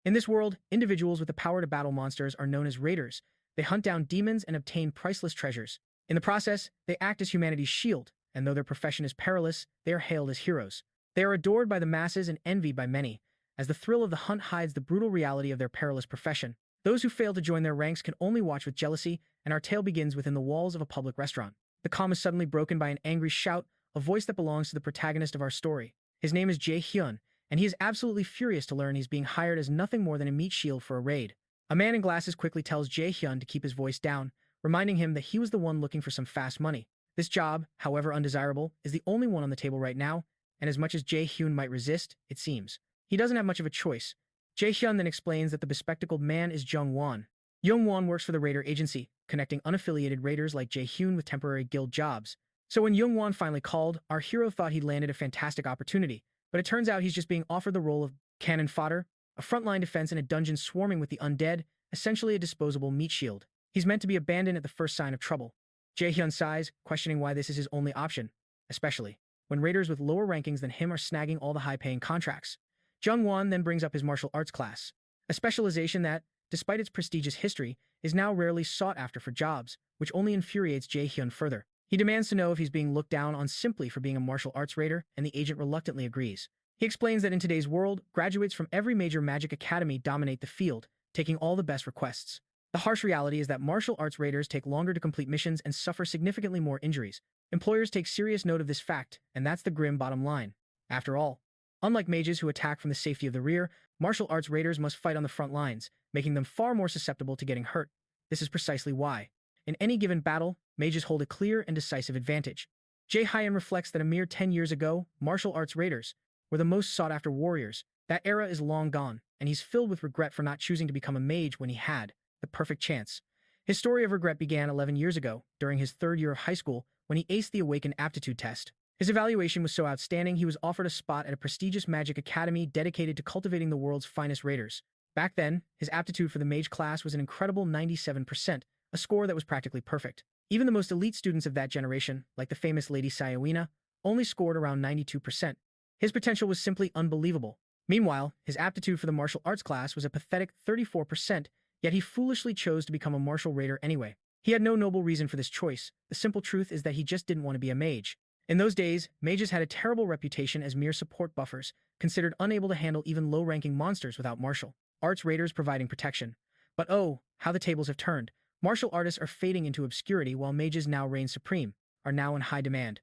In this world, individuals with the power to battle monsters are known as raiders. They hunt down demons and obtain priceless treasures. In the process, they act as humanity's shield, and though their profession is perilous, they are hailed as heroes. They are adored by the masses and envied by many, as the thrill of the hunt hides the brutal reality of their perilous profession. Those who fail to join their ranks can only watch with jealousy, and our tale begins within the walls of a public restaurant. The calm is suddenly broken by an angry shout, a voice that belongs to the protagonist of our story. His name is Jay Hyun, and he is absolutely furious to learn he's being hired as nothing more than a meat shield for a raid. A man in glasses quickly tells Jay Hyun to keep his voice down, reminding him that he was the one looking for some fast money. This job, however undesirable, is the only one on the table right now, and as much as Jay Hyun might resist, it seems he doesn't have much of a choice. Jay Hyun then explains that the bespectacled man is Jung Won. Jung Won works for the Raider Agency, connecting unaffiliated raiders like Jay Hyun with temporary guild jobs. So when Jung Won finally called, our hero thought he'd landed a fantastic opportunity, but it turns out he's just being offered the role of cannon fodder, a frontline defense in a dungeon swarming with the undead, essentially a disposable meat shield. He's meant to be abandoned at the first sign of trouble. Jay Hyun sighs, questioning why this is his only option, especially when raiders with lower rankings than him are snagging all the high-paying contracts. Jung Won then brings up his martial arts class, a specialization that, despite its prestigious history, is now rarely sought after for jobs, which only infuriates Jay Hyun further. He demands to know if he's being looked down on simply for being a martial arts raider, and the agent reluctantly agrees. He explains that in today's world, graduates from every major magic academy dominate the field, taking all the best requests. The harsh reality is that martial arts raiders take longer to complete missions and suffer significantly more injuries. Employers take serious note of this fact, and that's the grim bottom line. After all, unlike mages who attack from the safety of the rear, martial arts raiders must fight on the front lines, making them far more susceptible to getting hurt. This is precisely why, in any given battle, mages hold a clear and decisive advantage. Jay Hyun reflects that a mere 10 years ago, martial arts raiders were the most sought-after warriors. That era is long gone, and he's filled with regret for not choosing to become a mage when he had the perfect chance. His story of regret began 11 years ago, during his third year of high school, when he aced the Awakened Aptitude Test. His evaluation was so outstanding he was offered a spot at a prestigious magic academy dedicated to cultivating the world's finest raiders. Back then, his aptitude for the mage class was an incredible 97%, a score that was practically perfect. Even the most elite students of that generation, like the famous Lady Sioena, only scored around 92%. His potential was simply unbelievable. Meanwhile, his aptitude for the martial arts class was a pathetic 34%, yet he foolishly chose to become a martial raider anyway. He had no noble reason for this choice. The simple truth is that he just didn't want to be a mage. In those days, mages had a terrible reputation as mere support buffers, considered unable to handle even low-ranking monsters without martial arts raiders providing protection. But oh, how the tables have turned. Martial artists are fading into obscurity while mages now reign supreme, are now in high demand.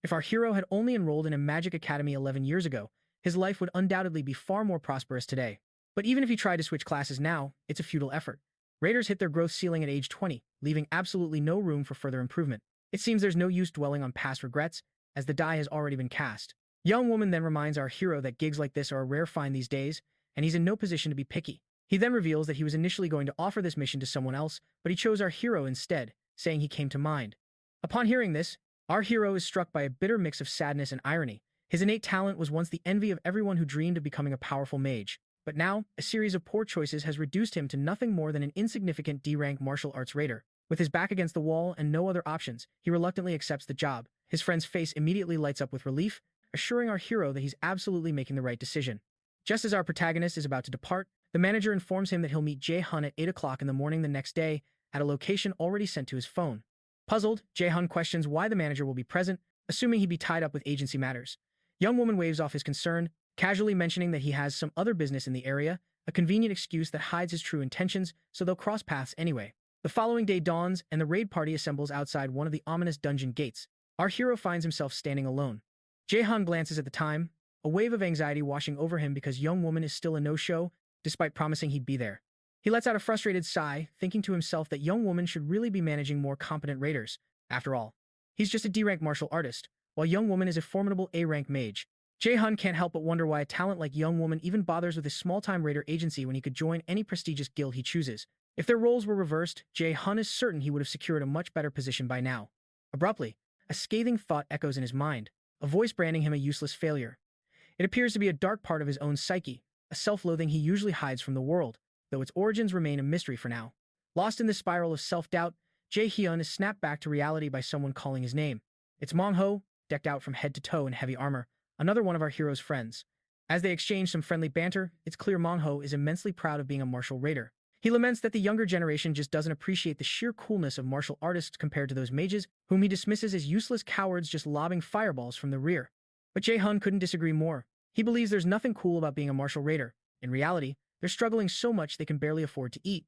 If our hero had only enrolled in a magic academy 11 years ago, his life would undoubtedly be far more prosperous today. But even if he tried to switch classes now, it's a futile effort. Raiders hit their growth ceiling at age 20, leaving absolutely no room for further improvement. It seems there's no use dwelling on past regrets, as the die has already been cast. Young woman then reminds our hero that gigs like this are a rare find these days, and he's in no position to be picky. He then reveals that he was initially going to offer this mission to someone else, but he chose our hero instead, saying he came to mind. Upon hearing this, our hero is struck by a bitter mix of sadness and irony. His innate talent was once the envy of everyone who dreamed of becoming a powerful mage. But now, a series of poor choices has reduced him to nothing more than an insignificant D-rank martial arts raider. With his back against the wall and no other options, he reluctantly accepts the job. His friend's face immediately lights up with relief, assuring our hero that he's absolutely making the right decision. Just as our protagonist is about to depart, the manager informs him that he'll meet Jay Hyun at 8 o'clock in the morning the next day, at a location already sent to his phone. Puzzled, Jay Hyun questions why the manager will be present, assuming he'd be tied up with agency matters. Young woman waves off his concern, casually mentioning that he has some other business in the area, a convenient excuse that hides his true intentions, so they'll cross paths anyway. The following day dawns, and the raid party assembles outside one of the ominous dungeon gates. Our hero finds himself standing alone. Jay Hyun glances at the time, a wave of anxiety washing over him because young woman is still a no-show, despite promising he'd be there. He lets out a frustrated sigh, thinking to himself that young woman should really be managing more competent raiders. After all, he's just a D-rank martial artist, while young woman is a formidable A-rank mage. Jay Hyun can't help but wonder why a talent like young woman even bothers with a small-time raider agency when he could join any prestigious guild he chooses. If their roles were reversed, Jay Hyun is certain he would have secured a much better position by now. Abruptly, a scathing thought echoes in his mind, a voice branding him a useless failure. It appears to be a dark part of his own psyche, a self-loathing he usually hides from the world, though its origins remain a mystery for now. Lost in this spiral of self-doubt, Jay Hyun is snapped back to reality by someone calling his name. It's Manhwa, decked out from head to toe in heavy armor, another one of our hero's friends. As they exchange some friendly banter, it's clear Manhwa is immensely proud of being a martial raider. He laments that the younger generation just doesn't appreciate the sheer coolness of martial artists compared to those mages, whom he dismisses as useless cowards just lobbing fireballs from the rear. But Jay Hyun couldn't disagree more. He believes there's nothing cool about being a martial raider. In reality, they're struggling so much they can barely afford to eat.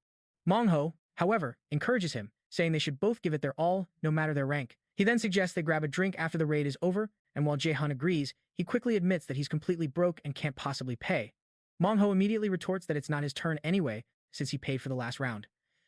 Manhwa, however, encourages him, saying they should both give it their all, no matter their rank. He then suggests they grab a drink after the raid is over, and while Jay Hyun agrees, he quickly admits that he's completely broke and can't possibly pay. Manhwa immediately retorts that it's not his turn anyway, since he paid for the last round.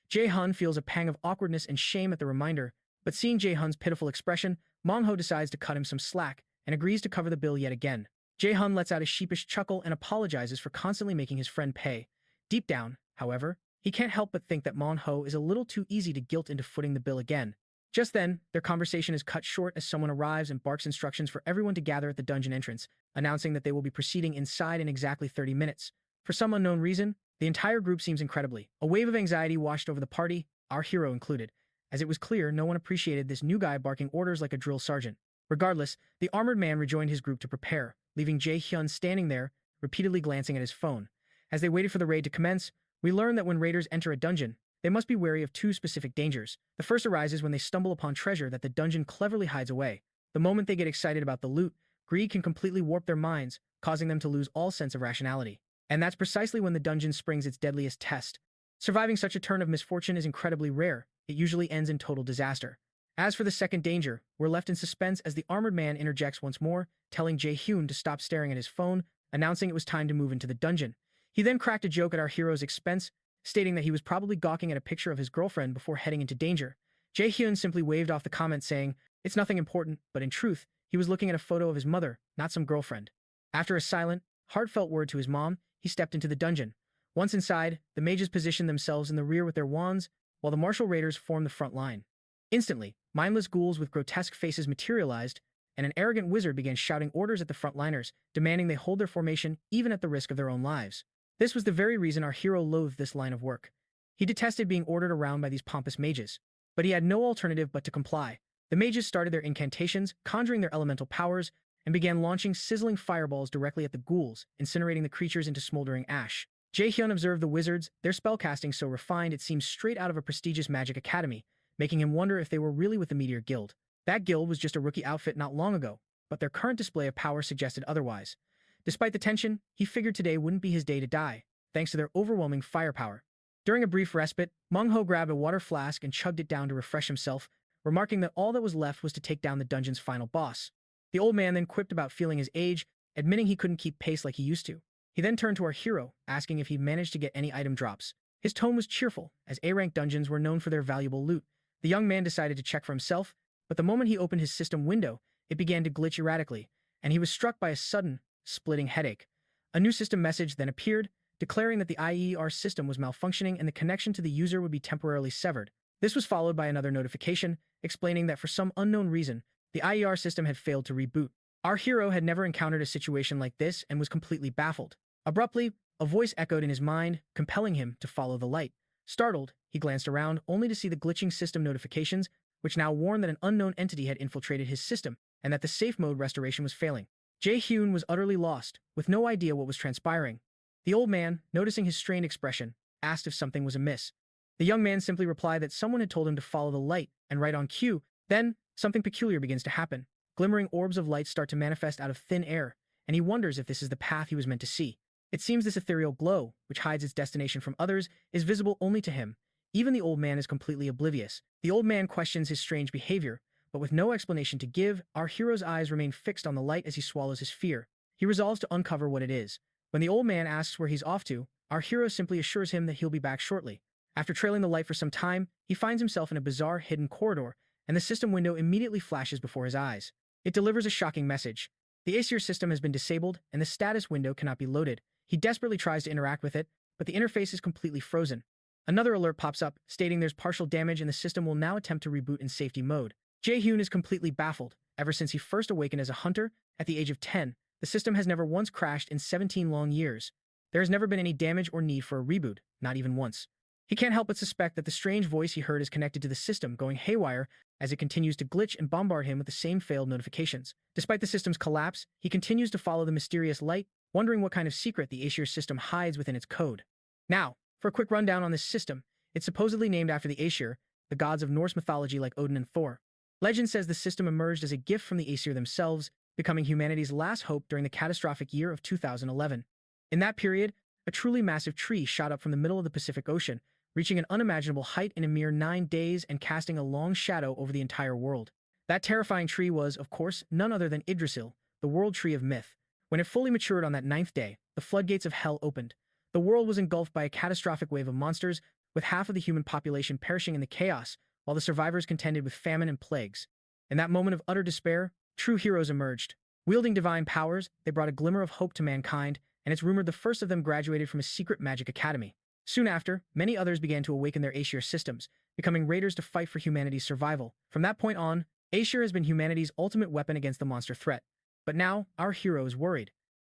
Jay Hyun feels a pang of awkwardness and shame at the reminder, but seeing Jay Hyun's pitiful expression, Manhwa decides to cut him some slack and agrees to cover the bill yet again. Jay Hyun lets out a sheepish chuckle and apologizes for constantly making his friend pay. Deep down, however, he can't help but think that Manhwa is a little too easy to guilt into footing the bill again. Just then, their conversation is cut short as someone arrives and barks instructions for everyone to gather at the dungeon entrance, announcing that they will be proceeding inside in exactly 30 minutes. For some unknown reason, the entire group seems incredibly. A wave of anxiety washed over the party, our hero included, as it was clear no one appreciated this new guy barking orders like a drill sergeant. Regardless, the armored man rejoined his group to prepare, leaving Jay Hyun standing there, repeatedly glancing at his phone. As they waited for the raid to commence, we learn that when raiders enter a dungeon, they must be wary of two specific dangers. The first arises when they stumble upon treasure that the dungeon cleverly hides away. The moment they get excited about the loot, greed can completely warp their minds, causing them to lose all sense of rationality. And that's precisely when the dungeon springs its deadliest test. Surviving such a turn of misfortune is incredibly rare. It usually ends in total disaster. As for the second danger, we're left in suspense as the armored man interjects once more, telling Jay Hyun to stop staring at his phone, announcing it was time to move into the dungeon. He then cracked a joke at our hero's expense, stating that he was probably gawking at a picture of his girlfriend before heading into danger. Jay Hyun simply waved off the comment saying, "It's nothing important," but in truth, he was looking at a photo of his mother, not some girlfriend. After a silent, heartfelt word to his mom, he stepped into the dungeon. Once inside, the mages positioned themselves in the rear with their wands, while the martial raiders formed the front line. Instantly, mindless ghouls with grotesque faces materialized, and an arrogant wizard began shouting orders at the frontliners, demanding they hold their formation even at the risk of their own lives. This was the very reason our hero loathed this line of work. He detested being ordered around by these pompous mages, but he had no alternative but to comply. The mages started their incantations, conjuring their elemental powers, and began launching sizzling fireballs directly at the ghouls, incinerating the creatures into smoldering ash. Jay Hyun observed the wizards, their spellcasting so refined it seemed straight out of a prestigious magic academy, making him wonder if they were really with the Meteor Guild. That guild was just a rookie outfit not long ago, but their current display of power suggested otherwise. Despite the tension, he figured today wouldn't be his day to die, thanks to their overwhelming firepower. During a brief respite, Manhwa grabbed a water flask and chugged it down to refresh himself, remarking that all that was left was to take down the dungeon's final boss. The old man then quipped about feeling his age, admitting he couldn't keep pace like he used to. He then turned to our hero, asking if he'd managed to get any item drops. His tone was cheerful, as A-rank dungeons were known for their valuable loot. The young man decided to check for himself, but the moment he opened his system window, it began to glitch erratically, and he was struck by a sudden, splitting headache. A new system message then appeared, declaring that the IER system was malfunctioning and the connection to the user would be temporarily severed. This was followed by another notification, explaining that for some unknown reason, the IER system had failed to reboot. Our hero had never encountered a situation like this and was completely baffled. Abruptly, a voice echoed in his mind, compelling him to follow the light. Startled, he glanced around, only to see the glitching system notifications, which now warned that an unknown entity had infiltrated his system and that the safe mode restoration was failing. Jay Hyun was utterly lost, with no idea what was transpiring. The old man, noticing his strained expression, asked if something was amiss. The young man simply replied that someone had told him to follow the light, and right on cue, then, something peculiar begins to happen. Glimmering orbs of light start to manifest out of thin air, and he wonders if this is the path he was meant to see. It seems this ethereal glow, which hides its destination from others, is visible only to him. Even the old man is completely oblivious. The old man questions his strange behavior, but with no explanation to give, our hero's eyes remain fixed on the light as he swallows his fear. He resolves to uncover what it is. When the old man asks where he's off to, our hero simply assures him that he'll be back shortly. After trailing the light for some time, he finds himself in a bizarre hidden corridor, and the system window immediately flashes before his eyes. It delivers a shocking message. The Aesir system has been disabled, and the status window cannot be loaded. He desperately tries to interact with it, but the interface is completely frozen. Another alert pops up, stating there's partial damage and the system will now attempt to reboot in safety mode. Jay Hyun is completely baffled. Ever since he first awakened as a hunter, at the age of 10, the system has never once crashed in 17 long years. There has never been any damage or need for a reboot, not even once. He can't help but suspect that the strange voice he heard is connected to the system going haywire as it continues to glitch and bombard him with the same failed notifications. Despite the system's collapse, he continues to follow the mysterious light, wondering what kind of secret the Aesir system hides within its code. Now, for a quick rundown on this system, it's supposedly named after the Aesir, the gods of Norse mythology like Odin and Thor. Legend says the system emerged as a gift from the Aesir themselves, becoming humanity's last hope during the catastrophic year of 2011. In that period, a truly massive tree shot up from the middle of the Pacific Ocean, reaching an unimaginable height in a mere 9 days and casting a long shadow over the entire world. That terrifying tree was, of course, none other than Yggdrasil, the world tree of myth. When it fully matured on that 9th day, the floodgates of hell opened. The world was engulfed by a catastrophic wave of monsters, with half of the human population perishing in the chaos, while the survivors contended with famine and plagues. In that moment of utter despair, true heroes emerged. Wielding divine powers, they brought a glimmer of hope to mankind, and it's rumored the first of them graduated from a secret magic academy. Soon after, many others began to awaken their Aesir systems, becoming raiders to fight for humanity's survival. From that point on, Aesir has been humanity's ultimate weapon against the monster threat. But now, our hero is worried.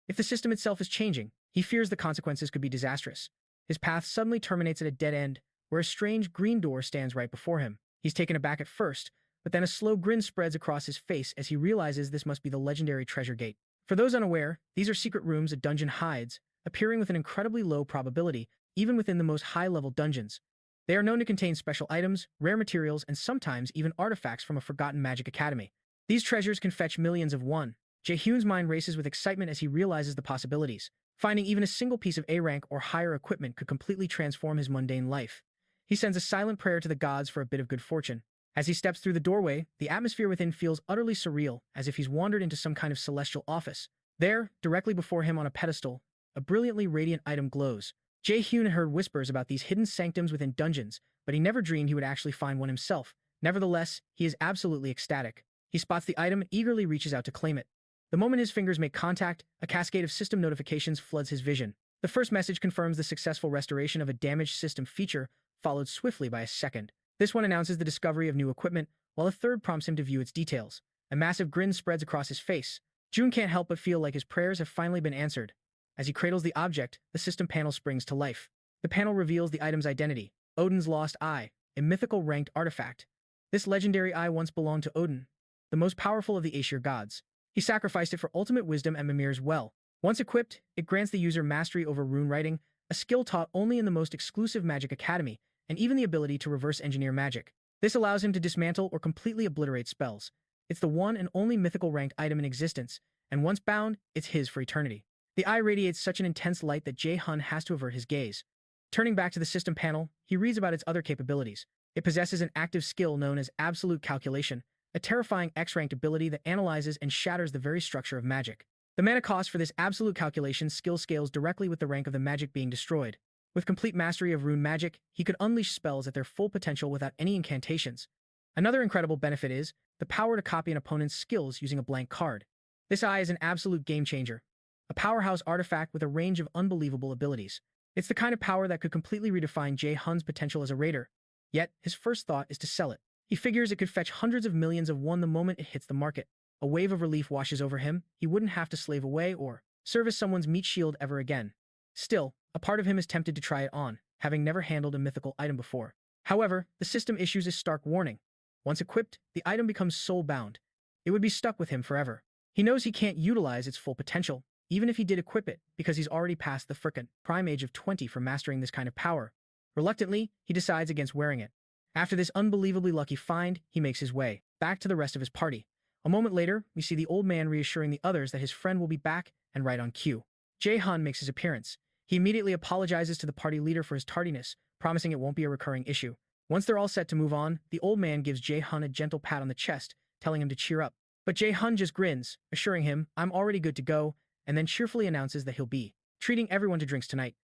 If the system itself is changing, he fears the consequences could be disastrous. His path suddenly terminates at a dead end, where a strange green door stands right before him. He's taken aback at first, but then a slow grin spreads across his face as he realizes this must be the legendary treasure gate. For those unaware, these are secret rooms a dungeon hides, appearing with an incredibly low probability, even within the most high-level dungeons. They are known to contain special items, rare materials, and sometimes even artifacts from a forgotten magic academy. These treasures can fetch millions of won. Jay Hyun's mind races with excitement as he realizes the possibilities. Finding even a single piece of A-rank or higher equipment could completely transform his mundane life. He sends a silent prayer to the gods for a bit of good fortune. As he steps through the doorway, the atmosphere within feels utterly surreal, as if he's wandered into some kind of celestial office. There, directly before him on a pedestal, a brilliantly radiant item glows. Jay Hyun heard whispers about these hidden sanctums within dungeons, but he never dreamed he would actually find one himself. Nevertheless, he is absolutely ecstatic. He spots the item and eagerly reaches out to claim it. The moment his fingers make contact, a cascade of system notifications floods his vision. The first message confirms the successful restoration of a damaged system feature, followed swiftly by a second. This one announces the discovery of new equipment, while a third prompts him to view its details. A massive grin spreads across his face. Jun can't help but feel like his prayers have finally been answered. As he cradles the object, the system panel springs to life. The panel reveals the item's identity: Odin's lost eye, a mythical ranked artifact. This legendary eye once belonged to Odin, the most powerful of the Aesir gods. He sacrificed it for ultimate wisdom and Mimir's well. Once equipped, it grants the user mastery over rune writing, a skill taught only in the most exclusive magic academy, and even the ability to reverse engineer magic. This allows him to dismantle or completely obliterate spells. It's the one and only mythical ranked item in existence, and once bound, it's his for eternity. The eye radiates such an intense light that Jay Hyun has to avert his gaze. Turning back to the system panel, he reads about its other capabilities. It possesses an active skill known as absolute calculation, a terrifying X-ranked ability that analyzes and shatters the very structure of magic. The mana cost for this absolute calculation skill scales directly with the rank of the magic being destroyed. With complete mastery of rune magic, he could unleash spells at their full potential without any incantations. Another incredible benefit is the power to copy an opponent's skills using a blank card. This eye is an absolute game-changer, a powerhouse artifact with a range of unbelievable abilities. It's the kind of power that could completely redefine Jay Hyun's potential as a raider. Yet, his first thought is to sell it. He figures it could fetch hundreds of millions of won the moment it hits the market. A wave of relief washes over him. He wouldn't have to slave away or serve as someone's meat shield ever again. Still, a part of him is tempted to try it on, having never handled a mythical item before. However, the system issues a stark warning. Once equipped, the item becomes soul-bound. It would be stuck with him forever. He knows he can't utilize its full potential, even if he did equip it, because he's already past the frickin' prime age of 20 for mastering this kind of power. Reluctantly, he decides against wearing it. After this unbelievably lucky find, he makes his way back to the rest of his party. A moment later, we see the old man reassuring the others that his friend will be back and right on cue. Jay Hyun makes his appearance. He immediately apologizes to the party leader for his tardiness, promising it won't be a recurring issue. Once they're all set to move on, the old man gives Jay Hyun a gentle pat on the chest, telling him to cheer up. But Jay Hyun just grins, assuring him, "I'm already good to go," and then cheerfully announces that he'll be treating everyone to drinks tonight.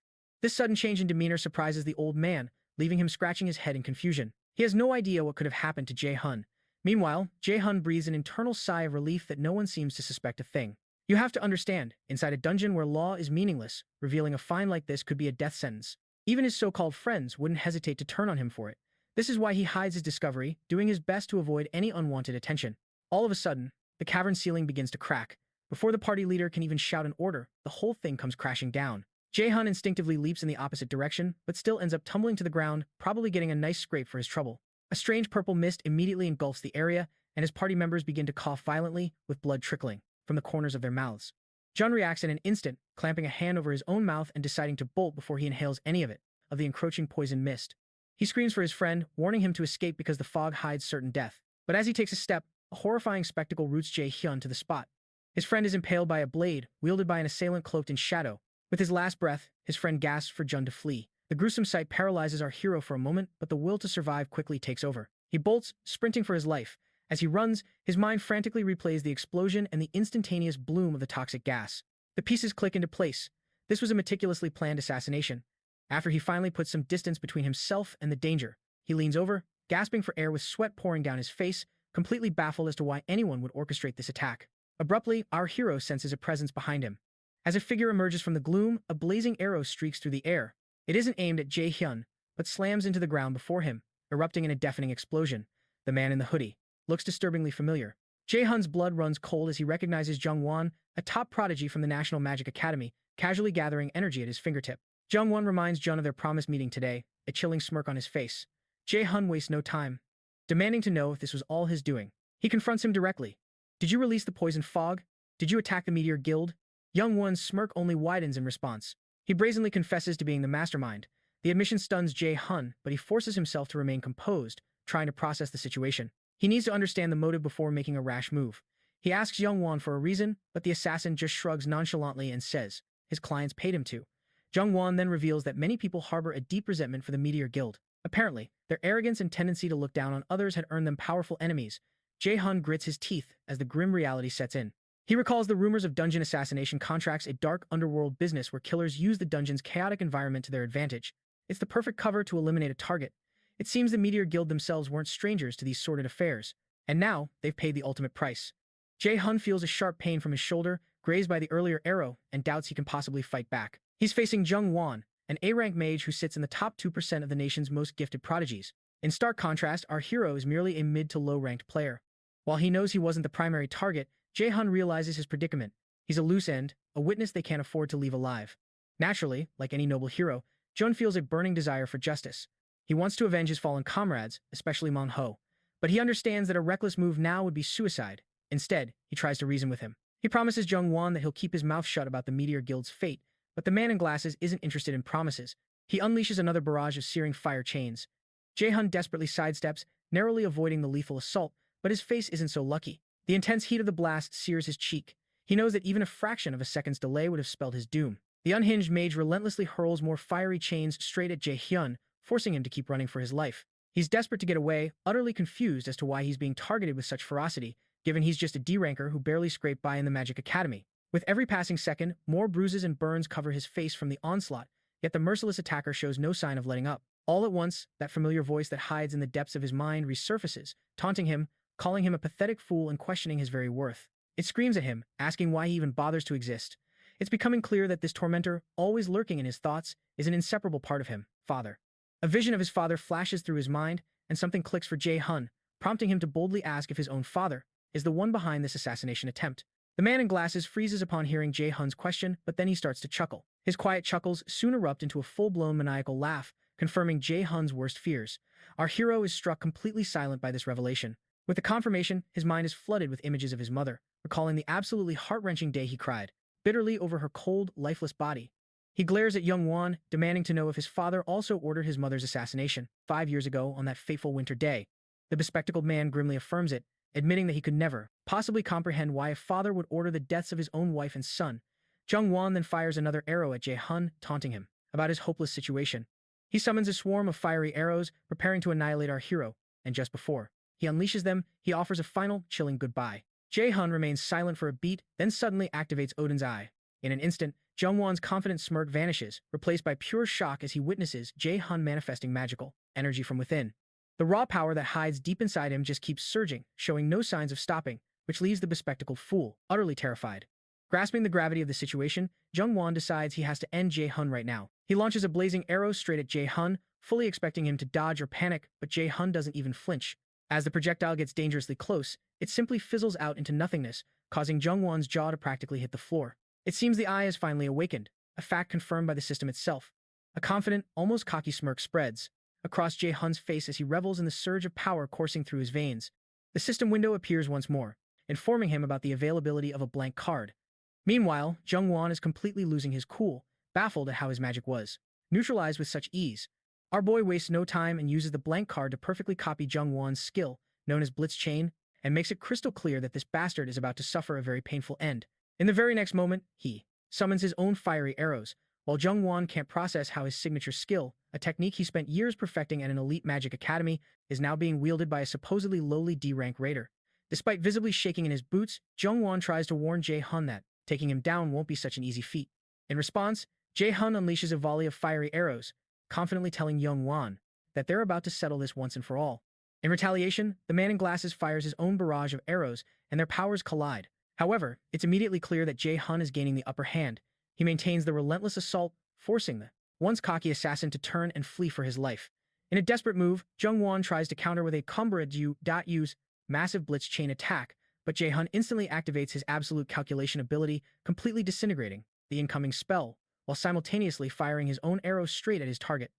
This sudden change in demeanor surprises the old man, leaving him scratching his head in confusion. He has no idea what could have happened to Jay Hyun. Meanwhile, Jay Hyun breathes an internal sigh of relief that no one seems to suspect a thing. You have to understand, inside a dungeon where law is meaningless, revealing a fine like this could be a death sentence. Even his so-called friends wouldn't hesitate to turn on him for it. This is why he hides his discovery, doing his best to avoid any unwanted attention. All of a sudden, the cavern ceiling begins to crack. Before the party leader can even shout an order, the whole thing comes crashing down. Jay Hyun instinctively leaps in the opposite direction, but still ends up tumbling to the ground, probably getting a nice scrape for his trouble. A strange purple mist immediately engulfs the area, and his party members begin to cough violently, with blood trickling from the corners of their mouths. Jun reacts in an instant, clamping a hand over his own mouth and deciding to bolt before he inhales any of the encroaching poison mist. He screams for his friend, warning him to escape because the fog hides certain death. But as he takes a step, a horrifying spectacle roots Jay Hyun to the spot. His friend is impaled by a blade, wielded by an assailant cloaked in shadow. With his last breath, his friend gasps for Jun to flee. The gruesome sight paralyzes our hero for a moment, but the will to survive quickly takes over. He bolts, sprinting for his life. As he runs, his mind frantically replays the explosion and the instantaneous bloom of the toxic gas. The pieces click into place. This was a meticulously planned assassination. After he finally puts some distance between himself and the danger, he leans over, gasping for air with sweat pouring down his face, completely baffled as to why anyone would orchestrate this attack. Abruptly, our hero senses a presence behind him. As a figure emerges from the gloom, a blazing arrow streaks through the air. It isn't aimed at Jay Hyun, but slams into the ground before him, erupting in a deafening explosion. The man in the hoodie looks disturbingly familiar. Jay Hyun's blood runs cold as he recognizes Jung Won, a top prodigy from the National Magic Academy, casually gathering energy at his fingertip. Jung Won reminds Jun of their promised meeting today, a chilling smirk on his face. Jay Hyun wastes no time, demanding to know if this was all his doing. He confronts him directly. Did you release the poison fog? Did you attack the Meteor Guild? Jung Won's smirk only widens in response. He brazenly confesses to being the mastermind. The admission stuns Jay Hyun, but he forces himself to remain composed, trying to process the situation. He needs to understand the motive before making a rash move. He asks Jung Won for a reason, but the assassin just shrugs nonchalantly and says his clients paid him to. Jung Won then reveals that many people harbor a deep resentment for the Meteor Guild. Apparently, their arrogance and tendency to look down on others had earned them powerful enemies. Jay Hyun grits his teeth as the grim reality sets in. He recalls the rumors of dungeon assassination contracts, a dark underworld business where killers use the dungeon's chaotic environment to their advantage. It's the perfect cover to eliminate a target. It seems the Meteor Guild themselves weren't strangers to these sordid affairs, and now they've paid the ultimate price. Jay Hyun feels a sharp pain from his shoulder, grazed by the earlier arrow, and doubts he can possibly fight back. He's facing Jung Won, an A-rank mage who sits in the top 2% of the nation's most gifted prodigies. In stark contrast, our hero is merely a mid to low-ranked player. While he knows he wasn't the primary target, Jay Hyun realizes his predicament. He's a loose end, a witness they can't afford to leave alive. Naturally, like any noble hero, Jun feels a burning desire for justice. He wants to avenge his fallen comrades, especially Manhwa, but he understands that a reckless move now would be suicide. Instead, he tries to reason with him. He promises Jung Won that he'll keep his mouth shut about the Meteor Guild's fate, but the man in glasses isn't interested in promises. He unleashes another barrage of searing fire chains. Jay Hyun desperately sidesteps, narrowly avoiding the lethal assault, but his face isn't so lucky. The intense heat of the blast sears his cheek. He knows that even a fraction of a second's delay would have spelled his doom. The unhinged mage relentlessly hurls more fiery chains straight at Jay Hyun, forcing him to keep running for his life. He's desperate to get away, utterly confused as to why he's being targeted with such ferocity, given he's just a D-ranker who barely scraped by in the Magic Academy. With every passing second, more bruises and burns cover his face from the onslaught, yet the merciless attacker shows no sign of letting up. All at once, that familiar voice that hides in the depths of his mind resurfaces, taunting him, calling him a pathetic fool and questioning his very worth. It screams at him, asking why he even bothers to exist. It's becoming clear that this tormentor, always lurking in his thoughts, is an inseparable part of him, father. A vision of his father flashes through his mind, and something clicks for Jay Hyun, prompting him to boldly ask if his own father is the one behind this assassination attempt. The man in glasses freezes upon hearing Jay Hyun's question, but then he starts to chuckle. His quiet chuckles soon erupt into a full-blown maniacal laugh, confirming Jay Hyun's worst fears. Our hero is struck completely silent by this revelation. With the confirmation, his mind is flooded with images of his mother, recalling the absolutely heart-wrenching day he cried bitterly over her cold, lifeless body. He glares at Jung Won, demanding to know if his father also ordered his mother's assassination 5 years ago on that fateful winter day. The bespectacled man grimly affirms it, admitting that he could never possibly comprehend why a father would order the deaths of his own wife and son. Jung Won then fires another arrow at Jay Hyun, taunting him about his hopeless situation. He summons a swarm of fiery arrows, preparing to annihilate our hero, and just before he unleashes them, he offers a final, chilling goodbye. Jay Hyun remains silent for a beat, then suddenly activates Odin's Eye. In an instant, Jung Won's confident smirk vanishes, replaced by pure shock as he witnesses Jay Hyun manifesting magical energy from within. The raw power that hides deep inside him just keeps surging, showing no signs of stopping, which leaves the bespectacled fool utterly terrified. Grasping the gravity of the situation, Jung Won decides he has to end Jay Hyun right now. He launches a blazing arrow straight at Jay Hyun, fully expecting him to dodge or panic, but Jay Hyun doesn't even flinch. As the projectile gets dangerously close, it simply fizzles out into nothingness, causing Jung Won's jaw to practically hit the floor. It seems the eye has finally awakened, a fact confirmed by the system itself. A confident, almost cocky smirk spreads across Jay Hyun's face as he revels in the surge of power coursing through his veins. The system window appears once more, informing him about the availability of a blank card. Meanwhile, Jung-won is completely losing his cool, baffled at how his magic was neutralized with such ease. Our boy wastes no time and uses the blank card to perfectly copy Jung-won's skill, known as Blitz Chain, and makes it crystal clear that this bastard is about to suffer a very painful end. In the very next moment, he summons his own fiery arrows, while Jung-won can't process how his signature skill, a technique he spent years perfecting at an elite magic academy, is now being wielded by a supposedly lowly D-rank raider. Despite visibly shaking in his boots, Jung-won tries to warn Jay Hyun that taking him down won't be such an easy feat. In response, Jay Hyun unleashes a volley of fiery arrows, confidently telling Jung-won that they're about to settle this once and for all. In retaliation, the man in glasses fires his own barrage of arrows, and their powers collide. However, it's immediately clear that Jay Hyun is gaining the upper hand. He maintains the relentless assault, forcing the once cocky assassin to turn and flee for his life. In a desperate move, Jung-won tries to counter with a use massive blitz chain attack, but Jay Hyun instantly activates his absolute calculation ability, completely disintegrating the incoming spell, while simultaneously firing his own arrows straight at his target.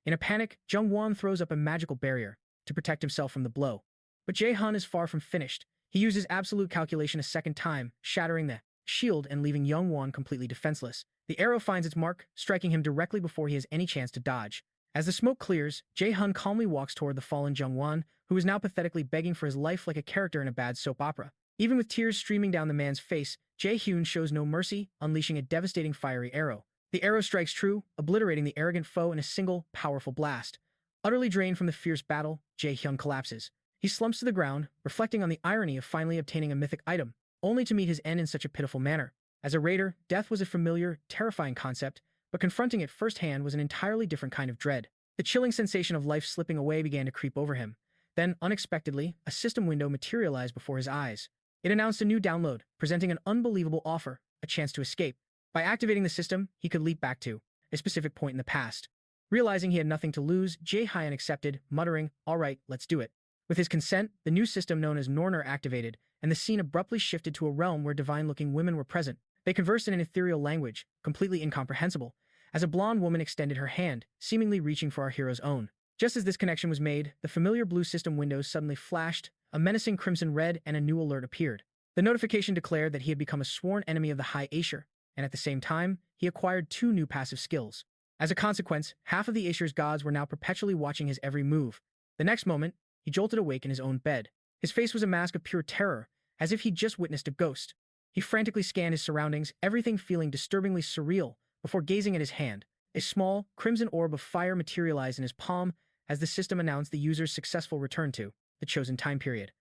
In a panic, Jung-won throws up a magical barrier to protect himself from the blow. But Jay Hyun is far from finished. He uses absolute calculation a second time, shattering the shield and leaving Jung-won completely defenseless. The arrow finds its mark, striking him directly before he has any chance to dodge. As the smoke clears, Jay Hyun calmly walks toward the fallen Jung-won, who is now pathetically begging for his life like a character in a bad soap opera. Even with tears streaming down the man's face, Jay Hyun shows no mercy, unleashing a devastating fiery arrow. The arrow strikes true, obliterating the arrogant foe in a single, powerful blast. Utterly drained from the fierce battle, Jay Hyun collapses. He slumps to the ground, reflecting on the irony of finally obtaining a mythic item, only to meet his end in such a pitiful manner. As a raider, death was a familiar, terrifying concept, but confronting it firsthand was an entirely different kind of dread. The chilling sensation of life slipping away began to creep over him. Then, unexpectedly, a system window materialized before his eyes. It announced a new download, presenting an unbelievable offer, a chance to escape. By activating the system, he could leap back to a specific point in the past. Realizing he had nothing to lose, Jay Hyun accepted, muttering, "All right, let's do it." With his consent, the new system known as Norner activated, and the scene abruptly shifted to a realm where divine-looking women were present. They conversed in an ethereal language, completely incomprehensible, as a blonde woman extended her hand, seemingly reaching for our hero's own. Just as this connection was made, the familiar blue system windows suddenly flashed, a menacing crimson red, and a new alert appeared. The notification declared that he had become a sworn enemy of the High Aesir, and at the same time, he acquired 2 new passive skills. As a consequence, half of the Aesir's gods were now perpetually watching his every move. The next moment, he jolted awake in his own bed. His face was a mask of pure terror, as if he'd just witnessed a ghost. He frantically scanned his surroundings, everything feeling disturbingly surreal, before gazing at his hand. A small, crimson orb of fire materialized in his palm as the system announced the user's successful return to the chosen time period.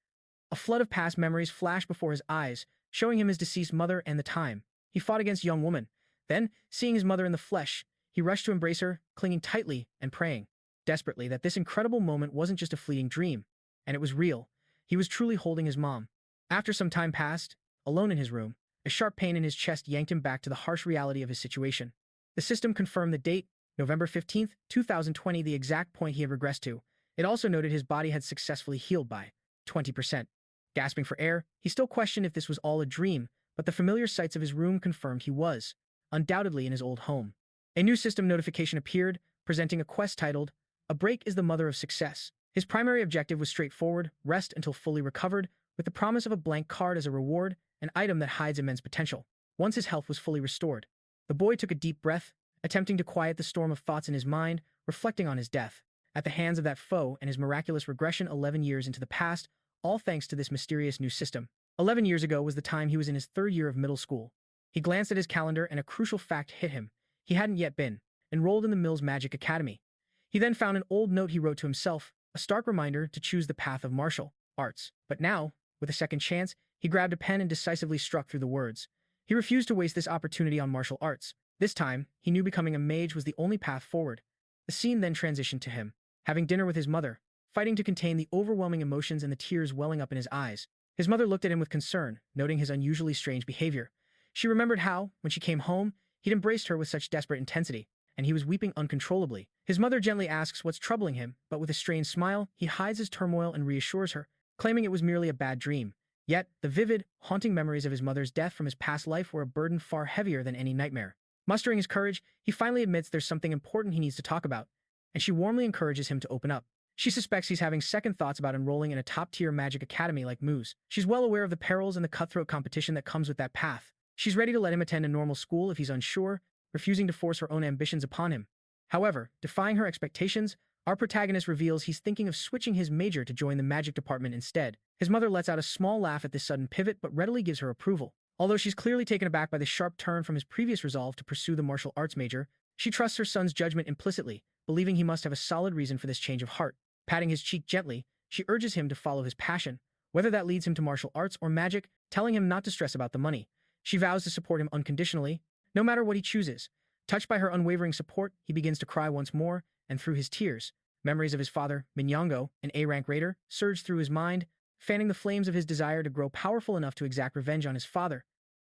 A flood of past memories flashed before his eyes, showing him his deceased mother and the time he fought against a young woman. Then, seeing his mother in the flesh, he rushed to embrace her, clinging tightly and praying desperately that this incredible moment wasn't just a fleeting dream, and it was real. He was truly holding his mom. After some time passed, alone in his room, a sharp pain in his chest yanked him back to the harsh reality of his situation. The system confirmed the date, November 15th, 2020, the exact point he had regressed to. It also noted his body had successfully healed by 20%. Gasping for air, he still questioned if this was all a dream, but the familiar sights of his room confirmed he was, undoubtedly, in his old home. A new system notification appeared, presenting a quest titled, "A Break is the Mother of Success." His primary objective was straightforward: rest until fully recovered, with the promise of a blank card as a reward, an item that hides immense potential. Once his health was fully restored, the boy took a deep breath, attempting to quiet the storm of thoughts in his mind, reflecting on his death at the hands of that foe and his miraculous regression 11 years into the past, all thanks to this mysterious new system. 11 years ago was the time he was in his 3rd year of middle school. He glanced at his calendar and a crucial fact hit him. He hadn't yet been enrolled in the Mills Magic Academy. He then found an old note he wrote to himself, a stark reminder to choose the path of martial arts. But now, with a second chance, he grabbed a pen and decisively struck through the words. He refused to waste this opportunity on martial arts. This time, he knew becoming a mage was the only path forward. The scene then transitioned to him, having dinner with his mother, fighting to contain the overwhelming emotions and the tears welling up in his eyes. His mother looked at him with concern, noting his unusually strange behavior. She remembered how, when she came home, he'd embraced her with such desperate intensity, and he was weeping uncontrollably. His mother gently asks what's troubling him, but with a strained smile, he hides his turmoil and reassures her, claiming it was merely a bad dream. Yet, the vivid, haunting memories of his mother's death from his past life were a burden far heavier than any nightmare. Mustering his courage, he finally admits there's something important he needs to talk about, and she warmly encourages him to open up. She suspects he's having second thoughts about enrolling in a top-tier magic academy like Moose. She's well aware of the perils and the cutthroat competition that comes with that path. She's ready to let him attend a normal school if he's unsure, refusing to force her own ambitions upon him. However, defying her expectations, our protagonist reveals he's thinking of switching his major to join the magic department instead. His mother lets out a small laugh at this sudden pivot but readily gives her approval. Although she's clearly taken aback by the sharp turn from his previous resolve to pursue the martial arts major, she trusts her son's judgment implicitly, believing he must have a solid reason for this change of heart. Patting his cheek gently, she urges him to follow his passion, whether that leads him to martial arts or magic, telling him not to stress about the money. She vows to support him unconditionally, no matter what he chooses. Touched by her unwavering support, he begins to cry once more, and through his tears, memories of his father, Minyango, an A-rank raider, surge through his mind, fanning the flames of his desire to grow powerful enough to exact revenge on his father.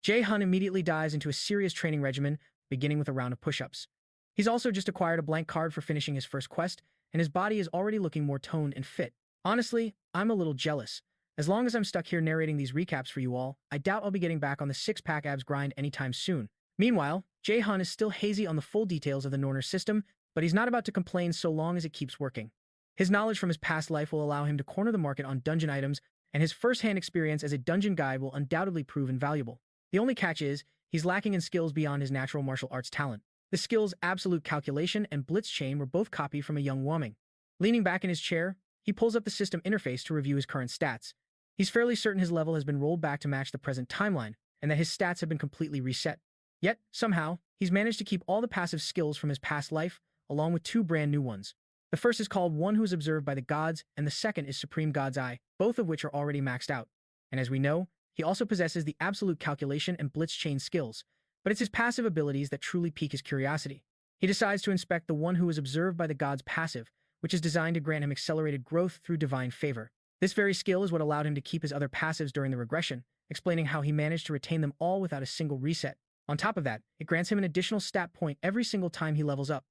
Jay Hyun immediately dives into a serious training regimen, beginning with a round of push-ups. He's also just acquired a blank card for finishing his first quest, and his body is already looking more toned and fit. Honestly, I'm a little jealous. As long as I'm stuck here narrating these recaps for you all, I doubt I'll be getting back on the six-pack abs grind anytime soon. Meanwhile, Jay Hyun is still hazy on the full details of the Norner system, but he's not about to complain so long as it keeps working. His knowledge from his past life will allow him to corner the market on dungeon items, and his first-hand experience as a dungeon guide will undoubtedly prove invaluable. The only catch is, he's lacking in skills beyond his natural martial arts talent. The skills Absolute Calculation and Blitz Chain were both copied from a young Woming. Leaning back in his chair, he pulls up the system interface to review his current stats. He's fairly certain his level has been rolled back to match the present timeline, and that his stats have been completely reset. Yet, somehow, he's managed to keep all the passive skills from his past life, along with two brand new ones. The first is called One Who is Observed by the Gods, and the second is Supreme God's Eye, both of which are already maxed out. And as we know, he also possesses the Absolute Calculation and Blitz Chain skills, but it's his passive abilities that truly pique his curiosity. He decides to inspect the One Who is Observed by the Gods passive, which is designed to grant him accelerated growth through divine favor. This very skill is what allowed him to keep his other passives during the regression, explaining how he managed to retain them all without a single reset. On top of that, it grants him an additional stat point every single time he levels up.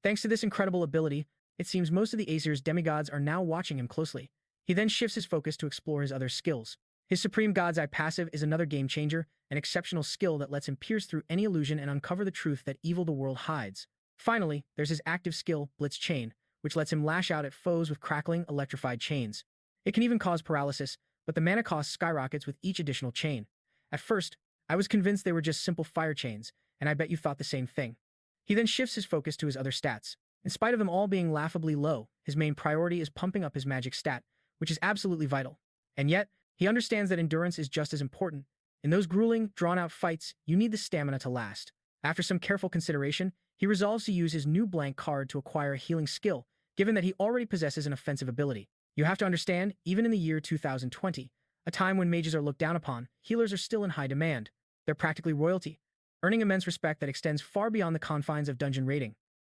Thanks to this incredible ability, it seems most of the Aesir's demigods are now watching him closely. He then shifts his focus to explore his other skills. His Supreme God's Eye passive is another game changer, an exceptional skill that lets him pierce through any illusion and uncover the truth that evil the world hides. Finally, there's his active skill, Blitz Chain, which lets him lash out at foes with crackling, electrified chains. It can even cause paralysis, but the mana cost skyrockets with each additional chain. At first, I was convinced they were just simple fire chains, and I bet you thought the same thing. He then shifts his focus to his other stats. In spite of them all being laughably low, his main priority is pumping up his magic stat, which is absolutely vital. And yet, he understands that endurance is just as important. In those grueling, drawn-out fights, you need the stamina to last. After some careful consideration, he resolves to use his new blank card to acquire a healing skill, given that he already possesses an offensive ability. You have to understand, even in the year 2020, a time when mages are looked down upon, healers are still in high demand. They're practically royalty, earning immense respect that extends far beyond the confines of dungeon raiding.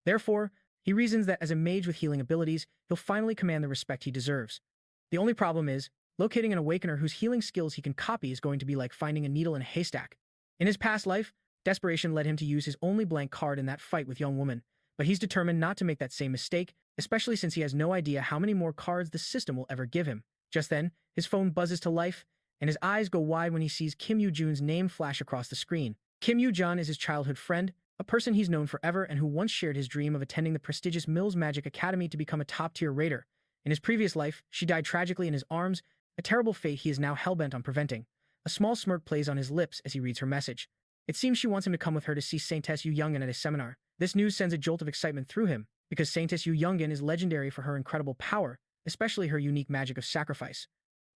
Therefore, he reasons that as a mage with healing abilities, he'll finally command the respect he deserves. The only problem is, locating an awakener whose healing skills he can copy is going to be like finding a needle in a haystack. In his past life, desperation led him to use his only blank card in that fight with young woman, but he's determined not to make that same mistake, especially since he has no idea how many more cards the system will ever give him. Just then, his phone buzzes to life, and his eyes go wide when he sees Kim Yoo-jun's name flash across the screen. Kim Yoo-jun is his childhood friend, a person he's known forever and who once shared his dream of attending the prestigious Mills Magic Academy to become a top-tier raider. In his previous life, she died tragically in his arms, a terrible fate he is now hellbent on preventing. A small smirk plays on his lips as he reads her message. It seems she wants him to come with her to see Saintess Yu-youngin at a seminar. This news sends a jolt of excitement through him, because Saintess Yu-youngin is legendary for her incredible power, especially her unique magic of sacrifice.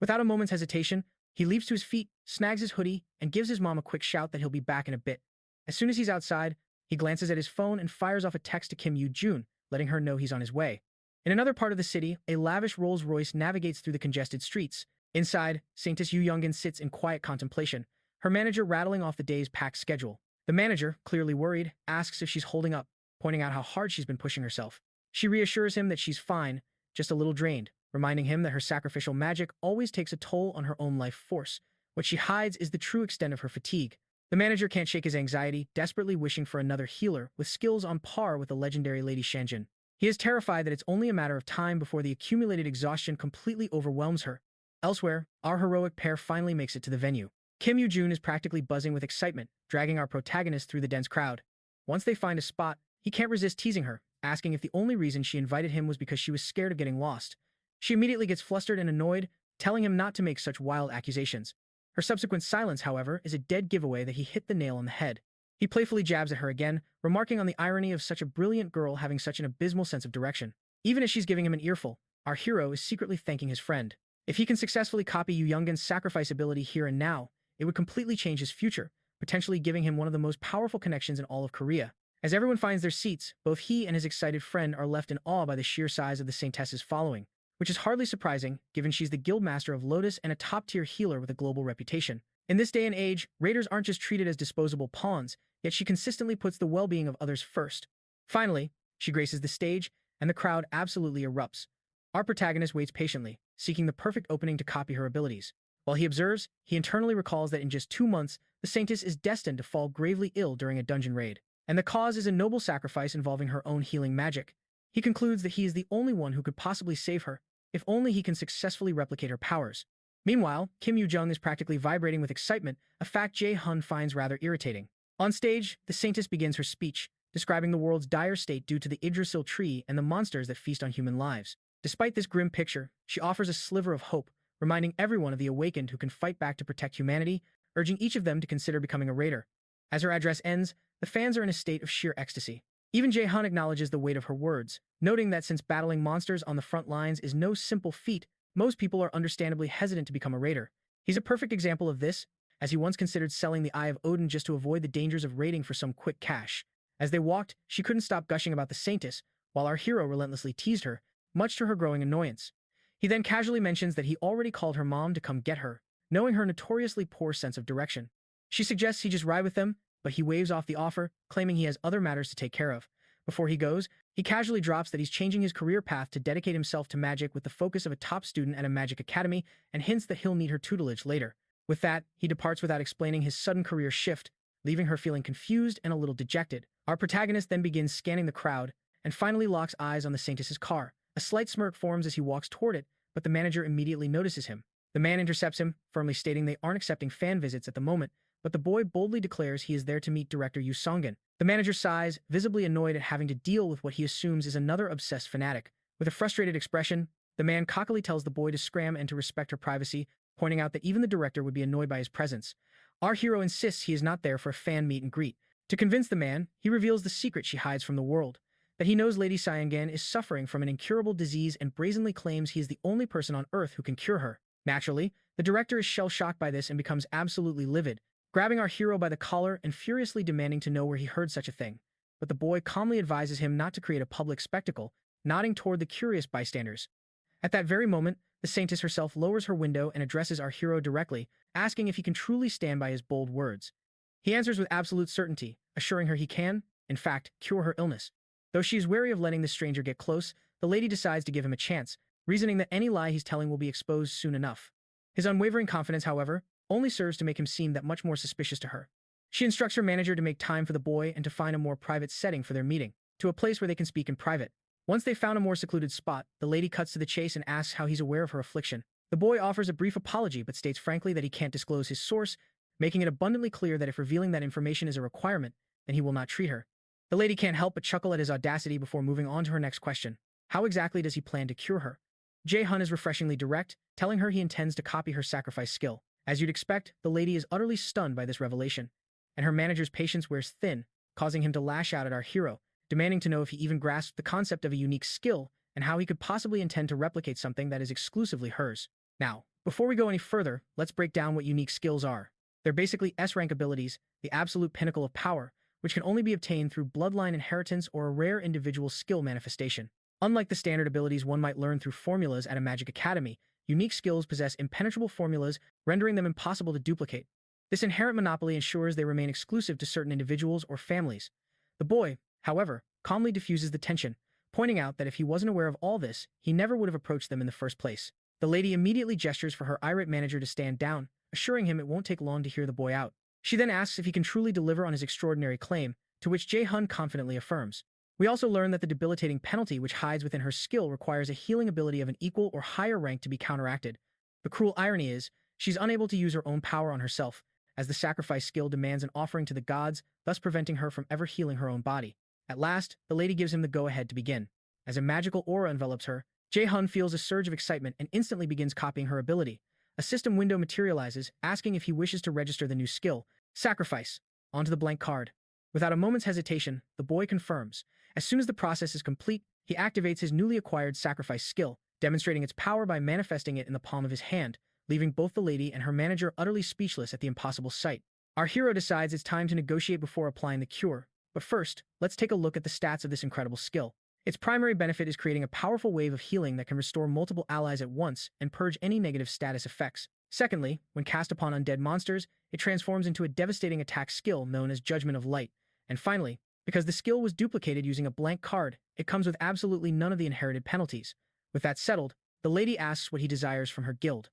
Without a moment's hesitation, he leaps to his feet, snags his hoodie, and gives his mom a quick shout that he'll be back in a bit. As soon as he's outside, he glances at his phone and fires off a text to Kim Yoo-jun, letting her know he's on his way. In another part of the city, a lavish Rolls-Royce navigates through the congested streets. Inside, Saintess Yu-youngin sits in quiet contemplation, her manager rattling off the day's packed schedule. The manager, clearly worried, asks if she's holding up, pointing out how hard she's been pushing herself. She reassures him that she's fine, just a little drained, reminding him that her sacrificial magic always takes a toll on her own life force. What she hides is the true extent of her fatigue. The manager can't shake his anxiety, desperately wishing for another healer with skills on par with the legendary Lady Sioena. He is terrified that it's only a matter of time before the accumulated exhaustion completely overwhelms her. Elsewhere, our heroic pair finally makes it to the venue. Kim Yoo-jun is practically buzzing with excitement, dragging our protagonist through the dense crowd. Once they find a spot, he can't resist teasing her, asking if the only reason she invited him was because she was scared of getting lost. She immediately gets flustered and annoyed, telling him not to make such wild accusations. Her subsequent silence, however, is a dead giveaway that he hit the nail on the head. He playfully jabs at her again, remarking on the irony of such a brilliant girl having such an abysmal sense of direction. Even as she's giving him an earful, our hero is secretly thanking his friend. If he can successfully copy Yu Youngin's sacrifice ability here and now, it would completely change his future, potentially giving him one of the most powerful connections in all of Korea. As everyone finds their seats, both he and his excited friend are left in awe by the sheer size of the Saintess's following, which is hardly surprising given she's the guildmaster of Lotus and a top-tier healer with a global reputation. In this day and age, raiders aren't just treated as disposable pawns, yet she consistently puts the well-being of others first. Finally, she graces the stage, and the crowd absolutely erupts. Our protagonist waits patiently, seeking the perfect opening to copy her abilities. While he observes, he internally recalls that in just 2 months, the Saintess is destined to fall gravely ill during a dungeon raid, and the cause is a noble sacrifice involving her own healing magic. He concludes that he is the only one who could possibly save her, if only he can successfully replicate her powers. Meanwhile, Kim Yoo-jung is practically vibrating with excitement, a fact Jay Hyun finds rather irritating. On stage, the Saintess begins her speech, describing the world's dire state due to the Yggdrasil tree and the monsters that feast on human lives. Despite this grim picture, she offers a sliver of hope, reminding everyone of the Awakened who can fight back to protect humanity, urging each of them to consider becoming a raider. As her address ends, the fans are in a state of sheer ecstasy. Even Jay Hyun acknowledges the weight of her words, noting that since battling monsters on the front lines is no simple feat, most people are understandably hesitant to become a raider. He's a perfect example of this, as he once considered selling the Eye of Odin just to avoid the dangers of raiding for some quick cash. As they walked, she couldn't stop gushing about the Saintess, while our hero relentlessly teased her, much to her growing annoyance. He then casually mentions that he already called her mom to come get her, knowing her notoriously poor sense of direction. She suggests he just ride with them, but he waves off the offer, claiming he has other matters to take care of. Before he goes, he casually drops that he's changing his career path to dedicate himself to magic with the focus of a top student at a magic academy, and hints that he'll need her tutelage later. With that, he departs without explaining his sudden career shift, leaving her feeling confused and a little dejected. Our protagonist then begins scanning the crowd, and finally locks eyes on the Saintess's car. A slight smirk forms as he walks toward it, but the manager immediately notices him. The man intercepts him, firmly stating they aren't accepting fan visits at the moment, but the boy boldly declares he is there to meet director Yoo Song-gun. The manager sighs, visibly annoyed at having to deal with what he assumes is another obsessed fanatic. With a frustrated expression, the man cockily tells the boy to scram and to respect her privacy, pointing out that even the director would be annoyed by his presence. Our hero insists he is not there for a fan meet and greet. To convince the man, he reveals the secret she hides from the world, that he knows Lady Sioena is suffering from an incurable disease and brazenly claims he is the only person on Earth who can cure her. Naturally, the director is shell-shocked by this and becomes absolutely livid, grabbing our hero by the collar and furiously demanding to know where he heard such a thing. But the boy calmly advises him not to create a public spectacle, nodding toward the curious bystanders. At that very moment, the Saintess herself lowers her window and addresses our hero directly, asking if he can truly stand by his bold words. He answers with absolute certainty, assuring her he can, in fact, cure her illness. Though she is wary of letting the stranger get close, the lady decides to give him a chance, reasoning that any lie he's telling will be exposed soon enough. His unwavering confidence, however, only serves to make him seem that much more suspicious to her. She instructs her manager to make time for the boy and to find a more private setting for their meeting, to a place where they can speak in private. Once they've found a more secluded spot, the lady cuts to the chase and asks how he's aware of her affliction. The boy offers a brief apology but states frankly that he can't disclose his source, making it abundantly clear that if revealing that information is a requirement, then he will not treat her. The lady can't help but chuckle at his audacity before moving on to her next question. How exactly does he plan to cure her? Jay Hyun is refreshingly direct, telling her he intends to copy her sacrifice skill. As you'd expect, the lady is utterly stunned by this revelation, and her manager's patience wears thin, causing him to lash out at our hero, demanding to know if he even grasped the concept of a unique skill and how he could possibly intend to replicate something that is exclusively hers. Now, before we go any further, let's break down what unique skills are. They're basically S-rank abilities, the absolute pinnacle of power, which can only be obtained through bloodline inheritance or a rare individual skill manifestation. Unlike the standard abilities one might learn through formulas at a magic academy, unique skills possess impenetrable formulas, rendering them impossible to duplicate. This inherent monopoly ensures they remain exclusive to certain individuals or families. The boy, however, calmly diffuses the tension, pointing out that if he wasn't aware of all this, he never would have approached them in the first place. The lady immediately gestures for her irate manager to stand down, assuring him it won't take long to hear the boy out. She then asks if he can truly deliver on his extraordinary claim, to which Jay Hyun confidently affirms. We also learn that the debilitating penalty which hides within her skill requires a healing ability of an equal or higher rank to be counteracted. The cruel irony is, she's unable to use her own power on herself, as the sacrifice skill demands an offering to the gods, thus preventing her from ever healing her own body. At last, the lady gives him the go-ahead to begin. As a magical aura envelops her, Jay Hyun feels a surge of excitement and instantly begins copying her ability, a system window materializes, asking if he wishes to register the new skill, Sacrifice, onto the blank card. Without a moment's hesitation, the boy confirms. As soon as the process is complete, he activates his newly acquired Sacrifice skill, demonstrating its power by manifesting it in the palm of his hand, leaving both the lady and her manager utterly speechless at the impossible sight. Our hero decides it's time to negotiate before applying the cure. But first, let's take a look at the stats of this incredible skill. Its primary benefit is creating a powerful wave of healing that can restore multiple allies at once and purge any negative status effects. Secondly, when cast upon undead monsters, it transforms into a devastating attack skill known as Judgment of Light. And finally, because the skill was duplicated using a blank card, it comes with absolutely none of the inherited penalties. With that settled, the lady asks what he desires from her guild.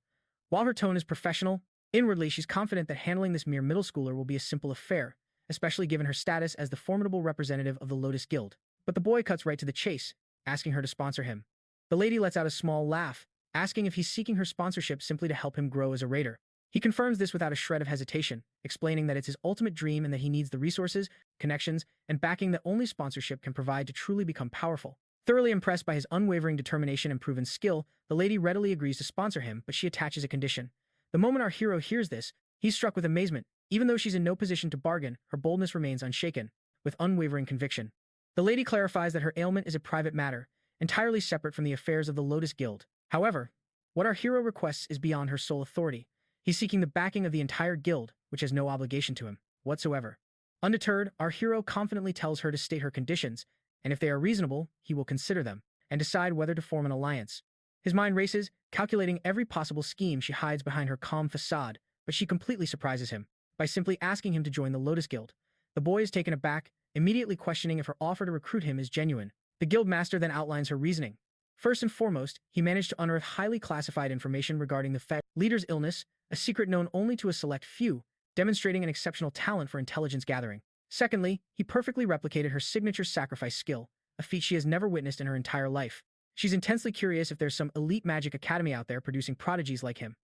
While her tone is professional, inwardly she's confident that handling this mere middle schooler will be a simple affair, especially given her status as the formidable representative of the Lotus Guild. But the boy cuts right to the chase, asking her to sponsor him. The lady lets out a small laugh, asking if he's seeking her sponsorship simply to help him grow as a raider. He confirms this without a shred of hesitation, explaining that it's his ultimate dream and that he needs the resources, connections, and backing that only sponsorship can provide to truly become powerful. Thoroughly impressed by his unwavering determination and proven skill, the lady readily agrees to sponsor him, but she attaches a condition. The moment our hero hears this, he's struck with amazement. Even though she's in no position to bargain, her boldness remains unshaken, with unwavering conviction. The lady clarifies that her ailment is a private matter, entirely separate from the affairs of the Lotus Guild. However, what our hero requests is beyond her sole authority. He's seeking the backing of the entire guild, which has no obligation to him whatsoever. Undeterred, our hero confidently tells her to state her conditions, and if they are reasonable, he will consider them and decide whether to form an alliance. His mind races, calculating every possible scheme. She hides behind her calm facade, but she completely surprises him by simply asking him to join the Lotus Guild. The boy is taken aback, immediately questioning if her offer to recruit him is genuine. The guild master then outlines her reasoning. First and foremost, he managed to unearth highly classified information regarding the Fed leader's illness, a secret known only to a select few, demonstrating an exceptional talent for intelligence gathering. Secondly, he perfectly replicated her signature sacrifice skill, a feat she has never witnessed in her entire life. She's intensely curious if there's some elite magic academy out there producing prodigies like him.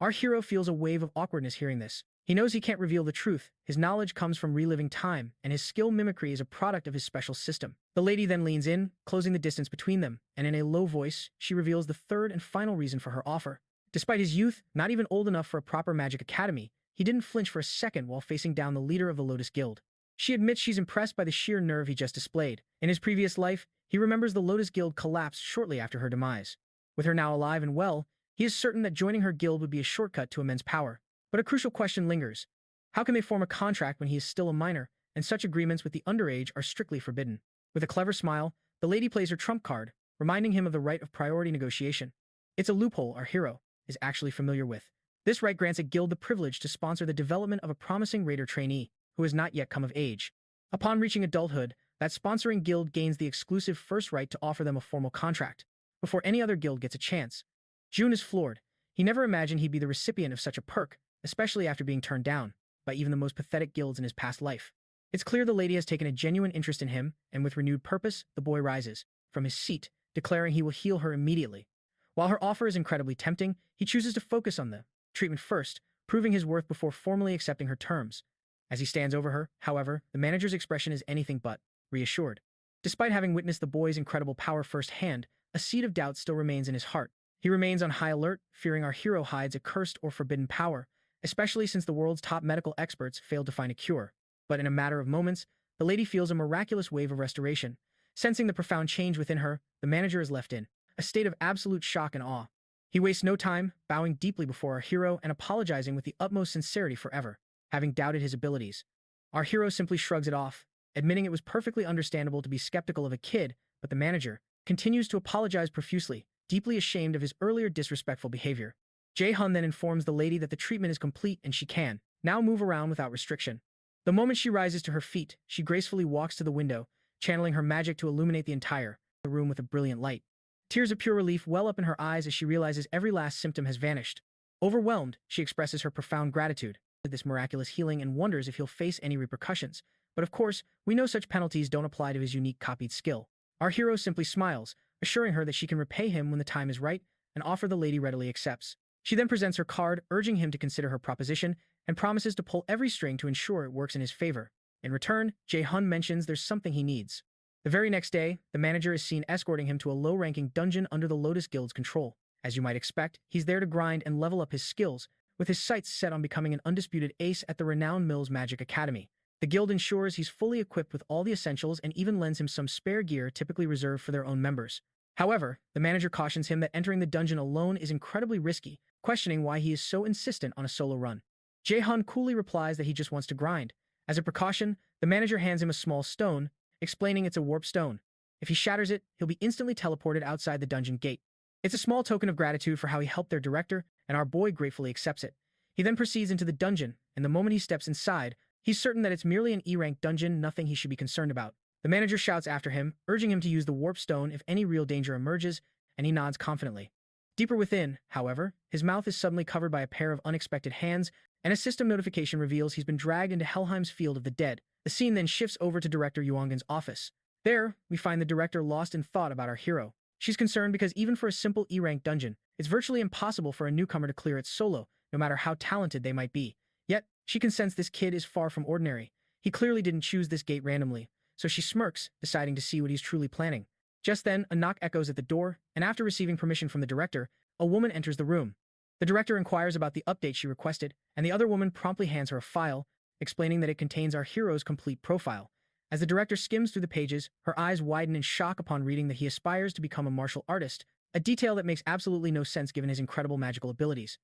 Our hero feels a wave of awkwardness hearing this. He knows he can't reveal the truth. His knowledge comes from reliving time, and his skill mimicry is a product of his special system. The lady then leans in, closing the distance between them, and in a low voice, she reveals the third and final reason for her offer. Despite his youth, not even old enough for a proper magic academy, he didn't flinch for a second while facing down the leader of the Lotus Guild. She admits she's impressed by the sheer nerve he just displayed. In his previous life, he remembers the Lotus Guild collapsed shortly after her demise. With her now alive and well, he is certain that joining her guild would be a shortcut to immense power. But a crucial question lingers. How can they form a contract when he is still a minor, and such agreements with the underage are strictly forbidden? With a clever smile, the lady plays her trump card, reminding him of the right of priority negotiation. It's a loophole our hero is actually familiar with. This right grants a guild the privilege to sponsor the development of a promising raider trainee who has not yet come of age. Upon reaching adulthood, that sponsoring guild gains the exclusive first right to offer them a formal contract, before any other guild gets a chance. Jun is floored. He never imagined he'd be the recipient of such a perk, especially after being turned down by even the most pathetic guilds in his past life. It's clear the lady has taken a genuine interest in him, and with renewed purpose, the boy rises from his seat, declaring he will heal her immediately. While her offer is incredibly tempting, he chooses to focus on the treatment first, proving his worth before formally accepting her terms. As he stands over her, however, the manager's expression is anything but reassured. Despite having witnessed the boy's incredible power firsthand, a seed of doubt still remains in his heart. He remains on high alert, fearing our hero hides a cursed or forbidden power, especially since the world's top medical experts failed to find a cure. But in a matter of moments, the lady feels a miraculous wave of restoration. Sensing the profound change within her, the manager is left in a state of absolute shock and awe. He wastes no time, bowing deeply before our hero and apologizing with the utmost sincerity forever, having doubted his abilities. Our hero simply shrugs it off, admitting it was perfectly understandable to be skeptical of a kid, but the manager continues to apologize profusely, deeply ashamed of his earlier disrespectful behavior. Jay Hyun then informs the lady that the treatment is complete and she can now move around without restriction. The moment she rises to her feet, she gracefully walks to the window, channeling her magic to illuminate the entire room with a brilliant light. Tears of pure relief well up in her eyes as she realizes every last symptom has vanished. Overwhelmed, she expresses her profound gratitude for this miraculous healing and wonders if he'll face any repercussions. But of course, we know such penalties don't apply to his unique copied skill. Our hero simply smiles, assuring her that she can repay him when the time is right, an offer the lady readily accepts. She then presents her card, urging him to consider her proposition, and promises to pull every string to ensure it works in his favor. In return, Jay Hyun mentions there's something he needs. The very next day, the manager is seen escorting him to a low-ranking dungeon under the Lotus Guild's control. As you might expect, he's there to grind and level up his skills, with his sights set on becoming an undisputed ace at the renowned Mills Magic Academy. The guild ensures he's fully equipped with all the essentials and even lends him some spare gear typically reserved for their own members. However, the manager cautions him that entering the dungeon alone is incredibly risky, questioning why he is so insistent on a solo run. Jay Hyun coolly replies that he just wants to grind. As a precaution, the manager hands him a small stone, explaining it's a warp stone. If he shatters it, he'll be instantly teleported outside the dungeon gate. It's a small token of gratitude for how he helped their director, and our boy gratefully accepts it. He then proceeds into the dungeon, and the moment he steps inside, he's certain that it's merely an E-rank dungeon, nothing he should be concerned about. The manager shouts after him, urging him to use the warp stone if any real danger emerges, and he nods confidently. Deeper within, however, his mouth is suddenly covered by a pair of unexpected hands, and a system notification reveals he's been dragged into Helheim's Field of the Dead. The scene then shifts over to Director Yuangen's office. There, we find the director lost in thought about our hero. She's concerned because even for a simple E-rank dungeon, it's virtually impossible for a newcomer to clear it solo, no matter how talented they might be. Yet, she can sense this kid is far from ordinary. He clearly didn't choose this gate randomly, so she smirks, deciding to see what he's truly planning. Just then, a knock echoes at the door, and after receiving permission from the director, a woman enters the room. The director inquires about the update she requested, and the other woman promptly hands her a file, explaining that it contains our hero's complete profile. As the director skims through the pages, her eyes widen in shock upon reading that he aspires to become a martial artist, a detail that makes absolutely no sense given his incredible magical abilities.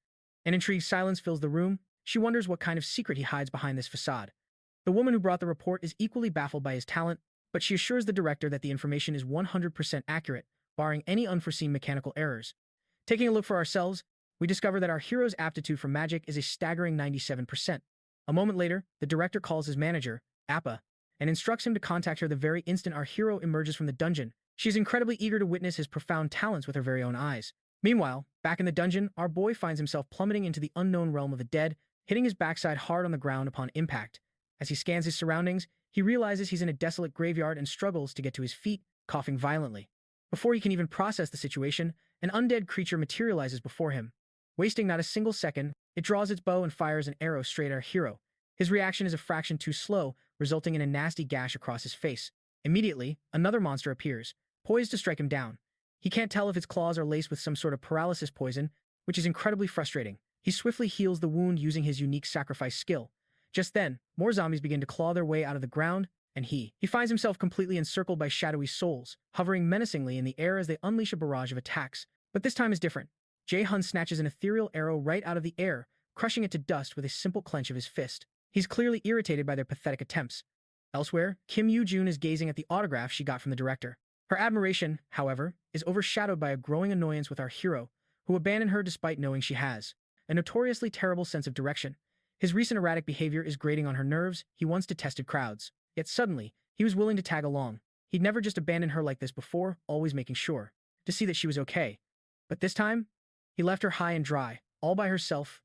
An intrigued silence fills the room. She wonders what kind of secret he hides behind this facade. The woman who brought the report is equally baffled by his talent, but she assures the director that the information is 100% accurate, barring any unforeseen mechanical errors. Taking a look for ourselves, we discover that our hero's aptitude for magic is a staggering 97%. A moment later, the director calls his manager, Appa, and instructs him to contact her the very instant our hero emerges from the dungeon. She's incredibly eager to witness his profound talents with her very own eyes. Meanwhile, back in the dungeon, our boy finds himself plummeting into the unknown realm of the dead, hitting his backside hard on the ground upon impact. As he scans his surroundings, he realizes he's in a desolate graveyard and struggles to get to his feet, coughing violently. Before he can even process the situation, an undead creature materializes before him. Wasting not a single second, it draws its bow and fires an arrow straight at our hero. His reaction is a fraction too slow, resulting in a nasty gash across his face. Immediately, another monster appears, poised to strike him down. He can't tell if its claws are laced with some sort of paralysis poison, which is incredibly frustrating. He swiftly heals the wound using his unique sacrifice skill. Just then, more zombies begin to claw their way out of the ground, and he finds himself completely encircled by shadowy souls, hovering menacingly in the air as they unleash a barrage of attacks. But this time is different. Jay Hyun snatches an ethereal arrow right out of the air, crushing it to dust with a simple clench of his fist. He's clearly irritated by their pathetic attempts. Elsewhere, Kim Yoo-jun is gazing at the autograph she got from the director. Her admiration, however, is overshadowed by a growing annoyance with our hero, who abandoned her despite knowing she has a notoriously terrible sense of direction. His recent erratic behavior is grating on her nerves. He once detested crowds. Yet suddenly, he was willing to tag along. He'd never just abandoned her like this before, always making sure to see that she was okay. But this time, he left her high and dry, all by herself,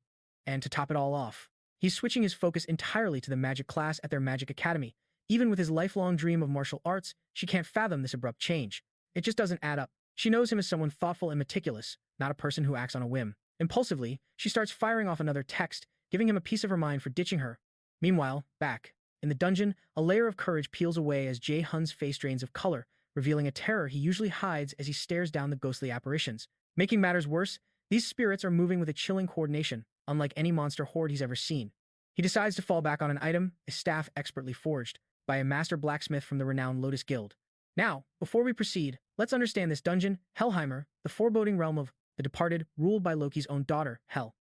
and to top it all off, he's switching his focus entirely to the magic class at their magic academy. Even with his lifelong dream of martial arts, she can't fathom this abrupt change. It just doesn't add up. She knows him as someone thoughtful and meticulous, not a person who acts on a whim. Impulsively, she starts firing off another text, giving him a piece of her mind for ditching her. Meanwhile, back in the dungeon, a layer of courage peels away as Jay Hyun's face drains of color, revealing a terror he usually hides as he stares down the ghostly apparitions. Making matters worse, these spirits are moving with a chilling coordination, unlike any monster horde he's ever seen. He decides to fall back on an item, a staff expertly forged by a master blacksmith from the renowned Lotus Guild. Now, before we proceed, let's understand this dungeon, Helheimer, the foreboding realm of the departed, ruled by Loki's own daughter, Hel.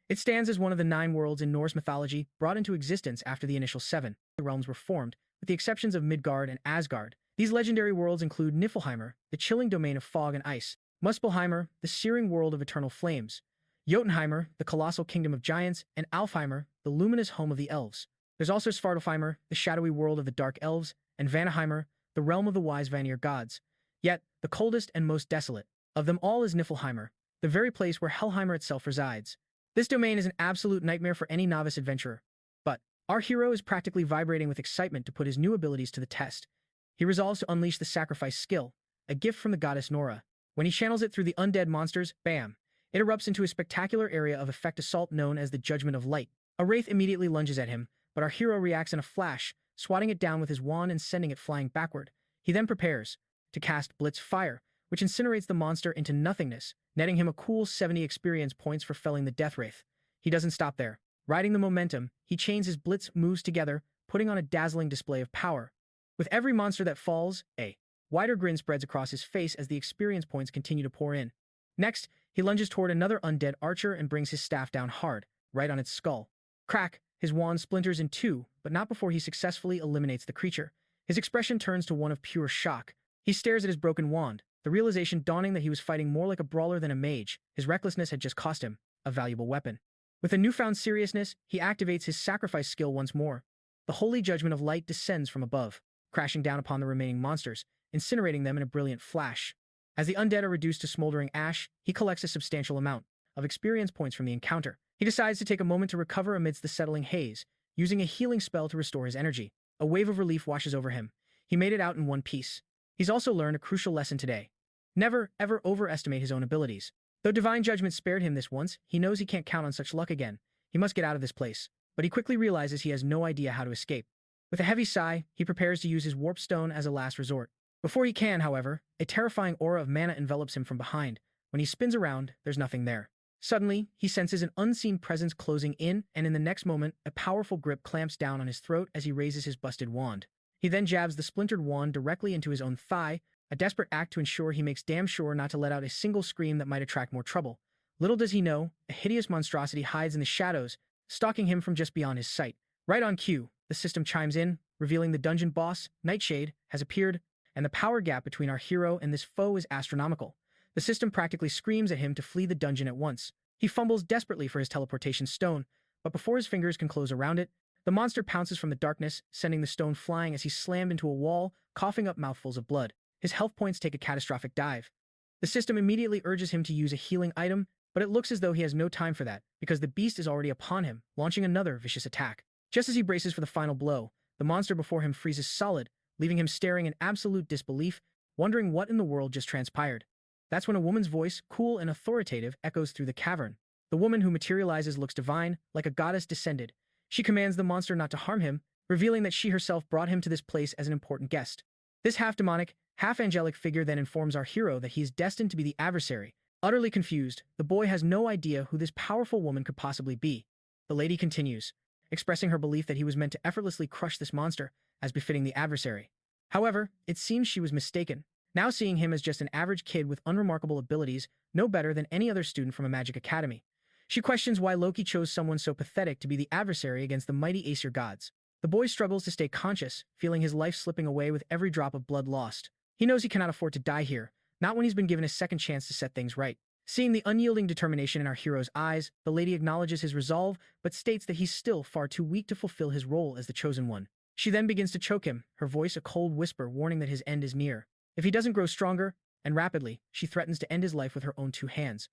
It stands as one of the 9 worlds in Norse mythology brought into existence after the initial 7 realms were formed, with the exceptions of Midgard and Asgard. These legendary worlds include Niflheimer, the chilling domain of fog and ice, Muspelheimer, the searing world of eternal flames, Jotunheimer, the colossal kingdom of giants, and Alfheimer, the luminous home of the elves. There's also Svartalfheimer, the shadowy world of the dark elves, and Vanaheimer, the realm of the wise Vanir gods. Yet, the coldest and most desolate of them all is Niflheimer, the very place where Helheimer itself resides. This domain is an absolute nightmare for any novice adventurer. But our hero is practically vibrating with excitement to put his new abilities to the test. He resolves to unleash the sacrifice skill, a gift from the goddess Nora. When he channels it through the undead monsters, bam! It erupts into a spectacular area of effect assault known as the Judgment of Light. A wraith immediately lunges at him, but our hero reacts in a flash, swatting it down with his wand and sending it flying backward. He then prepares to cast Blitz Fire, which incinerates the monster into nothingness, netting him a cool 70 experience points for felling the Death Wraith. He doesn't stop there. Riding the momentum, he chains his blitz moves together, putting on a dazzling display of power. With every monster that falls, a wider grin spreads across his face as the experience points continue to pour in. Next, he lunges toward another undead archer and brings his staff down hard, right on its skull. Crack! His wand splinters in two, but not before he successfully eliminates the creature. His expression turns to one of pure shock. He stares at his broken wand, the realization dawning that he was fighting more like a brawler than a mage. His recklessness had just cost him a valuable weapon. With a newfound seriousness, he activates his sacrifice skill once more. The holy judgment of light descends from above, crashing down upon the remaining monsters, incinerating them in a brilliant flash. As the undead are reduced to smoldering ash, he collects a substantial amount of experience points from the encounter. He decides to take a moment to recover amidst the settling haze, using a healing spell to restore his energy. A wave of relief washes over him. He made it out in one piece. He's also learned a crucial lesson today. Never, ever overestimate his own abilities. Though divine judgment spared him this once, he knows he can't count on such luck again. He must get out of this place. But he quickly realizes he has no idea how to escape. With a heavy sigh, he prepares to use his warp stone as a last resort. Before he can, however, a terrifying aura of mana envelops him from behind. When he spins around, there's nothing there. Suddenly, he senses an unseen presence closing in, and in the next moment, a powerful grip clamps down on his throat as he raises his busted wand. He then jabs the splintered wand directly into his own thigh, a desperate act to ensure he makes damn sure not to let out a single scream that might attract more trouble. Little does he know, a hideous monstrosity hides in the shadows, stalking him from just beyond his sight. Right on cue, the system chimes in, revealing the dungeon boss, Nightshade, has appeared, and the power gap between our hero and this foe is astronomical. The system practically screams at him to flee the dungeon at once. He fumbles desperately for his teleportation stone, but before his fingers can close around it, the monster pounces from the darkness, sending the stone flying as he's slammed into a wall, coughing up mouthfuls of blood. His health points take a catastrophic dive. The system immediately urges him to use a healing item, but it looks as though he has no time for that, because the beast is already upon him, launching another vicious attack. Just as he braces for the final blow, the monster before him freezes solid, leaving him staring in absolute disbelief, wondering what in the world just transpired. That's when a woman's voice, cool and authoritative, echoes through the cavern. The woman who materializes looks divine, like a goddess descended. She commands the monster not to harm him, revealing that she herself brought him to this place as an important guest. This half-demonic, half-angelic figure then informs our hero that he is destined to be the adversary. Utterly confused, the boy has no idea who this powerful woman could possibly be. The lady continues, expressing her belief that he was meant to effortlessly crush this monster, as befitting the adversary. However, it seems she was mistaken, now seeing him as just an average kid with unremarkable abilities, no better than any other student from a magic academy. She questions why Loki chose someone so pathetic to be the adversary against the mighty Aesir gods. The boy struggles to stay conscious, feeling his life slipping away with every drop of blood lost. He knows he cannot afford to die here, not when he's been given a second chance to set things right. Seeing the unyielding determination in our hero's eyes, the lady acknowledges his resolve, but states that he's still far too weak to fulfill his role as the chosen one. She then begins to choke him, her voice a cold whisper warning that his end is near. If he doesn't grow stronger, and rapidly, she threatens to end his life with her own two hands.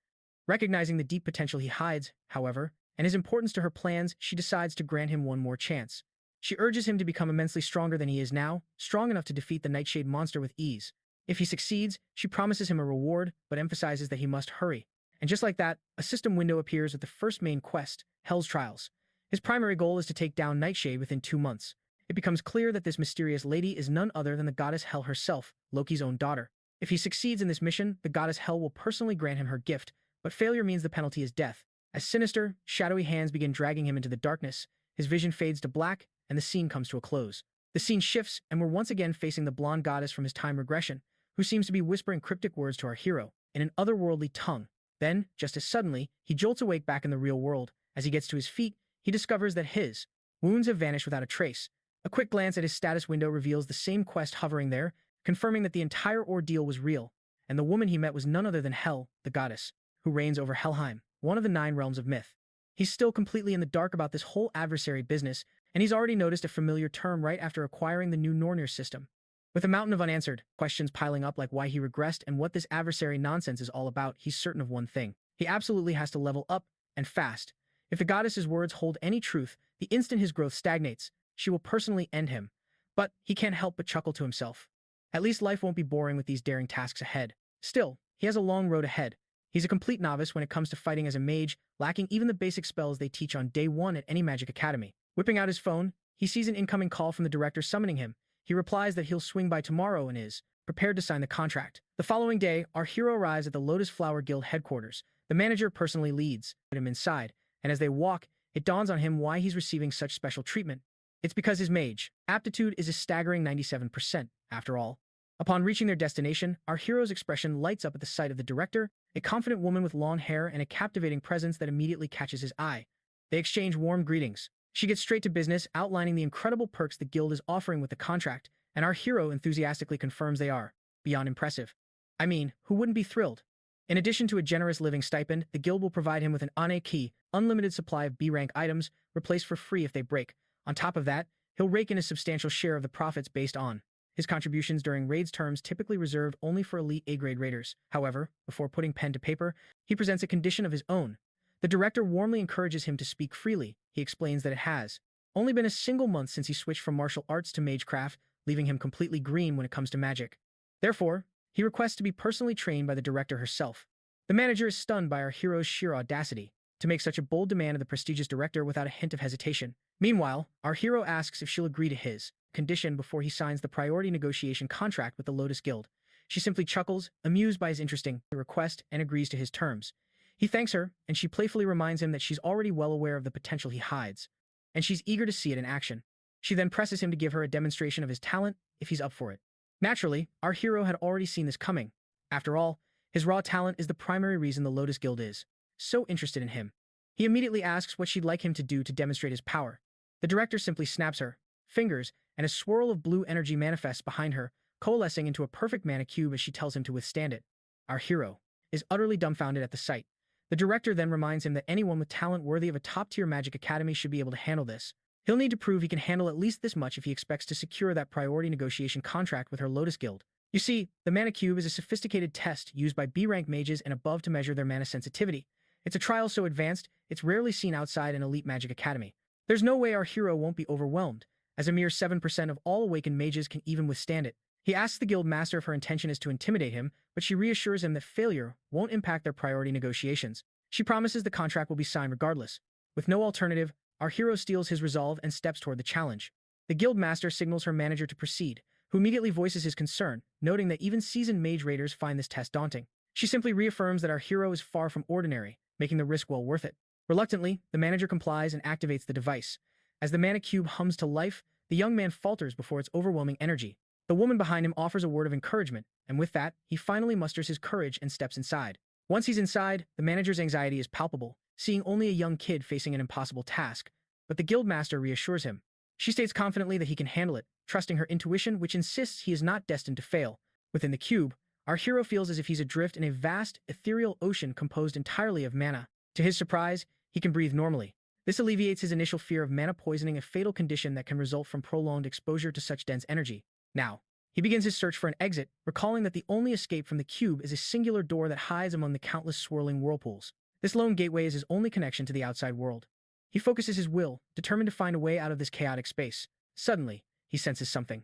Recognizing the deep potential he hides, however, and his importance to her plans, she decides to grant him one more chance. She urges him to become immensely stronger than he is now, strong enough to defeat the Nightshade monster with ease. If he succeeds, she promises him a reward, but emphasizes that he must hurry. And just like that, a system window appears with the first main quest, Hell's Trials. His primary goal is to take down Nightshade within 2 months. It becomes clear that this mysterious lady is none other than the goddess Hel herself, Loki's own daughter. If he succeeds in this mission, the goddess Hel will personally grant him her gift, but failure means the penalty is death. As sinister, shadowy hands begin dragging him into the darkness, his vision fades to black, and the scene comes to a close. The scene shifts, and we're once again facing the blonde goddess from his time regression, who seems to be whispering cryptic words to our hero, in an otherworldly tongue. Then, just as suddenly, he jolts awake back in the real world. As he gets to his feet, he discovers that his wounds have vanished without a trace. A quick glance at his status window reveals the same quest hovering there, confirming that the entire ordeal was real, and the woman he met was none other than Hel, the goddess, who reigns over Helheim, one of the 9 realms of myth. He's still completely in the dark about this whole adversary business, and he's already noticed a familiar term right after acquiring the new Nornir system. With a mountain of unanswered questions piling up like why he regressed and what this adversary nonsense is all about, he's certain of one thing. He absolutely has to level up, and fast. If the goddess's words hold any truth, the instant his growth stagnates, she will personally end him. But he can't help but chuckle to himself. At least life won't be boring with these daring tasks ahead. Still, he has a long road ahead. He's a complete novice when it comes to fighting as a mage, lacking even the basic spells they teach on day 1 at any magic academy. Whipping out his phone, he sees an incoming call from the director summoning him. He replies that he'll swing by tomorrow and is prepared to sign the contract. The following day, our hero arrives at the Lotus Flower Guild headquarters. The manager personally leads him inside, and as they walk, it dawns on him why he's receiving such special treatment. It's because his mage aptitude is a staggering 97%, after all. Upon reaching their destination, our hero's expression lights up at the sight of the director, a confident woman with long hair and a captivating presence that immediately catches his eye. They exchange warm greetings. She gets straight to business, outlining the incredible perks the guild is offering with the contract, and our hero enthusiastically confirms they are beyond impressive. I mean, who wouldn't be thrilled? In addition to a generous living stipend, the guild will provide him with an Ane key, unlimited supply of B-rank items, replaced for free if they break. On top of that, he'll rake in a substantial share of the profits based on his contributions during raids, terms typically reserved only for elite A-grade raiders. However, before putting pen to paper, he presents a condition of his own. The director warmly encourages him to speak freely. He explains that it has only been a single month since he switched from martial arts to magecraft, leaving him completely green when it comes to magic. Therefore, he requests to be personally trained by the director herself. The manager is stunned by our hero's sheer audacity to make such a bold demand of the prestigious director without a hint of hesitation. Meanwhile, our hero asks if she'll agree to his condition before he signs the priority negotiation contract with the Lotus Guild. She simply chuckles, amused by his interesting request, and agrees to his terms. He thanks her, and she playfully reminds him that she's already well aware of the potential he hides, and she's eager to see it in action. She then presses him to give her a demonstration of his talent if he's up for it. Naturally, our hero had already seen this coming. After all, his raw talent is the primary reason the Lotus Guild is so interested in him. He immediately asks what she'd like him to do to demonstrate his power. The director simply snaps her fingers, and a swirl of blue energy manifests behind her, coalescing into a perfect mana cube as she tells him to withstand it. Our hero is utterly dumbfounded at the sight. The director then reminds him that anyone with talent worthy of a top-tier magic academy should be able to handle this. He'll need to prove he can handle at least this much if he expects to secure that priority negotiation contract with her Lotus Guild. You see, the mana cube is a sophisticated test used by B-rank mages and above to measure their mana sensitivity. It's a trial so advanced, it's rarely seen outside an elite magic academy. There's no way our hero won't be overwhelmed, as a mere 7% of all awakened mages can even withstand it. He asks the guild master if her intention is to intimidate him, but she reassures him that failure won't impact their priority negotiations. She promises the contract will be signed regardless. With no alternative, our hero steals his resolve and steps toward the challenge. The guild master signals her manager to proceed, who immediately voices his concern, noting that even seasoned mage raiders find this test daunting. She simply reaffirms that our hero is far from ordinary, making the risk well worth it. Reluctantly, the manager complies and activates the device. As the mana cube hums to life, the young man falters before its overwhelming energy. The woman behind him offers a word of encouragement, and with that, he finally musters his courage and steps inside. Once he's inside, the manager's anxiety is palpable, seeing only a young kid facing an impossible task, but the guild master reassures him. She states confidently that he can handle it, trusting her intuition, which insists he is not destined to fail. Within the cube, our hero feels as if he's adrift in a vast, ethereal ocean composed entirely of mana. To his surprise, he can breathe normally. This alleviates his initial fear of mana poisoning, a fatal condition that can result from prolonged exposure to such dense energy. Now, he begins his search for an exit, recalling that the only escape from the cube is a singular door that hides among the countless swirling whirlpools. This lone gateway is his only connection to the outside world. He focuses his will, determined to find a way out of this chaotic space. Suddenly, he senses something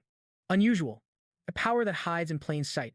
unusual, a power that hides in plain sight,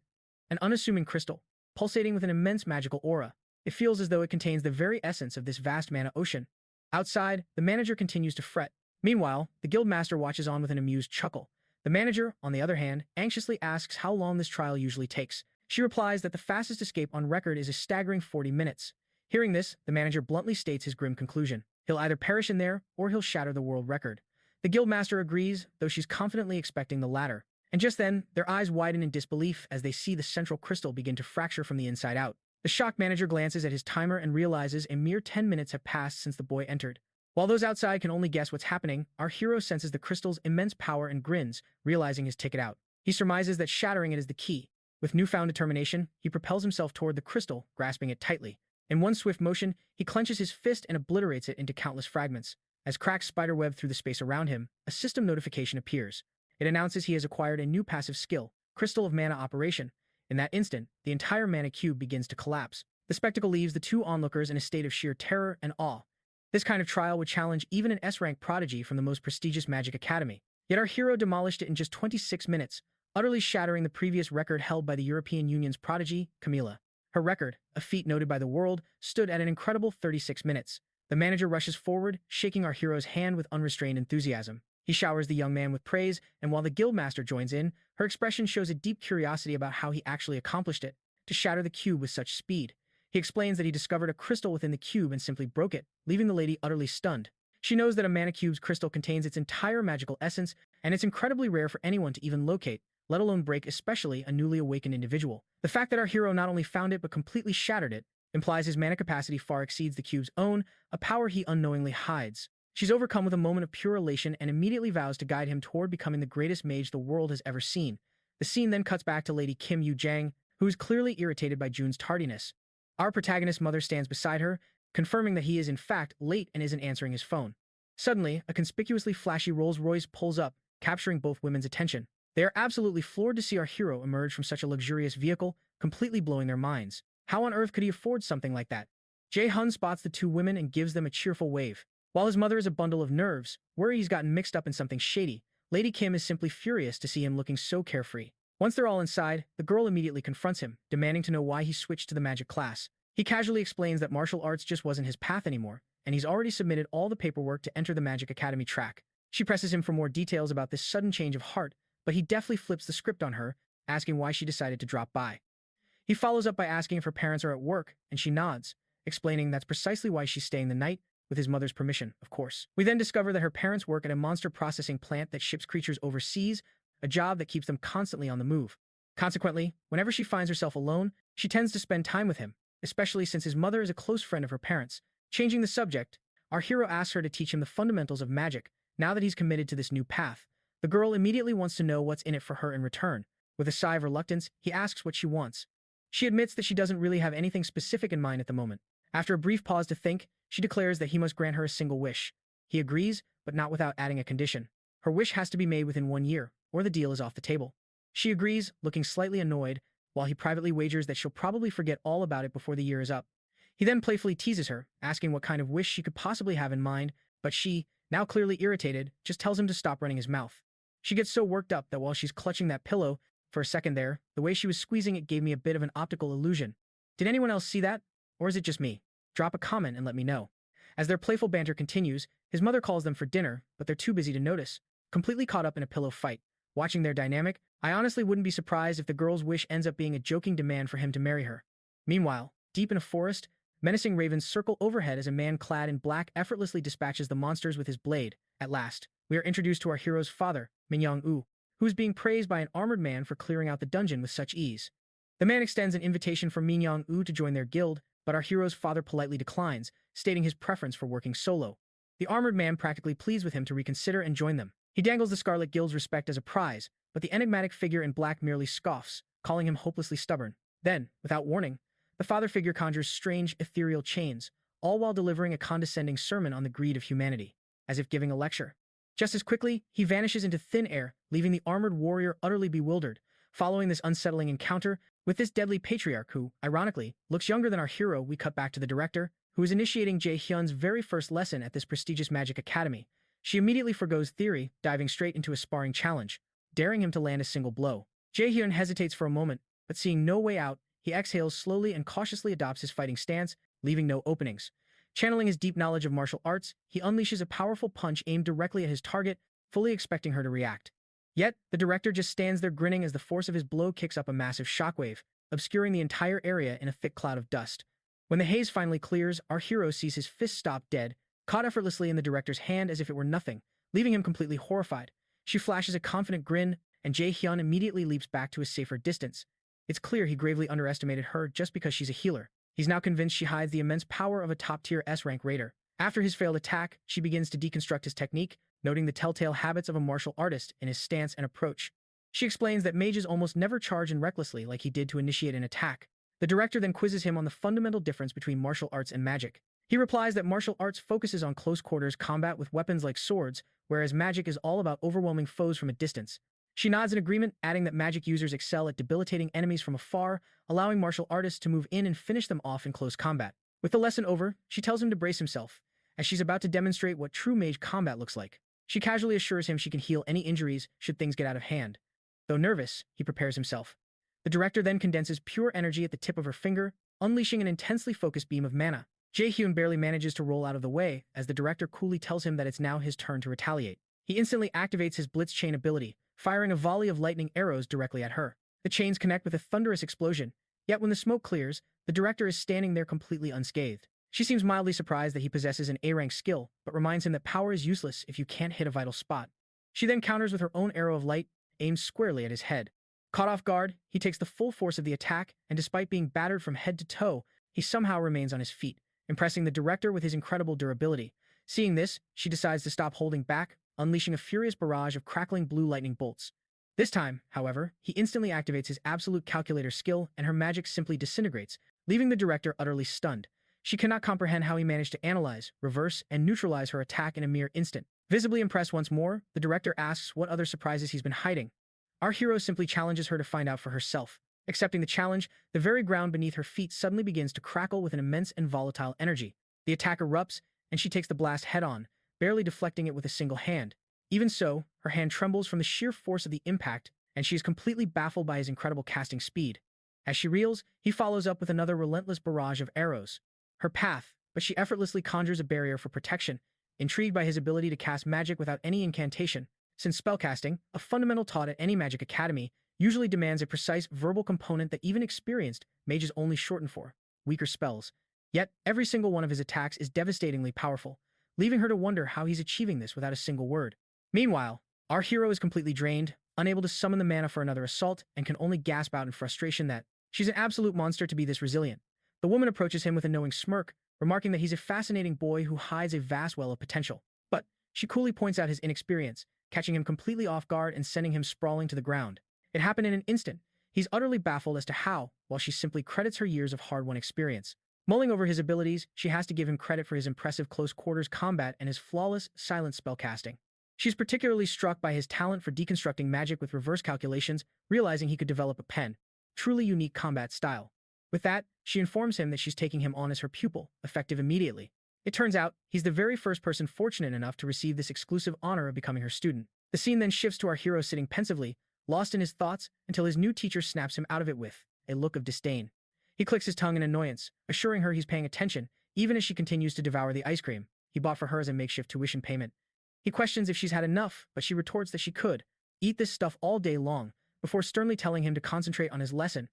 an unassuming crystal, pulsating with an immense magical aura. It feels as though it contains the very essence of this vast mana ocean. Outside, the manager continues to fret. Meanwhile, the guild master watches on with an amused chuckle. The manager, on the other hand, anxiously asks how long this trial usually takes. She replies that the fastest escape on record is a staggering 40 minutes. Hearing this, the manager bluntly states his grim conclusion. He'll either perish in there, or he'll shatter the world record. The guildmaster agrees, though she's confidently expecting the latter. And just then, their eyes widen in disbelief as they see the central crystal begin to fracture from the inside out. The shocked manager glances at his timer and realizes a mere 10 minutes have passed since the boy entered. While those outside can only guess what's happening, our hero senses the crystal's immense power and grins, realizing his ticket out. He surmises that shattering it is the key. With newfound determination, he propels himself toward the crystal, grasping it tightly. In one swift motion, he clenches his fist and obliterates it into countless fragments. As cracks spiderweb through the space around him, a system notification appears. It announces he has acquired a new passive skill, Crystal of Mana Operation. In that instant, the entire mana cube begins to collapse. The spectacle leaves the two onlookers in a state of sheer terror and awe. This kind of trial would challenge even an S-rank prodigy from the most prestigious magic academy. Yet our hero demolished it in just 26 minutes, utterly shattering the previous record held by the European Union's prodigy, Camilla. Her record, a feat noted by the world, stood at an incredible 36 minutes. The manager rushes forward, shaking our hero's hand with unrestrained enthusiasm. He showers the young man with praise, and while the guildmaster joins in, Her expression shows a deep curiosity about how he actually accomplished it, to shatter the cube with such speed. He explains that he discovered a crystal within the cube and simply broke it, leaving the lady utterly stunned. She knows that a mana cube's crystal contains its entire magical essence, and it's incredibly rare for anyone to even locate, let alone break, especially a newly awakened individual. The fact that our hero not only found it but completely shattered it implies his mana capacity far exceeds the cube's own, a power he unknowingly hides. She's overcome with a moment of pure elation and immediately vows to guide him toward becoming the greatest mage the world has ever seen. The scene then cuts back to Lady Kim Yu-jang, who is clearly irritated by Jun's tardiness. Our protagonist's mother stands beside her, confirming that he is in fact late and isn't answering his phone. Suddenly, a conspicuously flashy Rolls-Royce pulls up, capturing both women's attention. They are absolutely floored to see our hero emerge from such a luxurious vehicle, completely blowing their minds. How on earth could he afford something like that? Jay Hyun spots the two women and gives them a cheerful wave. While his mother is a bundle of nerves, worry he's gotten mixed up in something shady, Lady Kim is simply furious to see him looking so carefree. Once they're all inside, the girl immediately confronts him, demanding to know why he switched to the magic class. He casually explains that martial arts just wasn't his path anymore, and he's already submitted all the paperwork to enter the Magic Academy track. She presses him for more details about this sudden change of heart, but he deftly flips the script on her, asking why she decided to drop by. He follows up by asking if her parents are at work, and she nods, explaining that's precisely why she's staying the night, with his mother's permission, of course. We then discover that her parents work at a monster processing plant that ships creatures overseas, a job that keeps them constantly on the move. Consequently, whenever she finds herself alone, she tends to spend time with him, especially since his mother is a close friend of her parents. Changing the subject, our hero asks her to teach him the fundamentals of magic, now that he's committed to this new path. The girl immediately wants to know what's in it for her in return. With a sigh of reluctance, he asks what she wants. She admits that she doesn't really have anything specific in mind at the moment. After a brief pause to think, she declares that he must grant her a single wish. He agrees, but not without adding a condition. Her wish has to be made within 1 year, or the deal is off the table. She agrees, looking slightly annoyed, while he privately wagers that she'll probably forget all about it before the year is up. He then playfully teases her, asking what kind of wish she could possibly have in mind, but she, now clearly irritated, just tells him to stop running his mouth. She gets so worked up that while she's clutching that pillow, for a second there, the way she was squeezing it gave me a bit of an optical illusion. Did anyone else see that? Or is it just me? Drop a comment and let me know. As their playful banter continues, his mother calls them for dinner, but they're too busy to notice, completely caught up in a pillow fight. Watching their dynamic, I honestly wouldn't be surprised if the girl's wish ends up being a joking demand for him to marry her. Meanwhile, deep in a forest, menacing ravens circle overhead as a man clad in black effortlessly dispatches the monsters with his blade. At last, we are introduced to our hero's father, Min Young-woo, who is being praised by an armored man for clearing out the dungeon with such ease. The man extends an invitation for Min Young-woo to join their guild, but our hero's father politely declines, stating his preference for working solo. The armored man practically pleads with him to reconsider and join them. He dangles the Scarlet Guild's respect as a prize, but the enigmatic figure in black merely scoffs, calling him hopelessly stubborn. Then, without warning, the father figure conjures strange, ethereal chains, all while delivering a condescending sermon on the greed of humanity, as if giving a lecture. Just as quickly, he vanishes into thin air, leaving the armored warrior utterly bewildered. Following this unsettling encounter with this deadly patriarch who, ironically, looks younger than our hero, we cut back to the director, who is initiating Jay Hyun's very first lesson at this prestigious magic academy. She immediately forgoes theory, diving straight into a sparring challenge, daring him to land a single blow. Jay Hyun hesitates for a moment, but seeing no way out, he exhales slowly and cautiously adopts his fighting stance, leaving no openings. Channeling his deep knowledge of martial arts, he unleashes a powerful punch aimed directly at his target, fully expecting her to react. Yet, the director just stands there grinning as the force of his blow kicks up a massive shockwave, obscuring the entire area in a thick cloud of dust. When the haze finally clears, our hero sees his fist stop dead, caught effortlessly in the director's hand as if it were nothing, leaving him completely horrified. She flashes a confident grin, and Jay Hyun immediately leaps back to a safer distance. It's clear he gravely underestimated her just because she's a healer. He's now convinced she hides the immense power of a top-tier S-rank raider. After his failed attack, she begins to deconstruct his technique, noting the telltale habits of a martial artist in his stance and approach. She explains that mages almost never charge in recklessly like he did to initiate an attack. The director then quizzes him on the fundamental difference between martial arts and magic. He replies that martial arts focuses on close-quarters combat with weapons like swords, whereas magic is all about overwhelming foes from a distance. She nods in agreement, adding that magic users excel at debilitating enemies from afar, allowing martial artists to move in and finish them off in close combat. With the lesson over, she tells him to brace himself, as she's about to demonstrate what true mage combat looks like. She casually assures him she can heal any injuries should things get out of hand. Though nervous, he prepares himself. The director then condenses pure energy at the tip of her finger, unleashing an intensely focused beam of mana. Jay Hyun barely manages to roll out of the way, as the director coolly tells him that it's now his turn to retaliate. He instantly activates his blitz chain ability, firing a volley of lightning arrows directly at her. The chains connect with a thunderous explosion, yet when the smoke clears, the director is standing there completely unscathed. She seems mildly surprised that he possesses an A-rank skill, but reminds him that power is useless if you can't hit a vital spot. She then counters with her own arrow of light, aimed squarely at his head. Caught off guard, he takes the full force of the attack, and despite being battered from head to toe, he somehow remains on his feet, impressing the director with his incredible durability. Seeing this, she decides to stop holding back, unleashing a furious barrage of crackling blue lightning bolts. This time, however, he instantly activates his absolute calculator skill, and her magic simply disintegrates, leaving the director utterly stunned. She cannot comprehend how he managed to analyze, reverse, and neutralize her attack in a mere instant. Visibly impressed once more, the director asks what other surprises he's been hiding. Our hero simply challenges her to find out for herself. Accepting the challenge, the very ground beneath her feet suddenly begins to crackle with an immense and volatile energy. The attack erupts, and she takes the blast head-on, barely deflecting it with a single hand. Even so, her hand trembles from the sheer force of the impact, and she is completely baffled by his incredible casting speed. As she reels, he follows up with another relentless barrage of arrows. Her path, but she effortlessly conjures a barrier for protection, intrigued by his ability to cast magic without any incantation. Since spellcasting, a fundamental taught at any magic academy, usually demands a precise verbal component that even experienced mages only shorten for weaker spells. Yet, every single one of his attacks is devastatingly powerful, leaving her to wonder how he's achieving this without a single word. Meanwhile, our hero is completely drained, unable to summon the mana for another assault, and can only gasp out in frustration that she's an absolute monster to be this resilient. The woman approaches him with a knowing smirk, remarking that he's a fascinating boy who hides a vast well of potential. But she coolly points out his inexperience, catching him completely off guard and sending him sprawling to the ground. It happened in an instant. He's utterly baffled as to how, while she simply credits her years of hard-won experience. Mulling over his abilities, she has to give him credit for his impressive close-quarters combat and his flawless, silent spellcasting. She's particularly struck by his talent for deconstructing magic with reverse calculations, realizing he could develop a truly unique combat style. With that, she informs him that she's taking him on as her pupil, effective immediately. It turns out, he's the very first person fortunate enough to receive this exclusive honor of becoming her student. The scene then shifts to our hero sitting pensively, lost in his thoughts, until his new teacher snaps him out of it with a look of disdain. He clicks his tongue in annoyance, assuring her he's paying attention, even as she continues to devour the ice cream he bought for her as a makeshift tuition payment. He questions if she's had enough, but she retorts that she could eat this stuff all day long, before sternly telling him to concentrate on his lesson.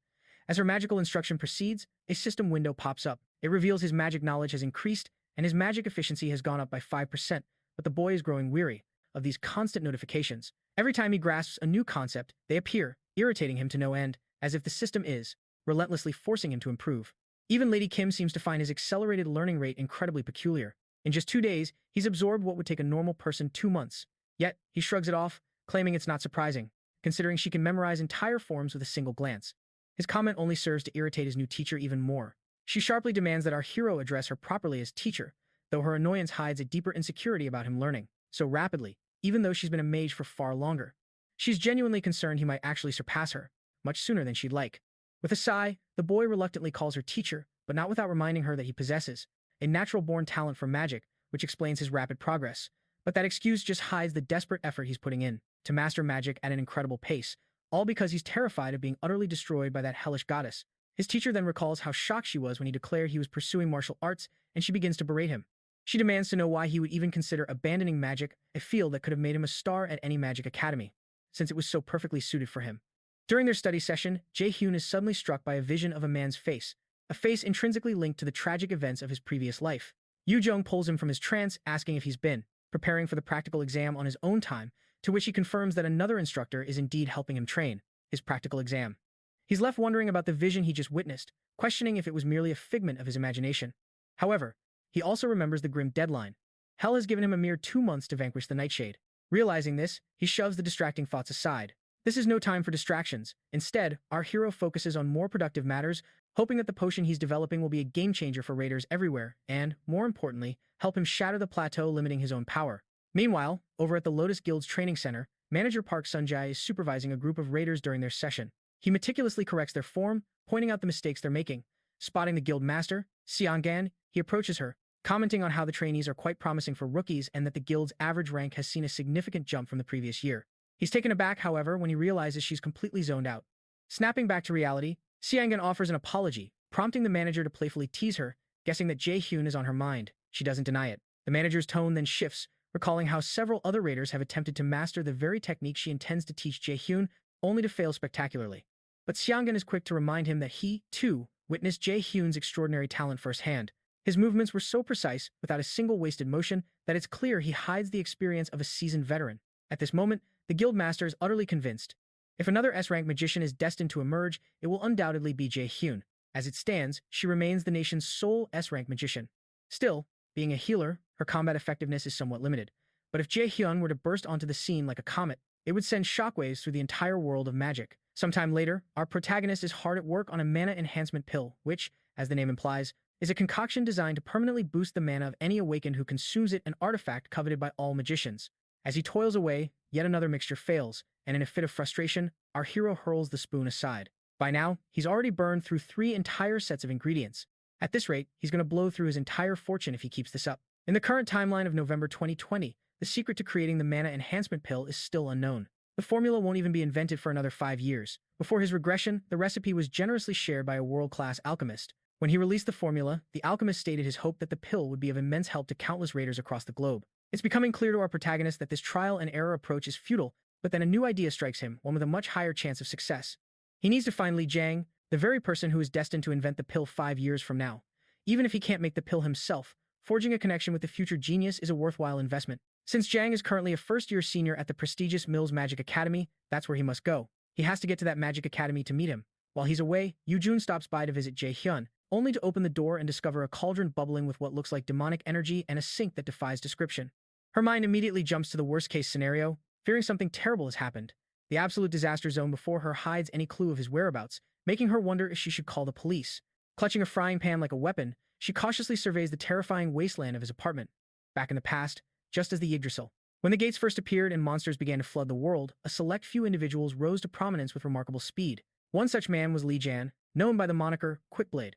As her magical instruction proceeds, a system window pops up. It reveals his magic knowledge has increased, and his magic efficiency has gone up by 5%, but the boy is growing weary of these constant notifications. Every time he grasps a new concept, they appear, irritating him to no end, as if the system is relentlessly forcing him to improve. Even Lady Kim seems to find his accelerated learning rate incredibly peculiar. In just 2 days, he's absorbed what would take a normal person 2 months. Yet, he shrugs it off, claiming it's not surprising, considering she can memorize entire forms with a single glance. His comment only serves to irritate his new teacher even more. She sharply demands that our hero address her properly as teacher, though her annoyance hides a deeper insecurity about him learning so rapidly, even though she's been a mage for far longer. She's genuinely concerned he might actually surpass her, much sooner than she'd like. With a sigh, the boy reluctantly calls her teacher, but not without reminding her that he possesses a natural-born talent for magic, which explains his rapid progress. But that excuse just hides the desperate effort he's putting in to master magic at an incredible pace, all because he's terrified of being utterly destroyed by that hellish goddess. His teacher then recalls how shocked she was when he declared he was pursuing martial arts, and she begins to berate him. She demands to know why he would even consider abandoning magic, a field that could have made him a star at any magic academy, since it was so perfectly suited for him. During their study session, Jay Hyun is suddenly struck by a vision of a man's face, a face intrinsically linked to the tragic events of his previous life. Yu Jung pulls him from his trance, asking if he's been preparing for the practical exam on his own time, to which he confirms that another instructor is indeed helping him train his practical exam. He's left wondering about the vision he just witnessed, questioning if it was merely a figment of his imagination. However, he also remembers the grim deadline. Hell has given him a mere 2 months to vanquish the Nightshade. Realizing this, he shoves the distracting thoughts aside. This is no time for distractions. Instead, our hero focuses on more productive matters, hoping that the potion he's developing will be a game-changer for raiders everywhere and, more importantly, help him shatter the plateau limiting his own power. Meanwhile, over at the Lotus Guild's training center, Manager Park Sunjae is supervising a group of raiders during their session. He meticulously corrects their form, pointing out the mistakes they're making. Spotting the guild master, Sioena, he approaches her, commenting on how the trainees are quite promising for rookies and that the guild's average rank has seen a significant jump from the previous year. He's taken aback, however, when he realizes she's completely zoned out. Snapping back to reality, Sioena offers an apology, prompting the manager to playfully tease her, guessing that Jay Hyun is on her mind. She doesn't deny it. The manager's tone then shifts, recalling how several other raiders have attempted to master the very technique she intends to teach Jay Hyun, only to fail spectacularly. But Sioena is quick to remind him that he, too, witnessed Jay Hyun's extraordinary talent firsthand. His movements were so precise, without a single wasted motion, that it's clear he hides the experience of a seasoned veteran. At this moment, the guildmaster is utterly convinced. If another S-rank magician is destined to emerge, it will undoubtedly be Jay Hyun. As it stands, she remains the nation's sole S-rank magician. Still, being a healer, her combat effectiveness is somewhat limited. But if Jay Hyun were to burst onto the scene like a comet, it would send shockwaves through the entire world of magic. Sometime later, our protagonist is hard at work on a mana enhancement pill, which, as the name implies, is a concoction designed to permanently boost the mana of any awakened who consumes it, an artifact coveted by all magicians. As he toils away, yet another mixture fails, and in a fit of frustration, our hero hurls the spoon aside. By now, he's already burned through 3 entire sets of ingredients. At this rate, he's going to blow through his entire fortune if he keeps this up. In the current timeline of November 2020, the secret to creating the mana enhancement pill is still unknown. The formula won't even be invented for another 5 years. Before his regression, the recipe was generously shared by a world-class alchemist. When he released the formula, the alchemist stated his hope that the pill would be of immense help to countless raiders across the globe. It's becoming clear to our protagonist that this trial-and-error approach is futile, but then a new idea strikes him, one with a much higher chance of success. He needs to find Li Jiang, the very person who is destined to invent the pill 5 years from now. Even if he can't make the pill himself, forging a connection with the future genius is a worthwhile investment. Since Jiang is currently a first-year senior at the prestigious Mills Magic Academy, that's where he must go. He has to get to that magic academy to meet him. While he's away, Yoo-jun stops by to visit Jay Hyun, only to open the door and discover a cauldron bubbling with what looks like demonic energy and a sink that defies description. Her mind immediately jumps to the worst-case scenario, fearing something terrible has happened. The absolute disaster zone before her hides any clue of his whereabouts, making her wonder if she should call the police. Clutching a frying pan like a weapon, she cautiously surveys the terrifying wasteland of his apartment. Back in the past, just as the Yggdrasil. When the gates first appeared and monsters began to flood the world, a select few individuals rose to prominence with remarkable speed. One such man was Li Jiang, known by the moniker Quickblade.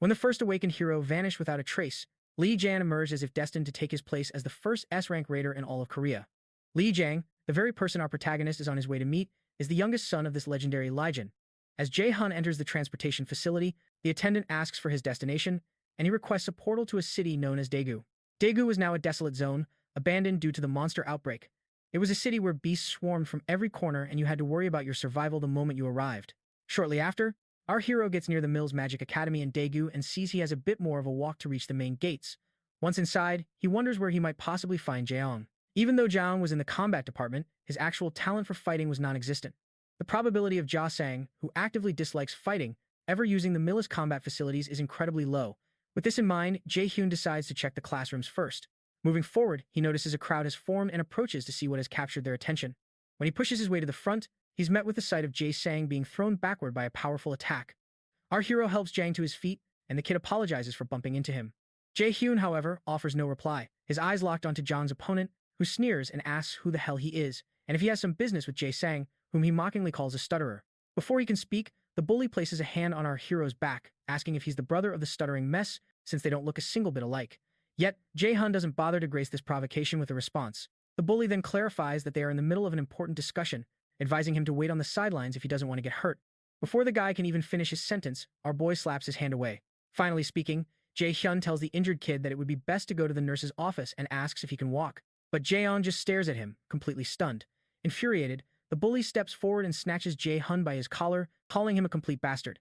When the first awakened hero vanished without a trace, Li Jiang emerged as if destined to take his place as the first S-rank raider in all of Korea. Li Jiang, the very person our protagonist is on his way to meet, is the youngest son of this legendary legend. As Jay Hyun enters the transportation facility, the attendant asks for his destination, and he requests a portal to a city known as Daegu. Daegu was now a desolate zone, abandoned due to the monster outbreak. It was a city where beasts swarmed from every corner and you had to worry about your survival the moment you arrived. Shortly after, our hero gets near the Mills Magic Academy in Daegu and sees he has a bit more of a walk to reach the main gates. Once inside, he wonders where he might possibly find Jaeong. Even though Jaeong was in the combat department, his actual talent for fighting was non-existent. The probability of Ja Sang, who actively dislikes fighting, ever using the Mills combat facilities is incredibly low. With this in mind, Jay Hyun decides to check the classrooms first. Moving forward, he notices a crowd has formed and approaches to see what has captured their attention. When he pushes his way to the front, he's met with the sight of Jay Sang being thrown backward by a powerful attack. Our hero helps Jang to his feet, and the kid apologizes for bumping into him. Jay Hyun, however, offers no reply, his eyes locked onto Jang's opponent, who sneers and asks who the hell he is, and if he has some business with Jay Sang, whom he mockingly calls a stutterer. Before he can speak, the bully places a hand on our hero's back, asking if he's the brother of the stuttering mess, since they don't look a single bit alike. Yet, Jay Hyun doesn't bother to grace this provocation with a response. The bully then clarifies that they are in the middle of an important discussion, advising him to wait on the sidelines if he doesn't want to get hurt. Before the guy can even finish his sentence, our boy slaps his hand away. Finally speaking, Jay Hyun tells the injured kid that it would be best to go to the nurse's office and asks if he can walk. But Jaeon just stares at him, completely stunned. Infuriated, the bully steps forward and snatches Jay Hyun by his collar, calling him a complete bastard.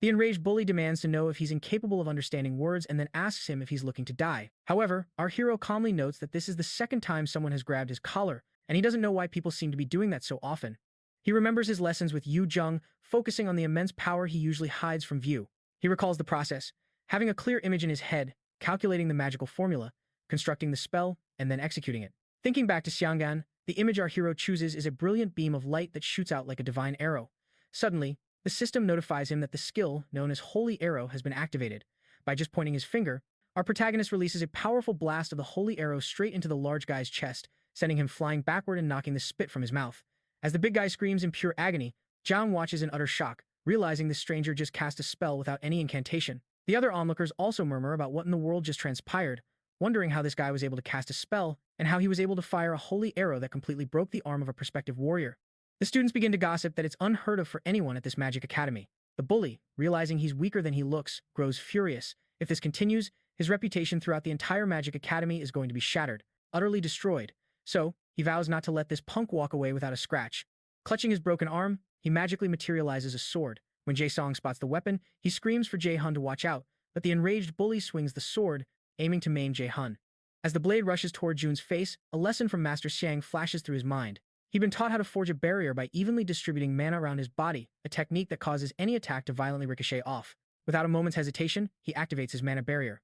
The enraged bully demands to know if he's incapable of understanding words and then asks him if he's looking to die. However, our hero calmly notes that this is the second time someone has grabbed his collar, and he doesn't know why people seem to be doing that so often. He remembers his lessons with Yu Jung, focusing on the immense power he usually hides from view. He recalls the process, having a clear image in his head, calculating the magical formula, constructing the spell, and then executing it. Thinking back to Xiangan, the image our hero chooses is a brilliant beam of light that shoots out like a divine arrow. Suddenly, the system notifies him that the skill, known as Holy Arrow, has been activated. By just pointing his finger, our protagonist releases a powerful blast of the Holy Arrow straight into the large guy's chest, sending him flying backward and knocking the spit from his mouth. As the big guy screams in pure agony, John watches in utter shock, realizing the stranger just cast a spell without any incantation. The other onlookers also murmur about what in the world just transpired, wondering how this guy was able to cast a spell and how he was able to fire a holy arrow that completely broke the arm of a prospective warrior. The students begin to gossip that it's unheard of for anyone at this magic academy. The bully, realizing he's weaker than he looks, grows furious. If this continues, his reputation throughout the entire magic academy is going to be shattered. utterly destroyed, so he vows not to let this punk walk away without a scratch. Clutching his broken arm, he magically materializes a sword. When Jae Song spots the weapon, he screams for Jae Hyun to watch out, but the enraged bully swings the sword, aiming to maim Jae Hyun. As the blade rushes toward Jun's face, a lesson from Master Xiang flashes through his mind. He'd been taught how to forge a barrier by evenly distributing mana around his body, a technique that causes any attack to violently ricochet off. Without a moment's hesitation, he activates his mana barrier.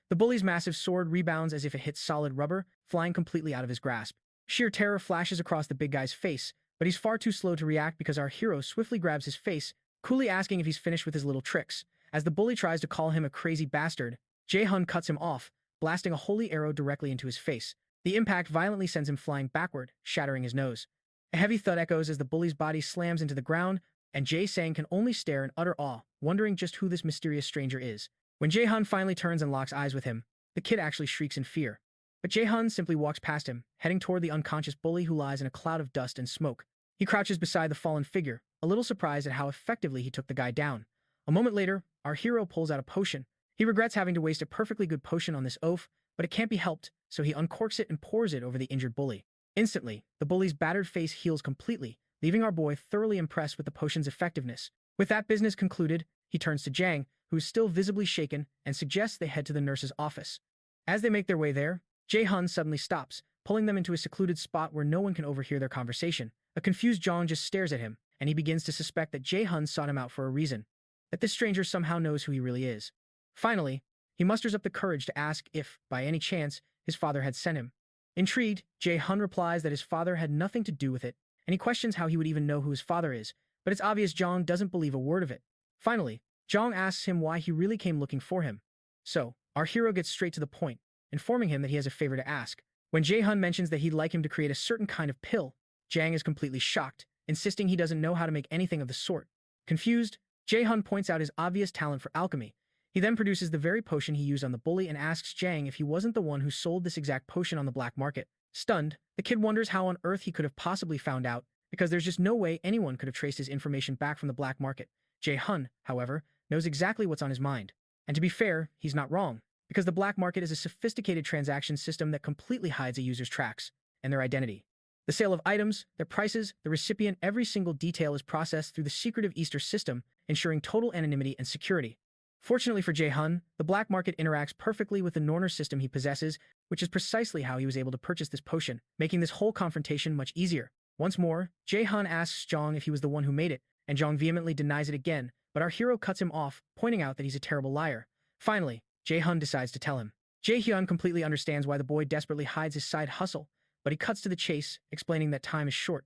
The bully's massive sword rebounds as if it hits solid rubber, flying completely out of his grasp. Sheer terror flashes across the big guy's face, but he's far too slow to react because our hero swiftly grabs his face, coolly asking if he's finished with his little tricks. As the bully tries to call him a crazy bastard, Jae Hyun cuts him off, blasting a holy arrow directly into his face. The impact violently sends him flying backward, shattering his nose. A heavy thud echoes as the bully's body slams into the ground, and Jae Sang can only stare in utter awe, wondering just who this mysterious stranger is. When Jae Hyun finally turns and locks eyes with him, the kid actually shrieks in fear. But Jae Hyun simply walks past him, heading toward the unconscious bully who lies in a cloud of dust and smoke. He crouches beside the fallen figure, a little surprised at how effectively he took the guy down. A moment later, our hero pulls out a potion. He regrets having to waste a perfectly good potion on this oaf, but it can't be helped, so he uncorks it and pours it over the injured bully. Instantly, the bully's battered face heals completely, leaving our boy thoroughly impressed with the potion's effectiveness. With that business concluded, he turns to Jang, who is still visibly shaken, and suggests they head to the nurse's office. As they make their way there, Jae Hyun suddenly stops, pulling them into a secluded spot where no one can overhear their conversation. A confused Jong just stares at him, and he begins to suspect that Jae Hyun sought him out for a reason, that this stranger somehow knows who he really is. Finally, he musters up the courage to ask if, by any chance, his father had sent him. Intrigued, Jae Hyun replies that his father had nothing to do with it, and he questions how he would even know who his father is, but it's obvious Jong doesn't believe a word of it. Finally, Jong asks him why he really came looking for him. So, our hero gets straight to the point, informing him that he has a favor to ask. When Jae Hyun mentions that he'd like him to create a certain kind of pill, Jang is completely shocked, insisting he doesn't know how to make anything of the sort. Confused, Jae Hyun points out his obvious talent for alchemy. He then produces the very potion he used on the bully and asks Jang if he wasn't the one who sold this exact potion on the black market. Stunned, the kid wonders how on earth he could have possibly found out, because there's just no way anyone could have traced his information back from the black market. Jae Hyun, however, knows exactly what's on his mind. And to be fair, he's not wrong, because the black market is a sophisticated transaction system that completely hides a user's tracks and their identity. The sale of items, their prices, the recipient, every single detail is processed through the secretive Easter system, ensuring total anonymity and security. Fortunately for Jae Hyun, the black market interacts perfectly with the Norner system he possesses, which is precisely how he was able to purchase this potion, making this whole confrontation much easier. Once more, Jae Hyun asks Jong if he was the one who made it, and Jong vehemently denies it again, but our hero cuts him off, pointing out that he's a terrible liar. Finally, Jae Hyun decides to tell him. Jae Hyun completely understands why the boy desperately hides his side hustle, but he cuts to the chase, explaining that time is short.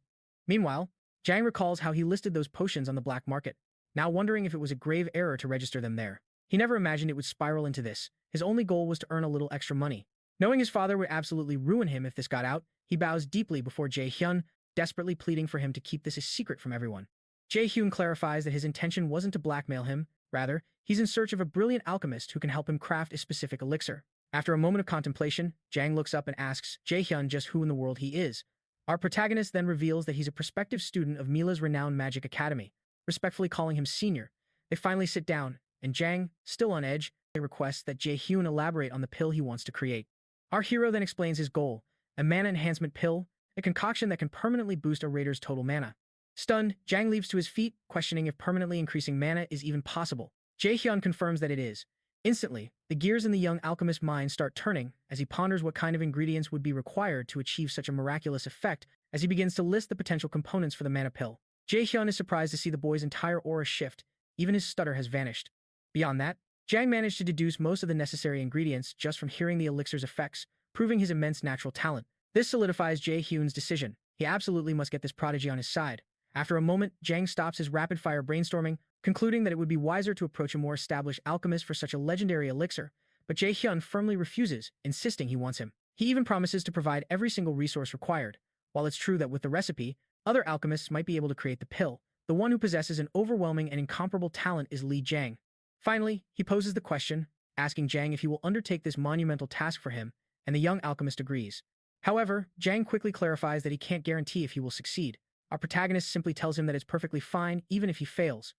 Meanwhile, Jang recalls how he listed those potions on the black market, now wondering if it was a grave error to register them there. He never imagined it would spiral into this. His only goal was to earn a little extra money. Knowing his father would absolutely ruin him if this got out, he bows deeply before Jae Hyun, desperately pleading for him to keep this a secret from everyone. Jae Hyun clarifies that his intention wasn't to blackmail him, rather, he's in search of a brilliant alchemist who can help him craft a specific elixir. After a moment of contemplation, Jang looks up and asks Jae Hyun just who in the world he is. Our protagonist then reveals that he's a prospective student of Mila's renowned magic academy, respectfully calling him senior. They finally sit down, and Jang, still on edge, requests that Jae Hyun elaborate on the pill he wants to create. Our hero then explains his goal, a mana enhancement pill, a concoction that can permanently boost a raider's total mana. Stunned, Jang leaps to his feet, questioning if permanently increasing mana is even possible. Jae Hyun confirms that it is. Instantly, the gears in the young alchemist's mind start turning as he ponders what kind of ingredients would be required to achieve such a miraculous effect as he begins to list the potential components for the mana pill. Jae Hyun is surprised to see the boy's entire aura shift, even his stutter has vanished. Beyond that, Jang managed to deduce most of the necessary ingredients just from hearing the elixir's effects, proving his immense natural talent. This solidifies Jae Hyun's decision. He absolutely must get this prodigy on his side. After a moment, Jang stops his rapid-fire brainstorming, concluding that it would be wiser to approach a more established alchemist for such a legendary elixir, but Jae Hyun firmly refuses, insisting he wants him. He even promises to provide every single resource required. While it's true that with the recipe, other alchemists might be able to create the pill, the one who possesses an overwhelming and incomparable talent is Li Jang. Finally, he poses the question, asking Jang if he will undertake this monumental task for him, and the young alchemist agrees. However, Jang quickly clarifies that he can't guarantee if he will succeed. Our protagonist simply tells him that it's perfectly fine, even if he fails.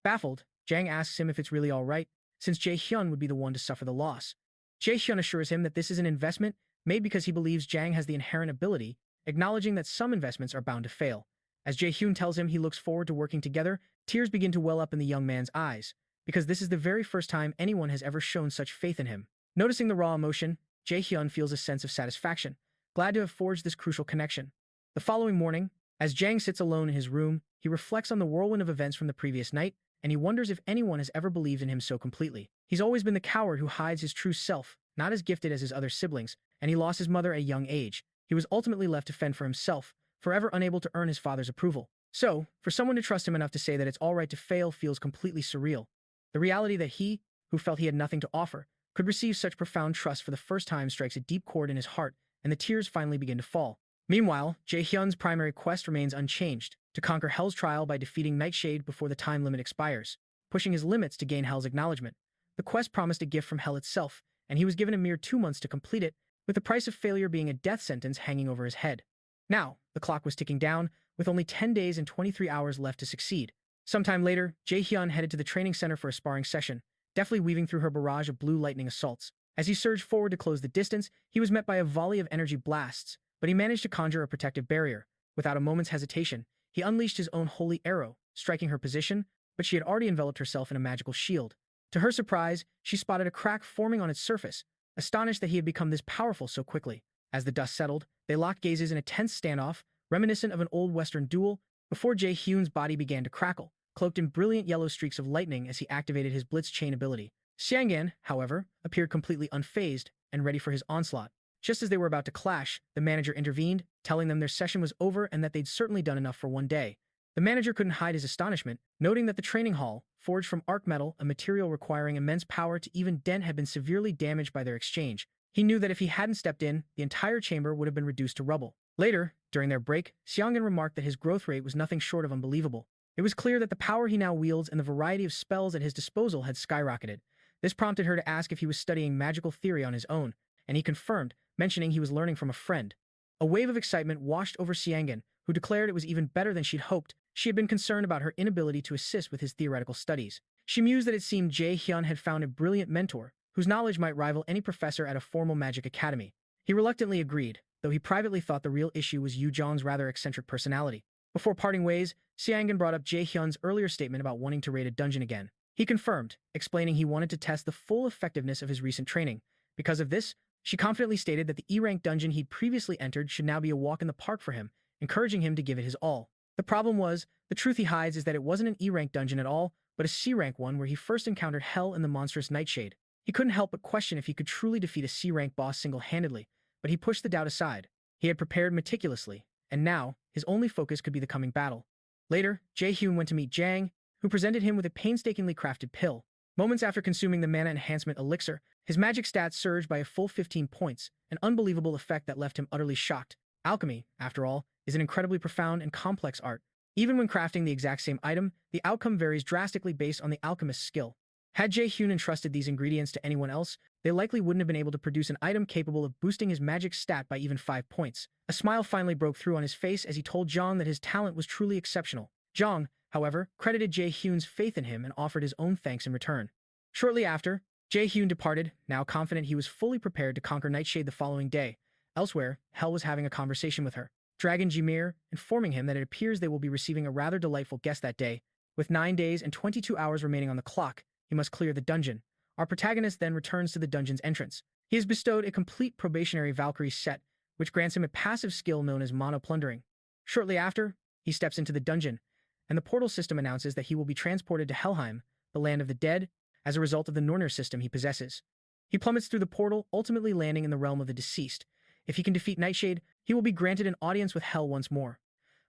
Baffled, Jang asks him if it's really alright, since Jae Hyun would be the one to suffer the loss. Jae Hyun assures him that this is an investment made because he believes Jang has the inherent ability, acknowledging that some investments are bound to fail. As Jay Hyun tells him he looks forward to working together, tears begin to well up in the young man's eyes, because this is the very first time anyone has ever shown such faith in him. Noticing the raw emotion, Jay Hyun feels a sense of satisfaction, glad to have forged this crucial connection. The following morning, as Jang sits alone in his room, he reflects on the whirlwind of events from the previous night, and he wonders if anyone has ever believed in him so completely. He's always been the coward who hides his true self, not as gifted as his other siblings, and he lost his mother at a young age. He was ultimately left to fend for himself, forever unable to earn his father's approval. So, for someone to trust him enough to say that it's all right to fail feels completely surreal. The reality that he, who felt he had nothing to offer, could receive such profound trust for the first time strikes a deep chord in his heart, and the tears finally begin to fall. Meanwhile, Jay Hyun's primary quest remains unchanged, to conquer Hell's trial by defeating Nightshade before the time limit expires, pushing his limits to gain Hell's acknowledgement. The quest promised a gift from Hell itself, and he was given a mere 2 months to complete it, with the price of failure being a death sentence hanging over his head. Now, the clock was ticking down, with only 10 days and 23 hours left to succeed. Sometime later, Jay Hyun headed to the training center for a sparring session, deftly weaving through her barrage of blue lightning assaults. As he surged forward to close the distance, he was met by a volley of energy blasts, but he managed to conjure a protective barrier. Without a moment's hesitation, he unleashed his own holy arrow, striking her position, but she had already enveloped herself in a magical shield. To her surprise, she spotted a crack forming on its surface, astonished that he had become this powerful so quickly. As the dust settled, they locked gazes in a tense standoff, reminiscent of an old Western duel, before Jay Hyun's body began to crackle, cloaked in brilliant yellow streaks of lightning as he activated his blitz chain ability. Xiangan, however, appeared completely unfazed and ready for his onslaught. Just as they were about to clash, the manager intervened, telling them their session was over and that they'd certainly done enough for one day. The manager couldn't hide his astonishment, noting that the training hall, forged from arc metal, a material requiring immense power to even dent, had been severely damaged by their exchange. He knew that if he hadn't stepped in, the entire chamber would have been reduced to rubble. Later, during their break, Xiangan remarked that his growth rate was nothing short of unbelievable. It was clear that the power he now wields and the variety of spells at his disposal had skyrocketed. This prompted her to ask if he was studying magical theory on his own, and he confirmed, mentioning he was learning from a friend. A wave of excitement washed over Xiangan, who declared it was even better than she'd hoped. She had been concerned about her inability to assist with his theoretical studies. She mused that it seemed Jay Hyun had found a brilliant mentor, whose knowledge might rival any professor at a formal magic academy. He reluctantly agreed, though he privately thought the real issue was Yu Zhang's rather eccentric personality. Before parting ways, Xiangan brought up Jay Hyun's earlier statement about wanting to raid a dungeon again. He confirmed, explaining he wanted to test the full effectiveness of his recent training. Because of this, she confidently stated that the E-rank dungeon he'd previously entered should now be a walk in the park for him, encouraging him to give it his all. The problem was, the truth he hides is that it wasn't an E-rank dungeon at all, but a C-rank one where he first encountered Hell and the monstrous Nightshade. He couldn't help but question if he could truly defeat a C-rank boss single-handedly, but he pushed the doubt aside. He had prepared meticulously, and now, his only focus could be the coming battle. Later, Jay Hyun went to meet Jang, who presented him with a painstakingly crafted pill. Moments after consuming the mana enhancement elixir, his magic stats surged by a full 15 points, an unbelievable effect that left him utterly shocked. Alchemy, after all, is an incredibly profound and complex art. Even when crafting the exact same item, the outcome varies drastically based on the alchemist's skill. Had Jay Hyun entrusted these ingredients to anyone else, they likely wouldn't have been able to produce an item capable of boosting his magic stat by even 5 points. A smile finally broke through on his face as he told Zhang that his talent was truly exceptional. Zhang, however, credited Jay Hyun's faith in him and offered his own thanks in return. Shortly after, Jay Hyun departed, now confident he was fully prepared to conquer Nightshade the following day. Elsewhere, Hell was having a conversation with her. Dragon Jimir, informing him that it appears they will be receiving a rather delightful guest that day. With 9 days and 22 hours remaining on the clock, he must clear the dungeon. Our protagonist then returns to the dungeon's entrance. He is bestowed a complete probationary Valkyrie set, which grants him a passive skill known as mono-plundering. Shortly after, he steps into the dungeon, and the portal system announces that he will be transported to Helheim, the land of the dead, as a result of the Nornir system he possesses. He plummets through the portal, ultimately landing in the realm of the deceased. If he can defeat Nightshade, he will be granted an audience with Hell once more.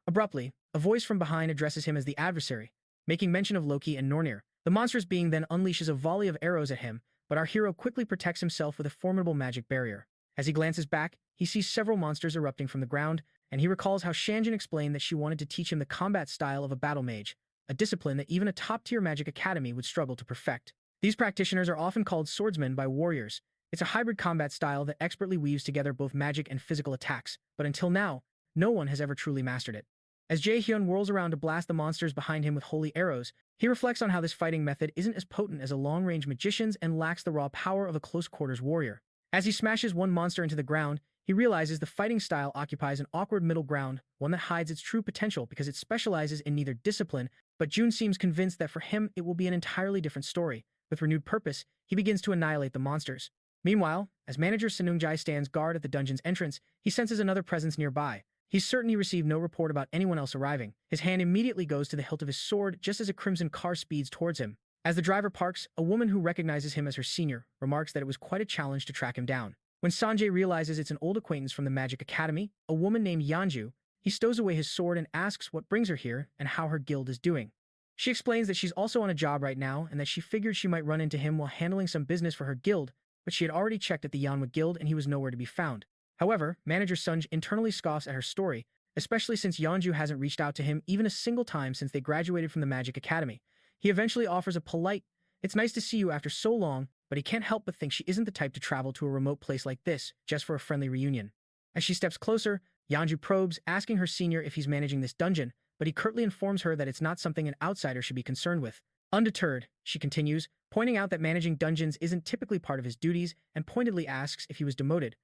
Abruptly, a voice from behind addresses him as the adversary, making mention of Loki and Nornir. The monstrous being then unleashes a volley of arrows at him, but our hero quickly protects himself with a formidable magic barrier. As he glances back, he sees several monsters erupting from the ground, and he recalls how Shanjin explained that she wanted to teach him the combat style of a battle mage, a discipline that even a top-tier magic academy would struggle to perfect. These practitioners are often called swordsmen by warriors. It's a hybrid combat style that expertly weaves together both magic and physical attacks, but until now, no one has ever truly mastered it. As Jay Hyun whirls around to blast the monsters behind him with holy arrows, he reflects on how this fighting method isn't as potent as a long-range magician's and lacks the raw power of a close-quarters warrior. As he smashes one monster into the ground, he realizes the fighting style occupies an awkward middle ground, one that hides its true potential because it specializes in neither discipline, but Jun seems convinced that for him it will be an entirely different story. With renewed purpose, he begins to annihilate the monsters. Meanwhile, as manager Sinungjai stands guard at the dungeon's entrance, he senses another presence nearby. He's certain he received no report about anyone else arriving. His hand immediately goes to the hilt of his sword just as a crimson car speeds towards him. As the driver parks, a woman who recognizes him as her senior remarks that it was quite a challenge to track him down. When Sanjay realizes it's an old acquaintance from the Magic Academy, a woman named Yanju, he stows away his sword and asks what brings her here and how her guild is doing. She explains that she's also on a job right now and that she figured she might run into him while handling some business for her guild, but she had already checked at the Yanhwa Guild and he was nowhere to be found. However, manager Sunj internally scoffs at her story, especially since Yanju hasn't reached out to him even a single time since they graduated from the Magic Academy. He eventually offers a polite, "It's nice to see you after so long," but he can't help but think she isn't the type to travel to a remote place like this just for a friendly reunion. As she steps closer, Yanju probes, asking her senior if he's managing this dungeon, but he curtly informs her that it's not something an outsider should be concerned with. Undeterred, she continues, pointing out that managing dungeons isn't typically part of his duties and pointedly asks if he was demoted.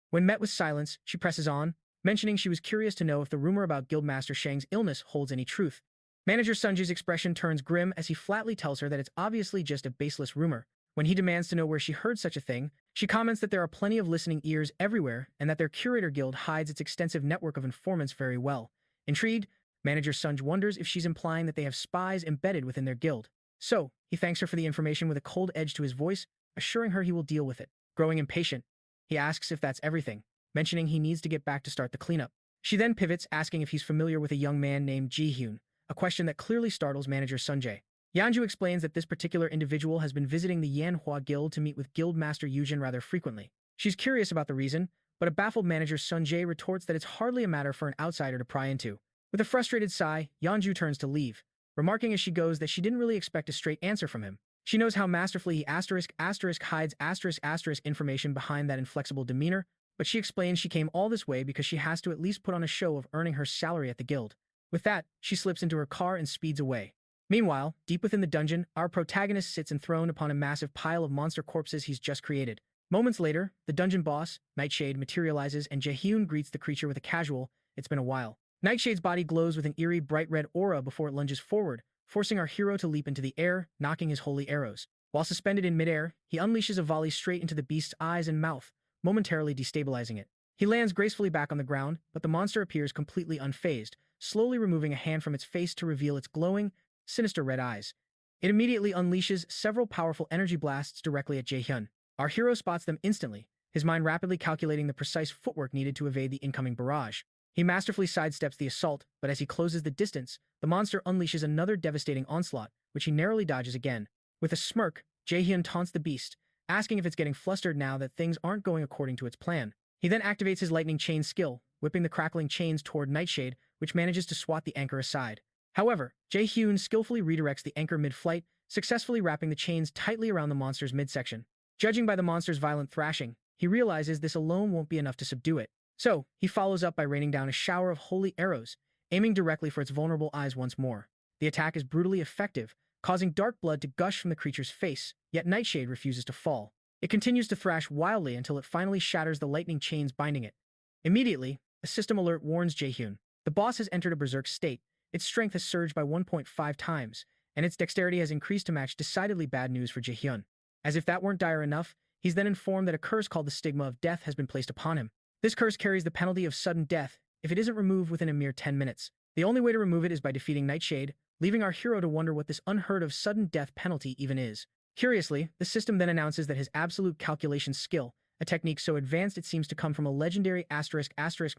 When met with silence, she presses on, mentioning she was curious to know if the rumor about Guildmaster Shang's illness holds any truth. Manager Sunji's expression turns grim as he flatly tells her that it's obviously just a baseless rumor. When he demands to know where she heard such a thing, she comments that there are plenty of listening ears everywhere and that their curator guild hides its extensive network of informants very well. Intrigued, Manager Sunj wonders if she's implying that they have spies embedded within their guild. So, he thanks her for the information with a cold edge to his voice, assuring her he will deal with it. Growing impatient, he asks if that's everything, mentioning he needs to get back to start the cleanup. She then pivots, asking if he's familiar with a young man named Jay Hyun, a question that clearly startles Manager Sunjae. Yanju explains that this particular individual has been visiting the Yanhwa Guild to meet with Guildmaster Yujin rather frequently. She's curious about the reason, but a baffled Manager Sunjae retorts that it's hardly a matter for an outsider to pry into. With a frustrated sigh, Yanju turns to leave, remarking as she goes that she didn't really expect a straight answer from him. She knows how masterfully he hides information behind that inflexible demeanor, but she explains she came all this way because she has to at least put on a show of earning her salary at the guild. With that, she slips into her car and speeds away. Meanwhile, deep within the dungeon, our protagonist sits enthroned upon a massive pile of monster corpses he's just created. Moments later, the dungeon boss, Nightshade, materializes and Jay Hyun greets the creature with a casual, "It's been a while." Nightshade's body glows with an eerie bright red aura before it lunges forward, forcing our hero to leap into the air, knocking his holy arrows. While suspended in midair, he unleashes a volley straight into the beast's eyes and mouth, momentarily destabilizing it. He lands gracefully back on the ground, but the monster appears completely unfazed, slowly removing a hand from its face to reveal its glowing, sinister red eyes. It immediately unleashes several powerful energy blasts directly at Jay Hyun. Our hero spots them instantly, his mind rapidly calculating the precise footwork needed to evade the incoming barrage. He masterfully sidesteps the assault, but as he closes the distance, the monster unleashes another devastating onslaught, which he narrowly dodges again. With a smirk, Jay Hyun taunts the beast, asking if it's getting flustered now that things aren't going according to its plan. He then activates his lightning chain skill, whipping the crackling chains toward Nightshade, which manages to swat the anchor aside. However, Jay Hyun skillfully redirects the anchor mid-flight, successfully wrapping the chains tightly around the monster's midsection. Judging by the monster's violent thrashing, he realizes this alone won't be enough to subdue it. So, he follows up by raining down a shower of holy arrows, aiming directly for its vulnerable eyes once more. The attack is brutally effective, causing dark blood to gush from the creature's face, yet Nightshade refuses to fall. It continues to thrash wildly until it finally shatters the lightning chains binding it. Immediately, a system alert warns Jay Hyun. The boss has entered a berserk state, its strength has surged by 1.5 times, and its dexterity has increased to match decidedly bad news for Jay Hyun. As if that weren't dire enough, he's then informed that a curse called the Stigma of Death has been placed upon him. This curse carries the penalty of sudden death if it isn't removed within a mere 10 minutes. The only way to remove it is by defeating Nightshade, leaving our hero to wonder what this unheard-of sudden death penalty even is. Curiously, the system then announces that his absolute calculation skill, a technique so advanced it seems to come from a legendary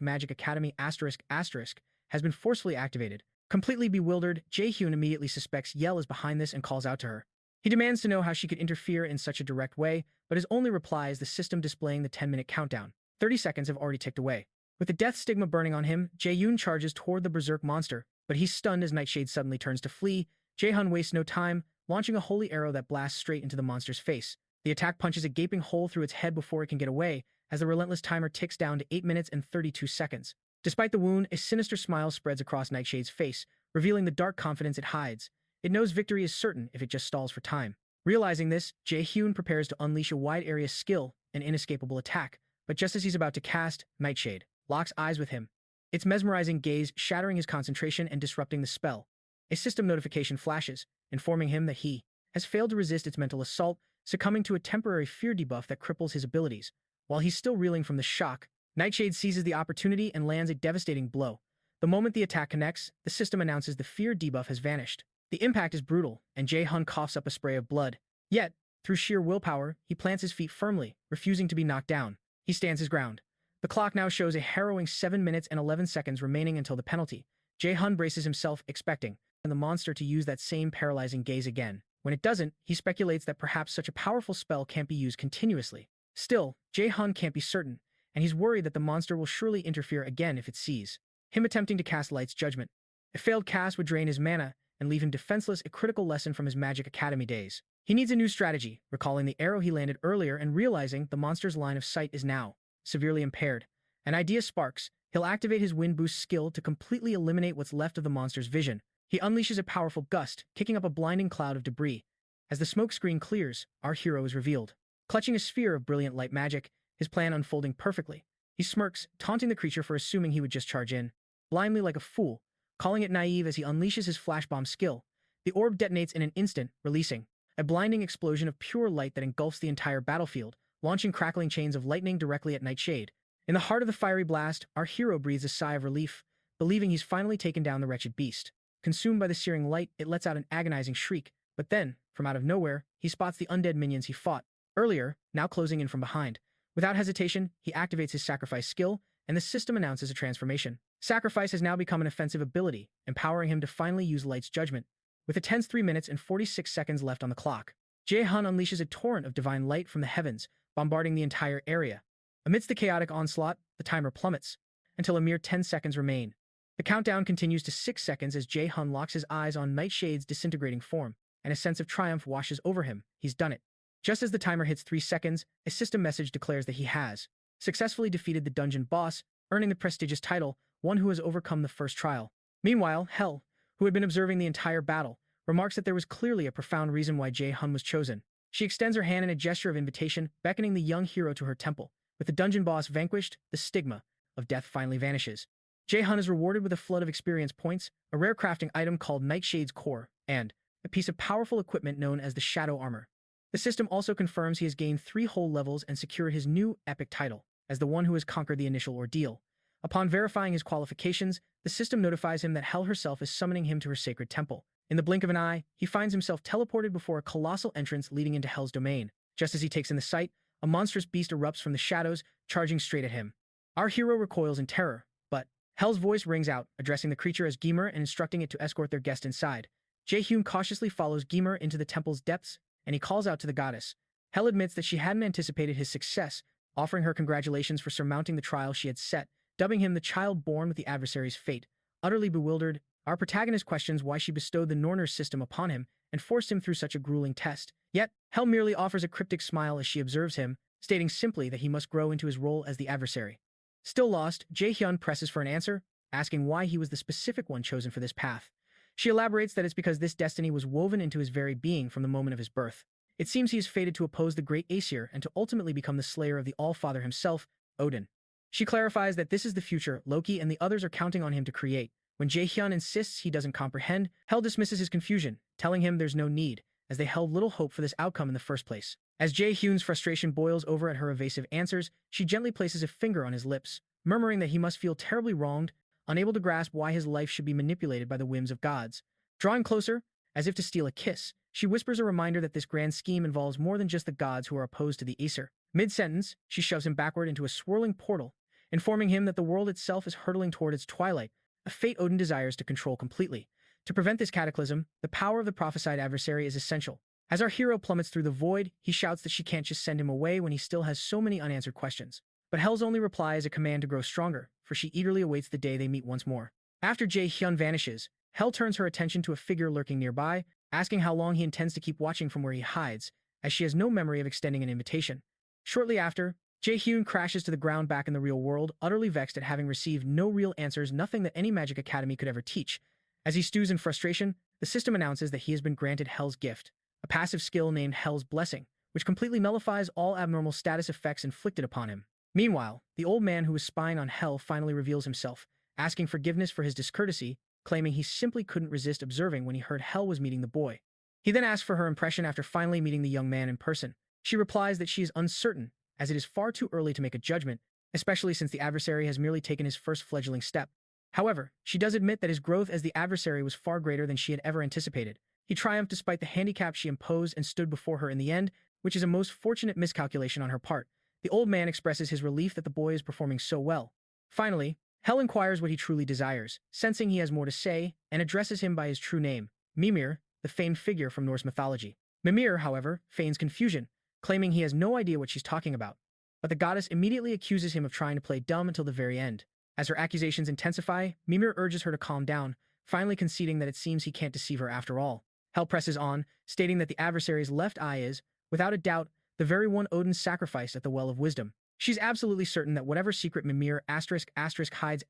Magic Academy has been forcefully activated. Completely bewildered, Jay Hyun immediately suspects Yell is behind this and calls out to her. He demands to know how she could interfere in such a direct way, but his only reply is the system displaying the 10-minute countdown. 30 seconds have already ticked away. With the death stigma burning on him, Jay Hyun charges toward the berserk monster, but he's stunned as Nightshade suddenly turns to flee. Jay Hyun wastes no time, launching a holy arrow that blasts straight into the monster's face. The attack punches a gaping hole through its head before it can get away, as the relentless timer ticks down to 8 minutes and 32 seconds. Despite the wound, a sinister smile spreads across Nightshade's face, revealing the dark confidence it hides. It knows victory is certain if it just stalls for time. Realizing this, Jay Hyun prepares to unleash a wide-area skill, an inescapable attack, but just as he's about to cast, Nightshade locks eyes with him, its mesmerizing gaze shattering his concentration and disrupting the spell. A system notification flashes, informing him that he has failed to resist its mental assault, succumbing to a temporary fear debuff that cripples his abilities. While he's still reeling from the shock, Nightshade seizes the opportunity and lands a devastating blow. The moment the attack connects, the system announces the fear debuff has vanished. The impact is brutal, and Jay Hyun coughs up a spray of blood. Yet, through sheer willpower, he plants his feet firmly, refusing to be knocked down. He stands his ground. The clock now shows a harrowing 7 minutes and 11 seconds remaining until the penalty. Jay Hyun braces himself, expecting the monster to use that same paralyzing gaze again. When it doesn't, he speculates that perhaps such a powerful spell can't be used continuously. Still, Jay Hyun can't be certain, and he's worried that the monster will surely interfere again if it sees him attempting to cast Light's Judgment. A failed cast would drain his mana and leave him defenseless, a critical lesson from his Magic Academy days. He needs a new strategy, recalling the arrow he landed earlier and realizing the monster's line of sight is now severely impaired. An idea sparks. He'll activate his Wind Boost skill to completely eliminate what's left of the monster's vision. He unleashes a powerful gust, kicking up a blinding cloud of debris. As the smoke screen clears, our hero is revealed. Clutching a sphere of brilliant light magic, his plan unfolding perfectly. He smirks, taunting the creature for assuming he would just charge in, blindly like a fool, calling it naive as he unleashes his flash bomb skill. The orb detonates in an instant, releasing a blinding explosion of pure light that engulfs the entire battlefield, launching crackling chains of lightning directly at Nightshade. In the heart of the fiery blast, our hero breathes a sigh of relief, believing he's finally taken down the wretched beast. Consumed by the searing light, it lets out an agonizing shriek, but then, from out of nowhere, he spots the undead minions he fought earlier, now closing in from behind. Without hesitation, he activates his sacrifice skill, and the system announces a transformation. Sacrifice has now become an offensive ability, empowering him to finally use Light's Judgment. With a tense 3 minutes and 46 seconds left on the clock, Jay Hyun unleashes a torrent of divine light from the heavens, bombarding the entire area. Amidst the chaotic onslaught, the timer plummets, until a mere 10 seconds remain. The countdown continues to 6 seconds as Jay Hyun locks his eyes on Nightshade's disintegrating form, and a sense of triumph washes over him. He's done it. Just as the timer hits 3 seconds, a system message declares that he has successfully defeated the dungeon boss, earning the prestigious title, one who has overcome the first trial. Meanwhile, Hel, who had been observing the entire battle, remarks that there was clearly a profound reason why Jay Hyun was chosen. She extends her hand in a gesture of invitation, beckoning the young hero to her temple. With the dungeon boss vanquished, the stigma of death finally vanishes. Jay Hyun is rewarded with a flood of experience points, a rare crafting item called Nightshade's Core, and a piece of powerful equipment known as the Shadow Armor. The system also confirms he has gained 3 whole levels and secured his new epic title, as the one who has conquered the initial ordeal. Upon verifying his qualifications, the system notifies him that Hel herself is summoning him to her sacred temple. In the blink of an eye, he finds himself teleported before a colossal entrance leading into Hel's domain. Just as he takes in the sight, a monstrous beast erupts from the shadows, charging straight at him. Our hero recoils in terror, but Hel's voice rings out, addressing the creature as Gymer and instructing it to escort their guest inside. Jay Hyun cautiously follows Gymer into the temple's depths, and he calls out to the goddess. Hel admits that she hadn't anticipated his success, offering her congratulations for surmounting the trial she had set, dubbing him the child born with the adversary's fate. Utterly bewildered, our protagonist questions why she bestowed the Norner's system upon him and forced him through such a grueling test. Yet, Hel merely offers a cryptic smile as she observes him, stating simply that he must grow into his role as the adversary. Still lost, Jay Hyun presses for an answer, asking why he was the specific one chosen for this path. She elaborates that it's because this destiny was woven into his very being from the moment of his birth. It seems he is fated to oppose the great Aesir and to ultimately become the slayer of the All-Father himself, Odin. She clarifies that this is the future Loki and the others are counting on him to create. When Jay Hyun insists he doesn't comprehend, Hel dismisses his confusion, telling him there's no need, as they held little hope for this outcome in the first place. As Jay Hyun's frustration boils over at her evasive answers, she gently places a finger on his lips, murmuring that he must feel terribly wronged, unable to grasp why his life should be manipulated by the whims of gods. Drawing closer, as if to steal a kiss, she whispers a reminder that this grand scheme involves more than just the gods who are opposed to the Aesir. Mid-sentence, she shoves him backward into a swirling portal, informing him that the world itself is hurtling toward its twilight, a fate Odin desires to control completely. To prevent this cataclysm, the power of the prophesied adversary is essential. As our hero plummets through the void, he shouts that she can't just send him away when he still has so many unanswered questions. But Hel's only reply is a command to grow stronger, for she eagerly awaits the day they meet once more. After Jay Hyun vanishes, Hel turns her attention to a figure lurking nearby, asking how long he intends to keep watching from where he hides, as she has no memory of extending an invitation. Shortly after, Jay Hyun crashes to the ground back in the real world, utterly vexed at having received no real answers, nothing that any magic academy could ever teach. As he stews in frustration, the system announces that he has been granted Hel's gift, a passive skill named Hel's Blessing, which completely nullifies all abnormal status effects inflicted upon him. Meanwhile, the old man who was spying on Hell finally reveals himself, asking forgiveness for his discourtesy, claiming he simply couldn't resist observing when he heard Hell was meeting the boy. He then asks for her impression after finally meeting the young man in person. She replies that she is uncertain, as it is far too early to make a judgment, especially since the adversary has merely taken his first fledgling step. However, she does admit that his growth as the adversary was far greater than she had ever anticipated. He triumphed despite the handicap she imposed and stood before her in the end, which is a most fortunate miscalculation on her part. The old man expresses his relief that the boy is performing so well. Finally, Hell inquires what he truly desires, sensing he has more to say, and addresses him by his true name, Mimir, the famed figure from Norse mythology. Mimir, however, feigns confusion, claiming he has no idea what she's talking about. But the goddess immediately accuses him of trying to play dumb until the very end. As her accusations intensify, Mimir urges her to calm down, finally conceding that it seems he can't deceive her after all. Hell presses on, stating that the adversary's left eye is, without a doubt, the very one Odin sacrificed at the Well of Wisdom. She's absolutely certain that whatever secret Mimir hides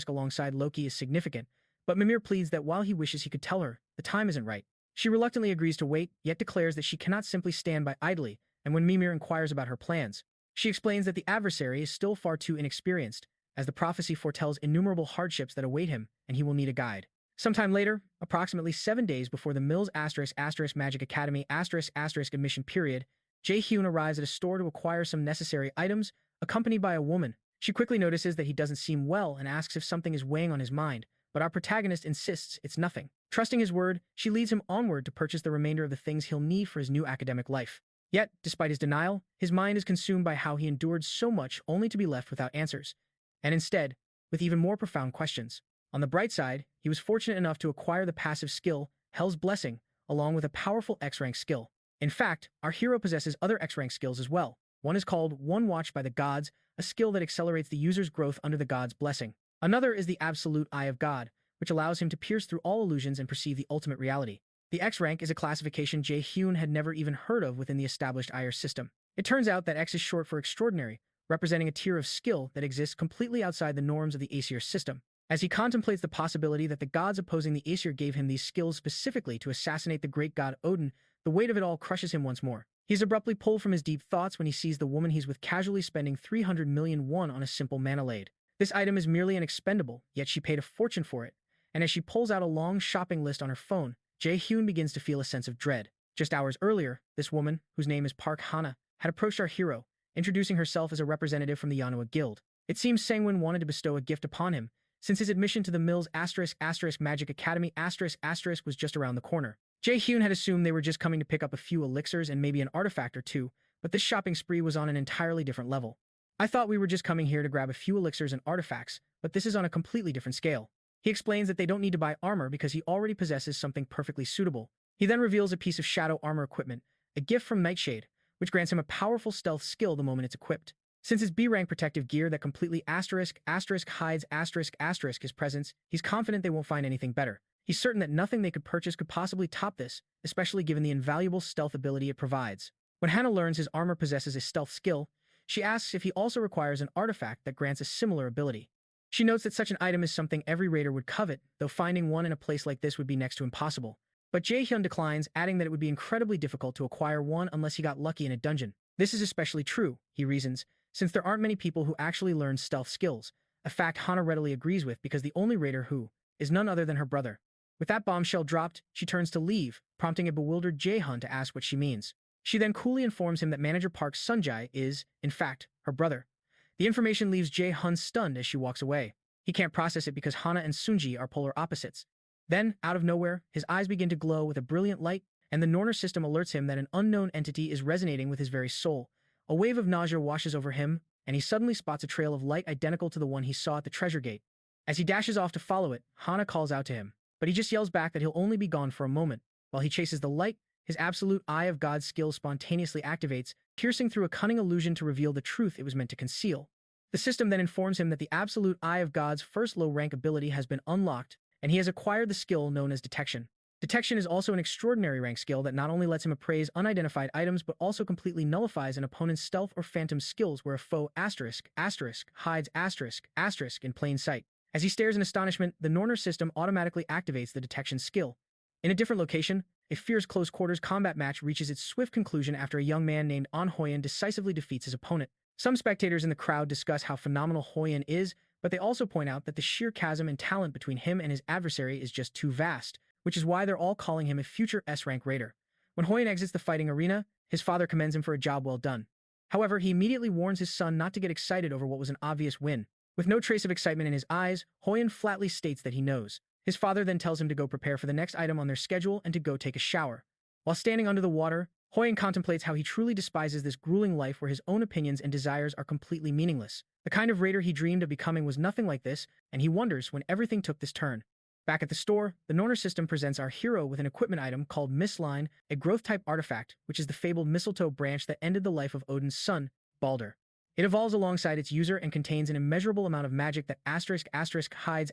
alongside Loki is significant, but Mimir pleads that while he wishes he could tell her, the time isn't right. She reluctantly agrees to wait, yet declares that she cannot simply stand by idly, and when Mimir inquires about her plans, she explains that the adversary is still far too inexperienced, as the prophecy foretells innumerable hardships that await him, and he will need a guide. Sometime later, approximately 7 days before the Mills Magic Academy admission period, Jay Hyun arrives at a store to acquire some necessary items, accompanied by a woman. She quickly notices that he doesn't seem well and asks if something is weighing on his mind, but our protagonist insists it's nothing. Trusting his word, she leads him onward to purchase the remainder of the things he'll need for his new academic life. Yet, despite his denial, his mind is consumed by how he endured so much only to be left without answers, and instead, with even more profound questions. On the bright side, he was fortunate enough to acquire the passive skill, Hell's Blessing, along with a powerful X-rank skill. In fact, our hero possesses other X-rank skills as well. One is called One Watched by the Gods, a skill that accelerates the user's growth under the God's blessing. Another is the Absolute Eye of God, which allows him to pierce through all illusions and perceive the ultimate reality. The X rank is a classification Jay Hyun had never even heard of within the established IR system. It turns out that X is short for extraordinary, representing a tier of skill that exists completely outside the norms of the Aesir system. As he contemplates the possibility that the gods opposing the Aesir gave him these skills specifically to assassinate the great god Odin, the weight of it all crushes him once more. He's abruptly pulled from his deep thoughts when he sees the woman he's with casually spending 300 million won on a simple manalade. This item is merely an expendable, yet she paid a fortune for it, and as she pulls out a long shopping list on her phone, Jay Hyun begins to feel a sense of dread. Just hours earlier, this woman, whose name is Park Hana, had approached our hero, introducing herself as a representative from the Yanua Guild. It seems Sangwon wanted to bestow a gift upon him, since his admission to the Mills Magic Academy was just around the corner. Jay Hyun had assumed they were just coming to pick up a few elixirs and maybe an artifact or two, but this shopping spree was on an entirely different level. I thought we were just coming here to grab a few elixirs and artifacts, but this is on a completely different scale. He explains that they don't need to buy armor because he already possesses something perfectly suitable. He then reveals a piece of shadow armor equipment, a gift from Nightshade, which grants him a powerful stealth skill the moment it's equipped. Since it's B-rank protective gear that completely hides his presence, he's confident they won't find anything better. He's certain that nothing they could purchase could possibly top this, especially given the invaluable stealth ability it provides. When Hannah learns his armor possesses a stealth skill, she asks if he also requires an artifact that grants a similar ability. She notes that such an item is something every raider would covet, though finding one in a place like this would be next to impossible. But Jae Hyun declines, adding that it would be incredibly difficult to acquire one unless he got lucky in a dungeon. This is especially true, he reasons, since there aren't many people who actually learn stealth skills, a fact Hana readily agrees with because the only raider who is none other than her brother. With that bombshell dropped, she turns to leave, prompting a bewildered Jae Hyun to ask what she means. She then coolly informs him that Manager Park Sunjae is, in fact, her brother. The information leaves Jae Hyun stunned as she walks away. He can't process it because Hana and Sunji are polar opposites. Then, out of nowhere, his eyes begin to glow with a brilliant light, and the Norner system alerts him that an unknown entity is resonating with his very soul. A wave of nausea washes over him, and he suddenly spots a trail of light identical to the one he saw at the treasure gate. As he dashes off to follow it, Hana calls out to him, but he just yells back that he'll only be gone for a moment. While he chases the light, his absolute Eye of God skill spontaneously activates, piercing through a cunning illusion to reveal the truth it was meant to conceal. The system then informs him that the absolute Eye of God's first low-rank ability has been unlocked, and he has acquired the skill known as Detection. Detection is also an extraordinary rank skill that not only lets him appraise unidentified items but also completely nullifies an opponent's stealth or phantom skills where a foe hides in plain sight. As he stares in astonishment, the Norner system automatically activates the Detection skill. In a different location, a fierce close-quarters combat match reaches its swift conclusion after a young man named An Hoyen decisively defeats his opponent. Some spectators in the crowd discuss how phenomenal Hoyen is, but they also point out that the sheer chasm in talent between him and his adversary is just too vast, which is why they're all calling him a future S-rank raider. When Hoyen exits the fighting arena, his father commends him for a job well done. However, he immediately warns his son not to get excited over what was an obvious win. With no trace of excitement in his eyes, Hoyen flatly states that he knows. His father then tells him to go prepare for the next item on their schedule and to go take a shower. While standing under the water, Hoyen contemplates how he truly despises this grueling life where his own opinions and desires are completely meaningless. The kind of raider he dreamed of becoming was nothing like this, and he wonders when everything took this turn. Back at the store, the Norner system presents our hero with an equipment item called Mistline, a growth-type artifact, which is the fabled mistletoe branch that ended the life of Odin's son, Balder. It evolves alongside its user and contains an immeasurable amount of magic that hides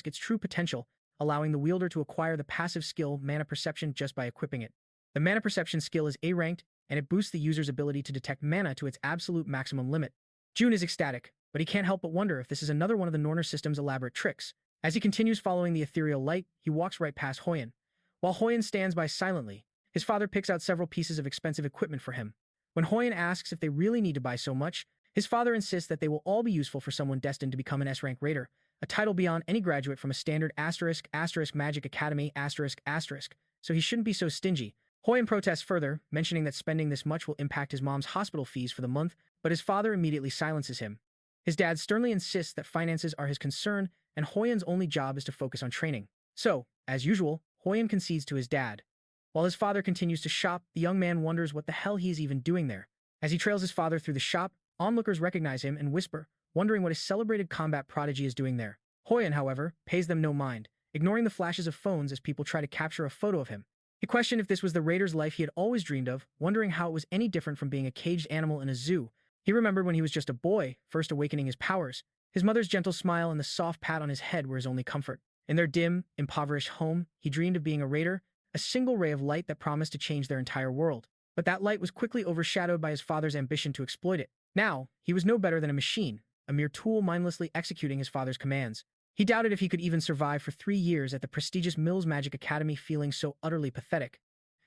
its true potential, allowing the wielder to acquire the passive skill Mana Perception just by equipping it. The Mana Perception skill is A-ranked, and it boosts the user's ability to detect mana to its absolute maximum limit. Jun is ecstatic, but he can't help but wonder if this is another one of the Norner system's elaborate tricks. As he continues following the ethereal light, he walks right past Hoyen. While Hoyen stands by silently, his father picks out several pieces of expensive equipment for him. When Hoyen asks if they really need to buy so much, his father insists that they will all be useful for someone destined to become an S-rank raider, a title beyond any graduate from a standard magic academy so he shouldn't be so stingy. Hoyen protests further, mentioning that spending this much will impact his mom's hospital fees for the month, but his father immediately silences him. His dad sternly insists that finances are his concern, and Hoyen's only job is to focus on training. So, as usual, Hoyen concedes to his dad. While his father continues to shop, the young man wonders what the hell he is even doing there. As he trails his father through the shop, onlookers recognize him and whisper, wondering what his celebrated combat prodigy is doing there. Hoyen, however, pays them no mind, ignoring the flashes of phones as people try to capture a photo of him. He questioned if this was the raider's life he had always dreamed of, wondering how it was any different from being a caged animal in a zoo. He remembered when he was just a boy, first awakening his powers. His mother's gentle smile and the soft pat on his head were his only comfort. In their dim, impoverished home, he dreamed of being a raider, a single ray of light that promised to change their entire world. But that light was quickly overshadowed by his father's ambition to exploit it. Now, he was no better than a machine, a mere tool mindlessly executing his father's commands. He doubted if he could even survive for 3 years at the prestigious Mills Magic Academy, feeling so utterly pathetic.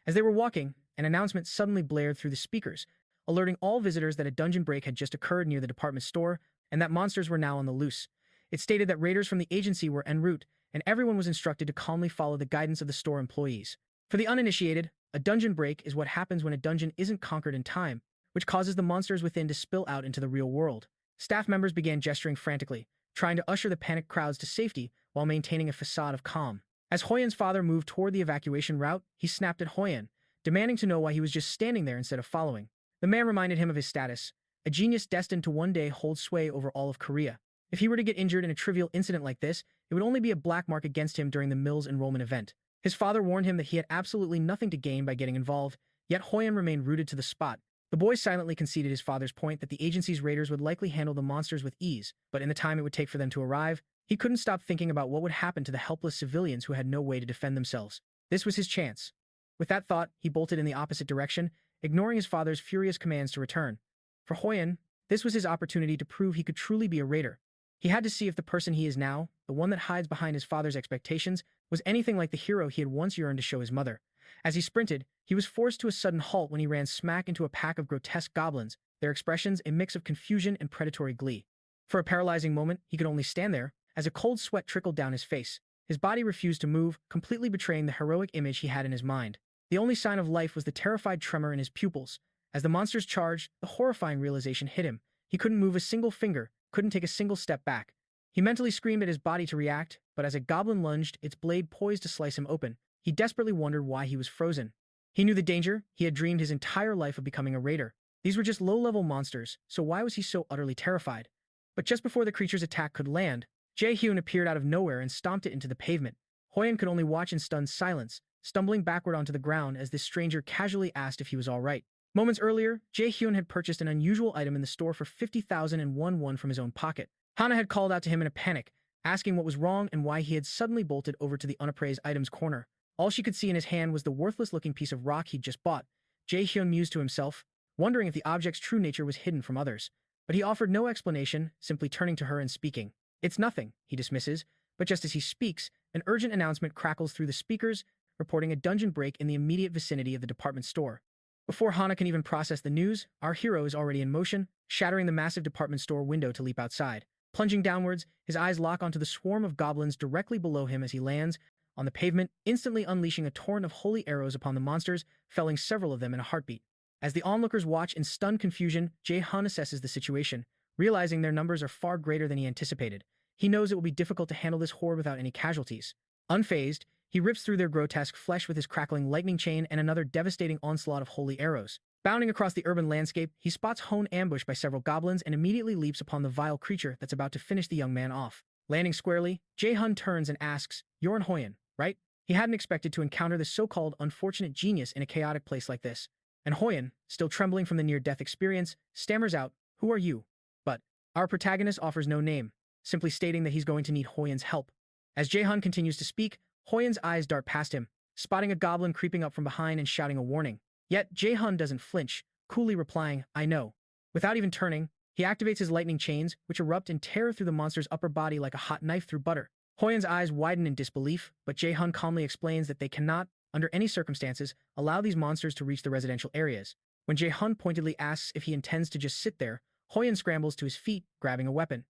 As they were walking, an announcement suddenly blared through the speakers, alerting all visitors that a dungeon break had just occurred near the department store and that monsters were now on the loose. It stated that raiders from the agency were en route, and everyone was instructed to calmly follow the guidance of the store employees. For the uninitiated, a dungeon break is what happens when a dungeon isn't conquered in time, which causes the monsters within to spill out into the real world. Staff members began gesturing frantically, trying to usher the panicked crowds to safety while maintaining a facade of calm. As Hoyen's father moved toward the evacuation route, he snapped at Hoyen, demanding to know why he was just standing there instead of following. The man reminded him of his status, a genius destined to one day hold sway over all of Korea. If he were to get injured in a trivial incident like this, it would only be a black mark against him during the Mills enrollment event. His father warned him that he had absolutely nothing to gain by getting involved, yet Hoyen remained rooted to the spot. The boy silently conceded his father's point that the agency's raiders would likely handle the monsters with ease, but in the time it would take for them to arrive, he couldn't stop thinking about what would happen to the helpless civilians who had no way to defend themselves. This was his chance. With that thought, he bolted in the opposite direction, ignoring his father's furious commands to return. For Hoyen, this was his opportunity to prove he could truly be a raider. He had to see if the person he is now, the one that hides behind his father's expectations, was anything like the hero he had once yearned to show his mother. As he sprinted, he was forced to a sudden halt when he ran smack into a pack of grotesque goblins, their expressions a mix of confusion and predatory glee. For a paralyzing moment, he could only stand there, as a cold sweat trickled down his face. His body refused to move, completely betraying the heroic image he had in his mind. The only sign of life was the terrified tremor in his pupils. As the monsters charged, the horrifying realization hit him. He couldn't move a single finger, couldn't take a single step back. He mentally screamed at his body to react, but as a goblin lunged, its blade poised to slice him open, he desperately wondered why he was frozen. He knew the danger. He had dreamed his entire life of becoming a raider. These were just low-level monsters, so why was he so utterly terrified? But just before the creature's attack could land, Jay Hyun appeared out of nowhere and stomped it into the pavement. Hoyen could only watch in stunned silence, stumbling backward onto the ground as this stranger casually asked if he was all right. Moments earlier, Jay Hyun had purchased an unusual item in the store for 50,001 won from his own pocket. Hana had called out to him in a panic, asking what was wrong and why he had suddenly bolted over to the unappraised items corner. All she could see in his hand was the worthless-looking piece of rock he'd just bought. Jay Hyun mused to himself, wondering if the object's true nature was hidden from others. But he offered no explanation, simply turning to her and speaking. "It's nothing," he dismisses, but just as he speaks, an urgent announcement crackles through the speakers. reporting a dungeon break in the immediate vicinity of the department store. Before Hana can even process the news, our hero is already in motion, shattering the massive department store window to leap outside. Plunging downwards, his eyes lock onto the swarm of goblins directly below him as he lands on the pavement, instantly unleashing a torrent of holy arrows upon the monsters, felling several of them in a heartbeat. As the onlookers watch in stunned confusion, Jay Hyun assesses the situation, realizing their numbers are far greater than he anticipated. He knows it will be difficult to handle this horde without any casualties. Unfazed, he rips through their grotesque flesh with his crackling lightning chain and another devastating onslaught of holy arrows. Bounding across the urban landscape, he spots Hone ambushed by several goblins and immediately leaps upon the vile creature that's about to finish the young man off. Landing squarely, Jay Hyun turns and asks, "You're Hoyen, right?" He hadn't expected to encounter this so-called unfortunate genius in a chaotic place like this. And Hoyen, still trembling from the near-death experience, stammers out, "Who are you?" But our protagonist offers no name, simply stating that he's going to need Hoyen's help. As Jay Hyun continues to speak, Hoyen's eyes dart past him, spotting a goblin creeping up from behind and shouting a warning. Yet Jay Hyun doesn't flinch, coolly replying, "I know." Without even turning, he activates his lightning chains, which erupt and tear through the monster's upper body like a hot knife through butter. Hoyen's eyes widen in disbelief, but Jay Hyun calmly explains that they cannot, under any circumstances, allow these monsters to reach the residential areas. When Jay Hyun pointedly asks if he intends to just sit there, Hoyen scrambles to his feet, grabbing a weapon.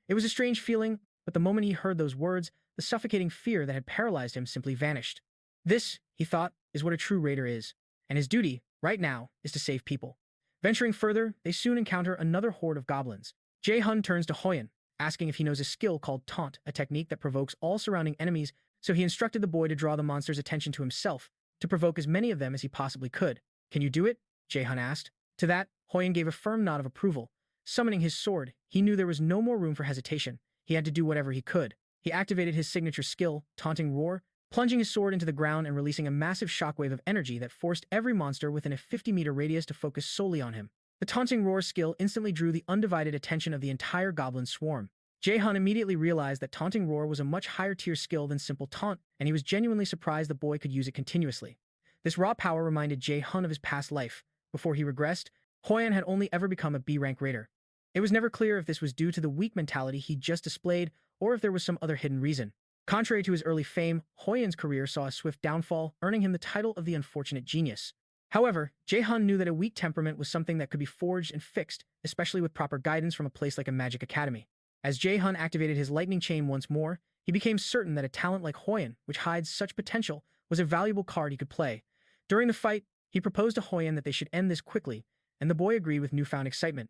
It was a strange feeling, but the moment he heard those words, the suffocating fear that had paralyzed him simply vanished. This, he thought, is what a true raider is, and his duty, right now, is to save people. Venturing further, they soon encounter another horde of goblins. Jay Hyun turns to Hoyen, asking if he knows a skill called Taunt, a technique that provokes all surrounding enemies, so he instructed the boy to draw the monster's attention to himself, to provoke as many of them as he possibly could. "Can you do it?" Jay Hyun asked. To that, Hoyen gave a firm nod of approval. Summoning his sword, he knew there was no more room for hesitation. He had to do whatever he could. He activated his signature skill, Taunting Roar, plunging his sword into the ground and releasing a massive shockwave of energy that forced every monster within a 50-meter radius to focus solely on him. The Taunting Roar skill instantly drew the undivided attention of the entire goblin swarm. Jay Hyun immediately realized that Taunting Roar was a much higher-tier skill than simple taunt, and he was genuinely surprised the boy could use it continuously. This raw power reminded Jay Hyun of his past life. Before he regressed, Hoyen had only ever become a B-rank raider. It was never clear if this was due to the weak mentality he just displayed or if there was some other hidden reason. Contrary to his early fame, Hoyen's career saw a swift downfall, earning him the title of the Unfortunate Genius. However, Jay Hyun knew that a weak temperament was something that could be forged and fixed, especially with proper guidance from a place like a magic academy. As Jay Hyun activated his lightning chain once more, he became certain that a talent like Hoyen, which hides such potential, was a valuable card he could play. During the fight, he proposed to Hoyen that they should end this quickly, and the boy agreed with newfound excitement.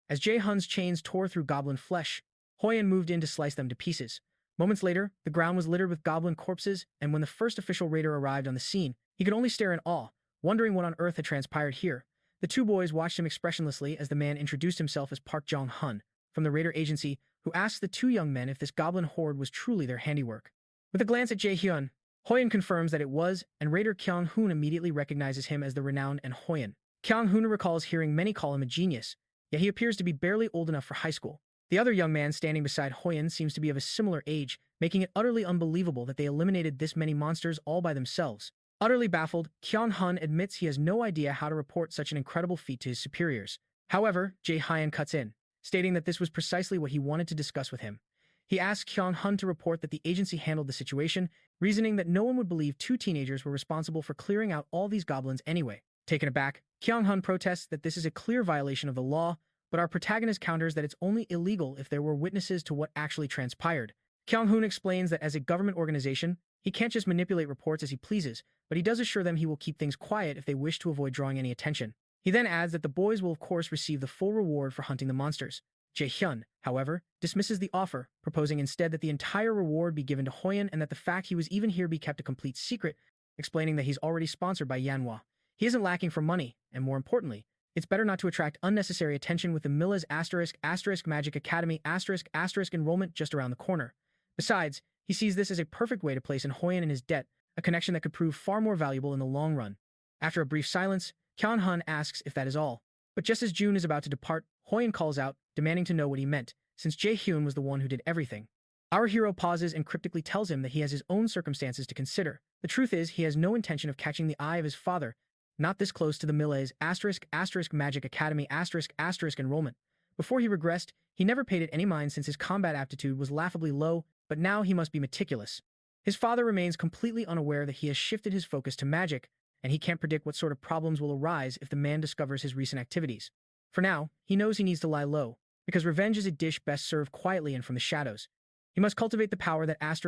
As Jay Hyun's chains tore through goblin flesh, Hoyen moved in to slice them to pieces. Moments later, the ground was littered with goblin corpses, and when the first official raider arrived on the scene, he could only stare in awe, wondering what on earth had transpired here. The two boys watched him expressionlessly as the man introduced himself as Park Jong-hun, from the raider agency, who asked the two young men if this goblin horde was truly their handiwork. With a glance at Jay Hyun, Hoyen confirms that it was, and Raider Kyung-hoon immediately recognizes him as the renowned and Hoyen. Kyung-hoon recalls hearing many call him a genius, yet he appears to be barely old enough for high school. The other young man standing beside Hoyen seems to be of a similar age, making it utterly unbelievable that they eliminated this many monsters all by themselves. Utterly baffled, Kyung-hun admits he has no idea how to report such an incredible feat to his superiors. However, Jay Hyun cuts in, stating that this was precisely what he wanted to discuss with him. He asked Kyung-hun to report that the agency handled the situation, reasoning that no one would believe two teenagers were responsible for clearing out all these goblins anyway. Taken aback, Kyung-hun protests that this is a clear violation of the law, but our protagonist counters that it's only illegal if there were witnesses to what actually transpired. Kyung-hoon explains that as a government organization, he can't just manipulate reports as he pleases, but he does assure them he will keep things quiet if they wish to avoid drawing any attention. He then adds that the boys will of course receive the full reward for hunting the monsters. Jae Hyun, however, dismisses the offer, proposing instead that the entire reward be given to Hoyen and that the fact he was even here be kept a complete secret, explaining that he's already sponsored by Manhwa. He isn't lacking for money, and more importantly, it's better not to attract unnecessary attention with the Milla's *** Magic Academy *** enrollment just around the corner. Besides, he sees this as a perfect way to place in Hoyen in his debt, a connection that could prove far more valuable in the long run. After a brief silence, Kyung-hun asks if that is all. But just as June is about to depart, Hoyen calls out, demanding to know what he meant, since Jay Hyun was the one who did everything. Our hero pauses and cryptically tells him that he has his own circumstances to consider. The truth is, he has no intention of catching the eye of his father, not this close to the Milla's *** Magic Academy *** enrollment. Before he regressed, he never paid it any mind since his combat aptitude was laughably low, but now he must be meticulous. His father remains completely unaware that he has shifted his focus to magic, and he can't predict what sort of problems will arise if the man discovers his recent activities. For now, he knows he needs to lie low, because revenge is a dish best served quietly and from the shadows. He must cultivate the power that hides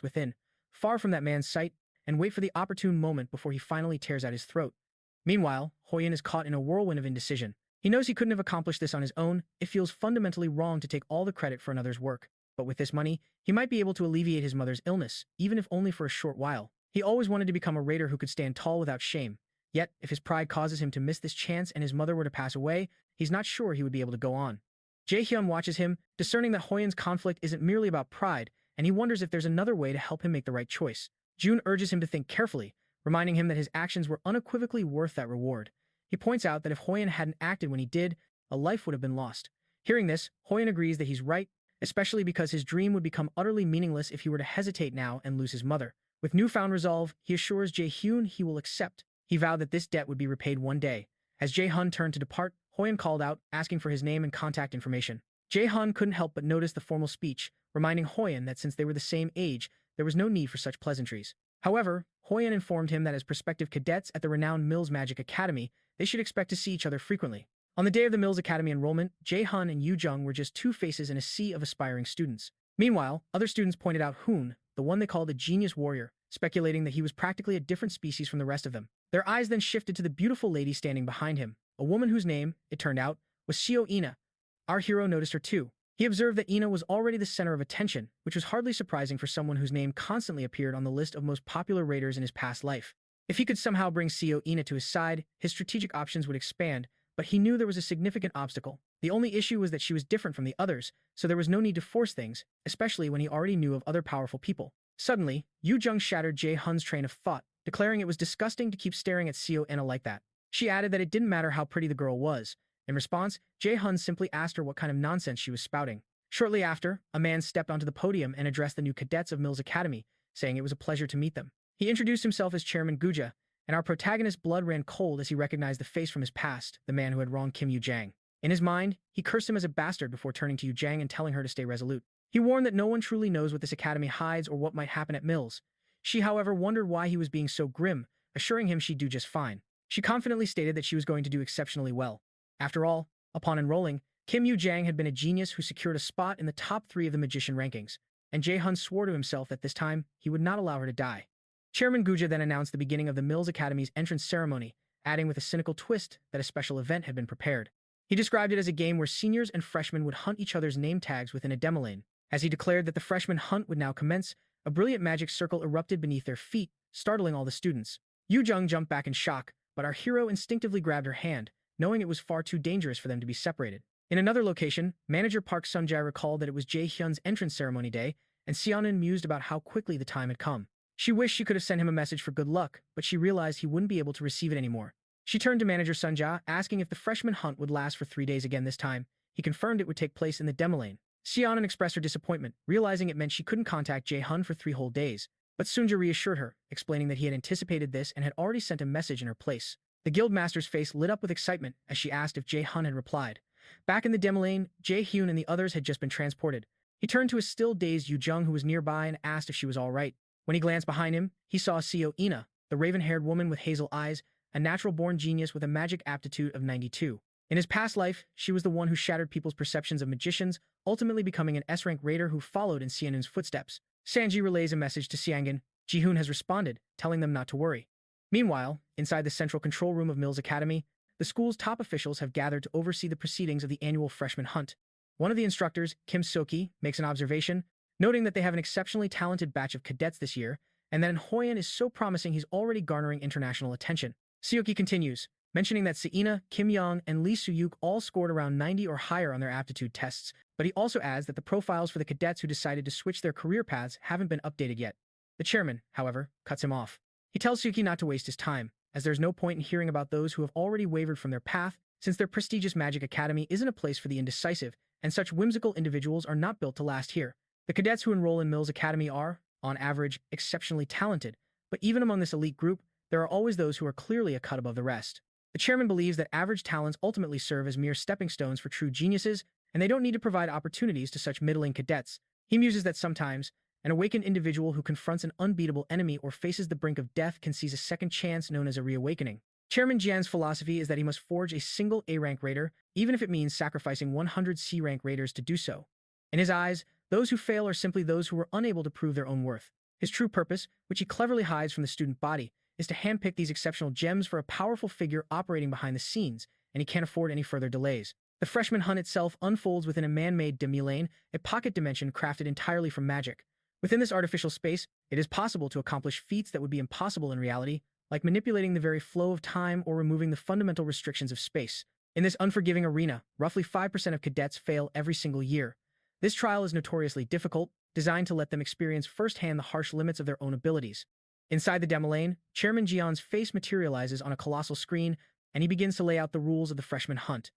within, far from that man's sight, and wait for the opportune moment before he finally tears out his throat. Meanwhile, Hyun is caught in a whirlwind of indecision. He knows he couldn't have accomplished this on his own. It feels fundamentally wrong to take all the credit for another's work. But with this money, he might be able to alleviate his mother's illness, even if only for a short while. He always wanted to become a raider who could stand tall without shame. Yet, if his pride causes him to miss this chance and his mother were to pass away, he's not sure he would be able to go on. Jay Hyun watches him, discerning that Hyun's conflict isn't merely about pride, and he wonders if there's another way to help him make the right choice. June urges him to think carefully, reminding him that his actions were unequivocally worth that reward. He points out that if Hyun hadn't acted when he did, a life would have been lost. Hearing this, Hyun agrees that he's right, especially because his dream would become utterly meaningless if he were to hesitate now and lose his mother. With newfound resolve, he assures Jay Hyun he will accept. He vowed that this debt would be repaid one day. As Jay Hyun turned to depart, Hyun called out, asking for his name and contact information. Jay Hyun couldn't help but notice the formal speech, reminding Hyun that since they were the same age, there was no need for such pleasantries. However, Hyun informed him that as prospective cadets at the renowned Mills Magic Academy, they should expect to see each other frequently. On the day of the Mills Academy enrollment, Jay Hyun and Yoo Jung were just two faces in a sea of aspiring students. Meanwhile, other students pointed out Hoon, the one they called a genius warrior, speculating that he was practically a different species from the rest of them. Their eyes then shifted to the beautiful lady standing behind him, a woman whose name, it turned out, was Sioena. Our hero noticed her too. He observed that Ina was already the center of attention, which was hardly surprising for someone whose name constantly appeared on the list of most popular raiders in his past life. If he could somehow bring Sioena to his side, his strategic options would expand, but he knew there was a significant obstacle. The only issue was that she was different from the others, so there was no need to force things, especially when he already knew of other powerful people. Suddenly, Yoo Jung shattered Jay Hyun's train of thought, declaring it was disgusting to keep staring at Sioena like that. She added that it didn't matter how pretty the girl was. In response, Jay Hyun simply asked her what kind of nonsense she was spouting. Shortly after, a man stepped onto the podium and addressed the new cadets of Mills Academy, saying it was a pleasure to meet them. He introduced himself as Chairman Guja, and our protagonist's blood ran cold as he recognized the face from his past, the man who had wronged Kim Yoo-jang. In his mind, he cursed him as a bastard before turning to Yoo-jang and telling her to stay resolute. He warned that no one truly knows what this academy hides or what might happen at Mills. She, however, wondered why he was being so grim, assuring him she'd do just fine. She confidently stated that she was going to do exceptionally well. After all, upon enrolling, Kim Yoo-jang had been a genius who secured a spot in the top 3 of the magician rankings, and Jay Hyun swore to himself that this time he would not allow her to die. Chairman Guja then announced the beginning of the Mills Academy's entrance ceremony, adding with a cynical twist that a special event had been prepared. He described it as a game where seniors and freshmen would hunt each other's name tags within a demo lane. As he declared that the freshman hunt would now commence, a brilliant magic circle erupted beneath their feet, startling all the students. Yoo Jung jumped back in shock, but our hero instinctively grabbed her hand, knowing it was far too dangerous for them to be separated. In another location, manager Park Sunjae recalled that it was Jay Hyun's entrance ceremony day, and Sionan mused about how quickly the time had come. She wished she could have sent him a message for good luck, but she realized he wouldn't be able to receive it anymore. She turned to manager Sunja, asking if the freshman hunt would last for 3 days again this time. He confirmed it would take place in the demo lane. Sionan expressed her disappointment, realizing it meant she couldn't contact Jay Hyun for 3 whole days. But Sunja reassured her, explaining that he had anticipated this and had already sent a message in her place. The guildmaster's face lit up with excitement as she asked if Jay Hyun had replied. Back in the demo lane, Jay Hyun and the others had just been transported. He turned to a still dazed Yoo Jung who was nearby and asked if she was all right. When he glanced behind him, he saw Sioena, the raven-haired woman with hazel eyes, a natural-born genius with a magic aptitude of 92. In his past life, she was the one who shattered people's perceptions of magicians, ultimately becoming an S-rank raider who followed in Sianun's footsteps. Sanji relays a message to Siangin. Ji-hoon has responded, telling them not to worry. Meanwhile, inside the central control room of Mills Academy, the school's top officials have gathered to oversee the proceedings of the annual freshman hunt. One of the instructors, Kim Soki, makes an observation, noting that they have an exceptionally talented batch of cadets this year, and that Hyun is so promising he's already garnering international attention. Seoki continues, mentioning that Seina, Kim Young, and Lee Soo-yuk all scored around 90 or higher on their aptitude tests, but he also adds that the profiles for the cadets who decided to switch their career paths haven't been updated yet. The chairman, however, cuts him off. He tells Suki not to waste his time, as there's no point in hearing about those who have already wavered from their path, since their prestigious magic academy isn't a place for the indecisive, and such whimsical individuals are not built to last here. The cadets who enroll in Mills Academy are, on average, exceptionally talented, but even among this elite group, there are always those who are clearly a cut above the rest. The chairman believes that average talents ultimately serve as mere stepping stones for true geniuses, and they don't need to provide opportunities to such middling cadets. He muses that sometimes, An awakened individual who confronts an unbeatable enemy or faces the brink of death can seize a second chance known as a reawakening. Chairman Jian's philosophy is that he must forge a single A-rank raider, even if it means sacrificing 100 C-rank raiders to do so. In his eyes, those who fail are simply those who are unable to prove their own worth. His true purpose, which he cleverly hides from the student body, is to handpick these exceptional gems for a powerful figure operating behind the scenes, and he can't afford any further delays. The freshman hunt itself unfolds within a man-made demi-lane, a pocket dimension crafted entirely from magic. Within this artificial space, it is possible to accomplish feats that would be impossible in reality, like manipulating the very flow of time or removing the fundamental restrictions of space. In this unforgiving arena, roughly 5% of cadets fail every single year. This trial is notoriously difficult, designed to let them experience firsthand the harsh limits of their own abilities. Inside the demo lane, Chairman Jian's face materializes on a colossal screen, and he begins to lay out the rules of the freshman hunt.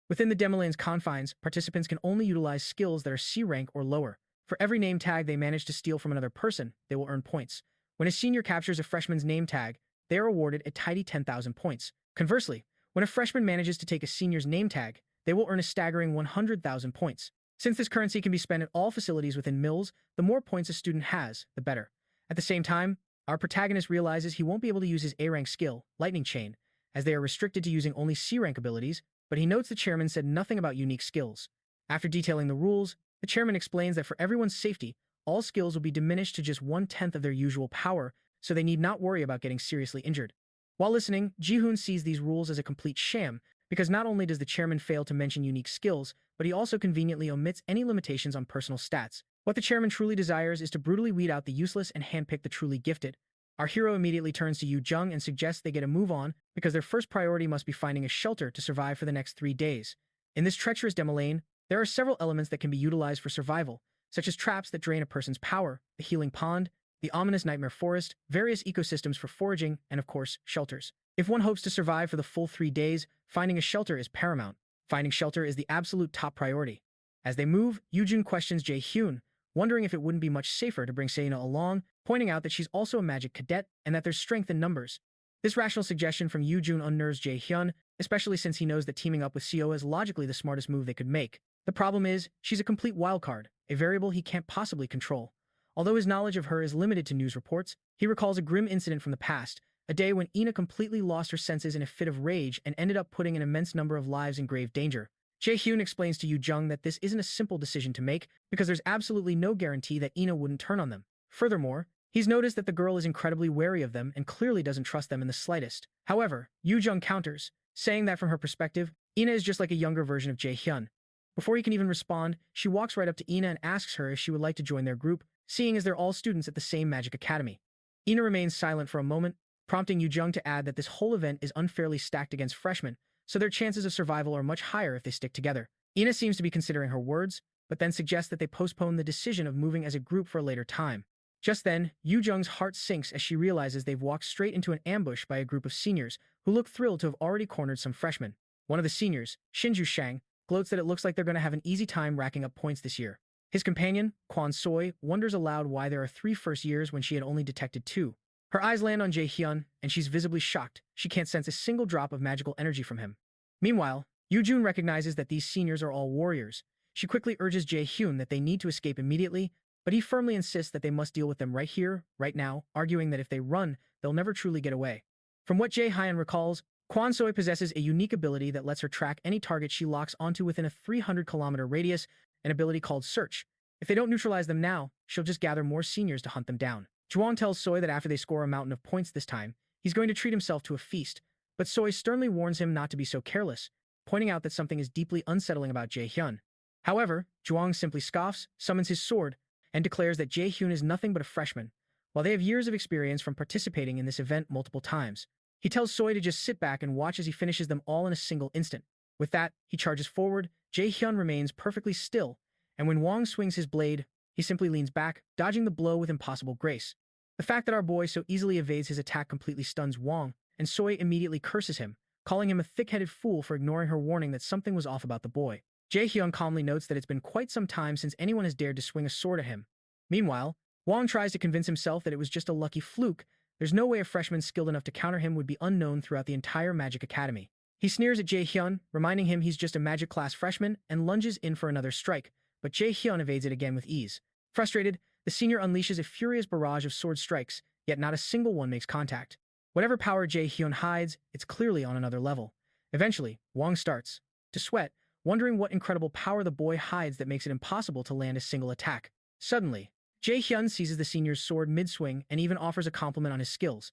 Within the demo lane's confines, participants can only utilize skills that are C rank or lower. For every name tag they manage to steal from another person, they will earn points. When a senior captures a freshman's name tag, they are awarded a tidy 10,000 points. Conversely, when a freshman manages to take a senior's name tag, they will earn a staggering 100,000 points. Since this currency can be spent at all facilities within mills, the more points a student has, the better. At the same time, our protagonist realizes he won't be able to use his A-rank skill, Lightning Chain, as they are restricted to using only C-rank abilities, but he notes the chairman said nothing about unique skills. After detailing the rules, the chairman explains that for everyone's safety, all skills will be diminished to just 1/10 of their usual power, so they need not worry about getting seriously injured. While listening, Jay Hyun sees these rules as a complete sham, because not only does the chairman fail to mention unique skills, but he also conveniently omits any limitations on personal stats. What the chairman truly desires is to brutally weed out the useless and handpick the truly gifted. Our hero immediately turns to Yu Jung and suggests they get a move on, because their first priority must be finding a shelter to survive for the next 3 days. In this treacherous demo lane, there are several elements that can be utilized for survival, such as traps that drain a person's power, the healing pond, the ominous nightmare forest, various ecosystems for foraging, and of course, shelters. If one hopes to survive for the full 3 days, finding a shelter is paramount. Finding shelter is the absolute top priority. As they move, Yoojun questions Jay Hyun, wondering if it wouldn't be much safer to bring Sioena along, pointing out that she's also a magic cadet and that there's strength in numbers. This rational suggestion from Yoojun unnerves Jay Hyun, especially since he knows that teaming up with Sioena is logically the smartest move they could make. The problem is, she's a complete wildcard, a variable he can't possibly control. Although his knowledge of her is limited to news reports, he recalls a grim incident from the past, a day when Ina completely lost her senses in a fit of rage and ended up putting an immense number of lives in grave danger. Jay Hyun explains to Yu Jung that this isn't a simple decision to make, because there's absolutely no guarantee that Ina wouldn't turn on them. Furthermore, he's noticed that the girl is incredibly wary of them and clearly doesn't trust them in the slightest. However, Yu Jung counters, saying that from her perspective, Ina is just like a younger version of Jay Hyun. Before he can even respond, she walks right up to Ina and asks her if she would like to join their group, seeing as they're all students at the same magic academy. Ina remains silent for a moment, prompting Yu Jung to add that this whole event is unfairly stacked against freshmen, so their chances of survival are much higher if they stick together. Ina seems to be considering her words, but then suggests that they postpone the decision of moving as a group for a later time. Just then, Yu Jung's heart sinks as she realizes they've walked straight into an ambush by a group of seniors, who look thrilled to have already cornered some freshmen. One of the seniors, Shinju Shang, gloats that it looks like they're going to have an easy time racking up points this year. His companion, Kwon Soi, wonders aloud why there are 3 first years when she had only detected 2. Her eyes land on Jay Hyun, and she's visibly shocked. She can't sense a single drop of magical energy from him. Meanwhile, Yoojun recognizes that these seniors are all warriors. She quickly urges Jay Hyun that they need to escape immediately, but he firmly insists that they must deal with them right here, right now, arguing that if they run, they'll never truly get away. From what Jay Hyun recalls, Kwon Soi possesses a unique ability that lets her track any target she locks onto within a 300-kilometer radius, an ability called Search. If they don't neutralize them now, she'll just gather more seniors to hunt them down. Zhuang tells Soi that after they score a mountain of points this time, he's going to treat himself to a feast, but Soi sternly warns him not to be so careless, pointing out that something is deeply unsettling about Jay Hyun. However, Zhuang simply scoffs, summons his sword, and declares that Jay Hyun is nothing but a freshman, while they have years of experience from participating in this event multiple times. He tells Soi to just sit back and watch as he finishes them all in a single instant. With that, he charges forward, Jay Hyun remains perfectly still, and when Wang swings his blade, he simply leans back, dodging the blow with impossible grace. The fact that our boy so easily evades his attack completely stuns Wang, and Soi immediately curses him, calling him a thick-headed fool for ignoring her warning that something was off about the boy. Jay Hyun calmly notes that it's been quite some time since anyone has dared to swing a sword at him. Meanwhile, Wang tries to convince himself that it was just a lucky fluke. There's no way a freshman skilled enough to counter him would be unknown throughout the entire Magic Academy. He sneers at Jay Hyun, reminding him he's just a magic class freshman, and lunges in for another strike, but Jay Hyun evades it again with ease. Frustrated, the senior unleashes a furious barrage of sword strikes, yet not a single one makes contact. Whatever power Jay Hyun hides, it's clearly on another level. Eventually, Wong starts to sweat, wondering what incredible power the boy hides that makes it impossible to land a single attack. Suddenly, Jay Hyun seizes the senior's sword mid-swing and even offers a compliment on his skills.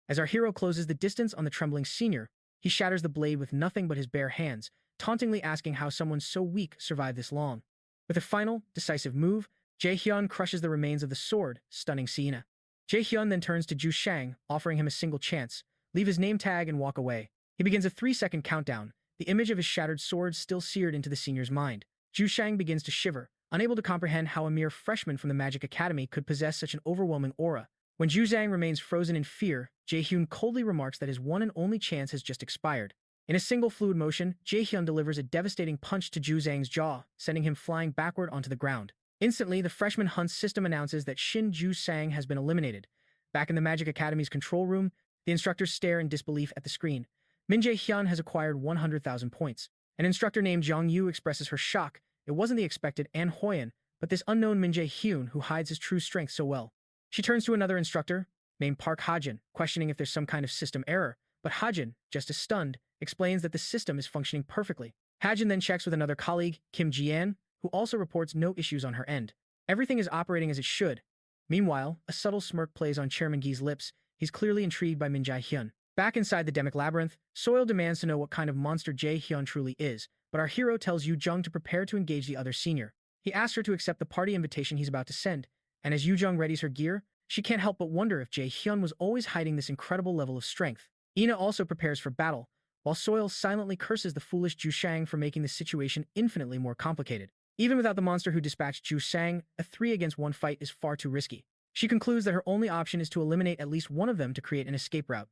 As our hero closes the distance on the trembling senior, he shatters the blade with nothing but his bare hands, tauntingly asking how someone so weak survived this long. With a final, decisive move, Jay Hyun crushes the remains of the sword, stunning Sioena. Jay Hyun then turns to Ju Shang, offering him a single chance, leave his name tag and walk away. He begins a 3-second countdown, the image of his shattered sword still seared into the senior's mind. Ju Shang begins to shiver, unable to comprehend how a mere freshman from the Magic Academy could possess such an overwhelming aura. When Ju Zhang remains frozen in fear, Jay Hyun coldly remarks that his one and only chance has just expired. In a single fluid motion, Jay Hyun delivers a devastating punch to Ju Zhang's jaw, sending him flying backward onto the ground. Instantly, the freshman hunt's system announces that Shin Ju Sang has been eliminated. Back in the Magic Academy's control room, the instructors stare in disbelief at the screen. Min Jae Hyun has acquired 100,000 points. An instructor named Jong Yu expresses her shock. It wasn't the expected An Hoyen, but this unknown Min Jae Hyun who hides his true strength so well. She turns to another instructor, named Park Hajin, questioning if there's some kind of system error, but Hajin, just as stunned, explains that the system is functioning perfectly. Hajin then checks with another colleague, Kim Jian, who also reports no issues on her end. Everything is operating as it should. Meanwhile, a subtle smirk plays on Chairman Gi's lips. He's clearly intrigued by Min Jae Hyun. Back inside the Demic Labyrinth, Soil demands to know what kind of monster Jay Hyun truly is, but our hero tells Yu Jung to prepare to engage the other senior. He asks her to accept the party invitation he's about to send, and as Yu Jung readies her gear, she can't help but wonder if Jay Hyun was always hiding this incredible level of strength. Ina also prepares for battle, while Soil silently curses the foolish Ju Shang for making the situation infinitely more complicated. Even without the monster who dispatched Ju Shang, a 3-against-1 fight is far too risky. She concludes that her only option is to eliminate at least one of them to create an escape route.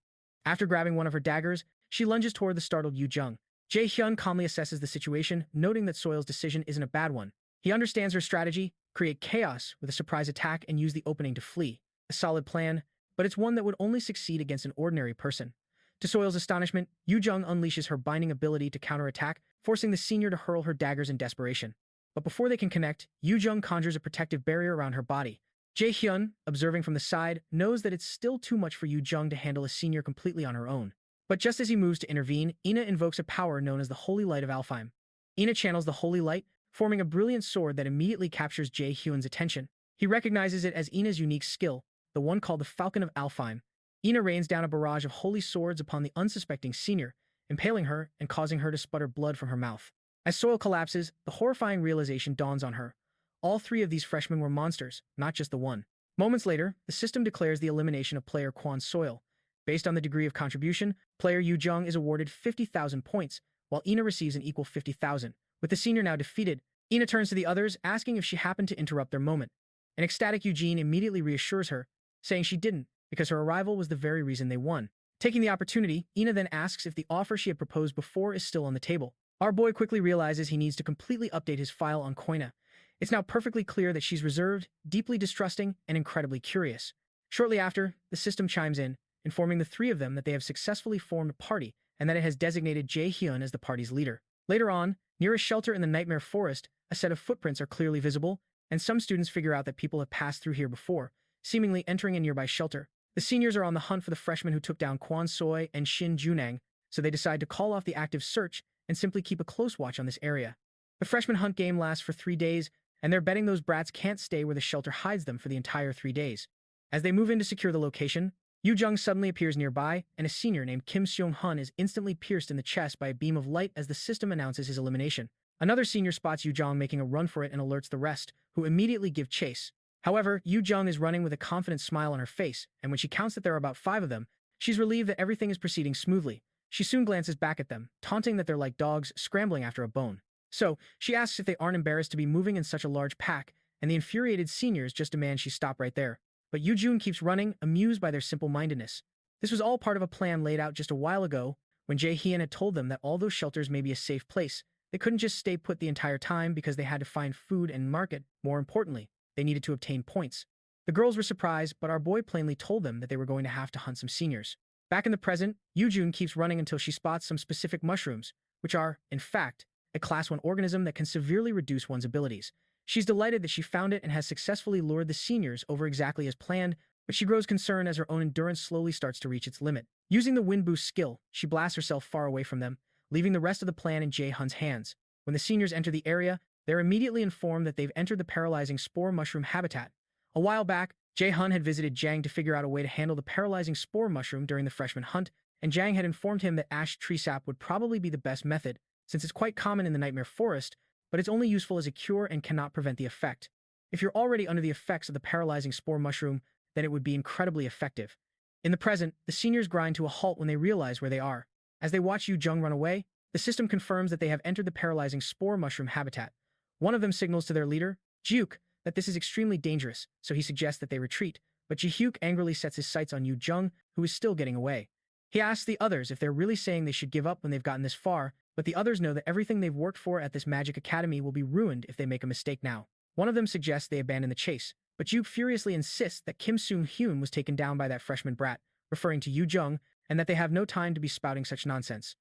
After grabbing one of her daggers, she lunges toward the startled Yu Jung. Jay Hyun calmly assesses the situation, noting that Soil's decision isn't a bad one. He understands her strategy, create chaos with a surprise attack and use the opening to flee. A solid plan, but it's one that would only succeed against an ordinary person. To Soil's astonishment, Yu Jung unleashes her binding ability to counterattack, forcing the senior to hurl her daggers in desperation. But before they can connect, Yu Jung conjures a protective barrier around her body. Jay Hyun, observing from the side, knows that it's still too much for Yu Jung to handle a senior completely on her own. But just as he moves to intervene, Ina invokes a power known as the Holy Light of Alfheim. Ina channels the Holy Light, forming a brilliant sword that immediately captures Jay Hyun's attention. He recognizes it as Ina's unique skill, the one called the Falcon of Alfheim. Ina rains down a barrage of holy swords upon the unsuspecting senior, impaling her and causing her to sputter blood from her mouth. As Soil collapses, the horrifying realization dawns on her. All 3 of these freshmen were monsters, not just the one. Moments later, the system declares the elimination of player Kwon Soil. Based on the degree of contribution, player Yu Jung is awarded 50,000 points, while Ina receives an equal 50,000. With the senior now defeated, Ina turns to the others, asking if she happened to interrupt their moment. An ecstatic Eugene immediately reassures her, saying she didn't, because her arrival was the very reason they won. Taking the opportunity, Ina then asks if the offer she had proposed before is still on the table. Our boy quickly realizes he needs to completely update his file on Koina. It's now perfectly clear that she's reserved, deeply distrusting, and incredibly curious. Shortly after, the system chimes in, informing the 3 of them that they have successfully formed a party and that it has designated Jay Hyun as the party's leader. Later on, near a shelter in the Nightmare Forest, a set of footprints are clearly visible, and some students figure out that people have passed through here before, seemingly entering a nearby shelter. The seniors are on the hunt for the freshmen who took down Kwon Soi and Shin Junang, so they decide to call off the active search and simply keep a close watch on this area. The freshman hunt game lasts for 3 days, and they're betting those brats can't stay where the shelter hides them for the entire 3 days. As they move in to secure the location, Yu Jung suddenly appears nearby, and a senior named Kim Seong-hun is instantly pierced in the chest by a beam of light as the system announces his elimination. Another senior spots Yu Jung making a run for it and alerts the rest, who immediately give chase. However, Yu Jung is running with a confident smile on her face, and when she counts that there are about 5 of them, she's relieved that everything is proceeding smoothly. She soon glances back at them, taunting that they're like dogs scrambling after a bone. So, she asks if they aren't embarrassed to be moving in such a large pack, and the infuriated seniors just demand she stop right there. But Yu Jun keeps running, amused by their simple-mindedness. This was all part of a plan laid out just a while ago, when Jay Hyun had told them that although shelters may be a safe place, they couldn't just stay put the entire time because they had to find food and market. More importantly, they needed to obtain points. The girls were surprised, but our boy plainly told them that they were going to have to hunt some seniors. Back in the present, Yu Jun keeps running until she spots some specific mushrooms, which are, in fact, a Class 1 organism that can severely reduce one's abilities. She's delighted that she found it and has successfully lured the seniors over exactly as planned, but she grows concerned as her own endurance slowly starts to reach its limit. Using the wind boost skill, she blasts herself far away from them, leaving the rest of the plan in Jay Hyun's hands. When the seniors enter the area, they're immediately informed that they've entered the paralyzing spore mushroom habitat. A while back, Jay Hyun had visited Jang to figure out a way to handle the paralyzing spore mushroom during the freshman hunt, and Jang had informed him that ash tree sap would probably be the best method, since it's quite common in the Nightmare Forest, but it's only useful as a cure and cannot prevent the effect. If you're already under the effects of the paralyzing spore mushroom, then it would be incredibly effective. In the present, the seniors grind to a halt when they realize where they are. As they watch Yu Jung run away, the system confirms that they have entered the paralyzing spore mushroom habitat. One of them signals to their leader, Jihyuk, that this is extremely dangerous, so he suggests that they retreat, but Jihyuk angrily sets his sights on Yu Jung, who is still getting away. He asks the others if they're really saying they should give up when they've gotten this far, but the others know that everything they've worked for at this magic academy will be ruined if they make a mistake now. One of them suggests they abandon the chase, but Jihyuk furiously insists that Kim Sung-hyun was taken down by that freshman brat, referring to Yu Jung, and that they have no time to be spouting such nonsense.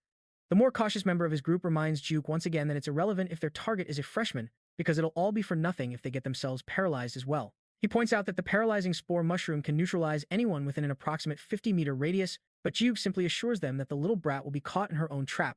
The more cautious member of his group reminds Jihyuk once again that it's irrelevant if their target is a freshman, because it'll all be for nothing if they get themselves paralyzed as well. He points out that the paralyzing spore mushroom can neutralize anyone within an approximate 50-meter radius, but Jihyuk simply assures them that the little brat will be caught in her own trap.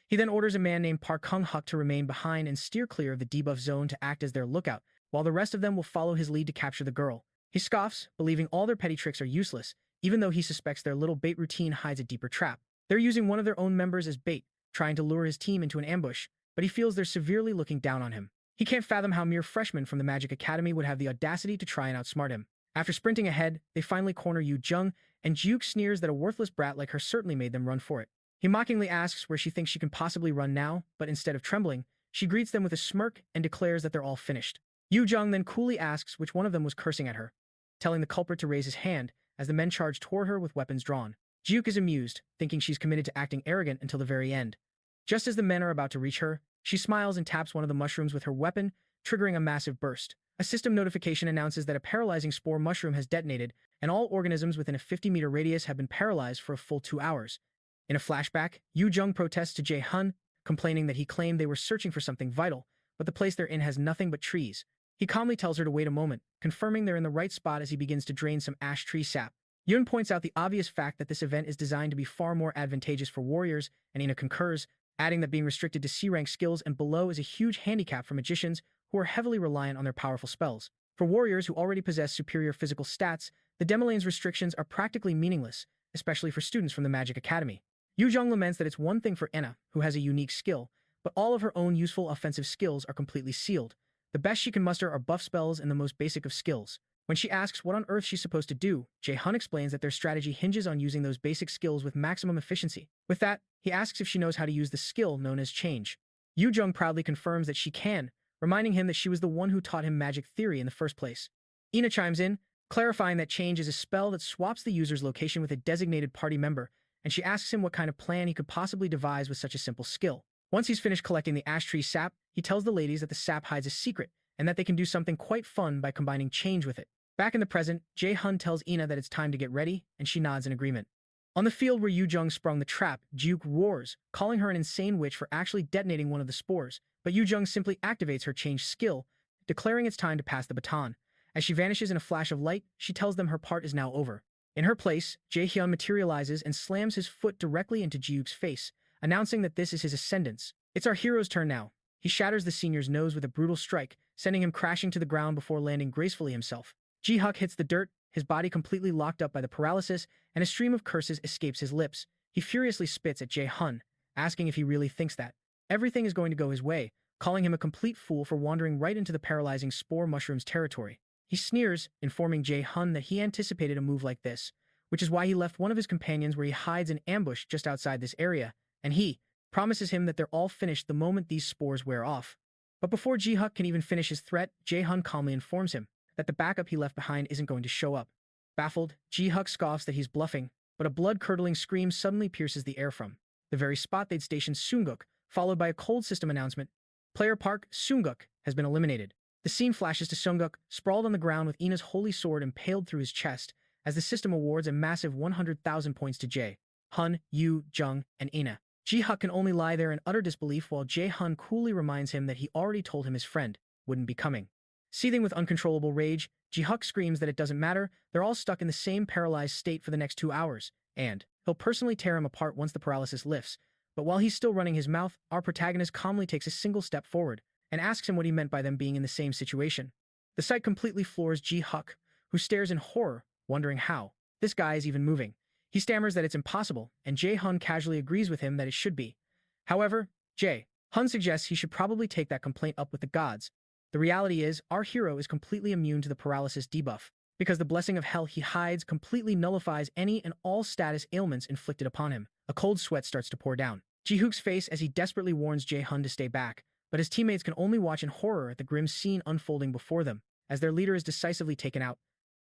He then orders a man named Park Kung-huk to remain behind and steer clear of the debuff zone to act as their lookout, while the rest of them will follow his lead to capture the girl. He scoffs, believing all their petty tricks are useless, even though he suspects their little bait routine hides a deeper trap. They're using one of their own members as bait, trying to lure his team into an ambush, but he feels they're severely looking down on him. He can't fathom how mere freshmen from the Magic Academy would have the audacity to try and outsmart him. After sprinting ahead, they finally corner Yu Jung, and Jihyuk sneers that a worthless brat like her certainly made them run for it. He mockingly asks where she thinks she can possibly run now, but instead of trembling, she greets them with a smirk and declares that they're all finished. Yu Jung then coolly asks which one of them was cursing at her, telling the culprit to raise his hand as the men charge toward her with weapons drawn. Jihyuk is amused, thinking she's committed to acting arrogant until the very end. Just as the men are about to reach her, she smiles and taps one of the mushrooms with her weapon, triggering a massive burst. A system notification announces that a paralyzing spore mushroom has detonated, and all organisms within a 50-meter radius have been paralyzed for a full 2 hours. In a flashback, Yu Jung protests to Jay Hyun, complaining that he claimed they were searching for something vital, but the place they're in has nothing but trees. He calmly tells her to wait a moment, confirming they're in the right spot as he begins to drain some ash tree sap. Yun points out the obvious fact that this event is designed to be far more advantageous for warriors, and Ina concurs, adding that being restricted to C-rank skills and below is a huge handicap for magicians who are heavily reliant on their powerful spells. For warriors who already possess superior physical stats, the Demolane's restrictions are practically meaningless, especially for students from the Magic Academy. Yu Jung laments that it's one thing for Ina, who has a unique skill, but all of her own useful offensive skills are completely sealed. The best she can muster are buff spells and the most basic of skills. When she asks what on earth she's supposed to do, Jay Hyun explains that their strategy hinges on using those basic skills with maximum efficiency. With that, he asks if she knows how to use the skill known as change. Yu Jung proudly confirms that she can, reminding him that she was the one who taught him magic theory in the first place. Ina chimes in, clarifying that change is a spell that swaps the user's location with a designated party member, and she asks him what kind of plan he could possibly devise with such a simple skill. Once he's finished collecting the ash tree sap, he tells the ladies that the sap hides a secret, and that they can do something quite fun by combining change with it. Back in the present, Jay Hyun tells Ina that it's time to get ready, and she nods in agreement. On the field where Yu Jung sprung the trap, Jihyuk roars, calling her an insane witch for actually detonating one of the spores, but Yu Jung simply activates her change skill, declaring it's time to pass the baton. As she vanishes in a flash of light, she tells them her part is now over. In her place, Jay Hyun materializes and slams his foot directly into Jihyuk's face, announcing that this is his ascendance. It's our hero's turn now. He shatters the senior's nose with a brutal strike, sending him crashing to the ground before landing gracefully himself. Jihyuk hits the dirt, his body completely locked up by the paralysis, and a stream of curses escapes his lips. He furiously spits at Jay Hyun, asking if he really thinks that everything is going to go his way, calling him a complete fool for wandering right into the paralyzing spore mushroom's territory. He sneers, informing Jay Hyun that he anticipated a move like this, which is why he left one of his companions where he hides in ambush just outside this area, and he promises him that they're all finished the moment these spores wear off. But before Jihyuk can even finish his threat, Jay Hyun calmly informs him that the backup he left behind isn't going to show up. Baffled, Jihyuk scoffs that he's bluffing, but a blood-curdling scream suddenly pierces the air from the very spot they'd stationed Sunguk, followed by a cold system announcement. Player Park Sunguk has been eliminated. The scene flashes to Sunguk, sprawled on the ground with Ina's holy sword impaled through his chest, as the system awards a massive 100,000 points to Jay Hyun, Yu Jung, and Ina. Jihyuk can only lie there in utter disbelief while Jay Hyun coolly reminds him that he already told him his friend wouldn't be coming. Seething with uncontrollable rage, Ji-hyuk screams that it doesn't matter, they're all stuck in the same paralyzed state for the next 2 hours, and he'll personally tear him apart once the paralysis lifts. But while he's still running his mouth, our protagonist calmly takes a single step forward and asks him what he meant by them being in the same situation. The sight completely floors Ji-hyuk, who stares in horror, wondering how this guy is even moving. He stammers that it's impossible, and Jay Hyun casually agrees with him that it should be. However, Jay Hyun suggests he should probably take that complaint up with the gods. The reality is, our hero is completely immune to the paralysis debuff, because the blessing of hell he hides completely nullifies any and all status ailments inflicted upon him. A cold sweat starts to pour down Ji-hyuk's face as he desperately warns Jay Hyun to stay back, but his teammates can only watch in horror at the grim scene unfolding before them, as their leader is decisively taken out.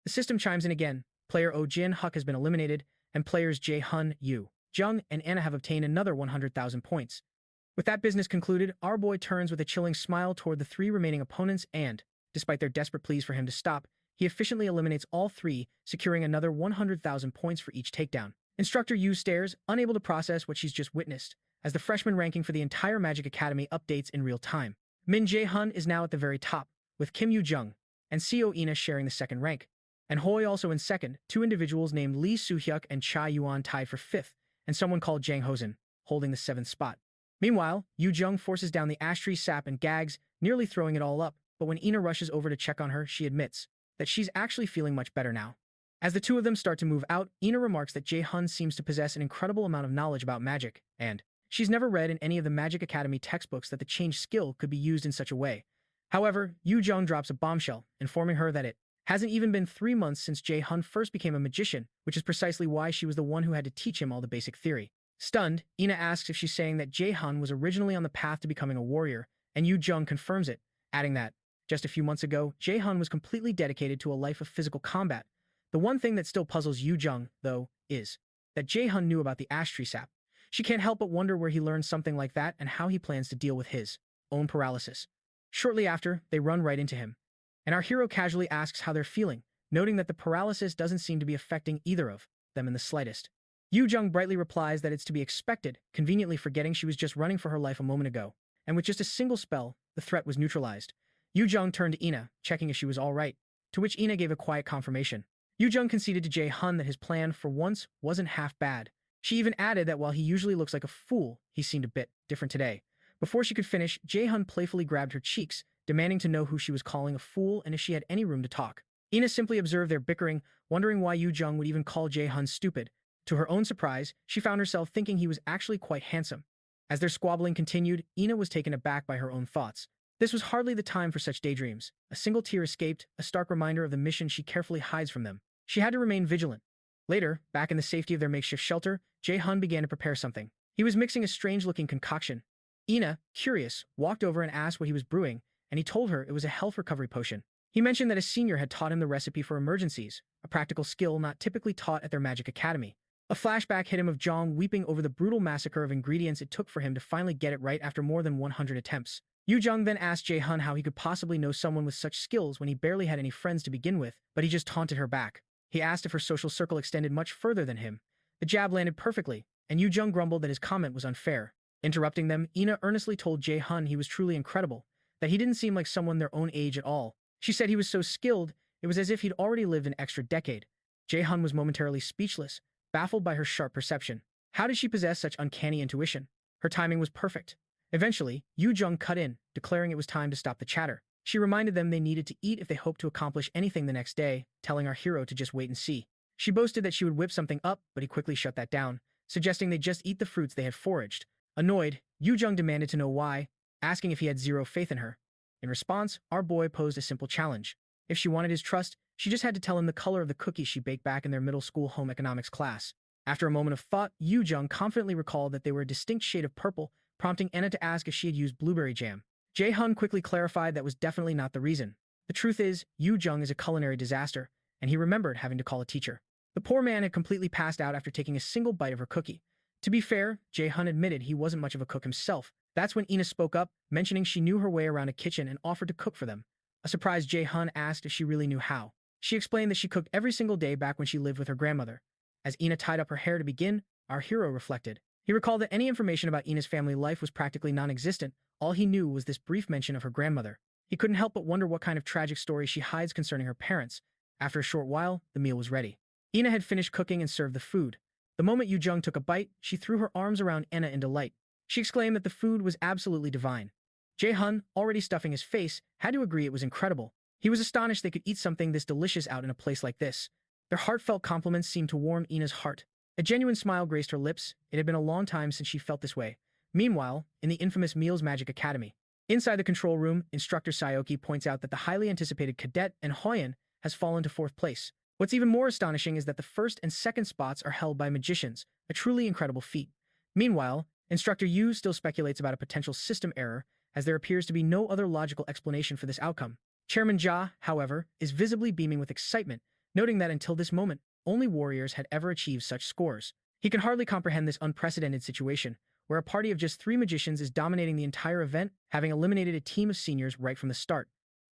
The system chimes in again. Player Oh Jin-hyuk has been eliminated, and players Jay Hyun, Yu Jung, and Anna have obtained another 100,000 points. With that business concluded, our boy turns with a chilling smile toward the 3 remaining opponents and, despite their desperate pleas for him to stop, he efficiently eliminates all 3, securing another 100,000 points for each takedown. Instructor Yu stares, unable to process what she's just witnessed, as the freshman ranking for the entire Magic Academy updates in real time. Min Jae-hyun is now at the very top, with Kim Yoo-jung and Sioena sharing the second rank, and Hoi also in second, 2 individuals named Lee Soo-hyuk and Cha Yuan tied for 5th, and someone called Jang Hosen, holding the 7th spot. Meanwhile, Yoo-jung forces down the ash tree sap and gags, nearly throwing it all up, but when Ina rushes over to check on her, she admits that she's actually feeling much better now. As the 2 of them start to move out, Ina remarks that Jay Hyun seems to possess an incredible amount of knowledge about magic, and she's never read in any of the Magic Academy textbooks that the change skill could be used in such a way. However, Yoo-jung drops a bombshell, informing her that it hasn't even been 3 months since Jay Hyun first became a magician, which is precisely why she was the one who had to teach him all the basic theory. Stunned, Ina asks if she's saying that Jay Hyun was originally on the path to becoming a warrior, and Yoo-jung confirms it, adding that, just a few months ago, Jay Hyun was completely dedicated to a life of physical combat. The one thing that still puzzles Yoo-jung, though, is that Jay Hyun knew about the ash tree sap. She can't help but wonder where he learned something like that and how he plans to deal with his own paralysis. Shortly after, they run right into him, and our hero casually asks how they're feeling, noting that the paralysis doesn't seem to be affecting either of them in the slightest. Yoo-jung brightly replies that it's to be expected, conveniently forgetting she was just running for her life a moment ago, and with just a single spell, the threat was neutralized. Yoo-jung turned to Ina, checking if she was all right, to which Ina gave a quiet confirmation. Yoo-jung conceded to Jay Hyun that his plan, for once, wasn't half bad. She even added that while he usually looks like a fool, he seemed a bit different today. Before she could finish, Jay Hyun playfully grabbed her cheeks, demanding to know who she was calling a fool and if she had any room to talk. Ina simply observed their bickering, wondering why Yoo-jung would even call Jay Hyun stupid. To her own surprise, she found herself thinking he was actually quite handsome. As their squabbling continued, Ina was taken aback by her own thoughts. This was hardly the time for such daydreams. A single tear escaped, a stark reminder of the mission she carefully hides from them. She had to remain vigilant. Later, back in the safety of their makeshift shelter, Jay Hyun began to prepare something. He was mixing a strange-looking concoction. Ina, curious, walked over and asked what he was brewing, and he told her it was a health recovery potion. He mentioned that a senior had taught him the recipe for emergencies, a practical skill not typically taught at their Magic Academy. A flashback hit him of Jong weeping over the brutal massacre of ingredients it took for him to finally get it right after more than 100 attempts. Yoo-jung then asked Jay Hyun how he could possibly know someone with such skills when he barely had any friends to begin with, but he just taunted her back. He asked if her social circle extended much further than him. The jab landed perfectly, and Yoo-jung grumbled that his comment was unfair. Interrupting them, Ina earnestly told Jay Hyun he was truly incredible, that he didn't seem like someone their own age at all. She said he was so skilled, it was as if he'd already lived an extra decade. Jay Hyun was momentarily speechless, baffled by her sharp perception. How did she possess such uncanny intuition? Her timing was perfect. Eventually, Yoo-jung cut in, declaring it was time to stop the chatter. She reminded them they needed to eat if they hoped to accomplish anything the next day, telling our hero to just wait and see. She boasted that she would whip something up, but he quickly shut that down, suggesting they just eat the fruits they had foraged. Annoyed, Yoo-jung demanded to know why, asking if he had zero faith in her. In response, our boy posed a simple challenge. If she wanted his trust, she just had to tell him the color of the cookies she baked back in their middle school home economics class. After a moment of thought, Yoo-jung confidently recalled that they were a distinct shade of purple, prompting Anna to ask if she had used blueberry jam. Jay Hyun quickly clarified that was definitely not the reason. The truth is, Yoo-jung is a culinary disaster, and he remembered having to call a teacher. The poor man had completely passed out after taking a single bite of her cookie. To be fair, Jay Hyun admitted he wasn't much of a cook himself. That's when Ina spoke up, mentioning she knew her way around a kitchen and offered to cook for them. A surprised Jay Hyun asked if she really knew how. She explained that she cooked every single day back when she lived with her grandmother. As Ina tied up her hair to begin, our hero reflected. He recalled that any information about Ina's family life was practically non-existent. All he knew was this brief mention of her grandmother. He couldn't help but wonder what kind of tragic story she hides concerning her parents. After a short while, the meal was ready. Ina had finished cooking and served the food. The moment Yu Jung took a bite, she threw her arms around Ina in delight. She exclaimed that the food was absolutely divine. Jay Hyun, already stuffing his face, had to agree it was incredible. He was astonished they could eat something this delicious out in a place like this. Their heartfelt compliments seemed to warm Ina's heart. A genuine smile graced her lips. It had been a long time since she felt this way. Meanwhile, in the infamous Meals Magic Academy, inside the control room, Instructor Sayoki points out that the highly anticipated cadet and Hoyen has fallen to 4th place. What's even more astonishing is that the 1st and 2nd spots are held by magicians, a truly incredible feat. Meanwhile, Instructor Yu still speculates about a potential system error, as there appears to be no other logical explanation for this outcome. Chairman Jia, however, is visibly beaming with excitement, noting that until this moment, only warriors had ever achieved such scores. He can hardly comprehend this unprecedented situation, where a party of just 3 magicians is dominating the entire event, having eliminated a team of seniors right from the start.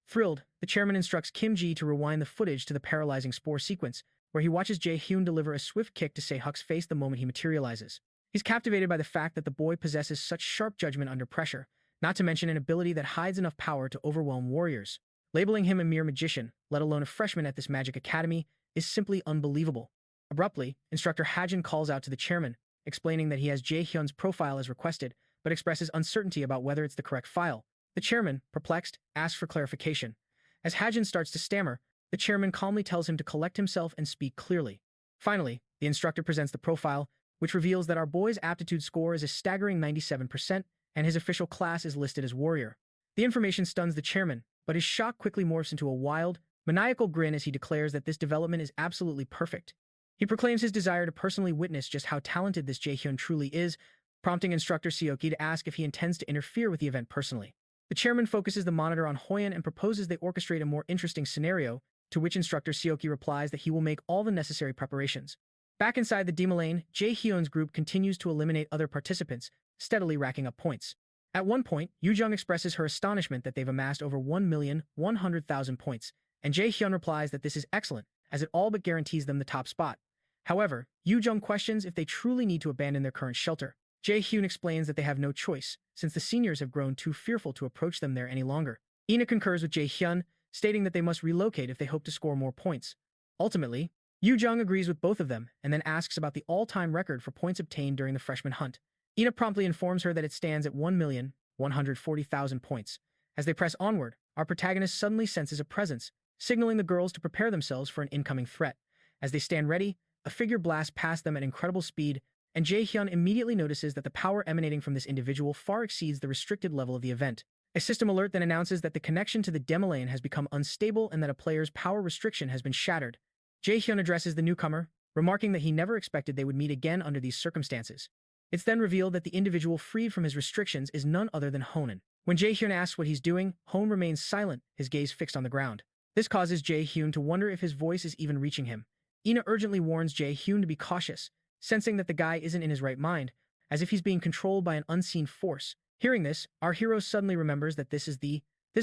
Thrilled, the chairman instructs Kim Ji to rewind the footage to the paralyzing spore sequence, where he watches Jay Hyun deliver a swift kick to Se-Huk's face the moment he materializes. He's captivated by the fact that the boy possesses such sharp judgment under pressure, not to mention an ability that hides enough power to overwhelm warriors. Labeling him a mere magician, let alone a freshman at this magic academy, is simply unbelievable. Abruptly, Instructor Hajin calls out to the chairman, explaining that he has Jay Hyun's profile as requested, but expresses uncertainty about whether it's the correct file. The chairman, perplexed, asks for clarification. As Hajin starts to stammer, the chairman calmly tells him to collect himself and speak clearly. Finally, the instructor presents the profile, which reveals that our boy's aptitude score is a staggering 97%, and his official class is listed as warrior. The information stuns the chairman, but his shock quickly morphs into a wild, maniacal grin as he declares that this development is absolutely perfect. He proclaims his desire to personally witness just how talented this Jay Hyun truly is, prompting Instructor Sioki to ask if he intends to interfere with the event personally. The chairman focuses the monitor on Hoyen and proposes they orchestrate a more interesting scenario, to which Instructor Sioki replies that he will make all the necessary preparations. Back inside the Demon Lane, Jay Hyun's group continues to eliminate other participants, steadily racking up points. At one point, Yu Jung expresses her astonishment that they've amassed over 1,100,000 points, and Jay Hyun replies that this is excellent, as it all but guarantees them the top spot. However, Yu Jung questions if they truly need to abandon their current shelter. Jay Hyun explains that they have no choice, since the seniors have grown too fearful to approach them there any longer. Ina concurs with Jay Hyun, stating that they must relocate if they hope to score more points. Ultimately, Yu Jung agrees with both of them and then asks about the all-time record for points obtained during the freshman hunt. Ina promptly informs her that it stands at 1,140,000 points. As they press onward, our protagonist suddenly senses a presence, signaling the girls to prepare themselves for an incoming threat. As they stand ready, a figure blasts past them at incredible speed, and Jay Hyun immediately notices that the power emanating from this individual far exceeds the restricted level of the event. A system alert then announces that the connection to the demo lane has become unstable and that a player's power restriction has been shattered. Jay Hyun addresses the newcomer, remarking that he never expected they would meet again under these circumstances. It's then revealed that the individual freed from his restrictions is none other than Honen. When Jay Hyun asks what he's doing, Hone remains silent, his gaze fixed on the ground. This causes Jay Hyun to wonder if his voice is even reaching him. Ina urgently warns Jay Hyun to be cautious, sensing that the guy isn't in his right mind, as if he's being controlled by an unseen force. Hearing this, our hero suddenly remembers that this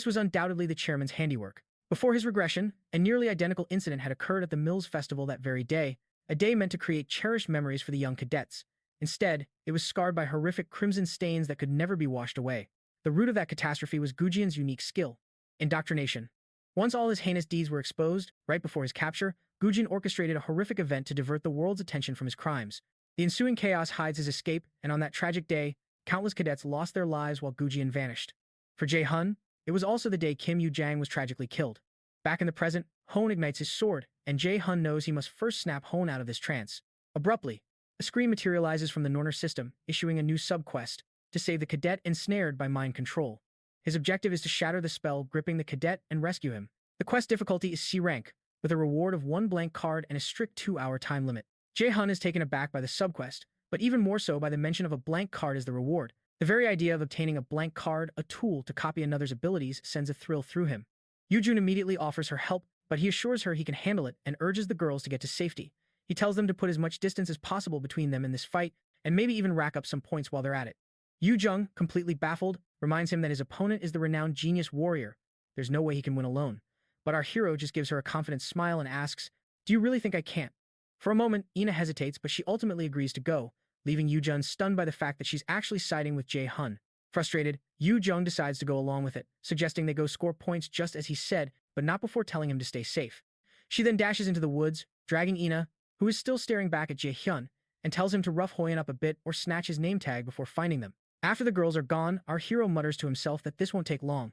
was undoubtedly the chairman's handiwork. Before his regression, a nearly identical incident had occurred at the Mills Festival that very day, a day meant to create cherished memories for the young cadets. Instead, it was scarred by horrific crimson stains that could never be washed away. The root of that catastrophe was Gujian's unique skill, indoctrination. Once all his heinous deeds were exposed, right before his capture, Gujian orchestrated a horrific event to divert the world's attention from his crimes. The ensuing chaos hides his escape, and on that tragic day, countless cadets lost their lives while Gujian vanished. For Jay Hyun, it was also the day Kim Yu-jang was tragically killed. Back in the present, Hone ignites his sword, and Jay Hyun knows he must first snap Hone out of this trance. Abruptly, a screen materializes from the Norner system, issuing a new subquest to save the cadet ensnared by mind control. His objective is to shatter the spell gripping the cadet and rescue him. The quest difficulty is C rank, with a reward of 1 blank card and a strict 2-hour time limit. Jay Hyun is taken aback by the subquest, but even more so by the mention of a blank card as the reward. The very idea of obtaining a blank card, a tool to copy another's abilities, sends a thrill through him. Yoo-jun immediately offers her help, but he assures her he can handle it and urges the girls to get to safety. He tells them to put as much distance as possible between them in this fight, and maybe even rack up some points while they're at it. Yoo-jung, completely baffled, reminds him that his opponent is the renowned genius warrior. There's no way he can win alone. But our hero just gives her a confident smile and asks, "Do you really think I can't?" For a moment, Ina hesitates, but she ultimately agrees to go, leaving Yoo-jun stunned by the fact that she's actually siding with Jay Hyun. Frustrated, Yu Jung decides to go along with it, suggesting they go score points just as he said, but not before telling him to stay safe. She then dashes into the woods, dragging Ina, who is still staring back at Jay Hyun, and tells him to rough Hoyen up a bit or snatch his name tag before finding them. After the girls are gone, our hero mutters to himself that this won't take long.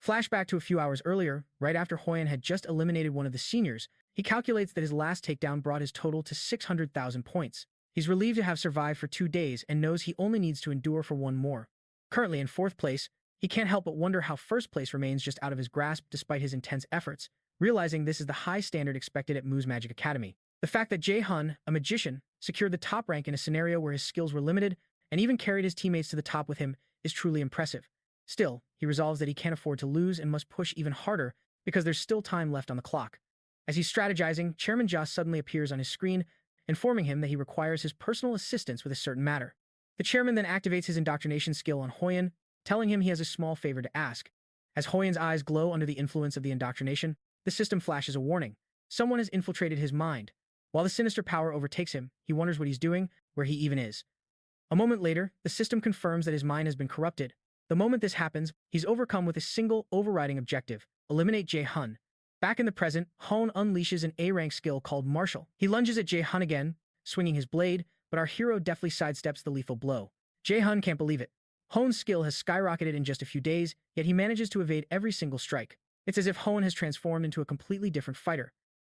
Flashback to a few hours earlier, right after Hoyen had just eliminated one of the seniors, he calculates that his last takedown brought his total to 600,000 points. He's relieved to have survived for 2 days and knows he only needs to endure for one more. Currently in 4th place, he can't help but wonder how 1st place remains just out of his grasp despite his intense efforts, realizing this is the high standard expected at Mu's Magic Academy. The fact that Jay Hyun, a magician, secured the top rank in a scenario where his skills were limited and even carried his teammates to the top with him is truly impressive. Still, he resolves that he can't afford to lose and must push even harder because there's still time left on the clock. As he's strategizing, Chairman Joss suddenly appears on his screen, informing him that he requires his personal assistance with a certain matter. The chairman then activates his indoctrination skill on Hoyen, telling him he has a small favor to ask. As Hoyen's eyes glow under the influence of the indoctrination, the system flashes a warning. Someone has infiltrated his mind. While the sinister power overtakes him, he wonders what he's doing, where he even is. A moment later, the system confirms that his mind has been corrupted. The moment this happens, he's overcome with a single, overriding objective: eliminate Jay Hyun. Back in the present, Hoen unleashes an A-rank skill called Martial. He lunges at Jay Hyun again, swinging his blade, but our hero deftly sidesteps the lethal blow. Jay Hyun can't believe it. Hoen's skill has skyrocketed in just a few days, yet he manages to evade every single strike. It's as if Hoen has transformed into a completely different fighter.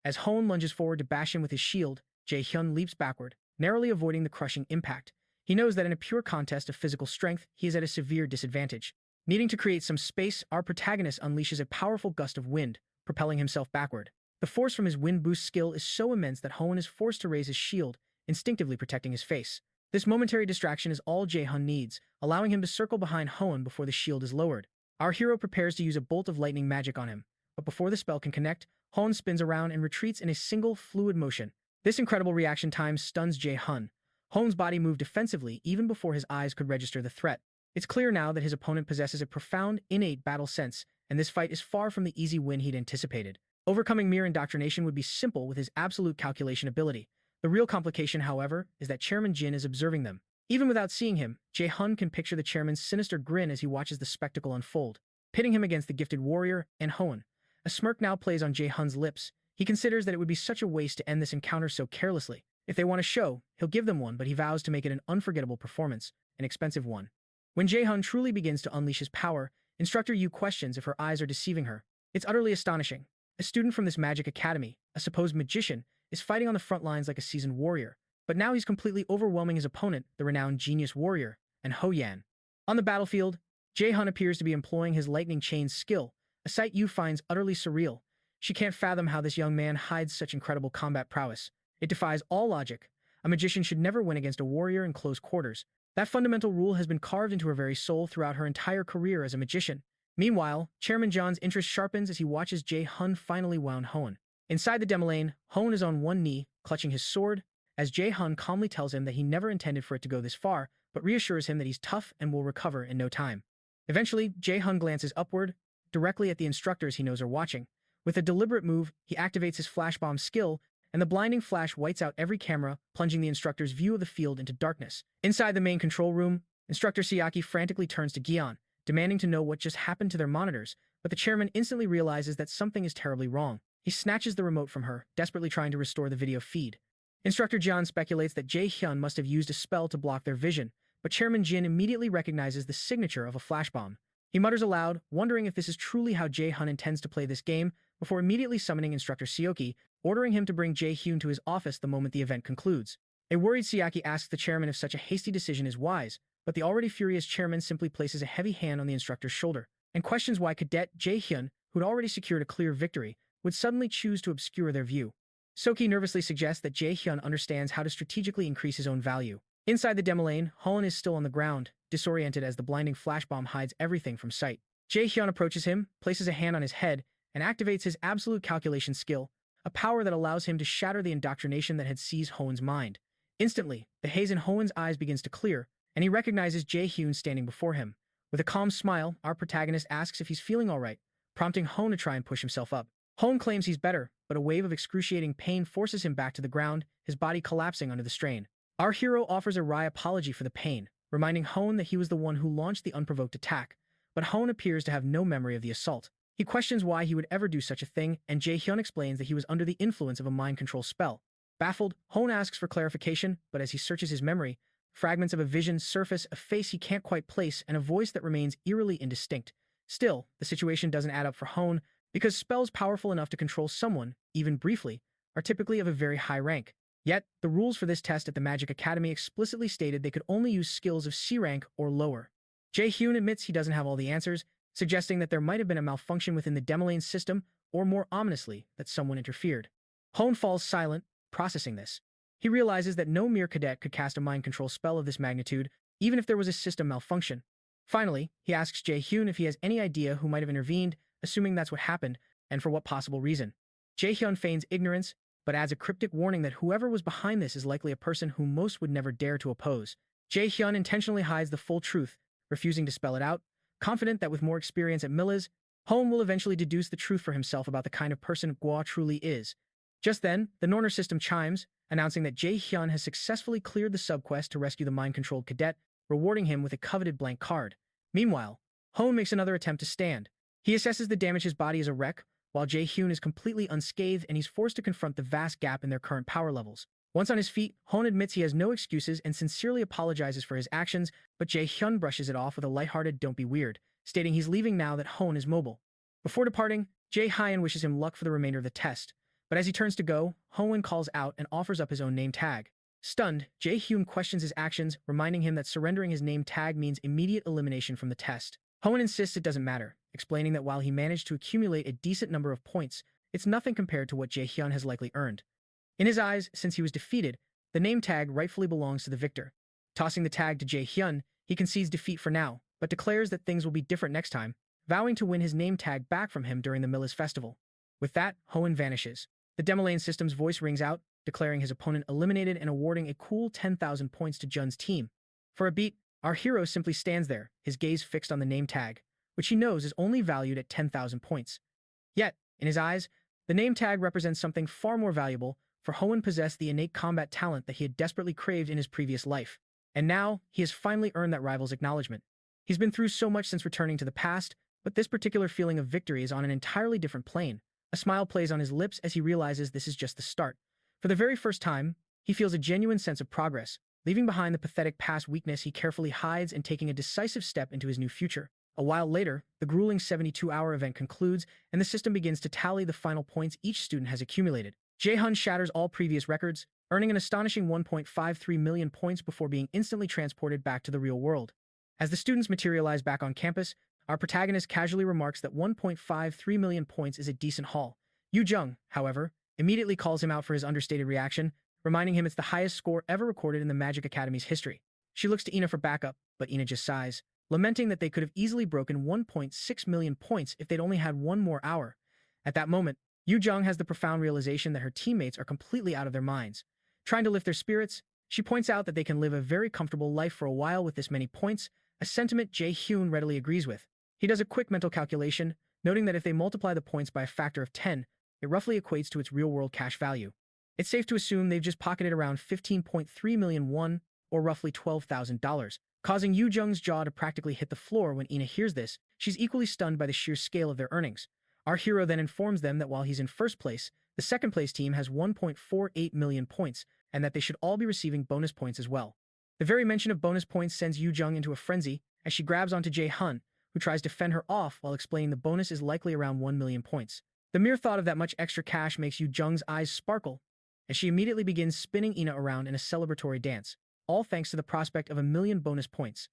As Hoen lunges forward to bash him with his shield, Jay Hyun leaps backward, narrowly avoiding the crushing impact. He knows that in a pure contest of physical strength, he is at a severe disadvantage. Needing to create some space, our protagonist unleashes a powerful gust of wind, propelling himself backward. The force from his wind boost skill is so immense that Hoen is forced to raise his shield, instinctively protecting his face. This momentary distraction is all Jay Hyun needs, allowing him to circle behind Hoen before the shield is lowered. Our hero prepares to use a bolt of lightning magic on him, but before the spell can connect, Hoen spins around and retreats in a single, fluid motion. This incredible reaction time stuns Jay Hyun. Hoen's body moved defensively even before his eyes could register the threat. It's clear now that his opponent possesses a profound, innate battle sense, and this fight is far from the easy win he'd anticipated. Overcoming mere indoctrination would be simple with his absolute calculation ability. The real complication, however, is that Chairman Jin is observing them. Even without seeing him, Jay Hyun can picture the chairman's sinister grin as he watches the spectacle unfold, pitting him against the gifted warrior and Hoen. A smirk now plays on Jay Hyun's lips. He considers that it would be such a waste to end this encounter so carelessly. If they want a show, he'll give them one, but he vows to make it an unforgettable performance, an expensive one. When Jay Hyun truly begins to unleash his power, Instructor Yu questions if her eyes are deceiving her. It's utterly astonishing. A student from this magic academy, a supposed magician, is fighting on the front lines like a seasoned warrior, but now he's completely overwhelming his opponent, the renowned genius warrior, and Ho Yan. On the battlefield, Jay Hyun appears to be employing his lightning chain skill, a sight Yu finds utterly surreal. She can't fathom how this young man hides such incredible combat prowess. It defies all logic. A magician should never win against a warrior in close quarters. That fundamental rule has been carved into her very soul throughout her entire career as a magician. Meanwhile, Chairman John's interest sharpens as he watches Jay Hyun finally wound Hoen. Inside the demo lane, Hoen is on one knee, clutching his sword, as Jay Hyun calmly tells him that he never intended for it to go this far, but reassures him that he's tough and will recover in no time. Eventually, Jay Hyun glances upward, directly at the instructors he knows are watching. With a deliberate move, he activates his flash bomb skill, and the blinding flash whites out every camera, plunging the instructor's view of the field into darkness. Inside the main control room, Instructor Siaki frantically turns to Gion, demanding to know what just happened to their monitors, but the chairman instantly realizes that something is terribly wrong. He snatches the remote from her, desperately trying to restore the video feed. Instructor John speculates that Jay Hyun must have used a spell to block their vision, but Chairman Jin immediately recognizes the signature of a flash bomb. He mutters aloud, wondering if this is truly how Jay Hyun intends to play this game, before immediately summoning Instructor Sioki, ordering him to bring Jay Hyun to his office the moment the event concludes. A worried Siaki asks the chairman if such a hasty decision is wise, but the already furious chairman simply places a heavy hand on the instructor's shoulder, and questions why Cadet Jay Hyun, who'd already secured a clear victory, would suddenly choose to obscure their view. Soki nervously suggests that Jay Hyun understands how to strategically increase his own value. Inside the demo lane, Hoen is still on the ground, disoriented as the blinding flash bomb hides everything from sight. Jay Hyun approaches him, places a hand on his head, and activates his absolute calculation skill, a power that allows him to shatter the indoctrination that had seized Hoen's mind. Instantly, the haze in Hoen's eyes begins to clear, and he recognizes Jay Hyun standing before him. With a calm smile, our protagonist asks if he's feeling alright, prompting Hoen to try and push himself up. Hoen claims he's better, but a wave of excruciating pain forces him back to the ground, his body collapsing under the strain. Our hero offers a wry apology for the pain, reminding Hone that he was the one who launched the unprovoked attack, but Hone appears to have no memory of the assault. He questions why he would ever do such a thing, and Jay Hyun explains that he was under the influence of a mind control spell. Baffled, Hone asks for clarification, but as he searches his memory, fragments of a vision surface, a face he can't quite place, and a voice that remains eerily indistinct. Still, the situation doesn't add up for Hone, because spells powerful enough to control someone, even briefly, are typically of a very high rank. Yet, the rules for this test at the Magic Academy explicitly stated they could only use skills of C rank or lower. Jay Hyun admits he doesn't have all the answers, suggesting that there might have been a malfunction within the Demolane system, or more ominously, that someone interfered. Hone falls silent, processing this. He realizes that no mere cadet could cast a mind control spell of this magnitude, even if there was a system malfunction. Finally, he asks Jay Hyun if he has any idea who might have intervened, assuming that's what happened, and for what possible reason. Jay Hyun feigns ignorance, but adds a cryptic warning that whoever was behind this is likely a person whom most would never dare to oppose. Jay Hyun intentionally hides the full truth, refusing to spell it out, confident that with more experience at Milas, Hone will eventually deduce the truth for himself about the kind of person Gua truly is. Just then, the Norner system chimes, announcing that Jay Hyun has successfully cleared the subquest to rescue the mind-controlled cadet, rewarding him with a coveted blank card. Meanwhile, Hone makes another attempt to stand. He assesses the damage his body is a wreck, while Jay Hyun is completely unscathed and he's forced to confront the vast gap in their current power levels. Once on his feet, Hone admits he has no excuses and sincerely apologizes for his actions, but Jay Hyun brushes it off with a lighthearted "don't be weird," stating he's leaving now that Hone is mobile. Before departing, Jay Hyun wishes him luck for the remainder of the test, but as he turns to go, Hone calls out and offers up his own name tag. Stunned, Jay Hyun questions his actions, reminding him that surrendering his name tag means immediate elimination from the test. Hone insists it doesn't matter, explaining that while he managed to accumulate a decent number of points, it's nothing compared to what Jay Hyun has likely earned. In his eyes, since he was defeated, the name tag rightfully belongs to the victor. Tossing the tag to Jay Hyun, he concedes defeat for now, but declares that things will be different next time, vowing to win his name tag back from him during the Milas festival. With that, Hone vanishes. The Demolane system's voice rings out, declaring his opponent eliminated and awarding a cool 10,000 points to Jun's team. For a beat, our hero simply stands there, his gaze fixed on the name tag, which he knows is only valued at 10,000 points. Yet, in his eyes, the name tag represents something far more valuable, for Hone possessed the innate combat talent that he had desperately craved in his previous life. And now, he has finally earned that rival's acknowledgement. He's been through so much since returning to the past, but this particular feeling of victory is on an entirely different plane. A smile plays on his lips as he realizes this is just the start. For the very first time, he feels a genuine sense of progress, leaving behind the pathetic past weakness he carefully hides and taking a decisive step into his new future. A while later, the grueling 72-hour event concludes, and the system begins to tally the final points each student has accumulated. Jay Hyun shatters all previous records, earning an astonishing 1.53 million points before being instantly transported back to the real world. As the students materialize back on campus, our protagonist casually remarks that 1.53 million points is a decent haul. Yu Jung, however, immediately calls him out for his understated reaction, reminding him it's the highest score ever recorded in the Magic Academy's history. She looks to Ina for backup, but Ina just sighs, lamenting that they could have easily broken 1.6 million points if they'd only had one more hour. At that moment, Yu Jung has the profound realization that her teammates are completely out of their minds. Trying to lift their spirits, she points out that they can live a very comfortable life for a while with this many points, a sentiment Jay Hyun readily agrees with. He does a quick mental calculation, noting that if they multiply the points by a factor of 10, it roughly equates to its real-world cash value. It's safe to assume they've just pocketed around 15.3 million won, or roughly $12,000, causing Yu Jung's jaw to practically hit the floor. When Ina hears this, she's equally stunned by the sheer scale of their earnings. Our hero then informs them that while he's in first place, the second-place team has 1.48 million points, and that they should all be receiving bonus points as well. The very mention of bonus points sends Yu Jung into a frenzy, as she grabs onto Jay Hyun, who tries to fend her off while explaining the bonus is likely around 1 million points. The mere thought of that much extra cash makes Yu Jung's eyes sparkle, as she immediately begins spinning Ina around in a celebratory dance, all thanks to the prospect of 1 million bonus points.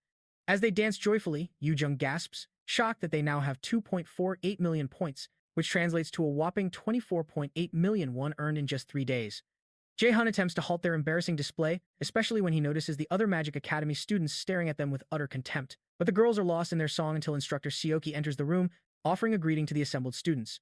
As they dance joyfully, Yu Jung gasps, shocked that they now have 2.48 million points, which translates to a whopping 24.8 million won earned in just 3 days. Jay Hyun attempts to halt their embarrassing display, especially when he notices the other Magic Academy students staring at them with utter contempt. But the girls are lost in their song until instructor Seoki enters the room, offering a greeting to the assembled students.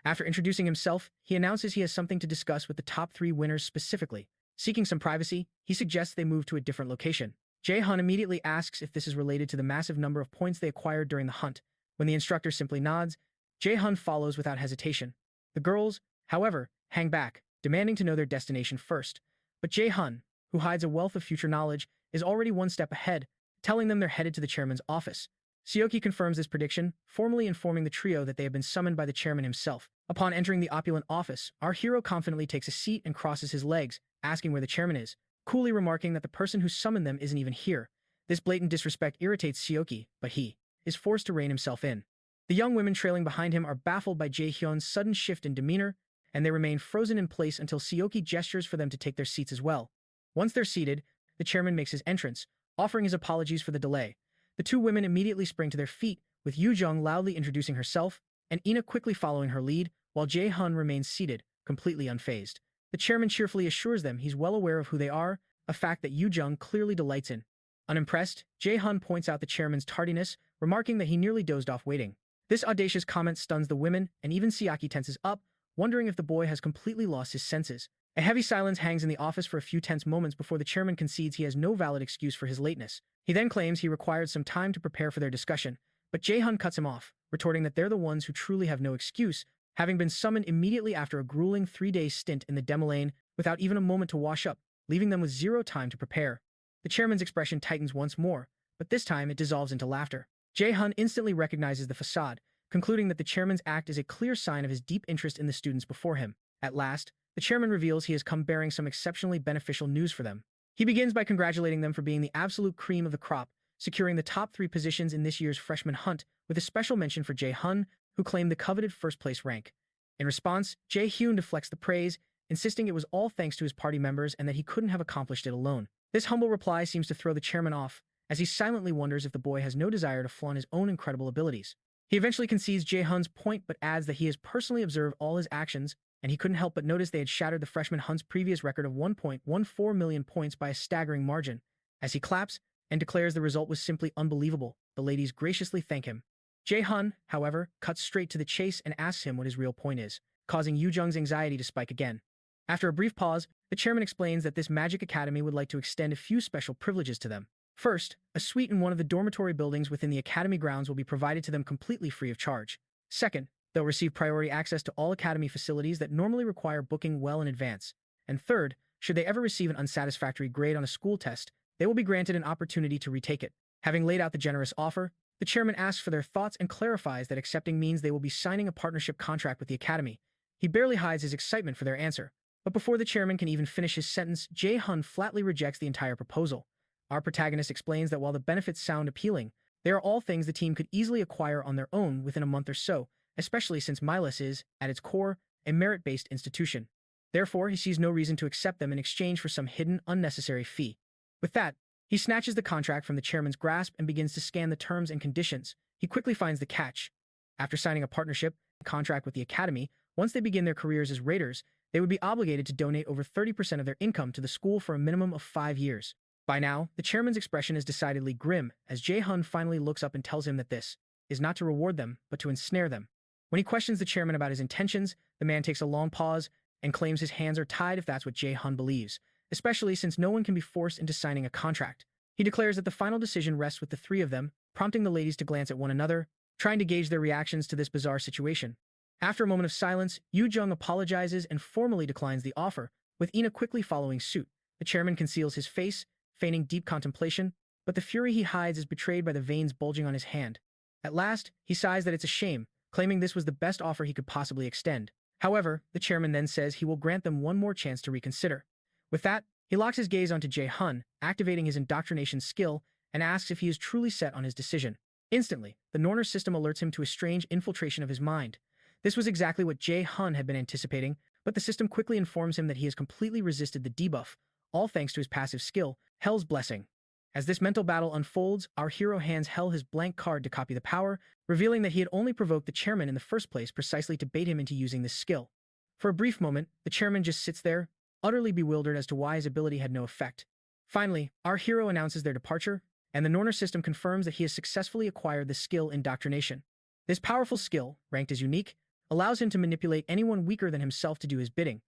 After introducing himself, he announces he has something to discuss with the top 3 winners specifically. Seeking some privacy, he suggests they move to a different location. Jay Hyun immediately asks if this is related to the massive number of points they acquired during the hunt. When the instructor simply nods, Jay Hyun follows without hesitation. The girls, however, hang back, demanding to know their destination first. But Jay Hyun, who hides a wealth of future knowledge, is already one step ahead, telling them they're headed to the chairman's office. Sioki confirms this prediction, formally informing the trio that they have been summoned by the chairman himself. Upon entering the opulent office, our hero confidently takes a seat and crosses his legs, asking where the chairman is, coolly remarking that the person who summoned them isn't even here. This blatant disrespect irritates Sioki, but he is forced to rein himself in. The young women trailing behind him are baffled by Jay Hyun's sudden shift in demeanor, and they remain frozen in place until Sioki gestures for them to take their seats as well. Once they're seated, the chairman makes his entrance, offering his apologies for the delay. The two women immediately spring to their feet, with Yu Jung loudly introducing herself, and Ina quickly following her lead, while Jay Hyun remains seated, completely unfazed. The chairman cheerfully assures them he's well aware of who they are, a fact that Yu Jung clearly delights in. Unimpressed, Jay Hyun points out the chairman's tardiness, remarking that he nearly dozed off waiting. This audacious comment stuns the women, and even Siaki tenses up, wondering if the boy has completely lost his senses. A heavy silence hangs in the office for a few tense moments before the chairman concedes he has no valid excuse for his lateness. He then claims he required some time to prepare for their discussion, but Jay Hyun cuts him off, retorting that they're the ones who truly have no excuse, having been summoned immediately after a grueling 3-day stint in the demo lane without even a moment to wash up, leaving them with zero time to prepare. The chairman's expression tightens once more, but this time it dissolves into laughter. Jay Hyun instantly recognizes the facade, concluding that the chairman's act is a clear sign of his deep interest in the students before him. At last, the chairman reveals he has come bearing some exceptionally beneficial news for them. He begins by congratulating them for being the absolute cream of the crop, securing the top 3 positions in this year's freshman hunt, with a special mention for Jay Hyun, who claimed the coveted first-place rank. In response, Jay Hyun deflects the praise, insisting it was all thanks to his party members and that he couldn't have accomplished it alone. This humble reply seems to throw the chairman off, as he silently wonders if the boy has no desire to flaunt his own incredible abilities. He eventually concedes Jay Hyun's point but adds that he has personally observed all his actions, and he couldn't help but notice they had shattered the freshman hunt's previous record of 1.14 million points by a staggering margin. As he claps and declares the result was simply unbelievable, the ladies graciously thank him. Jay Hyun, however, cuts straight to the chase and asks him what his real point is, causing Yu Jung's anxiety to spike again. After a brief pause, the chairman explains that this magic academy would like to extend a few special privileges to them. First, a suite in one of the dormitory buildings within the academy grounds will be provided to them completely free of charge. Second, they'll receive priority access to all academy facilities that normally require booking well in advance. And third, should they ever receive an unsatisfactory grade on a school test, they will be granted an opportunity to retake it. Having laid out the generous offer, the chairman asks for their thoughts and clarifies that accepting means they will be signing a partnership contract with the academy. He barely hides his excitement for their answer. But before the chairman can even finish his sentence, Jay Hyun flatly rejects the entire proposal. Our protagonist explains that while the benefits sound appealing, they are all things the team could easily acquire on their own within a month or so, especially since Milas is, at its core, a merit-based institution. Therefore, he sees no reason to accept them in exchange for some hidden, unnecessary fee. With that, he snatches the contract from the chairman's grasp and begins to scan the terms and conditions. He quickly finds the catch. After signing a partnership contract with the academy, once they begin their careers as raiders, they would be obligated to donate over 30% of their income to the school for a minimum of 5 years. By now, the chairman's expression is decidedly grim, as Jay Hyun finally looks up and tells him that this is not to reward them, but to ensnare them. When he questions the chairman about his intentions, the man takes a long pause and claims his hands are tied if that's what Jay Hyun believes, especially since no one can be forced into signing a contract. He declares that the final decision rests with the 3 of them, prompting the ladies to glance at one another, trying to gauge their reactions to this bizarre situation. After a moment of silence, Yu Jung apologizes and formally declines the offer, with Ina quickly following suit. The chairman conceals his face, feigning deep contemplation, but the fury he hides is betrayed by the veins bulging on his hand. At last, he sighs that it's a shame, claiming this was the best offer he could possibly extend. However, the chairman then says he will grant them one more chance to reconsider. With that, he locks his gaze onto Jay Hyun, activating his indoctrination skill, and asks if he is truly set on his decision. Instantly, the Norner system alerts him to a strange infiltration of his mind. This was exactly what Jay Hyun had been anticipating, but the system quickly informs him that he has completely resisted the debuff, all thanks to his passive skill, Hell's Blessing. As this mental battle unfolds, our hero hands Hell his blank card to copy the power, revealing that he had only provoked the chairman in the first place precisely to bait him into using this skill. For a brief moment, the chairman just sits there, utterly bewildered as to why his ability had no effect. Finally, our hero announces their departure, and the Norner system confirms that he has successfully acquired the skill Indoctrination. This powerful skill, ranked as unique, allows him to manipulate anyone weaker than himself to do his bidding.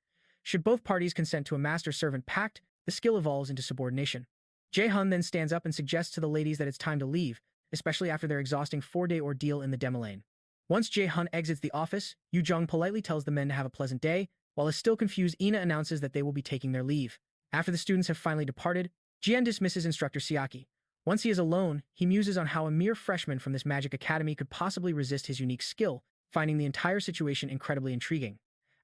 Should both parties consent to a master-servant pact, the skill evolves into subordination. Jay Hyun then stands up and suggests to the ladies that it's time to leave, especially after their exhausting 4-day ordeal in the demo lane. Once Jay Hyun exits the office, Yu Jung politely tells the men to have a pleasant day, while a still confused Ina announces that they will be taking their leave. After the students have finally departed, Jian dismisses instructor Siaki. Once he is alone, he muses on how a mere freshman from this magic academy could possibly resist his unique skill, finding the entire situation incredibly intriguing.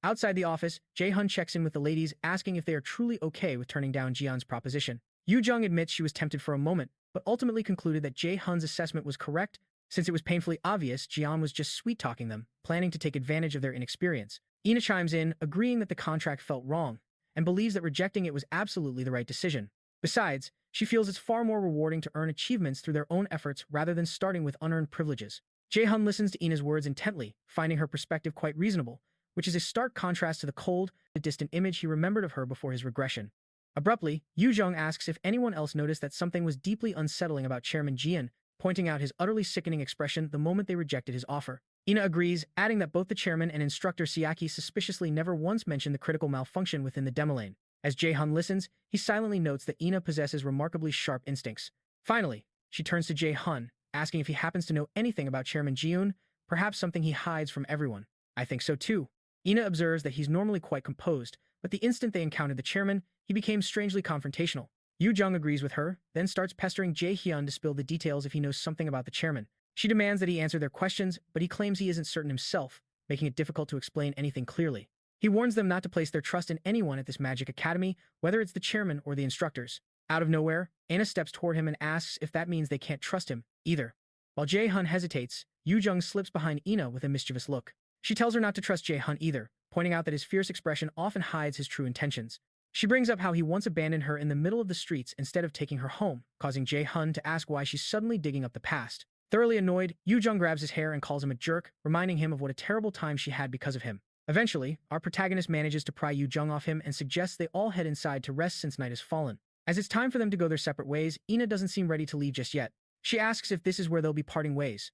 Outside the office, Jay Hyun checks in with the ladies, asking if they are truly okay with turning down Jian's proposition. Yoo Jung admits she was tempted for a moment, but ultimately concluded that Jay Hyun's assessment was correct, since it was painfully obvious Jian was just sweet-talking them, planning to take advantage of their inexperience. Ina chimes in, agreeing that the contract felt wrong, and believes that rejecting it was absolutely the right decision. Besides, she feels it's far more rewarding to earn achievements through their own efforts rather than starting with unearned privileges. Jay Hyun listens to Ina's words intently, finding her perspective quite reasonable, which is a stark contrast to the cold, distant image he remembered of her before his regression. Abruptly, Yoo Jung asks if anyone else noticed that something was deeply unsettling about Chairman Jian, pointing out his utterly sickening expression the moment they rejected his offer. Ina agrees, adding that both the chairman and instructor Siaki suspiciously never once mentioned the critical malfunction within the demolane. As Jay Hyun listens, he silently notes that Ina possesses remarkably sharp instincts. Finally, she turns to Jay Hyun, asking if he happens to know anything about Chairman Jiun, perhaps something he hides from everyone. I think so too. Ina observes that he's normally quite composed, but the instant they encountered the chairman, he became strangely confrontational. Yoo Jung agrees with her, then starts pestering Jay Hyun to spill the details if he knows something about the chairman. She demands that he answer their questions, but he claims he isn't certain himself, making it difficult to explain anything clearly. He warns them not to place their trust in anyone at this magic academy, whether it's the chairman or the instructors. Out of nowhere, Anna steps toward him and asks if that means they can't trust him, either. While Jay Hyun hesitates, Yoo Jung slips behind Ina with a mischievous look. She tells her not to trust Jay Hyun either, pointing out that his fierce expression often hides his true intentions. She brings up how he once abandoned her in the middle of the streets instead of taking her home, causing Jay Hyun to ask why she's suddenly digging up the past. Thoroughly annoyed, Yoo Jung grabs his hair and calls him a jerk, reminding him of what a terrible time she had because of him. Eventually, our protagonist manages to pry Yoo Jung off him and suggests they all head inside to rest since night has fallen. As it's time for them to go their separate ways, Ina doesn't seem ready to leave just yet. She asks if this is where they'll be parting ways.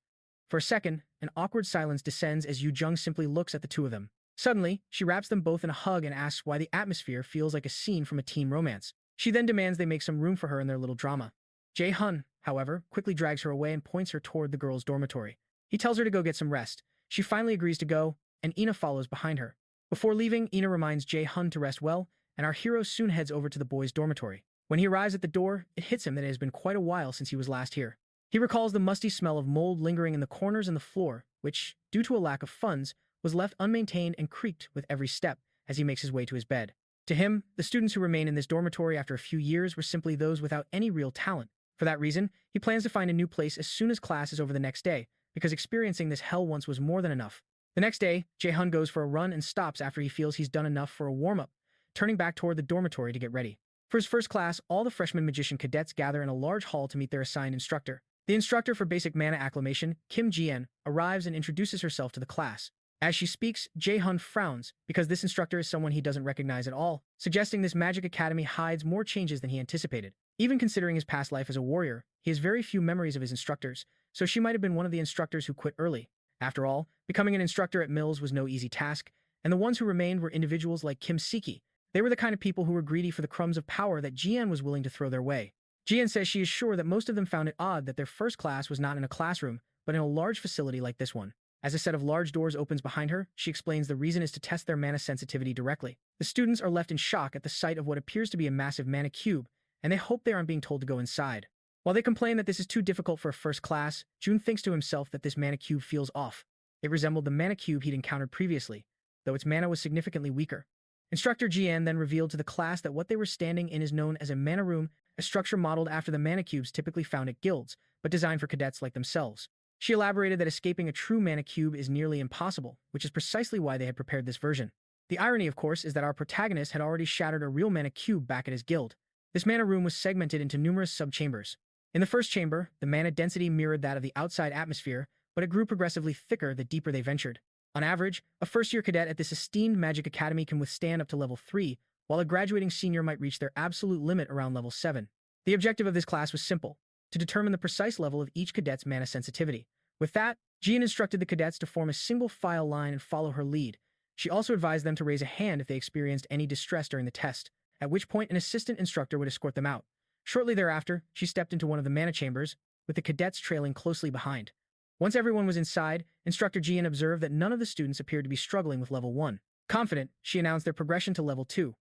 For a second, an awkward silence descends as Yoo Jung simply looks at the two of them. Suddenly, she wraps them both in a hug and asks why the atmosphere feels like a scene from a teen romance. She then demands they make some room for her in their little drama. Jay Hyun, however, quickly drags her away and points her toward the girls' dormitory. He tells her to go get some rest. She finally agrees to go, and Ina follows behind her. Before leaving, Ina reminds Jay Hyun to rest well, and our hero soon heads over to the boys' dormitory. When he arrives at the door, it hits him that it has been quite a while since he was last here. He recalls the musty smell of mold lingering in the corners and the floor, which, due to a lack of funds, was left unmaintained and creaked with every step as he makes his way to his bed. To him, the students who remain in this dormitory after a few years were simply those without any real talent. For that reason, he plans to find a new place as soon as class is over the next day, because experiencing this hell once was more than enough. The next day, Jae Hyun goes for a run and stops after he feels he's done enough for a warm-up, turning back toward the dormitory to get ready. For his first class, all the freshman magician cadets gather in a large hall to meet their assigned instructor. The instructor for basic mana acclimation, Kim Ji-en, arrives and introduces herself to the class. As she speaks, Jae Hyun frowns, because this instructor is someone he doesn't recognize at all, suggesting this magic academy hides more changes than he anticipated. Even considering his past life as a warrior, he has very few memories of his instructors, so she might have been one of the instructors who quit early. After all, becoming an instructor at Mills was no easy task, and the ones who remained were individuals like Kim Siki. They were the kind of people who were greedy for the crumbs of power that Ji-en was willing to throw their way. Ji-en says she is sure that most of them found it odd that their first class was not in a classroom, but in a large facility like this one. As a set of large doors opens behind her, she explains the reason is to test their mana sensitivity directly. The students are left in shock at the sight of what appears to be a massive mana cube, and they hope they aren't being told to go inside. While they complain that this is too difficult for a first class, Jun thinks to himself that this mana cube feels off. It resembled the mana cube he'd encountered previously, though its mana was significantly weaker. Instructor Ji-en then revealed to the class that what they were standing in is known as a mana room, a structure modeled after the mana cubes typically found at guilds, but designed for cadets like themselves. She elaborated that escaping a true mana cube is nearly impossible, which is precisely why they had prepared this version. The irony, of course, is that our protagonist had already shattered a real mana cube back at his guild. This mana room was segmented into numerous sub-chambers. In the first chamber, the mana density mirrored that of the outside atmosphere, but it grew progressively thicker the deeper they ventured. On average, a first-year cadet at this esteemed magic academy can withstand up to level 3, while a graduating senior might reach their absolute limit around level 7. The objective of this class was simple: to determine the precise level of each cadet's mana sensitivity. With that, Jean instructed the cadets to form a single file line and follow her lead. She also advised them to raise a hand if they experienced any distress during the test, at which point an assistant instructor would escort them out. Shortly thereafter, she stepped into one of the mana chambers, with the cadets trailing closely behind. Once everyone was inside, Instructor Ji-en observed that none of the students appeared to be struggling with level 1. Confident, she announced their progression to level 2.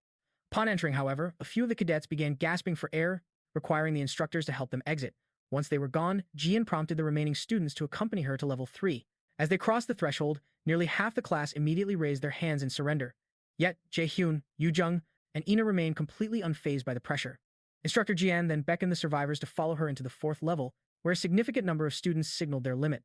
Upon entering, however, a few of the cadets began gasping for air, requiring the instructors to help them exit. Once they were gone, Jian prompted the remaining students to accompany her to level 3. As they crossed the threshold, nearly half the class immediately raised their hands in surrender. Yet, Jay Hyun, Yu Jung, and Ina remained completely unfazed by the pressure. Instructor Jian then beckoned the survivors to follow her into the 4th level, where a significant number of students signaled their limit.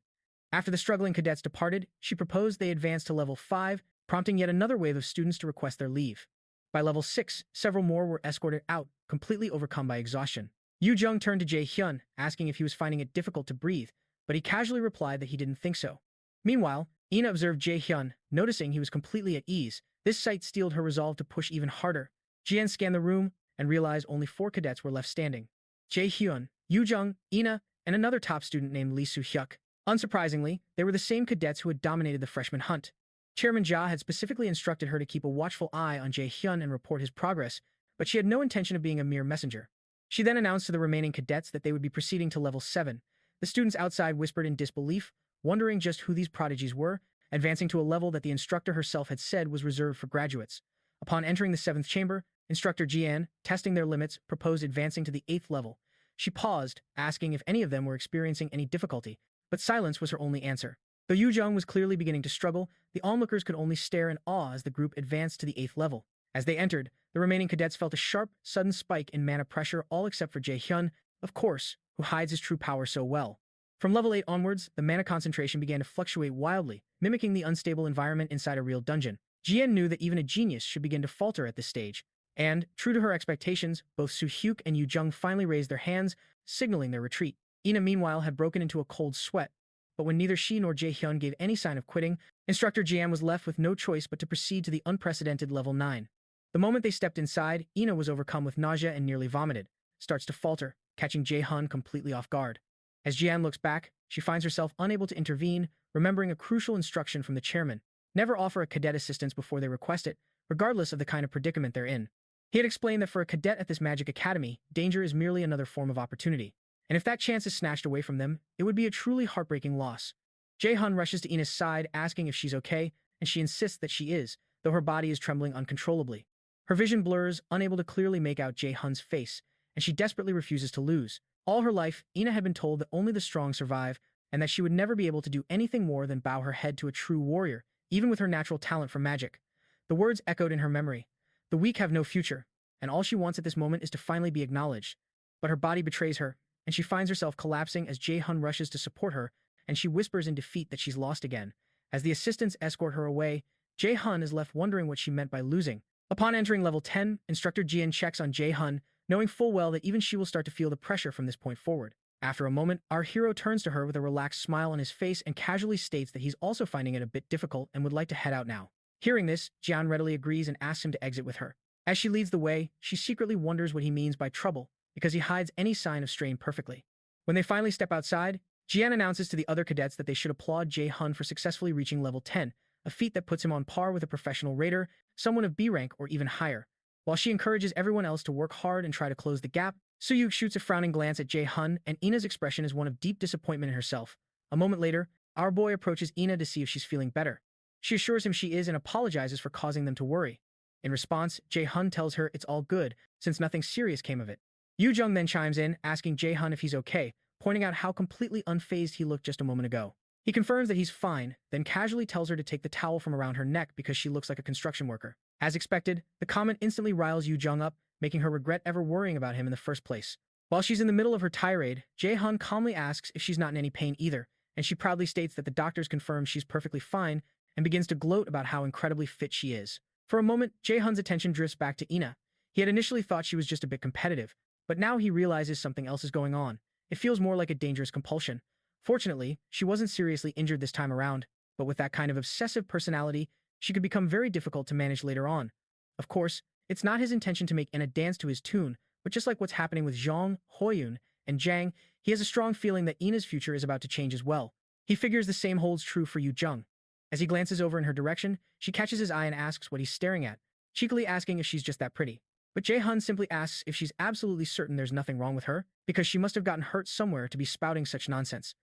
After the struggling cadets departed, she proposed they advance to level 5, prompting yet another wave of students to request their leave. By level 6, several more were escorted out, completely overcome by exhaustion. Yu Jung turned to Jay Hyun, asking if he was finding it difficult to breathe, but he casually replied that he didn't think so. Meanwhile, Ina observed Jay Hyun, noticing he was completely at ease. This sight steeled her resolve to push even harder. Jian scanned the room and realized only 4 cadets were left standing. Jay Hyun, Yu Jung, Ina, and another top student named Lee Soo-hyuk. Unsurprisingly, they were the same cadets who had dominated the freshman hunt. Chairman Ja had specifically instructed her to keep a watchful eye on Jay Hyun and report his progress, but she had no intention of being a mere messenger. She then announced to the remaining cadets that they would be proceeding to level 7. The students outside whispered in disbelief, wondering just who these prodigies were, advancing to a level that the instructor herself had said was reserved for graduates. Upon entering the 7th chamber, Instructor Jian, testing their limits, proposed advancing to the 8th level. She paused, asking if any of them were experiencing any difficulty, but silence was her only answer. Though Yu Jung was clearly beginning to struggle, the onlookers could only stare in awe as the group advanced to the 8th level. As they entered, the remaining cadets felt a sharp, sudden spike in mana pressure, all except for Jay Hyun, of course, who hides his true power so well. From level 8 onwards, the mana concentration began to fluctuate wildly, mimicking the unstable environment inside a real dungeon. Jian knew that even a genius should begin to falter at this stage. And, true to her expectations, both Soo-hyuk and Yu Jung finally raised their hands, signaling their retreat. Ina, meanwhile, had broken into a cold sweat. But when neither she nor Jay Hyun gave any sign of quitting, Instructor Jian was left with no choice but to proceed to the unprecedented level 9. The moment they stepped inside, Ina was overcome with nausea and nearly vomited, starts to falter, catching Jay Hyun completely off guard. As Jian looks back, she finds herself unable to intervene, remembering a crucial instruction from the chairman: never offer a cadet assistance before they request it, regardless of the kind of predicament they're in. He had explained that for a cadet at this magic academy, danger is merely another form of opportunity. And if that chance is snatched away from them, it would be a truly heartbreaking loss. Jay Hyun rushes to Ina's side, asking if she's okay, and she insists that she is, though her body is trembling uncontrollably. Her vision blurs, unable to clearly make out Jay Hyun's face, and she desperately refuses to lose. All her life, Ina had been told that only the strong survive, and that she would never be able to do anything more than bow her head to a true warrior, even with her natural talent for magic. The words echoed in her memory. The weak have no future, and all she wants at this moment is to finally be acknowledged. But her body betrays her, and she finds herself collapsing as Jay Hyun rushes to support her, and she whispers in defeat that she's lost again. As the assistants escort her away, Jay Hyun is left wondering what she meant by losing. Upon entering level 10, Instructor Jian checks on Jay Hyun, knowing full well that even she will start to feel the pressure from this point forward. After a moment, our hero turns to her with a relaxed smile on his face and casually states that he's also finding it a bit difficult and would like to head out now. Hearing this, Jian readily agrees and asks him to exit with her. As she leads the way, she secretly wonders what he means by trouble, because he hides any sign of strain perfectly. When they finally step outside, Jian announces to the other cadets that they should applaud Jay Hyun for successfully reaching level 10, a feat that puts him on par with a professional raider, someone of B rank or even higher. While she encourages everyone else to work hard and try to close the gap, Soo-hyuk shoots a frowning glance at Jay Hyun, and Ina's expression is one of deep disappointment in herself. A moment later, our boy approaches Ina to see if she's feeling better. She assures him she is and apologizes for causing them to worry. In response, Jay Hyun tells her it's all good, since nothing serious came of it. Yu Jung then chimes in, asking Jay Hyun if he's okay, pointing out how completely unfazed he looked just a moment ago. He confirms that he's fine, then casually tells her to take the towel from around her neck because she looks like a construction worker. As expected, the comment instantly riles Yu Jung up, making her regret ever worrying about him in the first place. While she's in the middle of her tirade, Jay Hyun calmly asks if she's not in any pain either, and she proudly states that the doctors confirm she's perfectly fine and begins to gloat about how incredibly fit she is. For a moment, Jay Hyun's attention drifts back to Ina. He had initially thought she was just a bit competitive, but now he realizes something else is going on. It feels more like a dangerous compulsion. Fortunately, she wasn't seriously injured this time around, but with that kind of obsessive personality, she could become very difficult to manage later on. Of course, it's not his intention to make Ina dance to his tune, but just like what's happening with Zhang, Hoyun, and Jang, he has a strong feeling that Ina's future is about to change as well. He figures the same holds true for Yu Jung. As he glances over in her direction, she catches his eye and asks what he's staring at, cheekily asking if she's just that pretty. But Jay Hyun simply asks if she's absolutely certain there's nothing wrong with her, because she must have gotten hurt somewhere to be spouting such nonsense.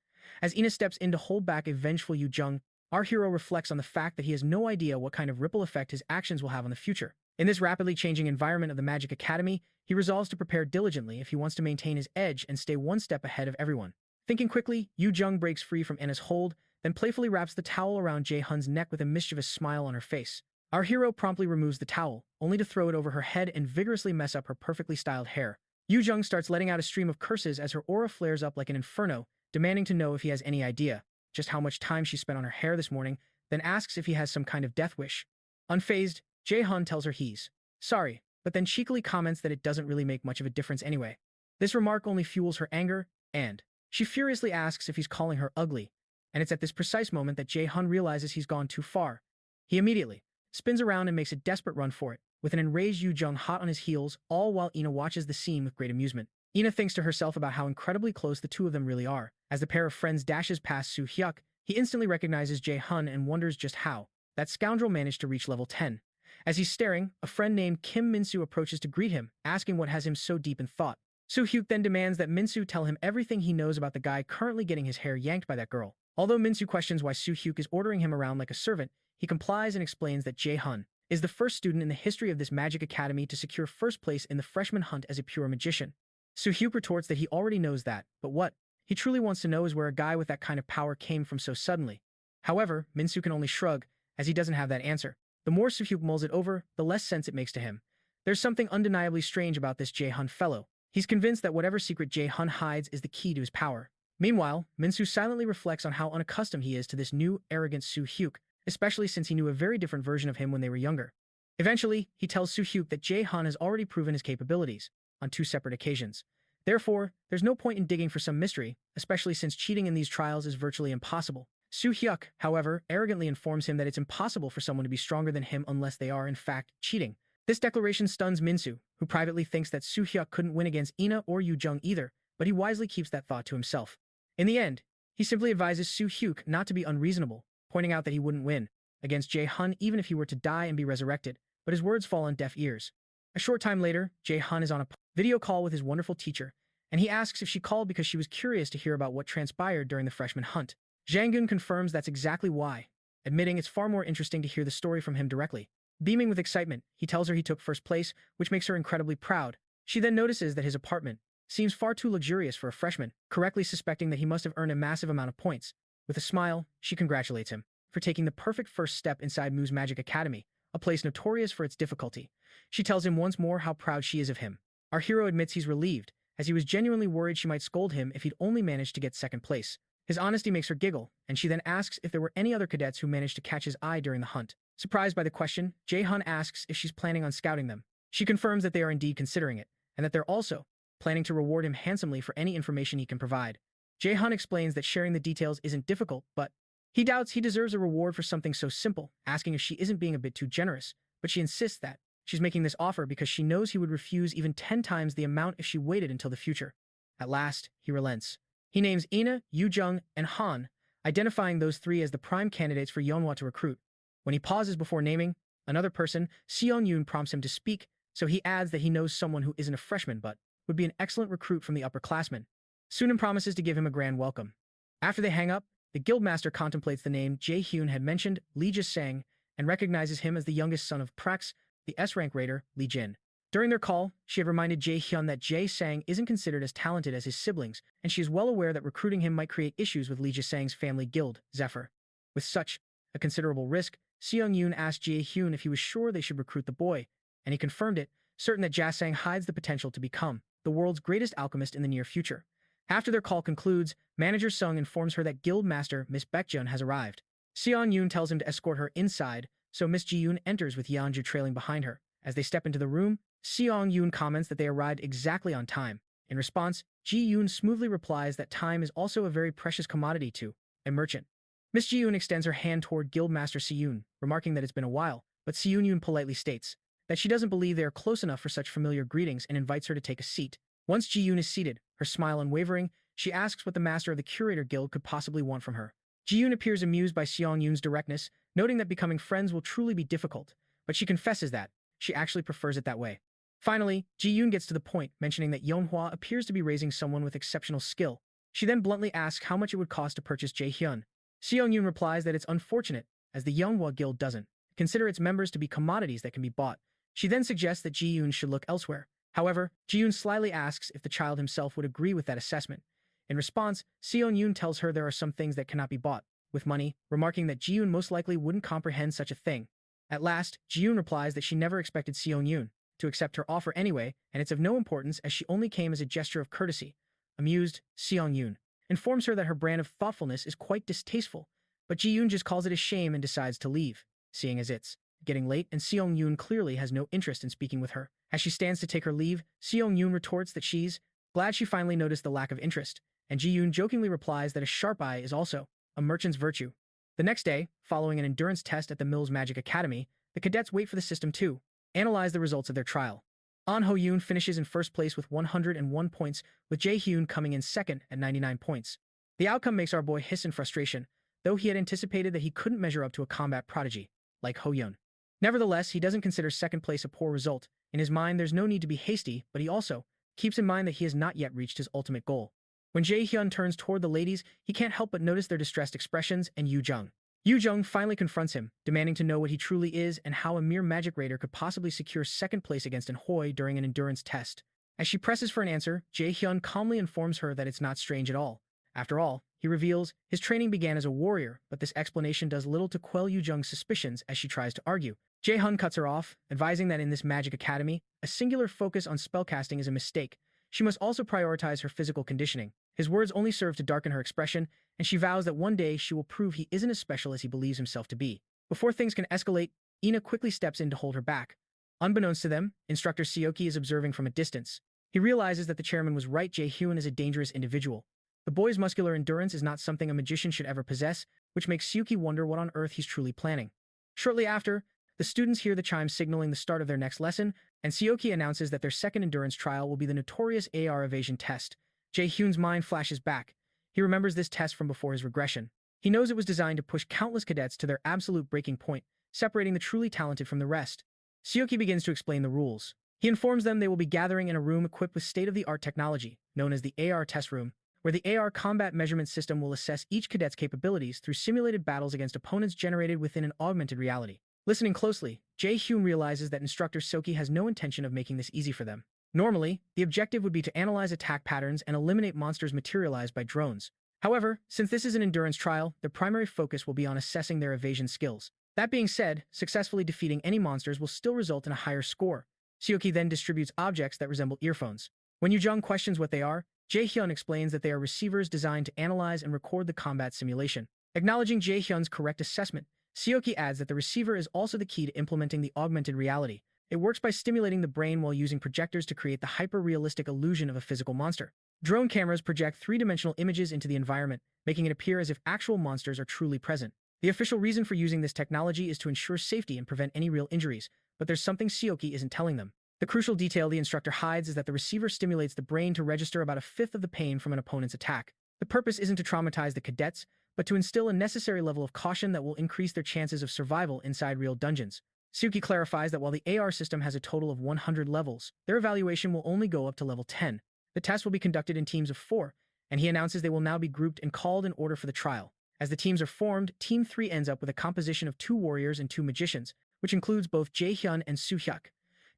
As Ina steps in to hold back a vengeful Yu Jung, our hero reflects on the fact that he has no idea what kind of ripple effect his actions will have on the future. In this rapidly changing environment of the Magic Academy, he resolves to prepare diligently if he wants to maintain his edge and stay one step ahead of everyone. Thinking quickly, Yu Jung breaks free from Ina's hold, then playfully wraps the towel around Jay Hyun's neck with a mischievous smile on her face. Our hero promptly removes the towel, only to throw it over her head and vigorously mess up her perfectly styled hair. Yu Jung starts letting out a stream of curses as her aura flares up like an inferno, demanding to know if he has any idea just how much time she spent on her hair this morning, then asks if he has some kind of death wish. Unfazed, Jay Hyun tells her he's sorry, but then cheekily comments that it doesn't really make much of a difference anyway. This remark only fuels her anger, and she furiously asks if he's calling her ugly, and it's at this precise moment that Jay Hyun realizes he's gone too far. He immediately spins around and makes a desperate run for it, with an enraged Yu Jung hot on his heels, all while Ina watches the scene with great amusement. Ina thinks to herself about how incredibly close the two of them really are. As the pair of friends dashes past Soo Hyuk, he instantly recognizes Jay Hyun and wonders just how that scoundrel managed to reach level 10. As he's staring, a friend named Kim Min-soo approaches to greet him, asking what has him so deep in thought. Soo Hyuk then demands that Min-soo tell him everything he knows about the guy currently getting his hair yanked by that girl. Although Min-soo questions why Soo Hyuk is ordering him around like a servant, he complies and explains that Jay Hyun is the first student in the history of this magic academy to secure first place in the freshman hunt as a pure magician. Soo Hyuk retorts that he already knows that, but what he truly wants to know is where a guy with that kind of power came from so suddenly. However, Min-soo can only shrug, as he doesn't have that answer. The more Soo Hyuk mulls it over, the less sense it makes to him. There's something undeniably strange about this Jay Hyun fellow. He's convinced that whatever secret Jay Hyun hides is the key to his power. Meanwhile, Min-soo silently reflects on how unaccustomed he is to this new, arrogant Soo Hyuk, especially since he knew a very different version of him when they were younger. Eventually, he tells Soo Hyuk that Jay Hyun has already proven his capabilities on 2 separate occasions. Therefore, there's no point in digging for some mystery, especially since cheating in these trials is virtually impossible. Soo Hyuk, however, arrogantly informs him that it's impossible for someone to be stronger than him unless they are, in fact, cheating. This declaration stuns Min-soo, who privately thinks that Soo Hyuk couldn't win against Ina or Yu Jung either, but he wisely keeps that thought to himself. In the end, he simply advises Soo Hyuk not to be unreasonable, pointing out that he wouldn't win against Jay Hyun even if he were to die and be resurrected, but his words fall on deaf ears. A short time later, Jay Hyun is on a video call with his wonderful teacher, and he asks if she called because she was curious to hear about what transpired during the freshman hunt. Jang-gun confirms that's exactly why, admitting it's far more interesting to hear the story from him directly. Beaming with excitement, he tells her he took first place, which makes her incredibly proud. She then notices that his apartment seems far too luxurious for a freshman, correctly suspecting that he must have earned a massive amount of points. With a smile, she congratulates him for taking the perfect first step inside Mu's Magic Academy, a place notorious for its difficulty. She tells him once more how proud she is of him. Our hero admits he's relieved, as he was genuinely worried she might scold him if he'd only managed to get second place. His honesty makes her giggle, and she then asks if there were any other cadets who managed to catch his eye during the hunt. Surprised by the question, Jay Hyun asks if she's planning on scouting them. She confirms that they are indeed considering it, and that they're also planning to reward him handsomely for any information he can provide. Jay Hyun explains that sharing the details isn't difficult, but he doubts he deserves a reward for something so simple, asking if she isn't being a bit too generous, but she insists that she's making this offer because she knows he would refuse even 10 times the amount if she waited until the future. At last, he relents. He names Ina, Yu Jung, and Han, identifying those 3 as the prime candidates for Yeonhwa to recruit. When he pauses before naming another person, Seong-yoon prompts him to speak, so he adds that he knows someone who isn't a freshman but would be an excellent recruit from the upperclassmen. Sunim promises to give him a grand welcome. After they hang up, the guildmaster contemplates the name Jay Hyun had mentioned, Lee Ji-sang, and recognizes him as the youngest son of Prex, the S-rank raider, Lee Jin. During their call, she had reminded Jay Hyun that Jay Sang isn't considered as talented as his siblings, and she is well aware that recruiting him might create issues with Lee Ji-sang's family guild, Zephyr. With such a considerable risk, Seong-yoon asked Jay Hyun if he was sure they should recruit the boy, and he confirmed it, certain that Jasang hides the potential to become the world's greatest alchemist in the near future. After their call concludes, Manager Sung informs her that Guild Master Miss Baekjeon has arrived. Seon-yoon tells him to escort her inside, so Miss Ji-yoon enters with Yeonju trailing behind her. As they step into the room, Seong-yoon comments that they arrived exactly on time. In response, Ji-yoon smoothly replies that time is also a very precious commodity to a merchant. Miss Ji-yoon extends her hand toward Guildmaster Si-yoon, remarking that it's been a while, but Si-yoon politely states that she doesn't believe they are close enough for such familiar greetings and invites her to take a seat. Once Ji-yoon is seated, her smile unwavering, she asks what the master of the Curator Guild could possibly want from her. Ji-yoon appears amused by Seong-yoon's directness, noting that becoming friends will truly be difficult, but she confesses that she actually prefers it that way. Finally, Ji-yoon gets to the point, mentioning that Yeonhwa appears to be raising someone with exceptional skill. She then bluntly asks how much it would cost to purchase Jay Hyun. Seong-yoon replies that it's unfortunate, as the Yeonhwa Guild doesn't consider its members to be commodities that can be bought. She then suggests that Ji Hyun should look elsewhere. However, Ji Hyun slyly asks if the child himself would agree with that assessment. In response, Seon-yoon tells her there are some things that cannot be bought with money, remarking that Ji Hyun most likely wouldn't comprehend such a thing. At last, Ji Hyun replies that she never expected Seon-yoon to accept her offer anyway, and it's of no importance as she only came as a gesture of courtesy. Amused, Seon-yoon informs her that her brand of thoughtfulness is quite distasteful, but Ji Hyun just calls it a shame and decides to leave, seeing as it's getting late and Seong-yoon clearly has no interest in speaking with her. As she stands to take her leave, Seong-yoon retorts that she's glad she finally noticed the lack of interest, and Ji-yoon jokingly replies that a sharp eye is also a merchant's virtue. The next day, following an endurance test at the Mills Magic Academy, the cadets wait for the system to analyze the results of their trial. An Ho-yoon finishes in first place with 101 points, with Jay Hyun coming in second at 99 points. The outcome makes our boy hiss in frustration, though he had anticipated that he couldn't measure up to a combat prodigy like Ho-yoon. Nevertheless, he doesn't consider second place a poor result. In his mind, there's no need to be hasty, but he also keeps in mind that he has not yet reached his ultimate goal. When Jay Hyun turns toward the ladies, he can't help but notice their distressed expressions and Yu Jung finally confronts him, demanding to know what he truly is and how a mere magic raider could possibly secure second place against An Hoi during an endurance test. As she presses for an answer, Jay Hyun calmly informs her that it's not strange at all. After all, he reveals, his training began as a warrior, but this explanation does little to quell Yu Jung's suspicions as she tries to argue. Jae Hyun cuts her off, advising that in this magic academy, a singular focus on spellcasting is a mistake. She must also prioritize her physical conditioning. His words only serve to darken her expression, and she vows that one day she will prove he isn't as special as he believes himself to be. Before things can escalate, Ina quickly steps in to hold her back. Unbeknownst to them, Instructor Seoki is observing from a distance. He realizes that the chairman was right. Jae Hyun is a dangerous individual. The boy's muscular endurance is not something a magician should ever possess, which makes Seoki wonder what on earth he's truly planning. Shortly after, the students hear the chimes signaling the start of their next lesson, and Seoki announces that their second endurance trial will be the notorious AR evasion test. Jae Hyun's mind flashes back. He remembers this test from before his regression. He knows it was designed to push countless cadets to their absolute breaking point, separating the truly talented from the rest. Seoki begins to explain the rules. He informs them they will be gathering in a room equipped with state-of-the-art technology, known as the AR test room, where the AR combat measurement system will assess each cadet's capabilities through simulated battles against opponents generated within an augmented reality. Listening closely, Jae Hyun realizes that Instructor Seoki has no intention of making this easy for them. Normally, the objective would be to analyze attack patterns and eliminate monsters materialized by drones. However, since this is an endurance trial, their primary focus will be on assessing their evasion skills. That being said, successfully defeating any monsters will still result in a higher score. Seoki then distributes objects that resemble earphones. When Yu Jung questions what they are, Jae Hyun explains that they are receivers designed to analyze and record the combat simulation. Acknowledging Jae Hyun's correct assessment, Seoki adds that the receiver is also the key to implementing the augmented reality. It works by stimulating the brain while using projectors to create the hyper-realistic illusion of a physical monster. Drone cameras project three-dimensional images into the environment, making it appear as if actual monsters are truly present. The official reason for using this technology is to ensure safety and prevent any real injuries, but there's something Seoki isn't telling them. The crucial detail the instructor hides is that the receiver stimulates the brain to register about a fifth of the pain from an opponent's attack. The purpose isn't to traumatize the cadets, but to instill a necessary level of caution that will increase their chances of survival inside real dungeons. Seoki clarifies that while the AR system has a total of 100 levels, their evaluation will only go up to level 10. The test will be conducted in teams of 4, and he announces they will now be grouped and called in order for the trial. As the teams are formed, Team 3 ends up with a composition of 2 warriors and 2 magicians, which includes both Jae Hyun and Soo Hyuk.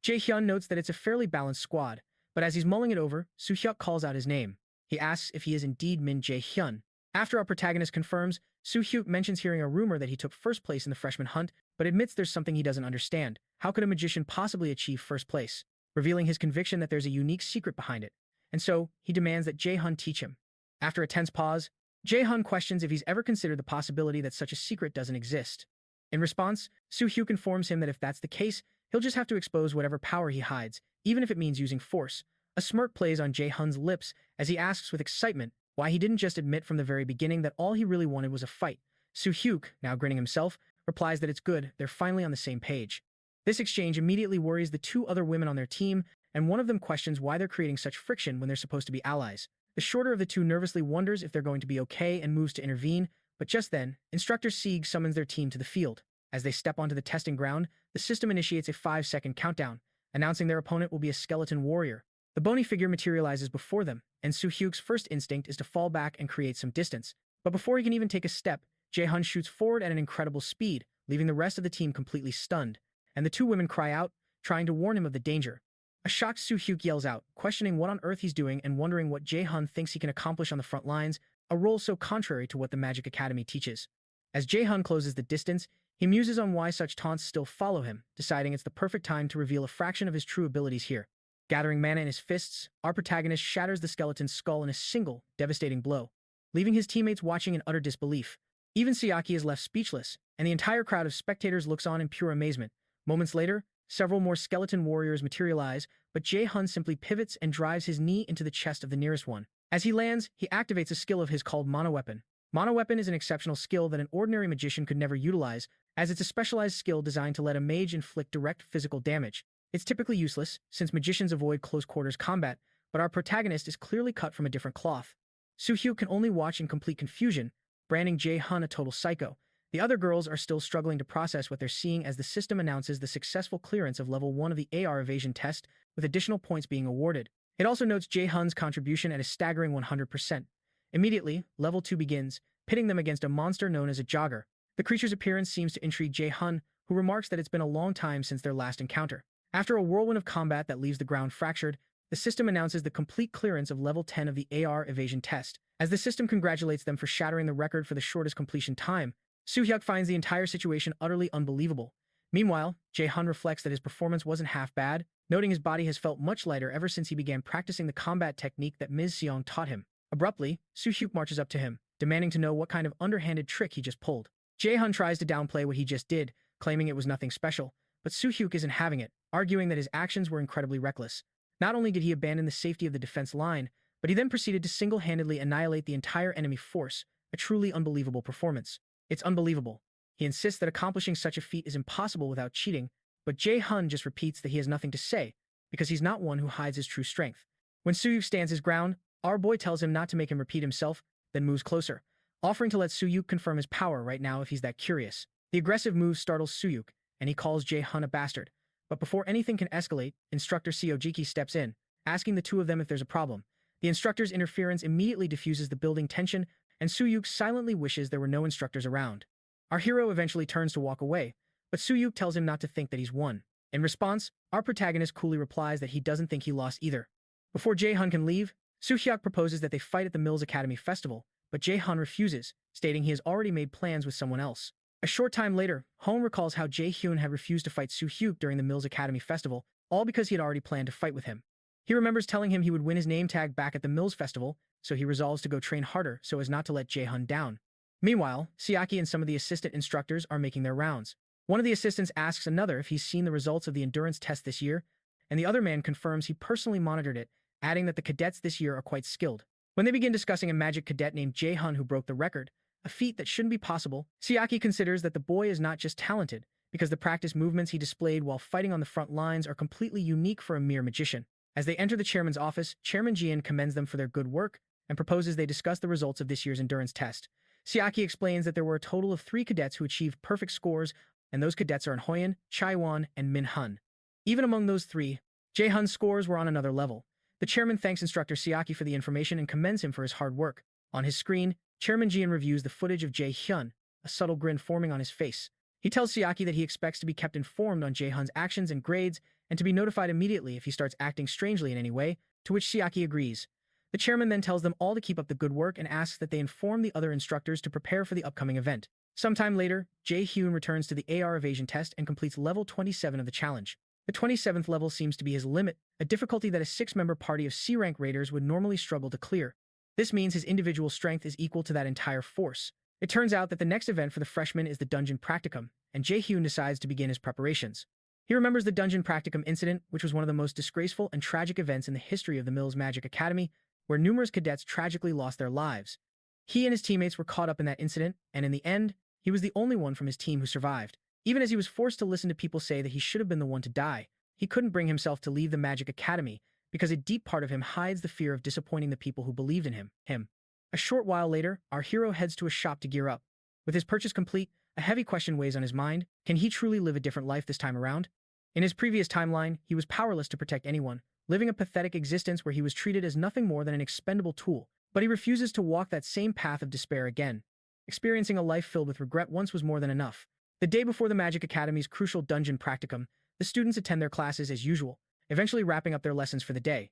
Jae Hyun notes that it's a fairly balanced squad, but as he's mulling it over, Soo Hyuk calls out his name. He asks if he is indeed Min Jae Hyun. After our protagonist confirms, Soo Hyuk mentions hearing a rumor that he took first place in the freshman hunt, but admits there's something he doesn't understand. How could a magician possibly achieve first place? Revealing his conviction that there's a unique secret behind it. And so, he demands that Jae Hyun teach him. After a tense pause, Jae Hyun questions if he's ever considered the possibility that such a secret doesn't exist. In response, Soo Hyuk informs him that if that's the case, he'll just have to expose whatever power he hides, even if it means using force. A smirk plays on Jae Hyun's lips as he asks with excitement why he didn't just admit from the very beginning that all he really wanted was a fight. Soo Hyuk, now grinning himself, replies that it's good, they're finally on the same page. This exchange immediately worries the 2 other women on their team, and one of them questions why they're creating such friction when they're supposed to be allies. The shorter of the 2 nervously wonders if they're going to be okay and moves to intervene, but just then, Instructor Sieg summons their team to the field. As they step onto the testing ground, the system initiates a 5-second countdown, announcing their opponent will be a skeleton warrior. The bony figure materializes before them, and Soo Hyuk's first instinct is to fall back and create some distance. But before he can even take a step, Jae Hyun shoots forward at an incredible speed, leaving the rest of the team completely stunned. And the 2 women cry out, trying to warn him of the danger. A shocked Soo-hyuk yells out, questioning what on earth he's doing and wondering what Jay Hyun thinks he can accomplish on the front lines, a role so contrary to what the Magic Academy teaches. As Jay Hyun closes the distance, he muses on why such taunts still follow him, deciding it's the perfect time to reveal a fraction of his true abilities here. Gathering mana in his fists, our protagonist shatters the skeleton's skull in a single, devastating blow, leaving his teammates watching in utter disbelief. Even Siaki is left speechless, and the entire crowd of spectators looks on in pure amazement. Moments later, several more skeleton warriors materialize, but Jay Hyun simply pivots and drives his knee into the chest of the nearest one. As he lands, he activates a skill of his called Mono Weapon. Mono Weapon is an exceptional skill that an ordinary magician could never utilize, as it's a specialized skill designed to let a mage inflict direct physical damage. It's typically useless, since magicians avoid close-quarters combat, but our protagonist is clearly cut from a different cloth. Soo-hyuk can only watch in complete confusion, branding Jay Hyun a total psycho. The other girls are still struggling to process what they're seeing as the system announces the successful clearance of Level 1 of the AR evasion test, with additional points being awarded. It also notes Jay Hyun's contribution at a staggering 100%. Immediately, Level 2 begins, pitting them against a monster known as a jogger. The creature's appearance seems to intrigue Jay Hyun, who remarks that it's been a long time since their last encounter. After a whirlwind of combat that leaves the ground fractured, the system announces the complete clearance of Level 10 of the AR evasion test. As the system congratulates them for shattering the record for the shortest completion time, Soo-hyuk finds the entire situation utterly unbelievable. Meanwhile, Jay Hyun reflects that his performance wasn't half bad, noting his body has felt much lighter ever since he began practicing the combat technique that Ms. Seong taught him. Abruptly, Soo-hyuk marches up to him, demanding to know what kind of underhanded trick he just pulled. Jay Hyun tries to downplay what he just did, claiming it was nothing special, but Soo-hyuk isn't having it, arguing that his actions were incredibly reckless. Not only did he abandon the safety of the defense line, but he then proceeded to single-handedly annihilate the entire enemy force, a truly unbelievable performance. It's unbelievable. He insists that accomplishing such a feat is impossible without cheating, but Jay Hyun just repeats that he has nothing to say, because he's not one who hides his true strength. When Soo-hyuk stands his ground, our boy tells him not to make him repeat himself, then moves closer, offering to let Soo-hyuk confirm his power right now if he's that curious. The aggressive move startles Soo-hyuk, and he calls Jay Hyun a bastard. But before anything can escalate, Instructor Seojiki steps in, asking the two of them if there's a problem. The instructor's interference immediately diffuses the building tension, and Soo-hyuk silently wishes there were no instructors around. Our hero eventually turns to walk away, but Soo-hyuk tells him not to think that he's won. In response, our protagonist coolly replies that he doesn't think he lost either. Before Jay Hyun can leave, Soo-hyuk proposes that they fight at the Mills Academy Festival, but Jay Hyun refuses, stating he has already made plans with someone else. A short time later, Hyun recalls how Jay Hyun had refused to fight Soo-hyuk during the Mills Academy Festival, all because he had already planned to fight with him. He remembers telling him he would win his name tag back at the Mills Festival, so he resolves to go train harder so as not to let Jay Hyun down. Meanwhile, Siaki and some of the assistant instructors are making their rounds. One of the assistants asks another if he's seen the results of the endurance test this year, and the other man confirms he personally monitored it, adding that the cadets this year are quite skilled. When they begin discussing a magic cadet named Jay Hyun who broke the record, a feat that shouldn't be possible, Siaki considers that the boy is not just talented, because the practice movements he displayed while fighting on the front lines are completely unique for a mere magician. As they enter the chairman's office, Chairman Jian commends them for their good work and proposes they discuss the results of this year's endurance test. Siaki explains that there were a total of 3 cadets who achieved perfect scores, and those cadets are Hoyan, Chaiwan, and Min Hun. Even among those 3, Jay Hyun's scores were on another level. The chairman thanks Instructor Siaki for the information and commends him for his hard work. On his screen, Chairman Jian reviews the footage of Jay Hyun, a subtle grin forming on his face. He tells Siaki that he expects to be kept informed on Jay Hyun's actions and grades, and to be notified immediately if he starts acting strangely in any way, to which Siaki agrees. The chairman then tells them all to keep up the good work and asks that they inform the other instructors to prepare for the upcoming event. Sometime later, Jay Hyun returns to the AR evasion test and completes level 27 of the challenge. The 27th level seems to be his limit, a difficulty that a 6-member party of C-rank raiders would normally struggle to clear. This means his individual strength is equal to that entire force. It turns out that the next event for the freshmen is the Dungeon Practicum, and Jay Hyun decides to begin his preparations. He remembers the Dungeon Practicum incident, which was one of the most disgraceful and tragic events in the history of the Mills Magic Academy, where numerous cadets tragically lost their lives. He and his teammates were caught up in that incident, and in the end, he was the only one from his team who survived. Even as he was forced to listen to people say that he should have been the one to die, he couldn't bring himself to leave the Magic Academy, because a deep part of him hides the fear of disappointing the people who believed in him. A short while later, our hero heads to a shop to gear up. With his purchase complete, a heavy question weighs on his mind: can he truly live a different life this time around? In his previous timeline, he was powerless to protect anyone, living a pathetic existence where he was treated as nothing more than an expendable tool, but he refuses to walk that same path of despair again. Experiencing a life filled with regret once was more than enough. The day before the Magic Academy's crucial dungeon practicum, the students attend their classes as usual, eventually wrapping up their lessons for the day.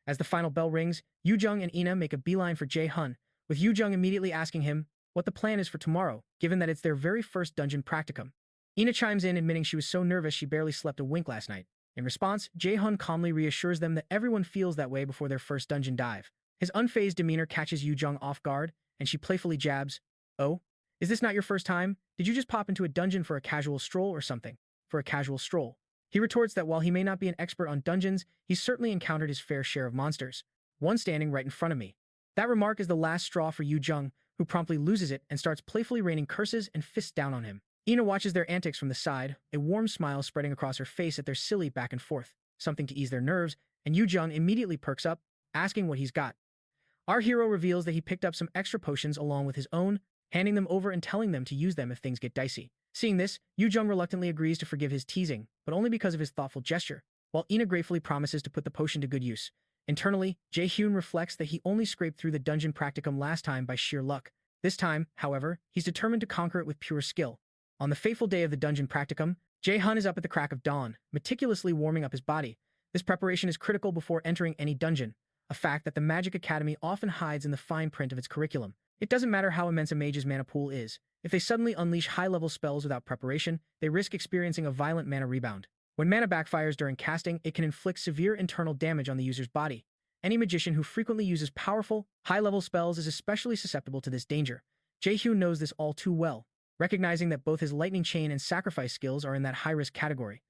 As the final bell rings, Yoo-jung and Ina make a beeline for Jay Hyun, with Yoo-jung immediately asking him what the plan is for tomorrow, given that it's their very first dungeon practicum. Ina chimes in, admitting she was so nervous she barely slept a wink last night. In response, Jay Hyun calmly reassures them that everyone feels that way before their first dungeon dive. His unfazed demeanor catches Yoo-jung off guard, and she playfully jabs, "Oh? Is this not your first time? Did you just pop into a dungeon for a casual stroll or something?" For a casual stroll. He retorts that while he may not be an expert on dungeons, he's certainly encountered his fair share of monsters. One standing right in front of me. That remark is the last straw for Yoo-jung, who promptly loses it and starts playfully raining curses and fists down on him. Ina watches their antics from the side, a warm smile spreading across her face at their silly back and forth, something to ease their nerves, and Yoo-jung immediately perks up, asking what he's got. Our hero reveals that he picked up some extra potions along with his own, handing them over and telling them to use them if things get dicey. Seeing this, Yoo-jung reluctantly agrees to forgive his teasing, but only because of his thoughtful gesture, while Ina gratefully promises to put the potion to good use. Internally, Jay Hyun reflects that he only scraped through the dungeon practicum last time by sheer luck. This time, however, he's determined to conquer it with pure skill. On the fateful day of the dungeon practicum, Jay Hyun is up at the crack of dawn, meticulously warming up his body. This preparation is critical before entering any dungeon, a fact that the Magic Academy often hides in the fine print of its curriculum. It doesn't matter how immense a mage's mana pool is. If they suddenly unleash high-level spells without preparation, they risk experiencing a violent mana rebound. When mana backfires during casting, it can inflict severe internal damage on the user's body. Any magician who frequently uses powerful, high-level spells is especially susceptible to this danger. Jay Hyun knows this all too well, recognizing that both his lightning chain and sacrifice skills are in that high-risk category.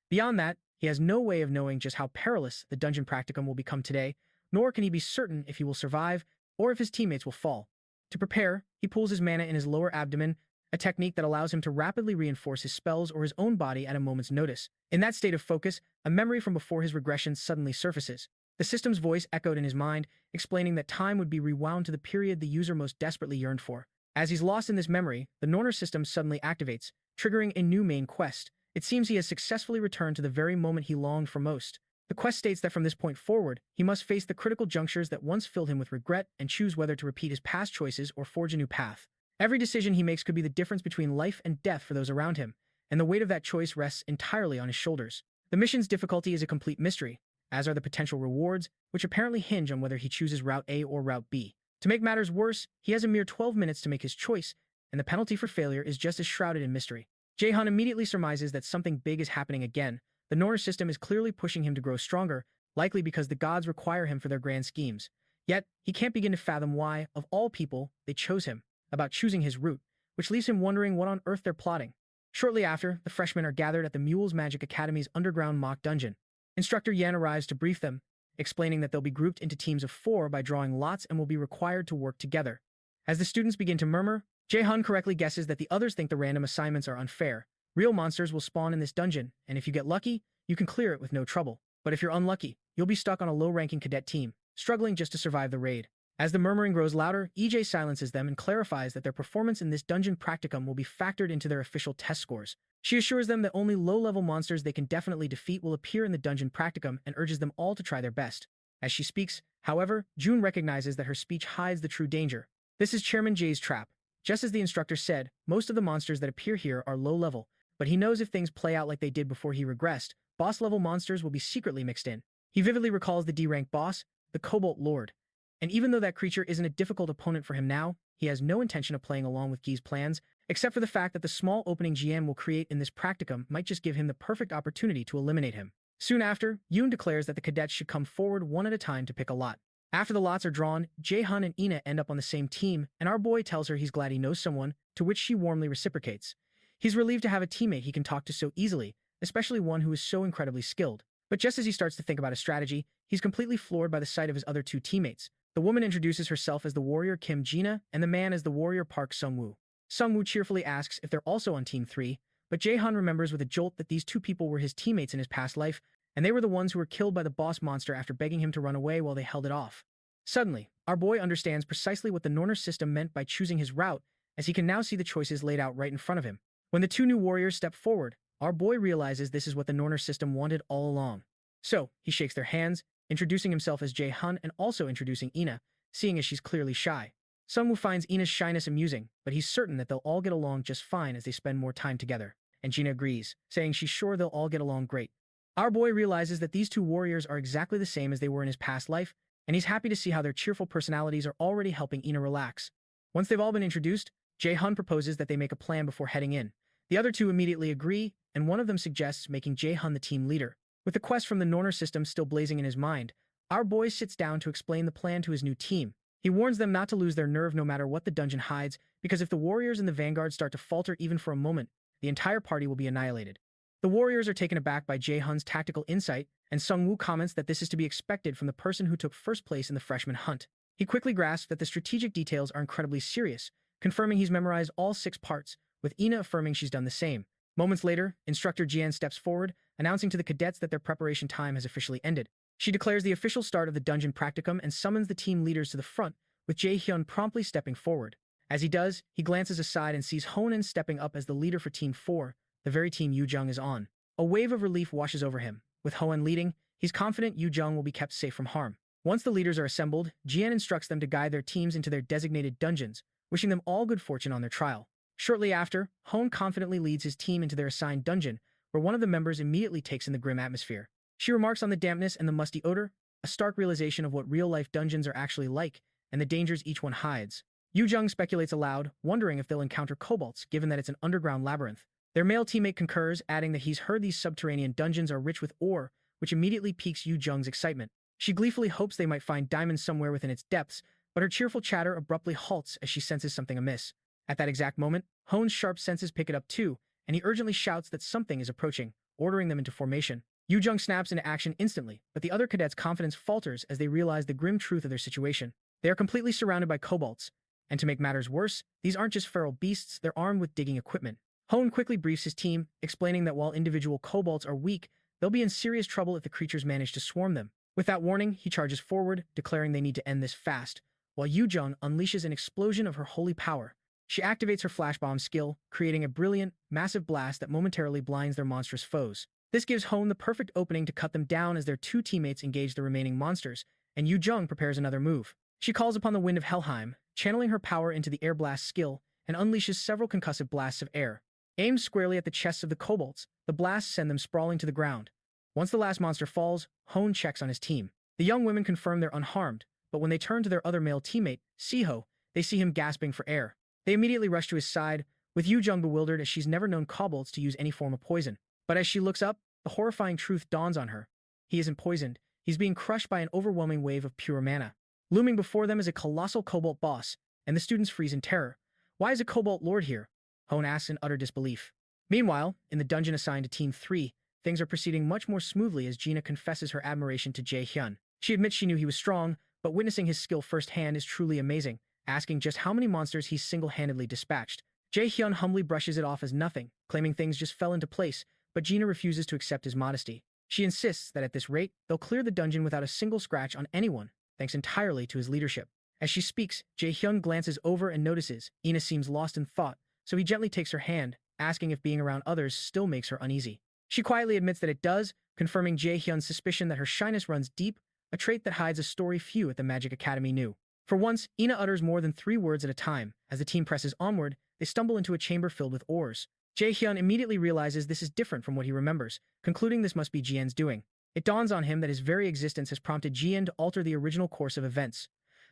Beyond that, he has no way of knowing just how perilous the dungeon practicum will become today, nor can he be certain if he will survive or if his teammates will fall. To prepare, he pulls his mana in his lower abdomen, a technique that allows him to rapidly reinforce his spells or his own body at a moment's notice. In that state of focus, a memory from before his regression suddenly surfaces. The system's voice echoed in his mind, explaining that time would be rewound to the period the user most desperately yearned for. As he's lost in this memory, the Norner system suddenly activates, triggering a new main quest. It seems he has successfully returned to the very moment he longed for most. The quest states that from this point forward, he must face the critical junctures that once filled him with regret and choose whether to repeat his past choices or forge a new path. Every decision he makes could be the difference between life and death for those around him, and the weight of that choice rests entirely on his shoulders. The mission's difficulty is a complete mystery, as are the potential rewards, which apparently hinge on whether he chooses Route A or Route B. To make matters worse, he has a mere 12 minutes to make his choice, and the penalty for failure is just as shrouded in mystery. Jay Hyun immediately surmises that something big is happening again. The Norner system is clearly pushing him to grow stronger, likely because the gods require him for their grand schemes. Yet, he can't begin to fathom why, of all people, they chose him, about choosing his route, which leaves him wondering what on earth they're plotting. Shortly after, the freshmen are gathered at the Mules Magic Academy's underground mock dungeon. Instructor Yan arrives to brief them, explaining that they'll be grouped into teams of 4 by drawing lots and will be required to work together. As the students begin to murmur, Jay Hyun correctly guesses that the others think the random assignments are unfair. Real monsters will spawn in this dungeon, and if you get lucky, you can clear it with no trouble. But if you're unlucky, you'll be stuck on a low-ranking cadet team, struggling just to survive the raid. As the murmuring grows louder, EJ silences them and clarifies that their performance in this dungeon practicum will be factored into their official test scores. She assures them that only low-level monsters they can definitely defeat will appear in the dungeon practicum and urges them all to try their best. As she speaks, however, June recognizes that her speech hides the true danger. This is Chairman Jay's trap. Just as the instructor said, most of the monsters that appear here are low-level, but he knows if things play out like they did before he regressed, boss-level monsters will be secretly mixed in. He vividly recalls the D-rank boss, the Cobalt Lord. And even though that creature isn't a difficult opponent for him now, he has no intention of playing along with Guy's plans, except for the fact that the small opening GM will create in this practicum might just give him the perfect opportunity to eliminate him. Soon after, Yoon declares that the cadets should come forward one at a time to pick a lot. After the lots are drawn, Jay Hyun and Ina end up on the same team, and our boy tells her he's glad he knows someone, to which she warmly reciprocates. He's relieved to have a teammate he can talk to so easily, especially one who is so incredibly skilled. But just as he starts to think about a strategy, he's completely floored by the sight of his other 2 teammates. The woman introduces herself as the warrior Kim Jina and the man as the warrior Park Sung-woo. Sung-woo cheerfully asks if they're also on Team 3, but Jae-han remembers with a jolt that these 2 people were his teammates in his past life, and they were the ones who were killed by the boss monster after begging him to run away while they held it off. Suddenly, our boy understands precisely what the Norner system meant by choosing his route, as he can now see the choices laid out right in front of him. When the 2 new warriors step forward, our boy realizes this is what the Norner system wanted all along. So, he shakes their hands, introducing himself as Jae-han and also introducing Ina, seeing as she's clearly shy. Sung-woo finds Ina's shyness amusing, but he's certain that they'll all get along just fine as they spend more time together. and Gina agrees, saying she's sure they'll all get along great. Our boy realizes that these two warriors are exactly the same as they were in his past life, and he's happy to see how their cheerful personalities are already helping Ina relax. Once they've all been introduced, Jay Hyun proposes that they make a plan before heading in. The other two immediately agree, and one of them suggests making Jay Hyun the team leader. With the quest from the Norner system still blazing in his mind, our boy sits down to explain the plan to his new team. He warns them not to lose their nerve no matter what the dungeon hides, because if the warriors in the vanguard start to falter even for a moment, the entire party will be annihilated. The warriors are taken aback by Jay Hyun's tactical insight, and Sung-woo comments that this is to be expected from the person who took first place in the freshman hunt. He quickly grasps that the strategic details are incredibly serious, confirming he's memorized all 6 parts, with Ina affirming she's done the same. Moments later, Instructor Jian steps forward, announcing to the cadets that their preparation time has officially ended. She declares the official start of the dungeon practicum and summons the team leaders to the front, with Jay Hyun promptly stepping forward. As he does, he glances aside and sees Honan stepping up as the leader for Team 4, the very team Yu Jung is on. A wave of relief washes over him. With Hoan leading, he's confident Yu Jung will be kept safe from harm. Once the leaders are assembled, Jian instructs them to guide their teams into their designated dungeons, wishing them all good fortune on their trial. Shortly after, Hoan confidently leads his team into their assigned dungeon, where one of the members immediately takes in the grim atmosphere. She remarks on the dampness and the musty odor, a stark realization of what real-life dungeons are actually like, and the dangers each one hides. Yu Jung speculates aloud, wondering if they'll encounter kobolds, given that it's an underground labyrinth. Their male teammate concurs, adding that he's heard these subterranean dungeons are rich with ore, which immediately piques Yu Jung's excitement. She gleefully hopes they might find diamonds somewhere within its depths, but her cheerful chatter abruptly halts as she senses something amiss. At that exact moment, Hoan's sharp senses pick it up too, and he urgently shouts that something is approaching, ordering them into formation. Yu Jung snaps into action instantly, but the other cadets' confidence falters as they realize the grim truth of their situation. They are completely surrounded by kobolds, and to make matters worse, these aren't just feral beasts, they're armed with digging equipment. Hoan quickly briefs his team, explaining that while individual kobolds are weak, they'll be in serious trouble if the creatures manage to swarm them. With that warning, he charges forward, declaring they need to end this fast, while Yu Jung unleashes an explosion of her holy power. She activates her flash bomb skill, creating a brilliant, massive blast that momentarily blinds their monstrous foes. This gives Hoan the perfect opening to cut them down as their 2 teammates engage the remaining monsters, and Yu Jung prepares another move. She calls upon the wind of Helheim, channeling her power into the air blast skill, and unleashes several concussive blasts of air. Aimed squarely at the chests of the kobolds, the blasts send them sprawling to the ground. Once the last monster falls, Hoan checks on his team. The young women confirm they're unharmed, but when they turn to their other male teammate, Siho, they see him gasping for air. They immediately rush to his side, with Yu Jung bewildered as she's never known kobolds to use any form of poison. But as she looks up, the horrifying truth dawns on her. He isn't poisoned, he's being crushed by an overwhelming wave of pure mana. Looming before them is a colossal kobold boss, and the students freeze in terror. Why is a kobold lord here? Hoan asks in utter disbelief. Meanwhile, in the dungeon assigned to Team 3, things are proceeding much more smoothly as Gina confesses her admiration to Jay Hyun. She admits she knew he was strong, but witnessing his skill firsthand is truly amazing, asking just how many monsters he's single-handedly dispatched. Jay Hyun humbly brushes it off as nothing, claiming things just fell into place, but Gina refuses to accept his modesty. She insists that at this rate, they'll clear the dungeon without a single scratch on anyone, thanks entirely to his leadership. As she speaks, Jay Hyun glances over and notices Ina seems lost in thought, so he gently takes her hand, asking if being around others still makes her uneasy. She quietly admits that it does, confirming Jay Hyun's suspicion that her shyness runs deep, a trait that hides a story few at the Magic Academy knew. For once, Ina utters more than 3 words at a time. As the team presses onward, they stumble into a chamber filled with ores. Jay Hyun immediately realizes this is different from what he remembers, concluding this must be Jian's doing. It dawns on him that his very existence has prompted Jian to alter the original course of events.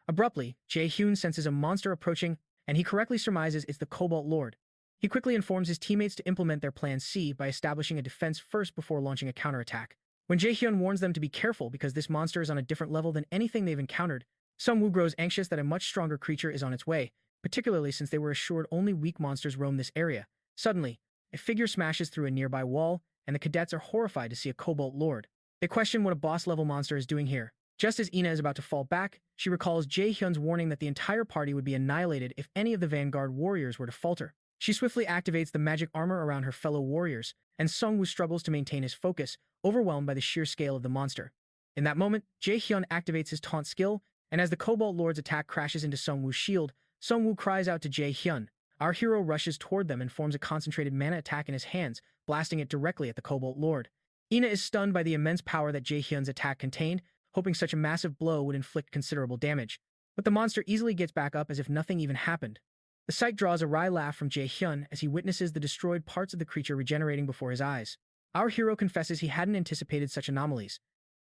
Abruptly, Jay Hyun senses a monster approaching, and he correctly surmises it's the Cobalt Lord. He quickly informs his teammates to implement their Plan C by establishing a defense first before launching a counterattack. When Jay Hyun warns them to be careful because this monster is on a different level than anything they've encountered, Sung-woo grows anxious that a much stronger creature is on its way, particularly since they were assured only weak monsters roam this area. Suddenly, a figure smashes through a nearby wall, and the cadets are horrified to see a Cobalt Lord. They question what a boss-level monster is doing here. Just as Ina is about to fall back, she recalls Jay Hyun's warning that the entire party would be annihilated if any of the Vanguard warriors were to falter. She swiftly activates the magic armor around her fellow warriors, and Sung-woo struggles to maintain his focus, overwhelmed by the sheer scale of the monster. In that moment, Jay Hyun activates his taunt skill, and as the Cobalt Lord's attack crashes into Sung-woo's shield, Sung-woo cries out to Jay Hyun. Our hero rushes toward them and forms a concentrated mana attack in his hands, blasting it directly at the Cobalt Lord. Ina is stunned by the immense power that Jay Hyun's attack contained, hoping such a massive blow would inflict considerable damage. But the monster easily gets back up as if nothing even happened. The sight draws a wry laugh from Jay Hyun as he witnesses the destroyed parts of the creature regenerating before his eyes. Our hero confesses he hadn't anticipated such anomalies.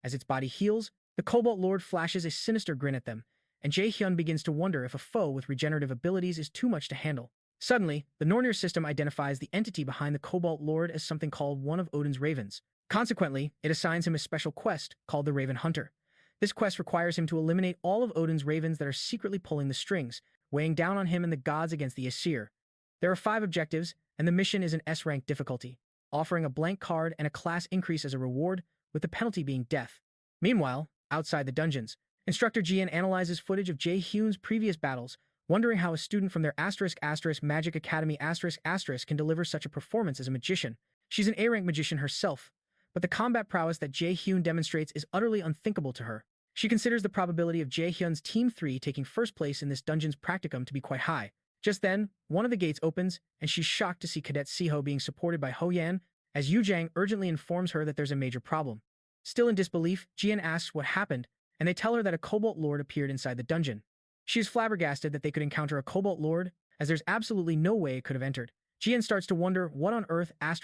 As its body heals, the Cobalt Lord flashes a sinister grin at them, and Jay Hyun begins to wonder if a foe with regenerative abilities is too much to handle. Suddenly, the Nornir system identifies the entity behind the Cobalt Lord as something called one of Odin's ravens. Consequently, it assigns him a special quest called the Raven Hunter. This quest requires him to eliminate all of Odin's ravens that are secretly pulling the strings, weighing down on him and the gods against the Aesir. There are 5 objectives, and the mission is an S-rank difficulty, offering a blank card and a class increase as a reward, with the penalty being death. Meanwhile, outside the dungeons, Instructor Jian analyzes footage of Jay Hyun's previous battles, wondering how a student from their Magic Academy can deliver such a performance as a magician. She's an A-rank magician herself, but the combat prowess that Jay Hyun demonstrates is utterly unthinkable to her. She considers the probability of Jay Hyun's Team 3 taking first place in this dungeon's practicum to be quite high. Just then, one of the gates opens, and she's shocked to see Cadet Siho being supported by Ho Yan, as Yu Jang urgently informs her that there's a major problem. Still in disbelief, Jian asks what happened, and they tell her that a Cobalt Lord appeared inside the dungeon. She is flabbergasted that they could encounter a Cobalt Lord, as there's absolutely no way it could have entered. Jian starts to wonder what on earth hides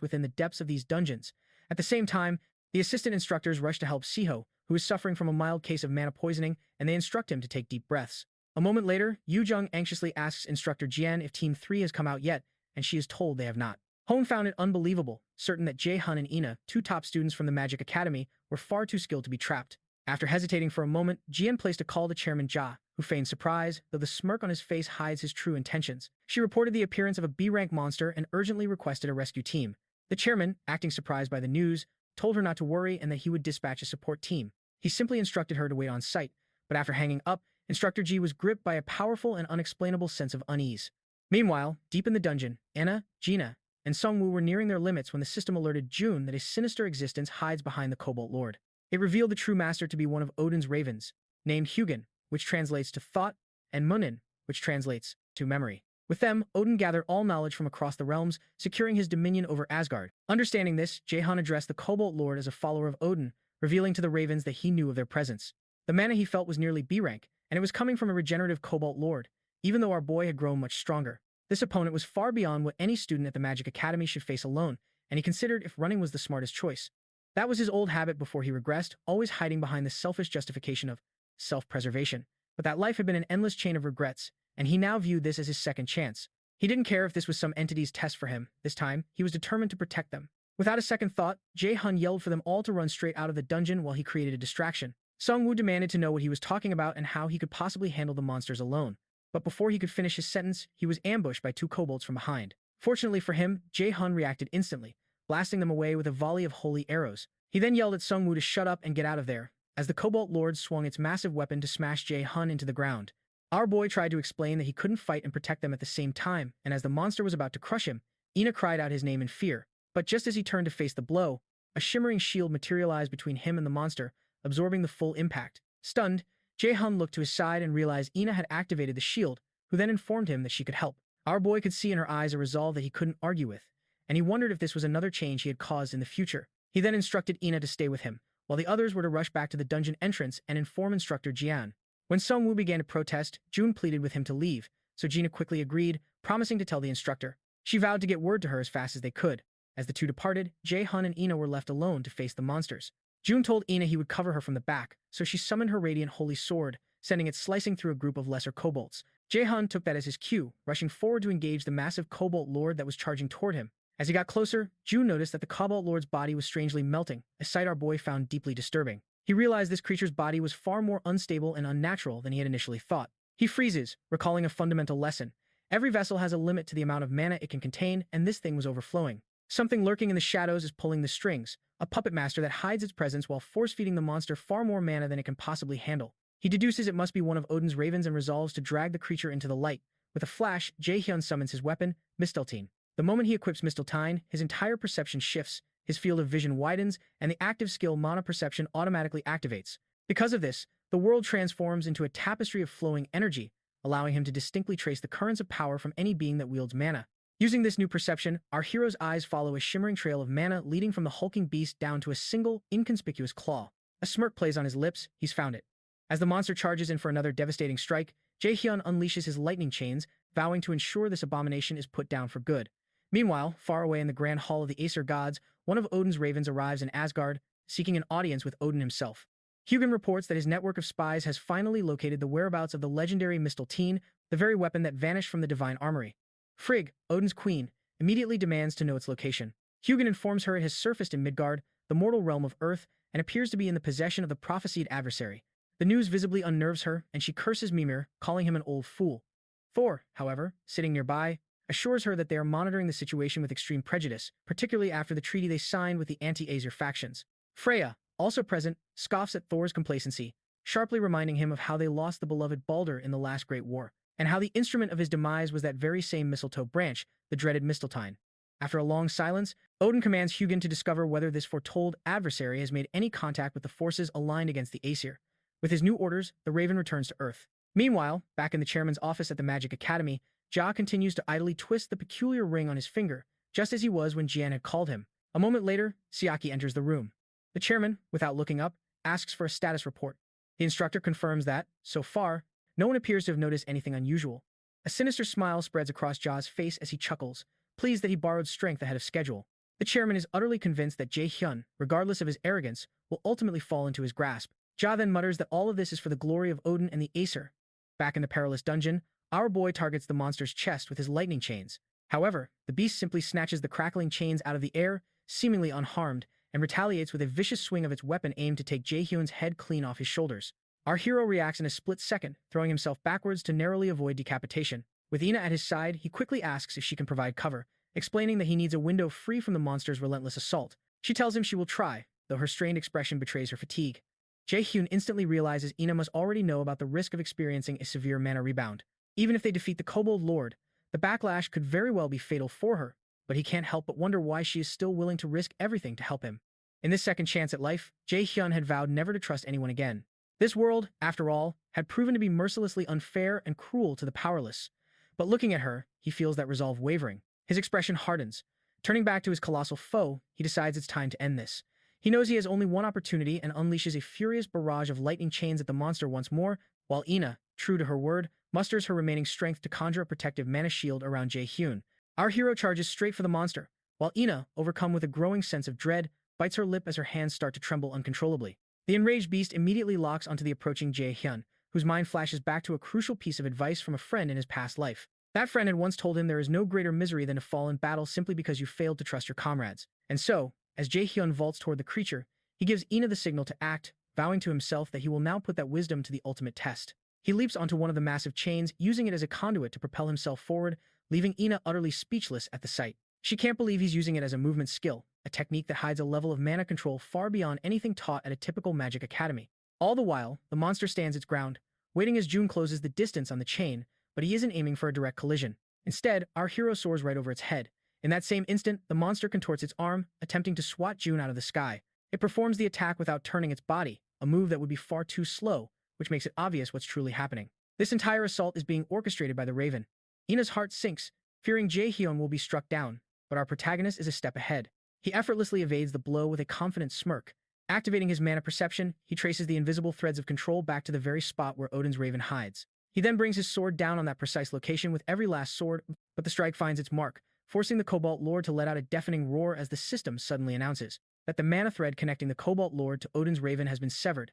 within the depths of these dungeons. At the same time, the assistant instructors rush to help Siho, who is suffering from a mild case of mana poisoning, and they instruct him to take deep breaths. A moment later, Yu Jung anxiously asks Instructor Jian if Team 3 has come out yet, and she is told they have not. Hone found it unbelievable, certain that Jay Hyun and Ina, 2 top students from the Magic Academy, were far too skilled to be trapped. After hesitating for a moment, Jian placed a call to Chairman Ja, who feigned surprise, though the smirk on his face hides his true intentions. She reported the appearance of a B-rank monster and urgently requested a rescue team. The chairman, acting surprised by the news, told her not to worry and that he would dispatch a support team. He simply instructed her to wait on site, but after hanging up, Instructor Ji was gripped by a powerful and unexplainable sense of unease. Meanwhile, deep in the dungeon, Anna, Gina, and Sungwoo were nearing their limits when the system alerted June that a sinister existence hides behind the Cobalt Lord. It revealed the true master to be one of Odin's ravens, named Hugin, which translates to thought, and Munin, which translates to memory. With them, Odin gathered all knowledge from across the realms, securing his dominion over Asgard. Understanding this, Jaehan addressed the Cobalt Lord as a follower of Odin, revealing to the ravens that he knew of their presence. The mana he felt was nearly B-rank, and it was coming from a regenerative Cobalt Lord, even though our boy had grown much stronger. This opponent was far beyond what any student at the Magic Academy should face alone, and he considered if running was the smartest choice. That was his old habit before he regressed, always hiding behind the selfish justification of self-preservation. But that life had been an endless chain of regrets, and he now viewed this as his second chance. He didn't care if this was some entity's test for him. This time, he was determined to protect them. Without a second thought, Jae-hun yelled for them all to run straight out of the dungeon while he created a distraction. Sungwoo demanded to know what he was talking about and how he could possibly handle the monsters alone. But before he could finish his sentence, he was ambushed by 2 kobolds from behind. Fortunately for him, Jae-hun reacted instantly, blasting them away with a volley of holy arrows. He then yelled at Sungwoo to shut up and get out of there, as the Cobalt Lord swung its massive weapon to smash Jae-hun into the ground. Our boy tried to explain that he couldn't fight and protect them at the same time, and as the monster was about to crush him, Ina cried out his name in fear. But just as he turned to face the blow, a shimmering shield materialized between him and the monster, absorbing the full impact. Stunned, Jae-hun looked to his side and realized Ina had activated the shield, who then informed him that she could help. Our boy could see in her eyes a resolve that he couldn't argue with, and he wondered if this was another change he had caused in the future. He then instructed Ina to stay with him, while the others were to rush back to the dungeon entrance and inform Instructor Jian. When Sungwoo began to protest, June pleaded with him to leave, so Gina quickly agreed, promising to tell the instructor. She vowed to get word to her as fast as they could. As the 2 departed, Jae-hun and Ina were left alone to face the monsters. June told Ina he would cover her from the back, so she summoned her radiant holy sword, sending it slicing through a group of lesser kobolds. Jae-hun took that as his cue, rushing forward to engage the massive Cobalt Lord that was charging toward him. As he got closer, June noticed that the Cobalt Lord's body was strangely melting, a sight our boy found deeply disturbing. He realized this creature's body was far more unstable and unnatural than he had initially thought. He freezes, recalling a fundamental lesson. Every vessel has a limit to the amount of mana it can contain, and this thing was overflowing. Something lurking in the shadows is pulling the strings, a puppet master that hides its presence while force-feeding the monster far more mana than it can possibly handle. He deduces it must be one of Odin's ravens and resolves to drag the creature into the light. With a flash, Jae-hyun summons his weapon, Misteltein. The moment he equips Misteltein, his entire perception shifts, his field of vision widens, and the active skill Mana Perception automatically activates. Because of this, the world transforms into a tapestry of flowing energy, allowing him to distinctly trace the currents of power from any being that wields mana. Using this new perception, our hero's eyes follow a shimmering trail of mana leading from the hulking beast down to a single, inconspicuous claw. A smirk plays on his lips, he's found it. As the monster charges in for another devastating strike, Jay Hyun unleashes his lightning chains, vowing to ensure this abomination is put down for good. Meanwhile, far away in the grand hall of the Aesir gods, one of Odin's ravens arrives in Asgard, seeking an audience with Odin himself. Hugin reports that his network of spies has finally located the whereabouts of the legendary Mistletoe, the very weapon that vanished from the divine armory. Frigg, Odin's queen, immediately demands to know its location. Hugin informs her it has surfaced in Midgard, the mortal realm of Earth, and appears to be in the possession of the prophesied adversary. The news visibly unnerves her, and she curses Mimir, calling him an old fool. Thor, however, sitting nearby, assures her that they are monitoring the situation with extreme prejudice, particularly after the treaty they signed with the anti-Aesir factions. Freya, also present, scoffs at Thor's complacency, sharply reminding him of how they lost the beloved Balder in the last Great War, and how the instrument of his demise was that very same mistletoe branch, the dreaded Mistletoe. After a long silence, Odin commands Hugin to discover whether this foretold adversary has made any contact with the forces aligned against the Aesir. With his new orders, the Raven returns to Earth. Meanwhile, back in the chairman's office at the Magic Academy, Ja continues to idly twist the peculiar ring on his finger, just as he was when Jian had called him. A moment later, Siaki enters the room. The chairman, without looking up, asks for a status report. The instructor confirms that, so far, no one appears to have noticed anything unusual. A sinister smile spreads across Ja's face as he chuckles, pleased that he borrowed strength ahead of schedule. The chairman is utterly convinced that Jay Hyun, regardless of his arrogance, will ultimately fall into his grasp. Ja then mutters that all of this is for the glory of Odin and the Aesir. Back in the perilous dungeon, our boy targets the monster's chest with his lightning chains. However, the beast simply snatches the crackling chains out of the air, seemingly unharmed, and retaliates with a vicious swing of its weapon aimed to take Jay Hyun's head clean off his shoulders. Our hero reacts in a split second, throwing himself backwards to narrowly avoid decapitation. With Ina at his side, he quickly asks if she can provide cover, explaining that he needs a window free from the monster's relentless assault. She tells him she will try, though her strained expression betrays her fatigue. Jay Hyun instantly realizes Ina must already know about the risk of experiencing a severe mana rebound. Even if they defeat the Kobold Lord, the backlash could very well be fatal for her, but he can't help but wonder why she is still willing to risk everything to help him. In this second chance at life, Jay Hyun had vowed never to trust anyone again. This world, after all, had proven to be mercilessly unfair and cruel to the powerless. But looking at her, he feels that resolve wavering. His expression hardens. Turning back to his colossal foe, he decides it's time to end this. He knows he has only one opportunity and unleashes a furious barrage of lightning chains at the monster once more, while Ina, true to her word, musters her remaining strength to conjure a protective mana shield around Jay Hyun. Our hero charges straight for the monster, while Ina, overcome with a growing sense of dread, bites her lip as her hands start to tremble uncontrollably. The enraged beast immediately locks onto the approaching Jay Hyun, whose mind flashes back to a crucial piece of advice from a friend in his past life. That friend had once told him there is no greater misery than to fall in battle simply because you failed to trust your comrades. And so, as Jay Hyun vaults toward the creature, he gives Ina the signal to act, vowing to himself that he will now put that wisdom to the ultimate test. He leaps onto one of the massive chains, using it as a conduit to propel himself forward, leaving Ina utterly speechless at the sight. She can't believe he's using it as a movement skill, a technique that hides a level of mana control far beyond anything taught at a typical magic academy. All the while, the monster stands its ground, waiting as June closes the distance on the chain, but he isn't aiming for a direct collision. Instead, our hero soars right over its head. In that same instant, the monster contorts its arm, attempting to swat June out of the sky. It performs the attack without turning its body, a move that would be far too slow, which makes it obvious what's truly happening. This entire assault is being orchestrated by the Raven. Ina's heart sinks, fearing Jay Hyun will be struck down, but our protagonist is a step ahead. He effortlessly evades the blow with a confident smirk. Activating his mana perception, he traces the invisible threads of control back to the very spot where Odin's Raven hides. He then brings his sword down on that precise location with every last sword, but the strike finds its mark, forcing the Cobalt Lord to let out a deafening roar as the system suddenly announces that the mana thread connecting the Cobalt Lord to Odin's Raven has been severed.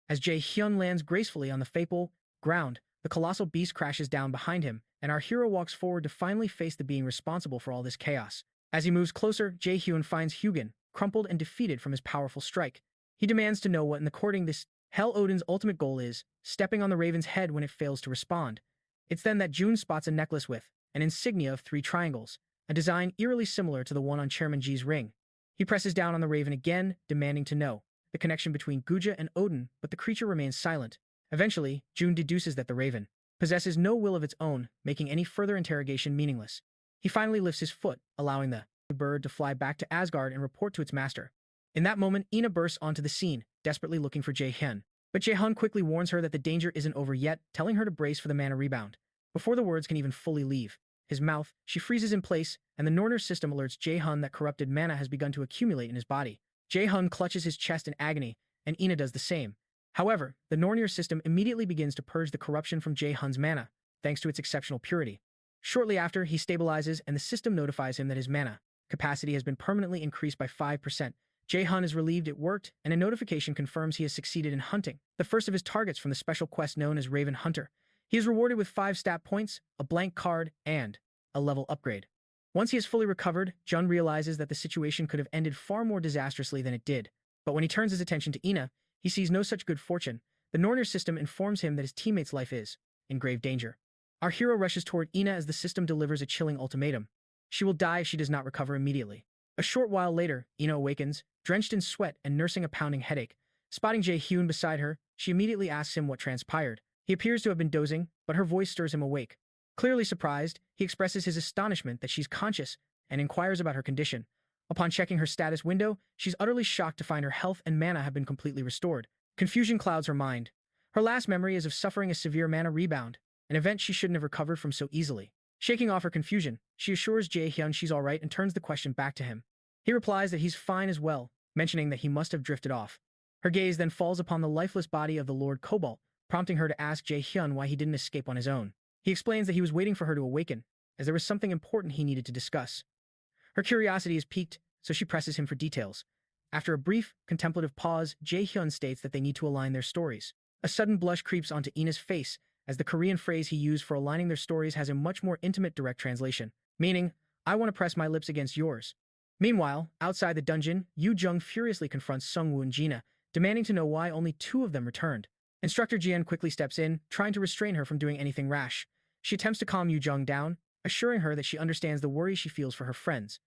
As Jay Hyun lands gracefully on the fateful ground, the colossal beast crashes down behind him, and our hero walks forward to finally face the being responsible for all this chaos. As he moves closer, Jay Hyun finds Hugin, crumpled and defeated from his powerful strike. He demands to know what in the courting this hell Odin's ultimate goal is, stepping on the Raven's head when it fails to respond. It's then that June spots a necklace with an insignia of 3 triangles, a design eerily similar to the one on Chairman G's ring. He presses down on the Raven again, demanding to know the connection between Guja and Odin, but the creature remains silent. Eventually, June deduces that the Raven possesses no will of its own, making any further interrogation meaningless. He finally lifts his foot, allowing the bird to fly back to Asgard and report to its master. In that moment, Ina bursts onto the scene, desperately looking for Jay Hyun. But Jay Hyun quickly warns her that the danger isn't over yet, telling her to brace for the mana rebound. Before the words can even fully leave his mouth, she freezes in place, and the Norner system alerts Jay Hyun that corrupted mana has begun to accumulate in his body. Jay Hyun clutches his chest in agony, and Ina does the same. However, the Nornir system immediately begins to purge the corruption from Jay Hyun's mana, thanks to its exceptional purity. Shortly after, he stabilizes and the system notifies him that his mana capacity has been permanently increased by 5%. Jay Hyun is relieved it worked, and a notification confirms he has succeeded in hunting the first of his targets from the special quest known as Raven Hunter. He is rewarded with 5 stat points, a blank card, and a level upgrade. Once he is fully recovered, Jun realizes that the situation could have ended far more disastrously than it did. But when he turns his attention to Ina, he sees no such good fortune. The Nornir system informs him that his teammate's life is in grave danger. Our hero rushes toward Ina as the system delivers a chilling ultimatum. She will die if she does not recover immediately. A short while later, Ina awakens, drenched in sweat and nursing a pounding headache. Spotting Jay Hyun beside her, she immediately asks him what transpired. He appears to have been dozing, but her voice stirs him awake. Clearly surprised, he expresses his astonishment that she's conscious and inquires about her condition. Upon checking her status window, she's utterly shocked to find her health and mana have been completely restored. Confusion clouds her mind. Her last memory is of suffering a severe mana rebound, an event she shouldn't have recovered from so easily. Shaking off her confusion, she assures Jay Hyun she's alright and turns the question back to him. He replies that he's fine as well, mentioning that he must have drifted off. Her gaze then falls upon the lifeless body of the Lord Cobalt, prompting her to ask Jay Hyun why he didn't escape on his own. He explains that he was waiting for her to awaken, as there was something important he needed to discuss. Her curiosity is piqued, so she presses him for details. After a brief, contemplative pause, Jay Hyun states that they need to align their stories. A sudden blush creeps onto Ina's face, as the Korean phrase he used for aligning their stories has a much more intimate direct translation, meaning, I want to press my lips against yours. Meanwhile, outside the dungeon, Yu Jung furiously confronts Sungwoo and Gina, demanding to know why only 2 of them returned. Instructor Jian quickly steps in, trying to restrain her from doing anything rash. She attempts to calm Yu Jung down, assuring her that she understands the worry she feels for her friends.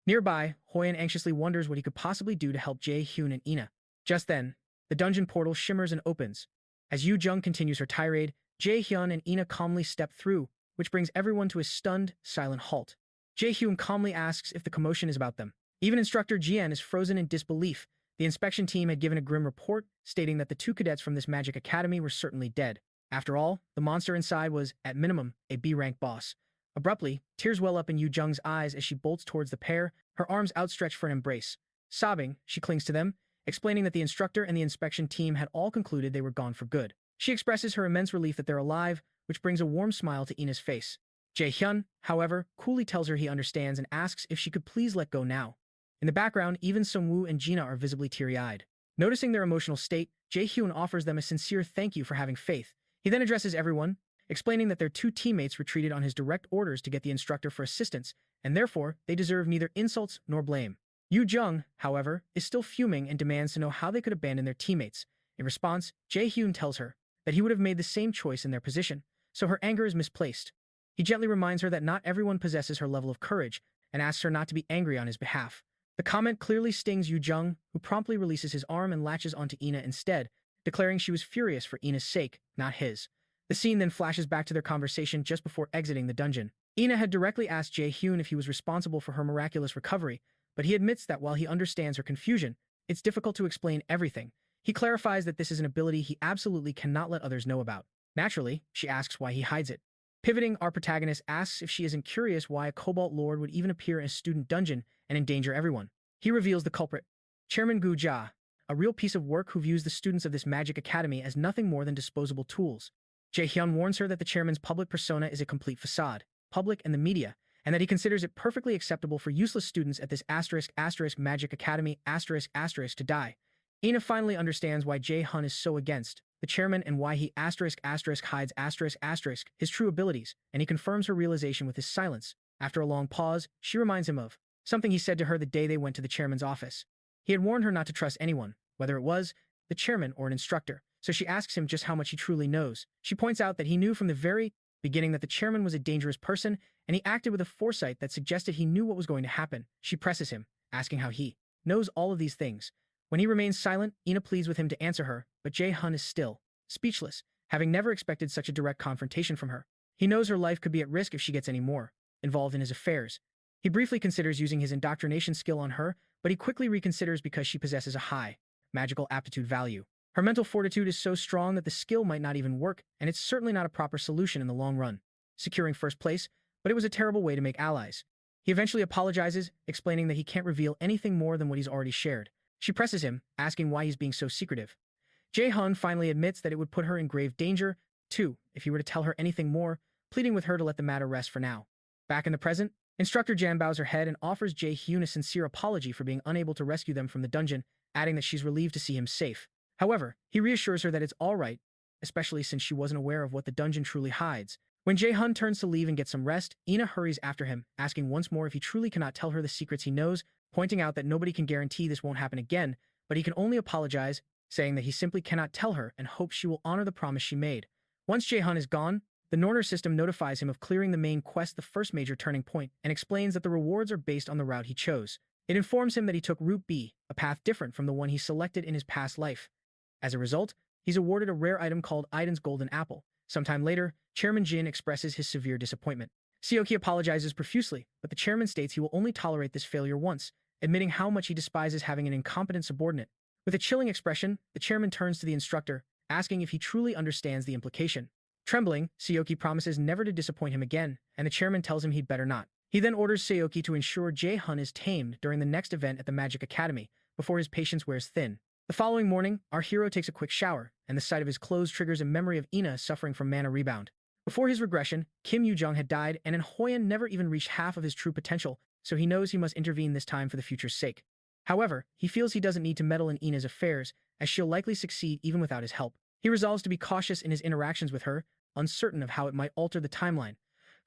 Nearby, Hoyan anxiously wonders what he could possibly do to help Jay Hyun and Ina. Just then, the dungeon portal shimmers and opens. As Yu Jung continues her tirade, Jay Hyun and Ina calmly step through, which brings everyone to a stunned, silent halt. Jay Hyun calmly asks if the commotion is about them. Even Instructor Jian is frozen in disbelief. The inspection team had given a grim report, stating that the 2 cadets from this magic academy were certainly dead. After all, the monster inside was, at minimum, a B-rank boss. Abruptly, tears well up in Yu Jung's eyes as she bolts towards the pair, her arms outstretched for an embrace. Sobbing, she clings to them, explaining that the instructor and the inspection team had all concluded they were gone for good. She expresses her immense relief that they're alive, which brings a warm smile to Ina's face. Jay Hyun, however, coolly tells her he understands and asks if she could please let go now. In the background, even Sungwoo and Gina are visibly teary-eyed. Noticing their emotional state, Jay Hyun offers them a sincere thank you for having faith. He then addresses everyone, explaining that their 2 teammates retreated on his direct orders to get the instructor for assistance, and therefore they deserve neither insults nor blame. Yu Jung, however, is still fuming and demands to know how they could abandon their teammates. In response, Jay Hyun tells her that he would have made the same choice in their position, so her anger is misplaced. He gently reminds her that not everyone possesses her level of courage, and asks her not to be angry on his behalf. The comment clearly stings Yu Jung, who promptly releases his arm and latches onto Ina instead, declaring she was furious for Ina's sake, not his. The scene then flashes back to their conversation just before exiting the dungeon. Ina had directly asked Jay Hyun if he was responsible for her miraculous recovery, but he admits that while he understands her confusion, it's difficult to explain everything. He clarifies that this is an ability he absolutely cannot let others know about. Naturally, she asks why he hides it. Pivoting, our protagonist asks if she isn't curious why a Cobalt Lord would even appear in a student dungeon and endanger everyone. He reveals the culprit, Chairman Gu Jia, a real piece of work who views the students of this magic academy as nothing more than disposable tools. Jay Hyun warns her that the chairman's public persona is a complete facade, public and the media, and that he considers it perfectly acceptable for useless students at this *** magic academy *** to die. Ina finally understands why Jay Hyun is so against the chairman and why he *** hides *** his true abilities, and he confirms her realization with his silence. After a long pause, she reminds him of something he said to her the day they went to the chairman's office. He had warned her not to trust anyone, whether it was the chairman or an instructor, so she asks him just how much he truly knows. She points out that he knew from the very beginning that the chairman was a dangerous person, and he acted with a foresight that suggested he knew what was going to happen. She presses him, asking how he knows all of these things. When he remains silent, Ina pleads with him to answer her, but Jay Hyun is still speechless, having never expected such a direct confrontation from her. He knows her life could be at risk if she gets any more involved in his affairs. He briefly considers using his indoctrination skill on her, but he quickly reconsiders because she possesses a high magical aptitude value. Her mental fortitude is so strong that the skill might not even work, and it's certainly not a proper solution in the long run. Securing first place, but it was a terrible way to make allies. He eventually apologizes, explaining that he can't reveal anything more than what he's already shared. She presses him, asking why he's being so secretive. Jay Hyun finally admits that it would put her in grave danger, too, if he were to tell her anything more, pleading with her to let the matter rest for now. Back in the present, Instructor Jan bows her head and offers Jay Hyun a sincere apology for being unable to rescue them from the dungeon, adding that she's relieved to see him safe. However, he reassures her that it's all right, especially since she wasn't aware of what the dungeon truly hides. When Jay Hyun turns to leave and get some rest, Ina hurries after him, asking once more if he truly cannot tell her the secrets he knows, pointing out that nobody can guarantee this won't happen again, but he can only apologize, saying that he simply cannot tell her and hopes she will honor the promise she made. Once Jay Hyun is gone, the Norner system notifies him of clearing the main quest, the first major turning point, and explains that the rewards are based on the route he chose. It informs him that he took Route B, a path different from the one he selected in his past life. As a result, he's awarded a rare item called Aiden's Golden Apple. Sometime later, Chairman Jin expresses his severe disappointment. Sioki apologizes profusely, but the chairman states he will only tolerate this failure once, admitting how much he despises having an incompetent subordinate. With a chilling expression, the chairman turns to the instructor, asking if he truly understands the implication. Trembling, Sioki promises never to disappoint him again, and the chairman tells him he'd better not. He then orders Sioki to ensure Jay Hyun is tamed during the next event at the Magic Academy, before his patience wears thin. The following morning, our hero takes a quick shower, and the sight of his clothes triggers a memory of Ina suffering from mana rebound. Before his regression, Kim Yoo-jung had died, and Hoyan never even reached half of his true potential, so he knows he must intervene this time for the future's sake. However, he feels he doesn't need to meddle in Ina's affairs, as she'll likely succeed even without his help. He resolves to be cautious in his interactions with her, uncertain of how it might alter the timeline.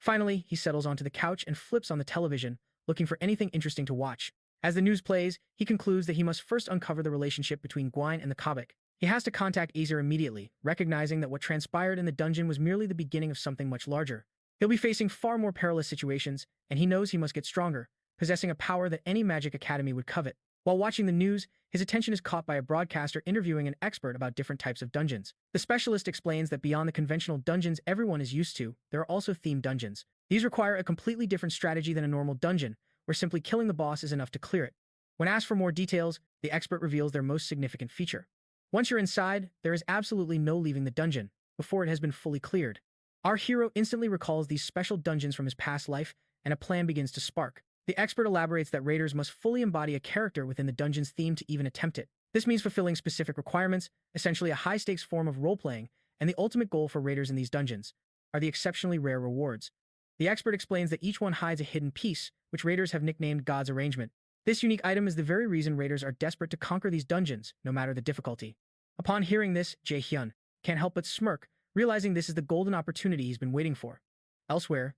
Finally, he settles onto the couch and flips on the television, looking for anything interesting to watch. As the news plays, he concludes that he must first uncover the relationship between Gwain and the Kabak. He has to contact Azer immediately, recognizing that what transpired in the dungeon was merely the beginning of something much larger. He'll be facing far more perilous situations, and he knows he must get stronger, possessing a power that any magic academy would covet. While watching the news, his attention is caught by a broadcaster interviewing an expert about different types of dungeons. The specialist explains that beyond the conventional dungeons everyone is used to, there are also themed dungeons. These require a completely different strategy than a normal dungeon, where simply killing the boss is enough to clear it. When asked for more details, the expert reveals their most significant feature. Once you're inside, there is absolutely no leaving the dungeon, before it has been fully cleared. Our hero instantly recalls these special dungeons from his past life, and a plan begins to spark. The expert elaborates that raiders must fully embody a character within the dungeon's theme to even attempt it. This means fulfilling specific requirements, essentially a high-stakes form of role-playing, and the ultimate goal for raiders in these dungeons are the exceptionally rare rewards. The expert explains that each one hides a hidden piece, which raiders have nicknamed God's Arrangement. This unique item is the very reason raiders are desperate to conquer these dungeons, no matter the difficulty. Upon hearing this, Jay Hyun can't help but smirk, realizing this is the golden opportunity he's been waiting for. Elsewhere,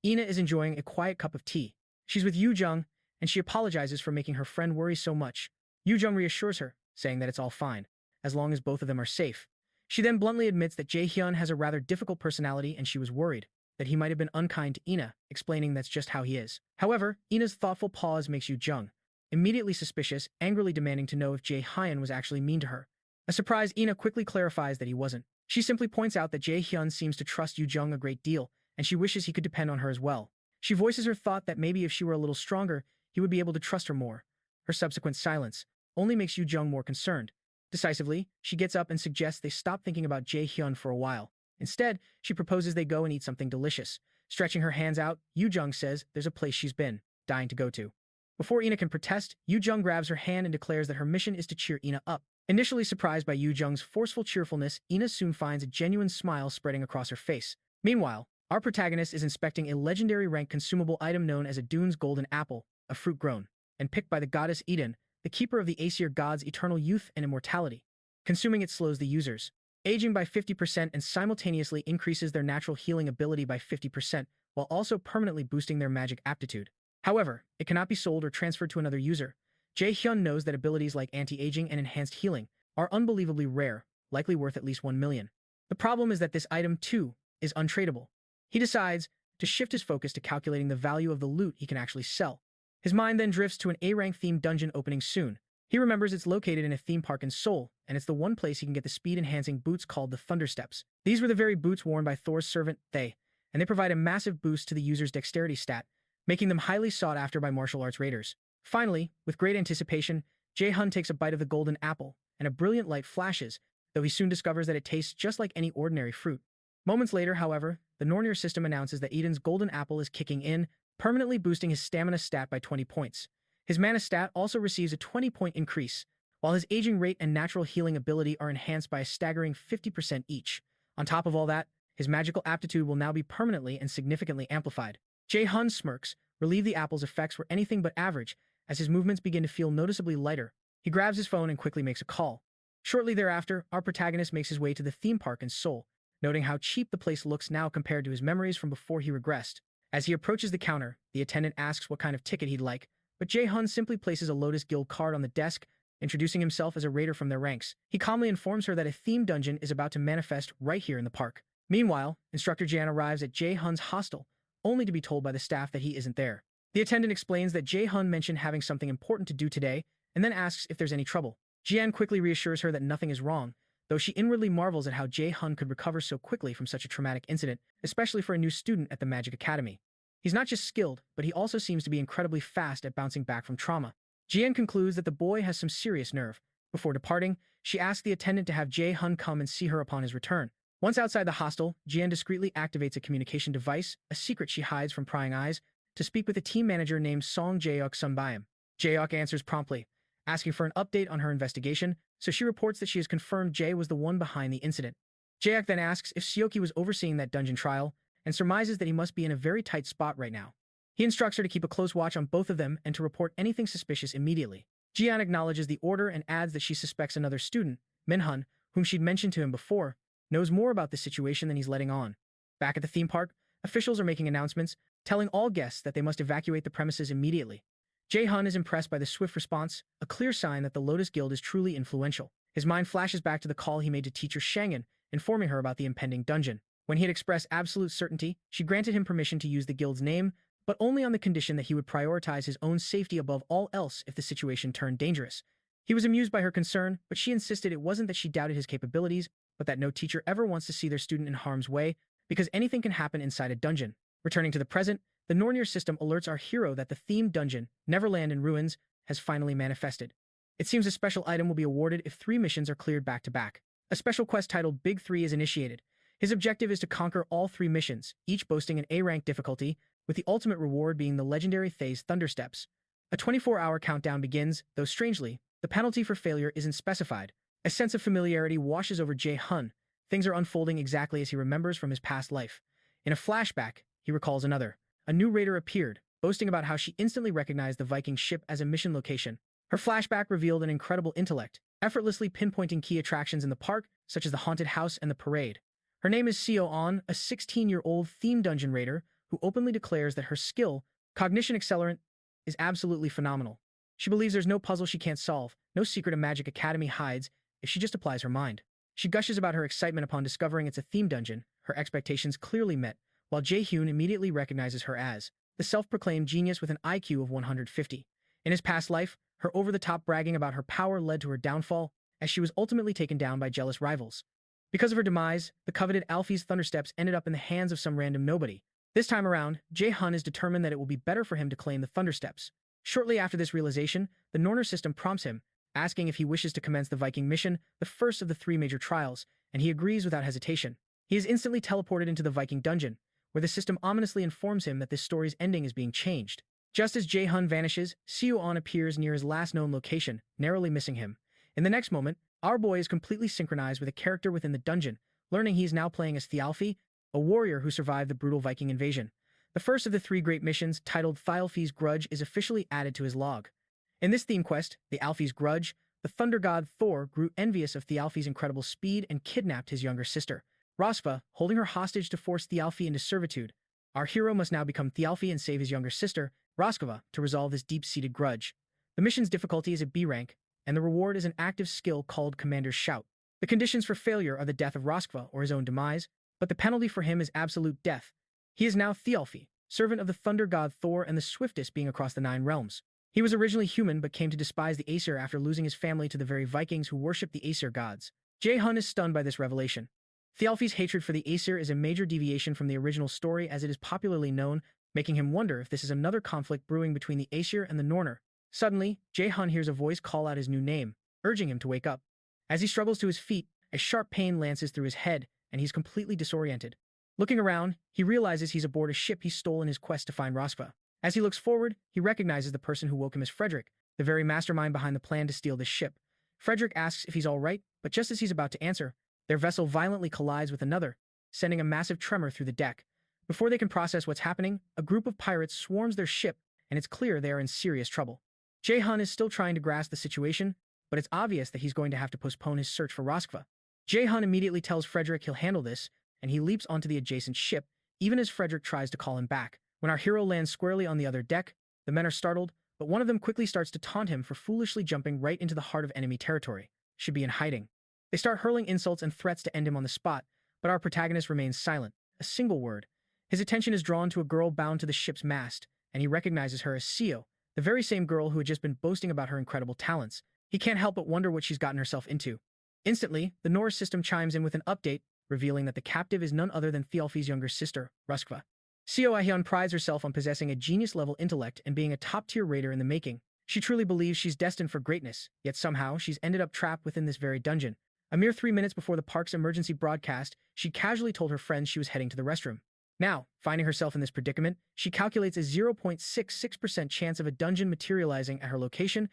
Ina is enjoying a quiet cup of tea. She's with Yoo-jung, and she apologizes for making her friend worry so much. Yoo-jung reassures her, saying that it's all fine, as long as both of them are safe. She then bluntly admits that Jay Hyun has a rather difficult personality and she was worried that he might have been unkind to Ina, explaining that's just how he is. However, Ina's thoughtful pause makes Yoo-jung immediately suspicious, angrily demanding to know if Jay Hyun was actually mean to her. A surprised Ina quickly clarifies that he wasn't. She simply points out that Jay Hyun seems to trust Yoo-jung a great deal, and she wishes he could depend on her as well. She voices her thought that maybe if she were a little stronger, he would be able to trust her more. Her subsequent silence only makes Yoo-jung more concerned. Decisively, she gets up and suggests they stop thinking about Jay Hyun for a while. Instead, she proposes they go and eat something delicious. Stretching her hands out, Yoo-jung says there's a place she's been dying to go to. Before Ina can protest, Yoo-jung grabs her hand and declares that her mission is to cheer Ina up. Initially surprised by Yoo-jung's forceful cheerfulness, Ina soon finds a genuine smile spreading across her face. Meanwhile, our protagonist is inspecting a legendary rank consumable item known as a Dune's Golden Apple, a fruit grown and picked by the goddess Eden, the keeper of the Aesir gods' eternal youth and immortality. Consuming it slows the users aging by 50% and simultaneously increases their natural healing ability by 50%, while also permanently boosting their magic aptitude. However, it cannot be sold or transferred to another user. Jay Hyun knows that abilities like anti-aging and enhanced healing are unbelievably rare, likely worth at least 1 million. The problem is that this item, too, is untradeable. He decides to shift his focus to calculating the value of the loot he can actually sell. His mind then drifts to an A-rank themed dungeon opening soon. He remembers it's located in a theme park in Seoul, and it's the one place he can get the speed-enhancing boots called the Thunder Steps. These were the very boots worn by Thor's servant, Thay, and they provide a massive boost to the user's dexterity stat, making them highly sought after by martial arts raiders. Finally, with great anticipation, Jay Hyun takes a bite of the golden apple, and a brilliant light flashes, though he soon discovers that it tastes just like any ordinary fruit. Moments later, however, the Nornir system announces that Eden's golden apple is kicking in, permanently boosting his stamina stat by 20 points. His mana stat also receives a 20-point increase, while his aging rate and natural healing ability are enhanced by a staggering 50% each. On top of all that, his magical aptitude will now be permanently and significantly amplified. Jay Hyun smirks, relieved the apple's effects were anything but average, as his movements begin to feel noticeably lighter. He grabs his phone and quickly makes a call. Shortly thereafter, our protagonist makes his way to the theme park in Seoul, noting how cheap the place looks now compared to his memories from before he regressed. As he approaches the counter, the attendant asks what kind of ticket he'd like, but Jay Hyun simply places a Lotus Guild card on the desk, introducing himself as a raider from their ranks. He calmly informs her that a theme dungeon is about to manifest right here in the park. Meanwhile, Instructor Jan arrives at Jay Hyun's hostel, only to be told by the staff that he isn't there. The attendant explains that Jay Hyun mentioned having something important to do today, and then asks if there's any trouble. Jian quickly reassures her that nothing is wrong, though she inwardly marvels at how Jay Hyun could recover so quickly from such a traumatic incident, especially for a new student at the Magic Academy. He's not just skilled, but he also seems to be incredibly fast at bouncing back from trauma. Jian concludes that the boy has some serious nerve. Before departing, she asks the attendant to have Jay Hyun come and see her upon his return. Once outside the hostel, Jian discreetly activates a communication device, a secret she hides from prying eyes, to speak with a team manager named Song Jaeok Sunbayam. Jaeok answers promptly, asking for an update on her investigation, so she reports that she has confirmed Jay was the one behind the incident. Jaeok then asks if Seoki was overseeing that dungeon trial, and surmises that he must be in a very tight spot right now. He instructs her to keep a close watch on both of them and to report anything suspicious immediately. Jian acknowledges the order and adds that she suspects another student, Minhun, whom she'd mentioned to him before, knows more about the situation than he's letting on. Back at the theme park, officials are making announcements, telling all guests that they must evacuate the premises immediately. Jay Hyun is impressed by the swift response, a clear sign that the Lotus Guild is truly influential. His mind flashes back to the call he made to teacher Shangan, informing her about the impending dungeon. When he had expressed absolute certainty, she granted him permission to use the guild's name, but only on the condition that he would prioritize his own safety above all else if the situation turned dangerous. He was amused by her concern, but she insisted it wasn't that she doubted his capabilities, but that no teacher ever wants to see their student in harm's way, because anything can happen inside a dungeon. Returning to the present, the Nornir system alerts our hero that the themed dungeon, Neverland in Ruins, has finally manifested. It seems a special item will be awarded if 3 missions are cleared back-to-back. A special quest titled Big 3 is initiated. His objective is to conquer all 3 missions, each boasting an A-rank difficulty, with the ultimate reward being the legendary Thay's Thundersteps. A 24-hour countdown begins, though strangely, the penalty for failure isn't specified. A sense of familiarity washes over Jay Hyun. Things are unfolding exactly as he remembers from his past life. In a flashback, he recalls another. A new raider appeared, boasting about how she instantly recognized the Viking ship as a mission location. Her flashback revealed an incredible intellect, effortlessly pinpointing key attractions in the park, such as the haunted house and the parade. Her name is Sioena, a 16-year-old themed dungeon raider who openly declares that her skill, cognition accelerant, is absolutely phenomenal. She believes there's no puzzle she can't solve, no secret a Magic Academy hides, if she just applies her mind. She gushes about her excitement upon discovering it's a theme dungeon, her expectations clearly met, while Jay Hyun immediately recognizes her as the self-proclaimed genius with an IQ of 150. In his past life, her over-the-top bragging about her power led to her downfall, as she was ultimately taken down by jealous rivals. Because of her demise, the coveted Alfie's Thundersteps ended up in the hands of some random nobody. This time around, Jay Hyun is determined that it will be better for him to claim the Thundersteps. Shortly after this realization, the Nornir system prompts him, asking if he wishes to commence the Viking mission, the first of the 3 major trials, and he agrees without hesitation. He is instantly teleported into the Viking dungeon, where the system ominously informs him that this story's ending is being changed. Just as Jay Hyun vanishes, Sioena appears near his last known location, narrowly missing him. In the next moment, our boy is completely synchronized with a character within the dungeon, learning he is now playing as Thialfi, a warrior who survived the brutal Viking invasion. The first of the 3 great missions, titled Thialfi's Grudge, is officially added to his log. In this theme quest, the Alfie's Grudge, the thunder god Thor grew envious of Thialfi's incredible speed and kidnapped his younger sister, Roskva, holding her hostage to force Thialfi into servitude. Our hero must now become Thialfi and save his younger sister, Roskva, to resolve this deep-seated grudge. The mission's difficulty is a B rank, and the reward is an active skill called Commander's Shout. The conditions for failure are the death of Roskva or his own demise, but the penalty for him is absolute death. He is now Thialfi, servant of the thunder god Thor and the swiftest being across the 9 realms. He was originally human but came to despise the Aesir after losing his family to the very Vikings who worship the Aesir gods. Jay Hyun is stunned by this revelation. Thialfi's hatred for the Aesir is a major deviation from the original story as it is popularly known, making him wonder if this is another conflict brewing between the Aesir and the Nornir. Suddenly, Jay Hyun hears a voice call out his new name, urging him to wake up. As he struggles to his feet, a sharp pain lances through his head, and he's completely disoriented. Looking around, he realizes he's aboard a ship he stole in his quest to find Roskva. As he looks forward, he recognizes the person who woke him as Frederick, the very mastermind behind the plan to steal this ship. Frederick asks if he's all right, but just as he's about to answer, their vessel violently collides with another, sending a massive tremor through the deck. Before they can process what's happening, a group of pirates swarms their ship, and it's clear they are in serious trouble. Jay Hyun is still trying to grasp the situation, but it's obvious that he's going to have to postpone his search for Roskva. Jay Hyun immediately tells Frederick he'll handle this, and he leaps onto the adjacent ship, even as Frederick tries to call him back. When our hero lands squarely on the other deck, the men are startled, but one of them quickly starts to taunt him for foolishly jumping right into the heart of enemy territory. Should be in hiding. They start hurling insults and threats to end him on the spot, but our protagonist remains silent. A single word. His attention is drawn to a girl bound to the ship's mast, and he recognizes her as Sio, the very same girl who had just been boasting about her incredible talents. He can't help but wonder what she's gotten herself into. Instantly, the Norse system chimes in with an update, revealing that the captive is none other than Thialfi's younger sister, Ruskva. Seo Hyun prides herself on possessing a genius-level intellect and being a top-tier raider in the making. She truly believes she's destined for greatness, yet somehow she's ended up trapped within this very dungeon. A mere 3 minutes before the park's emergency broadcast, she casually told her friends she was heading to the restroom. Now, finding herself in this predicament, she calculates a 0.66% chance of a dungeon materializing at her location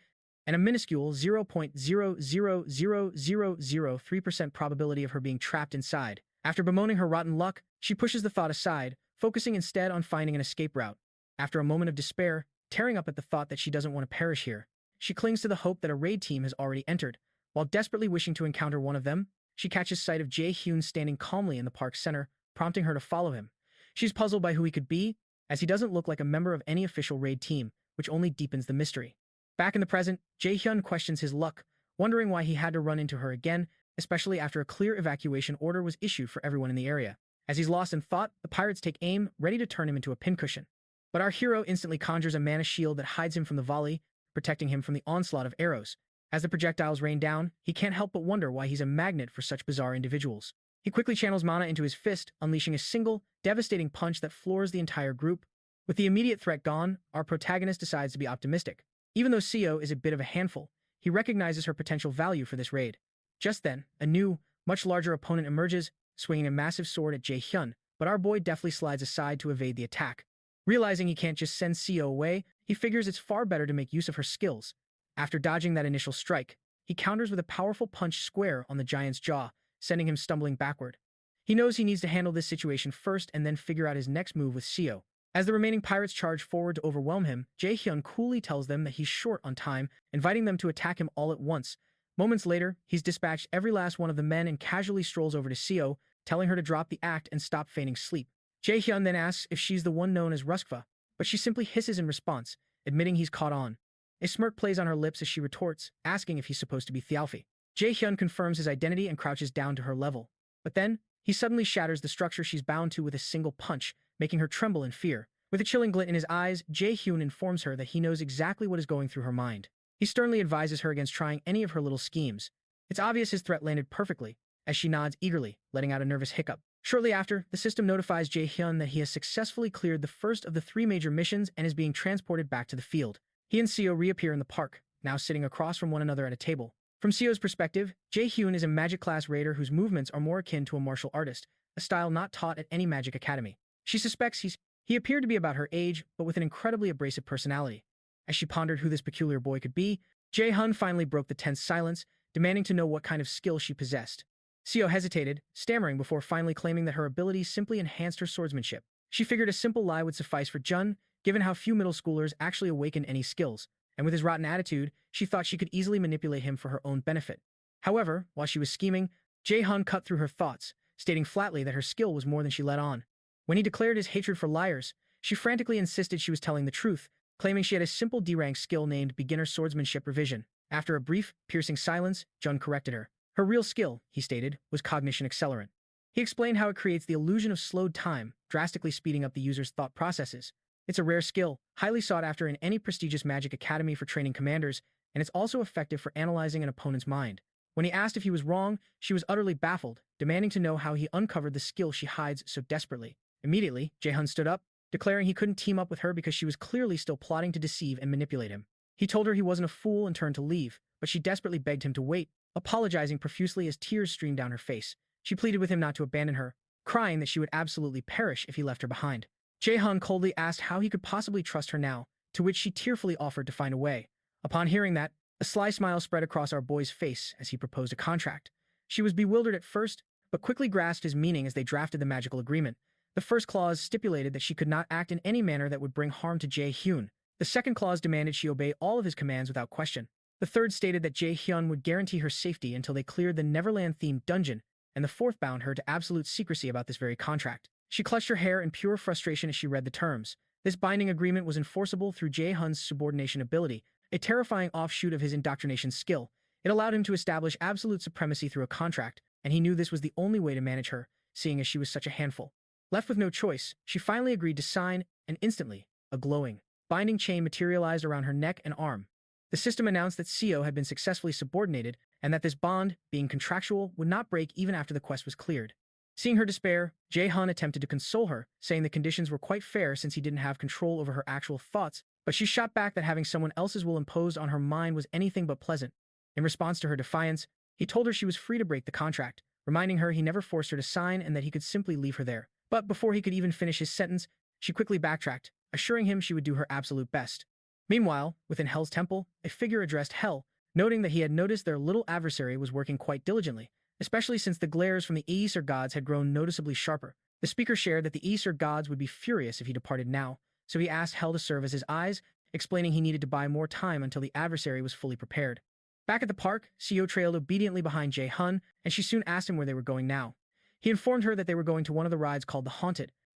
and a minuscule 0.000003% probability of her being trapped inside. After bemoaning her rotten luck, she pushes the thought aside, focusing instead on finding an escape route. After a moment of despair, tearing up at the thought that she doesn't want to perish here, she clings to the hope that a raid team has already entered. While desperately wishing to encounter one of them, she catches sight of Jay Hyun standing calmly in the park's center, prompting her to follow him. She's puzzled by who he could be, as he doesn't look like a member of any official raid team, which only deepens the mystery. Back in the present, Jay Hyun questions his luck, wondering why he had to run into her again, especially after a clear evacuation order was issued for everyone in the area. As he's lost in thought, the pirates take aim, ready to turn him into a pincushion. But our hero instantly conjures a mana shield that hides him from the volley, protecting him from the onslaught of arrows. As the projectiles rain down, he can't help but wonder why he's a magnet for such bizarre individuals. He quickly channels mana into his fist, unleashing a single, devastating punch that floors the entire group. With the immediate threat gone, our protagonist decides to be optimistic. Even though Seo is a bit of a handful, he recognizes her potential value for this raid. Just then, a new, much larger opponent emerges, swinging a massive sword at Jay Hyun, but our boy deftly slides aside to evade the attack. Realizing he can't just send Seo away, he figures it's far better to make use of her skills. After dodging that initial strike, he counters with a powerful punch square on the giant's jaw, sending him stumbling backward. He knows he needs to handle this situation first and then figure out his next move with Seo. As the remaining pirates charge forward to overwhelm him, Jay Hyun coolly tells them that he's short on time, inviting them to attack him all at once. Moments later, he's dispatched every last one of the men and casually strolls over to Seo, telling her to drop the act and stop feigning sleep. Jay Hyun then asks if she's the one known as Ruskva, but she simply hisses in response, admitting he's caught on. A smirk plays on her lips as she retorts, asking if he's supposed to be Thialfi. Jay Hyun confirms his identity and crouches down to her level. But then, he suddenly shatters the structure she's bound to with a single punch, making her tremble in fear. With a chilling glint in his eyes, Jay Hyun informs her that he knows exactly what is going through her mind. He sternly advises her against trying any of her little schemes. It's obvious his threat landed perfectly, as she nods eagerly, letting out a nervous hiccup. Shortly after, the system notifies Jay Hyun that he has successfully cleared the first of the 3 major missions and is being transported back to the field. He and Seo reappear in the park, now sitting across from one another at a table. From Seo's perspective, Jay Hyun is a magic-class raider whose movements are more akin to a martial artist, a style not taught at any magic academy. She suspects he appeared to be about her age, but with an incredibly abrasive personality. As she pondered who this peculiar boy could be, Jay Hyun finally broke the tense silence, demanding to know what kind of skill she possessed. Seo hesitated, stammering before finally claiming that her abilities simply enhanced her swordsmanship. She figured a simple lie would suffice for Jun, given how few middle schoolers actually awaken any skills, and with his rotten attitude, she thought she could easily manipulate him for her own benefit. However, while she was scheming, Jay Hyun cut through her thoughts, stating flatly that her skill was more than she let on. When he declared his hatred for liars, she frantically insisted she was telling the truth, claiming she had a simple D-rank skill named Beginner Swordsmanship Revision. After a brief, piercing silence, Jun corrected her. Her real skill, he stated, was Cognition Accelerant. He explained how it creates the illusion of slowed time, drastically speeding up the user's thought processes. It's a rare skill, highly sought after in any prestigious magic academy for training commanders, and it's also effective for analyzing an opponent's mind. When he asked if he was wrong, she was utterly baffled, demanding to know how he uncovered the skill she hides so desperately. Immediately, Jae-hyun stood up, declaring he couldn't team up with her because she was clearly still plotting to deceive and manipulate him. He told her he wasn't a fool and turned to leave, but she desperately begged him to wait, apologizing profusely as tears streamed down her face. She pleaded with him not to abandon her, crying that she would absolutely perish if he left her behind. Jae-hyun coldly asked how he could possibly trust her now, to which she tearfully offered to find a way. Upon hearing that, A sly smile spread across our boy's face as he proposed a contract. She was bewildered at first, but quickly grasped his meaning as they drafted the magical agreement. The first clause stipulated that she could not act in any manner that would bring harm to Jay Hyun. The second clause demanded she obey all of his commands without question. The third stated that Jay Hyun would guarantee her safety until they cleared the Neverland-themed dungeon, and the fourth bound her to absolute secrecy about this very contract. She clutched her hair in pure frustration as she read the terms. This binding agreement was enforceable through Jay Hyun's subordination ability, a terrifying offshoot of his indoctrination skill. It allowed him to establish absolute supremacy through a contract, and he knew this was the only way to manage her, seeing as she was such a handful. Left with no choice, she finally agreed to sign, and instantly, a glowing, binding chain materialized around her neck and arm. The system announced that Seo had been successfully subordinated, and that this bond, being contractual, would not break even after the quest was cleared. Seeing her despair, Jay Hyun attempted to console her, saying the conditions were quite fair since he didn't have control over her actual thoughts, but she shot back that having someone else's will imposed on her mind was anything but pleasant. In response to her defiance, he told her she was free to break the contract, reminding her he never forced her to sign and that he could simply leave her there. But before he could even finish his sentence, she quickly backtracked, assuring him she would do her absolute best. Meanwhile, within Hell's temple, a figure addressed Hell, noting that he had noticed their little adversary was working quite diligently, especially since the glares from the Aesir gods had grown noticeably sharper. The speaker shared that the Aesir gods would be furious if he departed now, so he asked Hell to serve as his eyes, explaining he needed to buy more time until the adversary was fully prepared. Back at the park, Seo trailed obediently behind Jay Hyun, and she soon asked him where they were going now. He informed her that they were going to one of the rides called the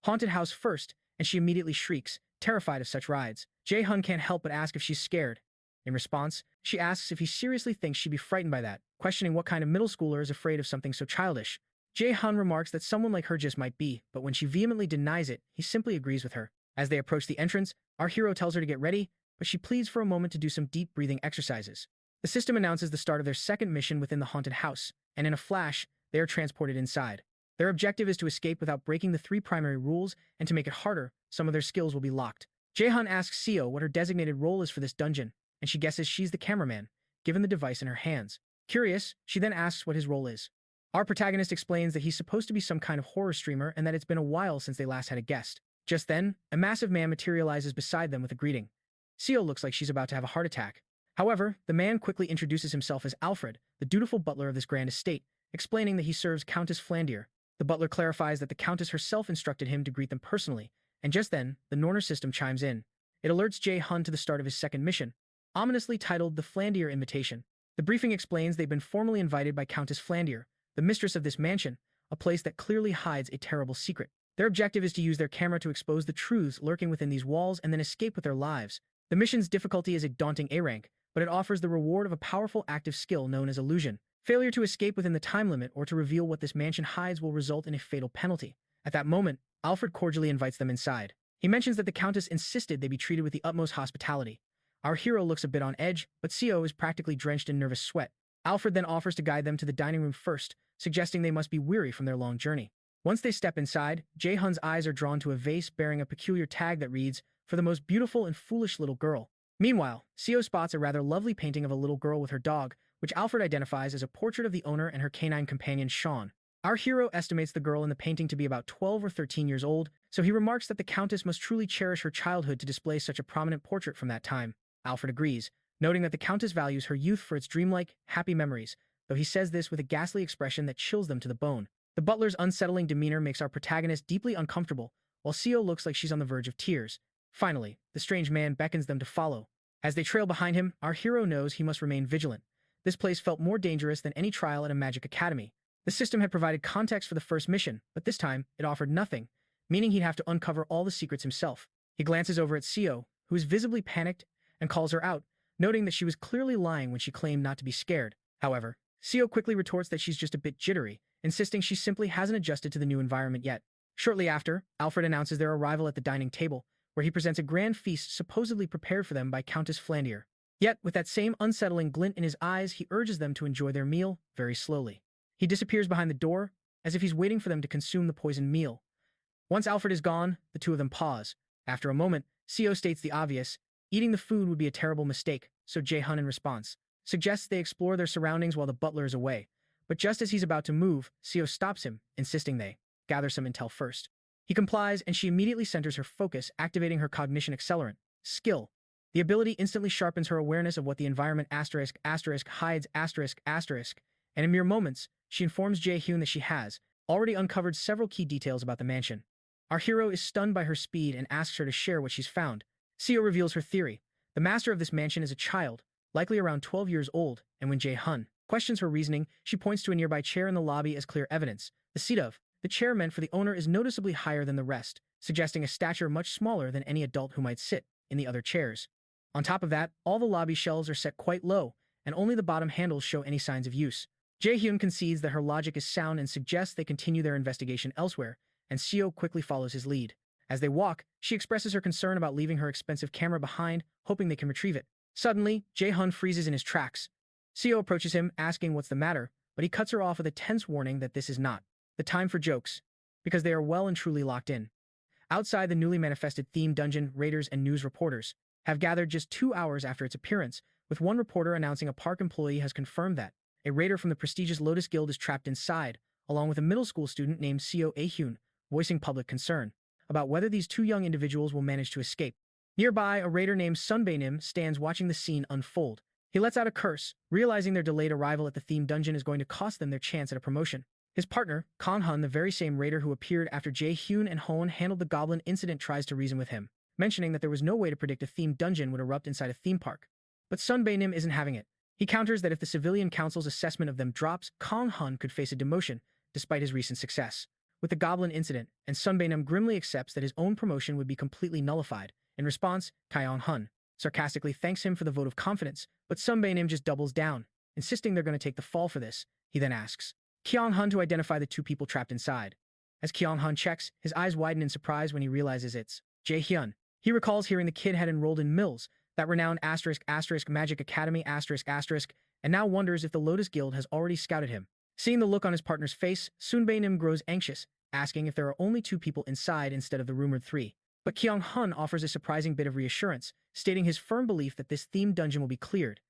Haunted House first, and she immediately shrieks, terrified of such rides. Jay Hyun can't help but ask if she's scared. In response, she asks if he seriously thinks she'd be frightened by that, questioning what kind of middle schooler is afraid of something so childish. Jay Hyun remarks that someone like her just might be, but when she vehemently denies it, he simply agrees with her. As they approach the entrance, our hero tells her to get ready, but she pleads for a moment to do some deep breathing exercises. The system announces the start of their second mission within the haunted house, and in a flash, they are transported inside. Their objective is to escape without breaking the 3 primary rules, and to make it harder, some of their skills will be locked. Jaehyun asks Seo what her designated role is for this dungeon, and she guesses she's the cameraman, given the device in her hands. Curious, she then asks what his role is. Our protagonist explains that he's supposed to be some kind of horror streamer and that it's been a while since they last had a guest. Just then, a massive man materializes beside them with a greeting. Seo looks like she's about to have a heart attack. However, the man quickly introduces himself as Alfred, the dutiful butler of this grand estate, explaining that he serves Countess Flandir. The butler clarifies that the Countess herself instructed him to greet them personally, and just then, the Norner system chimes in. It alerts Jay Hyun to the start of his second mission, ominously titled the Flandir Invitation. The briefing explains they've been formally invited by Countess Flandir, the mistress of this mansion, a place that clearly hides a terrible secret. Their objective is to use their camera to expose the truths lurking within these walls and then escape with their lives. The mission's difficulty is a daunting A rank, but it offers the reward of a powerful active skill known as illusion. Failure to escape within the time limit or to reveal what this mansion hides will result in a fatal penalty. At that moment, Alfred cordially invites them inside. He mentions that the Countess insisted they be treated with the utmost hospitality. Our hero looks a bit on edge, but Seo is practically drenched in nervous sweat. Alfred then offers to guide them to the dining room first, suggesting they must be weary from their long journey. Once they step inside, Jay Hyun's eyes are drawn to a vase bearing a peculiar tag that reads, "For the most beautiful and foolish little girl." Meanwhile, Seo spots a rather lovely painting of a little girl with her dog, which Alfred identifies as a portrait of the owner and her canine companion Sean. Our hero estimates the girl in the painting to be about 12 or 13 years old, so he remarks that the Countess must truly cherish her childhood to display such a prominent portrait from that time. Alfred agrees, noting that the Countess values her youth for its dreamlike, happy memories, though he says this with a ghastly expression that chills them to the bone. The butler's unsettling demeanor makes our protagonist deeply uncomfortable, while Seo looks like she's on the verge of tears. Finally, the strange man beckons them to follow. As they trail behind him, our hero knows he must remain vigilant. This place felt more dangerous than any trial at a magic academy. The system had provided context for the first mission, but this time, it offered nothing, meaning he'd have to uncover all the secrets himself. He glances over at Seo, who is visibly panicked, and calls her out, noting that she was clearly lying when she claimed not to be scared. However, Seo quickly retorts that she's just a bit jittery, insisting she simply hasn't adjusted to the new environment yet. Shortly after, Alfred announces their arrival at the dining table, where he presents a grand feast supposedly prepared for them by Countess Flandir. Yet, with that same unsettling glint in his eyes, he urges them to enjoy their meal very slowly. He disappears behind the door, as if he's waiting for them to consume the poisoned meal. Once Alfred is gone, the two of them pause. After a moment, Seo states the obvious, eating the food would be a terrible mistake, so Jae-hun in response suggests they explore their surroundings while the butler is away. But just as he's about to move, Seo stops him, insisting they gather some intel first. He complies, and she immediately centers her focus, activating her cognition accelerant, skill. The ability instantly sharpens her awareness of what the environment hides and in mere moments, she informs Jay Hyun that she has already uncovered several key details about the mansion. Our hero is stunned by her speed and asks her to share what she's found. Seo reveals her theory. The master of this mansion is a child, likely around 12 years old, and when Jay Hyun questions her reasoning, she points to a nearby chair in the lobby as clear evidence. The seat of the chair meant for the owner is noticeably higher than the rest, suggesting a stature much smaller than any adult who might sit in the other chairs. On top of that, all the lobby shelves are set quite low, and only the bottom handles show any signs of use. Jae Hyun concedes that her logic is sound and suggests they continue their investigation elsewhere, and Seo quickly follows his lead. As they walk, she expresses her concern about leaving her expensive camera behind, hoping they can retrieve it. Suddenly, Jae Hyun freezes in his tracks. Seo approaches him, asking what's the matter, but he cuts her off with a tense warning that this is not the time for jokes, because they are well and truly locked in. Outside the newly manifested theme dungeon, raiders and news reporters have gathered just 2 hours after its appearance, with one reporter announcing a park employee has confirmed that a raider from the prestigious Lotus Guild is trapped inside, along with a middle school student named Seo Hyun, voicing public concern about whether these two young individuals will manage to escape. Nearby, a raider named Sunbae stands watching the scene unfold. He lets out a curse, realizing their delayed arrival at the theme dungeon is going to cost them their chance at a promotion. His partner, Kang Hun, the very same raider who appeared after Jae Hyun and Hoon handled the goblin incident, tries to reason with him, mentioning that there was no way to predict a themed dungeon would erupt inside a theme park. But Sunbae isn't having it. He counters that if the civilian council's assessment of them drops, Kang Hun could face a demotion, despite his recent success with the goblin incident, and Sunbae grimly accepts that his own promotion would be completely nullified. In response, Kyong Hun sarcastically thanks him for the vote of confidence, but Sunbae just doubles down, insisting they're going to take the fall for this. He then asks Kyong Hun to identify the two people trapped inside. As Kyong Hun checks, his eyes widen in surprise when he realizes it's Jae Hyun. He recalls hearing the kid had enrolled in Mills, that renowned magic academy and now wonders if the Lotus Guild has already scouted him. Seeing the look on his partner's face, Sunbae grows anxious, asking if there are only 2 people inside instead of the rumored 3. But Kyong Hun offers a surprising bit of reassurance, stating his firm belief that this themed dungeon will be cleared.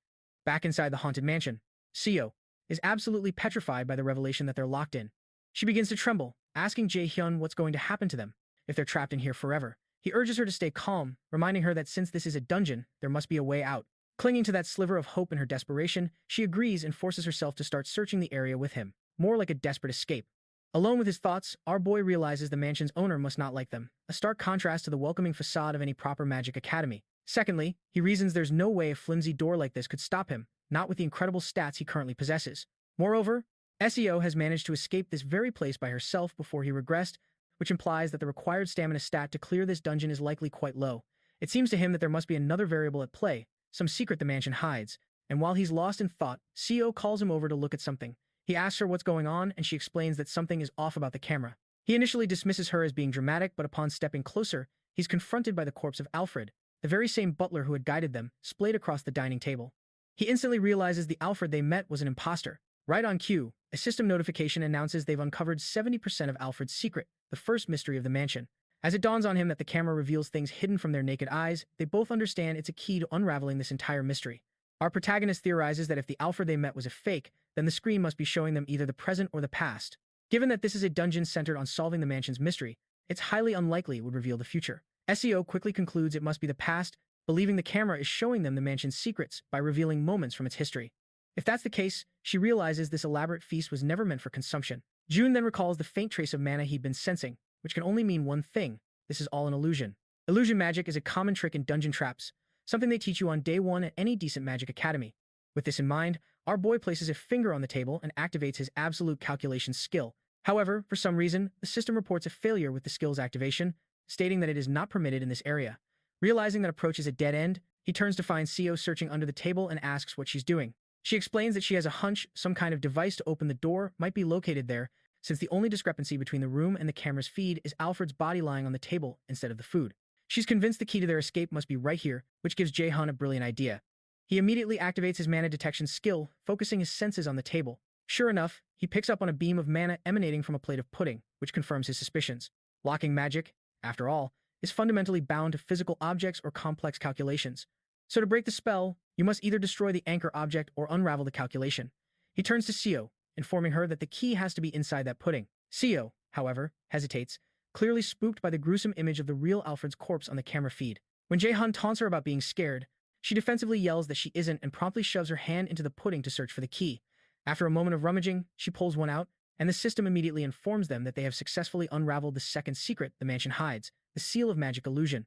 Back inside the haunted mansion, Seo is absolutely petrified by the revelation that they're locked in. She begins to tremble, asking Jae Hyun what's going to happen to them if they're trapped in here forever. He urges her to stay calm, reminding her that since this is a dungeon, there must be a way out. Clinging to that sliver of hope in her desperation, she agrees and forces herself to start searching the area with him, more like a desperate escape. Alone with his thoughts, our boy realizes the mansion's owner must not like them, a stark contrast to the welcoming facade of any proper magic academy. Secondly, he reasons there's no way a flimsy door like this could stop him, not with the incredible stats he currently possesses. Moreover, Seo has managed to escape this very place by herself before he regressed, which implies that the required stamina stat to clear this dungeon is likely quite low. It seems to him that there must be another variable at play, some secret the mansion hides, and while he's lost in thought, Seo calls him over to look at something. He asks her what's going on, and she explains that something is off about the camera. He initially dismisses her as being dramatic, but upon stepping closer, he's confronted by the corpse of Alfred, the very same butler who had guided them, splayed across the dining table. He instantly realizes the Alfred they met was an imposter. Right on cue, a system notification announces they've uncovered 70% of Alfred's secret, the first mystery of the mansion. As it dawns on him that the camera reveals things hidden from their naked eyes, they both understand it's a key to unraveling this entire mystery. Our protagonist theorizes that if the Alfred they met was a fake, then the screen must be showing them either the present or the past. Given that this is a dungeon centered on solving the mansion's mystery, it's highly unlikely it would reveal the future. Seo quickly concludes it must be the past, believing the camera is showing them the mansion's secrets by revealing moments from its history. If that's the case, she realizes this elaborate feast was never meant for consumption. June then recalls the faint trace of mana he'd been sensing, which can only mean one thing: this is all an illusion. Illusion magic is a common trick in dungeon traps, something they teach you on day 1 at any decent magic academy. With this in mind, our boy places a finger on the table and activates his absolute calculation skill. However, for some reason, the system reports a failure with the skill's activation, stating that it is not permitted in this area. Realizing that approach is a dead end, he turns to find Seo searching under the table and asks what she's doing. She explains that she has a hunch some kind of device to open the door might be located there, since the only discrepancy between the room and the camera's feed is Alfred's body lying on the table instead of the food. She's convinced the key to their escape must be right here, which gives Jae Hyun a brilliant idea. He immediately activates his mana detection skill, focusing his senses on the table. Sure enough, he picks up on a beam of mana emanating from a plate of pudding, which confirms his suspicions. Locking magic, after all, is fundamentally bound to physical objects or complex calculations. So to break the spell, you must either destroy the anchor object or unravel the calculation. He turns to Seo, informing her that the key has to be inside that pudding. Seo, however, hesitates, clearly spooked by the gruesome image of the real Alfred's corpse on the camera feed. When Jae Hyun taunts her about being scared, She defensively yells that she isn't and promptly shoves her hand into the pudding to search for the key. After a moment of rummaging, she pulls one out, and the system immediately informs them that they have successfully unraveled the second secret the mansion hides, the seal of magic illusion.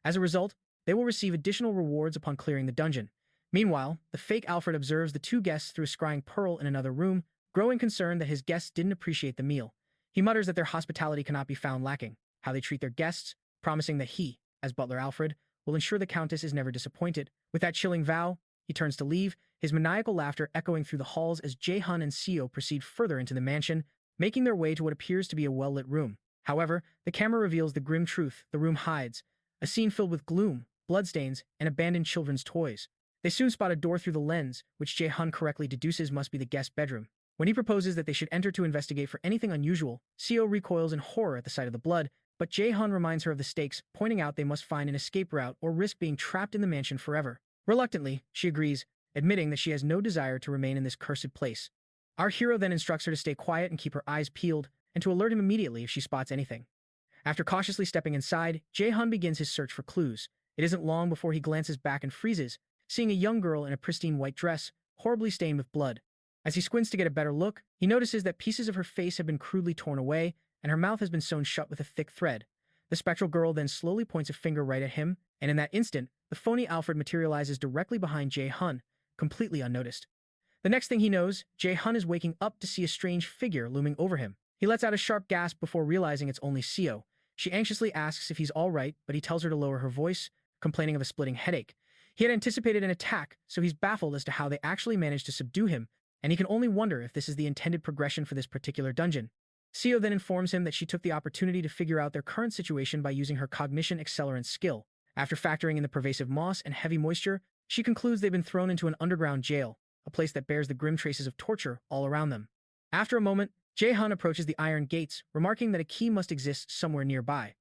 As a result, they will receive additional rewards upon clearing the dungeon. Meanwhile, the fake Alfred observes the two guests through a scrying pearl in another room, growing concerned that his guests didn't appreciate the meal. He mutters that their hospitality cannot be found lacking, how they treat their guests, promising that he, as butler Alfred, will ensure the Countess is never disappointed. With that chilling vow, he turns to leave, his maniacal laughter echoing through the halls as Jay Hyun and Seo proceed further into the mansion, making their way to what appears to be a well-lit room. However, the camera reveals the grim truth the room hides, a scene filled with gloom, bloodstains, and abandoned children's toys. They soon spot a door through the lens, which Jay Hyun correctly deduces must be the guest bedroom. When he proposes that they should enter to investigate for anything unusual, Seo recoils in horror at the sight of the blood, but Jay Hyun reminds her of the stakes, pointing out they must find an escape route or risk being trapped in the mansion forever. Reluctantly, she agrees, admitting that she has no desire to remain in this cursed place. Our hero then instructs her to stay quiet and keep her eyes peeled, and to alert him immediately if she spots anything. After cautiously stepping inside, Jay Hyun begins his search for clues. It isn't long before he glances back and freezes, seeing a young girl in a pristine white dress, horribly stained with blood. As he squints to get a better look, he notices that pieces of her face have been crudely torn away, and her mouth has been sewn shut with a thick thread. The spectral girl then slowly points a finger right at him, and in that instant, the phony Alfred materializes directly behind Jay Hyun, completely unnoticed. The next thing he knows, Jay Hyun is waking up to see a strange figure looming over him. He lets out a sharp gasp before realizing it's only Seo. She anxiously asks if he's all right, but he tells her to lower her voice, complaining of a splitting headache. He had anticipated an attack, so he's baffled as to how they actually managed to subdue him, and he can only wonder if this is the intended progression for this particular dungeon. Seo then informs him that she took the opportunity to figure out their current situation by using her cognition accelerant skill. After factoring in the pervasive moss and heavy moisture, she concludes they've been thrown into an underground jail, a place that bears the grim traces of torture all around them. After a moment, Jay Hyun approaches the iron gates, remarking that a key must exist somewhere nearby.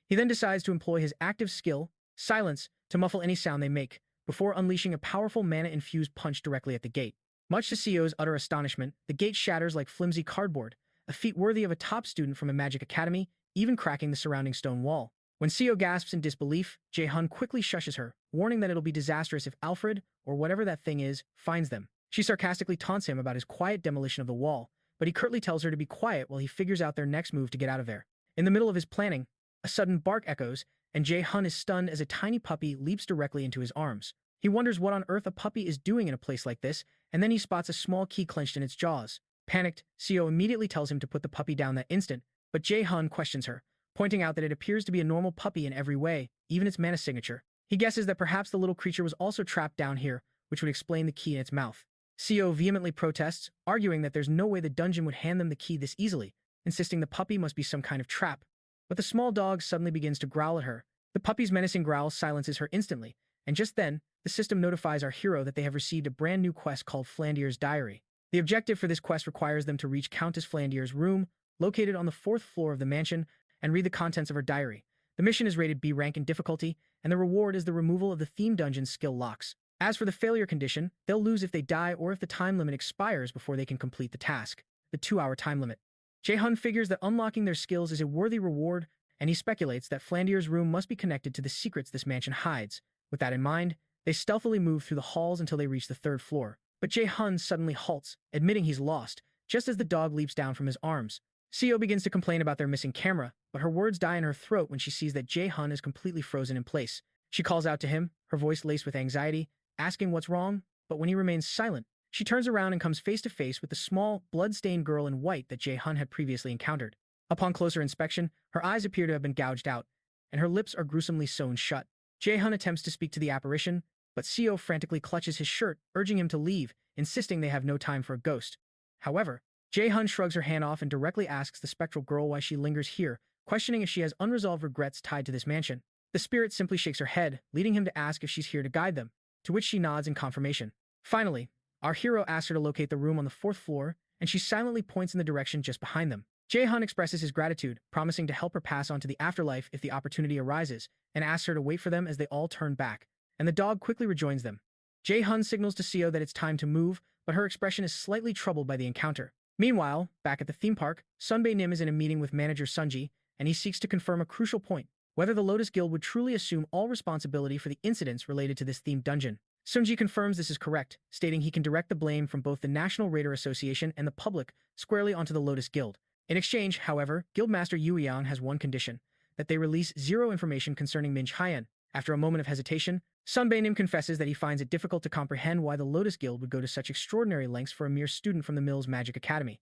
He then decides to employ his active skill, silence, to muffle any sound they make, before unleashing a powerful mana-infused punch directly at the gate. Much to Seo's utter astonishment, the gate shatters like flimsy cardboard, a feat worthy of a top student from a magic academy, even cracking the surrounding stone wall. When Seo gasps in disbelief, Jay Hyun quickly shushes her, warning that it'll be disastrous if Alfred, or whatever that thing is, finds them. She sarcastically taunts him about his quiet demolition of the wall, but he curtly tells her to be quiet while he figures out their next move to get out of there. In the middle of his planning, a sudden bark echoes, and Jay Hyun is stunned as a tiny puppy leaps directly into his arms. He wonders what on earth a puppy is doing in a place like this, and then he spots a small key clenched in its jaws. Panicked, Seo immediately tells him to put the puppy down that instant, but Jay Hyun questions her, pointing out that it appears to be a normal puppy in every way, even its mana signature. He guesses that perhaps the little creature was also trapped down here, which would explain the key in its mouth. Seo vehemently protests, arguing that there's no way the dungeon would hand them the key this easily, insisting the puppy must be some kind of trap. But the small dog suddenly begins to growl at her. The puppy's menacing growl silences her instantly, and just then, the system notifies our hero that they have received a brand new quest called Flandier's Diary. The objective for this quest requires them to reach Countess Flandier's room, located on the 4th floor of the mansion, and read the contents of her diary. The mission is rated B rank in difficulty, and the reward is the removal of the theme dungeon's skill locks. As for the failure condition, they'll lose if they die or if the time limit expires before they can complete the task, the 2-hour time limit. Jay Hyun figures that unlocking their skills is a worthy reward, and he speculates that Flandier's room must be connected to the secrets this mansion hides. With that in mind, they stealthily move through the halls until they reach the 3rd floor. But Jay Hyun suddenly halts, admitting he's lost, just as the dog leaps down from his arms. Seo begins to complain about their missing camera, but her words die in her throat when she sees that Jay Hyun is completely frozen in place. She calls out to him, her voice laced with anxiety, asking what's wrong, but when he remains silent, she turns around and comes face to face with the small, blood-stained girl in white that Jay Hyun had previously encountered. Upon closer inspection, her eyes appear to have been gouged out, and her lips are gruesomely sewn shut. Jay Hyun attempts to speak to the apparition, but Seo frantically clutches his shirt, urging him to leave, insisting they have no time for a ghost. However, Jay Hyun shrugs her hand off and directly asks the spectral girl why she lingers here, questioning if she has unresolved regrets tied to this mansion. The spirit simply shakes her head, leading him to ask if she's here to guide them, to which she nods in confirmation. Finally, our hero asks her to locate the room on the 4th floor, and she silently points in the direction just behind them. Jay Hyun expresses his gratitude, promising to help her pass on to the afterlife if the opportunity arises, and asks her to wait for them as they all turn back, and the dog quickly rejoins them. Jay Hyun signals to Seo that it's time to move, but her expression is slightly troubled by the encounter. Meanwhile, back at the theme park, Sunbae Nim is in a meeting with manager Sunji, and he seeks to confirm a crucial point. whether the Lotus Guild would truly assume all responsibility for the incidents related to this themed dungeon. Sunji confirms this is correct, stating he can direct the blame from both the National Raider Association and the public squarely onto the Lotus Guild. In exchange, however, Guildmaster Yueyang has one condition, that they release zero information concerning Min Hyun. After a moment of hesitation, Sunbae-nim confesses that he finds it difficult to comprehend why the Lotus Guild would go to such extraordinary lengths for a mere student from the Mills Magic Academy.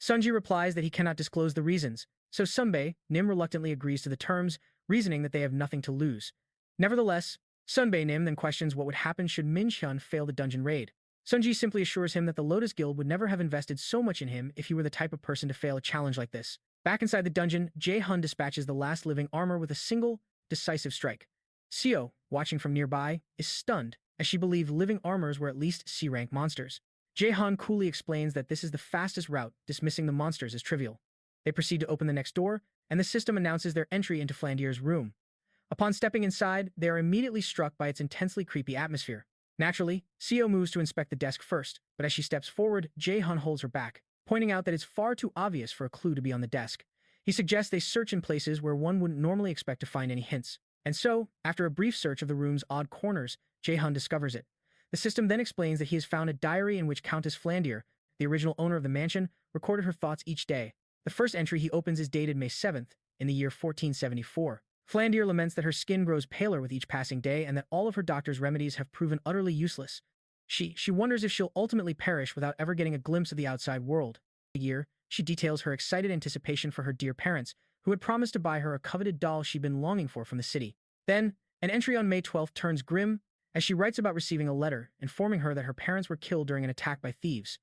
Sunji replies that he cannot disclose the reasons, so Sunbae-nim reluctantly agrees to the terms, reasoning that they have nothing to lose. Nevertheless, Sunbae-nim then questions what would happen should Min Hyun fail the dungeon raid. Sunji simply assures him that the Lotus Guild would never have invested so much in him if he were the type of person to fail a challenge like this. Back inside the dungeon, Jay Hyun dispatches the last living armor with a single, decisive strike. Seo, watching from nearby, is stunned, as she believed living armors were at least C-rank monsters. Jay Hyun coolly explains that this is the fastest route, dismissing the monsters as trivial. They proceed to open the next door, and the system announces their entry into Flandier's room. Upon stepping inside, they are immediately struck by its intensely creepy atmosphere. Naturally, Seo moves to inspect the desk first, but as she steps forward, Jay Hyun holds her back, pointing out that it's far too obvious for a clue to be on the desk. He suggests they search in places where one wouldn't normally expect to find any hints. And so, after a brief search of the room's odd corners, Jay Hyun discovers it. The system then explains that he has found a diary in which Countess Flandier, the original owner of the mansion, recorded her thoughts each day. The first entry he opens is dated May 7th, in the year 1474. Flandier laments that her skin grows paler with each passing day and that all of her doctor's remedies have proven utterly useless. She wonders if she'll ultimately perish without ever getting a glimpse of the outside world. A year, she details her excited anticipation for her dear parents, who had promised to buy her a coveted doll she'd been longing for from the city. Then, an entry on May 12th turns grim, as she writes about receiving a letter informing her that her parents were killed during an attack by thieves.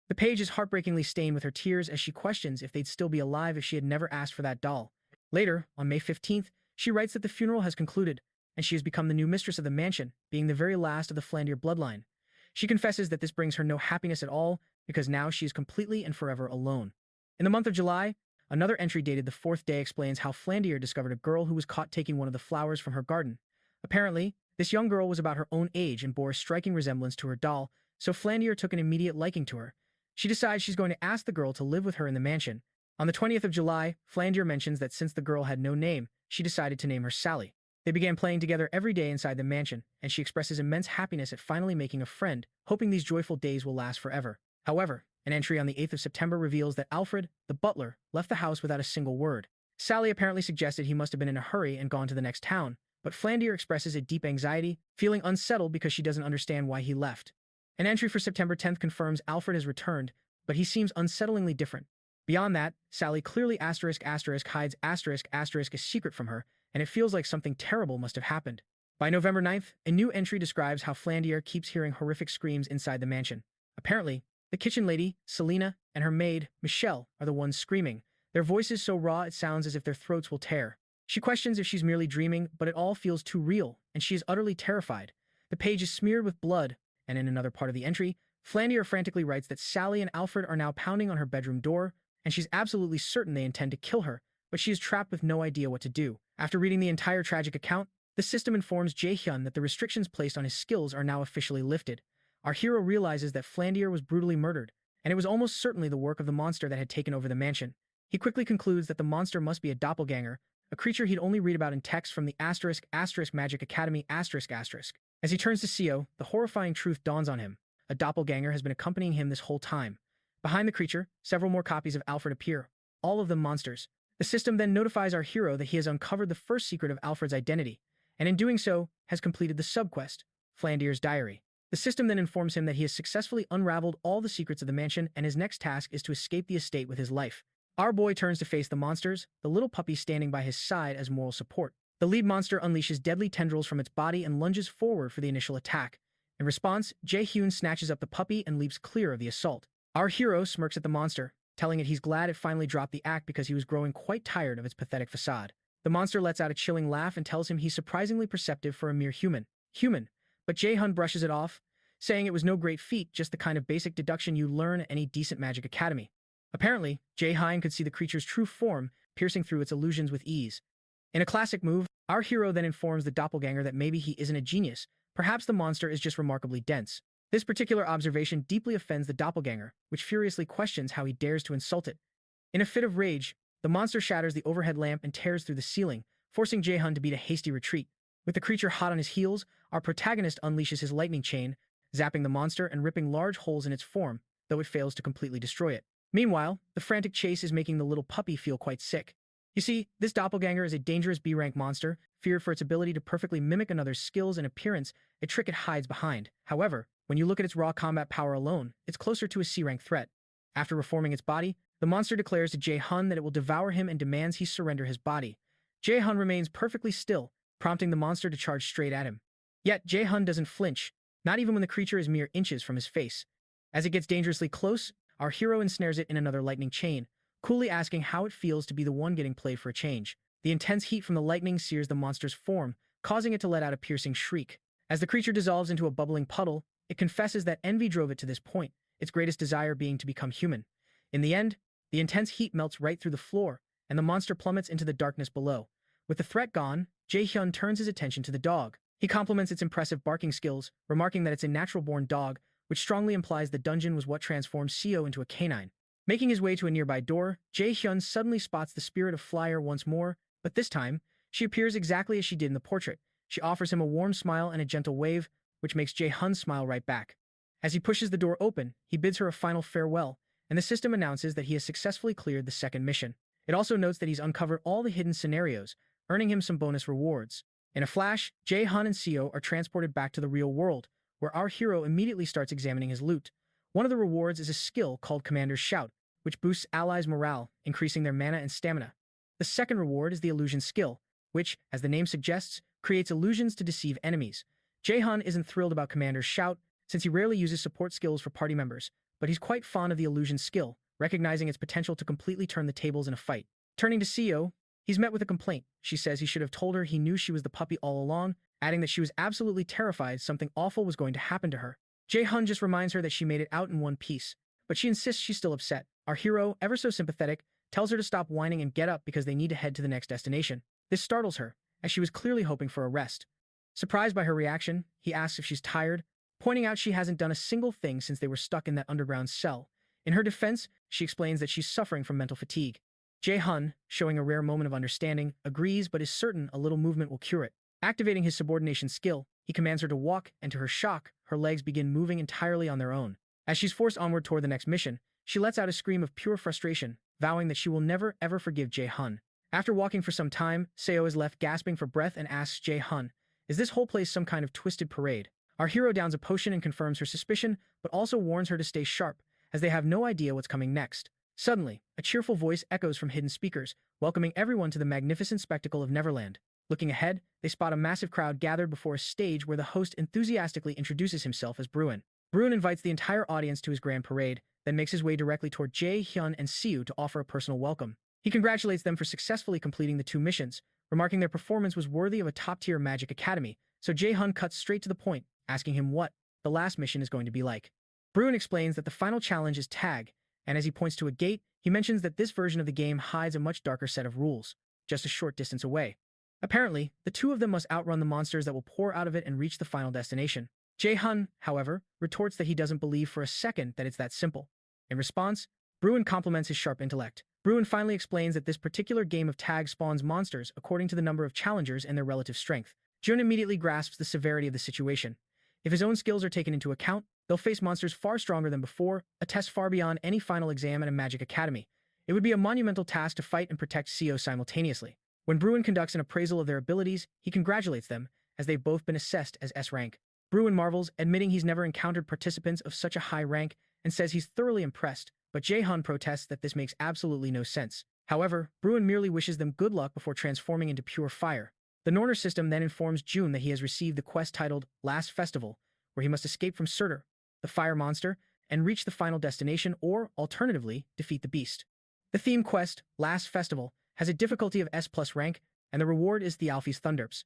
The page is heartbreakingly stained with her tears as she questions if they'd still be alive if she had never asked for that doll. Later, on May 15th, she writes that the funeral has concluded, and she has become the new mistress of the mansion, being the very last of the Flandier bloodline. She confesses that this brings her no happiness at all, because now she is completely and forever alone. In the month of July, another entry dated the 4th day explains how Flandier discovered a girl who was caught taking one of the flowers from her garden. Apparently, this young girl was about her own age and bore a striking resemblance to her doll, so Flandier took an immediate liking to her. She decides she's going to ask the girl to live with her in the mansion. On the 20th of July, Flandier mentions that since the girl had no name, she decided to name her Sally. They began playing together every day inside the mansion, and she expresses immense happiness at finally making a friend, hoping these joyful days will last forever. However, an entry on the 8th of September reveals that Alfred, the butler, left the house without a single word. Sally apparently suggested he must have been in a hurry and gone to the next town, but Flandier expresses a deep anxiety, feeling unsettled because she doesn't understand why he left. An entry for September 10th confirms Alfred has returned, but he seems unsettlingly different. Beyond that, Sally clearly hides a secret from her, and it feels like something terrible must have happened. By November 9th, a new entry describes how Flandier keeps hearing horrific screams inside the mansion. Apparently, the kitchen lady, Selena, and her maid, Michelle, are the ones screaming, their voices so raw it sounds as if their throats will tear. She questions if she's merely dreaming, but it all feels too real, and she is utterly terrified. The page is smeared with blood, and in another part of the entry, Flandier frantically writes that Sally and Alfred are now pounding on her bedroom door, and she's absolutely certain they intend to kill her, but she is trapped with no idea what to do. After reading the entire tragic account, the system informs Jay Hyun that the restrictions placed on his skills are now officially lifted. Our hero realizes that Flandier was brutally murdered, and it was almost certainly the work of the monster that had taken over the mansion. He quickly concludes that the monster must be a doppelganger, a creature he'd only read about in text from the Magic Academy ***. As he turns to Seo, the horrifying truth dawns on him. A doppelganger has been accompanying him this whole time. Behind the creature, several more copies of Alfred appear, all of them monsters. The system then notifies our hero that he has uncovered the first secret of Alfred's identity, and in doing so, has completed the subquest, Flandier's Diary. The system then informs him that he has successfully unraveled all the secrets of the mansion, and his next task is to escape the estate with his life. Our boy turns to face the monsters, the little puppy standing by his side as moral support. The lead monster unleashes deadly tendrils from its body and lunges forward for the initial attack. In response, Jay Hyun snatches up the puppy and leaps clear of the assault. Our hero smirks at the monster, telling it he's glad it finally dropped the act because he was growing quite tired of its pathetic facade. The monster lets out a chilling laugh and tells him he's surprisingly perceptive for a mere human. But Jay Hyun brushes it off, saying it was no great feat, just the kind of basic deduction you learn at any decent magic academy. Apparently, Jay Hyun could see the creature's true form, piercing through its illusions with ease. In a classic move, our hero then informs the doppelganger that maybe he isn't a genius, perhaps the monster is just remarkably dense. This particular observation deeply offends the doppelganger, which furiously questions how he dares to insult it. In a fit of rage, the monster shatters the overhead lamp and tears through the ceiling, forcing Jay Hyun to beat a hasty retreat. With the creature hot on his heels, our protagonist unleashes his lightning chain, zapping the monster and ripping large holes in its form, though it fails to completely destroy it. Meanwhile, the frantic chase is making the little puppy feel quite sick. You see, this doppelganger is a dangerous B-rank monster, feared for its ability to perfectly mimic another's skills and appearance, a trick it hides behind. However, when you look at its raw combat power alone, it's closer to a C-rank threat. After reforming its body, the monster declares to Jay Hyun that it will devour him and demands he surrender his body. Jay Hyun remains perfectly still, prompting the monster to charge straight at him. Yet, Jay Hyun doesn't flinch, not even when the creature is mere inches from his face. As it gets dangerously close, our hero ensnares it in another lightning chain, coolly asking how it feels to be the one getting played for a change. The intense heat from the lightning sears the monster's form, causing it to let out a piercing shriek. As the creature dissolves into a bubbling puddle, it confesses that envy drove it to this point, its greatest desire being to become human. In the end, the intense heat melts right through the floor, and the monster plummets into the darkness below. With the threat gone, Jay Hyun turns his attention to the dog. He compliments its impressive barking skills, remarking that it's a natural-born dog, which strongly implies the dungeon was what transformed Seo into a canine. Making his way to a nearby door, Jay Hyun suddenly spots the spirit of Flyer once more, but this time, she appears exactly as she did in the portrait. She offers him a warm smile and a gentle wave, which makes Jay Hyun smile right back. As he pushes the door open, he bids her a final farewell, and the system announces that he has successfully cleared the second mission. It also notes that he's uncovered all the hidden scenarios, earning him some bonus rewards. In a flash, Jay Hyun and Seo are transported back to the real world, where our hero immediately starts examining his loot. One of the rewards is a skill called Commander's Shout, which boosts allies' morale, increasing their mana and stamina. The second reward is the Illusion skill, which, as the name suggests, creates illusions to deceive enemies. Jay Hyun isn't thrilled about Commander's Shout, since he rarely uses support skills for party members, but he's quite fond of the Illusion skill, recognizing its potential to completely turn the tables in a fight. Turning to Seo, he's met with a complaint. She says he should have told her he knew she was the puppy all along, adding that she was absolutely terrified something awful was going to happen to her. Jay Hyun just reminds her that she made it out in one piece, but she insists she's still upset. Our hero, ever so sympathetic, tells her to stop whining and get up because they need to head to the next destination. This startles her, as she was clearly hoping for a rest. Surprised by her reaction, he asks if she's tired, pointing out she hasn't done a single thing since they were stuck in that underground cell. In her defense, she explains that she's suffering from mental fatigue. Jay Hyun, showing a rare moment of understanding, agrees but is certain a little movement will cure it. Activating his subordination skill, he commands her to walk, and to her shock, her legs begin moving entirely on their own. As she's forced onward toward the next mission, she lets out a scream of pure frustration, vowing that she will never ever forgive Jay Hyun. After walking for some time, Seo is left gasping for breath and asks Jay Hyun, "Is this whole place some kind of twisted parade?" Our hero downs a potion and confirms her suspicion, but also warns her to stay sharp, as they have no idea what's coming next. Suddenly, a cheerful voice echoes from hidden speakers, welcoming everyone to the magnificent spectacle of Neverland. Looking ahead, they spot a massive crowd gathered before a stage where the host enthusiastically introduces himself as Bruin. Bruin invites the entire audience to his grand parade, then makes his way directly toward Jay Hyun and Seo to offer a personal welcome. He congratulates them for successfully completing the 2 missions, remarking their performance was worthy of a top-tier magic academy, so Jay Hyun cuts straight to the point, asking him what the last mission is going to be like. Bruin explains that the final challenge is tag, and as he points to a gate, he mentions that this version of the game hides a much darker set of rules, just a short distance away. Apparently, the two of them must outrun the monsters that will pour out of it and reach the final destination. Jay Hyun, however, retorts that he doesn't believe for a second that it's that simple. In response, Bruin compliments his sharp intellect. Bruin finally explains that this particular game of tag spawns monsters according to the number of challengers and their relative strength. Jun immediately grasps the severity of the situation. If his own skills are taken into account, they'll face monsters far stronger than before, a test far beyond any final exam at a magic academy. It would be a monumental task to fight and protect Seo simultaneously. When Bruin conducts an appraisal of their abilities, he congratulates them, as they've both been assessed as S rank. Bruin marvels, admitting he's never encountered participants of such a high rank, and says he's thoroughly impressed, but Jay Hyun protests that this makes absolutely no sense. However, Bruin merely wishes them good luck before transforming into pure fire. The Norner system then informs Jun that he has received the quest titled Last Festival, where he must escape from Surtur, the fire monster, and reach the final destination or, alternatively, defeat the beast. The theme quest, Last Festival, has a difficulty of S+ rank, and the reward is Thialfi's Thunderps.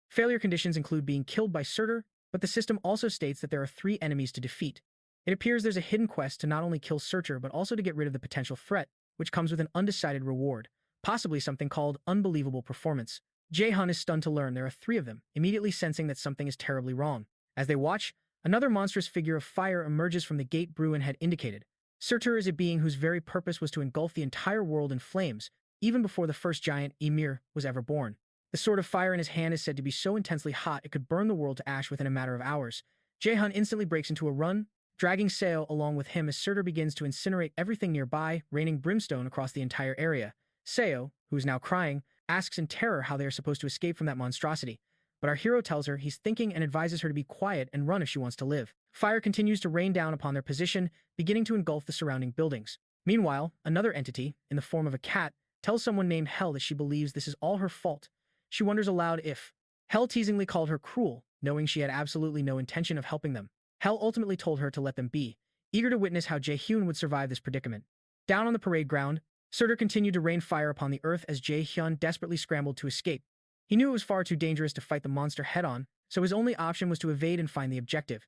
Failure conditions include being killed by Surtur, but the system also states that there are 3 enemies to defeat. It appears there's a hidden quest to not only kill Surtur but also to get rid of the potential threat, which comes with an undecided reward, possibly something called Unbelievable Performance. Jay Hyun is stunned to learn there are 3 of them, immediately sensing that something is terribly wrong. As they watch, another monstrous figure of fire emerges from the gate Bruin had indicated. Surtur is a being whose very purpose was to engulf the entire world in flames, even before the first giant, Ymir, was ever born. The sword of fire in his hand is said to be so intensely hot it could burn the world to ash within a matter of hours. Jay Hyun instantly breaks into a run, dragging Seo along with him as Surtur begins to incinerate everything nearby, raining brimstone across the entire area. Seo, who is now crying, asks in terror how they are supposed to escape from that monstrosity. But our hero tells her he's thinking and advises her to be quiet and run if she wants to live. Fire continues to rain down upon their position, beginning to engulf the surrounding buildings. Meanwhile, another entity, in the form of a cat, tells someone named Hell that she believes this is all her fault. She wonders aloud if Hell teasingly called her cruel, knowing she had absolutely no intention of helping them. Hell ultimately told her to let them be, eager to witness how Jay Hyun would survive this predicament. Down on the parade ground, Surtur continued to rain fire upon the earth as Jay Hyun desperately scrambled to escape. He knew it was far too dangerous to fight the monster head-on, so his only option was to evade and find the objective.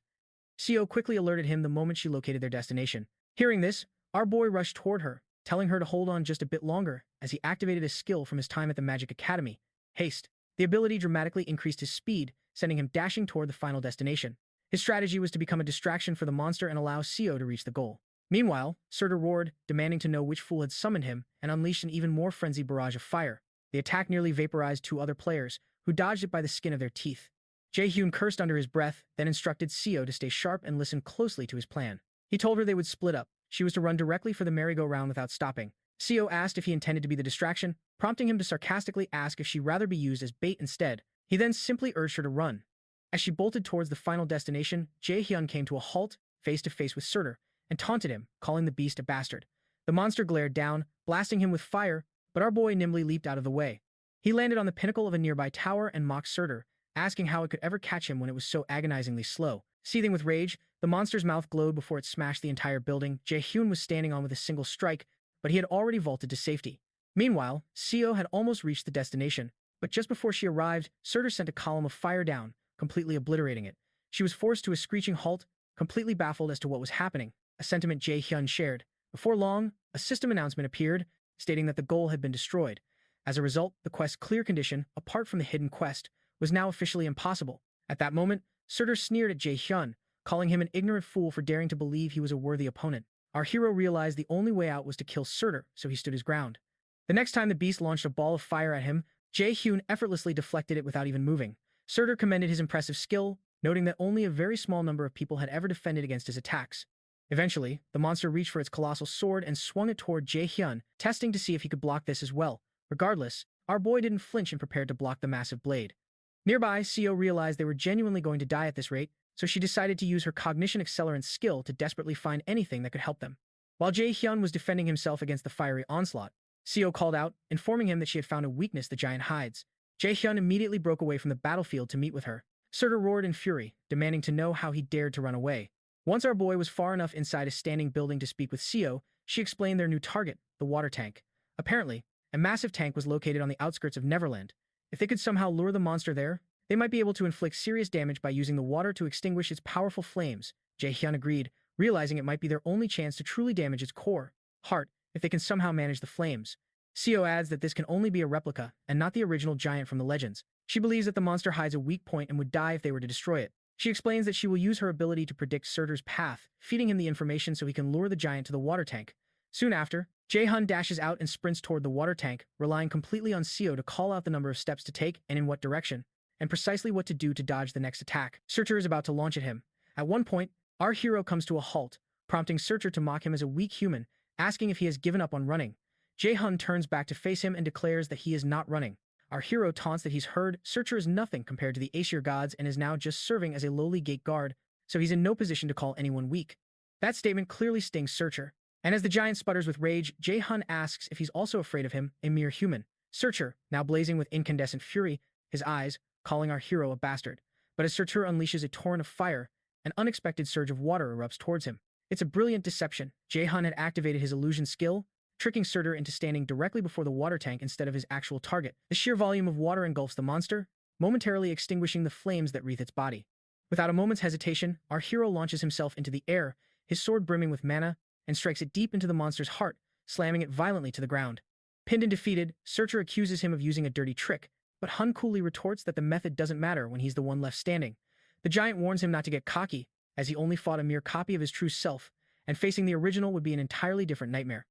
Seo quickly alerted him the moment she located their destination. Hearing this, our boy rushed toward her, telling her to hold on just a bit longer as he activated a skill from his time at the Magic Academy, Haste. The ability dramatically increased his speed, sending him dashing toward the final destination. His strategy was to become a distraction for the monster and allow Seo to reach the goal. Meanwhile, Surtur roared, demanding to know which fool had summoned him, and unleashed an even more frenzied barrage of fire. The attack nearly vaporized two other players, who dodged it by the skin of their teeth. Jay Hyun cursed under his breath, then instructed Seo to stay sharp and listen closely to his plan. He told her they would split up. She was to run directly for the merry-go-round without stopping. Seo asked if he intended to be the distraction, prompting him to sarcastically ask if she'd rather be used as bait instead. He then simply urged her to run. As she bolted towards the final destination, Jay Hyun came to a halt, face-to-face with Surtur, and taunted him, calling the beast a bastard. The monster glared down, blasting him with fire, but our boy nimbly leaped out of the way. He landed on the pinnacle of a nearby tower and mocked Surtur, asking how it could ever catch him when it was so agonizingly slow. Seething with rage, the monster's mouth glowed before it smashed the entire building. Jay Hyun was standing on with a single strike, but he had already vaulted to safety. Meanwhile, Seo had almost reached the destination, but just before she arrived, Surtur sent a column of fire down, completely obliterating it. She was forced to a screeching halt, completely baffled as to what was happening, a sentiment Jay Hyun shared. Before long, a system announcement appeared, stating that the goal had been destroyed. As a result, the quest's clear condition, apart from the hidden quest, was now officially impossible. At that moment, Surtur sneered at Jay Hyun, calling him an ignorant fool for daring to believe he was a worthy opponent. Our hero realized the only way out was to kill Surtur, so he stood his ground. The next time the beast launched a ball of fire at him, Jay Hyun effortlessly deflected it without even moving. Surtur commended his impressive skill, noting that only a very small number of people had ever defended against his attacks. Eventually, the monster reached for its colossal sword and swung it toward Jay Hyun, testing to see if he could block this as well. Regardless, our boy didn't flinch and prepared to block the massive blade. Nearby, Seo realized they were genuinely going to die at this rate, so she decided to use her cognition accelerant skill to desperately find anything that could help them. While Jay Hyun was defending himself against the fiery onslaught, Seo called out, informing him that she had found a weakness the giant hides. Jay Hyun immediately broke away from the battlefield to meet with her. Surtur roared in fury, demanding to know how he dared to run away. Once our boy was far enough inside a standing building to speak with Seo, she explained their new target, the water tank. Apparently, a massive tank was located on the outskirts of Neverland. If they could somehow lure the monster there, they might be able to inflict serious damage by using the water to extinguish its powerful flames. Jay Hyun agreed, realizing it might be their only chance to truly damage its core, heart, if they can somehow manage the flames. Seo adds that this can only be a replica, and not the original giant from the legends. She believes that the monster hides a weak point and would die if they were to destroy it. She explains that she will use her ability to predict Surtur's path, feeding him the information so he can lure the giant to the water tank. Soon after, Jay Hyun dashes out and sprints toward the water tank, relying completely on Seo to call out the number of steps to take and in what direction, and precisely what to do to dodge the next attack. Surtur is about to launch at him. At one point, our hero comes to a halt, prompting Surtur to mock him as a weak human, asking if he has given up on running. Jay Hyun turns back to face him and declares that he is not running. Our hero taunts that he's heard Surtur is nothing compared to the Aesir gods and is now just serving as a lowly gate guard, so he's in no position to call anyone weak. That statement clearly stings Surtur, and as the giant sputters with rage, Jay Hyun asks if he's also afraid of him, a mere human. Surtur, now blazing with incandescent fury, his eyes, calling our hero a bastard. But as Surtur unleashes a torrent of fire, an unexpected surge of water erupts towards him. It's a brilliant deception. Jay Hyun had activated his illusion skill, tricking Surtur into standing directly before the water tank instead of his actual target. The sheer volume of water engulfs the monster, momentarily extinguishing the flames that wreath its body. Without a moment's hesitation, our hero launches himself into the air, his sword brimming with mana, and strikes it deep into the monster's heart, slamming it violently to the ground. Pinned and defeated, Surtur accuses him of using a dirty trick, but Hyun coolly retorts that the method doesn't matter when he's the one left standing. The giant warns him not to get cocky, as he only fought a mere copy of his true self, and facing the original would be an entirely different nightmare.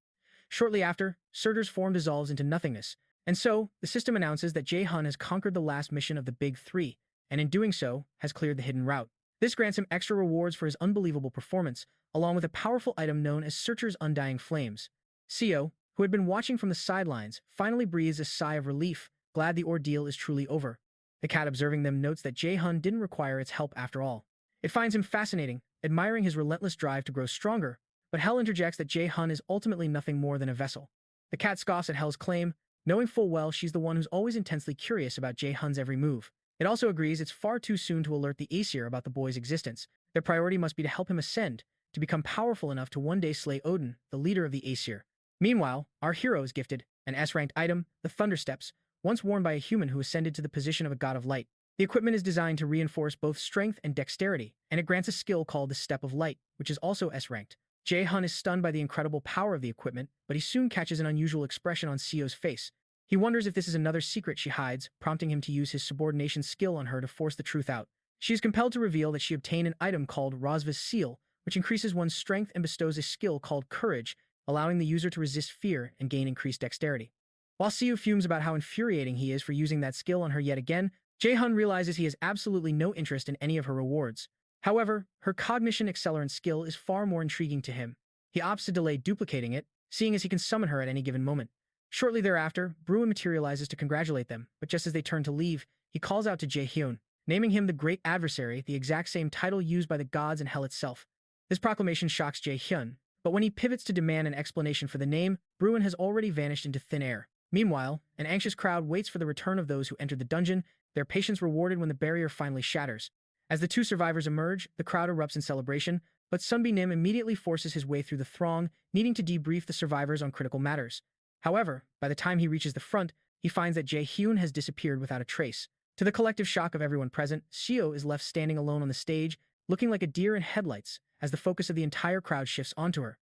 Shortly after, Surtur's form dissolves into nothingness, And so, the system announces that Jay Hyun has conquered the last mission of the Big Three, and in doing so, has cleared the hidden route. This grants him extra rewards for his unbelievable performance, along with a powerful item known as Searcher's Undying Flames. Seo, who had been watching from the sidelines, finally breathes a sigh of relief, glad the ordeal is truly over. The cat observing them notes that Jay Hyun didn't require its help after all. It finds him fascinating, admiring his relentless drive to grow stronger, but Hel interjects that Jay Hyun is ultimately nothing more than a vessel. The cat scoffs at Hel's claim, knowing full well she's the one who's always intensely curious about Jay Hyun's every move. It also agrees it's far too soon to alert the Aesir about the boy's existence. Their priority must be to help him ascend, to become powerful enough to one day slay Odin, the leader of the Aesir. Meanwhile, our hero is gifted an S-ranked item, the Thunder Steps, once worn by a human who ascended to the position of a god of light. The equipment is designed to reinforce both strength and dexterity, and it grants a skill called the Step of Light, which is also S-ranked. Jay Hyun is stunned by the incredible power of the equipment, but he soon catches an unusual expression on Seo's face. He wonders if this is another secret she hides, prompting him to use his subordination skill on her to force the truth out. She is compelled to reveal that she obtained an item called Rosva's Seal, which increases one's strength and bestows a skill called Courage, allowing the user to resist fear and gain increased dexterity. While Seo fumes about how infuriating he is for using that skill on her yet again, Jay Hyun realizes he has absolutely no interest in any of her rewards. However, her cognition accelerant skill is far more intriguing to him. He opts to delay duplicating it, seeing as he can summon her at any given moment. Shortly thereafter, Bruin materializes to congratulate them, but just as they turn to leave, he calls out to Jay Hyun, naming him the Great Adversary, the exact same title used by the gods and Hell itself. This proclamation shocks Jay Hyun, but when he pivots to demand an explanation for the name, Bruin has already vanished into thin air. Meanwhile, an anxious crowd waits for the return of those who entered the dungeon, their patience rewarded when the barrier finally shatters. As the two survivors emerge, the crowd erupts in celebration, but Sunbi Nim immediately forces his way through the throng, needing to debrief the survivors on critical matters. However, by the time he reaches the front, he finds that Jay Hyun has disappeared without a trace. To the collective shock of everyone present, Seo is left standing alone on the stage, looking like a deer in headlights, as the focus of the entire crowd shifts onto her.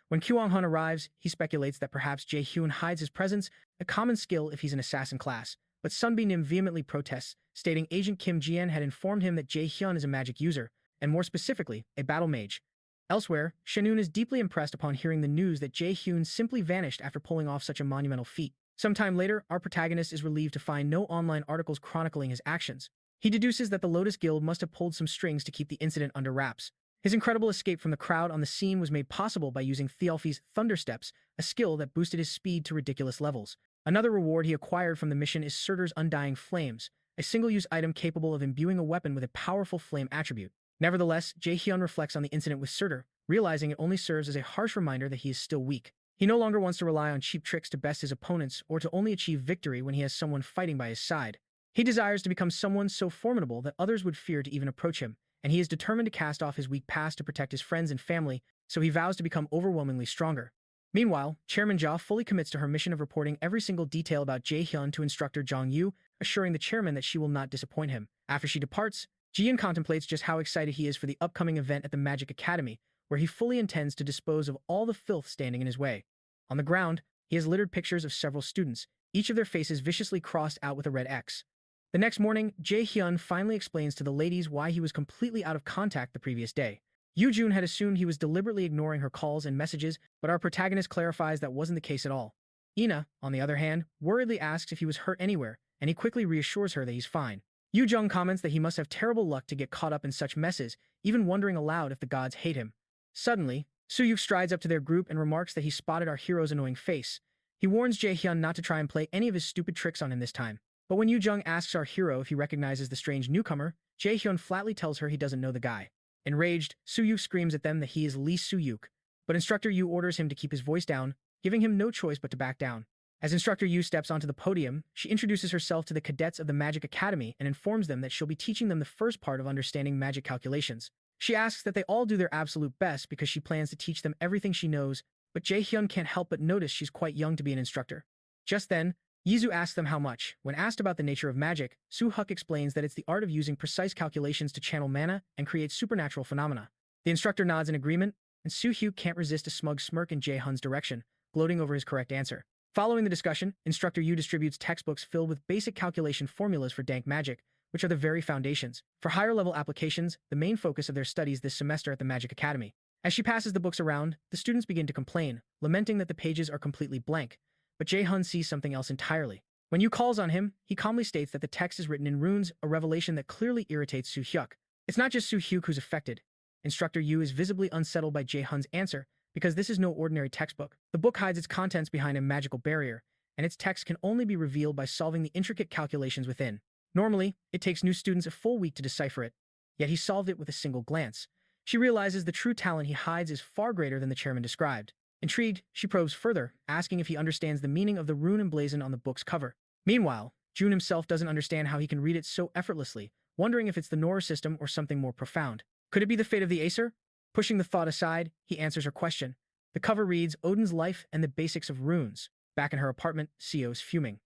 When Kwang Hun arrives, he speculates that perhaps Jay Hyun hides his presence, a common skill if he's an assassin class, but Sunbi Nim vehemently protests, stating Agent Kim Jian had informed him that Jay Hyun is a magic user, and more specifically, a battle mage. Elsewhere, Shanun is deeply impressed upon hearing the news that Jay Hyun simply vanished after pulling off such a monumental feat. Sometime later, our protagonist is relieved to find no online articles chronicling his actions. He deduces that the Lotus Guild must have pulled some strings to keep the incident under wraps. His incredible escape from the crowd on the scene was made possible by using Thialfi's Thunder Steps, a skill that boosted his speed to ridiculous levels. Another reward he acquired from the mission is Surtur's Undying Flames, a single-use item capable of imbuing a weapon with a powerful flame attribute. Nevertheless, Jay Hyun reflects on the incident with Surtur, realizing it only serves as a harsh reminder that he is still weak. He no longer wants to rely on cheap tricks to best his opponents or to only achieve victory when he has someone fighting by his side. He desires to become someone so formidable that others would fear to even approach him, and he is determined to cast off his weak past to protect his friends and family, so he vows to become overwhelmingly stronger. Meanwhile, Chairman Jia fully commits to her mission of reporting every single detail about Jay Hyun to instructor Zhang Yu, assuring the chairman that she will not disappoint him. After she departs, Jian contemplates just how excited he is for the upcoming event at the Magic Academy, where he fully intends to dispose of all the filth standing in his way. On the ground, he has littered pictures of several students, each of their faces viciously crossed out with a red X. The next morning, Jay Hyun finally explains to the ladies why he was completely out of contact the previous day. Yoo Jun had assumed he was deliberately ignoring her calls and messages, but our protagonist clarifies that wasn't the case at all. Ina, on the other hand, worriedly asks if he was hurt anywhere, and he quickly reassures her that he's fine. Yoo Jung comments that he must have terrible luck to get caught up in such messes, even wondering aloud if the gods hate him. Suddenly, Suyuk strides up to their group and remarks that he spotted our hero's annoying face. He warns Jay Hyun not to try and play any of his stupid tricks on him this time. But when Yoo Jung asks our hero if he recognizes the strange newcomer, Jay Hyun flatly tells her he doesn't know the guy. Enraged, Suyuk screams at them that he is Lee Suyuk, but Instructor Yu orders him to keep his voice down, giving him no choice but to back down. As Instructor Yu steps onto the podium, she introduces herself to the cadets of the Magic Academy and informs them that she'll be teaching them the first part of understanding magic calculations. She asks that they all do their absolute best because she plans to teach them everything she knows, but Jae Hyun can't help but notice she's quite young to be an instructor. Just then, Yizu asks them how much. When asked about the nature of magic, Soo-Huk explains that it's the art of using precise calculations to channel mana and create supernatural phenomena. The instructor nods in agreement, and Soo-Hyuk can't resist a smug smirk in Jae-Hun's direction, gloating over his correct answer. Following the discussion, Instructor Yu distributes textbooks filled with basic calculation formulas for dank magic, which are the very foundations. For higher-level applications, the main focus of their studies this semester at the Magic Academy. As she passes the books around, the students begin to complain, lamenting that the pages are completely blank. but Jay Hyun sees something else entirely. When Yu calls on him, he calmly states that the text is written in runes, a revelation that clearly irritates Soo-hyuk. It's not just Soo-hyuk who's affected. Instructor Yu is visibly unsettled by Jay Hyun's answer, because this is no ordinary textbook. The book hides its contents behind a magical barrier, and its text can only be revealed by solving the intricate calculations within. Normally, it takes new students a full week to decipher it, yet he solved it with a single glance. She realizes the true talent he hides is far greater than the chairman described. Intrigued, she probes further, asking if he understands the meaning of the rune emblazoned on the book's cover. Meanwhile, Jun himself doesn't understand how he can read it so effortlessly, wondering if it's the Nora system or something more profound. Could it be the fate of the Acer? Pushing the thought aside, he answers her question. The cover reads, Odin's life and the basics of runes. Back in her apartment, Seo is fuming.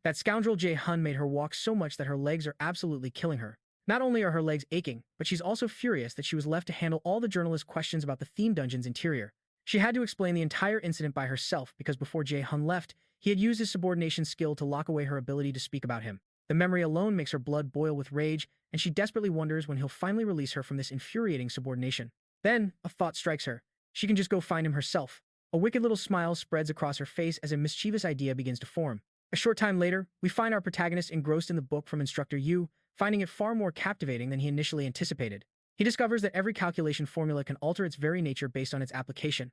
That scoundrel Jay Hyun made her walk so much that her legs are absolutely killing her. Not only are her legs aching, but she's also furious that she was left to handle all the journalist questions about the theme dungeon's interior. She had to explain the entire incident by herself because before Jay Hyun left, he had used his subordination skill to lock away her ability to speak about him. The memory alone makes her blood boil with rage, and she desperately wonders when he'll finally release her from this infuriating subordination. Then, a thought strikes her. She can just go find him herself. A wicked little smile spreads across her face as a mischievous idea begins to form. A short time later, we find our protagonist engrossed in the book from Instructor Yu, finding it far more captivating than he initially anticipated. He discovers that every calculation formula can alter its very nature based on its application,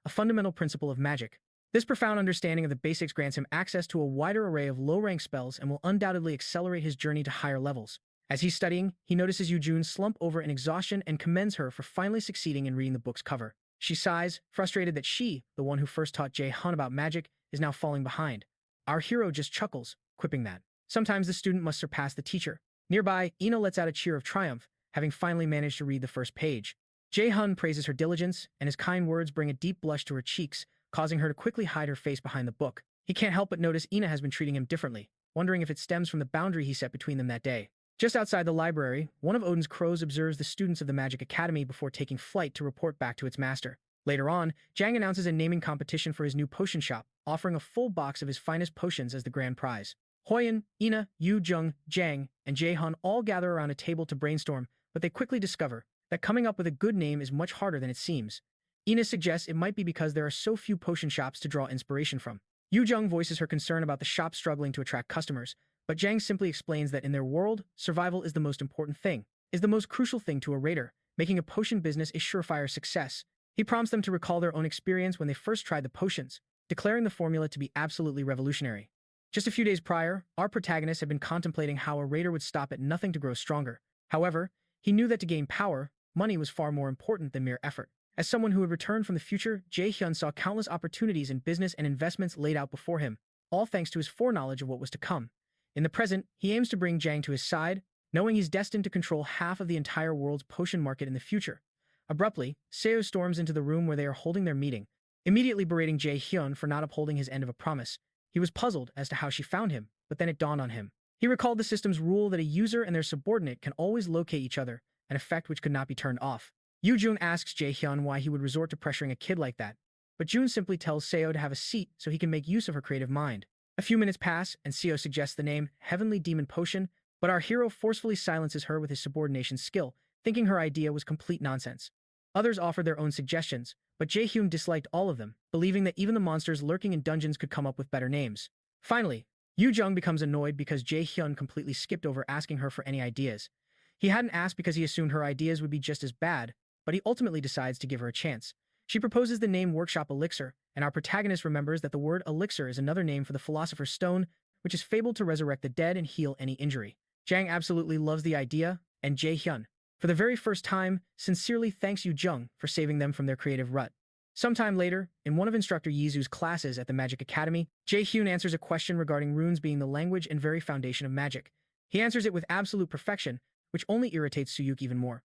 a fundamental principle of magic. This profound understanding of the basics grants him access to a wider array of low-rank spells and will undoubtedly accelerate his journey to higher levels. As he's studying, he notices Yu-jun slump over in exhaustion and commends her for finally succeeding in reading the book's cover. She sighs, frustrated that she, the one who first taught Jay Hyun about magic, is now falling behind. Our hero just chuckles, quipping that sometimes the student must surpass the teacher. Nearby, Ina lets out a cheer of triumph, having finally managed to read the first page. Jay Hyun praises her diligence, and his kind words bring a deep blush to her cheeks, causing her to quickly hide her face behind the book. He can't help but notice Ina has been treating him differently, wondering if it stems from the boundary he set between them that day. Just outside the library, one of Odin's crows observes the students of the Magic Academy before taking flight to report back to its master. Later on, Jang announces a naming competition for his new potion shop, offering a full box of his finest potions as the grand prize. Hoyen, Ina, Yu Jung, Jang, and Jae Hyun all gather around a table to brainstorm, but they quickly discover that coming up with a good name is much harder than it seems. Ina suggests it might be because there are so few potion shops to draw inspiration from. Yu Jung voices her concern about the shop struggling to attract customers, but Jang simply explains that in their world, survival is the most important thing, is the most crucial thing to a raider, making a potion business a surefire success. He prompts them to recall their own experience when they first tried the potions, declaring the formula to be absolutely revolutionary. Just a few days prior, our protagonist had been contemplating how a raider would stop at nothing to grow stronger. However, he knew that to gain power, money was far more important than mere effort. As someone who had returned from the future, Jae Hyun saw countless opportunities in business and investments laid out before him, all thanks to his foreknowledge of what was to come. In the present, he aims to bring Jang to his side, knowing he's destined to control half of the entire world's potion market in the future. Abruptly, Seo storms into the room where they are holding their meeting, immediately berating Jae Hyun for not upholding his end of a promise. He was puzzled as to how she found him, but then it dawned on him. He recalled the system's rule that a user and their subordinate can always locate each other, an effect which could not be turned off. Yu Jun asks Jae Hyun why he would resort to pressuring a kid like that, but Jun simply tells Seo to have a seat so he can make use of her creative mind. A few minutes pass, and Seo suggests the name Heavenly Demon Potion, but our hero forcefully silences her with his subordination skill, thinking her idea was complete nonsense. Others offered their own suggestions, but Jae Hyun disliked all of them, believing that even the monsters lurking in dungeons could come up with better names. Finally, Yu Jung becomes annoyed because Jae Hyun completely skipped over asking her for any ideas. He hadn't asked because he assumed her ideas would be just as bad, but he ultimately decides to give her a chance. She proposes the name Workshop Elixir, and our protagonist remembers that the word elixir is another name for the Philosopher's Stone, which is fabled to resurrect the dead and heal any injury. Jang absolutely loves the idea, and Jae Hyun, for the very first time, sincerely thanks Yu Jung for saving them from their creative rut. Sometime later, in one of Instructor Yizu's classes at the Magic Academy, Jae Hyun answers a question regarding runes being the language and very foundation of magic. He answers it with absolute perfection, which only irritates Suyuk even more.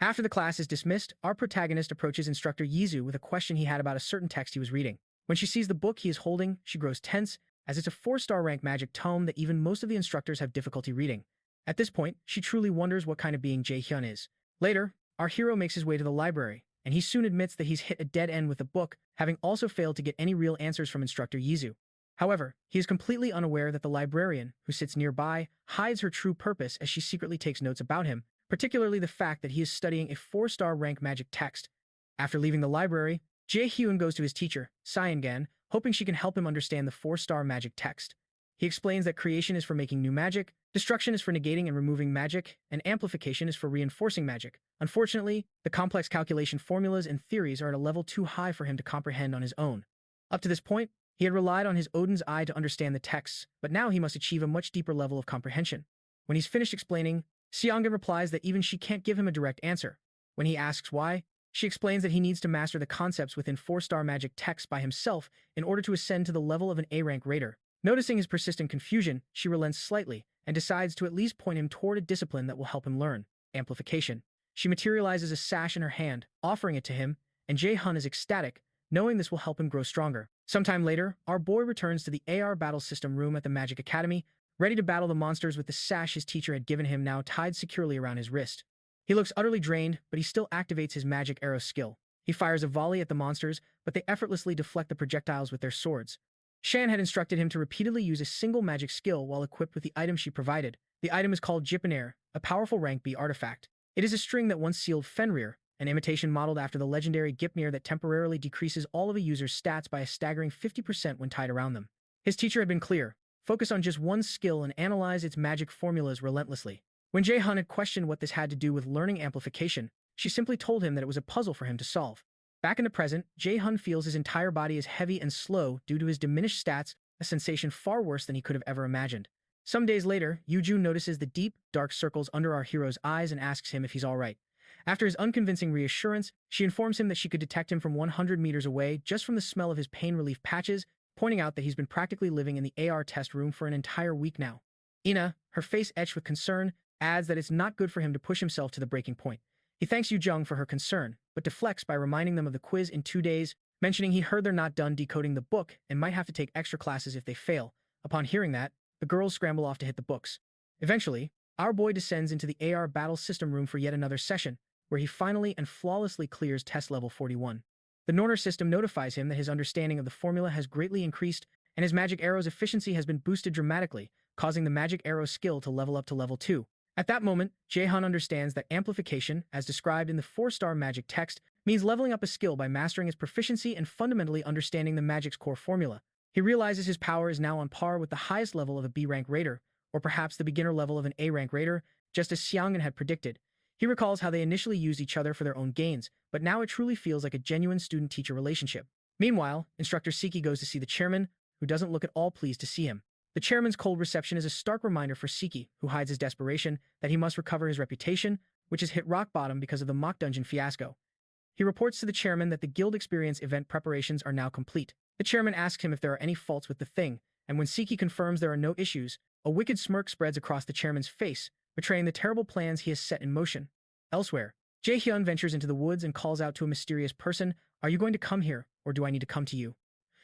After the class is dismissed, our protagonist approaches Instructor Yizu with a question he had about a certain text he was reading. When she sees the book he is holding, she grows tense, as it's a 4-star rank magic tome that even most of the instructors have difficulty reading. At this point, she truly wonders what kind of being Jae Hyun is. Later, our hero makes his way to the library, and he soon admits that he's hit a dead end with the book, having also failed to get any real answers from Instructor Yizu. However, he is completely unaware that the librarian, who sits nearby, hides her true purpose as she secretly takes notes about him, particularly the fact that he is studying a 4-star rank magic text. After leaving the library, Jae Hyun goes to his teacher, Syengan, hoping she can help him understand the 4-star magic text. He explains that creation is for making new magic, destruction is for negating and removing magic, and amplification is for reinforcing magic. Unfortunately, the complex calculation formulas and theories are at a level too high for him to comprehend on his own. Up to this point, he had relied on his Odin's eye to understand the texts, but now he must achieve a much deeper level of comprehension. When he's finished explaining, Sioena replies that even she can't give him a direct answer. When he asks why, she explains that he needs to master the concepts within 4-star magic texts by himself in order to ascend to the level of an A-rank raider. Noticing his persistent confusion, she relents slightly and decides to at least point him toward a discipline that will help him learn: amplification. She materializes a sash in her hand, offering it to him, and Jay Hyun is ecstatic, knowing this will help him grow stronger. Sometime later, our boy returns to the AR battle system room at the Magic Academy, ready to battle the monsters with the sash his teacher had given him now tied securely around his wrist. He looks utterly drained, but he still activates his magic arrow skill. He fires a volley at the monsters, but they effortlessly deflect the projectiles with their swords. Shan had instructed him to repeatedly use a single magic skill while equipped with the item she provided. The item is called Jipanair, a powerful rank B artifact. It is a string that once sealed Fenrir, an imitation modeled after the legendary Gipnir that temporarily decreases all of a user's stats by a staggering 50% when tied around them. His teacher had been clear: focus on just one skill and analyze its magic formulas relentlessly. When Jay Hyun had questioned what this had to do with learning amplification, she simply told him that it was a puzzle for him to solve. Back in the present, Jay Hyun feels his entire body is heavy and slow due to his diminished stats, a sensation far worse than he could have ever imagined. Some days later, Yoo-Joo notices the deep, dark circles under our hero's eyes and asks him if he's alright. After his unconvincing reassurance, she informs him that she could detect him from 100 meters away just from the smell of his pain relief patches, pointing out that he's been practically living in the AR test room for an entire week now. Ina, her face etched with concern, adds that it's not good for him to push himself to the breaking point. He thanks Yoo-Jung for her concern, but deflects by reminding them of the quiz in 2 days, mentioning he heard they're not done decoding the book and might have to take extra classes if they fail. Upon hearing that, the girls scramble off to hit the books. Eventually, our boy descends into the AR battle system room for yet another session, where he finally and flawlessly clears test level 41. The Norner system notifies him that his understanding of the formula has greatly increased, and his magic arrow's efficiency has been boosted dramatically, causing the magic arrow skill to level up to level 2. At that moment, Jay Hyun understands that amplification, as described in the 4-star magic text, means leveling up a skill by mastering its proficiency and fundamentally understanding the magic's core formula. He realizes his power is now on par with the highest level of a B-rank raider, or perhaps the beginner level of an A-rank raider, just as Sioena had predicted. He recalls how they initially used each other for their own gains, but now it truly feels like a genuine student-teacher relationship. Meanwhile, Instructor Siki goes to see the chairman, who doesn't look at all pleased to see him. The chairman's cold reception is a stark reminder for Siki, who hides his desperation, that he must recover his reputation, which has hit rock bottom because of the mock dungeon fiasco. He reports to the chairman that the guild experience event preparations are now complete. The chairman asks him if there are any faults with the thing, and when Siki confirms there are no issues, a wicked smirk spreads across the chairman's face, betraying the terrible plans he has set in motion. Elsewhere, Jay Hyun ventures into the woods and calls out to a mysterious person, "Are you going to come here, or do I need to come to you?"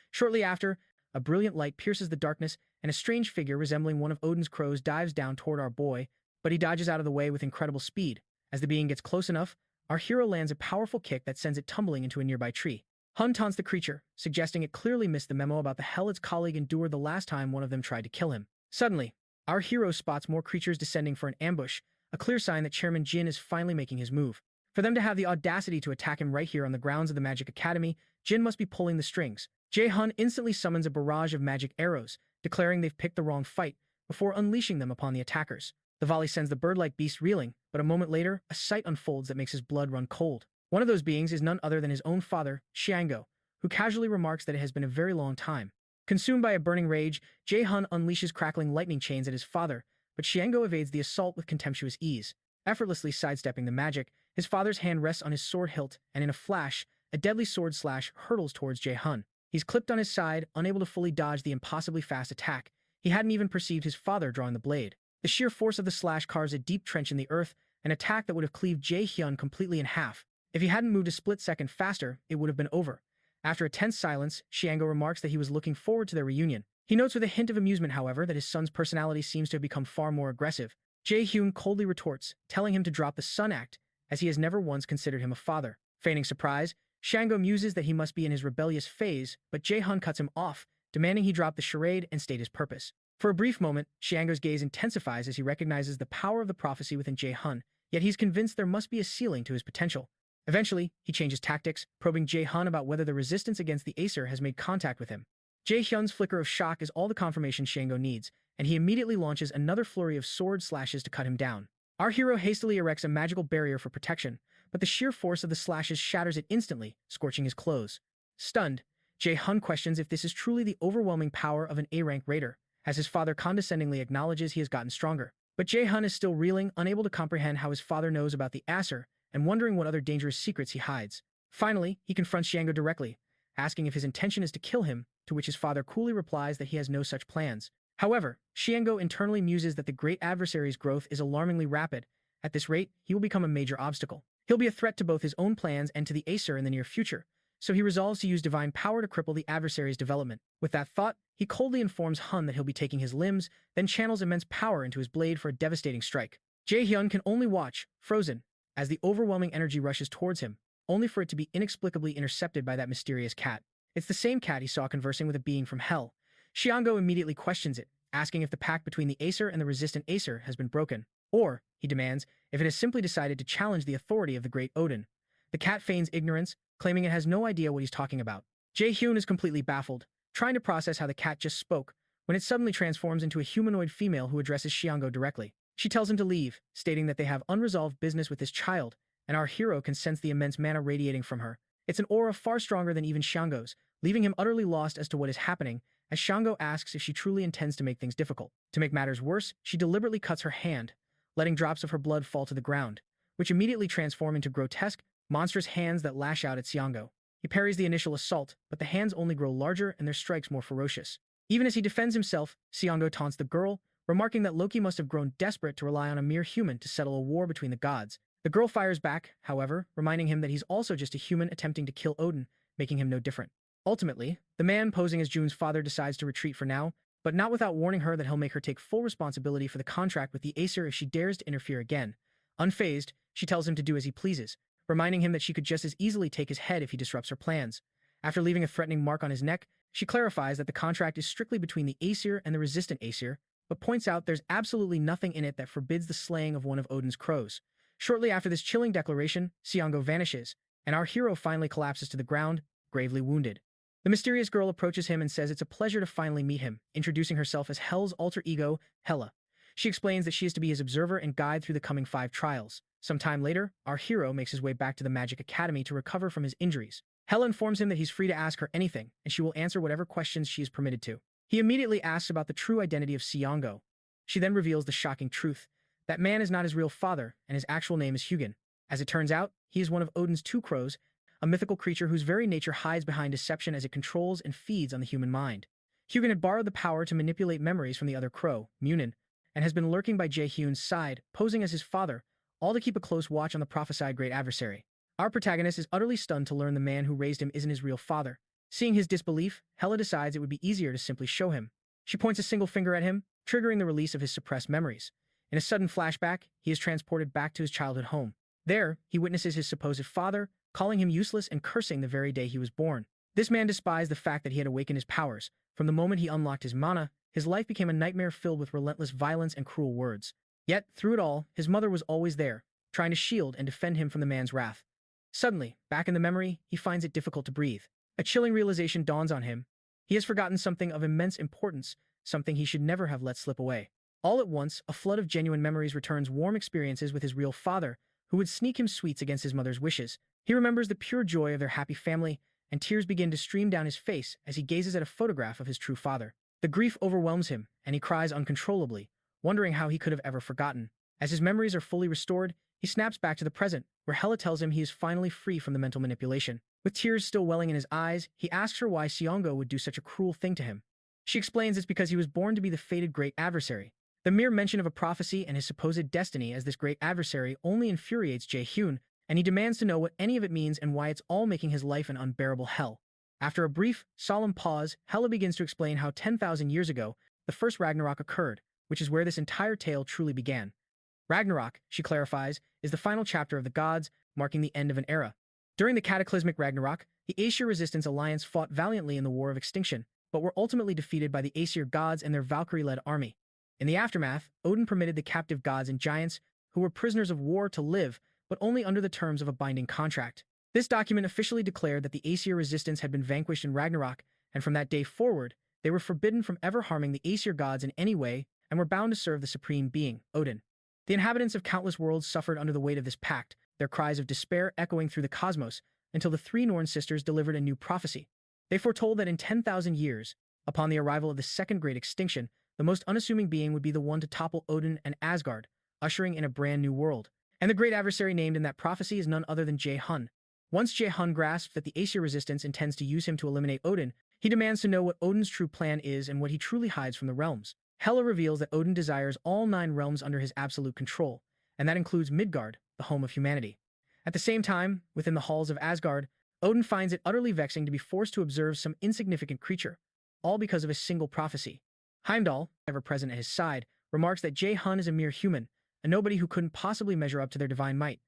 Shortly after, a brilliant light pierces the darkness, and a strange figure resembling one of Odin's crows dives down toward our boy, but he dodges out of the way with incredible speed. As the being gets close enough, our hero lands a powerful kick that sends it tumbling into a nearby tree. Hyun taunts the creature, suggesting it clearly missed the memo about the hell its colleague endured the last time one of them tried to kill him. Suddenly, our hero spots more creatures descending for an ambush, a clear sign that Chairman Jin is finally making his move. For them to have the audacity to attack him right here on the grounds of the Magic Academy, Jin must be pulling the strings. Jay Hyun instantly summons a barrage of magic arrows, declaring they've picked the wrong fight, before unleashing them upon the attackers. The volley sends the bird-like beast reeling, but a moment later, a sight unfolds that makes his blood run cold. One of those beings is none other than his own father, Xiango, who casually remarks that it has been a very long time. Consumed by a burning rage, Jay Hyun unleashes crackling lightning chains at his father, but Xiango evades the assault with contemptuous ease. Effortlessly sidestepping the magic, his father's hand rests on his sword hilt, and in a flash, a deadly sword slash hurtles towards Jay Hyun. He's clipped on his side, unable to fully dodge the impossibly fast attack. He hadn't even perceived his father drawing the blade. The sheer force of the slash carves a deep trench in the earth, an attack that would have cleaved Jay Hyun completely in half. If he hadn't moved a split second faster, it would have been over. After a tense silence, Xiango remarks that he was looking forward to their reunion. He notes with a hint of amusement, however, that his son's personality seems to have become far more aggressive. Jay Hyun coldly retorts, telling him to drop the son act, as he has never once considered him a father. Feigning surprise, Xiango muses that he must be in his rebellious phase, but Jay Hyun cuts him off, demanding he drop the charade and state his purpose. For a brief moment, Xiango's gaze intensifies as he recognizes the power of the prophecy within Jay Hyun, yet he's convinced there must be a ceiling to his potential. Eventually, he changes tactics, probing Jay Hyun about whether the resistance against the Acer has made contact with him. Jay Hyun's flicker of shock is all the confirmation Xiango needs, and he immediately launches another flurry of sword slashes to cut him down. Our hero hastily erects a magical barrier for protection, but the sheer force of the slashes shatters it instantly, scorching his clothes. Stunned, Jay Hyun questions if this is truly the overwhelming power of an A-rank raider, as his father condescendingly acknowledges he has gotten stronger. But Jay Hyun is still reeling, unable to comprehend how his father knows about the Acer, and wondering what other dangerous secrets he hides. Finally, he confronts Xiango directly, asking if his intention is to kill him, to which his father coolly replies that he has no such plans. However, Xiango internally muses that the great adversary's growth is alarmingly rapid. At this rate, he will become a major obstacle. He'll be a threat to both his own plans and to the Acer in the near future, so he resolves to use divine power to cripple the adversary's development. With that thought, he coldly informs Hun that he'll be taking his limbs, then channels immense power into his blade for a devastating strike. Jay Hyun can only watch, frozen, as the overwhelming energy rushes towards him, only for it to be inexplicably intercepted by that mysterious cat. It's the same cat he saw conversing with a being from hell. Xiango immediately questions it, asking if the pact between the Acer and the resistant Acer has been broken, or, he demands, if it has simply decided to challenge the authority of the great Odin. The cat feigns ignorance, claiming it has no idea what he's talking about. Jay Hyun is completely baffled, trying to process how the cat just spoke, when it suddenly transforms into a humanoid female who addresses Xiango directly. She tells him to leave, stating that they have unresolved business with this child, and our hero can sense the immense mana radiating from her. It's an aura far stronger than even Xiango's, leaving him utterly lost as to what is happening, as Xiango asks if she truly intends to make things difficult. To make matters worse, she deliberately cuts her hand, letting drops of her blood fall to the ground, which immediately transform into grotesque, monstrous hands that lash out at Xiango. He parries the initial assault, but the hands only grow larger and their strikes more ferocious. Even as he defends himself, Xiango taunts the girl, remarking that Loki must have grown desperate to rely on a mere human to settle a war between the gods. The girl fires back, however, reminding him that he's also just a human attempting to kill Odin, making him no different. Ultimately, the man posing as June's father decides to retreat for now, but not without warning her that he'll make her take full responsibility for the contract with the Acer if she dares to interfere again. Unfazed, she tells him to do as he pleases, reminding him that she could just as easily take his head if he disrupts her plans. After leaving a threatening mark on his neck, she clarifies that the contract is strictly between the Aesir and the resistant Aesir, but points out there's absolutely nothing in it that forbids the slaying of one of Odin's crows. Shortly after this chilling declaration, Xiango vanishes, and our hero finally collapses to the ground, gravely wounded. The mysterious girl approaches him and says it's a pleasure to finally meet him, introducing herself as Hel's alter ego, Hela. She explains that she is to be his observer and guide through the coming 5 trials. Some time later, our hero makes his way back to the Magic Academy to recover from his injuries. Hela informs him that he's free to ask her anything, and she will answer whatever questions she is permitted to. He immediately asks about the true identity of Xiango. She then reveals the shocking truth. That man is not his real father, and his actual name is Hugin. As it turns out, he is one of Odin's 2 crows, a mythical creature whose very nature hides behind deception as it controls and feeds on the human mind. Hugin had borrowed the power to manipulate memories from the other crow, Munin, and has been lurking by Jay Hyun's side, posing as his father, all to keep a close watch on the prophesied great adversary. Our protagonist is utterly stunned to learn the man who raised him isn't his real father. Seeing his disbelief, Hela decides it would be easier to simply show him. She points a single finger at him, triggering the release of his suppressed memories. In a sudden flashback, he is transported back to his childhood home. There, he witnesses his supposed father, calling him useless and cursing the very day he was born. This man despised the fact that he had awakened his powers. From the moment he unlocked his mana, his life became a nightmare filled with relentless violence and cruel words. Yet, through it all, his mother was always there, trying to shield and defend him from the man's wrath. Suddenly, back in the memory, he finds it difficult to breathe. A chilling realization dawns on him. He has forgotten something of immense importance, something he should never have let slip away. All at once, a flood of genuine memories returns warm experiences with his real father, who would sneak him sweets against his mother's wishes. He remembers the pure joy of their happy family, and tears begin to stream down his face as he gazes at a photograph of his true father. The grief overwhelms him, and he cries uncontrollably, wondering how he could have ever forgotten. As his memories are fully restored, he snaps back to the present, where Hela tells him he is finally free from the mental manipulation. With tears still welling in his eyes, he asks her why Xiango would do such a cruel thing to him. She explains it's because he was born to be the fated great adversary. The mere mention of a prophecy and his supposed destiny as this great adversary only infuriates Jay Hyun, and he demands to know what any of it means and why it's all making his life an unbearable hell. After a brief, solemn pause, Hela begins to explain how 10,000 years ago, the first Ragnarok occurred, which is where this entire tale truly began. Ragnarok, she clarifies, is the final chapter of the gods, marking the end of an era. During the cataclysmic Ragnarok, the Aesir Resistance Alliance fought valiantly in the War of Extinction, but were ultimately defeated by the Aesir gods and their Valkyrie-led army. In the aftermath, Odin permitted the captive gods and giants, who were prisoners of war, to live, but only under the terms of a binding contract. This document officially declared that the Aesir resistance had been vanquished in Ragnarok, and from that day forward, they were forbidden from ever harming the Aesir gods in any way and were bound to serve the supreme being, Odin. The inhabitants of countless worlds suffered under the weight of this pact, their cries of despair echoing through the cosmos, until the three Norn sisters delivered a new prophecy. They foretold that in 10,000 years, upon the arrival of the second great extinction, the most unassuming being would be the one to topple Odin and Asgard, ushering in a brand new world. And the great adversary named in that prophecy is none other than Jay Hyun. Once Jay Hyun grasps that the Aesir resistance intends to use him to eliminate Odin, he demands to know what Odin's true plan is and what he truly hides from the realms. Hela reveals that Odin desires all 9 realms under his absolute control, and that includes Midgard, the home of humanity. At the same time, within the halls of Asgard, Odin finds it utterly vexing to be forced to observe some insignificant creature, all because of a single prophecy. Heimdall, ever present at his side, remarks that Jay Hyun is a mere human, a nobody who couldn't possibly measure up to their divine might.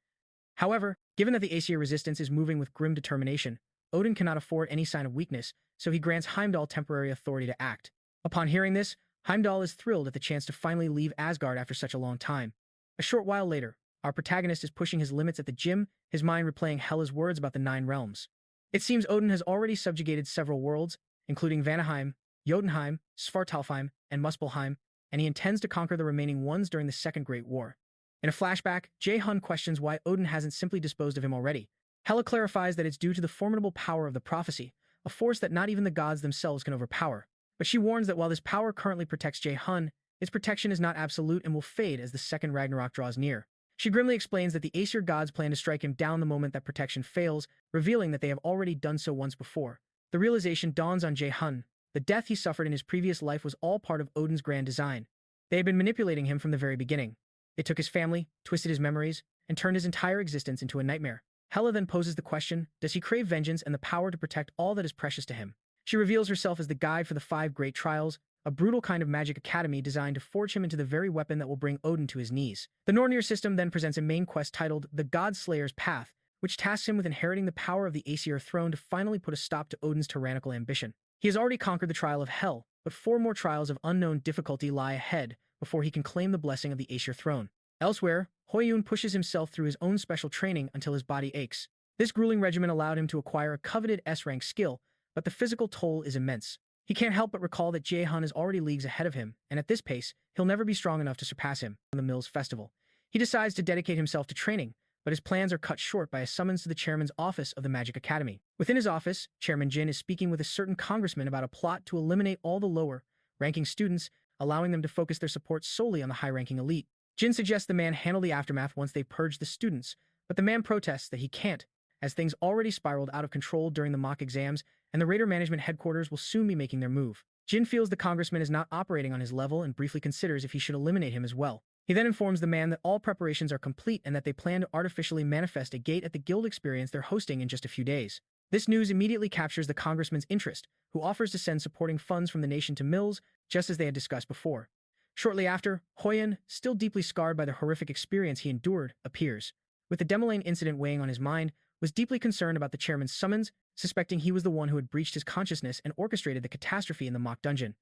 However, given that the Aesir resistance is moving with grim determination, Odin cannot afford any sign of weakness, so he grants Heimdall temporary authority to act. Upon hearing this, Heimdall is thrilled at the chance to finally leave Asgard after such a long time. A short while later, our protagonist is pushing his limits at the gym, his mind replaying Hela's words about the 9 realms. It seems Odin has already subjugated several worlds, including Vanaheim, Jotunheim, Svartalfheim, and Muspelheim, and he intends to conquer the remaining ones during the Second Great War. In a flashback, Jay Hyun questions why Odin hasn't simply disposed of him already. Hela clarifies that it's due to the formidable power of the prophecy, a force that not even the gods themselves can overpower. But she warns that while this power currently protects Jay Hyun, its protection is not absolute and will fade as the second Ragnarok draws near. She grimly explains that the Aesir gods plan to strike him down the moment that protection fails, revealing that they have already done so once before. The realization dawns on Jay Hyun. The death he suffered in his previous life was all part of Odin's grand design. They had been manipulating him from the very beginning. They took his family, twisted his memories, and turned his entire existence into a nightmare. Hela then poses the question, does he crave vengeance and the power to protect all that is precious to him? She reveals herself as the guide for the 5 great trials, a brutal kind of magic academy designed to forge him into the very weapon that will bring Odin to his knees. The Nornir system then presents a main quest titled The God Slayer's Path, which tasks him with inheriting the power of the Aesir throne to finally put a stop to Odin's tyrannical ambition. He has already conquered the trial of Hell, but 4 more trials of unknown difficulty lie ahead before he can claim the blessing of the Aesir throne. Elsewhere, Hyun pushes himself through his own special training until his body aches. This grueling regimen allowed him to acquire a coveted S-rank skill, but the physical toll is immense. He can't help but recall that Jay Hyun is already leagues ahead of him, and at this pace, he'll never be strong enough to surpass him. On the Mills Festival, he decides to dedicate himself to training, but his plans are cut short by a summons to the chairman's office of the Magic Academy. Within his office, Chairman Jin is speaking with a certain congressman about a plot to eliminate all the lower-ranking students, allowing them to focus their support solely on the high-ranking elite. Jin suggests the man handle the aftermath once they purge the students, but the man protests that he can't, as things already spiraled out of control during the mock exams, and the Raider Management Headquarters will soon be making their move. Jin feels the congressman is not operating on his level and briefly considers if he should eliminate him as well. He then informs the man that all preparations are complete and that they plan to artificially manifest a gate at the guild experience they're hosting in just a few days. This news immediately captures the congressman's interest, who offers to send supporting funds from the nation to Mills, just as they had discussed before. Shortly after, Hyun, still deeply scarred by the horrific experience he endured, appears. With the Demolane incident weighing on his mind, was deeply concerned about the chairman's summons, suspecting he was the one who had breached his consciousness and orchestrated the catastrophe in the mock dungeon.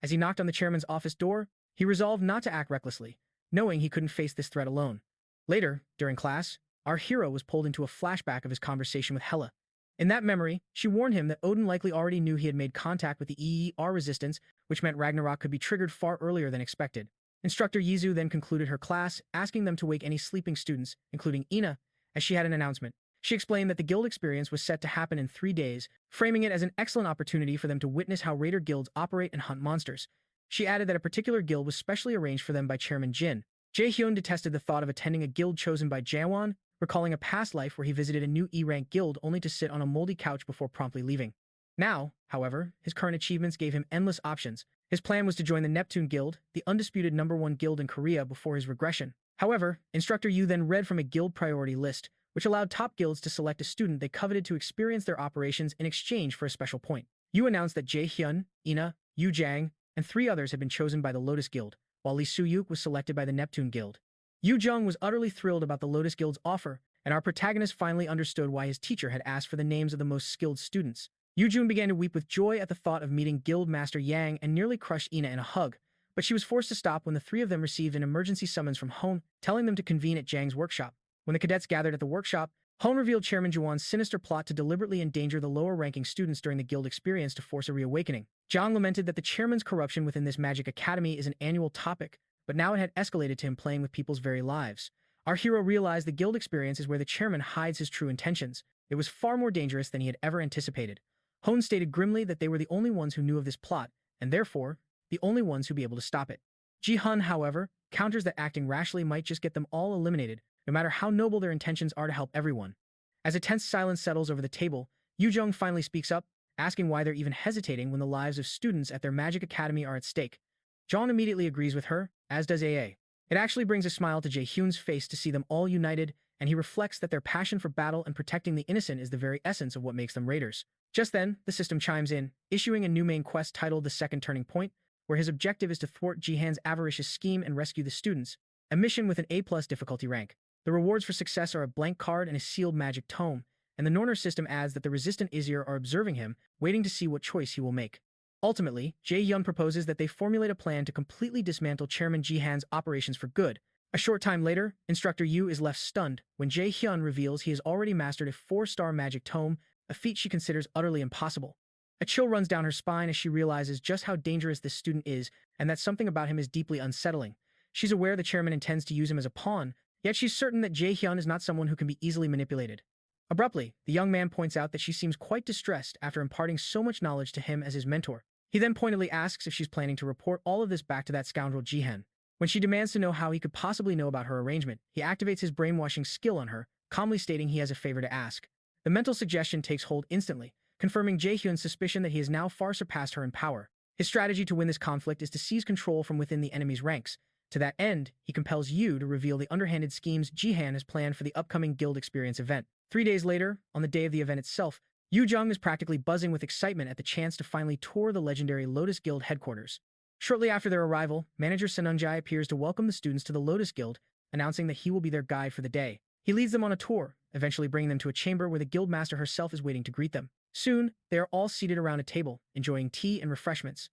As he knocked on the chairman's office door, he resolved not to act recklessly, knowing he couldn't face this threat alone. Later, during class, our hero was pulled into a flashback of his conversation with Hela. In that memory, she warned him that Odin likely already knew he had made contact with the EER resistance, which meant Ragnarok could be triggered far earlier than expected. Instructor Yizu then concluded her class, asking them to wake any sleeping students, including Ina, as she had an announcement. She explained that the guild experience was set to happen in 3 days, framing it as an excellent opportunity for them to witness how raider guilds operate and hunt monsters. She added that a particular guild was specially arranged for them by Chairman Jin. Jay Hyun detested the thought of attending a guild chosen by Jaewon, recalling a past life where he visited a new E-rank guild only to sit on a moldy couch before promptly leaving. Now, however, his current achievements gave him endless options. His plan was to join the Neptune Guild, the undisputed #1 guild in Korea, before his regression. However, Instructor Yu then read from a guild priority list, which allowed top guilds to select a student they coveted to experience their operations in exchange for a special point. Yu announced that Jay Hyun, Ina, Yu Jang, and 3 others had been chosen by the Lotus Guild, while Lee Soo-yuk was selected by the Neptune Guild. Yu Jung was utterly thrilled about the Lotus Guild's offer, and our protagonist finally understood why his teacher had asked for the names of the most skilled students. Yu Jun began to weep with joy at the thought of meeting Guild Master Yang and nearly crushed Ina in a hug, but she was forced to stop when the 3 of them received an emergency summons from home, telling them to convene at Jang's workshop. When the cadets gathered at the workshop, Hone revealed Chairman Juwan's sinister plot to deliberately endanger the lower-ranking students during the guild experience to force a reawakening. Jiang lamented that the chairman's corruption within this magic academy is an annual topic, but now it had escalated to him playing with people's very lives. Our hero realized the guild experience is where the chairman hides his true intentions. It was far more dangerous than he had ever anticipated. Hone stated grimly that they were the only ones who knew of this plot, and therefore, the only ones who'd be able to stop it. Jay Hyun, however, counters that acting rashly might just get them all eliminated, no matter how noble their intentions are to help everyone. As a tense silence settles over the table, Yu Jung finally speaks up, asking why they're even hesitating when the lives of students at their magic academy are at stake. John immediately agrees with her, as does AA. It actually brings a smile to Jay Hyun's face to see them all united, and he reflects that their passion for battle and protecting the innocent is the very essence of what makes them raiders. Just then, the system chimes in, issuing a new main quest titled The Second Turning Point, where his objective is to thwart Jihan's avaricious scheme and rescue the students, a mission with an A+ difficulty rank. The rewards for success are a blank card and a sealed magic tome, and the Norner system adds that the resistant Izir are observing him, waiting to see what choice he will make. Ultimately, Jay Hyun proposes that they formulate a plan to completely dismantle Chairman Jihan's operations for good. A short time later, Instructor Yu is left stunned when Jay Hyun reveals he has already mastered a 4-star magic tome, a feat she considers utterly impossible. A chill runs down her spine as she realizes just how dangerous this student is, and that something about him is deeply unsettling. She's aware the chairman intends to use him as a pawn, yet she's certain that Jay Hyun is not someone who can be easily manipulated. Abruptly, the young man points out that she seems quite distressed after imparting so much knowledge to him as his mentor. He then pointedly asks if she's planning to report all of this back to that scoundrel Jihan. When she demands to know how he could possibly know about her arrangement, he activates his brainwashing skill on her, calmly stating he has a favor to ask. The mental suggestion takes hold instantly, confirming Jay Hyun's suspicion that he has now far surpassed her in power. His strategy to win this conflict is to seize control from within the enemy's ranks. To that end, he compels Yu to reveal the underhanded schemes Jihan has planned for the upcoming guild experience event. 3 days later, on the day of the event itself, Yu Jung is practically buzzing with excitement at the chance to finally tour the legendary Lotus Guild headquarters. Shortly after their arrival, manager Sanunjai appears to welcome the students to the Lotus Guild, announcing that he will be their guide for the day. He leads them on a tour, eventually bringing them to a chamber where the guildmaster herself is waiting to greet them. Soon, they are all seated around a table, enjoying tea and refreshments.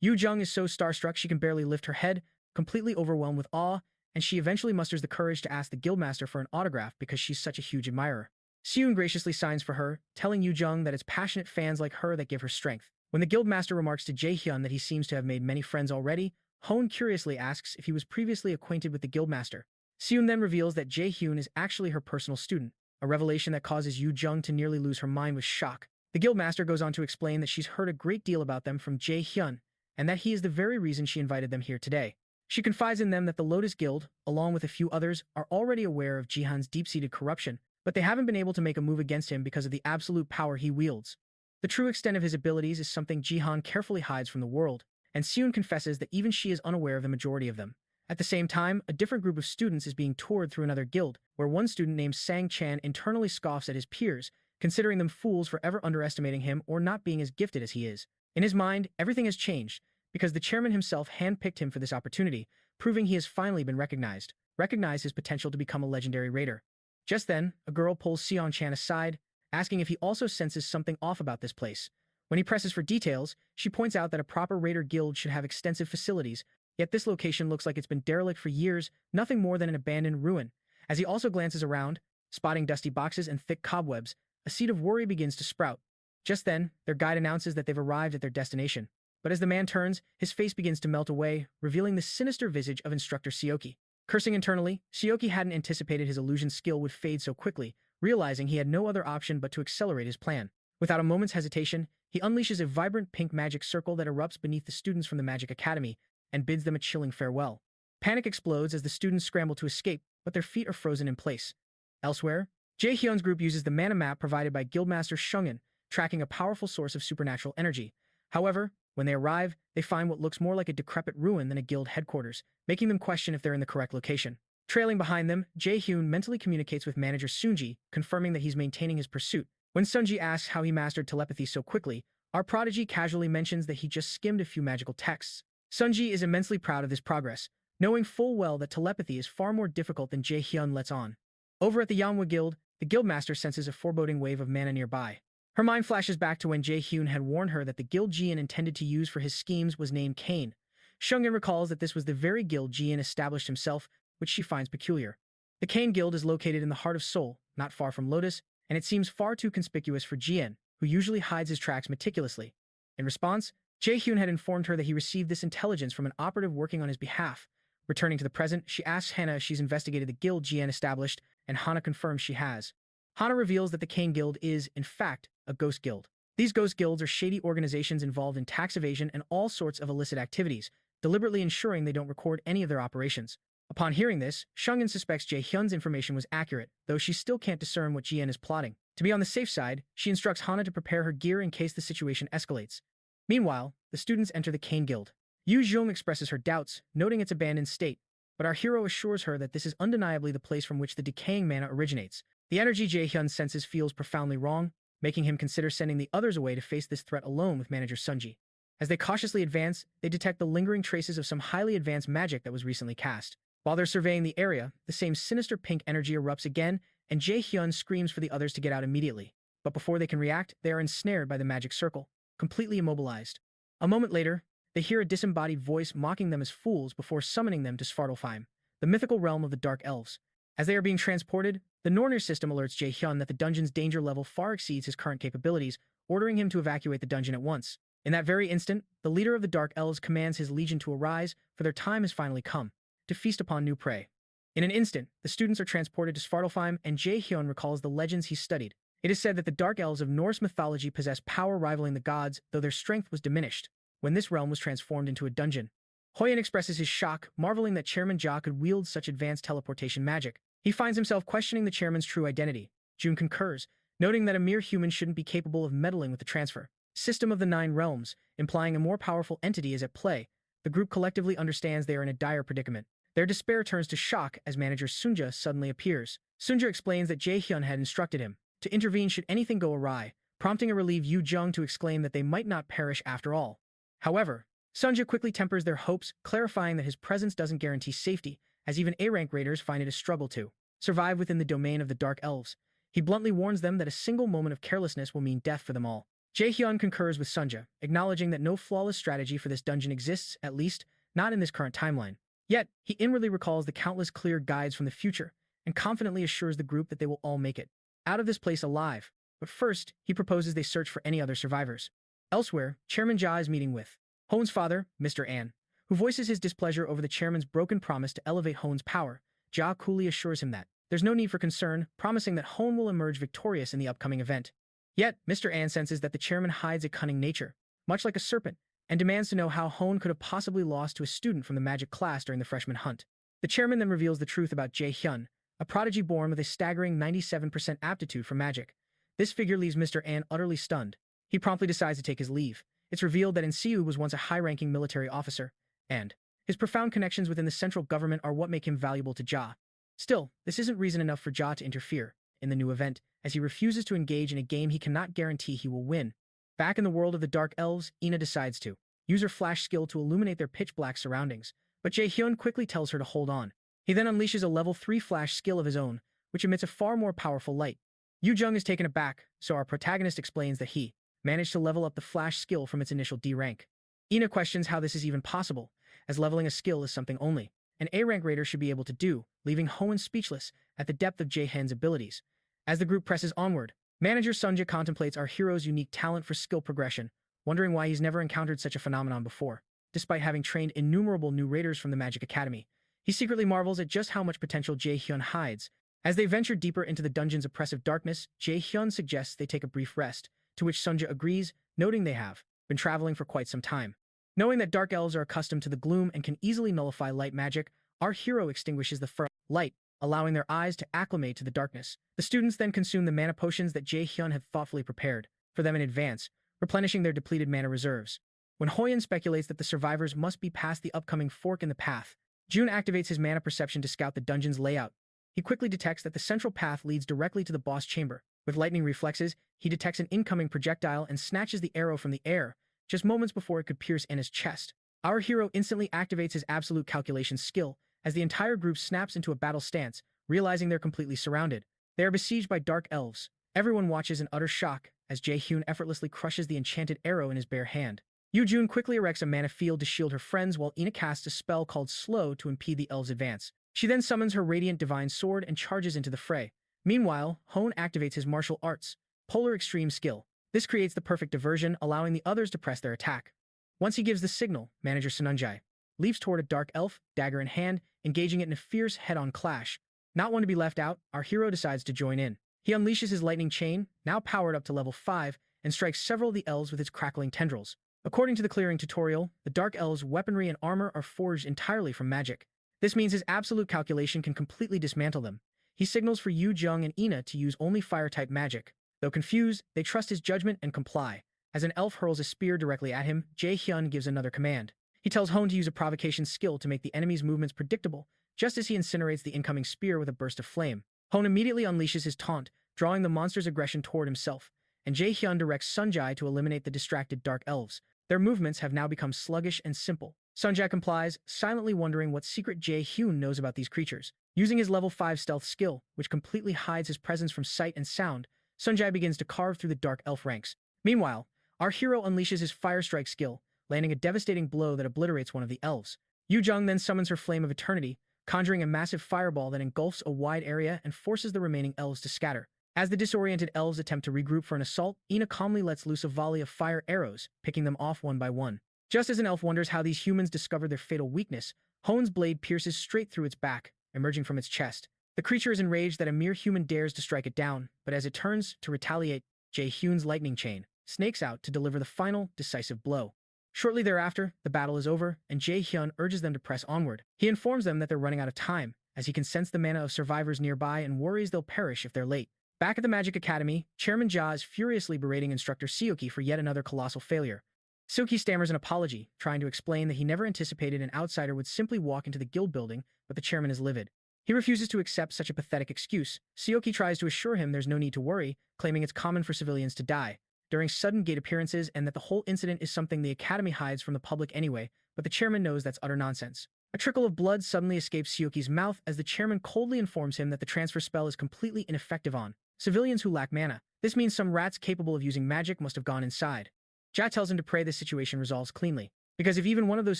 Yu Jung is so starstruck she can barely lift her head, completely overwhelmed with awe, and she eventually musters the courage to ask the guildmaster for an autograph because she's such a huge admirer. Sioen graciously signs for her, telling Yu Jung that it's passionate fans like her that give her strength. When the guildmaster remarks to Jay Hyun that he seems to have made many friends already, Hone curiously asks if he was previously acquainted with the guildmaster. Sioen then reveals that Jay Hyun is actually her personal student, a revelation that causes Yu Jung to nearly lose her mind with shock. The guildmaster goes on to explain that she's heard a great deal about them from Jay Hyun, and that he is the very reason she invited them here today. She confides in them that the Lotus Guild, along with a few others, are already aware of Jihan's deep-seated corruption, but they haven't been able to make a move against him because of the absolute power he wields. The true extent of his abilities is something Jihan carefully hides from the world, and Sioen confesses that even she is unaware of the majority of them. At the same time, a different group of students is being toured through another guild, where one student named Sang Chan internally scoffs at his peers, considering them fools for ever underestimating him or not being as gifted as he is. In his mind, everything has changed, because the chairman himself handpicked him for this opportunity, proving he has finally been recognized his potential to become a legendary raider. Just then, a girl pulls Sion Chan aside, asking if he also senses something off about this place. When he presses for details, she points out that a proper raider guild should have extensive facilities, yet this location looks like it's been derelict for years, nothing more than an abandoned ruin. As he also glances around, spotting dusty boxes and thick cobwebs, a seed of worry begins to sprout. Just then, their guide announces that they've arrived at their destination. But as the man turns, his face begins to melt away, revealing the sinister visage of Instructor Sioki. Cursing internally, Sioki hadn't anticipated his illusion skill would fade so quickly, realizing he had no other option but to accelerate his plan. Without a moment's hesitation, he unleashes a vibrant pink magic circle that erupts beneath the students from the Magic Academy and bids them a chilling farewell. Panic explodes as the students scramble to escape, but their feet are frozen in place. Elsewhere, Jay Hyun's group uses the mana map provided by Guildmaster Shungin, tracking a powerful source of supernatural energy. However, when they arrive, they find what looks more like a decrepit ruin than a guild headquarters, making them question if they're in the correct location. Trailing behind them, Jay Hyun mentally communicates with manager Sunji, confirming that he's maintaining his pursuit. When Sunji asks how he mastered telepathy so quickly, our prodigy casually mentions that he just skimmed a few magical texts. Sunji is immensely proud of this progress, knowing full well that telepathy is far more difficult than Jay Hyun lets on. Over at the Yanhwa Guild, the guildmaster senses a foreboding wave of mana nearby. Her mind flashes back to when Jay Hyun had warned her that the guild Jian intended to use for his schemes was named Cain. Shungin recalls that this was the very guild Jian established himself, which she finds peculiar. The Cain Guild is located in the heart of Seoul, not far from Lotus, and it seems far too conspicuous for Jian, who usually hides his tracks meticulously. In response, Jay Hyun had informed her that he received this intelligence from an operative working on his behalf. Returning to the present, she asks Hana if she's investigated the guild Jian established, and Hana confirms she has. Hana reveals that the Kane Guild is, in fact, a ghost guild. These ghost guilds are shady organizations involved in tax evasion and all sorts of illicit activities, deliberately ensuring they don't record any of their operations. Upon hearing this, Shungin suspects Jay Hyun's information was accurate, though she still can't discern what Jian is plotting. To be on the safe side, she instructs Hana to prepare her gear in case the situation escalates. Meanwhile, the students enter the Kane Guild. Yu Zhong expresses her doubts, noting its abandoned state, but our hero assures her that this is undeniably the place from which the decaying mana originates. The energy Jay Hyun senses feels profoundly wrong, making him consider sending the others away to face this threat alone with manager Sunji. As they cautiously advance, they detect the lingering traces of some highly advanced magic that was recently cast. While they're surveying the area, the same sinister pink energy erupts again, and Jay Hyun screams for the others to get out immediately. But before they can react, they are ensnared by the magic circle, completely immobilized. A moment later, they hear a disembodied voice mocking them as fools before summoning them to Svartalfheim, the mythical realm of the Dark Elves. As they are being transported, the Nornir system alerts Jay Hyun that the dungeon's danger level far exceeds his current capabilities, ordering him to evacuate the dungeon at once. In that very instant, the leader of the Dark Elves commands his legion to arise, for their time has finally come, to feast upon new prey. In an instant, the students are transported to Svartalfheim, and Jay Hyun recalls the legends he studied. It is said that the Dark Elves of Norse mythology possess power rivaling the gods, though their strength was diminished when this realm was transformed into a dungeon. Hoyen expresses his shock, marveling that Chairman Ja could wield such advanced teleportation magic. He finds himself questioning the chairman's true identity. June concurs, noting that a mere human shouldn't be capable of meddling with the transfer system of the 9 realms, implying a more powerful entity is at play. The group collectively understands they are in a dire predicament. Their despair turns to shock as manager Sunja suddenly appears. Sunja explains that Jay Hyun had instructed him to intervene should anything go awry, prompting a relieved Yu Jung to exclaim that they might not perish after all. However, Sunja quickly tempers their hopes, clarifying that his presence doesn't guarantee safety, as even A-rank raiders find it a struggle to survive within the domain of the Dark Elves. He bluntly warns them that a single moment of carelessness will mean death for them all. Jay Hyun concurs with Sunja, acknowledging that no flawless strategy for this dungeon exists, at least not in this current timeline. Yet, he inwardly recalls the countless clear guides from the future, and confidently assures the group that they will all make it out of this place alive. But first, he proposes they search for any other survivors. Elsewhere, Chairman Ja is meeting with Hoen's father, Mr. An, who voices his displeasure over the chairman's broken promise to elevate Hoen's power. Ja coolly assures him that there's no need for concern, promising that Hoen will emerge victorious in the upcoming event. Yet, Mr. An senses that the chairman hides a cunning nature, much like a serpent, and demands to know how Hoen could have possibly lost to a student from the magic class during the freshman hunt. The chairman then reveals the truth about Jay Hyun, a prodigy born with a staggering 97% aptitude for magic. This figure leaves Mr. An utterly stunned. He promptly decides to take his leave. It's revealed that Insiu was once a high-ranking military officer, and his profound connections within the central government are what make him valuable to Ja. Still, this isn't reason enough for Ja to interfere in the new event, as he refuses to engage in a game he cannot guarantee he will win. Back in the world of the Dark Elves, Ina decides to use her flash skill to illuminate their pitch-black surroundings, but Jay Hyun quickly tells her to hold on. He then unleashes a level 3 flash skill of his own, which emits a far more powerful light. Yu Jung is taken aback, so our protagonist explains that he managed to level up the flash skill from its initial D rank. Ina questions how this is even possible, as leveling a skill is something only an A-rank raider should be able to do, leaving Hoenn speechless at the depth of Jay Hyun's abilities. As the group presses onward, manager Sunja contemplates our hero's unique talent for skill progression, wondering why he's never encountered such a phenomenon before. Despite having trained innumerable new raiders from the Magic Academy, he secretly marvels at just how much potential Jay Hyun hides. As they venture deeper into the dungeon's oppressive darkness, Jay Hyun suggests they take a brief rest, to which Sunja agrees, noting they have been traveling for quite some time. Knowing that Dark Elves are accustomed to the gloom and can easily nullify light magic, our hero extinguishes the light, allowing their eyes to acclimate to the darkness. The students then consume the mana potions that Jay Hyun had thoughtfully prepared for them in advance, replenishing their depleted mana reserves. When Hoyen speculates that the survivors must be past the upcoming fork in the path, June activates his mana perception to scout the dungeon's layout. He quickly detects that the central path leads directly to the boss chamber. With lightning reflexes, he detects an incoming projectile and snatches the arrow from the air, just moments before it could pierce Anna's chest. Our hero instantly activates his absolute calculation skill, as the entire group snaps into a battle stance, realizing they're completely surrounded. They are besieged by Dark Elves. Everyone watches in utter shock, as Jay Hyun effortlessly crushes the enchanted arrow in his bare hand. Yu Jun quickly erects a mana field to shield her friends while Ina casts a spell called Slow to impede the elves' advance. She then summons her Radiant Divine Sword and charges into the fray, Meanwhile, Hone activates his martial arts, Polar Extreme skill. This creates the perfect diversion, allowing the others to press their attack. Once he gives the signal, Manager Sununjai leaps toward a dark elf, dagger in hand, engaging it in a fierce head-on clash. Not one to be left out, our hero decides to join in. He unleashes his lightning chain, now powered up to level 5, and strikes several of the elves with its crackling tendrils. According to the clearing tutorial, the dark elves' weaponry and armor are forged entirely from magic. This means his absolute calculation can completely dismantle them. He signals for Yu Jung and Ina to use only fire-type magic. Though confused, they trust his judgment and comply. As an elf hurls a spear directly at him, Jay Hyun gives another command. He tells Hone to use a provocation skill to make the enemy's movements predictable, just as he incinerates the incoming spear with a burst of flame. Hone immediately unleashes his taunt, drawing the monster's aggression toward himself, and Jay Hyun directs Sunjai to eliminate the distracted dark elves. Their movements have now become sluggish and simple. Sunjai complies, silently wondering what secret Jay Hyun knows about these creatures. Using his level 5 stealth skill, which completely hides his presence from sight and sound, Sunjai begins to carve through the dark elf ranks. Meanwhile, our hero unleashes his Fire Strike skill, landing a devastating blow that obliterates one of the elves. Yu Jung then summons her Flame of Eternity, conjuring a massive fireball that engulfs a wide area and forces the remaining elves to scatter. As the disoriented elves attempt to regroup for an assault, Ina calmly lets loose a volley of fire arrows, picking them off one by one. Just as an elf wonders how these humans discovered their fatal weakness, Hone's blade pierces straight through its back, emerging from its chest. The creature is enraged that a mere human dares to strike it down, but as it turns to retaliate, Jay Hyun's lightning chain snakes out to deliver the final, decisive blow. Shortly thereafter, the battle is over, and Jay Hyun urges them to press onward. He informs them that they're running out of time, as he can sense the mana of survivors nearby and worries they'll perish if they're late. Back at the Magic Academy, Chairman Ja is furiously berating Instructor Seoki for yet another colossal failure. Seoki stammers an apology, trying to explain that he never anticipated an outsider would simply walk into the guild building, but the chairman is livid. He refuses to accept such a pathetic excuse. Seoki tries to assure him there's no need to worry, claiming it's common for civilians to die during sudden gate appearances and that the whole incident is something the academy hides from the public anyway, but the chairman knows that's utter nonsense. A trickle of blood suddenly escapes Seoki's mouth as the chairman coldly informs him that the transfer spell is completely ineffective on civilians who lack mana. This means some rats capable of using magic must have gone inside. Ja tells him to pray the situation resolves cleanly, because if even one of those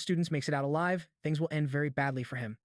students makes it out alive, things will end very badly for him.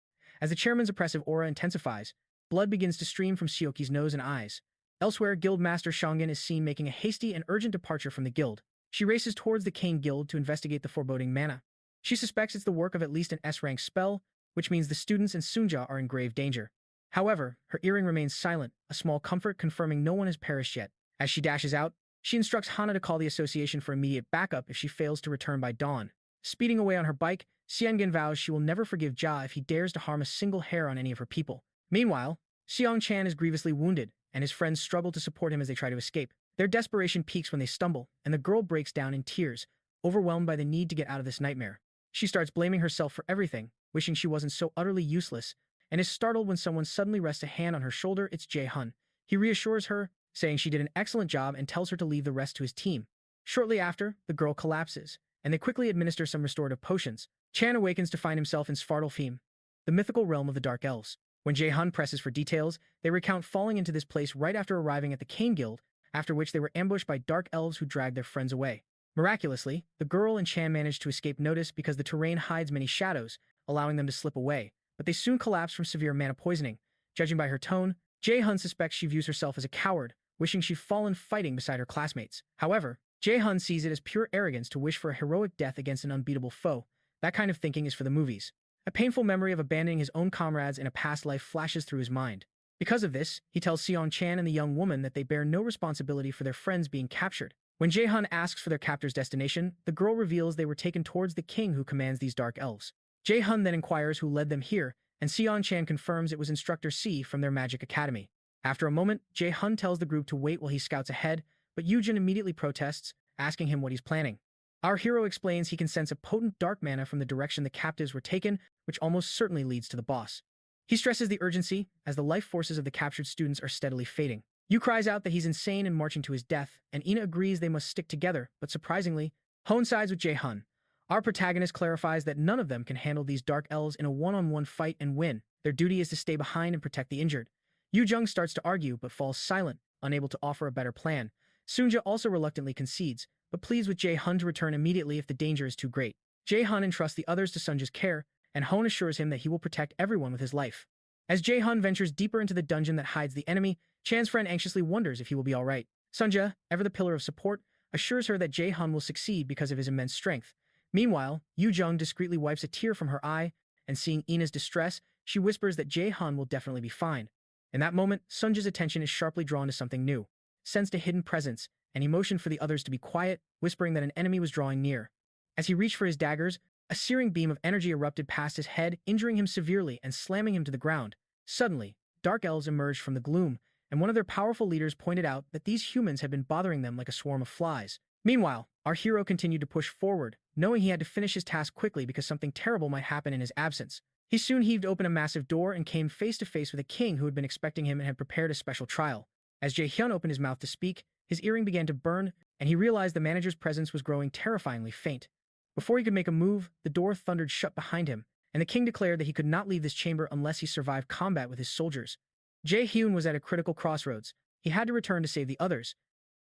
As the chairman's oppressive aura intensifies, blood begins to stream from Seoki's nose and eyes. Elsewhere, Guildmaster Shangin is seen making a hasty and urgent departure from the guild. She races towards the Kane Guild to investigate the foreboding mana. She suspects it's the work of at least an S-rank spell, which means the students and Sunja are in grave danger. However, her earring remains silent, a small comfort confirming no one has perished yet. As she dashes out, she instructs Hana to call the association for immediate backup if she fails to return by dawn. Speeding away on her bike, Xiangin vows she will never forgive Ja if he dares to harm a single hair on any of her people. Meanwhile, Xiong Chan is grievously wounded, and his friends struggle to support him as they try to escape. Their desperation peaks when they stumble, and the girl breaks down in tears, overwhelmed by the need to get out of this nightmare. She starts blaming herself for everything, wishing she wasn't so utterly useless, and is startled when someone suddenly rests a hand on her shoulder. It's Jay Hyun. He reassures her, saying she did an excellent job and tells her to leave the rest to his team. Shortly after, the girl collapses, and they quickly administer some restorative potions. Chan awakens to find himself in Svartalfheim, the mythical realm of the Dark Elves. When Jay Hyun presses for details, they recount falling into this place right after arriving at the Kane Guild, after which they were ambushed by dark elves who dragged their friends away. Miraculously, the girl and Chan manage to escape notice because the terrain hides many shadows, allowing them to slip away, but they soon collapse from severe mana poisoning. Judging by her tone, Jay Hyun suspects she views herself as a coward, wishing she'd fallen fighting beside her classmates. However, Jay Hyun sees it as pure arrogance to wish for a heroic death against an unbeatable foe. That kind of thinking is for the movies. A painful memory of abandoning his own comrades in a past life flashes through his mind. Because of this, he tells Seong Chan and the young woman that they bear no responsibility for their friends being captured. When Jay Hyun asks for their captor's destination, the girl reveals they were taken towards the king who commands these dark elves. Jay Hyun then inquires who led them here, and Seong Chan confirms it was Instructor C from their magic academy. After a moment, Jay Hyun tells the group to wait while he scouts ahead, but Yujin immediately protests, asking him what he's planning. Our hero explains he can sense a potent dark mana from the direction the captives were taken, which almost certainly leads to the boss. He stresses the urgency, as the life forces of the captured students are steadily fading. Yu cries out that he's insane and marching to his death, and Ina agrees they must stick together, but surprisingly, Hone sides with Jay Hyun. Our protagonist clarifies that none of them can handle these dark elves in a one-on-one fight and win. Their duty is to stay behind and protect the injured. Yu Jung starts to argue, but falls silent, unable to offer a better plan. Sunja also reluctantly concedes, but pleads with Jay Hyun to return immediately if the danger is too great. Jay Hyun entrusts the others to Sunja's care, and Hone assures him that he will protect everyone with his life. As Jay Hyun ventures deeper into the dungeon that hides the enemy, Chan's friend anxiously wonders if he will be alright. Sunja, ever the pillar of support, assures her that Jay Hyun will succeed because of his immense strength. Meanwhile, Yu Jung discreetly wipes a tear from her eye, and seeing Ina's distress, she whispers that Jay Hyun will definitely be fine. In that moment, Sunja's attention is sharply drawn to something new. Sensed a hidden presence, and he motioned for the others to be quiet, whispering that an enemy was drawing near. As he reached for his daggers, a searing beam of energy erupted past his head, injuring him severely and slamming him to the ground. Suddenly, dark elves emerged from the gloom, and one of their powerful leaders pointed out that these humans had been bothering them like a swarm of flies. Meanwhile, our hero continued to push forward, knowing he had to finish his task quickly because something terrible might happen in his absence. He soon heaved open a massive door and came face to face with a king who had been expecting him and had prepared a special trial. As Jay Hyun opened his mouth to speak, his earring began to burn, and he realized the manager's presence was growing terrifyingly faint. Before he could make a move, the door thundered shut behind him, and the king declared that he could not leave this chamber unless he survived combat with his soldiers. Jay Hyun was at a critical crossroads. He had to return to save the others.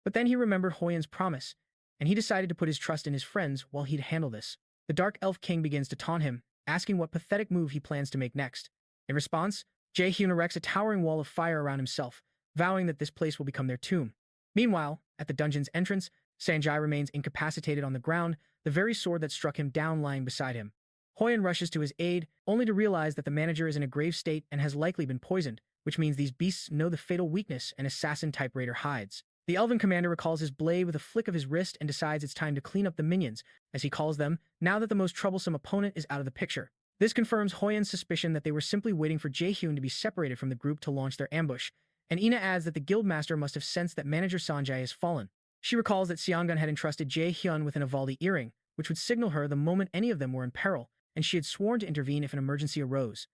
But then he remembered Hoyen's promise, and he decided to put his trust in his friends while he'd handle this. The Dark Elf King begins to taunt him, asking what pathetic move he plans to make next. In response, Jay Hyun erects a towering wall of fire around himself, vowing that this place will become their tomb. Meanwhile, at the dungeon's entrance, Sanjai remains incapacitated on the ground, the very sword that struck him down lying beside him. Hoyen rushes to his aid, only to realize that the manager is in a grave state and has likely been poisoned, which means these beasts know the fatal weakness an assassin-type raider hides. The elven commander recalls his blade with a flick of his wrist and decides it's time to clean up the minions, as he calls them, now that the most troublesome opponent is out of the picture. This confirms Hoyen's suspicion that they were simply waiting for Jay Hyun to be separated from the group to launch their ambush, and Ina adds that the guildmaster must have sensed that manager Sanjai has fallen. She recalls that Seongun had entrusted Jay Hyun with an Avaldi earring, which would signal her the moment any of them were in peril, and she had sworn to intervene if an emergency arose.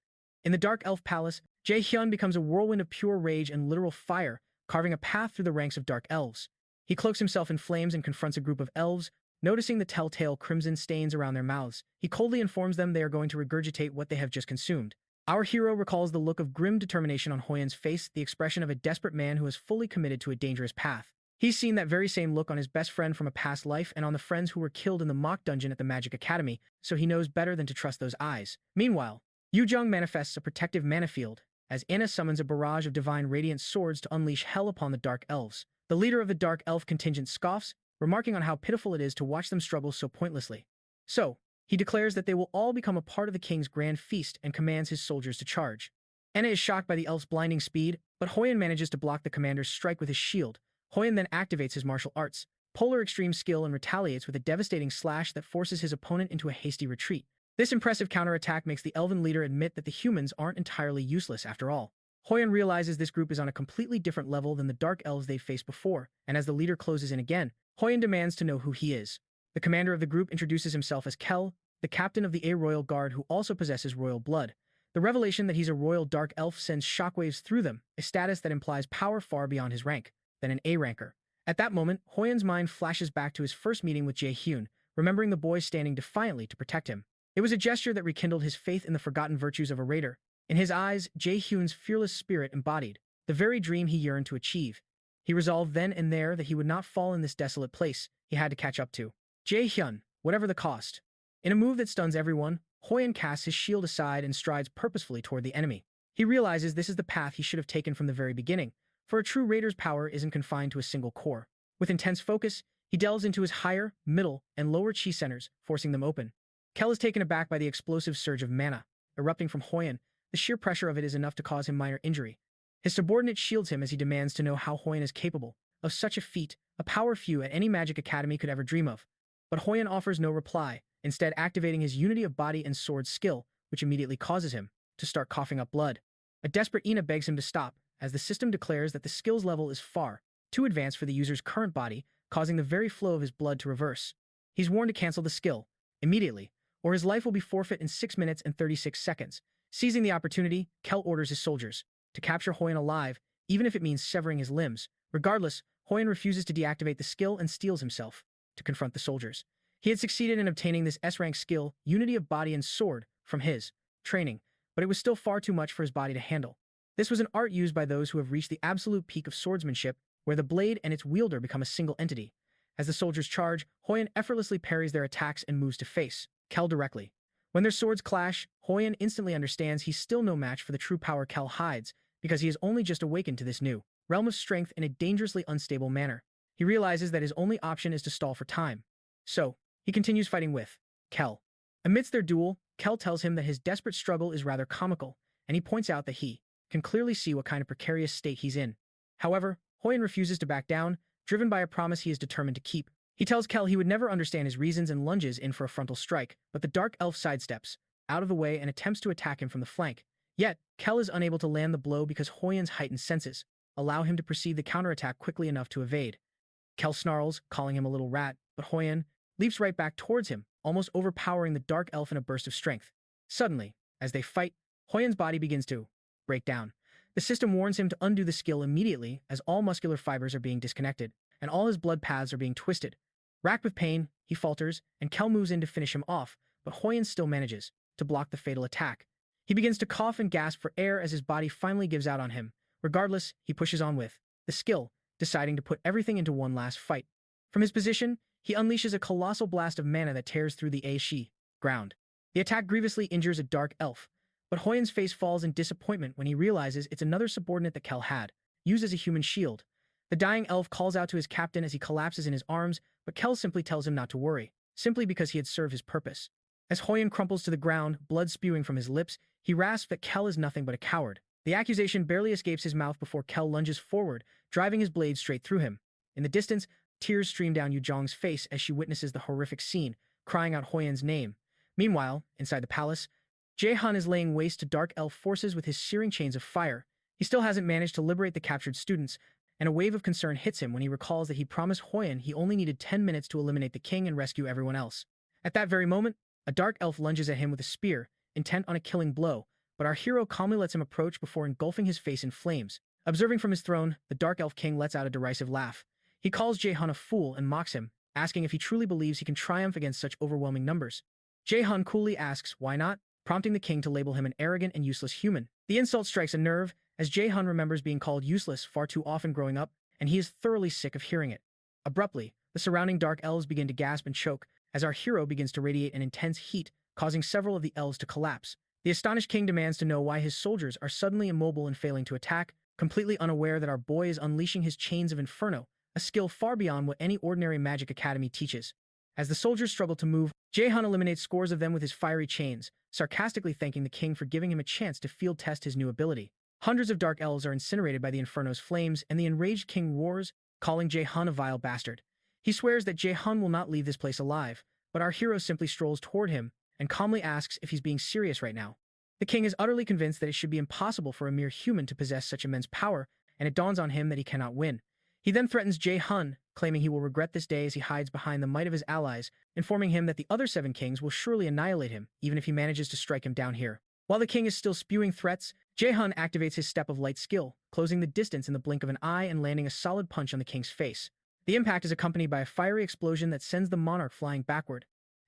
In the Dark Elf Palace, Jay Hyun becomes a whirlwind of pure rage and literal fire, carving a path through the ranks of dark elves. He cloaks himself in flames and confronts a group of elves. Noticing the telltale crimson stains around their mouths, he coldly informs them they are going to regurgitate what they have just consumed. Our hero recalls the look of grim determination on Hoyen's face, the expression of a desperate man who is fully committed to a dangerous path. He's seen that very same look on his best friend from a past life and on the friends who were killed in the mock dungeon at the Magic Academy, so he knows better than to trust those eyes. Meanwhile, Yu Jung manifests a protective mana field, as Anna summons a barrage of divine radiant swords to unleash hell upon the Dark Elves. The leader of the Dark Elf contingent scoffs, remarking on how pitiful it is to watch them struggle so pointlessly. So, he declares that they will all become a part of the king's grand feast and commands his soldiers to charge. Anna is shocked by the elf's blinding speed, but Hoyen manages to block the commander's strike with his shield. Hoyen then activates his martial arts, polar extreme skill, and retaliates with a devastating slash that forces his opponent into a hasty retreat. This impressive counterattack makes the elven leader admit that the humans aren't entirely useless after all. Hoyen realizes this group is on a completely different level than the dark elves they've faced before, and as the leader closes in again, Hoyen demands to know who he is. The commander of the group introduces himself as Kel, the captain of the A Royal Guard who also possesses royal blood. The revelation that he's a royal dark elf sends shockwaves through them, a status that implies power far beyond his rank, than an A ranker. At that moment, Hoyen's mind flashes back to his first meeting with Jay Hyun, remembering the boy standing defiantly to protect him. It was a gesture that rekindled his faith in the forgotten virtues of a raider. In his eyes, Jay Hyun's fearless spirit embodied the very dream he yearned to achieve. He resolved then and there that he would not fall in this desolate place he had to catch up to. Jay Hyun, whatever the cost. In a move that stuns everyone, Hoyen casts his shield aside and strides purposefully toward the enemy. He realizes this is the path he should have taken from the very beginning, for a true raider's power isn't confined to a single core. With intense focus, he delves into his higher, middle, and lower chi centers, forcing them open. Kel is taken aback by the explosive surge of mana erupting from Hoyen. The sheer pressure of it is enough to cause him minor injury. His subordinate shields him as he demands to know how Hoyen is capable of such a feat, a power few at any magic academy could ever dream of. But Hoyen offers no reply, instead activating his unity of body and sword skill, which immediately causes him to start coughing up blood. A desperate Ina begs him to stop, as the system declares that the skills level is far too advanced for the user's current body, causing the very flow of his blood to reverse. He's warned to cancel the skill immediately, or his life will be forfeit in 6 minutes and 36 seconds. Seizing the opportunity, Kel orders his soldiers to capture Hoyen alive, even if it means severing his limbs. Regardless, Hoyen refuses to deactivate the skill and steels himself to confront the soldiers. He had succeeded in obtaining this S-rank skill, unity of body and sword, from his training, but it was still far too much for his body to handle. This was an art used by those who have reached the absolute peak of swordsmanship, where the blade and its wielder become a single entity. As the soldiers charge, Hoyen effortlessly parries their attacks and moves to face Kel directly. When their swords clash, Hyun instantly understands he's still no match for the true power Kel hides, because he has only just awakened to this new realm of strength in a dangerously unstable manner. He realizes that his only option is to stall for time. So, he continues fighting with Kel. Amidst their duel, Kel tells him that his desperate struggle is rather comical, and he points out that he can clearly see what kind of precarious state he's in. However, Hyun refuses to back down, driven by a promise he is determined to keep. He tells Kel he would never understand his reasons and lunges in for a frontal strike, but the dark elf sidesteps out of the way and attempts to attack him from the flank. Yet, Kel is unable to land the blow because Hyun's heightened senses allow him to perceive the counterattack quickly enough to evade. Kel snarls, calling him a little rat, but Hyun leaps right back towards him, almost overpowering the dark elf in a burst of strength. Suddenly, as they fight, Hyun's body begins to break down. The system warns him to undo the skill immediately as all muscular fibers are being disconnected, and all his blood paths are being twisted. Racked with pain, he falters, and Kel moves in to finish him off, but Hyun still manages to block the fatal attack. He begins to cough and gasp for air as his body finally gives out on him. Regardless, he pushes on with the skill, deciding to put everything into one last fight. From his position, he unleashes a colossal blast of mana that tears through the Aishi ground. The attack grievously injures a dark elf, but Hyun's face falls in disappointment when he realizes it's another subordinate that Kel had, used as a human shield. The dying elf calls out to his captain as he collapses in his arms, but Kel simply tells him not to worry, simply because he had served his purpose. As Hyun crumples to the ground, blood spewing from his lips, he rasps that Kel is nothing but a coward. The accusation barely escapes his mouth before Kel lunges forward, driving his blade straight through him. In the distance, tears stream down Yujong's face as she witnesses the horrific scene, crying out Hyun's name. Meanwhile, inside the palace, Jay Hyun is laying waste to dark elf forces with his searing chains of fire. He still hasn't managed to liberate the captured students, and a wave of concern hits him when he recalls that he promised Hyun he only needed 10 minutes to eliminate the king and rescue everyone else. At that very moment, a dark elf lunges at him with a spear, intent on a killing blow, but our hero calmly lets him approach before engulfing his face in flames. Observing from his throne, the dark elf king lets out a derisive laugh. He calls Jay Hyun a fool and mocks him, asking if he truly believes he can triumph against such overwhelming numbers. Jay Hyun coolly asks why not, prompting the king to label him an arrogant and useless human. The insult strikes a nerve, as Jay Hyun remembers being called useless far too often growing up, and he is thoroughly sick of hearing it. Abruptly, the surrounding dark elves begin to gasp and choke, as our hero begins to radiate an intense heat, causing several of the elves to collapse. The astonished king demands to know why his soldiers are suddenly immobile and failing to attack, completely unaware that our boy is unleashing his chains of inferno, a skill far beyond what any ordinary magic academy teaches. As the soldiers struggle to move, Jay Hyun eliminates scores of them with his fiery chains, sarcastically thanking the king for giving him a chance to field test his new ability. Hundreds of dark elves are incinerated by the inferno's flames, and the enraged king roars, calling Jay Hyun a vile bastard. He swears that Jay Hyun will not leave this place alive, but our hero simply strolls toward him and calmly asks if he's being serious right now. The king is utterly convinced that it should be impossible for a mere human to possess such immense power, and it dawns on him that he cannot win. He then threatens Jay Hyun, claiming he will regret this day as he hides behind the might of his allies, informing him that the other 7 kings will surely annihilate him, even if he manages to strike him down here. While the king is still spewing threats, Jay Hyun activates his step of light skill, closing the distance in the blink of an eye and landing a solid punch on the king's face. The impact is accompanied by a fiery explosion that sends the monarch flying backward.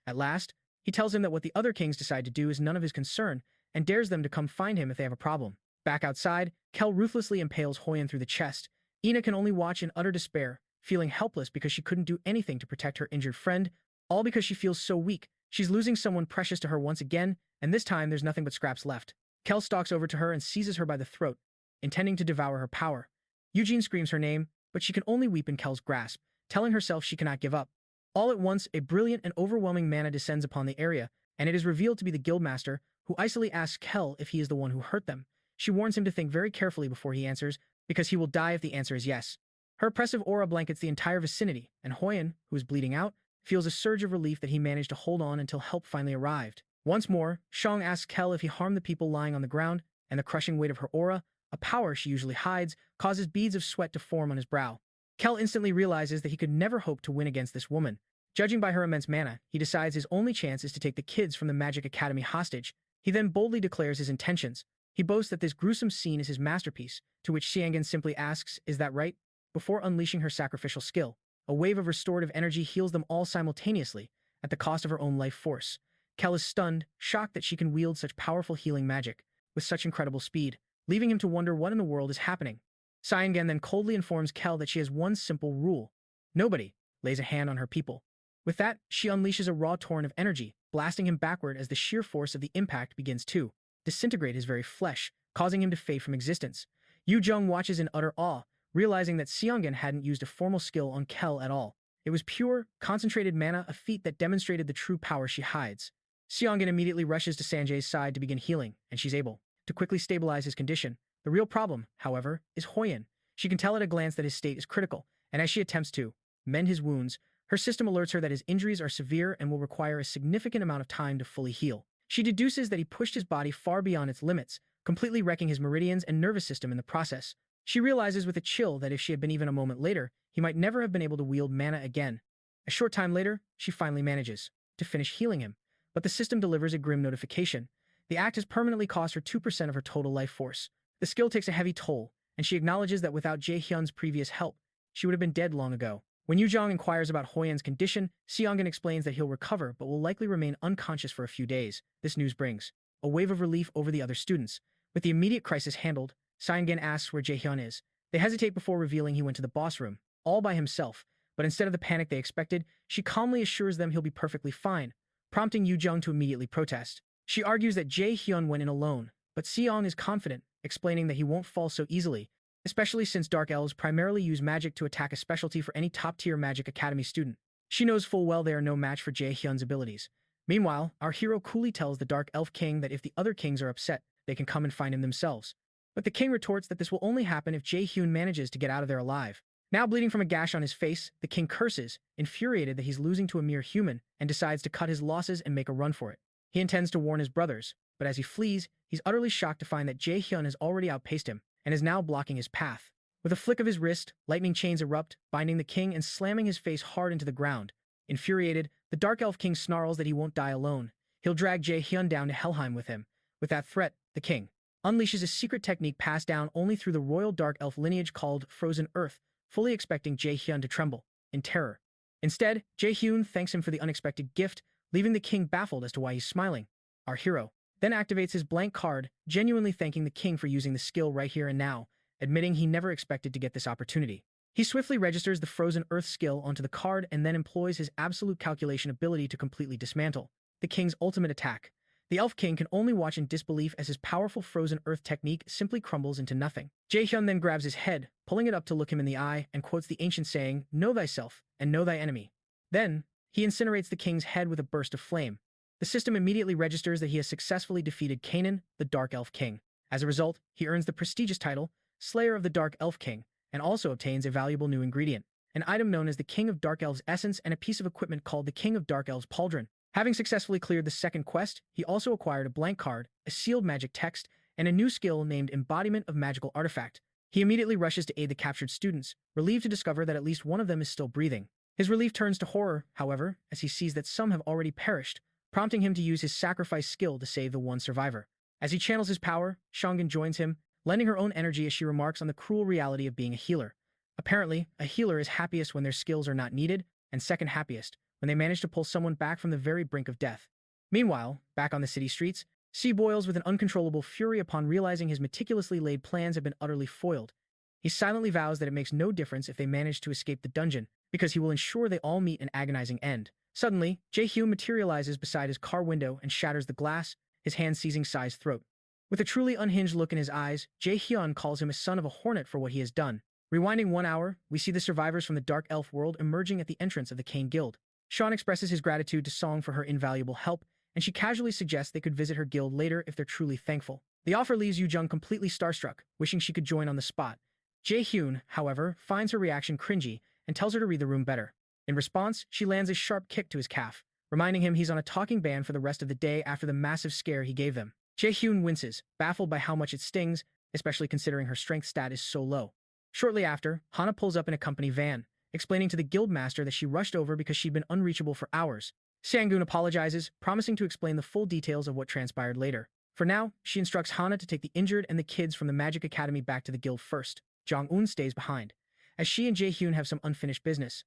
At last, he tells him that what the other kings decide to do is none of his concern, and dares them to come find him if they have a problem. Back outside, Kel ruthlessly impales Hyun through the chest. Ina can only watch in utter despair, feeling helpless because she couldn't do anything to protect her injured friend, all because she feels so weak. She's losing someone precious to her once again, and this time there's nothing but scraps left. Kel stalks over to her and seizes her by the throat, intending to devour her power. Eugene screams her name, but she can only weep in Kel's grasp, telling herself she cannot give up. All at once, a brilliant and overwhelming mana descends upon the area, and it is revealed to be the guildmaster, who icily asks Kel if he is the one who hurt them. She warns him to think very carefully before he answers, because he will die if the answer is yes. Her oppressive aura blankets the entire vicinity, and Hyun, who is bleeding out, feels a surge of relief that he managed to hold on until help finally arrived. Once more, Shang asks Kel if he harmed the people lying on the ground, and the crushing weight of her aura, a power she usually hides, causes beads of sweat to form on his brow. Kel instantly realizes that he could never hope to win against this woman. Judging by her immense mana, he decides his only chance is to take the kids from the Magic Academy hostage. He then boldly declares his intentions. He boasts that this gruesome scene is his masterpiece, to which Xiangan simply asks, "Is that right?" before unleashing her sacrificial skill. A wave of restorative energy heals them all simultaneously, at the cost of her own life force. Kel is stunned, shocked that she can wield such powerful healing magic, with such incredible speed, leaving him to wonder what in the world is happening. Xiangan then coldly informs Kel that she has one simple rule: nobody lays a hand on her people. With that, she unleashes a raw torrent of energy, blasting him backward as the sheer force of the impact begins to disintegrate his very flesh, causing him to fade from existence. Yu Jung watches in utter awe, realizing that Seongen hadn't used a formal skill on Kel at all. It was pure, concentrated mana, a feat that demonstrated the true power she hides. Seongen immediately rushes to Sanjay's side to begin healing, and she's able to quickly stabilize his condition. The real problem, however, is Hoyen. She can tell at a glance that his state is critical, and as she attempts to mend his wounds, her system alerts her that his injuries are severe and will require a significant amount of time to fully heal. She deduces that he pushed his body far beyond its limits, completely wrecking his meridians and nervous system in the process. She realizes with a chill that if she had been even a moment later, he might never have been able to wield mana again. A short time later, she finally manages to finish healing him, but the system delivers a grim notification. The act has permanently cost her 2% of her total life force. The skill takes a heavy toll, and she acknowledges that without Jay Hyun's previous help, she would have been dead long ago. When Yu Jong inquires about Hoyen's condition, Seongen explains that he'll recover but will likely remain unconscious for a few days. This news brings a wave of relief over the other students. With the immediate crisis handled, Seongen asks where Jay Hyun is. They hesitate before revealing he went to the boss room, all by himself, but instead of the panic they expected, she calmly assures them he'll be perfectly fine, prompting Yu Jung to immediately protest. She argues that Jay Hyun went in alone, but Seong is confident, explaining that he won't fall so easily, especially since Dark Elves primarily use magic to attack, a specialty for any top-tier Magic Academy student. She knows full well they are no match for Jay Hyun's abilities. Meanwhile, our hero coolly tells the Dark Elf King that if the other kings are upset, they can come and find him themselves. But the king retorts that this will only happen if Jay Hyun manages to get out of there alive. Now bleeding from a gash on his face, the king curses, infuriated that he's losing to a mere human, and decides to cut his losses and make a run for it. He intends to warn his brothers, but as he flees, he's utterly shocked to find that Jay Hyun has already outpaced him, and is now blocking his path. With a flick of his wrist, lightning chains erupt, binding the king and slamming his face hard into the ground. Infuriated, the Dark Elf King snarls that he won't die alone. He'll drag Jay Hyun down to Helheim with him. With that threat, the king unleashes a secret technique passed down only through the royal Dark Elf lineage called Frozen Earth, fully expecting Jay Hyun to tremble in terror. Instead, Jay Hyun thanks him for the unexpected gift, leaving the king baffled as to why he's smiling. Our hero then activates his blank card, genuinely thanking the king for using the skill right here and now, admitting he never expected to get this opportunity. He swiftly registers the Frozen Earth skill onto the card and then employs his absolute calculation ability to completely dismantle the king's ultimate attack. The Elf King can only watch in disbelief as his powerful Frozen Earth technique simply crumbles into nothing. Jay Hyun then grabs his head, pulling it up to look him in the eye, and quotes the ancient saying, "Know thyself, and know thy enemy." Then, he incinerates the king's head with a burst of flame. The system immediately registers that he has successfully defeated Kanan, the Dark Elf King. As a result, he earns the prestigious title, Slayer of the Dark Elf King, and also obtains a valuable new ingredient, an item known as the King of Dark Elves' Essence and a piece of equipment called the King of Dark Elves' Pauldron. Having successfully cleared the second quest, he also acquired a blank card, a sealed magic text, and a new skill named Embodiment of Magical Artifact. He immediately rushes to aid the captured students, relieved to discover that at least one of them is still breathing. His relief turns to horror, however, as he sees that some have already perished, prompting him to use his sacrifice skill to save the one survivor. As he channels his power, Shongen joins him, lending her own energy as she remarks on the cruel reality of being a healer. Apparently, a healer is happiest when their skills are not needed, and second happiest when they manage to pull someone back from the very brink of death. Meanwhile, back on the city streets, C boils with an uncontrollable fury upon realizing his meticulously laid plans have been utterly foiled. He silently vows that it makes no difference if they manage to escape the dungeon, because he will ensure they all meet an agonizing end. Suddenly, Jay Hyun materializes beside his car window and shatters the glass, his hand seizing Psy's throat. With a truly unhinged look in his eyes, Jay Hyun calls him a son of a hornet for what he has done. Rewinding 1 hour, we see the survivors from the Dark Elf world emerging at the entrance of the Kane Guild. Sean expresses his gratitude to Song for her invaluable help, and she casually suggests they could visit her guild later if they're truly thankful. The offer leaves Yu Jung completely starstruck, wishing she could join on the spot. Jay Hyun, however, finds her reaction cringy and tells her to read the room better. In response, she lands a sharp kick to his calf, reminding him he's on a talking ban for the rest of the day after the massive scare he gave them. Jay Hyun winces, baffled by how much it stings, especially considering her strength stat is so low. Shortly after, Hana pulls up in a company van, explaining to the guildmaster that she rushed over because she'd been unreachable for hours. Sangun apologizes, promising to explain the full details of what transpired later. For now, she instructs Hana to take the injured and the kids from the Magic Academy back to the guild first. Jong-un stays behind, as she and Jay Hyun have some unfinished business.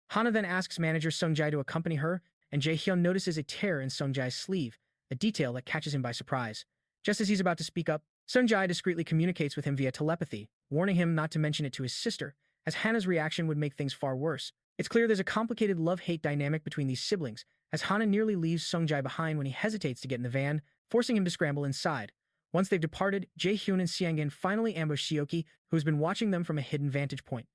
Hana then asks manager Sung-jae to accompany her, and Jay Hyun notices a tear in Sung-jae's sleeve, a detail that catches him by surprise. Just as he's about to speak up, Sung-jae discreetly communicates with him via telepathy, warning him not to mention it to his sister, as Hana's reaction would make things far worse. It's clear there's a complicated love-hate dynamic between these siblings, as Hana nearly leaves Sungjai behind when he hesitates to get in the van, forcing him to scramble inside. Once they've departed, Jay Hyun and Seongan finally ambush Seoki, who has been watching them from a hidden vantage point.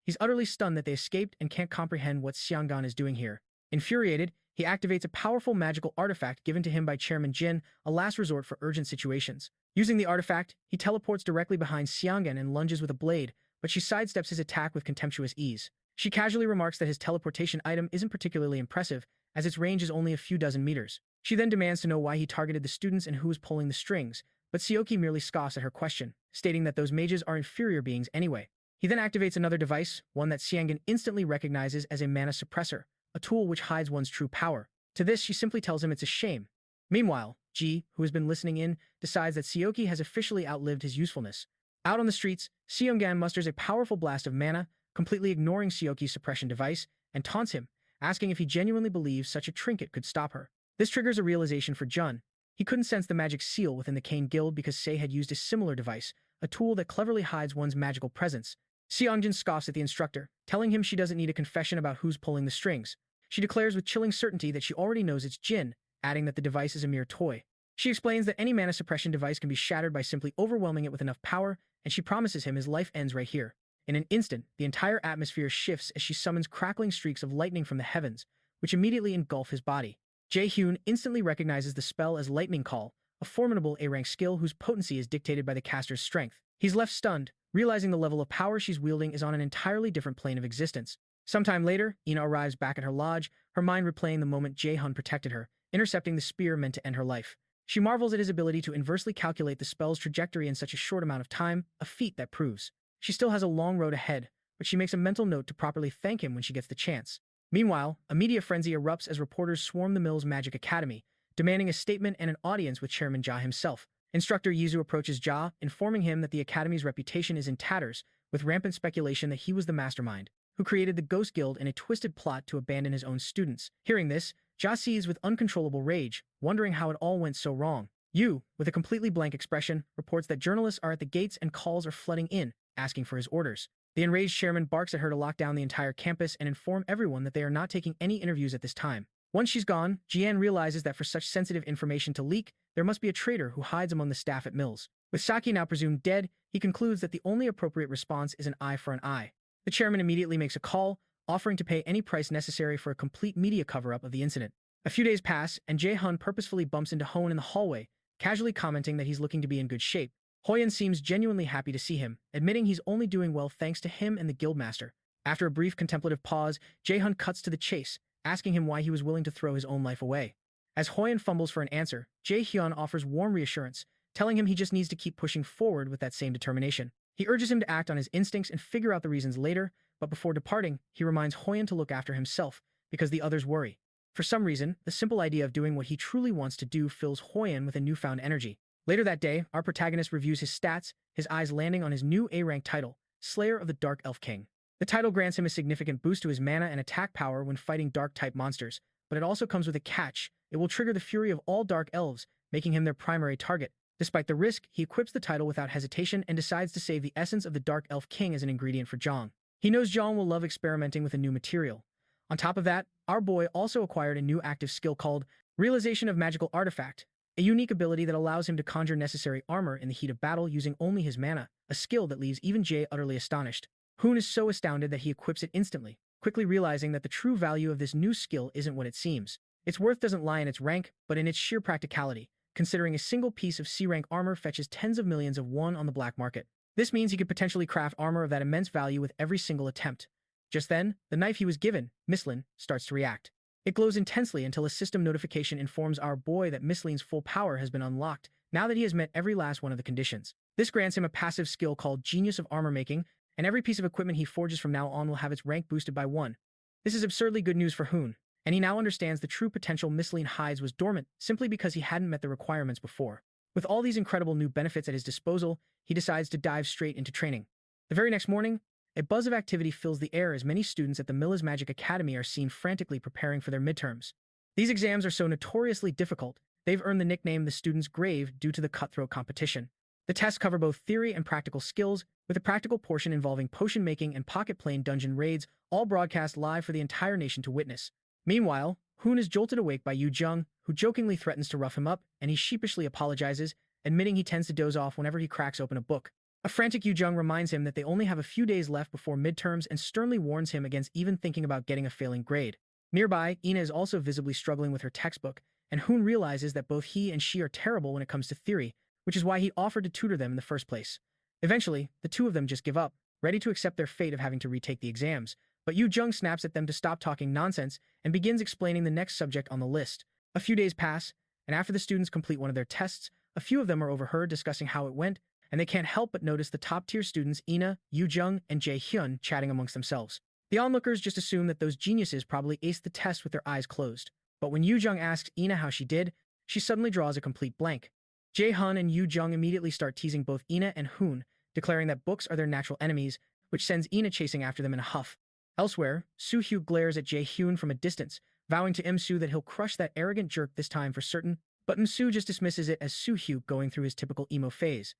He's utterly stunned that they escaped and can't comprehend what Seongan is doing here. Infuriated, he activates a powerful magical artifact given to him by Chairman Jin, a last resort for urgent situations. Using the artifact, he teleports directly behind Seongan and lunges with a blade, but she sidesteps his attack with contemptuous ease. She casually remarks that his teleportation item isn't particularly impressive, as its range is only a few dozen meters. She then demands to know why he targeted the students and who was pulling the strings, but Seoki merely scoffs at her question, stating that those mages are inferior beings anyway. He then activates another device, one that Seongan instantly recognizes as a mana suppressor, a tool which hides one's true power. To this, she simply tells him it's a shame. Meanwhile, Ji, who has been listening in, decides that Seoki has officially outlived his usefulness. Out on the streets, Seongan musters a powerful blast of mana, completely ignoring Seoki's suppression device, and taunts him, asking if he genuinely believes such a trinket could stop her. This triggers a realization for Jun. He couldn't sense the magic seal within the Kane Guild because Sei had used a similar device, a tool that cleverly hides one's magical presence. Seongjin scoffs at the instructor, telling him she doesn't need a confession about who's pulling the strings. She declares with chilling certainty that she already knows it's Jin, adding that the device is a mere toy. She explains that any mana suppression device can be shattered by simply overwhelming it with enough power, and she promises him his life ends right here. In an instant, the entire atmosphere shifts as she summons crackling streaks of lightning from the heavens, which immediately engulf his body. Jay Hyun instantly recognizes the spell as Lightning Call, a formidable A-rank skill whose potency is dictated by the caster's strength. He's left stunned, realizing the level of power she's wielding is on an entirely different plane of existence. Sometime later, Ina arrives back at her lodge, her mind replaying the moment Jay Hyun protected her, intercepting the spear meant to end her life. She marvels at his ability to inversely calculate the spell's trajectory in such a short amount of time, a feat that proves she still has a long road ahead, but she makes a mental note to properly thank him when she gets the chance. Meanwhile, a media frenzy erupts as reporters swarm the Mill's Magic Academy, demanding a statement and an audience with Chairman Ja himself. Instructor Yizu approaches Ja, informing him that the Academy's reputation is in tatters, with rampant speculation that he was the mastermind who created the Ghost Guild in a twisted plot to abandon his own students. Hearing this, Ja seethes with uncontrollable rage, wondering how it all went so wrong. Yu, with a completely blank expression, reports that journalists are at the gates and calls are flooding in, asking for his orders. The enraged chairman barks at her to lock down the entire campus and inform everyone that they are not taking any interviews at this time. Once she's gone, Jian realizes that for such sensitive information to leak, there must be a traitor who hides among the staff at Mills. With Saki now presumed dead, he concludes that the only appropriate response is an eye for an eye. The chairman immediately makes a call, offering to pay any price necessary for a complete media cover-up of the incident. A few days pass, and Jae Hyun purposefully bumps into Hoen in the hallway, casually commenting that he's looking to be in good shape. Hoyen seems genuinely happy to see him, admitting he's only doing well thanks to him and the guildmaster. After a brief contemplative pause, Jae Hyun cuts to the chase, asking him why he was willing to throw his own life away. As Hoyen fumbles for an answer, Jae Hyun offers warm reassurance, telling him he just needs to keep pushing forward with that same determination. He urges him to act on his instincts and figure out the reasons later, but before departing, he reminds Hoyen to look after himself, because the others worry. For some reason, the simple idea of doing what he truly wants to do fills Hoyen with a newfound energy. Later that day, our protagonist reviews his stats, his eyes landing on his new A-rank title, Slayer of the Dark Elf King. The title grants him a significant boost to his mana and attack power when fighting dark-type monsters, but it also comes with a catch. It will trigger the fury of all dark elves, making him their primary target. Despite the risk, he equips the title without hesitation and decides to save the essence of the Dark Elf King as an ingredient for Zhang. He knows Zhang will love experimenting with a new material. On top of that, our boy also acquired a new active skill called Realization of Magical Artifact, a unique ability that allows him to conjure necessary armor in the heat of battle using only his mana, a skill that leaves even Jay utterly astonished. Hoon is so astounded that he equips it instantly, quickly realizing that the true value of this new skill isn't what it seems. Its worth doesn't lie in its rank, but in its sheer practicality, considering a single piece of C-rank armor fetches tens of millions of won on the black market. This means he could potentially craft armor of that immense value with every single attempt. Just then, the knife he was given, Mislin, starts to react. It glows intensely until a system notification informs our boy that Mislin's full power has been unlocked, now that he has met every last one of the conditions. This grants him a passive skill called Genius of Armor Making, and every piece of equipment he forges from now on will have its rank boosted by 1. This is absurdly good news for Hoon, and he now understands the true potential Mislin hides was dormant simply because he hadn't met the requirements before. With all these incredible new benefits at his disposal, he decides to dive straight into training. The very next morning, a buzz of activity fills the air as many students at the Miller's Magic Academy are seen frantically preparing for their midterms. These exams are so notoriously difficult, they've earned the nickname the student's grave due to the cutthroat competition. The tests cover both theory and practical skills, with a practical portion involving potion making and pocket plane dungeon raids, all broadcast live for the entire nation to witness. Meanwhile, Hoon is jolted awake by Yu Jung, who jokingly threatens to rough him up, and he sheepishly apologizes, admitting he tends to doze off whenever he cracks open a book. A frantic Yu Jung reminds him that they only have a few days left before midterms and sternly warns him against even thinking about getting a failing grade. Nearby, Ina is also visibly struggling with her textbook, and Hoon realizes that both he and she are terrible when it comes to theory, which is why he offered to tutor them in the first place. Eventually, the two of them just give up, ready to accept their fate of having to retake the exams, but Yu Jung snaps at them to stop talking nonsense and begins explaining the next subject on the list. A few days pass, and after the students complete one of their tests, a few of them are overheard discussing how it went, and they can't help but notice the top-tier students Ina, Yu Jung, and Jay Hyun chatting amongst themselves. The onlookers just assume that those geniuses probably aced the test with their eyes closed, but when Yu Jung asks Ina how she did, she suddenly draws a complete blank. Jae Hyun and Yu Jung immediately start teasing both Ina and Hoon, declaring that books are their natural enemies, which sends Ina chasing after them in a huff. Elsewhere, Soo-hyo glares at Jae Hyun from a distance, vowing to Im-soo that he'll crush that arrogant jerk this time for certain, but Im-soo just dismisses it as Soo-hyo going through his typical emo phase.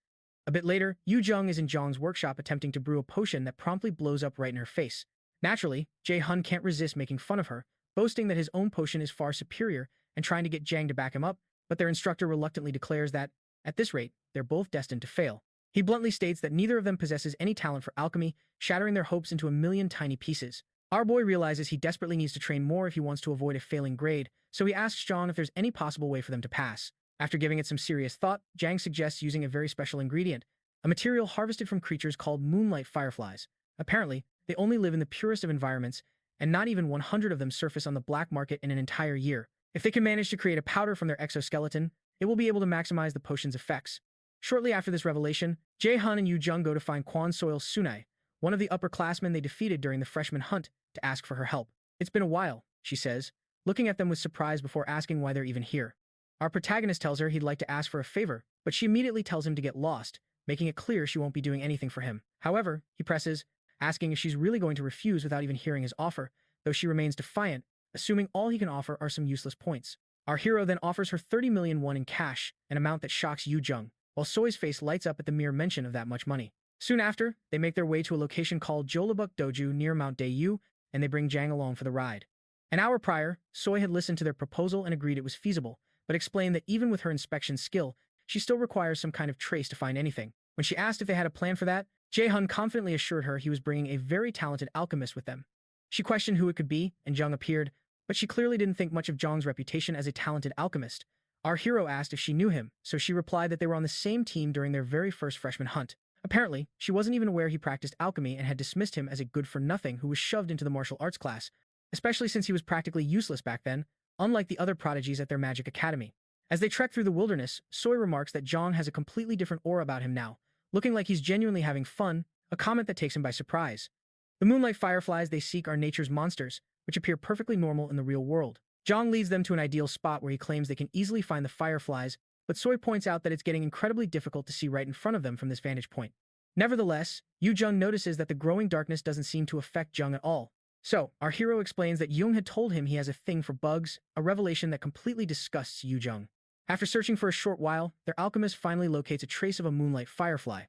A bit later, Yu Jung is in Jong's workshop attempting to brew a potion that promptly blows up right in her face. Naturally, Jae Hyun can't resist making fun of her, boasting that his own potion is far superior and trying to get Jang to back him up, but their instructor reluctantly declares that, at this rate, they're both destined to fail. He bluntly states that neither of them possesses any talent for alchemy, shattering their hopes into a million tiny pieces. Our boy realizes he desperately needs to train more if he wants to avoid a failing grade, so he asks Jong if there's any possible way for them to pass. After giving it some serious thought, Jang suggests using a very special ingredient, a material harvested from creatures called moonlight fireflies. Apparently, they only live in the purest of environments, and not even 100 of them surface on the black market in an entire year. If they can manage to create a powder from their exoskeleton, it will be able to maximize the potion's effects. Shortly after this revelation, Jae Hyun and Yu Jung go to find Kwon Soil Sunai, one of the upperclassmen they defeated during the freshman hunt, to ask for her help. It's been a while, she says, looking at them with surprise before asking why they're even here. Our protagonist tells her he'd like to ask for a favor, but she immediately tells him to get lost, making it clear she won't be doing anything for him. However, he presses, asking if she's really going to refuse without even hearing his offer, though she remains defiant, assuming all he can offer are some useless points. Our hero then offers her 30 million won in cash, an amount that shocks Yu Jung, while Soi's face lights up at the mere mention of that much money. Soon after, they make their way to a location called Jolabuk Doju near Mount Daeyu, and they bring Jang along for the ride. An hour prior, Soi had listened to their proposal and agreed it was feasible, but explained that even with her inspection skill, she still requires some kind of trace to find anything. When she asked if they had a plan for that, Jae Hyun confidently assured her he was bringing a very talented alchemist with them. She questioned who it could be, and Jung appeared, but she clearly didn't think much of Jong's reputation as a talented alchemist. Our hero asked if she knew him, so she replied that they were on the same team during their very first freshman hunt. Apparently, she wasn't even aware he practiced alchemy and had dismissed him as a good-for-nothing who was shoved into the martial arts class, especially since he was practically useless back then, unlike the other prodigies at their magic academy. As they trek through the wilderness, Soi remarks that Jong has a completely different aura about him now, looking like he's genuinely having fun, a comment that takes him by surprise. The moonlight fireflies they seek are nature's monsters, which appear perfectly normal in the real world. Jong leads them to an ideal spot where he claims they can easily find the fireflies, but Soi points out that it's getting incredibly difficult to see right in front of them from this vantage point. Nevertheless, Yu Jung notices that the growing darkness doesn't seem to affect Jung at all. So, our hero explains that Jung had told him he has a thing for bugs, a revelation that completely disgusts Yu Jung. After searching for a short while, their alchemist finally locates a trace of a moonlight firefly.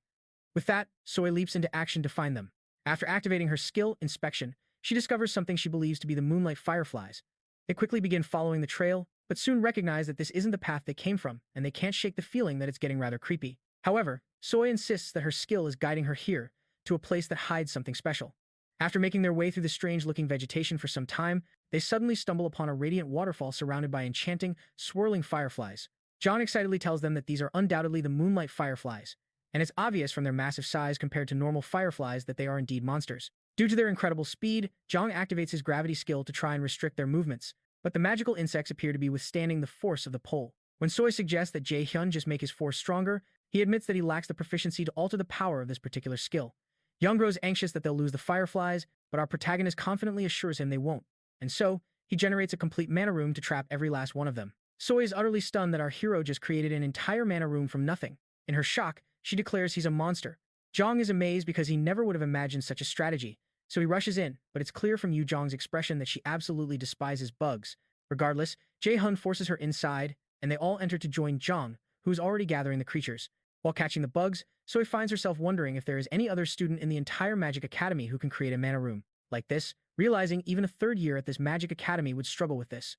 With that, Soi leaps into action to find them. After activating her skill, Inspection, she discovers something she believes to be the moonlight fireflies. They quickly begin following the trail, but soon recognize that this isn't the path they came from, and they can't shake the feeling that it's getting rather creepy. However, Soi insists that her skill is guiding her here, to a place that hides something special. After making their way through the strange-looking vegetation for some time, they suddenly stumble upon a radiant waterfall surrounded by enchanting, swirling fireflies. John excitedly tells them that these are undoubtedly the moonlight fireflies, and it's obvious from their massive size compared to normal fireflies that they are indeed monsters. Due to their incredible speed, Jong activates his gravity skill to try and restrict their movements, but the magical insects appear to be withstanding the force of the pull. When Soi suggests that Jae Hyun just make his force stronger, he admits that he lacks the proficiency to alter the power of this particular skill. Young grows anxious that they'll lose the fireflies, but our protagonist confidently assures him they won't, and so, he generates a complete mana room to trap every last one of them. Soi is utterly stunned that our hero just created an entire mana room from nothing. In her shock, she declares he's a monster. Jong is amazed because he never would have imagined such a strategy, so he rushes in, but it's clear from Yu Jong's expression that she absolutely despises bugs. Regardless, Jae Hyun forces her inside, and they all enter to join Jong, who is already gathering the creatures. While catching the bugs, Soi finds herself wondering if there is any other student in the entire Magic Academy who can create a mana room like this, realizing even a third year at this Magic Academy would struggle with this.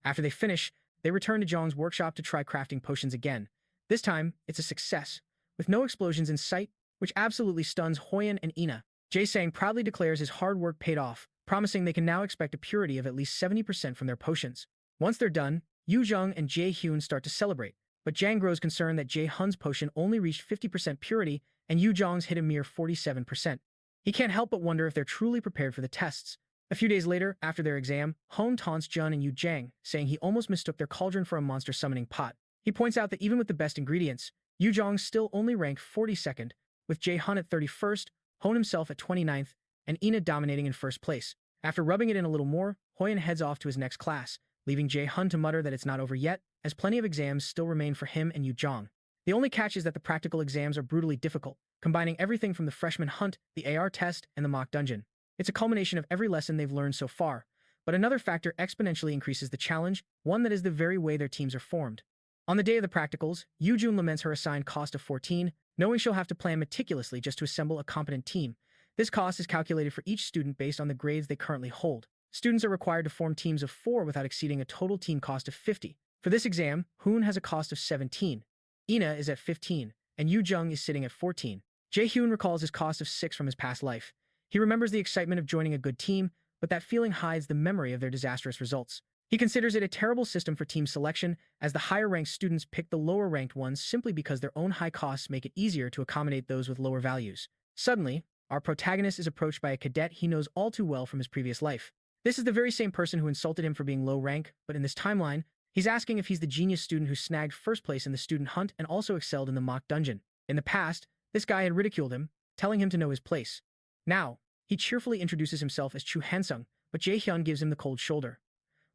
After they finish, they return to Zhang's workshop to try crafting potions again. This time, it's a success, with no explosions in sight, which absolutely stuns Hyun and Ina. Jay Sang proudly declares his hard work paid off, promising they can now expect a purity of at least 70% from their potions. Once they're done, Yu Zheng and Jay Hyun start to celebrate, but Jang grows concerned that Jay Hun's potion only reached 50% purity and Yu Zheng's hit a mere 47%. He can't help but wonder if they're truly prepared for the tests. A few days later, after their exam, Hone taunts Jun and Yu Zhang, saying he almost mistook their cauldron for a monster summoning pot. He points out that even with the best ingredients, Yu Zheng still only ranked 42nd, with Jay Hun at 31st, Hone himself at 29th, and Ina dominating in first place. After rubbing it in a little more, Hoyen heads off to his next class, leaving Jay Hun to mutter that it's not over yet, as plenty of exams still remain for him and Yu Zhang. The only catch is that the practical exams are brutally difficult, combining everything from the freshman hunt, the AR test, and the mock dungeon. It's a culmination of every lesson they've learned so far, but another factor exponentially increases the challenge, one that is the very way their teams are formed. On the day of the practicals, Yu Jun laments her assigned cost of 14, knowing she'll have to plan meticulously just to assemble a competent team. This cost is calculated for each student based on the grades they currently hold. Students are required to form teams of 4 without exceeding a total team cost of 50. For this exam, Hoon has a cost of 17. Ina is at 15, and Yu Jung is sitting at 14. Jae Hyun recalls his cost of 6 from his past life. He remembers the excitement of joining a good team, but that feeling hides the memory of their disastrous results. He considers it a terrible system for team selection, as the higher-ranked students pick the lower-ranked ones simply because their own high costs make it easier to accommodate those with lower values. Suddenly, our protagonist is approached by a cadet he knows all too well from his previous life. This is the very same person who insulted him for being low rank, but in this timeline, he's asking if he's the genius student who snagged first place in the student hunt and also excelled in the mock dungeon. In the past, this guy had ridiculed him, telling him to know his place. Now, he cheerfully introduces himself as Chu Hansung, but Jae Hyun gives him the cold shoulder.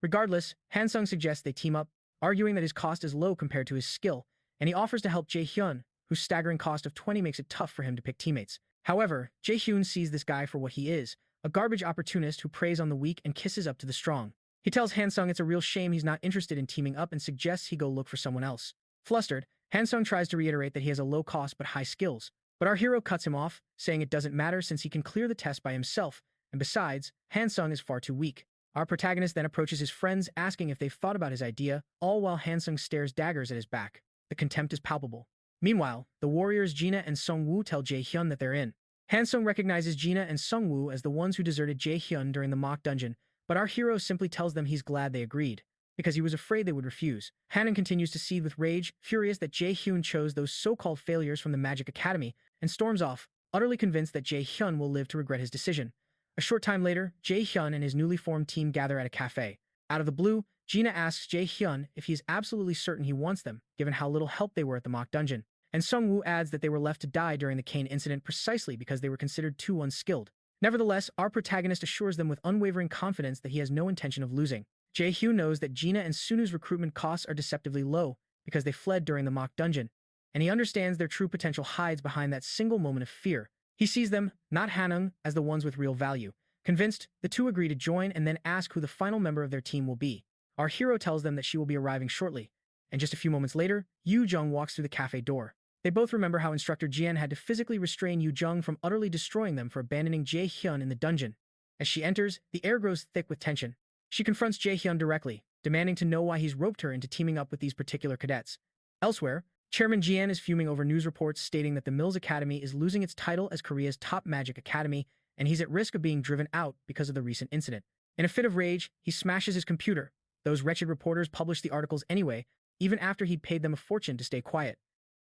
Regardless, Hansung suggests they team up, arguing that his cost is low compared to his skill, and he offers to help Jae Hyun, whose staggering cost of 20 makes it tough for him to pick teammates. However, Jae Hyun sees this guy for what he is, a garbage opportunist who preys on the weak and kisses up to the strong. He tells Hansung it's a real shame he's not interested in teaming up and suggests he go look for someone else. Flustered, Hansung tries to reiterate that he has a low cost but high skills, but our hero cuts him off, saying it doesn't matter since he can clear the test by himself, and besides, Hansung is far too weak. Our protagonist then approaches his friends asking if they've thought about his idea, all while Hansung stares daggers at his back. The contempt is palpable. Meanwhile, the warriors Gina and Sung-woo tell Jae Hyun that they're in. Hansung recognizes Gina and Sung-woo as the ones who deserted Jae Hyun during the mock dungeon, but our hero simply tells them he's glad they agreed, because he was afraid they would refuse. Hanan continues to seethe with rage, furious that Jae Hyun chose those so-called failures from the Magic Academy, and storms off, utterly convinced that Jae Hyun will live to regret his decision. A short time later, Jae Hyun and his newly formed team gather at a cafe. Out of the blue, Gina asks Jae Hyun if he is absolutely certain he wants them, given how little help they were at the mock dungeon. And Sung-woo adds that they were left to die during the Kane incident precisely because they were considered too unskilled. Nevertheless, our protagonist assures them with unwavering confidence that he has no intention of losing. Jae Hyun knows that Gina and Sunu's recruitment costs are deceptively low because they fled during the mock dungeon, and he understands their true potential hides behind that single moment of fear. He sees them, not Hanung, as the ones with real value. Convinced, the two agree to join and then ask who the final member of their team will be. Our hero tells them that she will be arriving shortly, and just a few moments later, Yu Jung walks through the cafe door. They both remember how Instructor Jian had to physically restrain Yu Jung from utterly destroying them for abandoning Jae Hyun in the dungeon. As she enters, the air grows thick with tension. She confronts Jae Hyun directly, demanding to know why he's roped her into teaming up with these particular cadets. Elsewhere, Chairman Jian is fuming over news reports stating that the Mills Academy is losing its title as Korea's top magic academy, and he's at risk of being driven out because of the recent incident. In a fit of rage, he smashes his computer. Those wretched reporters publish the articles anyway, even after he'd paid them a fortune to stay quiet.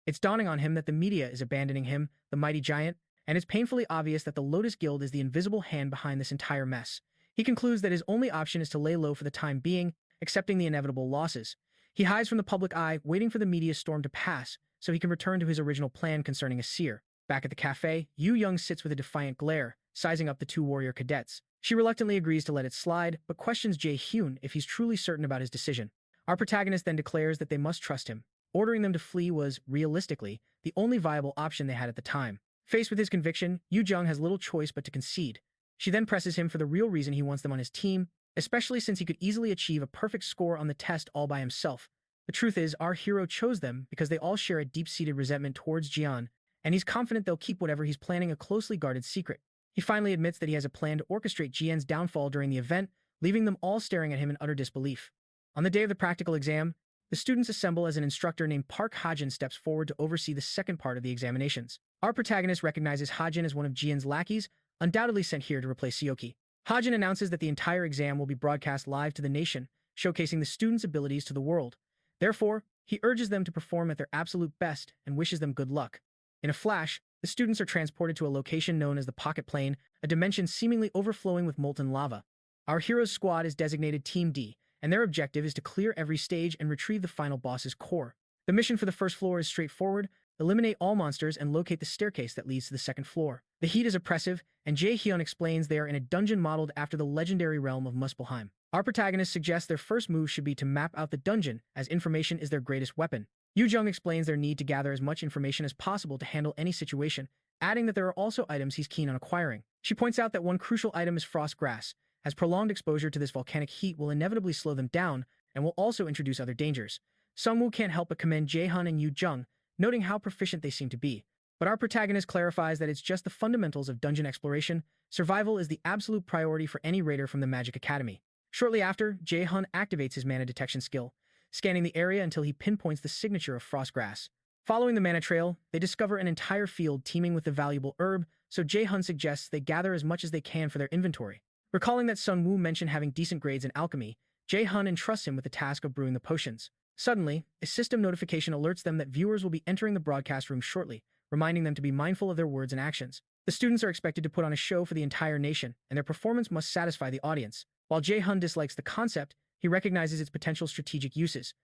It's dawning on him that the media is abandoning him, the mighty giant, and it's painfully obvious that the Lotus Guild is the invisible hand behind this entire mess. He concludes that his only option is to lay low for the time being, accepting the inevitable losses. He hides from the public eye, waiting for the media storm to pass, so he can return to his original plan concerning a seer. Back at the cafe, Yu Young sits with a defiant glare, sizing up the two warrior cadets. She reluctantly agrees to let it slide, but questions Jae Hyun if he's truly certain about his decision. Our protagonist then declares that they must trust him. Ordering them to flee was, realistically, the only viable option they had at the time. Faced with his conviction, Yu Jung has little choice but to concede. She then presses him for the real reason he wants them on his team, especially since he could easily achieve a perfect score on the test all by himself. The truth is, our hero chose them because they all share a deep-seated resentment towards Jian, and he's confident they'll keep whatever he's planning a closely guarded secret. He finally admits that he has a plan to orchestrate Jian's downfall during the event, leaving them all staring at him in utter disbelief. On the day of the practical exam, the students assemble as an instructor named Park Hajin steps forward to oversee the second part of the examinations. Our protagonist recognizes Hajin as one of Jian's lackeys, undoubtedly sent here to replace Seoki. Hajin announces that the entire exam will be broadcast live to the nation, showcasing the students' abilities to the world. Therefore, he urges them to perform at their absolute best and wishes them good luck. In a flash, the students are transported to a location known as the Pocket Plane, a dimension seemingly overflowing with molten lava. Our hero's squad is designated Team D, and their objective is to clear every stage and retrieve the final boss's core. The mission for the first floor is straightforward: eliminate all monsters and locate the staircase that leads to the second floor. The heat is oppressive, and Jay Hyun explains they are in a dungeon modeled after the legendary realm of Muspelheim. Our protagonist suggests their first move should be to map out the dungeon, as information is their greatest weapon. Yoo Jung explains their need to gather as much information as possible to handle any situation, adding that there are also items he's keen on acquiring. She points out that one crucial item is frost grass, as prolonged exposure to this volcanic heat will inevitably slow them down and will also introduce other dangers. Sungwoo can't help but commend Jae-hun and Yoo Jung, noting how proficient they seem to be. But our protagonist clarifies that it's just the fundamentals of dungeon exploration. Survival is the absolute priority for any raider from the Magic Academy. Shortly after, Jae-hun activates his mana detection skill, scanning the area until he pinpoints the signature of Frostgrass. Following the mana trail, they discover an entire field teeming with the valuable herb, so Jae-hun suggests they gather as much as they can for their inventory. Recalling that Sungwoo mentioned having decent grades in alchemy, Jae-hun entrusts him with the task of brewing the potions. Suddenly, a system notification alerts them that viewers will be entering the broadcast room shortly, reminding them to be mindful of their words and actions. The students are expected to put on a show for the entire nation, and their performance must satisfy the audience. While Jae-hun dislikes the concept, he recognizes its potential strategic uses.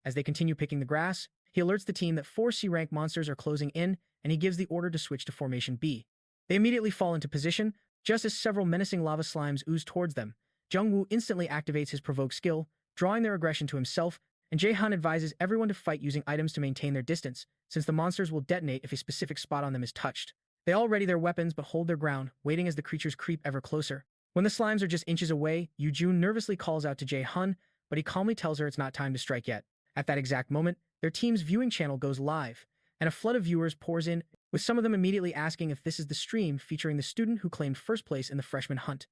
As they continue picking the grass, he alerts the team that 4 C-rank monsters are closing in, and he gives the order to switch to Formation B. They immediately fall into position, just as several menacing lava slimes ooze towards them. Jungwoo instantly activates his Provoke skill, drawing their aggression to himself, and Jae-hun advises everyone to fight using items to maintain their distance, since the monsters will detonate if a specific spot on them is touched. They all ready their weapons but hold their ground, waiting as the creatures creep ever closer. When the slimes are just inches away, Yoo-jun nervously calls out to Jae-hun, but he calmly tells her it's not time to strike yet. At that exact moment, their team's viewing channel goes live, and a flood of viewers pours in, with some of them immediately asking if this is the stream featuring the student who claimed first place in the freshman hunt.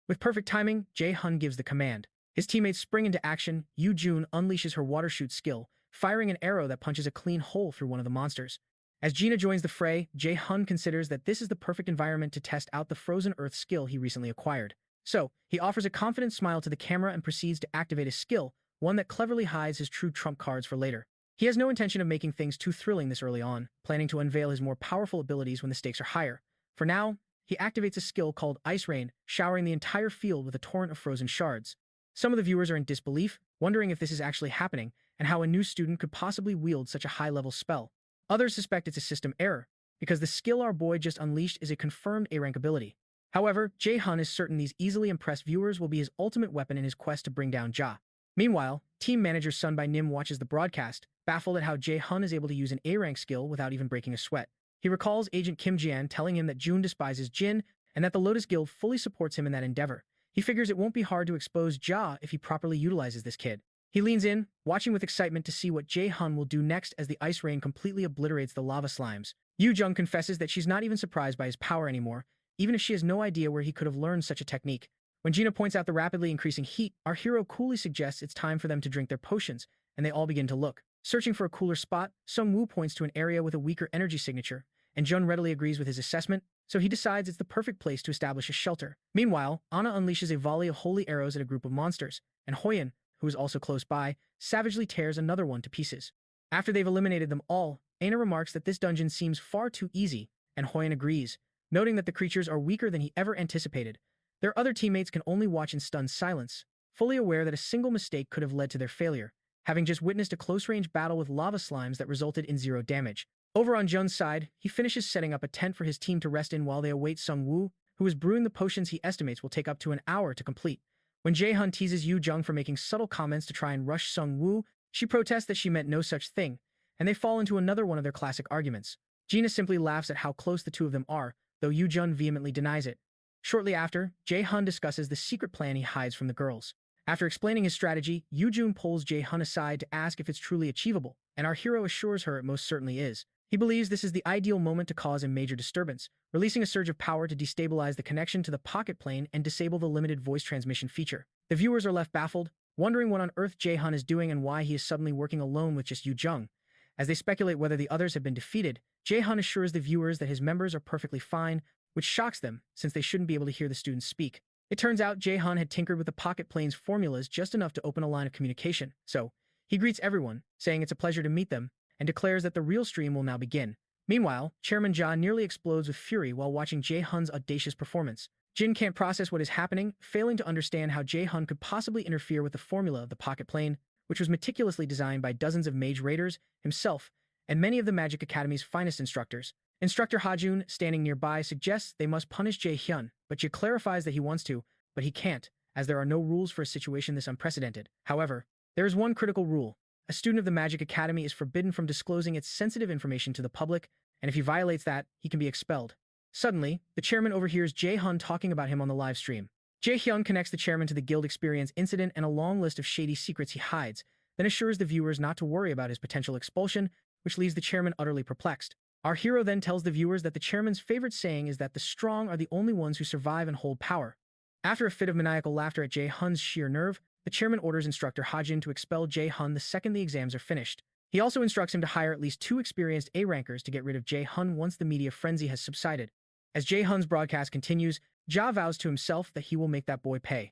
With perfect timing, Jae-hun gives the command. His teammates spring into action. Yoo-jun unleashes her water shoot skill, firing an arrow that punches a clean hole through one of the monsters. As Gina joins the fray, Jae-hun considers that this is the perfect environment to test out the frozen earth skill he recently acquired. So, he offers a confident smile to the camera and proceeds to activate his skill, one that cleverly hides his true trump cards for later. He has no intention of making things too thrilling this early on, planning to unveil his more powerful abilities when the stakes are higher. For now, he activates a skill called Ice Rain, showering the entire field with a torrent of frozen shards. Some of the viewers are in disbelief, wondering if this is actually happening, and how a new student could possibly wield such a high-level spell. Others suspect it's a system error, because the skill our boy just unleashed is a confirmed A-rank ability. However, Jae-hun is certain these easily impressed viewers will be his ultimate weapon in his quest to bring down Ja. Meanwhile, team manager Sun by Nim watches the broadcast, baffled at how Jae-hun is able to use an A-rank skill without even breaking a sweat. He recalls Agent Kim Jian telling him that June despises Jin, and that the Lotus Guild fully supports him in that endeavor. He figures it won't be hard to expose Ja if he properly utilizes this kid. He leans in, watching with excitement to see what Jae-hun will do next as the ice rain completely obliterates the lava slimes. Yoo Jung confesses that she's not even surprised by his power anymore, even if she has no idea where he could have learned such a technique. When Gina points out the rapidly increasing heat, our hero coolly suggests it's time for them to drink their potions, and they all begin to look. Searching for a cooler spot, Sungwoo points to an area with a weaker energy signature, and Jun readily agrees with his assessment, so he decides it's the perfect place to establish a shelter. Meanwhile, Anna unleashes a volley of holy arrows at a group of monsters, and Hoyen, who is also close by, savagely tears another one to pieces. After they've eliminated them all, Aina remarks that this dungeon seems far too easy, and Hoyen agrees, noting that the creatures are weaker than he ever anticipated. Their other teammates can only watch in stunned silence, fully aware that a single mistake could have led to their failure, having just witnessed a close-range battle with lava slimes that resulted in 0 damage. Over on Jun's side, he finishes setting up a tent for his team to rest in while they await Sungwoo, who is brewing the potions he estimates will take up to an hour to complete. When Jae-hun teases Yoo Jung for making subtle comments to try and rush Sungwoo, she protests that she meant no such thing, and they fall into another one of their classic arguments. Gina simply laughs at how close the two of them are, though Yoo Jung vehemently denies it. Shortly after, Jae-hun discusses the secret plan he hides from the girls. After explaining his strategy, Yoo-jun pulls Jae-hun aside to ask if it's truly achievable, and our hero assures her it most certainly is. He believes this is the ideal moment to cause a major disturbance, releasing a surge of power to destabilize the connection to the pocket plane and disable the limited voice transmission feature. The viewers are left baffled, wondering what on earth Jay Hyun is doing and why he is suddenly working alone with just Yu Jung. As they speculate whether the others have been defeated, Jay Hyun assures the viewers that his members are perfectly fine, which shocks them since they shouldn't be able to hear the students speak. It turns out Jay Hyun had tinkered with the pocket plane's formulas just enough to open a line of communication, so he greets everyone, saying it's a pleasure to meet them, and declares that the real stream will now begin. Meanwhile, Chairman Ja nearly explodes with fury while watching Jay Hyun's audacious performance. Jin can't process what is happening, failing to understand how Jay Hyun could possibly interfere with the formula of the pocket plane, which was meticulously designed by dozens of mage raiders, himself, and many of the Magic Academy's finest instructors. Instructor Hajun, standing nearby, suggests they must punish Jay Hyun, but Jay clarifies that he wants to, but he can't, as there are no rules for a situation this unprecedented. However, there is one critical rule. A student of the Magic Academy is forbidden from disclosing its sensitive information to the public, and if he violates that, he can be expelled. Suddenly, the chairman overhears Jay Hyun talking about him on the live stream. Jay Hyun connects the chairman to the guild experience incident and a long list of shady secrets he hides, then assures the viewers not to worry about his potential expulsion, which leaves the chairman utterly perplexed. Our hero then tells the viewers that the chairman's favorite saying is that the strong are the only ones who survive and hold power. After a fit of maniacal laughter at Jay Hyun's sheer nerve, the chairman orders instructor Hajin to expel Jay Hyun the second the exams are finished. He also instructs him to hire at least 2 experienced A-rankers to get rid of Jay Hyun once the media frenzy has subsided. As Jay Hyun's broadcast continues, Ja vows to himself that he will make that boy pay.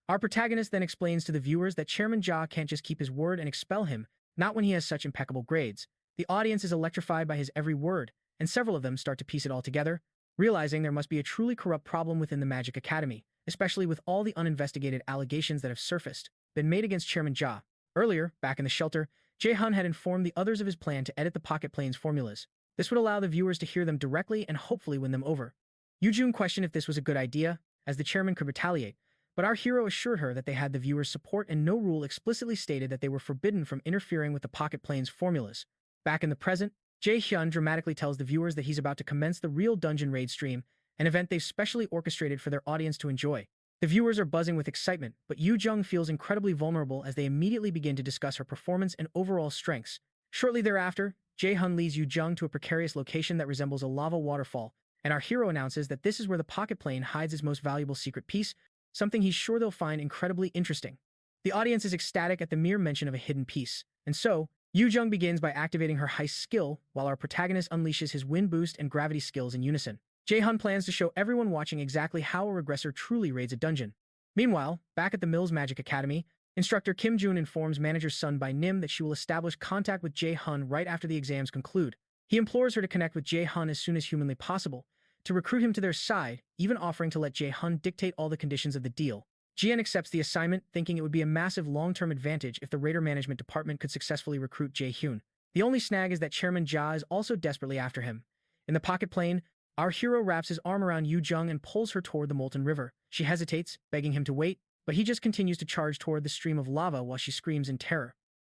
Our protagonist then explains to the viewers that Chairman Ja can't just keep his word and expel him, not when he has such impeccable grades. The audience is electrified by his every word, and several of them start to piece it all together, realizing there must be a truly corrupt problem within the Magic Academy, especially with all the uninvestigated allegations that have surfaced, been made against Chairman Ja. Earlier, back in the shelter, Jay Hyun had informed the others of his plan to edit the pocket plane's formulas. This would allow the viewers to hear them directly and hopefully win them over. Yu Jung questioned if this was a good idea, as the chairman could retaliate, but our hero assured her that they had the viewers' support and no rule explicitly stated that they were forbidden from interfering with the pocket plane's formulas. Back in the present, Jay Hyun dramatically tells the viewers that he's about to commence the real dungeon raid stream, an event they've specially orchestrated for their audience to enjoy. The viewers are buzzing with excitement, but Yu Jung feels incredibly vulnerable as they immediately begin to discuss her performance and overall strengths. Shortly thereafter, Jay Hyun leads Yu Jung to a precarious location that resembles a lava waterfall, and our hero announces that this is where the pocket plane hides its most valuable secret piece, something he's sure they'll find incredibly interesting. The audience is ecstatic at the mere mention of a hidden piece, and so, Yu Jung begins by activating her heist skill, while our protagonist unleashes his wind boost and gravity skills in unison. Jay Hyun plans to show everyone watching exactly how a regressor truly raids a dungeon. Meanwhile, back at the Mills Magic Academy, Instructor Kim Jun informs Manager Sun by Nim that she will establish contact with Jay Hyun right after the exams conclude. He implores her to connect with Jay Hyun as soon as humanly possible, to recruit him to their side, even offering to let Jay Hyun dictate all the conditions of the deal. Jian accepts the assignment, thinking it would be a massive long-term advantage if the Raider Management Department could successfully recruit Jay Hyun. The only snag is that Chairman Ja is also desperately after him. In the pocket plane, our hero wraps his arm around Yu Jung and pulls her toward the molten river. She hesitates, begging him to wait, but he just continues to charge toward the stream of lava while she screams in terror.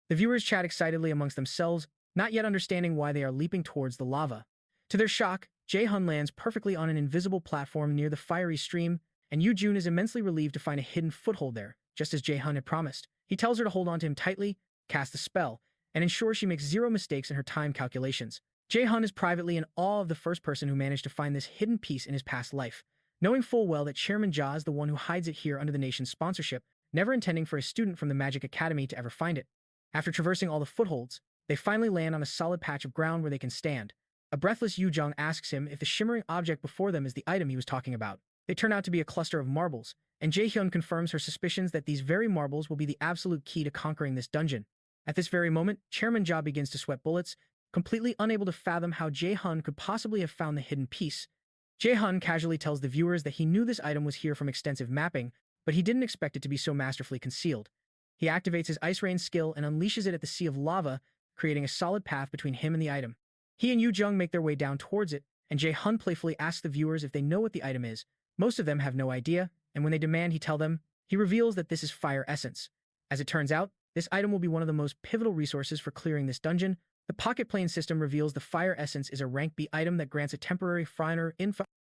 The viewers chat excitedly amongst themselves, not yet understanding why they are leaping towards the lava. To their shock, Jay Hyun lands perfectly on an invisible platform near the fiery stream, and Yu Jun is immensely relieved to find a hidden foothold there, just as Jay Hyun had promised. He tells her to hold on to him tightly, cast the spell, and ensure she makes zero mistakes in her time calculations. Jay Hyun is privately in awe of the first person who managed to find this hidden piece in his past life, knowing full well that Chairman Ja is the one who hides it here under the nation's sponsorship, never intending for a student from the Magic Academy to ever find it. After traversing all the footholds, they finally land on a solid patch of ground where they can stand. A breathless Yu Jung asks him if the shimmering object before them is the item he was talking about. They turn out to be a cluster of marbles, and Jay Hyun confirms her suspicions that these very marbles will be the absolute key to conquering this dungeon. At this very moment, Chairman Ja begins to sweat bullets, completely unable to fathom how Jay Hyun could possibly have found the hidden piece. Jay Hyun casually tells the viewers that he knew this item was here from extensive mapping, but he didn't expect it to be so masterfully concealed. He activates his Ice Rain skill and unleashes it at the sea of lava, creating a solid path between him and the item. He and Yu Jung make their way down towards it, and Jay Hyun playfully asks the viewers if they know what the item is. Most of them have no idea, and when they demand he tell them, he reveals that this is Fire Essence. As it turns out, this item will be one of the most pivotal resources for clearing this dungeon. The Pocket Plane system reveals the Fire Essence is a rank B item that grants a temporary fire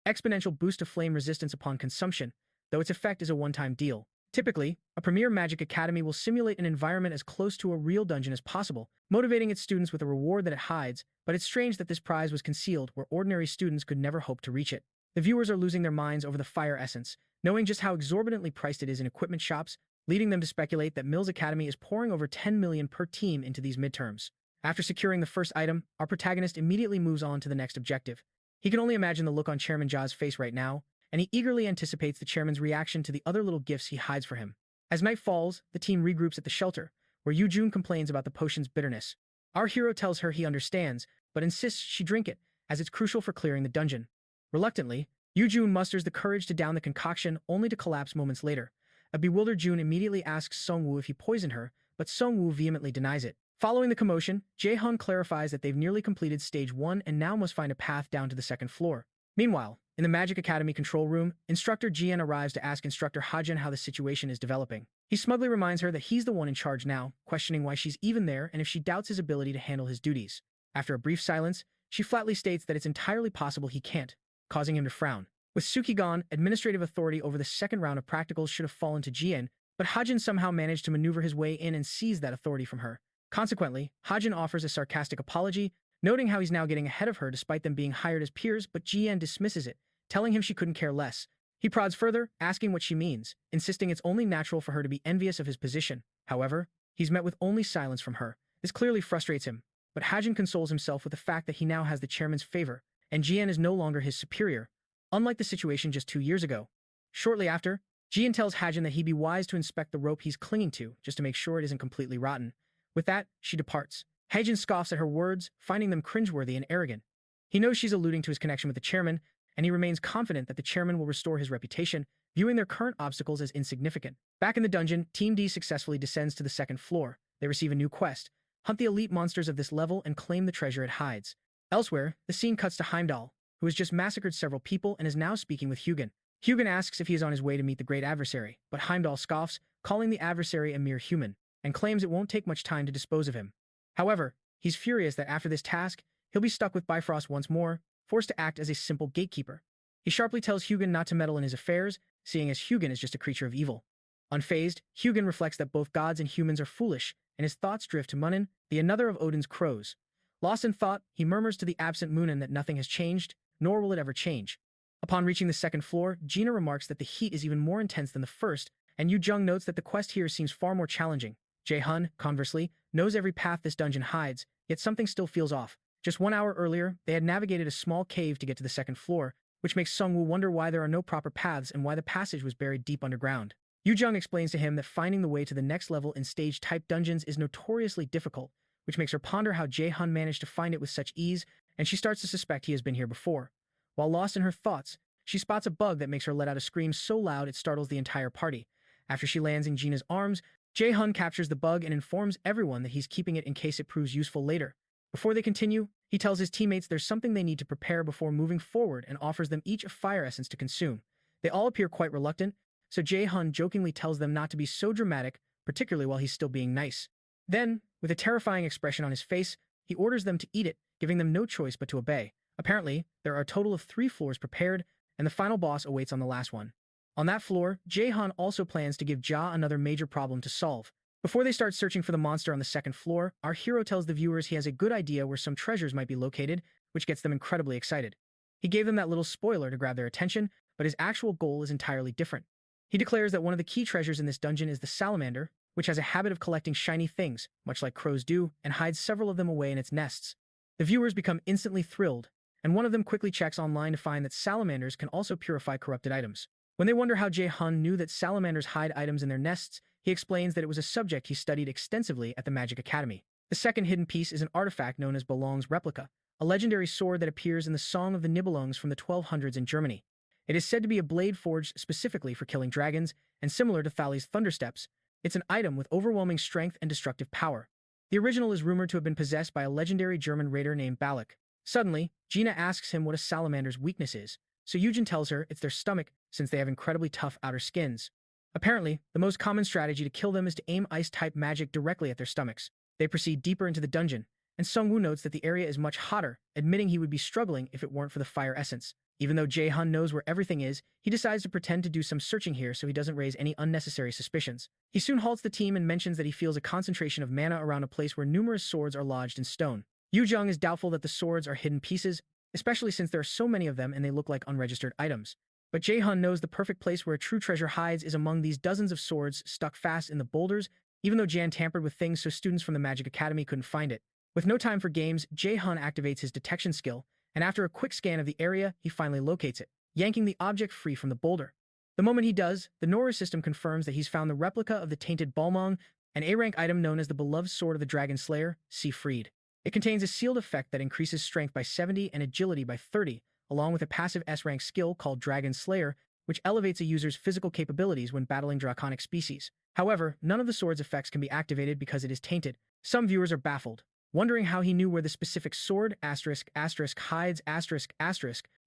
exponential boost to flame resistance upon consumption, though its effect is a one-time deal. Typically, a premier Magic Academy will simulate an environment as close to a real dungeon as possible, motivating its students with a reward that it hides, but it's strange that this prize was concealed where ordinary students could never hope to reach it. The viewers are losing their minds over the Fire Essence, knowing just how exorbitantly priced it is in equipment shops, leading them to speculate that Mills Academy is pouring over 10 million per team into these midterms. After securing the first item, our protagonist immediately moves on to the next objective. He can only imagine the look on Chairman Ja's face right now, and he eagerly anticipates the chairman's reaction to the other little gifts he hides for him. As night falls, the team regroups at the shelter, where Yoo-jun complains about the potion's bitterness. Our hero tells her he understands, but insists she drink it, as it's crucial for clearing the dungeon. Reluctantly, Yoo-jun musters the courage to down the concoction, only to collapse moments later. A bewildered Jun immediately asks Sung-woo if he poisoned her, but Sung-woo vehemently denies it. Following the commotion, Jay Hyun clarifies that they've nearly completed Stage 1 and now must find a path down to the second floor. Meanwhile, in the Magic Academy control room, Instructor Jian arrives to ask Instructor Hajin how the situation is developing. He smugly reminds her that he's the one in charge now, questioning why she's even there and if she doubts his ability to handle his duties. After a brief silence, she flatly states that it's entirely possible he can't, causing him to frown. With Suki gone, administrative authority over the second round of practicals should have fallen to Jian, but Hajin somehow managed to maneuver his way in and seize that authority from her. Consequently, Hajin offers a sarcastic apology, noting how he's now getting ahead of her despite them being hired as peers, but Jian dismisses it, telling him she couldn't care less. He prods further, asking what she means, insisting it's only natural for her to be envious of his position. However, he's met with only silence from her. This clearly frustrates him, but Hajin consoles himself with the fact that he now has the chairman's favor, and Jian is no longer his superior, unlike the situation just 2 years ago. Shortly after, Jian tells Hajin that he'd be wise to inspect the rope he's clinging to, just to make sure it isn't completely rotten. With that, she departs. Hajin scoffs at her words, finding them cringeworthy and arrogant. He knows she's alluding to his connection with the chairman, and he remains confident that the chairman will restore his reputation, viewing their current obstacles as insignificant. Back in the dungeon, Team D successfully descends to the second floor. They receive a new quest: hunt the elite monsters of this level and claim the treasure it hides. Elsewhere, the scene cuts to Heimdall, who has just massacred several people and is now speaking with Hugin. Hugin asks if he is on his way to meet the great adversary, but Heimdall scoffs, calling the adversary a mere human, and claims it won't take much time to dispose of him. However, he's furious that after this task, he'll be stuck with Bifrost once more, forced to act as a simple gatekeeper. He sharply tells Hugin not to meddle in his affairs, seeing as Hugin is just a creature of evil. Unfazed, Hugin reflects that both gods and humans are foolish, and his thoughts drift to Munin, the another of Odin's crows. Lost in thought, he murmurs to the absent Munin that nothing has changed, nor will it ever change. Upon reaching the second floor, Gina remarks that the heat is even more intense than the first, and Yu Jung notes that the quest here seems far more challenging. Jae Hun, conversely, knows every path this dungeon hides, yet something still feels off. Just 1 hour earlier, they had navigated a small cave to get to the second floor, which makes Sung-woo wonder why there are no proper paths and why the passage was buried deep underground. Yu Jung explains to him that finding the way to the next level in stage-type dungeons is notoriously difficult, which makes her ponder how Jae Hun managed to find it with such ease, and she starts to suspect he has been here before. While lost in her thoughts, she spots a bug that makes her let out a scream so loud it startles the entire party. After she lands in Gina's arms, Jae Hun captures the bug and informs everyone that he's keeping it in case it proves useful later. Before they continue, he tells his teammates there's something they need to prepare before moving forward and offers them each a fire essence to consume. They all appear quite reluctant, so Jae Hun jokingly tells them not to be so dramatic, particularly while he's still being nice. Then, with a terrifying expression on his face, he orders them to eat it, giving them no choice but to obey. Apparently, there are a total of 3 floors prepared, and the final boss awaits on the last one. On that floor, Jae Hun also plans to give Ja another major problem to solve. Before they start searching for the monster on the second floor, our hero tells the viewers he has a good idea where some treasures might be located, which gets them incredibly excited. He gave them that little spoiler to grab their attention, but his actual goal is entirely different. He declares that one of the key treasures in this dungeon is the salamander, which has a habit of collecting shiny things, much like crows do, and hides several of them away in its nests. The viewers become instantly thrilled, and one of them quickly checks online to find that salamanders can also purify corrupted items. When they wonder how Jae Hun knew that salamanders hide items in their nests, he explains that it was a subject he studied extensively at the Magic Academy. The second hidden piece is an artifact known as Belong's replica, a legendary sword that appears in the Song of the Nibelungs from the 1200s in Germany. It is said to be a blade forged specifically for killing dragons, and similar to Thali's Thundersteps, it's an item with overwhelming strength and destructive power. The original is rumored to have been possessed by a legendary German raider named Balak. Suddenly, Gina asks him what a salamander's weakness is, so Yujin tells her it's their stomach, since they have incredibly tough outer skins. Apparently, the most common strategy to kill them is to aim ice-type magic directly at their stomachs. They proceed deeper into the dungeon, and Sung-woo notes that the area is much hotter, admitting he would be struggling if it weren't for the fire essence. Even though Jae Hun knows where everything is, he decides to pretend to do some searching here so he doesn't raise any unnecessary suspicions. He soon halts the team and mentions that he feels a concentration of mana around a place where numerous swords are lodged in stone. Yu Jung is doubtful that the swords are hidden pieces, especially since there are so many of them and they look like unregistered items. But Jay Hyun knows the perfect place where a true treasure hides is among these dozens of swords stuck fast in the boulders, even though Jan tampered with things so students from the Magic Academy couldn't find it. With no time for games, Jay Hyun activates his detection skill, and after a quick scan of the area, he finally locates it, yanking the object free from the boulder. The moment he does, the Nora system confirms that he's found the replica of the tainted Balmong, an A-rank item known as the beloved sword of the Dragon Slayer, See Freed. It contains a sealed effect that increases strength by 70 and agility by 30, along with a passive S-rank skill called Dragon Slayer, which elevates a user's physical capabilities when battling draconic species. However, none of the sword's effects can be activated because it is tainted. Some viewers are baffled, wondering how he knew where the specific sword hides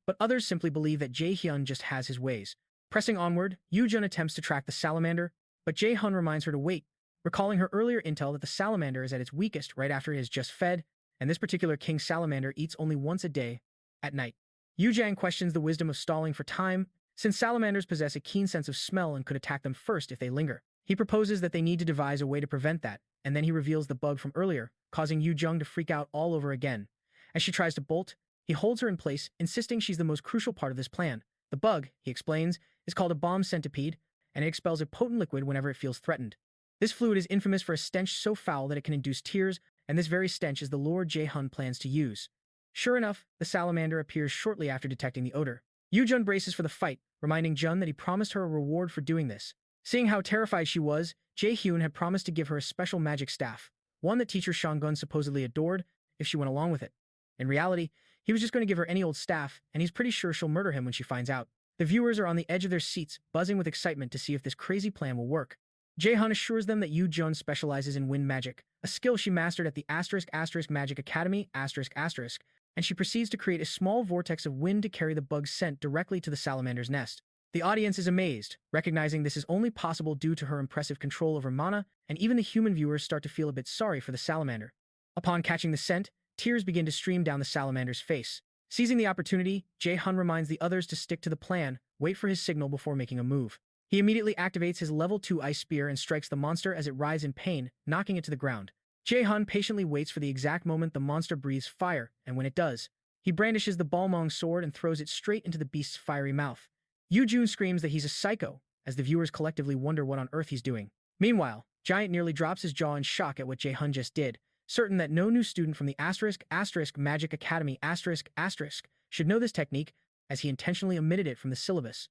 but others simply believe that Jay Hyun just has his ways. Pressing onward, Yoo-jun attempts to track the salamander, but Jay Hyun reminds her to wait, recalling her earlier intel that the salamander is at its weakest right after it has just fed, and this particular king salamander eats only once a day, at night. Yoo-jang questions the wisdom of stalling for time, since salamanders possess a keen sense of smell and could attack them first if they linger. He proposes that they need to devise a way to prevent that, and then he reveals the bug from earlier, causing Yoo-jung to freak out all over again. As she tries to bolt, he holds her in place, insisting she's the most crucial part of this plan. The bug, he explains, is called a bomb centipede, and it expels a potent liquid whenever it feels threatened. This fluid is infamous for a stench so foul that it can induce tears, and this very stench is the lure Jay Hyun plans to use. Sure enough, the salamander appears shortly after detecting the odor. Yoo-jun braces for the fight, reminding Jun that he promised her a reward for doing this. Seeing how terrified she was, Jay Hyun had promised to give her a special magic staff, one that teacher Shang-gun supposedly adored, if she went along with it. In reality, he was just going to give her any old staff, and he's pretty sure she'll murder him when she finds out. The viewers are on the edge of their seats, buzzing with excitement to see if this crazy plan will work. Jae-hyun assures them that Yoo-jun specializes in wind magic, a skill she mastered at the Magic Academy, and she proceeds to create a small vortex of wind to carry the bug's scent directly to the salamander's nest. The audience is amazed, recognizing this is only possible due to her impressive control over mana, and even the human viewers start to feel a bit sorry for the salamander. Upon catching the scent, tears begin to stream down the salamander's face. Seizing the opportunity, Jae-hyun reminds the others to stick to the plan, wait for his signal before making a move. He immediately activates his level 2 ice spear and strikes the monster as it writhes in pain, knocking it to the ground. Jae-hyun patiently waits for the exact moment the monster breathes fire, and when it does, he brandishes the Balmong sword and throws it straight into the beast's fiery mouth. Yoo-jun screams that he's a psycho, as the viewers collectively wonder what on earth he's doing. Meanwhile, Giant nearly drops his jaw in shock at what Jae-hyun just did, certain that no new student from the Magic Academy should know this technique, as he intentionally omitted it from the syllabus.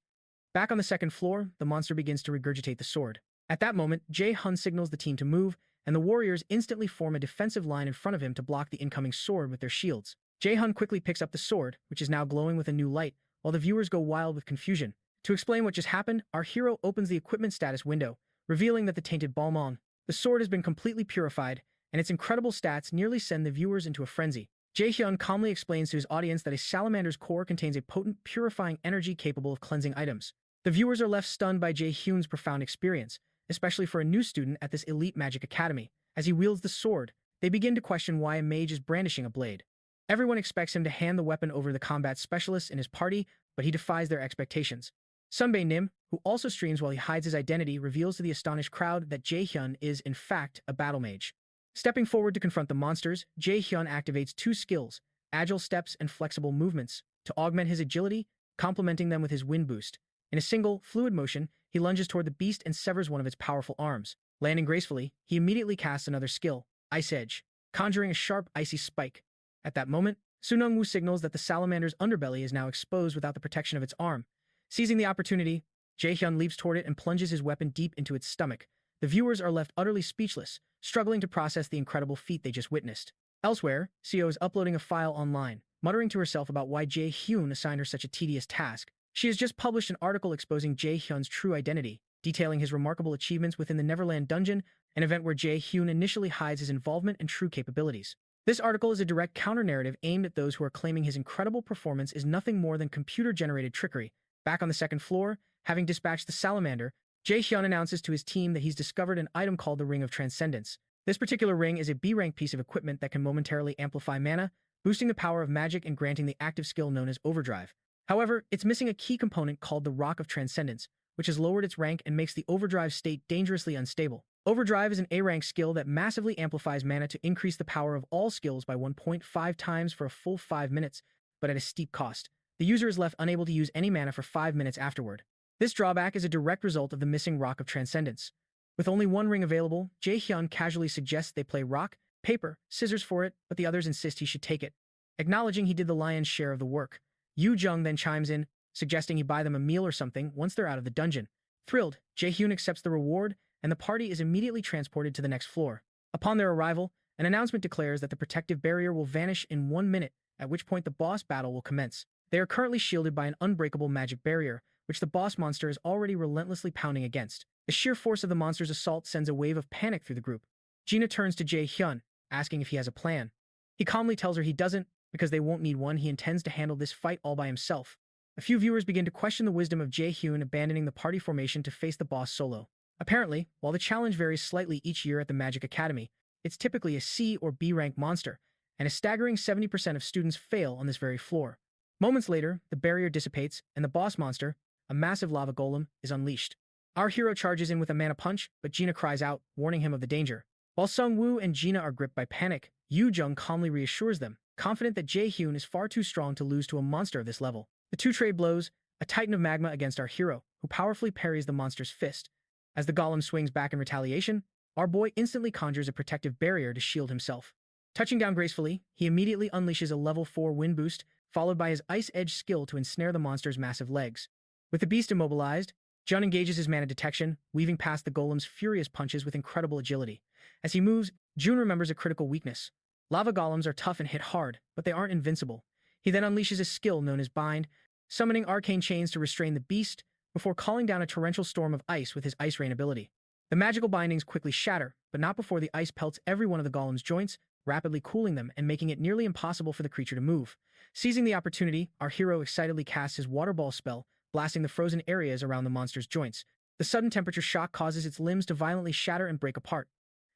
Back on the second floor, the monster begins to regurgitate the sword. At that moment, Jae-hyun signals the team to move, and the warriors instantly form a defensive line in front of him to block the incoming sword with their shields. Jae-hyun quickly picks up the sword, which is now glowing with a new light, while the viewers go wild with confusion. To explain what just happened, our hero opens the equipment status window, revealing that the tainted Balmong, the sword has been completely purified, and its incredible stats nearly send the viewers into a frenzy. Jae-hyun calmly explains to his audience that a salamander's core contains a potent, purifying energy capable of cleansing items. The viewers are left stunned by Jae-hyun's profound experience, especially for a new student at this elite magic academy. As he wields the sword, they begin to question why a mage is brandishing a blade. Everyone expects him to hand the weapon over to the combat specialists in his party, but he defies their expectations. Sunbae Nim, who also streams while he hides his identity, reveals to the astonished crowd that Jae-hyun is, in fact, a battle mage. Stepping forward to confront the monsters, Jae-hyun activates two skills, agile steps and flexible movements, to augment his agility, complementing them with his wind boost. In a single, fluid motion, he lunges toward the beast and severs one of its powerful arms. Landing gracefully, he immediately casts another skill, Ice Edge, conjuring a sharp, icy spike. At that moment, Sunung-woo signals that the salamander's underbelly is now exposed without the protection of its arm. Seizing the opportunity, Jae-hyun leaps toward it and plunges his weapon deep into its stomach. The viewers are left utterly speechless, struggling to process the incredible feat they just witnessed. Elsewhere, Seo is uploading a file online, muttering to herself about why Jay Hyun assigned her such a tedious task. She has just published an article exposing Jae Hyun's true identity, detailing his remarkable achievements within the Neverland Dungeon, an event where Jae Hyun initially hides his involvement and true capabilities. This article is a direct counter-narrative aimed at those who are claiming his incredible performance is nothing more than computer-generated trickery. Back on the second floor, having dispatched the salamander, Jae Hyun announces to his team that he's discovered an item called the Ring of Transcendence. This particular ring is a B-rank piece of equipment that can momentarily amplify mana, boosting the power of magic and granting the active skill known as Overdrive. However, it's missing a key component called the Rock of Transcendence, which has lowered its rank and makes the Overdrive state dangerously unstable. Overdrive is an A-rank skill that massively amplifies mana to increase the power of all skills by 1.5 times for a full 5 minutes, but at a steep cost. the user is left unable to use any mana for 5 minutes afterward. This drawback is a direct result of the missing Rock of Transcendence. With only one ring available, Jay Hyun casually suggests they play rock, paper, scissors for it, but the others insist he should take it. Acknowledging he did the lion's share of the work, Yu Jung then chimes in, suggesting he buy them a meal or something once they're out of the dungeon. Thrilled, Jay Hyun accepts the reward, and the party is immediately transported to the next floor. Upon their arrival, an announcement declares that the protective barrier will vanish in 1 minute, at which point the boss battle will commence. They are currently shielded by an unbreakable magic barrier, which the boss monster is already relentlessly pounding against. The sheer force of the monster's assault sends a wave of panic through the group. Gina turns to Jay Hyun, asking if he has a plan. He calmly tells her he doesn't, because they won't need one. He intends to handle this fight all by himself. A few viewers begin to question the wisdom of Jay Hyun abandoning the party formation to face the boss solo. Apparently, while the challenge varies slightly each year at the Magic Academy, it's typically a C or B rank monster, and a staggering 70% of students fail on this very floor. Moments later, the barrier dissipates, and the boss monster, a massive lava golem, is unleashed. Our hero charges in with a mana punch, but Gina cries out, warning him of the danger. While Sung Woo and Gina are gripped by panic, Yu Jung calmly reassures them, confident that Jay Hyun is far too strong to lose to a monster of this level. The two trade blows, a titan of magma against our hero, who powerfully parries the monster's fist. As the golem swings back in retaliation, our boy instantly conjures a protective barrier to shield himself. Touching down gracefully, he immediately unleashes a level 4 wind boost, followed by his Ice Edge skill to ensnare the monster's massive legs. With the beast immobilized, Jun engages his mana detection, weaving past the golem's furious punches with incredible agility. As he moves, Jun remembers a critical weakness. Lava golems are tough and hit hard, but they aren't invincible. He then unleashes a skill known as Bind, summoning arcane chains to restrain the beast, before calling down a torrential storm of ice with his Ice Rain ability. The magical bindings quickly shatter, but not before the ice pelts every one of the golem's joints, rapidly cooling them and making it nearly impossible for the creature to move. Seizing the opportunity, our hero excitedly casts his water ball spell, blasting the frozen areas around the monster's joints. The sudden temperature shock causes its limbs to violently shatter and break apart.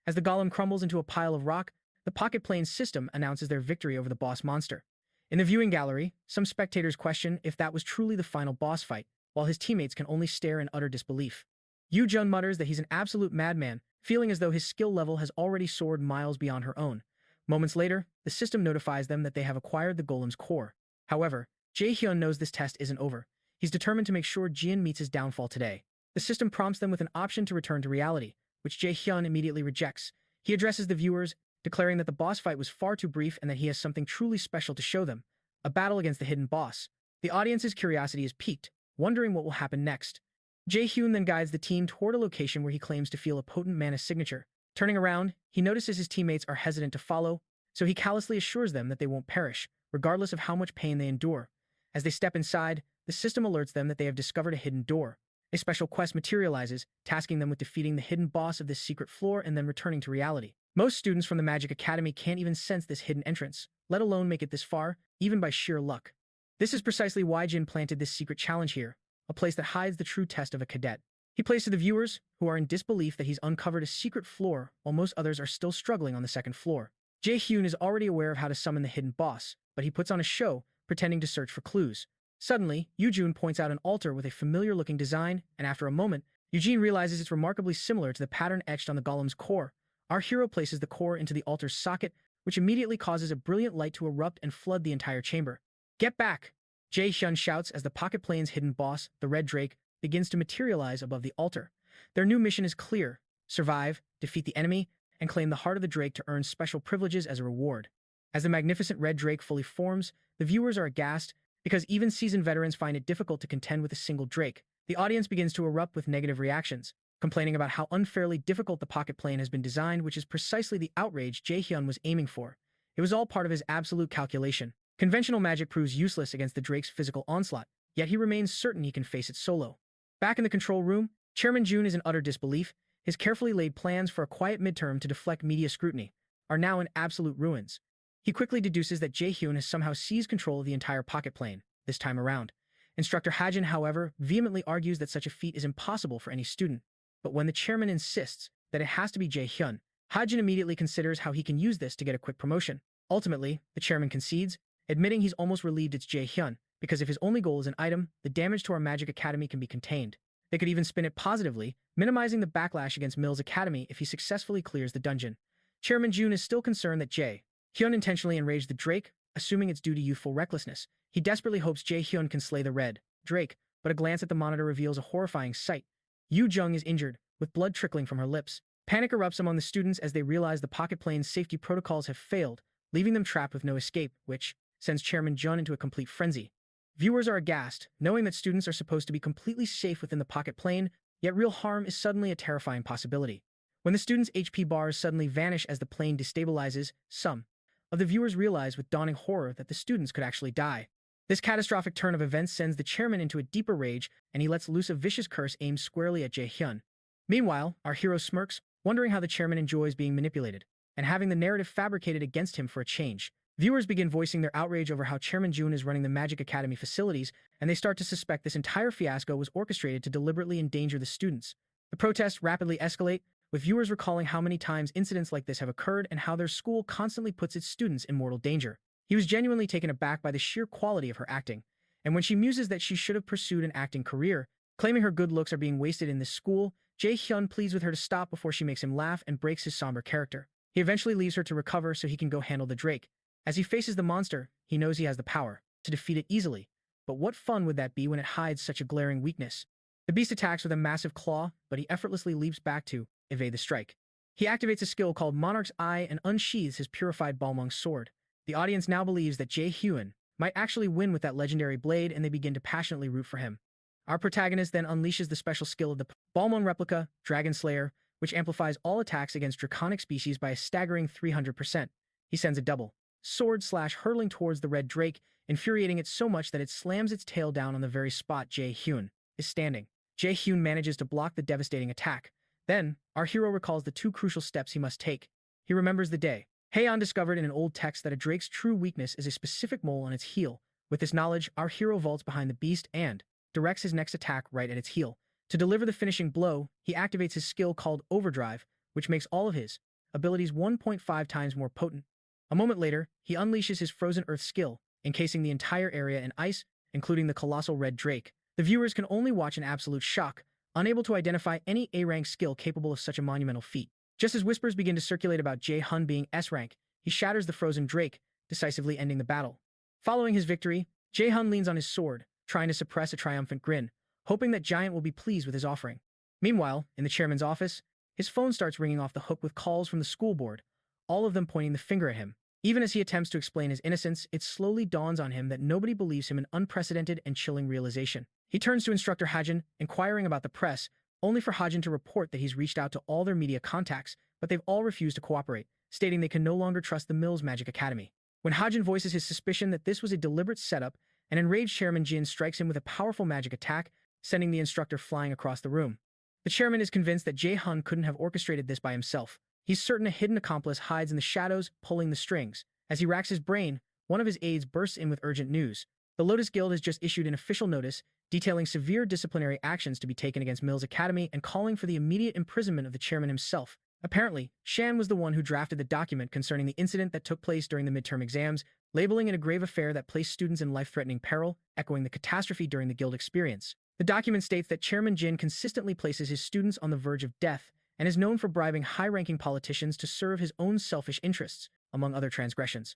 As the golem crumbles into a pile of rock, the Pocket Plane system announces their victory over the boss monster. In the viewing gallery, some spectators question if that was truly the final boss fight, while his teammates can only stare in utter disbelief. Yu Jun mutters that he's an absolute madman, feeling as though his skill level has already soared miles beyond her own. Moments later, the system notifies them that they have acquired the golem's core. However, Jay Hyun knows this test isn't over. He's determined to make sure Jian meets his downfall today. The system prompts them with an option to return to reality, which Jay Hyun immediately rejects. He addresses the viewers, declaring that the boss fight was far too brief and that he has something truly special to show them, a battle against the hidden boss. The audience's curiosity is piqued, wondering what will happen next. Jay Hyun then guides the team toward a location where he claims to feel a potent mana signature. Turning around, he notices his teammates are hesitant to follow, so he callously assures them that they won't perish, regardless of how much pain they endure. As they step inside, the system alerts them that they have discovered a hidden door. A special quest materializes, tasking them with defeating the hidden boss of this secret floor and then returning to reality. Most students from the Magic Academy can't even sense this hidden entrance, let alone make it this far, even by sheer luck. This is precisely why Jin planted this secret challenge here, a place that hides the true test of a cadet. He plays to the viewers, who are in disbelief that he's uncovered a secret floor while most others are still struggling on the second floor. Jay Hyun is already aware of how to summon the hidden boss, but he puts on a show, pretending to search for clues. Suddenly, Yoo-jun points out an altar with a familiar-looking design, and after a moment, Eugene realizes it's remarkably similar to the pattern etched on the golem's core. Our hero places the core into the altar's socket, which immediately causes a brilliant light to erupt and flood the entire chamber. "Get back!" Jay Hyun shouts as the Pocket Plane's hidden boss, the Red Drake, begins to materialize above the altar. Their new mission is clear: survive, defeat the enemy, and claim the heart of the Drake to earn special privileges as a reward. As the magnificent Red Drake fully forms, the viewers are aghast, because even seasoned veterans find it difficult to contend with a single Drake. The audience begins to erupt with negative reactions, complaining about how unfairly difficult the Pocket Plane has been designed, which is precisely the outrage Jay Hyun was aiming for. It was all part of his absolute calculation. Conventional magic proves useless against the Drake's physical onslaught, yet he remains certain he can face it solo. Back in the control room, Chairman Jun is in utter disbelief. His carefully laid plans for a quiet midterm to deflect media scrutiny are now in absolute ruins. He quickly deduces that Jay Hyun has somehow seized control of the entire Pocket Plane, this time around. Instructor Hajin, however, vehemently argues that such a feat is impossible for any student. But when the chairman insists that it has to be Jay Hyun, Hajin immediately considers how he can use this to get a quick promotion. Ultimately, the chairman concedes, admitting he's almost relieved it's Jay Hyun, because if his only goal is an item, the damage to our Magic Academy can be contained. They could even spin it positively, minimizing the backlash against Mill's Academy if he successfully clears the dungeon. Chairman Jun is still concerned that Jay Hyun intentionally enraged the Drake, assuming it's due to youthful recklessness. He desperately hopes Jay Hyun can slay the Red Drake, but a glance at the monitor reveals a horrifying sight. Yu Jung is injured, with blood trickling from her lips. Panic erupts among the students as they realize the pocket plane's safety protocols have failed, leaving them trapped with no escape, which sends Chairman Jun into a complete frenzy. Viewers are aghast, knowing that students are supposed to be completely safe within the pocket plane, yet real harm is suddenly a terrifying possibility. When the students' HP bars suddenly vanish as the plane destabilizes, some of the viewers realize with dawning horror that the students could actually die. This catastrophic turn of events sends the chairman into a deeper rage, and he lets loose a vicious curse aimed squarely at Jay Hyun. Meanwhile, our hero smirks, wondering how the chairman enjoys being manipulated, and having the narrative fabricated against him for a change. Viewers begin voicing their outrage over how Chairman Jun is running the Magic Academy facilities, and they start to suspect this entire fiasco was orchestrated to deliberately endanger the students. The protests rapidly escalate, with viewers recalling how many times incidents like this have occurred and how their school constantly puts its students in mortal danger. He was genuinely taken aback by the sheer quality of her acting, and when she muses that she should have pursued an acting career, claiming her good looks are being wasted in this school, Jay Hyun pleads with her to stop before she makes him laugh and breaks his somber character. He eventually leaves her to recover so he can go handle the Drake. As he faces the monster, he knows he has the power to defeat it easily, but what fun would that be when it hides such a glaring weakness? The beast attacks with a massive claw, but he effortlessly leaps back to evade the strike. He activates a skill called Monarch's Eye and unsheathes his purified Balmung sword. The audience now believes that Jay Hyun might actually win with that legendary blade, and they begin to passionately root for him. Our protagonist then unleashes the special skill of the Balmung replica, Dragon Slayer, which amplifies all attacks against draconic species by a staggering 300%. He sends a double sword slash hurtling towards the Red Drake, infuriating it so much that it slams its tail down on the very spot Jay Hyun is standing. Jay Hyun manages to block the devastating attack. Then, our hero recalls the two crucial steps he must take. He remembers the day Heian discovered in an old text that a drake's true weakness is a specific mole on its heel. With this knowledge, our hero vaults behind the beast and directs his next attack right at its heel. To deliver the finishing blow, he activates his skill called Overdrive, which makes all of his abilities 1.5 times more potent. A moment later, he unleashes his Frozen Earth skill, encasing the entire area in ice, including the colossal Red Drake. The viewers can only watch in absolute shock, unable to identify any A-rank skill capable of such a monumental feat. Just as whispers begin to circulate about Jay Hyun being S-rank, he shatters the Frozen Drake, decisively ending the battle. Following his victory, Jay Hyun leans on his sword, trying to suppress a triumphant grin, hoping that Giant will be pleased with his offering. Meanwhile, in the chairman's office, his phone starts ringing off the hook with calls from the school board, all of them pointing the finger at him. Even as he attempts to explain his innocence, it slowly dawns on him that nobody believes him, an unprecedented and chilling realization. He turns to Instructor Hajin, inquiring about the press, only for Hajin to report that he's reached out to all their media contacts, but they've all refused to cooperate, stating they can no longer trust the Mills Magic Academy. When Hajin voices his suspicion that this was a deliberate setup, an enraged Chairman Jin strikes him with a powerful magic attack, sending the instructor flying across the room. The chairman is convinced that Jay Hyun couldn't have orchestrated this by himself. He's certain a hidden accomplice hides in the shadows, pulling the strings. As he racks his brain, one of his aides bursts in with urgent news. The Lotus Guild has just issued an official notice detailing severe disciplinary actions to be taken against Mills Academy and calling for the immediate imprisonment of the chairman himself. Apparently, Shan was the one who drafted the document concerning the incident that took place during the midterm exams, labeling it a grave affair that placed students in life-threatening peril, echoing the catastrophe during the guild experience. The document states that Chairman Jin consistently places his students on the verge of death and is known for bribing high-ranking politicians to serve his own selfish interests, among other transgressions.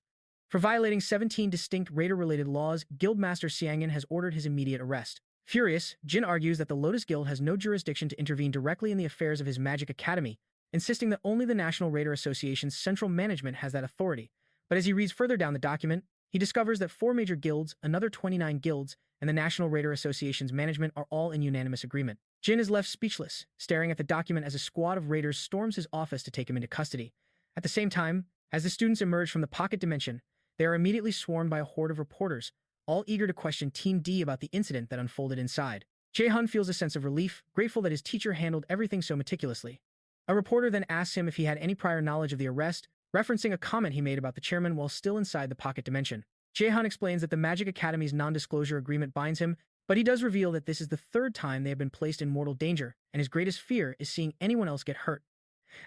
For violating 17 distinct Raider-related laws, Guildmaster Xiangyan has ordered his immediate arrest. Furious, Jin argues that the Lotus Guild has no jurisdiction to intervene directly in the affairs of his magic academy, insisting that only the National Raider Association's central management has that authority. But as he reads further down the document, he discovers that 4 major guilds, another 29 guilds, and the National Raider Association's management are all in unanimous agreement. Jin is left speechless, staring at the document as a squad of raiders storms his office to take him into custody. At the same time, as the students emerge from the pocket dimension, they are immediately swarmed by a horde of reporters, all eager to question Team D about the incident that unfolded inside. Jay Hyun feels a sense of relief, grateful that his teacher handled everything so meticulously. A reporter then asks him if he had any prior knowledge of the arrest, referencing a comment he made about the chairman while still inside the pocket dimension. Jay Hyun explains that the Magic Academy's non-disclosure agreement binds him, but he does reveal that this is the 3rd time they have been placed in mortal danger, and his greatest fear is seeing anyone else get hurt.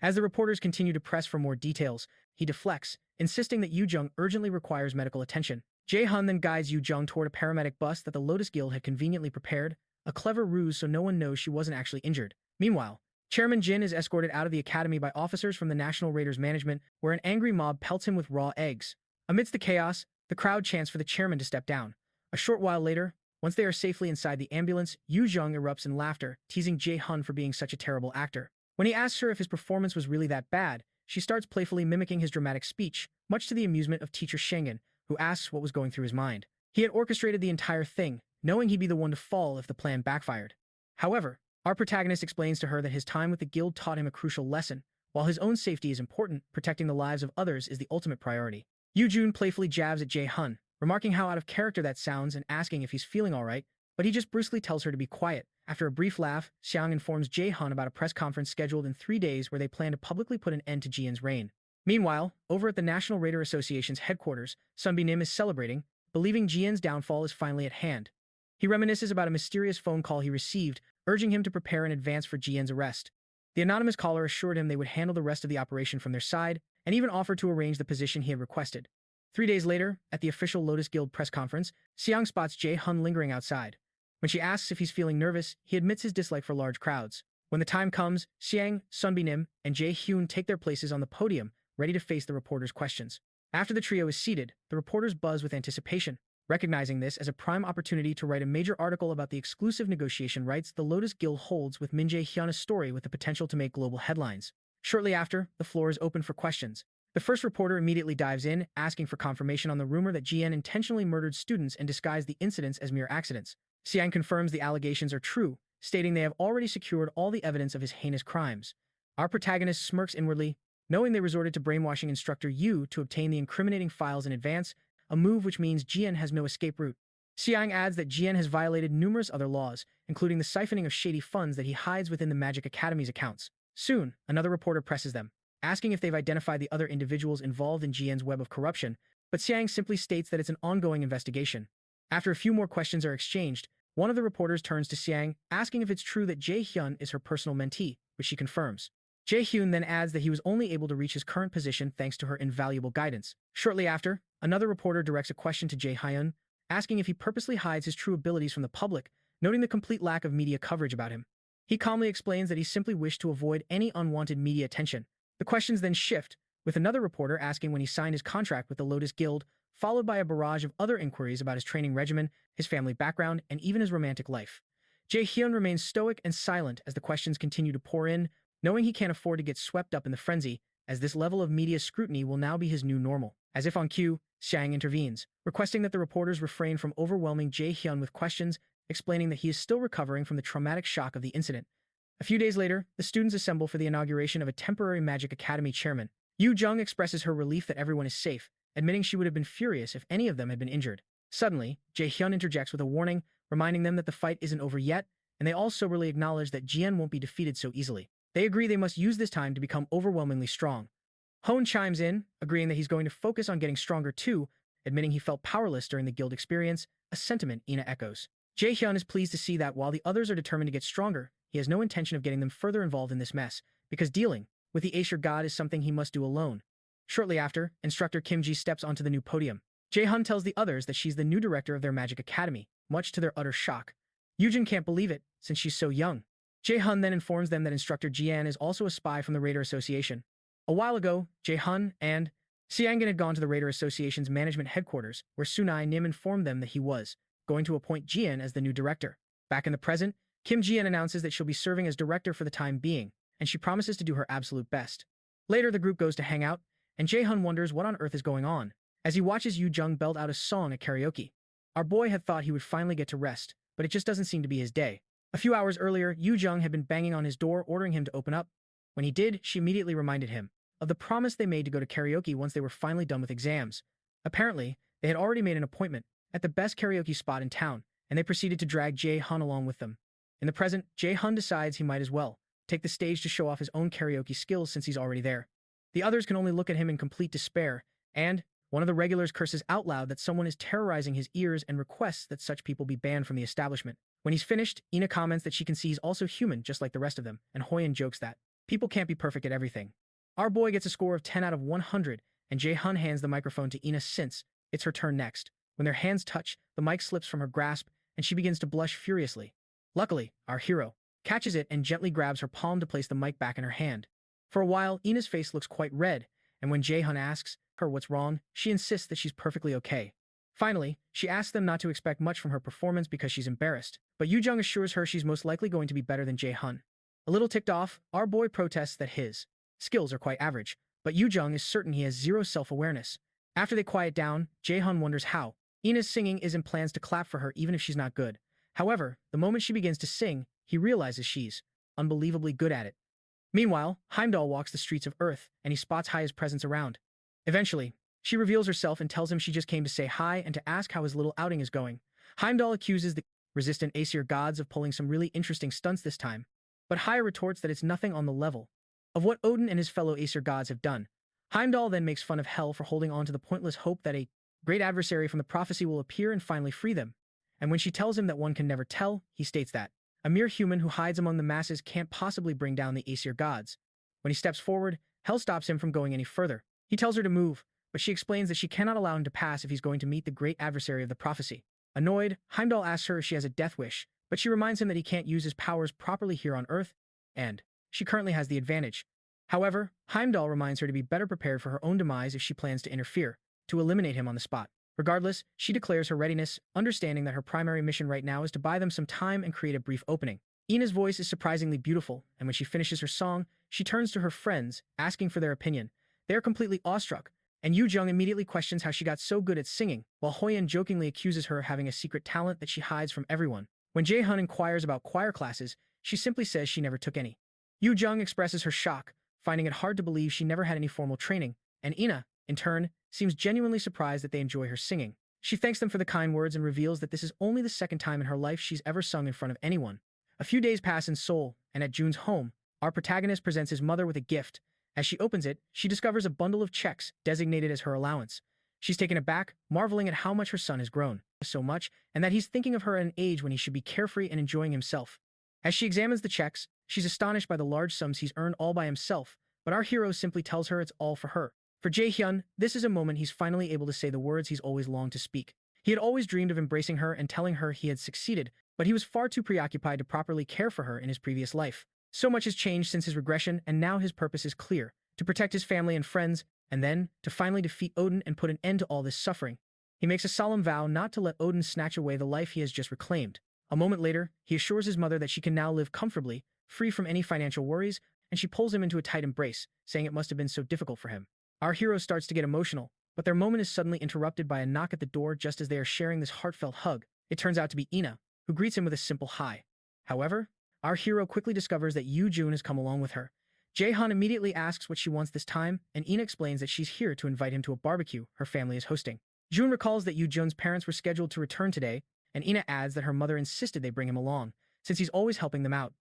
As the reporters continue to press for more details, he deflects, insisting that Yu Jung urgently requires medical attention. Jay Hyun then guides Yu Jung toward a paramedic bus that the Lotus Guild had conveniently prepared, a clever ruse so no one knows she wasn't actually injured. Meanwhile, Chairman Jin is escorted out of the academy by officers from the National Raiders management, where an angry mob pelts him with raw eggs. Amidst the chaos, The crowd chants for the chairman to step down. A short while later, once they are safely inside the ambulance, Yu Jung erupts in laughter, teasing Jay Hyun for being such a terrible actor. When he asks her if his performance was really that bad, she starts playfully mimicking his dramatic speech, much to the amusement of teacher Shengen, who asks what was going through his mind. He had orchestrated the entire thing, knowing he'd be the one to fall if the plan backfired. However, our protagonist explains to her that his time with the guild taught him a crucial lesson. While his own safety is important, protecting the lives of others is the ultimate priority. Yu Jun playfully jabs at Jay Hyun, remarking how out of character that sounds and asking if he's feeling alright, but he just brusquely tells her to be quiet. After a brief laugh, Xiang informs Jay Hyun about a press conference scheduled in 3 days where they plan to publicly put an end to Jian's reign. Meanwhile, over at the National Raider Association's headquarters, Sunbi Nim is celebrating, believing Jian's downfall is finally at hand. He reminisces about a mysterious phone call he received, urging him to prepare in advance for Jian's arrest. The anonymous caller assured him they would handle the rest of the operation from their side, and even offered to arrange the position he had requested. 3 days later, at the official Lotus Guild press conference, Xiang spots Jay Hyun lingering outside. When she asks if he's feeling nervous, he admits his dislike for large crowds. When the time comes, Xiang, Sunbi Nim, and Jay Hyun take their places on the podium, ready to face the reporters' questions. After the trio is seated, the reporters buzz with anticipation, recognizing this as a prime opportunity to write a major article about the exclusive negotiation rights the Lotus Guild holds with Min Jae Hyun's story with the potential to make global headlines. Shortly after, the floor is open for questions. The first reporter immediately dives in, asking for confirmation on the rumor that Jian intentionally murdered students and disguised the incidents as mere accidents. Xiang confirms the allegations are true, stating they have already secured all the evidence of his heinous crimes. Our protagonist smirks inwardly, knowing they resorted to brainwashing instructor Yu to obtain the incriminating files in advance, a move which means Jian has no escape route. Xiang adds that Jian has violated numerous other laws, including the siphoning of shady funds that he hides within the Magic Academy's accounts. Soon, another reporter presses them, asking if they've identified the other individuals involved in Jian's web of corruption, but Xiang simply states that it's an ongoing investigation. After a few more questions are exchanged, one of the reporters turns to Xiang, asking if it's true that Jay Hyun is her personal mentee, which she confirms. Jay Hyun then adds that he was only able to reach his current position thanks to her invaluable guidance. Shortly after, another reporter directs a question to Jay Hyun, asking if he purposely hides his true abilities from the public, noting the complete lack of media coverage about him. He calmly explains that he simply wished to avoid any unwanted media attention. The questions then shift, with another reporter asking when he signed his contract with the Lotus Guild, followed by a barrage of other inquiries about his training regimen, his family background, and even his romantic life. Jae Hyun remains stoic and silent as the questions continue to pour in, knowing he can't afford to get swept up in the frenzy, as this level of media scrutiny will now be his new normal. As if on cue, Xiang intervenes, requesting that the reporters refrain from overwhelming Jae Hyun with questions, explaining that he is still recovering from the traumatic shock of the incident. A few days later, the students assemble for the inauguration of a temporary Magic Academy chairman. Yu Jung expresses her relief that everyone is safe, admitting she would have been furious if any of them had been injured. Suddenly, Jae Hyun interjects with a warning, reminding them that the fight isn't over yet, and they all soberly acknowledge that Jian won't be defeated so easily. They agree they must use this time to become overwhelmingly strong. Hone chimes in, agreeing that he's going to focus on getting stronger too, admitting he felt powerless during the guild experience, a sentiment Ina echoes. Jae Hyun is pleased to see that while the others are determined to get stronger, he has no intention of getting them further involved in this mess, because dealing with the Aesir god is something he must do alone. Shortly after, instructor Kim Ji steps onto the new podium. Jae Hyun tells the others that she's the new director of their Magic Academy, much to their utter shock. Yujin can't believe it, since she's so young. Jae Hyun then informs them that instructor Jian is also a spy from the Raider Association. A while ago, Jae Hyun and Xiangan had gone to the Raider Association's management headquarters, where Sunai Nim informed them that he was going to appoint Jian as the new director. Back in the present, Kim Jian announces that she'll be serving as director for the time being, and she promises to do her absolute best. Later, the group goes to hang out, and Jae Hyun wonders what on earth is going on, as he watches Yu Jung belt out a song at karaoke. Our boy had thought he would finally get to rest, but it just doesn't seem to be his day. A few hours earlier, Yu Jung had been banging on his door ordering him to open up. When he did, she immediately reminded him of the promise they made to go to karaoke once they were finally done with exams. Apparently, they had already made an appointment at the best karaoke spot in town, and they proceeded to drag Jae Hyun along with them. In the present, Jae Hyun decides he might as well take the stage to show off his own karaoke skills since he's already there. The others can only look at him in complete despair, and one of the regulars curses out loud that someone is terrorizing his ears and requests that such people be banned from the establishment. When he's finished, Ina comments that she can see he's also human just like the rest of them, and Hoyan jokes that people can't be perfect at everything. Our boy gets a score of 10 out of 100, and Jae Hyun hands the microphone to Ina since it's her turn next. When their hands touch, the mic slips from her grasp, and she begins to blush furiously. Luckily, our hero catches it and gently grabs her palm to place the mic back in her hand. For a while, Ina's face looks quite red, and when Jae Hyun asks her what's wrong, she insists that she's perfectly okay. Finally, she asks them not to expect much from her performance because she's embarrassed, but Yoo Jung assures her she's most likely going to be better than Jay Hyun. A little ticked off, our boy protests that his skills are quite average, but Yoo Jung is certain he has zero self-awareness. After they quiet down, Jay Hyun wonders how Ina's singing isn't plans to clap for her even if she's not good. However, the moment she begins to sing, he realizes she's unbelievably good at it. Meanwhile, Heimdall walks the streets of Earth, and he spots Haya's presence around. Eventually, she reveals herself and tells him she just came to say hi and to ask how his little outing is going. Heimdall accuses the resistant Aesir gods of pulling some really interesting stunts this time, but Haya retorts that it's nothing on the level of what Odin and his fellow Aesir gods have done. Heimdall then makes fun of Hel for holding on to the pointless hope that a great adversary from the prophecy will appear and finally free them. And when she tells him that one can never tell, he states that a mere human who hides among the masses can't possibly bring down the Aesir gods. When he steps forward, Hel stops him from going any further. He tells her to move, but she explains that she cannot allow him to pass if he's going to meet the great adversary of the prophecy. Annoyed, Heimdall asks her if she has a death wish, but she reminds him that he can't use his powers properly here on Earth, and she currently has the advantage. However, Heimdall reminds her to be better prepared for her own demise if she plans to interfere, to eliminate him on the spot. Regardless, she declares her readiness, understanding that her primary mission right now is to buy them some time and create a brief opening. Ina's voice is surprisingly beautiful, and when she finishes her song, she turns to her friends, asking for their opinion. They are completely awestruck, and Yoo Jung immediately questions how she got so good at singing, while Hoyeon jokingly accuses her of having a secret talent that she hides from everyone. When Jae Hyun inquires about choir classes, she simply says she never took any. Yoo Jung expresses her shock, finding it hard to believe she never had any formal training, and Ina, in turn, seems genuinely surprised that they enjoy her singing. She thanks them for the kind words and reveals that this is only the second time in her life she's ever sung in front of anyone. A few days pass in Seoul, and at Jun's home, our protagonist presents his mother with a gift. As she opens it, she discovers a bundle of checks designated as her allowance. She's taken aback, marveling at how much her son has grown so much, and that he's thinking of her at an age when he should be carefree and enjoying himself. As she examines the checks, she's astonished by the large sums he's earned all by himself, but our hero simply tells her it's all for her. For Jay Hyun, this is a moment he's finally able to say the words he's always longed to speak. He had always dreamed of embracing her and telling her he had succeeded, but he was far too preoccupied to properly care for her in his previous life. So much has changed since his regression, and now his purpose is clear: to protect his family and friends, and then to finally defeat Odin and put an end to all this suffering. He makes a solemn vow not to let Odin snatch away the life he has just reclaimed. A moment later, he assures his mother that she can now live comfortably, free from any financial worries, and she pulls him into a tight embrace, saying it must have been so difficult for him. Our hero starts to get emotional, but their moment is suddenly interrupted by a knock at the door just as they are sharing this heartfelt hug. It turns out to be Ina, who greets him with a simple hi. However, our hero quickly discovers that Yoo Jun has come along with her. Jae Hyun immediately asks what she wants this time, and Ina explains that she's here to invite him to a barbecue her family is hosting. Jun recalls that Yoo Jun's parents were scheduled to return today, and Ina adds that her mother insisted they bring him along, since he's always helping them out.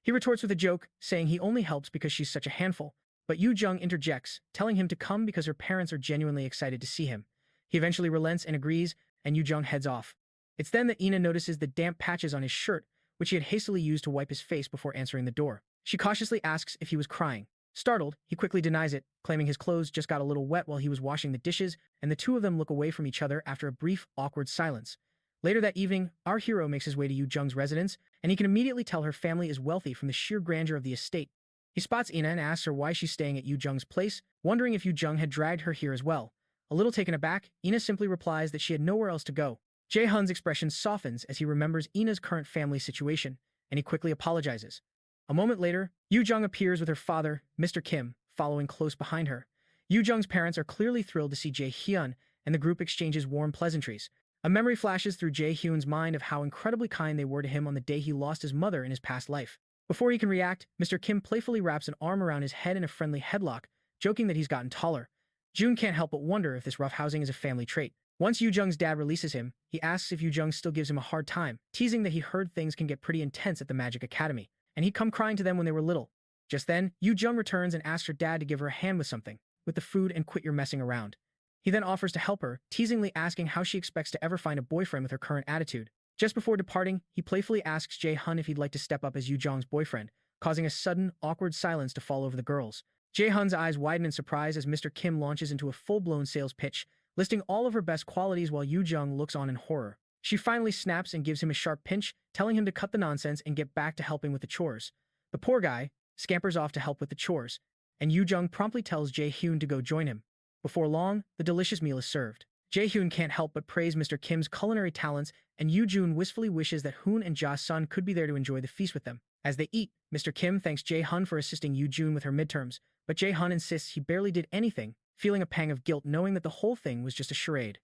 He retorts with a joke, saying he only helps because she's such a handful, but Yoo Jung interjects, telling him to come because her parents are genuinely excited to see him. He eventually relents and agrees, and Yoo Jung heads off. It's then that Ina notices the damp patches on his shirt, which he had hastily used to wipe his face before answering the door. She cautiously asks if he was crying. Startled, he quickly denies it, claiming his clothes just got a little wet while he was washing the dishes, and the two of them look away from each other after a brief, awkward silence. Later that evening, our hero makes his way to Yoo Jung's residence, and he can immediately tell her family is wealthy from the sheer grandeur of the estate. He spots Ina and asks her why she's staying at Yoo Jung's place, wondering if Yoo Jung had dragged her here as well. A little taken aback, Ina simply replies that she had nowhere else to go. Jae Hyun's expression softens as he remembers Ina's current family situation, and he quickly apologizes. A moment later, Yoo Jung appears with her father, Mr. Kim, following close behind her. Yoo Jung's parents are clearly thrilled to see Jae Hyun, and the group exchanges warm pleasantries. A memory flashes through Jae Hyun's mind of how incredibly kind they were to him on the day he lost his mother in his past life. Before he can react, Mr. Kim playfully wraps an arm around his head in a friendly headlock, joking that he's gotten taller. Jun can't help but wonder if this roughhousing is a family trait. Once Yoo Jung's dad releases him, he asks if Yoo Jung still gives him a hard time, teasing that he heard things can get pretty intense at the Magic Academy, and he'd come crying to them when they were little. Just then, Yoo Jung returns and asks her dad to give her a hand with something, with the food and quit your messing around. He then offers to help her, teasingly asking how she expects to ever find a boyfriend with her current attitude. Just before departing, he playfully asks Jae Hyun if he'd like to step up as Yoo Jung's boyfriend, causing a sudden, awkward silence to fall over the girls. Jae Hyun's eyes widen in surprise as Mr. Kim launches into a full-blown sales pitch, listing all of her best qualities while Yoo Jung looks on in horror. She finally snaps and gives him a sharp pinch, telling him to cut the nonsense and get back to helping with the chores. The poor guy scampers off to help with the chores, and Yoo Jung promptly tells Jae Hyun to go join him. Before long, the delicious meal is served. Jay Hyun can't help but praise Mr. Kim's culinary talents, and Yoo Jun wistfully wishes that Hoon and Ja Sun could be there to enjoy the feast with them. As they eat, Mr. Kim thanks Jae Hun for assisting Yoo Jun with her midterms, but Jae Hun insists he barely did anything, feeling a pang of guilt knowing that the whole thing was just a charade.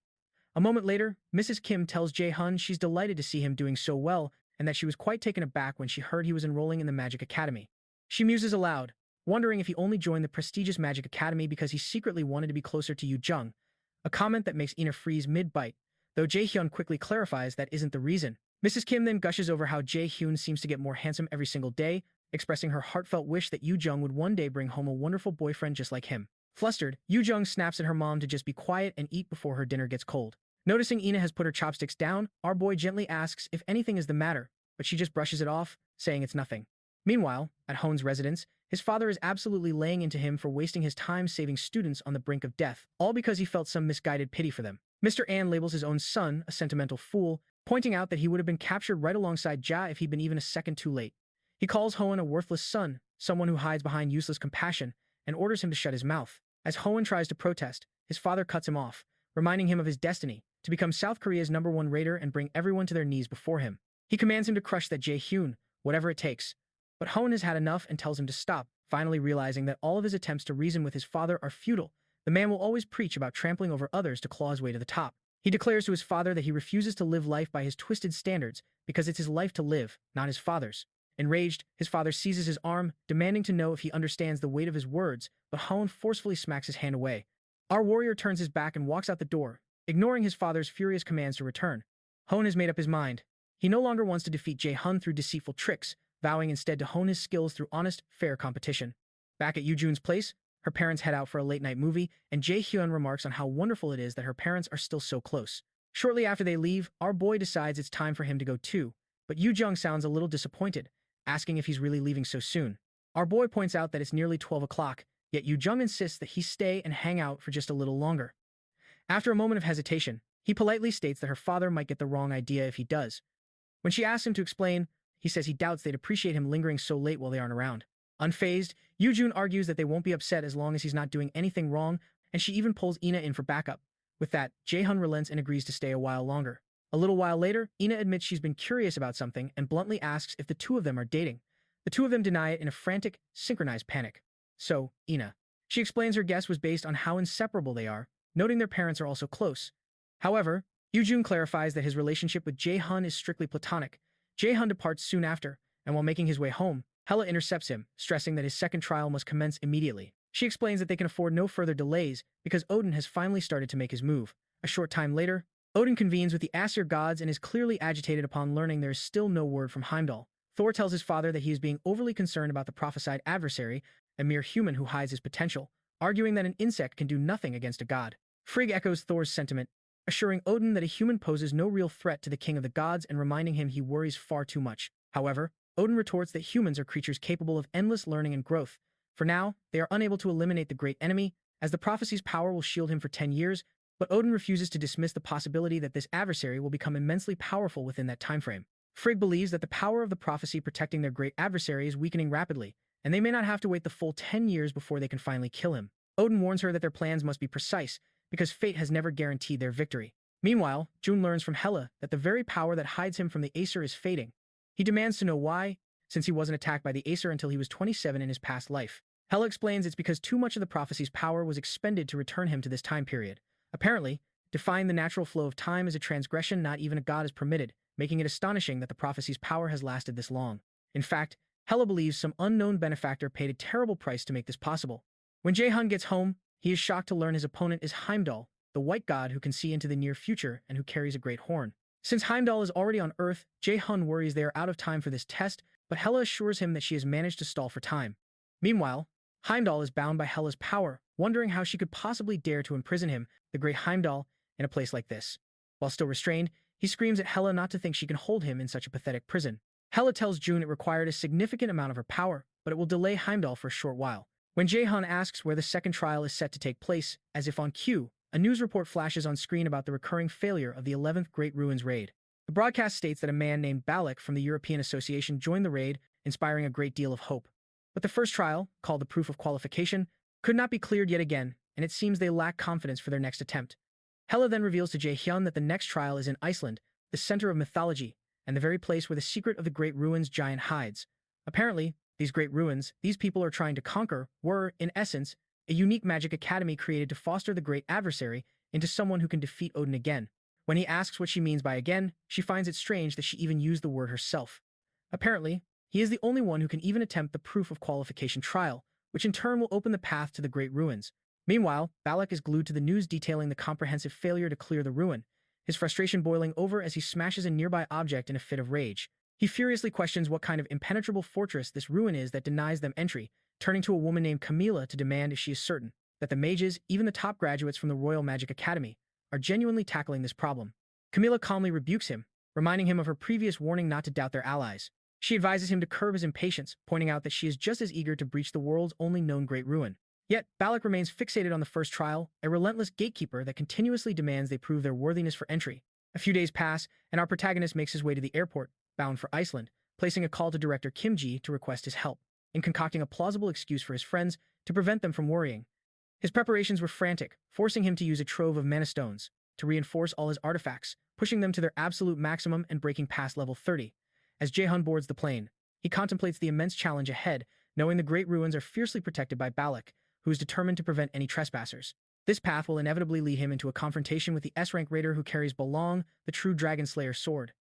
A moment later, Mrs. Kim tells Jae Hun she's delighted to see him doing so well and that she was quite taken aback when she heard he was enrolling in the Magic Academy. She muses aloud, wondering if he only joined the prestigious Magic Academy because he secretly wanted to be closer to Yoo Jung, a comment that makes Ina freeze mid-bite, though Jae Hyun quickly clarifies that isn't the reason. Mrs. Kim then gushes over how Jae Hyun seems to get more handsome every single day, expressing her heartfelt wish that Yoo Jung would one day bring home a wonderful boyfriend just like him. Flustered, Yoo Jung snaps at her mom to just be quiet and eat before her dinner gets cold. Noticing Ina has put her chopsticks down, our boy gently asks if anything is the matter, but she just brushes it off, saying it's nothing. Meanwhile, at Hoon's residence, his father is absolutely laying into him for wasting his time saving students on the brink of death, all because he felt some misguided pity for them. Mr. An labels his own son a sentimental fool, pointing out that he would have been captured right alongside Ja if he'd been even a second too late. He calls Hoon a worthless son, someone who hides behind useless compassion, and orders him to shut his mouth. As Hoon tries to protest, his father cuts him off, reminding him of his destiny, to become South Korea's #1 raider and bring everyone to their knees before him. He commands him to crush that Jae Hyun, whatever it takes. But Hoon has had enough and tells him to stop, finally realizing that all of his attempts to reason with his father are futile. The man will always preach about trampling over others to claw his way to the top. He declares to his father that he refuses to live life by his twisted standards because it's his life to live, not his father's. Enraged, his father seizes his arm, demanding to know if he understands the weight of his words, but Hoon forcefully smacks his hand away. Our warrior turns his back and walks out the door, ignoring his father's furious commands to return. Hoon has made up his mind. He no longer wants to defeat Jae Hyun through deceitful tricks, vowing instead to hone his skills through honest, fair competition. Back at Yoo Jun's place, her parents head out for a late-night movie, and Jae Hyun remarks on how wonderful it is that her parents are still so close. Shortly after they leave, our boy decides it's time for him to go too, but Yoo Jung sounds a little disappointed, asking if he's really leaving so soon. Our boy points out that it's nearly 12 o'clock, yet Yoo Jung insists that he stay and hang out for just a little longer. After a moment of hesitation, he politely states that her father might get the wrong idea if he does. When she asks him to explain, he says he doubts they'd appreciate him lingering so late while they aren't around. Unfazed, Yoo Jun argues that they won't be upset as long as he's not doing anything wrong, and she even pulls Ina in for backup. With that, Jae Hyun relents and agrees to stay a while longer. A little while later, Ina admits she's been curious about something and bluntly asks if the two of them are dating. The two of them deny it in a frantic, synchronized panic. So, Ina. She explains her guess was based on how inseparable they are, noting their parents are also close. However, Yoo Jun clarifies that his relationship with Jae Hyun is strictly platonic. Jae Hyun departs soon after, and while making his way home, Hela intercepts him, stressing that his second trial must commence immediately. She explains that they can afford no further delays because Odin has finally started to make his move. A short time later, Odin convenes with the Aesir gods and is clearly agitated upon learning there is still no word from Heimdall. Thor tells his father that he is being overly concerned about the prophesied adversary, a mere human who hides his potential, arguing that an insect can do nothing against a god. Frigg echoes Thor's sentiment, assuring Odin that a human poses no real threat to the king of the gods and reminding him he worries far too much. However, Odin retorts that humans are creatures capable of endless learning and growth. For now, they are unable to eliminate the great enemy, as the prophecy's power will shield him for 10 years, but Odin refuses to dismiss the possibility that this adversary will become immensely powerful within that time frame. Frigg believes that the power of the prophecy protecting their great adversary is weakening rapidly, and they may not have to wait the full 10 years before they can finally kill him. Odin warns her that their plans must be precise, because fate has never guaranteed their victory. Meanwhile, Jun learns from Hela that the very power that hides him from the Aesir is fading. He demands to know why, since he wasn't attacked by the Aesir until he was 27 in his past life. Hela explains it's because too much of the prophecy's power was expended to return him to this time period. Apparently, defying the natural flow of time is a transgression not even a god is permitted, making it astonishing that the prophecy's power has lasted this long. In fact, Hela believes some unknown benefactor paid a terrible price to make this possible. When Jae Hyun gets home, he is shocked to learn his opponent is Heimdall, the white god who can see into the near future and who carries a great horn. Since Heimdall is already on Earth, Jae Hyun worries they are out of time for this test, but Hela assures him that she has managed to stall for time. Meanwhile, Heimdall is bound by Hela's power, wondering how she could possibly dare to imprison him, the great Heimdall, in a place like this. While still restrained, he screams at Hela not to think she can hold him in such a pathetic prison. Hela tells June it required a significant amount of her power, but it will delay Heimdall for a short while. When Jae Hyun asks where the second trial is set to take place, as if on cue, a news report flashes on screen about the recurring failure of the 11th Great Ruins raid. The broadcast states that a man named Balak from the European Association joined the raid, inspiring a great deal of hope. But the first trial, called the Proof of Qualification, could not be cleared yet again, and it seems they lack confidence for their next attempt. Hela then reveals to Jay Hyun that the next trial is in Iceland, the center of mythology, and the very place where the secret of the Great Ruins giant hides. Apparently, these great ruins, these people are trying to conquer, were, in essence, a unique magic academy created to foster the great adversary into someone who can defeat Odin again. When he asks what she means by again, she finds it strange that she even used the word herself. Apparently, he is the only one who can even attempt the proof of qualification trial, which in turn will open the path to the Great Ruins. Meanwhile, Balak is glued to the news detailing the comprehensive failure to clear the ruin, his frustration boiling over as he smashes a nearby object in a fit of rage. He furiously questions what kind of impenetrable fortress this ruin is that denies them entry, turning to a woman named Camilla to demand if she is certain that the mages, even the top graduates from the Royal Magic Academy, are genuinely tackling this problem. Camilla calmly rebukes him, reminding him of her previous warning not to doubt their allies. She advises him to curb his impatience, pointing out that she is just as eager to breach the world's only known great ruin. Yet, Balak remains fixated on the first trial, a relentless gatekeeper that continuously demands they prove their worthiness for entry. A few days pass, and our protagonist makes his way to the airport, bound for Iceland, placing a call to director Kim Ji to request his help, in concocting a plausible excuse for his friends to prevent them from worrying. His preparations were frantic, forcing him to use a trove of mana stones to reinforce all his artifacts, pushing them to their absolute maximum and breaking past level 30. As Jay Hyun boards the plane, he contemplates the immense challenge ahead, knowing the great ruins are fiercely protected by Balak, who is determined to prevent any trespassers. This path will inevitably lead him into a confrontation with the S-rank raider who carries Balong, the true Dragon Slayer sword.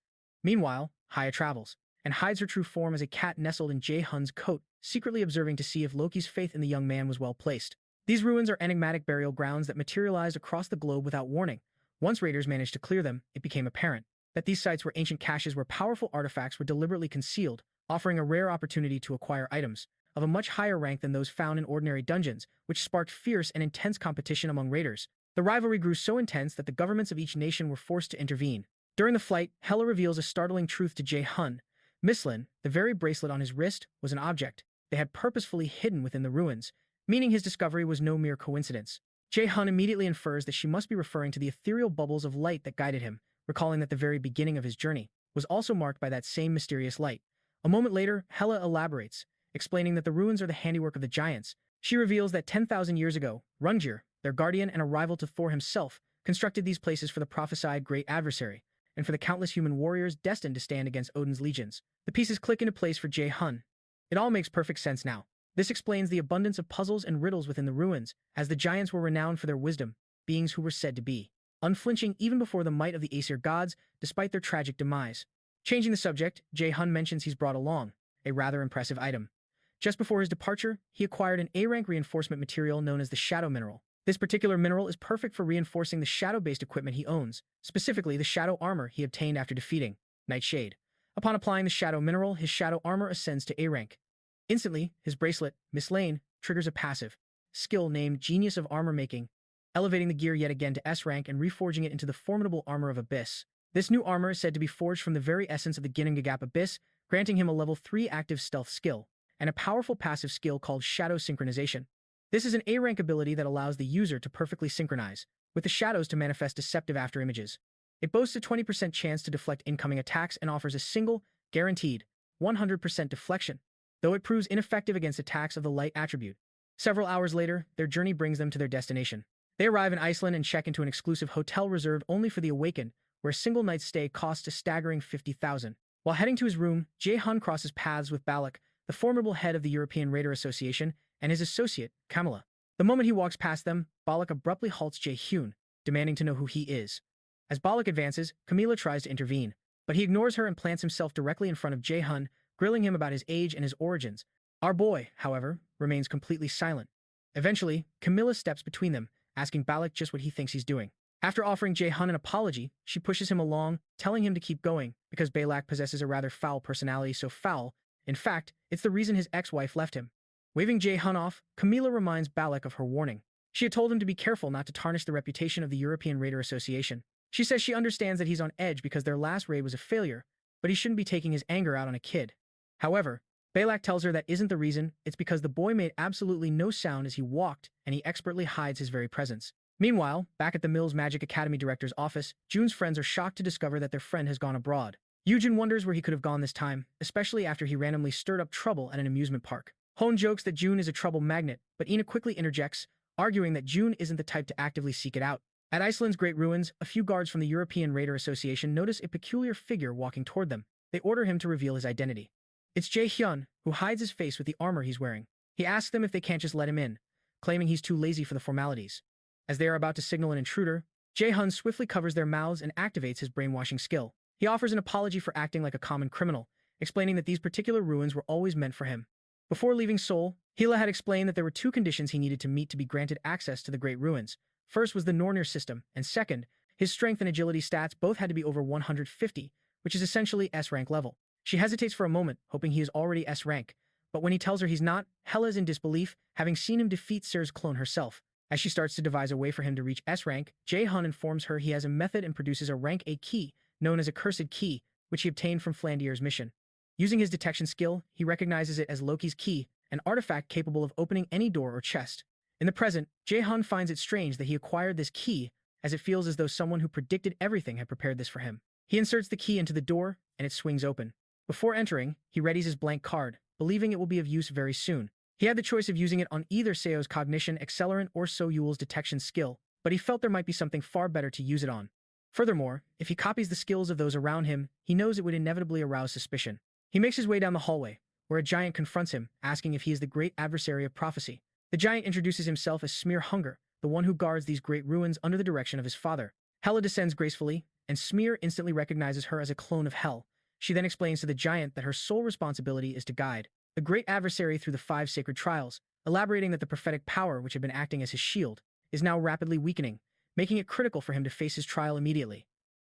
Meanwhile, Haya travels, and hides her true form as a cat nestled in Jay Hyun's coat, secretly observing to see if Loki's faith in the young man was well placed. These ruins are enigmatic burial grounds that materialized across the globe without warning. Once raiders managed to clear them, it became apparent that these sites were ancient caches where powerful artifacts were deliberately concealed, offering a rare opportunity to acquire items of a much higher rank than those found in ordinary dungeons, which sparked fierce and intense competition among raiders. The rivalry grew so intense that the governments of each nation were forced to intervene. During the flight, Hela reveals a startling truth to Jay Hyun. Mislin, the very bracelet on his wrist, was an object they had purposefully hidden within the ruins, meaning his discovery was no mere coincidence. Jay Hyun immediately infers that she must be referring to the ethereal bubbles of light that guided him, recalling that the very beginning of his journey was also marked by that same mysterious light. A moment later, Hela elaborates, explaining that the ruins are the handiwork of the giants. She reveals that 10,000 years ago, Rungir, their guardian and a rival to Thor himself, constructed these places for the prophesied great adversary, and for the countless human warriors destined to stand against Odin's legions. The pieces click into place for Jay Hyun. It all makes perfect sense now. This explains the abundance of puzzles and riddles within the ruins, as the giants were renowned for their wisdom, beings who were said to be unflinching even before the might of the Aesir gods, despite their tragic demise. Changing the subject, Jay Hyun mentions he's brought along a rather impressive item. Just before his departure, he acquired an A-rank reinforcement material known as the Shadow Mineral. This particular mineral is perfect for reinforcing the shadow-based equipment he owns, specifically the shadow armor he obtained after defeating Nightshade. Upon applying the Shadow Mineral, his shadow armor ascends to A-rank. Instantly, his bracelet, Miss Lane, triggers a passive skill named Genius of Armor Making, elevating the gear yet again to S-rank and reforging it into the formidable Armor of Abyss. This new armor is said to be forged from the very essence of the Ginnungagap Abyss, granting him a level 3 active stealth skill, and a powerful passive skill called Shadow Synchronization. This is an A-rank ability that allows the user to perfectly synchronize with the shadows to manifest deceptive afterimages. It boasts a 20% chance to deflect incoming attacks and offers a single, guaranteed, 100% deflection, though it proves ineffective against attacks of the light attribute. Several hours later, their journey brings them to their destination. They arrive in Iceland and check into an exclusive hotel reserved only for the Awakened, where a single night's stay costs a staggering 50,000. While heading to his room, Jay Hyun crosses paths with Balak, the formidable head of the European Raider Association, and his associate, Camilla. The moment he walks past them, Balak abruptly halts Jay Hyun, demanding to know who he is. As Balak advances, Camilla tries to intervene, but he ignores her and plants himself directly in front of Jay Hyun, grilling him about his age and his origins. Our boy, however, remains completely silent. Eventually, Camilla steps between them, asking Balak just what he thinks he's doing. After offering Jay Hyun an apology, she pushes him along, telling him to keep going, because Balak possesses a rather foul personality, so foul, in fact, it's the reason his ex-wife left him. Waving Jay Hyun off, Camilla reminds Balak of her warning. She had told him to be careful not to tarnish the reputation of the European Raider Association. She says she understands that he's on edge because their last raid was a failure, but he shouldn't be taking his anger out on a kid. However, Balak tells her that isn't the reason, it's because the boy made absolutely no sound as he walked, and he expertly hides his very presence. Meanwhile, back at the Mills Magic Academy director's office, June's friends are shocked to discover that their friend has gone abroad. Yujin wonders where he could have gone this time, especially after he randomly stirred up trouble at an amusement park. Hone jokes that June is a trouble magnet, but Ina quickly interjects, arguing that June isn't the type to actively seek it out. At Iceland's Great Ruins, a few guards from the European Raider Association notice a peculiar figure walking toward them. They order him to reveal his identity. It's Jay Hyun, who hides his face with the armor he's wearing. He asks them if they can't just let him in, claiming he's too lazy for the formalities. As they are about to signal an intruder, Jay Hyun swiftly covers their mouths and activates his brainwashing skill. He offers an apology for acting like a common criminal, explaining that these particular ruins were always meant for him. Before leaving Seoul, Hela had explained that there were two conditions he needed to meet to be granted access to the Great Ruins. First was the Nornir system, and second, his strength and agility stats both had to be over 150, which is essentially S-rank level. She hesitates for a moment, hoping he is already S-rank, but when he tells her he's not, Hela is in disbelief, having seen him defeat Sir's clone herself. As she starts to devise a way for him to reach S-rank, Jay Hyun informs her he has a method and produces a rank A key, known as a Cursed Key, which he obtained from Flandier's mission. Using his detection skill, he recognizes it as Loki's key, an artifact capable of opening any door or chest. In the present, Jay Hyun finds it strange that he acquired this key, as it feels as though someone who predicted everything had prepared this for him. He inserts the key into the door, and it swings open. Before entering, he readies his blank card, believing it will be of use very soon. He had the choice of using it on either Seo's cognition accelerant or Soyul's detection skill, but he felt there might be something far better to use it on. Furthermore, if he copies the skills of those around him, he knows it would inevitably arouse suspicion. He makes his way down the hallway, where a giant confronts him, asking if he is the great adversary of prophecy. The giant introduces himself as Smear Hunger, the one who guards these great ruins under the direction of his father. Hela descends gracefully, and Smear instantly recognizes her as a clone of Hel. She then explains to the giant that her sole responsibility is to guide the great adversary through the 5 sacred trials, elaborating that the prophetic power which had been acting as his shield is now rapidly weakening, making it critical for him to face his trial immediately.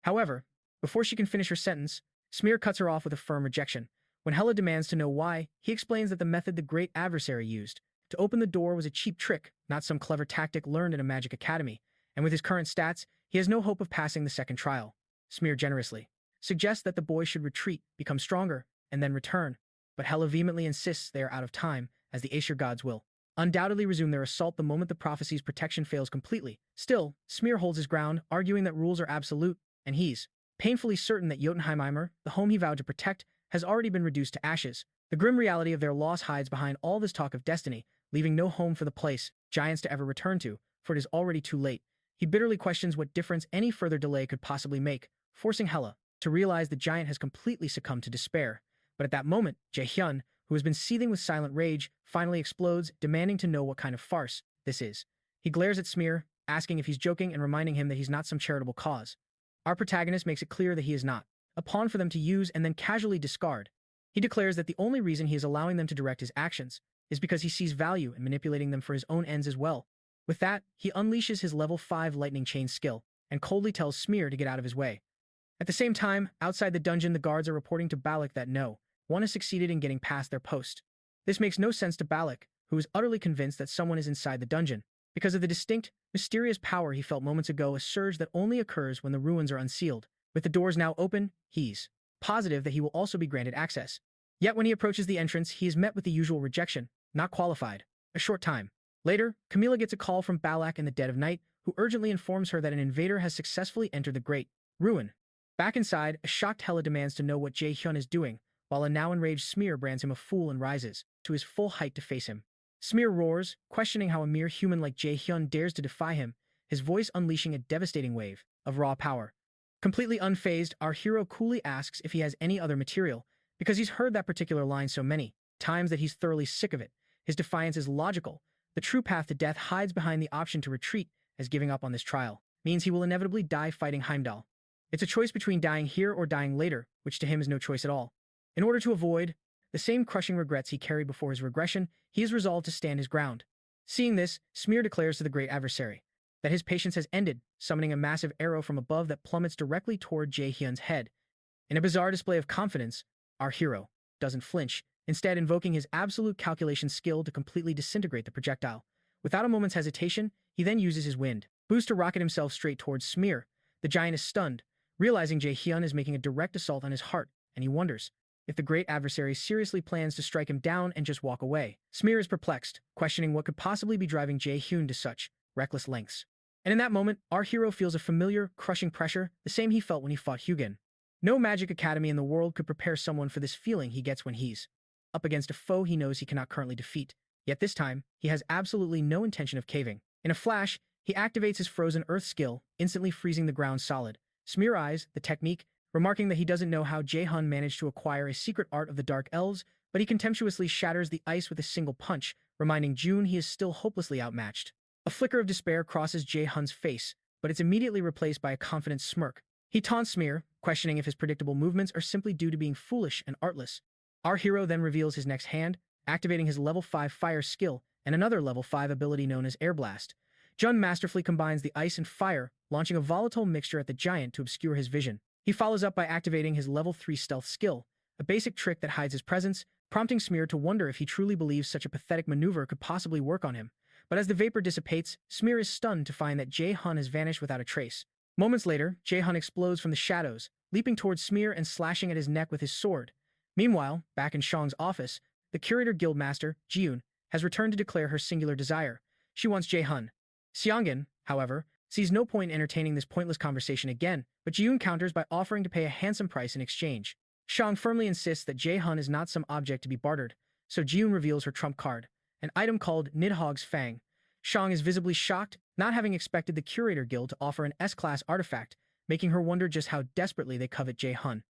However, before she can finish her sentence, Smear cuts her off with a firm rejection. When Hela demands to know why, he explains that the method the great adversary used to open the door was a cheap trick, not some clever tactic learned in a magic academy, and with his current stats, he has no hope of passing the second trial. Smear generously suggests that the boy should retreat, become stronger, and then return, but Hela vehemently insists they are out of time, as the Aesir gods will undoubtedly resume their assault the moment the prophecy's protection fails completely. Still, Smear holds his ground, arguing that rules are absolute, and he's painfully certain that Jotunheimer, the home he vowed to protect, has already been reduced to ashes. The grim reality of their loss hides behind all this talk of destiny, leaving no home for the place, giants to ever return to, for it is already too late. He bitterly questions what difference any further delay could possibly make, forcing Hela to realize the giant has completely succumbed to despair. But at that moment, Jay Hyun, who has been seething with silent rage, finally explodes, demanding to know what kind of farce this is. He glares at Smear, asking if he's joking and reminding him that he's not some charitable cause. Our protagonist makes it clear that he is not a pawn for them to use and then casually discard. He declares that the only reason he is allowing them to direct his actions is because he sees value in manipulating them for his own ends as well. With that, he unleashes his level 5 lightning chain skill and coldly tells Smear to get out of his way. At the same time, outside the dungeon, the guards are reporting to Balak that no one has succeeded in getting past their post. This makes no sense to Balak, who is utterly convinced that someone is inside the dungeon, because of the distinct, mysterious power he felt moments ago, a surge that only occurs when the ruins are unsealed. With the doors now open, he's positive that he will also be granted access. Yet when he approaches the entrance, he is met with the usual rejection, not qualified. A short time later, Camilla gets a call from Balak in the dead of night, who urgently informs her that an invader has successfully entered the Great Ruin. Back inside, a shocked Hela demands to know what Jay Hyun is doing, while a now enraged Smear brands him a fool and rises to his full height to face him. Smear roars, questioning how a mere human like Jay Hyun dares to defy him, his voice unleashing a devastating wave of raw power. Completely unfazed, our hero coolly asks if he has any other material, because he's heard that particular line so many times that he's thoroughly sick of it. His defiance is logical. The true path to death hides behind the option to retreat, as giving up on this trial means he will inevitably die fighting Heimdall. It's a choice between dying here or dying later, which to him is no choice at all. In order to avoid the same crushing regrets he carried before his regression, he is resolved to stand his ground. Seeing this, Smear declares to the great adversary that his patience has ended, summoning a massive arrow from above that plummets directly toward Jay Hyun's head. In a bizarre display of confidence, our hero doesn't flinch, instead invoking his absolute calculation skill to completely disintegrate the projectile. Without a moment's hesitation, he then uses his wind boost to rocket himself straight towards Smear. The giant is stunned, realizing Jay Hyun is making a direct assault on his heart, and he wonders if the great adversary seriously plans to strike him down and just walk away. Smear is perplexed, questioning what could possibly be driving Jay Hyun to such reckless lengths. And in that moment, our hero feels a familiar, crushing pressure, the same he felt when he fought Hugin. No magic academy in the world could prepare someone for this feeling he gets when he's up against a foe he knows he cannot currently defeat. Yet this time, he has absolutely no intention of caving. In a flash, He activates his frozen earth skill, instantly freezing the ground solid. Smear eyes the technique, remarking that he doesn't know how Jay Hyun managed to acquire a secret art of the Dark Elves, but he contemptuously shatters the ice with a single punch, reminding June he is still hopelessly outmatched. A flicker of despair crosses Jay Hyun's face, but it's immediately replaced by a confident smirk. He taunts Smear, questioning if his predictable movements are simply due to being foolish and artless. Our hero then reveals his next hand, activating his level 5 fire skill and another level 5 ability known as Air Blast. Jun masterfully combines the ice and fire, launching a volatile mixture at the giant to obscure his vision. He follows up by activating his level 3 stealth skill, a basic trick that hides his presence, prompting Smear to wonder if he truly believes such a pathetic maneuver could possibly work on him. But as the vapor dissipates, Smear is stunned to find that Jay Hyun has vanished without a trace. Moments later, Jay Hyun explodes from the shadows, leaping towards Smear and slashing at his neck with his sword. Meanwhile, back in Shang's office, the Curator Guildmaster, Jiun, has returned to declare her singular desire. She wants Jay Hyun. Xiangin, however, sees no point in entertaining this pointless conversation again, but Jiun counters by offering to pay a handsome price in exchange. Shang firmly insists that Jay Hyun is not some object to be bartered, so Jiun reveals her trump card, an item called Nidhogg's Fang. Shang is visibly shocked, not having expected the Curator Guild to offer an S-class artifact, making her wonder just how desperately they covet Jay Hyun.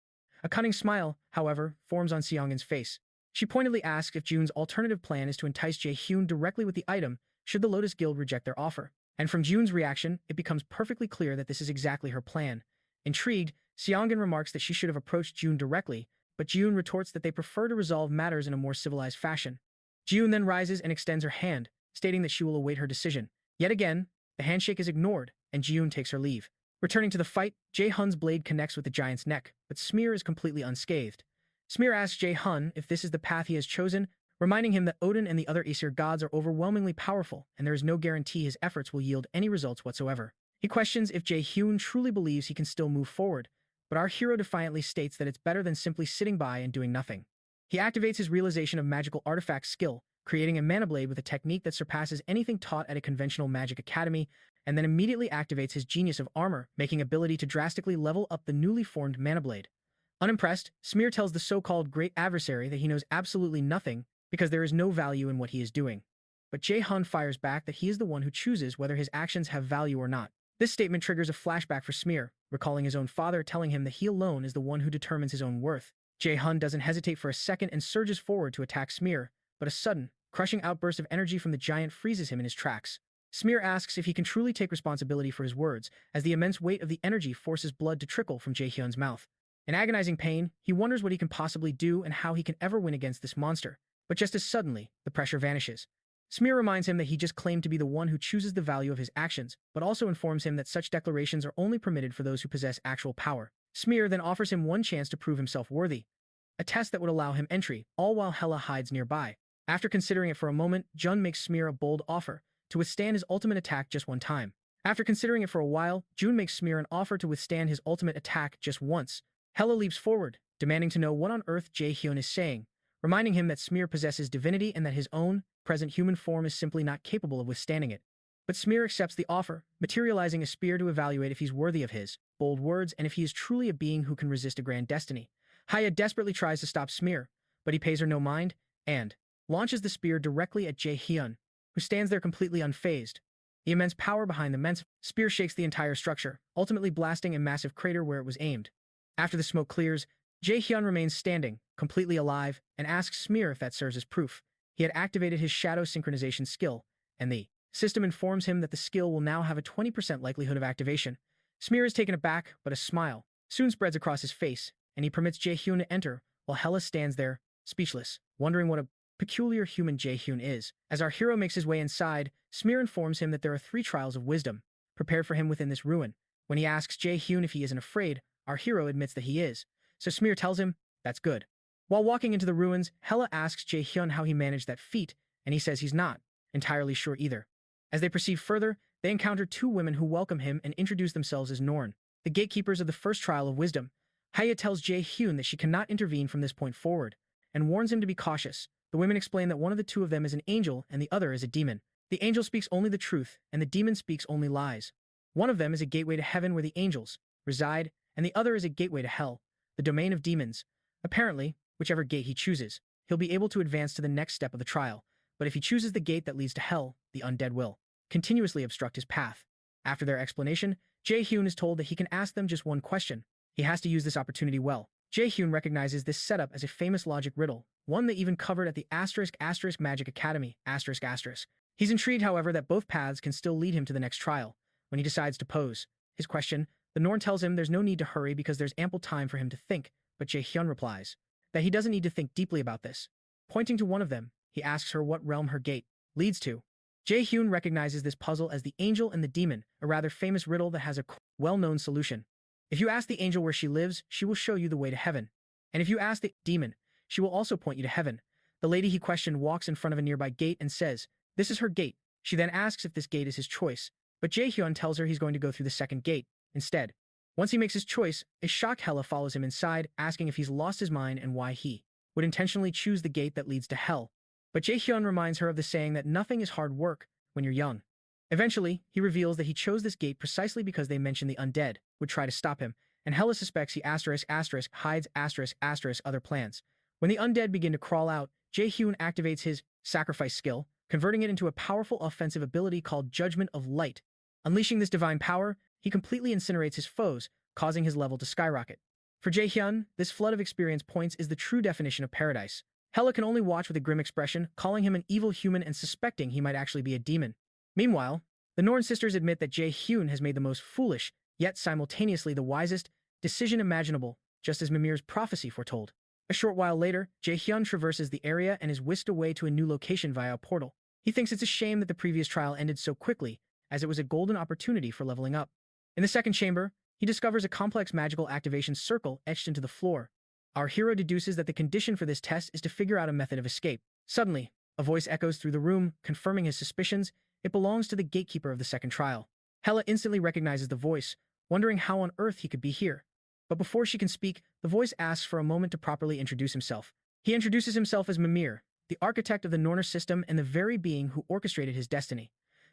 A cunning smile, however, forms on Xiangin's face. She pointedly asks if Jun's alternative plan is to entice Jay Hyun directly with the item, should the Lotus Guild reject their offer. And from Jun's reaction, it becomes perfectly clear that this is exactly her plan. Intrigued, Xiangin remarks that she should have approached Jun directly, but Jun retorts that they prefer to resolve matters in a more civilized fashion. Jun then rises and extends her hand, stating that she will await her decision. Yet again, the handshake is ignored, and Jun takes her leave. Returning to the fight, Jay Hyun's blade connects with the giant's neck, but Smear is completely unscathed. Smear asks Jay Hyun if this is the path he has chosen, reminding him that Odin and the other Aesir gods are overwhelmingly powerful, and there is no guarantee his efforts will yield any results whatsoever. He questions if Jay Hyun truly believes he can still move forward, but our hero defiantly states that it's better than simply sitting by and doing nothing. He activates his realization of magical artifact skill, creating a mana blade with a technique that surpasses anything taught at a conventional magic academy, and then immediately activates his genius of armor, making ability to drastically level up the newly formed mana blade. Unimpressed, Smear tells the so-called great adversary that he knows absolutely nothing because there is no value in what he is doing. But Jay Hyun fires back that he is the one who chooses whether his actions have value or not. This statement triggers a flashback for Smear, recalling his own father telling him that he alone is the one who determines his own worth. Jay Hyun doesn't hesitate for a second and surges forward to attack Smear, but a sudden, crushing outburst of energy from the giant freezes him in his tracks. Smear asks if he can truly take responsibility for his words, as the immense weight of the energy forces blood to trickle from Jay Hyun's mouth. In agonizing pain, he wonders what he can possibly do and how he can ever win against this monster. But just as suddenly, the pressure vanishes. Smear reminds him that he just claimed to be the one who chooses the value of his actions, but also informs him that such declarations are only permitted for those who possess actual power. Smear then offers him one chance to prove himself worthy, a test that would allow him entry, all while Hela hides nearby. After considering it for a moment, Jun makes Smear a bold offer, to withstand his ultimate attack just one time. After considering it for a while, Jun makes Smear an offer to withstand his ultimate attack just once. Hela leaps forward, demanding to know what on earth Jay Hyun is saying, reminding him that Smear possesses divinity and that his own, present human form is simply not capable of withstanding it. But Smear accepts the offer, materializing a spear to evaluate if he's worthy of his bold words and if he is truly a being who can resist a grand destiny. Haya desperately tries to stop Smear, but he pays her no mind, and launches the spear directly at Jay Hyun, who stands there completely unfazed. The immense power behind the spear shakes the entire structure, ultimately blasting a massive crater where it was aimed. After the smoke clears, Jay Hyun remains standing, completely alive, and asks Smear if that serves as proof. He had activated his shadow synchronization skill, and the system informs him that the skill will now have a 20% likelihood of activation. Smear is taken aback, but a smile soon spreads across his face, and he permits Jay Hyun to enter, while Hela stands there, speechless, wondering what a peculiar human Jay Hyun is. As our hero makes his way inside, Smear informs him that there are 3 trials of wisdom prepared for him within this ruin. When he asks Jay Hyun if he isn't afraid, our hero admits that he is, so Smear tells him, that's good. While walking into the ruins, Hela asks Jay Hyun how he managed that feat, and he says he's not entirely sure either. As they proceed further, they encounter 2 women who welcome him and introduce themselves as Norn, the gatekeepers of the first trial of wisdom. Haya tells Jay Hyun that she cannot intervene from this point forward, and warns him to be cautious. The women explain that one of the 2 of them is an angel and the other is a demon. The angel speaks only the truth, and the demon speaks only lies. One of them is a gateway to heaven where the angels reside, and the other is a gateway to hell, the domain of demons. Apparently, whichever gate he chooses, he'll be able to advance to the next step of the trial, but if he chooses the gate that leads to hell, the undead will. continuously obstruct his path. After their explanation, Jay Hyun is told that he can ask them just one question. He has to use this opportunity well. Jay Hyun recognizes this setup as a famous logic riddle, one they even covered at the *** Magic Academy, ***. He's intrigued, however, that both paths can still lead him to the next trial. When he decides to pose his question, the Norn tells him there's no need to hurry because there's ample time for him to think, but Jay Hyun replies that he doesn't need to think deeply about this. Pointing to one of them, he asks her what realm her gate leads to. Jay Hyun recognizes this puzzle as the angel and the demon, a rather famous riddle that has a well-known solution. If you ask the angel where she lives, she will show you the way to heaven. And if you ask the demon, she will also point you to heaven. The lady he questioned walks in front of a nearby gate and says, "This is her gate." She then asks if this gate is his choice, but Jay Hyun tells her he's going to go through the second gate instead. Once he makes his choice, a shocked Hela follows him inside, asking if he's lost his mind and why he would intentionally choose the gate that leads to hell. But Jay Hyun reminds her of the saying that nothing is hard work when you're young. Eventually, he reveals that he chose this gate precisely because they mentioned the undead would try to stop him, and Hela suspects he hides other plans. When the undead begin to crawl out, Jay Hyun activates his sacrifice skill, converting it into a powerful offensive ability called Judgment of Light. Unleashing this divine power, he completely incinerates his foes, causing his level to skyrocket. For Jay Hyun, this flood of experience points is the true definition of paradise. Hela can only watch with a grim expression, calling him an evil human and suspecting he might actually be a demon. Meanwhile, the Norn sisters admit that Jay Hyun has made the most foolish, yet simultaneously the wisest, decision imaginable, just as Mimir's prophecy foretold. A short while later, Jay Hyun traverses the area and is whisked away to a new location via a portal. He thinks it's a shame that the previous trial ended so quickly, as it was a golden opportunity for leveling up. In the second chamber, he discovers a complex magical activation circle etched into the floor. Our hero deduces that the condition for this test is to figure out a method of escape. Suddenly, a voice echoes through the room, confirming his suspicions. It belongs to the gatekeeper of the second trial. Hela instantly recognizes the voice, wondering how on earth he could be here. But before she can speak, the voice asks for a moment to properly introduce himself. He introduces himself as Mimir, the architect of the Norner system and the very being who orchestrated his destiny.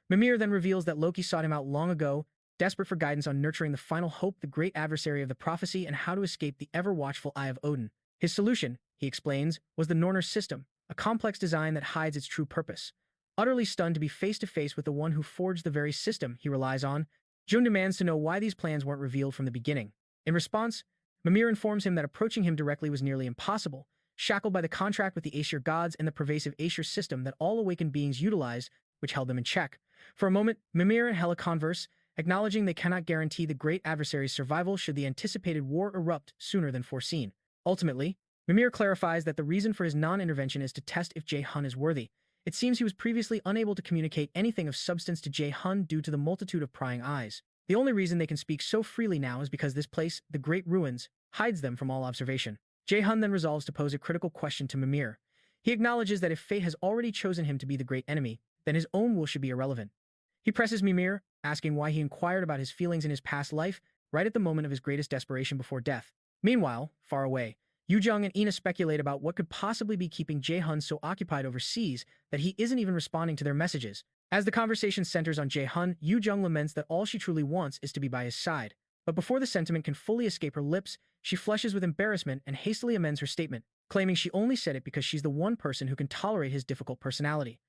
Mimir then reveals that Loki sought him out long ago, desperate for guidance on nurturing the final hope, the great adversary of the prophecy, and how to escape the ever-watchful eye of Odin. His solution, he explains, was the Norner system, a complex design that hides its true purpose. Utterly stunned to be face-to-face with the one who forged the very system he relies on, Jun demands to know why these plans weren't revealed from the beginning. In response, Mimir informs him that approaching him directly was nearly impossible, shackled by the contract with the Aesir gods and the pervasive Aesir system that all awakened beings utilized, which held them in check. For a moment, Mimir and Hela converse, acknowledging they cannot guarantee the great adversary's survival should the anticipated war erupt sooner than foreseen. Ultimately, Mimir clarifies that the reason for his non-intervention is to test if Jay Hyun is worthy. It seems he was previously unable to communicate anything of substance to Jay Hyun due to the multitude of prying eyes. The only reason they can speak so freely now is because this place, the Great Ruins, hides them from all observation. Jay Hyun then resolves to pose a critical question to Mimir. He acknowledges that if fate has already chosen him to be the great enemy, then his own will should be irrelevant. He presses Mimir, asking why he inquired about his feelings in his past life, right at the moment of his greatest desperation before death. Meanwhile, far away, Yoo-jung and Ina speculate about what could possibly be keeping Jay Hyun so occupied overseas that he isn't even responding to their messages. As the conversation centers on Jay Hyun, Yoo-jung laments that all she truly wants is to be by his side. But before the sentiment can fully escape her lips, she flushes with embarrassment and hastily amends her statement, claiming she only said it because she's the one person who can tolerate his difficult personality.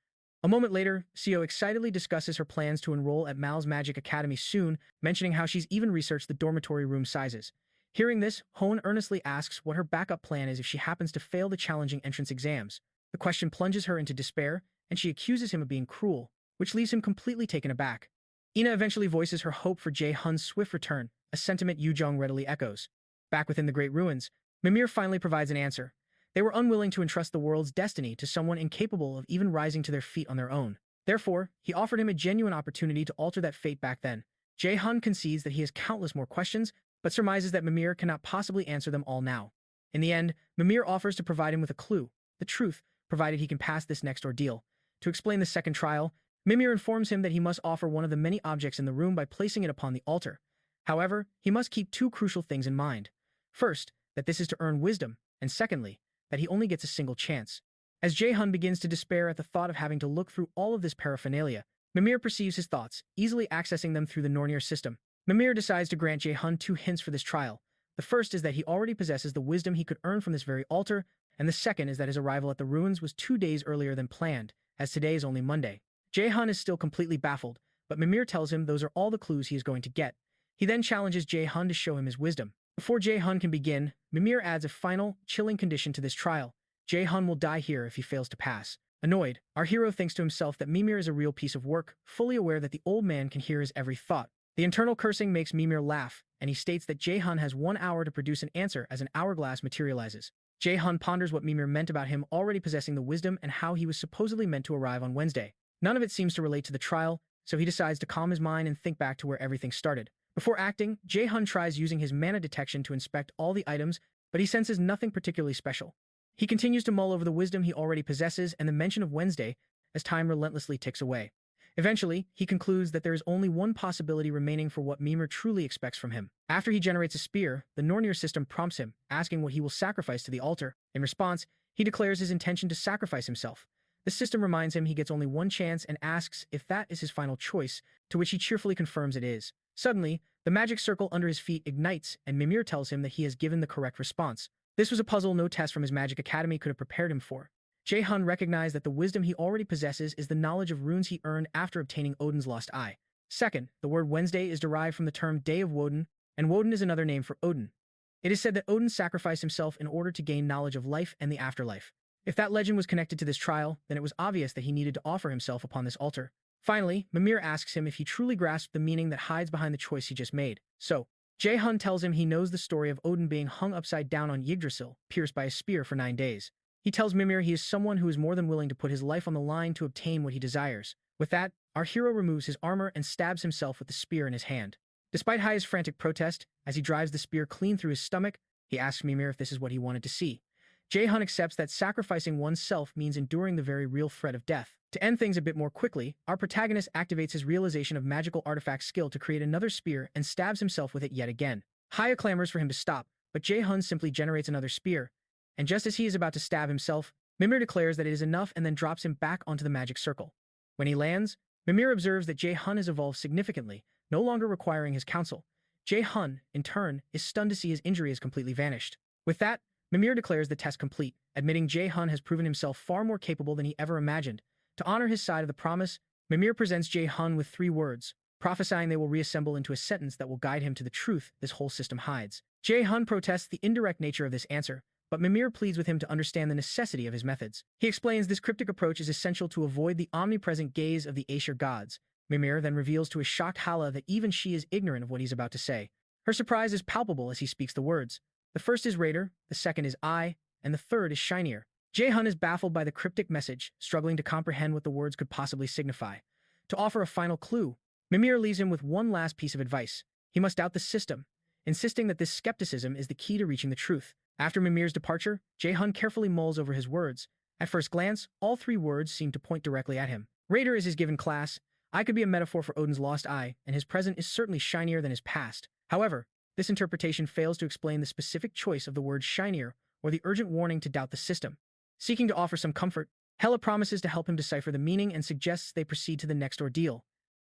A moment later, Seo excitedly discusses her plans to enroll at Mal's Magic Academy soon, mentioning how she's even researched the dormitory room sizes. Hearing this, Hone earnestly asks what her backup plan is if she happens to fail the challenging entrance exams. The question plunges her into despair, and she accuses him of being cruel, which leaves him completely taken aback. Ina eventually voices her hope for Jay Hyun's swift return, a sentiment Yoo-jung readily echoes. Back within the Great Ruins, Mimir finally provides an answer. They were unwilling to entrust the world's destiny to someone incapable of even rising to their feet on their own. Therefore, he offered him a genuine opportunity to alter that fate back then. Jay Hyun concedes that he has countless more questions, but surmises that Mimir cannot possibly answer them all now. In the end, Mimir offers to provide him with a clue, the truth, provided he can pass this next ordeal. To explain the second trial, Mimir informs him that he must offer one of the many objects in the room by placing it upon the altar. However, he must keep two crucial things in mind. First, that this is to earn wisdom, and secondly, that he only gets a single chance. As Jay Hyun begins to despair at the thought of having to look through all of this paraphernalia, Mimir perceives his thoughts, easily accessing them through the Nornir system. Mimir decides to grant Jay Hyun two hints for this trial. The first is that he already possesses the wisdom he could earn from this very altar, and the second is that his arrival at the ruins was 2 days earlier than planned, as today is only Monday. Jay Hyun is still completely baffled, but Mimir tells him those are all the clues he is going to get. He then challenges Jay Hyun to show him his wisdom. Before Jay Hyun can begin, Mimir adds a final, chilling condition to this trial. Jay Hyun will die here if he fails to pass. Annoyed, our hero thinks to himself that Mimir is a real piece of work, fully aware that the old man can hear his every thought. The internal cursing makes Mimir laugh, and he states that Jay Hyun has 1 hour to produce an answer as an hourglass materializes. Jay Hyun ponders what Mimir meant about him already possessing the wisdom and how he was supposedly meant to arrive on Wednesday. None of it seems to relate to the trial, so he decides to calm his mind and think back to where everything started. Before acting, Jay Hyun tries using his mana detection to inspect all the items, but he senses nothing particularly special. He continues to mull over the wisdom he already possesses and the mention of Wednesday as time relentlessly ticks away. Eventually, he concludes that there is only one possibility remaining for what Mimir truly expects from him. After he generates a spear, the Nornir system prompts him, asking what he will sacrifice to the altar. In response, he declares his intention to sacrifice himself. The system reminds him he gets only one chance and asks if that is his final choice, to which he cheerfully confirms it is. Suddenly, the magic circle under his feet ignites, and Mimir tells him that he has given the correct response. This was a puzzle no test from his magic academy could have prepared him for. Jay Hyun recognized that the wisdom he already possesses is the knowledge of runes he earned after obtaining Odin's lost eye. Second, the word Wednesday is derived from the term Day of Woden, and Woden is another name for Odin. It is said that Odin sacrificed himself in order to gain knowledge of life and the afterlife. If that legend was connected to this trial, then it was obvious that he needed to offer himself upon this altar. Finally, Mimir asks him if he truly grasped the meaning that hides behind the choice he just made. So, Jay Hyun tells him he knows the story of Odin being hung upside down on Yggdrasil, pierced by a spear for 9 days. He tells Mimir he is someone who is more than willing to put his life on the line to obtain what he desires. With that, our hero removes his armor and stabs himself with the spear in his hand. Despite Hai's frantic protest, as he drives the spear clean through his stomach, he asks Mimir if this is what he wanted to see. Jay Hyun accepts that sacrificing oneself means enduring the very real threat of death. To end things a bit more quickly, our protagonist activates his realization of magical artifact skill to create another spear and stabs himself with it yet again. Hai clamors for him to stop, but Jay Hyun simply generates another spear, and just as he is about to stab himself, Mimir declares that it is enough and then drops him back onto the magic circle. When he lands, Mimir observes that Jay Hyun has evolved significantly, no longer requiring his counsel. Jay Hyun, in turn, is stunned to see his injury has completely vanished. With that, Mimir declares the test complete, admitting Jay Hyun has proven himself far more capable than he ever imagined. To honor his side of the promise, Mimir presents Jay Hyun with 3 words, prophesying they will reassemble into a sentence that will guide him to the truth this whole system hides. Jay Hyun protests the indirect nature of this answer, but Mimir pleads with him to understand the necessity of his methods. He explains this cryptic approach is essential to avoid the omnipresent gaze of the Aesir gods. Mimir then reveals to his shocked Hala that even she is ignorant of what he's about to say. Her surprise is palpable as he speaks the words. The first is Raider, the second is I, and the third is Shinier. Jay Hyun is baffled by the cryptic message, struggling to comprehend what the words could possibly signify. To offer a final clue, Mimir leaves him with one last piece of advice. He must doubt the system, insisting that this skepticism is the key to reaching the truth. After Mimir's departure, Jay Hyun carefully mulls over his words. At first glance, all 3 words seem to point directly at him. Raider is his given class. I could be a metaphor for Odin's lost eye, and his present is certainly shinier than his past. However, this interpretation fails to explain the specific choice of the word shinier or the urgent warning to doubt the system. Seeking to offer some comfort, Hela promises to help him decipher the meaning and suggests they proceed to the next ordeal.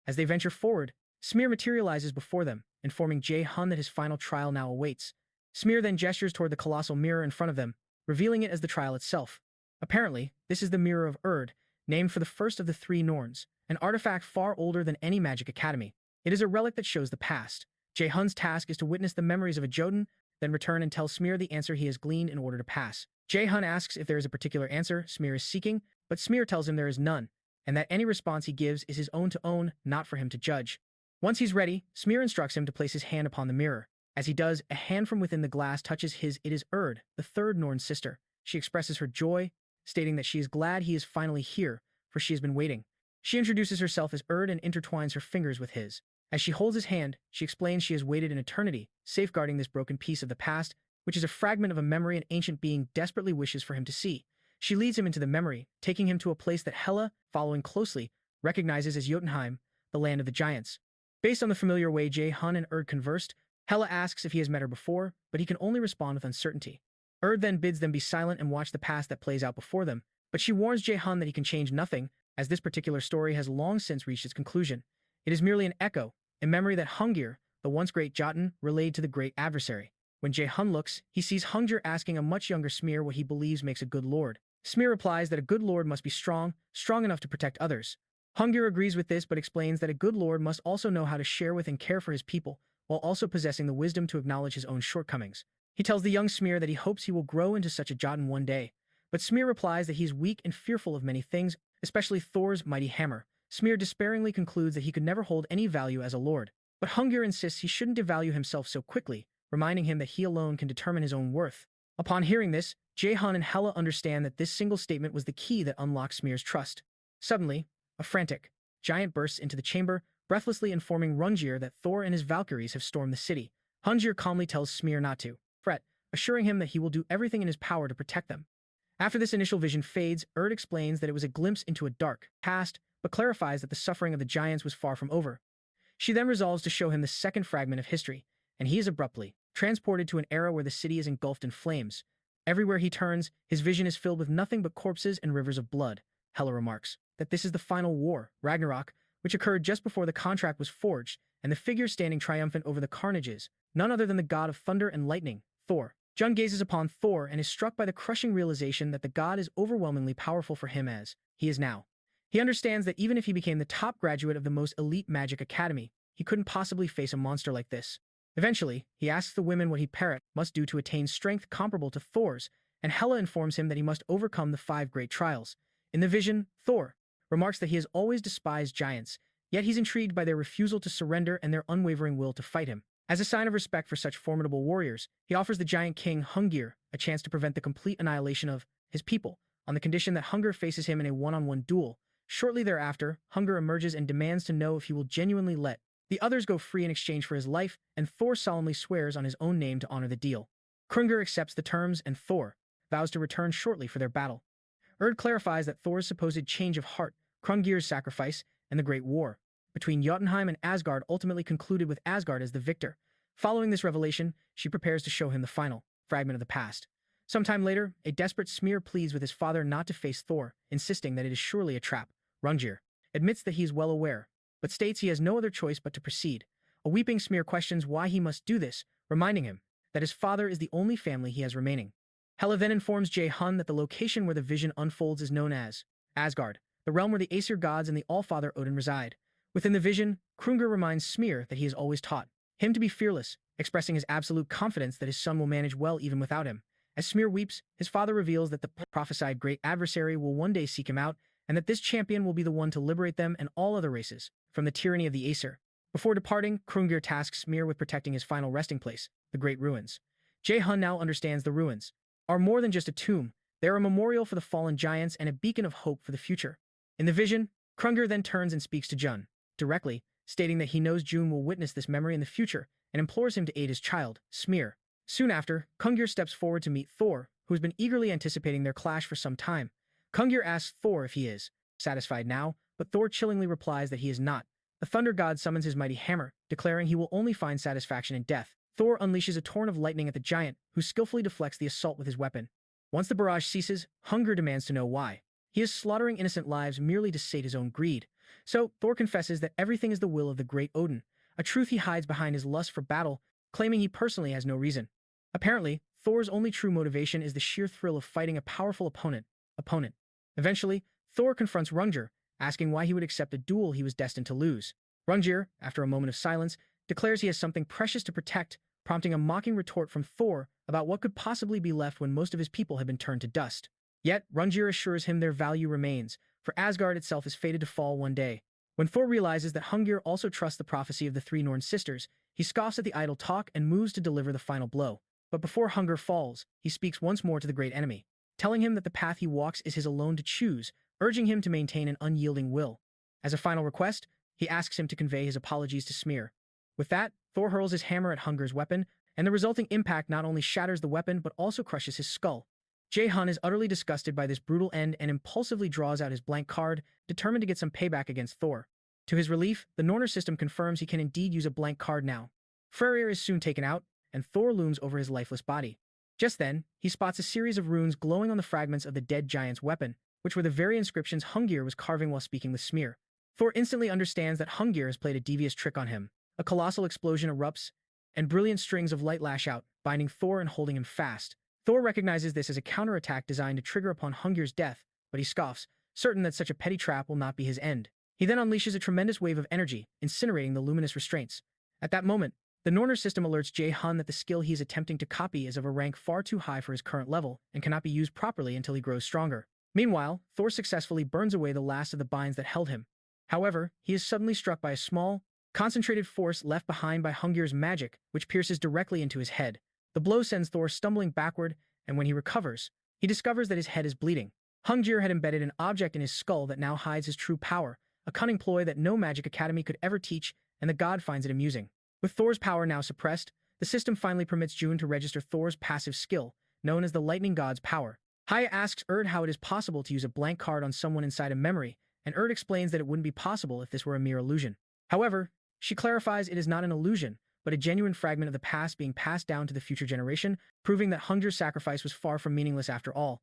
As they venture forward, Smear materializes before them, informing Jay Hyun that his final trial now awaits. Smear then gestures toward the colossal mirror in front of them, revealing it as the trial itself. Apparently, this is the Mirror of Erd, named for the first of the 3 Norns, an artifact far older than any magic academy. It is a relic that shows the past. Jay Hyun's task is to witness the memories of a Jotun, then return and tell Smear the answer he has gleaned in order to pass. Jay Hyun asks if there is a particular answer Smear is seeking, but Smear tells him there is none, and that any response he gives is his own to own, not for him to judge. Once he's ready, Smear instructs him to place his hand upon the mirror. As he does, a hand from within the glass touches his. It is Erd, the 3rd Norn sister. She expresses her joy, stating that she is glad he is finally here, for she has been waiting. She introduces herself as Erd and intertwines her fingers with his. As she holds his hand, she explains she has waited an eternity, safeguarding this broken piece of the past, which is a fragment of a memory an ancient being desperately wishes for him to see. She leads him into the memory, taking him to a place that Hela, following closely, recognizes as Jotunheim, the land of the giants. Based on the familiar way Jay Hyun and Erd conversed, Hela asks if he has met her before, but he can only respond with uncertainty. Erd then bids them be silent and watch the past that plays out before them, but she warns Jay Hyun that he can change nothing, as this particular story has long since reached its conclusion. It is merely an echo, a memory that Hungir, the once great Jotun, relayed to the great adversary. When Jay Hyun looks, he sees Hungir asking a much younger Smear what he believes makes a good lord. Smear replies that a good lord must be strong, strong enough to protect others. Hungyr agrees with this but explains that a good lord must also know how to share with and care for his people, while also possessing the wisdom to acknowledge his own shortcomings. He tells the young Smear that he hopes he will grow into such a Jotun one day, but Smear replies that he is weak and fearful of many things, especially Thor's mighty hammer. Smear despairingly concludes that he could never hold any value as a lord, but Hungyr insists he shouldn't devalue himself so quickly, reminding him that he alone can determine his own worth. Upon hearing this, Jay Hyun and Hela understand that this single statement was the key that unlocked Smear's trust. Suddenly, a frantic giant bursts into the chamber, breathlessly informing Hrungnir that Thor and his Valkyries have stormed the city. Hrungnir calmly tells Smear not to fret, assuring him that he will do everything in his power to protect them. After this initial vision fades, explains that it was a glimpse into a dark past, but clarifies that the suffering of the giants was far from over. She then resolves to show him the second fragment of history, and he is abruptly transported to an era where the city is engulfed in flames. Everywhere he turns, his vision is filled with nothing but corpses and rivers of blood. Hela remarks that this is the final war, Ragnarok, which occurred just before the contract was forged, and the figure standing triumphant over the carnages, none other than the god of thunder and lightning, Thor. Jun gazes upon Thor and is struck by the crushing realization that the god is overwhelmingly powerful for him as he is now. He understands that even if he became the top graduate of the most elite magic academy, he couldn't possibly face a monster like this. Eventually, he asks the women what he must do to attain strength comparable to Thor's, and Hela informs him that he must overcome the 5 great trials. In the vision, Thor remarks that he has always despised giants, yet he's intrigued by their refusal to surrender and their unwavering will to fight him. As a sign of respect for such formidable warriors, he offers the giant king Hrungnir a chance to prevent the complete annihilation of his people, on the condition that Hrungnir faces him in a one-on-one duel. Shortly thereafter, Hrungnir emerges and demands to know if he will genuinely let the others go free in exchange for his life, and Thor solemnly swears on his own name to honor the deal. Hrungnir accepts the terms, and Thor vows to return shortly for their battle. Clarifies that Thor's supposed change of heart, Hrungnir's sacrifice, and the Great War between Jotunheim and Asgard ultimately concluded with Asgard as the victor. Following this revelation, she prepares to show him the final fragment of the past. Sometime later, a desperate Smear pleads with his father not to face Thor, insisting that it is surely a trap. Hrungnir admits that he is well aware, but states he has no other choice but to proceed. A weeping Smear questions why he must do this, reminding him that his father is the only family he has remaining. Hela then informs Jay Hyun that the location where the vision unfolds is known as Asgard, the realm where the Aesir gods and the Allfather Odin reside. Within the vision, Hrungnir reminds Smear that he has always taught him to be fearless, expressing his absolute confidence that his son will manage well even without him. As Smear weeps, his father reveals that the prophesied great adversary will one day seek him out, and that this champion will be the one to liberate them and all other races from the tyranny of the Aesir. Before departing, Hrungnir tasks Smear with protecting his final resting place, the Great Ruins. Jay Hyun now understands the ruins are more than just a tomb. They are a memorial for the fallen giants and a beacon of hope for the future. In the vision, Hrungnir then turns and speaks to Jun directly, stating that he knows June will witness this memory in the future and implores him to aid his child, Smear. Soon after, Hrungnir steps forward to meet Thor, who has been eagerly anticipating their clash for some time. Hrungnir asks Thor if he is satisfied now, but Thor chillingly replies that he is not. The thunder god summons his mighty hammer, declaring he will only find satisfaction in death. Thor unleashes a torrent of lightning at the giant, who skillfully deflects the assault with his weapon. Once the barrage ceases, Hrungnir demands to know why. He is slaughtering innocent lives merely to sate his own greed. So, Thor confesses that everything is the will of the great Odin, a truth he hides behind his lust for battle, claiming he personally has no reason. Apparently, Thor's only true motivation is the sheer thrill of fighting a powerful opponent. Eventually, Thor confronts Hrungnir, asking why he would accept a duel he was destined to lose. Hrungnir, after a moment of silence, declares he has something precious to protect, prompting a mocking retort from Thor about what could possibly be left when most of his people have been turned to dust. Yet, Hrungnir assures him their value remains, for Asgard itself is fated to fall one day. When Thor realizes that Hrungnir also trusts the prophecy of the 3 Norn sisters, he scoffs at the idle talk and moves to deliver the final blow. But before Hrungnir falls, he speaks once more to the great enemy, telling him that the path he walks is his alone to choose, urging him to maintain an unyielding will. As a final request, he asks him to convey his apologies to Smear. With that, Thor hurls his hammer at Hrungnir's weapon, and the resulting impact not only shatters the weapon but also crushes his skull. Jay Hyun is utterly disgusted by this brutal end and impulsively draws out his blank card, determined to get some payback against Thor. To his relief, the Norner system confirms he can indeed use a blank card now. Freyr is soon taken out, and Thor looms over his lifeless body. Just then, he spots a series of runes glowing on the fragments of the dead giant's weapon, which were the very inscriptions Hrungnir was carving while speaking with Smear. Thor instantly understands that Hrungnir has played a devious trick on him. A colossal explosion erupts, and brilliant strings of light lash out, binding Thor and holding him fast. Thor recognizes this as a counterattack designed to trigger upon Hrungnir's death, but he scoffs, certain that such a petty trap will not be his end. He then unleashes a tremendous wave of energy, incinerating the luminous restraints. At that moment, the Norner system alerts Jay Hyun that the skill he is attempting to copy is of a rank far too high for his current level and cannot be used properly until he grows stronger. Meanwhile, Thor successfully burns away the last of the binds that held him. However, he is suddenly struck by a small, concentrated force left behind by Hungir's magic, which pierces directly into his head. The blow sends Thor stumbling backward, and when he recovers, he discovers that his head is bleeding. Hungir had embedded an object in his skull that now hides his true power, a cunning ploy that no magic academy could ever teach, and the god finds it amusing. With Thor's power now suppressed, the system finally permits June to register Thor's passive skill, known as the Lightning God's Power. Haya asks Erd how it is possible to use a blank card on someone inside a memory, and Erd explains that it wouldn't be possible if this were a mere illusion. However, she clarifies it is not an illusion, but a genuine fragment of the past being passed down to the future generation, proving that Hungir's sacrifice was far from meaningless after all.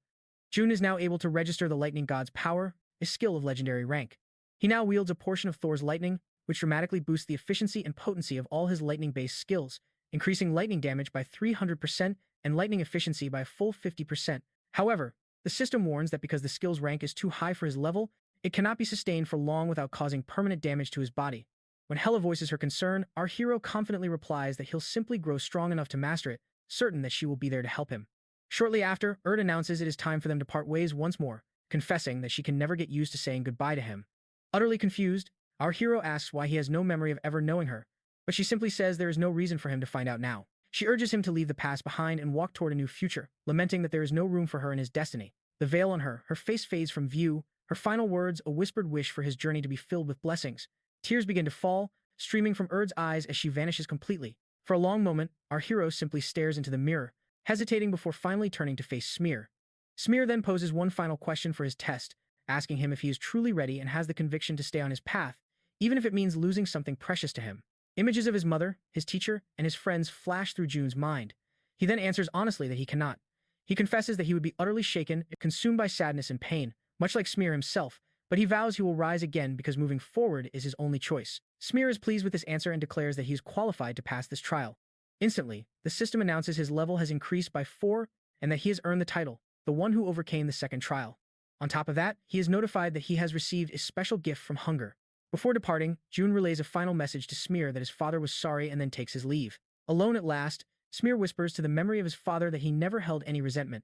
June is now able to register the Lightning God's Power, a skill of legendary rank. He now wields a portion of Thor's lightning, which dramatically boosts the efficiency and potency of all his lightning-based skills, increasing lightning damage by 300% and lightning efficiency by a full 50%. However, the system warns that because the skill's rank is too high for his level, it cannot be sustained for long without causing permanent damage to his body. When Hela voices her concern, our hero confidently replies that he'll simply grow strong enough to master it, certain that she will be there to help him. Shortly after, Erd announces it is time for them to part ways once more, confessing that she can never get used to saying goodbye to him. Utterly confused, our hero asks why he has no memory of ever knowing her, but she simply says there is no reason for him to find out now. She urges him to leave the past behind and walk toward a new future, lamenting that there is no room for her in his destiny. The veil on her face fades from view, her final words a whispered wish for his journey to be filled with blessings. Tears begin to fall, streaming from Erd's eyes as she vanishes completely. For a long moment, our hero simply stares into the mirror, hesitating before finally turning to face Smear. Smear then poses one final question for his test, asking him if he is truly ready and has the conviction to stay on his path, even if it means losing something precious to him. Images of his mother, his teacher, and his friends flash through June's mind. He then answers honestly that he cannot. He confesses that he would be utterly shaken, consumed by sadness and pain, much like Smear himself, but he vows he will rise again because moving forward is his only choice. Smear is pleased with this answer and declares that he is qualified to pass this trial. Instantly, the system announces his level has increased by 4 and that he has earned the title, the one who overcame the second trial. On top of that, he is notified that he has received a special gift from Hunger. Before departing, June relays a final message to Smear that his father was sorry and then takes his leave. Alone at last, Smear whispers to the memory of his father that he never held any resentment.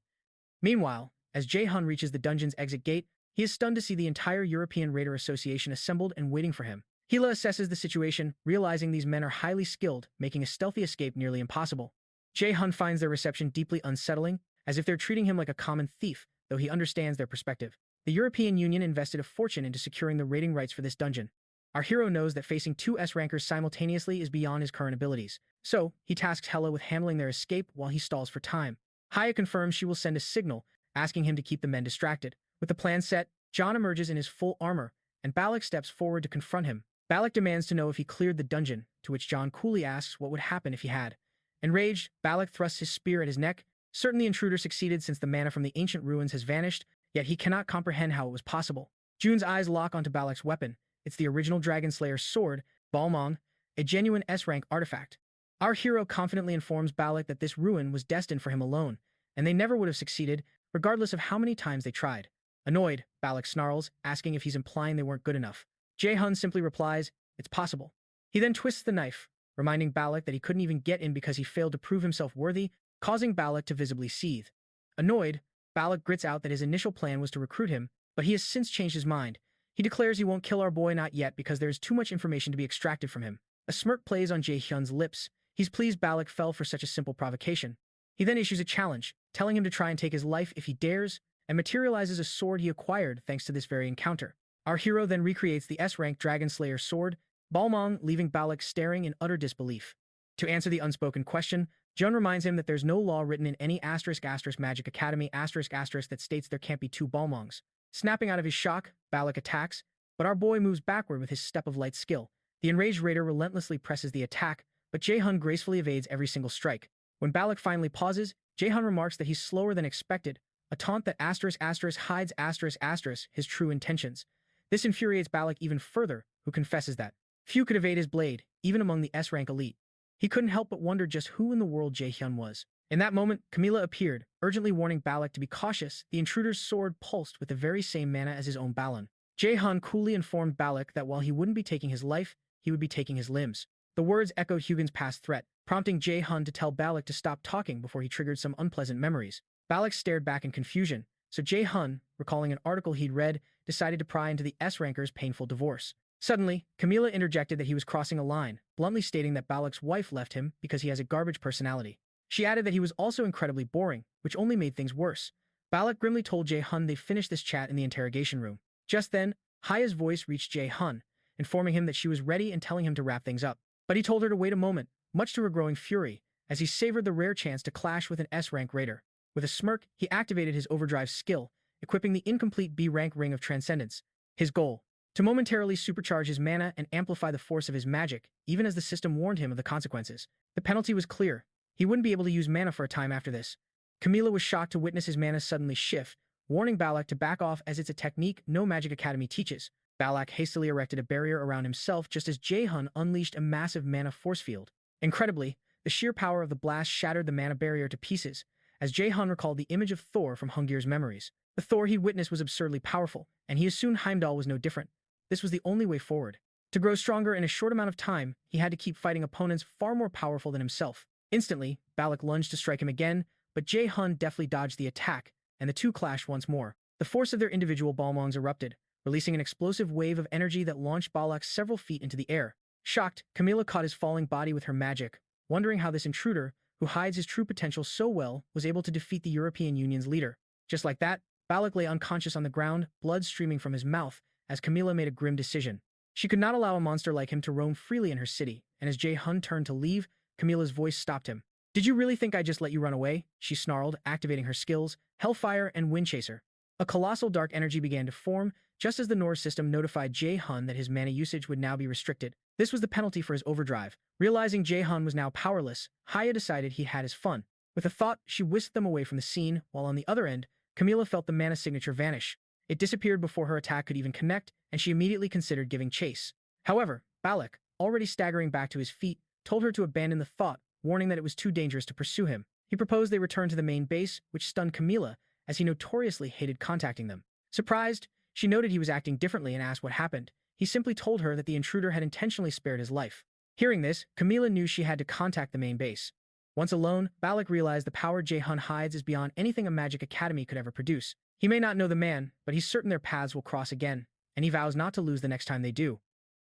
Meanwhile, as Jay Hyun reaches the dungeon's exit gate, he is stunned to see the entire European Raider Association assembled and waiting for him. Hela assesses the situation, realizing these men are highly skilled, making a stealthy escape nearly impossible. Jay Hyun finds their reception deeply unsettling, as if they're treating him like a common thief, though he understands their perspective. The European Union invested a fortune into securing the raiding rights for this dungeon. Our hero knows that facing 2 S-rankers simultaneously is beyond his current abilities, so he tasks Hela with handling their escape while he stalls for time. Haya confirms she will send a signal, asking him to keep the men distracted. With the plan set, John emerges in his full armor, and Balak steps forward to confront him. Balak demands to know if he cleared the dungeon, to which John coolly asks what would happen if he had. Enraged, Balak thrusts his spear at his neck, certain the intruder succeeded since the mana from the ancient ruins has vanished, yet he cannot comprehend how it was possible. June's eyes lock onto Balak's weapon. It's the original Dragon Slayer's sword, Balmong, a genuine S-rank artifact. Our hero confidently informs Balak that this ruin was destined for him alone, and they never would have succeeded, regardless of how many times they tried. Annoyed, Balak snarls, asking if he's implying they weren't good enough. Jay Hyun simply replies, "It's possible." He then twists the knife, reminding Balak that he couldn't even get in because he failed to prove himself worthy, causing Balak to visibly seethe. Annoyed, Balak grits out that his initial plan was to recruit him, but he has since changed his mind. He declares he won't kill our boy not yet because there is too much information to be extracted from him. A smirk plays on Jay Hyun's lips. He's pleased Balak fell for such a simple provocation. He then issues a challenge, telling him to try and take his life if he dares, and materializes a sword he acquired thanks to this very encounter. Our hero then recreates the S-rank Dragon Slayer sword, Balmong, leaving Balak staring in utter disbelief. To answer the unspoken question, Jun reminds him that there's no law written in any *** Magic Academy *** that states there can't be 2 Balmongs. Snapping out of his shock, Balak attacks, but our boy moves backward with his step of light skill. The enraged raider relentlessly presses the attack, but Jay Hyun gracefully evades every single strike. When Balak finally pauses, Jay Hyun remarks that he's slower than expected, a taunt that *** hides *** his true intentions. This infuriates Balak even further, who confesses that few could evade his blade, even among the S-rank elite. He couldn't help but wonder just who in the world Jay Hyun was. In that moment, Camilla appeared, urgently warning Balak to be cautious. The intruder's sword pulsed with the very same mana as his own Balon. Jay Hyun coolly informed Balak that while he wouldn't be taking his life, he would be taking his limbs. The words echoed Hugin's past threat, prompting Jay Hyun to tell Balak to stop talking before he triggered some unpleasant memories. Balak stared back in confusion, so Jay Hyun, recalling an article he'd read, decided to pry into the S-ranker's painful divorce. Suddenly, Camila interjected that he was crossing a line, bluntly stating that Balak's wife left him because he has a garbage personality. She added that he was also incredibly boring, which only made things worse. Balak grimly told Jay Hyun they finished this chat in the interrogation room. Just then, Haya's voice reached Jay Hyun, informing him that she was ready and telling him to wrap things up. But he told her to wait a moment, much to her growing fury, as he savored the rare chance to clash with an S-rank raider. With a smirk, he activated his overdrive skill, equipping the incomplete B-rank Ring of Transcendence. His goal: to momentarily supercharge his mana and amplify the force of his magic, even as the system warned him of the consequences. The penalty was clear. He wouldn't be able to use mana for a time after this. Camila was shocked to witness his mana suddenly shift, warning Balak to back off as it's a technique no magic academy teaches. Balak hastily erected a barrier around himself just as Jay Hyun unleashed a massive mana force field. Incredibly, the sheer power of the blast shattered the mana barrier to pieces, as Jay Hyun recalled the image of Thor from Hungir's memories. The Thor he'd witnessed was absurdly powerful, and he assumed Heimdall was no different. This was the only way forward. To grow stronger in a short amount of time, he had to keep fighting opponents far more powerful than himself. Instantly, Balak lunged to strike him again, but Jay Hyun deftly dodged the attack, and the two clashed once more. The force of their individual balmongs erupted, releasing an explosive wave of energy that launched Balak several feet into the air. Shocked, Camila caught his falling body with her magic, wondering how this intruder, who hides his true potential so well, was able to defeat the European Union's leader. Just like that, Balak lay unconscious on the ground, blood streaming from his mouth, as Camila made a grim decision. She could not allow a monster like him to roam freely in her city, and as Jay Hyun turned to leave, Camila's voice stopped him. "Did you really think I just let you run away?" she snarled, activating her skills, Hellfire and Windchaser. A colossal dark energy began to form, just as the Norse system notified Jay Hyun that his mana usage would now be restricted. This was the penalty for his overdrive. Realizing Jay Hyun was now powerless, Haya decided he had his fun. With a thought, she whisked them away from the scene, while on the other end, Camila felt the mana signature vanish. It disappeared before her attack could even connect, and she immediately considered giving chase. However, Balak, already staggering back to his feet, told her to abandon the thought, warning that it was too dangerous to pursue him. He proposed they return to the main base, which stunned Camila, as he notoriously hated contacting them. Surprised, she noted he was acting differently and asked what happened. He simply told her that the intruder had intentionally spared his life. Hearing this, Camila knew she had to contact the main base. Once alone, Balak realized the power Jay Hyun hides is beyond anything a magic academy could ever produce. He may not know the man, but he's certain their paths will cross again, and he vows not to lose the next time they do.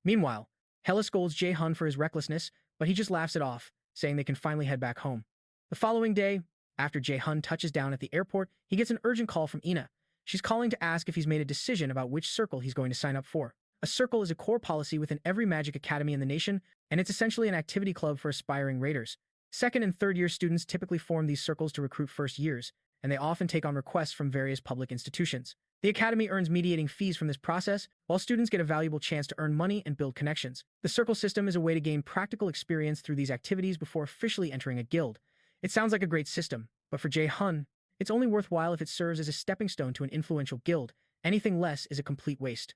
Meanwhile, Hela scolds Jay Hyun for his recklessness, but he just laughs it off, saying they can finally head back home. The following day, after Jay Hyun touches down at the airport, he gets an urgent call from Ina. She's calling to ask if he's made a decision about which circle he's going to sign up for. A circle is a core policy within every magic academy in the nation, and it's essentially an activity club for aspiring raiders. Second and third year students typically form these circles to recruit first years, and they often take on requests from various public institutions. The academy earns mediating fees from this process, while students get a valuable chance to earn money and build connections. The circle system is a way to gain practical experience through these activities before officially entering a guild. It sounds like a great system, but for Jay Hyun, it's only worthwhile if it serves as a stepping stone to an influential guild. Anything less is a complete waste.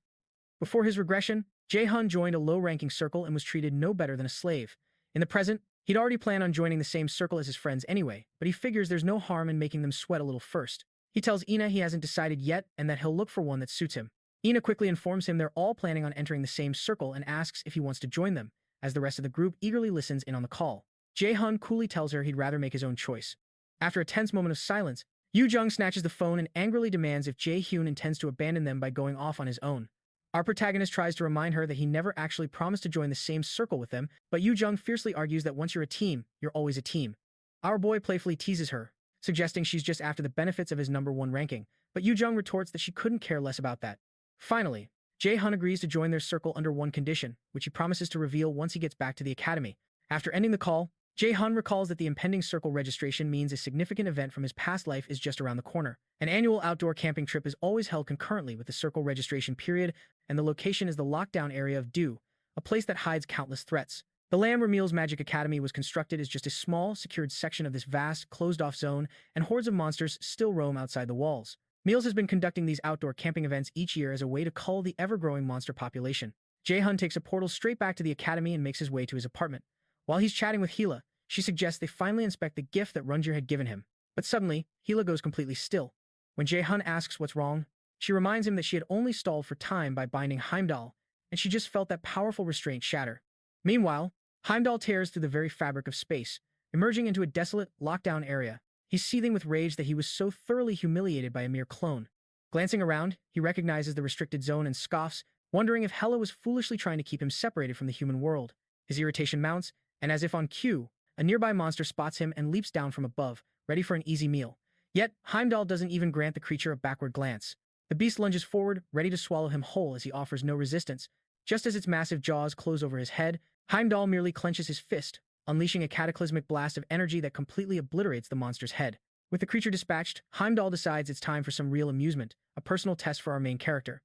Before his regression, Jay Hyun joined a low-ranking circle and was treated no better than a slave. In the present, he'd already planned on joining the same circle as his friends anyway, but he figures there's no harm in making them sweat a little first. He tells Ina he hasn't decided yet and that he'll look for one that suits him. Ina quickly informs him they're all planning on entering the same circle and asks if he wants to join them, as the rest of the group eagerly listens in on the call. Jay Hyun coolly tells her he'd rather make his own choice. After a tense moment of silence, Yoo Jung snatches the phone and angrily demands if Jay Hyun intends to abandon them by going off on his own. Our protagonist tries to remind her that he never actually promised to join the same circle with them, but Yoo Jung fiercely argues that once you're a team, you're always a team. Our boy playfully teases her, suggesting she's just after the benefits of his #1 ranking, but Yoo Jung retorts that she couldn't care less about that. Finally, Jay Hyun agrees to join their circle under one condition, which he promises to reveal once he gets back to the academy. After ending the call, Jay Hyun recalls that the impending circle registration means a significant event from his past life is just around the corner. An annual outdoor camping trip is always held concurrently with the circle registration period, and the location is the lockdown area of Do, a place that hides countless threats. The Lamb Ramil's Magic Academy was constructed as just a small, secured section of this vast, closed-off zone, and hordes of monsters still roam outside the walls. Meals has been conducting these outdoor camping events each year as a way to cull the ever-growing monster population. Jay Hyun takes a portal straight back to the academy and makes his way to his apartment. While he's chatting with Hela, she suggests they finally inspect the gift that Runjir had given him. But suddenly, Hela goes completely still. When Jay Hyun asks what's wrong, She reminds him that she had only stalled for time by binding Heimdall, and she just felt that powerful restraint shatter. Meanwhile, Heimdall tears through the very fabric of space, emerging into a desolate, lockdown area. He's seething with rage that he was so thoroughly humiliated by a mere clone. Glancing around, he recognizes the restricted zone and scoffs, wondering if Hela was foolishly trying to keep him separated from the human world. His irritation mounts, and as if on cue, a nearby monster spots him and leaps down from above, ready for an easy meal. Yet, Heimdall doesn't even grant the creature a backward glance. The beast lunges forward, ready to swallow him whole as he offers no resistance. Just as its massive jaws close over his head, Heimdall merely clenches his fist, unleashing a cataclysmic blast of energy that completely obliterates the monster's head. With the creature dispatched, Heimdall decides it's time for some real amusement, a personal test for our main character.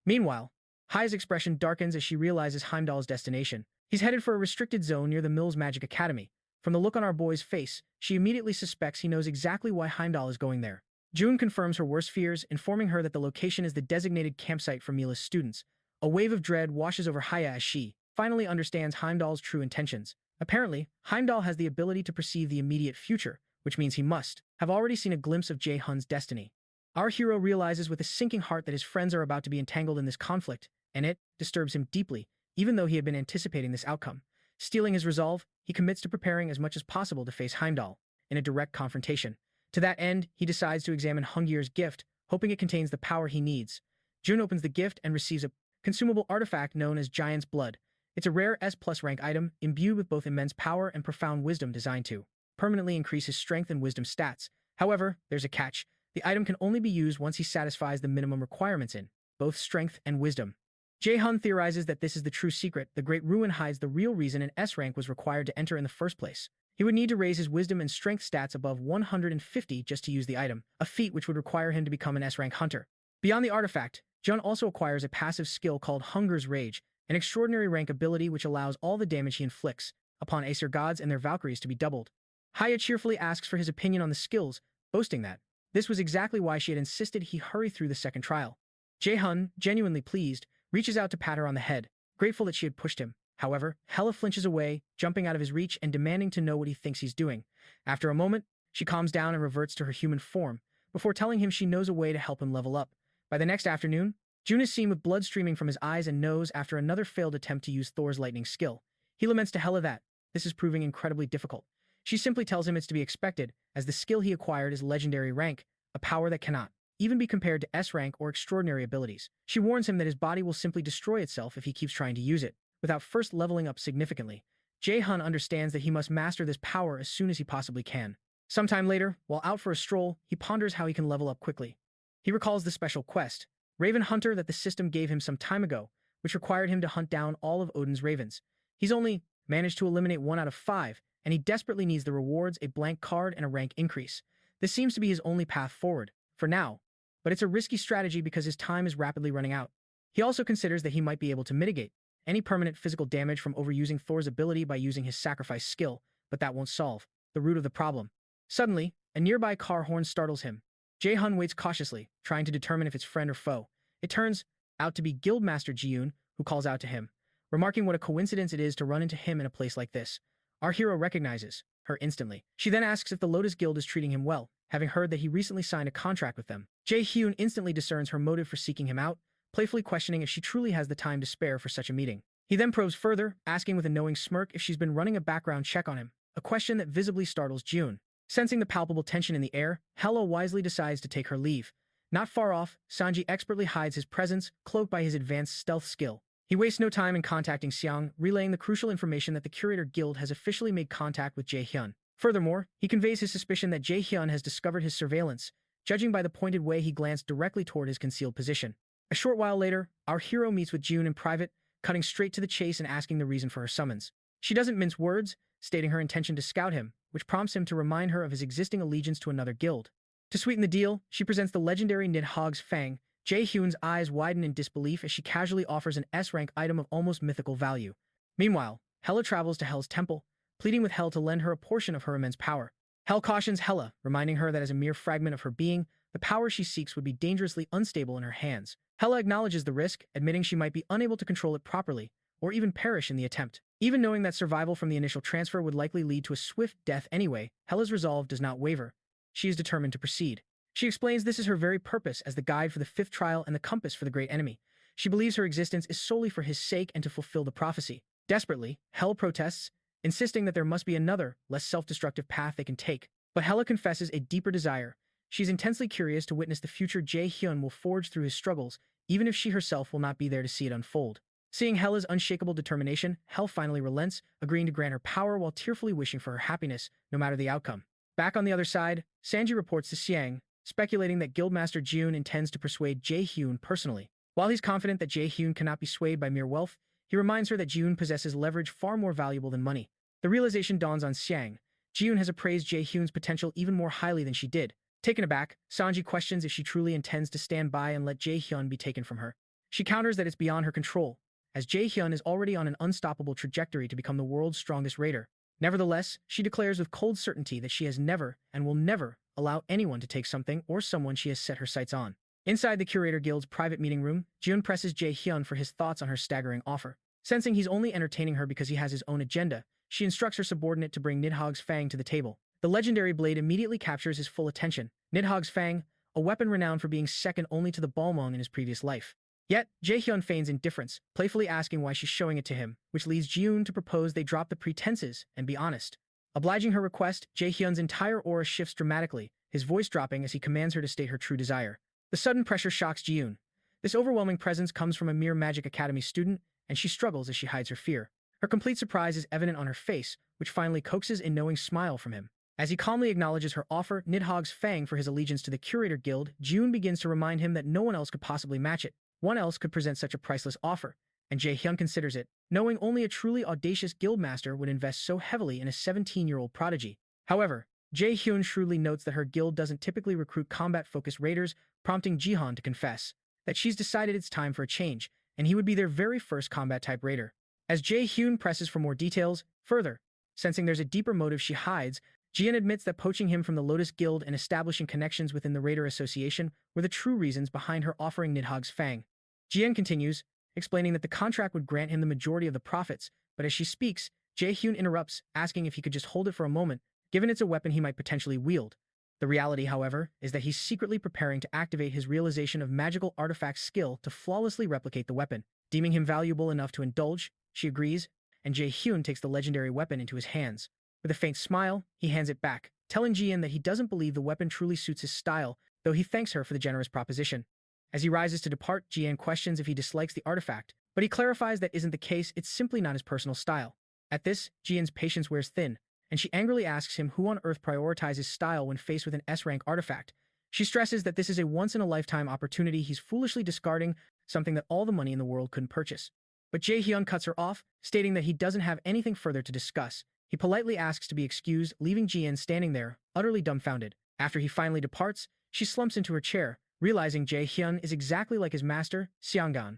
Meanwhile, Hai's expression darkens as she realizes Heimdall's destination. He's headed for a restricted zone near the Mills Magic Academy. From the look on our boy's face, she immediately suspects he knows exactly why Heimdall is going there. June confirms her worst fears, informing her that the location is the designated campsite for Mila's students. A wave of dread washes over Haya as she finally understands Heimdall's true intentions. Apparently, Heimdall has the ability to perceive the immediate future, which means he must have already seen a glimpse of Jay Hyun's destiny. Our hero realizes with a sinking heart that his friends are about to be entangled in this conflict, and it disturbs him deeply, even though he had been anticipating this outcome. Stealing his resolve, he commits to preparing as much as possible to face Heimdall in a direct confrontation. To that end, he decides to examine Hungir's gift, hoping it contains the power he needs. June opens the gift and receives a consumable artifact known as Giant's Blood. It's a rare S+ rank item, imbued with both immense power and profound wisdom designed to permanently increase his strength and wisdom stats. However, there's a catch. The item can only be used once he satisfies the minimum requirements in both strength and wisdom. Jay Hyun theorizes that this is the true secret. The Great Ruin hides the real reason an S rank was required to enter in the first place. He would need to raise his wisdom and strength stats above 150 just to use the item, a feat which would require him to become an S rank hunter. Beyond the artifact, Jun also acquires a passive skill called Hunger's Rage, an extraordinary rank ability which allows all the damage he inflicts upon Aesir gods and their Valkyries to be doubled. Haya cheerfully asks for his opinion on the skills, boasting that this was exactly why she had insisted he hurry through the second trial. Jay Hyun, genuinely pleased, reaches out to pat her on the head, grateful that she had pushed him. However, Hela flinches away, jumping out of his reach and demanding to know what he thinks he's doing. After a moment, she calms down and reverts to her human form, before telling him she knows a way to help him level up. By the next afternoon, June is seen with blood streaming from his eyes and nose after another failed attempt to use Thor's lightning skill. He laments to Hela that this is proving incredibly difficult. She simply tells him it's to be expected, as the skill he acquired is legendary rank, a power that cannot even be compared to S rank or extraordinary abilities. She warns him that his body will simply destroy itself if he keeps trying to use it, without first leveling up significantly. Jay Hyun understands that he must master this power as soon as he possibly can. Sometime later, while out for a stroll, he ponders how he can level up quickly. He recalls the special quest, Raven Hunter, that the system gave him some time ago, which required him to hunt down all of Odin's ravens. He's only managed to eliminate 1 out of 5, and he desperately needs the rewards, a blank card, and a rank increase. This seems to be his only path forward, for now, but it's a risky strategy because his time is rapidly running out. He also considers that he might be able to mitigate any permanent physical damage from overusing Thor's ability by using his sacrifice skill, but that won't solve the root of the problem. Suddenly, a nearby car horn startles him. Jay Hyun waits cautiously, trying to determine if it's friend or foe. It turns out to be Guildmaster Ji-yoon, who calls out to him, remarking what a coincidence it is to run into him in a place like this. Our hero recognizes her instantly. She then asks if the Lotus Guild is treating him well, having heard that he recently signed a contract with them. Jay Hyun instantly discerns her motive for seeking him out, playfully questioning if she truly has the time to spare for such a meeting. He then probes further, asking with a knowing smirk if she's been running a background check on him, a question that visibly startles June. Sensing the palpable tension in the air, Hela wisely decides to take her leave. Not far off, Sanji expertly hides his presence, cloaked by his advanced stealth skill. He wastes no time in contacting Xiang, relaying the crucial information that the Curator Guild has officially made contact with Jay Hyun. Furthermore, he conveys his suspicion that Jay Hyun has discovered his surveillance, judging by the pointed way he glanced directly toward his concealed position. A short while later, our hero meets with June in private, cutting straight to the chase and asking the reason for her summons. She doesn't mince words, stating her intention to scout him, which prompts him to remind her of his existing allegiance to another guild. To sweeten the deal, she presents the legendary Nidhogg's Fang. Jay Hyun's eyes widen in disbelief as she casually offers an S-rank item of almost mythical value. Meanwhile, Hela travels to Hel's temple, pleading with Hel to lend her a portion of her immense power. Hel cautions Hela, reminding her that as a mere fragment of her being, the power she seeks would be dangerously unstable in her hands. Hela acknowledges the risk, admitting she might be unable to control it properly, or even perish in the attempt. Even knowing that survival from the initial transfer would likely lead to a swift death anyway, Hela's resolve does not waver. She is determined to proceed. She explains this is her very purpose as the guide for the fifth trial and the compass for the great enemy. She believes her existence is solely for his sake and to fulfill the prophecy. Desperately, Hel protests, insisting that there must be another, less self-destructive path they can take. But Hela confesses a deeper desire. She's intensely curious to witness the future Jay Hyun will forge through his struggles, even if she herself will not be there to see it unfold. Seeing Hela's unshakable determination, Hel finally relents, agreeing to grant her power while tearfully wishing for her happiness, no matter the outcome. Back on the other side, Sanji reports to Xiang, speculating that Guildmaster June intends to persuade Jay Hyun personally. While he's confident that Jay Hyun cannot be swayed by mere wealth, he reminds her that June possesses leverage far more valuable than money. The realization dawns on Xiang. June has appraised Jay Hyun's potential even more highly than she did. Taken aback, Sanji questions if she truly intends to stand by and let Jay Hyun be taken from her. She counters that it's beyond her control, as Jay Hyun is already on an unstoppable trajectory to become the world's strongest raider. Nevertheless, she declares with cold certainty that she has never and will never allow anyone to take something or someone she has set her sights on. Inside the Curator Guild's private meeting room, June presses Jay Hyun for his thoughts on her staggering offer. Sensing he's only entertaining her because he has his own agenda, she instructs her subordinate to bring Nidhogg's Fang to the table. The legendary blade immediately captures his full attention. Nidhogg's Fang, a weapon renowned for being second only to the Balmung in his previous life. Yet, Jay Hyun feigns indifference, playfully asking why she's showing it to him, which leads June to propose they drop the pretenses and be honest. Obliging her request, Jay Hyun's entire aura shifts dramatically, his voice dropping as he commands her to state her true desire. The sudden pressure shocks June. This overwhelming presence comes from a mere Magic Academy student, and she struggles as she hides her fear. Her complete surprise is evident on her face, which finally coaxes a knowing smile from him. As he calmly acknowledges her offer, Nidhogg's Fang for his allegiance to the Curator Guild, June begins to remind him that no one else could possibly match it. One else could present such a priceless offer, and Jay Hyun considers it, knowing only a truly audacious guildmaster would invest so heavily in a 17-year-old prodigy. However, Jay Hyun shrewdly notes that her guild doesn't typically recruit combat-focused raiders, prompting Jihan to confess that she's decided it's time for a change, and he would be their very first combat-type raider. As Jay Hyun presses for more details, further, sensing there's a deeper motive she hides, Jian admits that poaching him from the Lotus Guild and establishing connections within the Raider Association were the true reasons behind her offering Nidhogg's Fang. Jian continues, explaining that the contract would grant him the majority of the profits, but as she speaks, Jay Hyun interrupts, asking if he could just hold it for a moment, given it's a weapon he might potentially wield. The reality, however, is that he's secretly preparing to activate his realization of magical artifact skill to flawlessly replicate the weapon. Deeming him valuable enough to indulge, she agrees, and Jay Hyun takes the legendary weapon into his hands. With a faint smile, he hands it back, telling Jian that he doesn't believe the weapon truly suits his style, though he thanks her for the generous proposition. As he rises to depart, Jian questions if he dislikes the artifact, but he clarifies that isn't the case, it's simply not his personal style. At this, Jian's patience wears thin, and she angrily asks him who on earth prioritizes style when faced with an S-rank artifact. She stresses that this is a once-in-a-lifetime opportunity he's foolishly discarding, something that all the money in the world couldn't purchase. But Jay Hyun cuts her off, stating that he doesn't have anything further to discuss. He politely asks to be excused, leaving Jian standing there, utterly dumbfounded. After he finally departs, she slumps into her chair, realizing Jay Hyun is exactly like his master, Xianggan.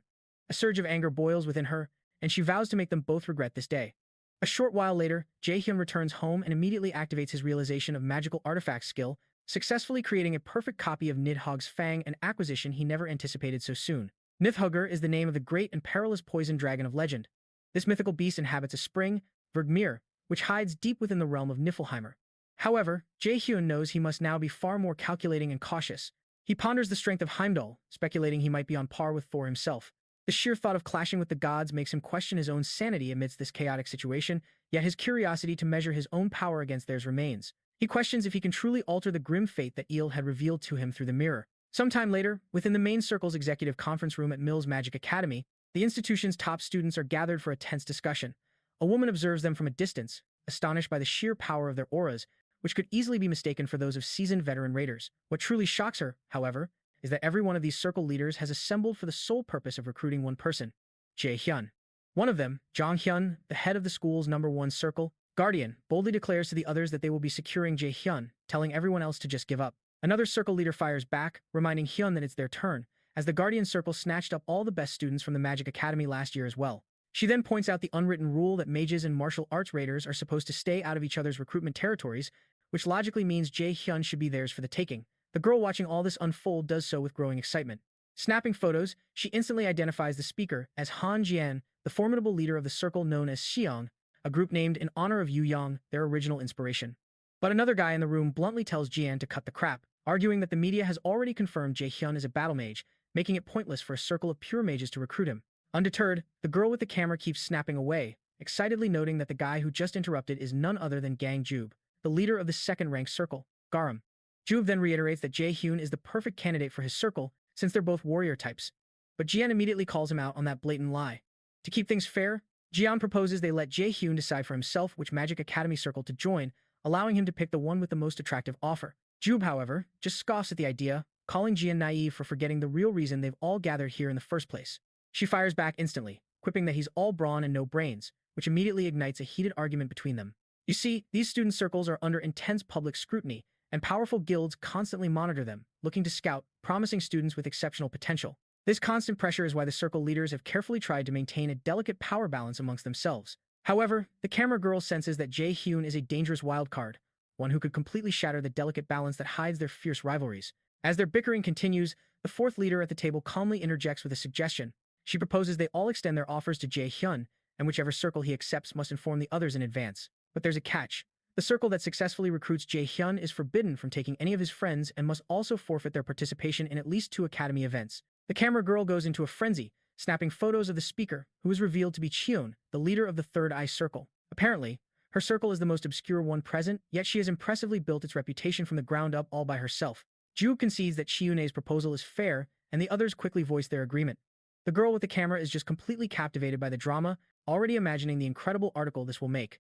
A surge of anger boils within her, and she vows to make them both regret this day. A short while later, Jay Hyun returns home and immediately activates his realization of magical artifact skill, successfully creating a perfect copy of Nidhogg's Fang, an acquisition he never anticipated so soon. Nidhogger is the name of the great and perilous poison dragon of legend. This mythical beast inhabits a spring, Verdmere, which hides deep within the realm of Niflheimer. However, Jay Hyun knows he must now be far more calculating and cautious. He ponders the strength of Heimdall, speculating he might be on par with Thor himself. The sheer thought of clashing with the gods makes him question his own sanity amidst this chaotic situation, yet his curiosity to measure his own power against theirs remains. He questions if he can truly alter the grim fate that Eel had revealed to him through the mirror. Sometime later, within the main circle's executive conference room at Mills Magic Academy, the institution's top students are gathered for a tense discussion. A woman observes them from a distance, astonished by the sheer power of their auras, which could easily be mistaken for those of seasoned veteran raiders. What truly shocks her, however, is that every one of these circle leaders has assembled for the sole purpose of recruiting one person, Jay Hyun. One of them, Jong Hyun, the head of the school's #1 circle, Guardian, boldly declares to the others that they will be securing Jay Hyun, telling everyone else to just give up. Another circle leader fires back, reminding Hyun that it's their turn, as the Guardian Circle snatched up all the best students from the Magic Academy last year as well. She then points out the unwritten rule that mages and martial arts raiders are supposed to stay out of each other's recruitment territories, which logically means Jay Hyun should be theirs for the taking. The girl watching all this unfold does so with growing excitement. Snapping photos, she instantly identifies the speaker as Han Jian, the formidable leader of the circle known as Xiang, a group named in honor of Yu Yang, their original inspiration. But another guy in the room bluntly tells Jian to cut the crap. arguing that the media has already confirmed Jay Hyun is a battle mage, making it pointless for a circle of pure mages to recruit him. Undeterred, the girl with the camera keeps snapping away, excitedly noting that the guy who just interrupted is none other than Gang Jube, the leader of the second-ranked circle, Garam. Jube then reiterates that Jay Hyun is the perfect candidate for his circle, since they're both warrior types. But Jian immediately calls him out on that blatant lie. To keep things fair, Jian proposes they let Jay Hyun decide for himself which Magic Academy circle to join, allowing him to pick the one with the most attractive offer. Jube, however, just scoffs at the idea, calling Jian naive for forgetting the real reason they've all gathered here in the first place. She fires back instantly, quipping that he's all brawn and no brains, which immediately ignites a heated argument between them. You see, these student circles are under intense public scrutiny, and powerful guilds constantly monitor them, looking to scout promising students with exceptional potential. This constant pressure is why the circle leaders have carefully tried to maintain a delicate power balance amongst themselves. However, the camera girl senses that Jay Hyun is a dangerous wildcard, one who could completely shatter the delicate balance that hides their fierce rivalries. As their bickering continues, the fourth leader at the table calmly interjects with a suggestion. She proposes they all extend their offers to Jay Hyun, and whichever circle he accepts must inform the others in advance. But there's a catch. The circle that successfully recruits Jay Hyun is forbidden from taking any of his friends and must also forfeit their participation in at least 2 academy events. The camera girl goes into a frenzy, snapping photos of the speaker, who is revealed to be Cheon, the leader of the Third Eye Circle. Apparently, her circle is the most obscure one present, yet she has impressively built its reputation from the ground up all by herself. Ju concedes that Chione's proposal is fair, and the others quickly voice their agreement. The girl with the camera is just completely captivated by the drama, already imagining the incredible article this will make.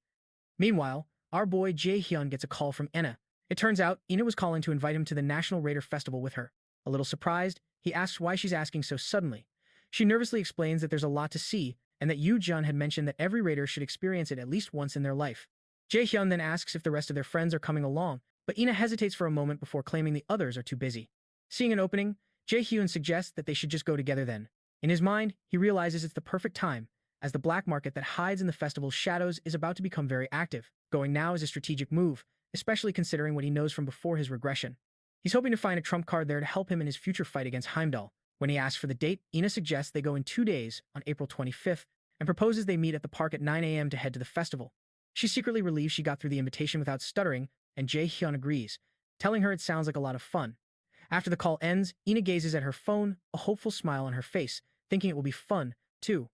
Meanwhile, our boy Jay Hyun gets a call from Ena. It turns out Ena was calling to invite him to the National Raider Festival with her. A little surprised, he asks why she's asking so suddenly. She nervously explains that there's a lot to see, and that Yu Jun had mentioned that every raider should experience it at least once in their life. Jay Hyun then asks if the rest of their friends are coming along, but Ena hesitates for a moment before claiming the others are too busy. Seeing an opening, Jay Hyun suggests that they should just go together then. In his mind, he realizes it's the perfect time, as the black market that hides in the festival's shadows is about to become very active. Going now is a strategic move, especially considering what he knows from before his regression. He's hoping to find a trump card there to help him in his future fight against Heimdall. When he asks for the date, Ena suggests they go in 2 days, on April 25th, and proposes they meet at the park at 9 a.m. to head to the festival. She secretly relieves she got through the invitation without stuttering, and Jay Hyun agrees, telling her it sounds like a lot of fun. After the call ends, Ena gazes at her phone, a hopeful smile on her face, thinking it will be fun, too.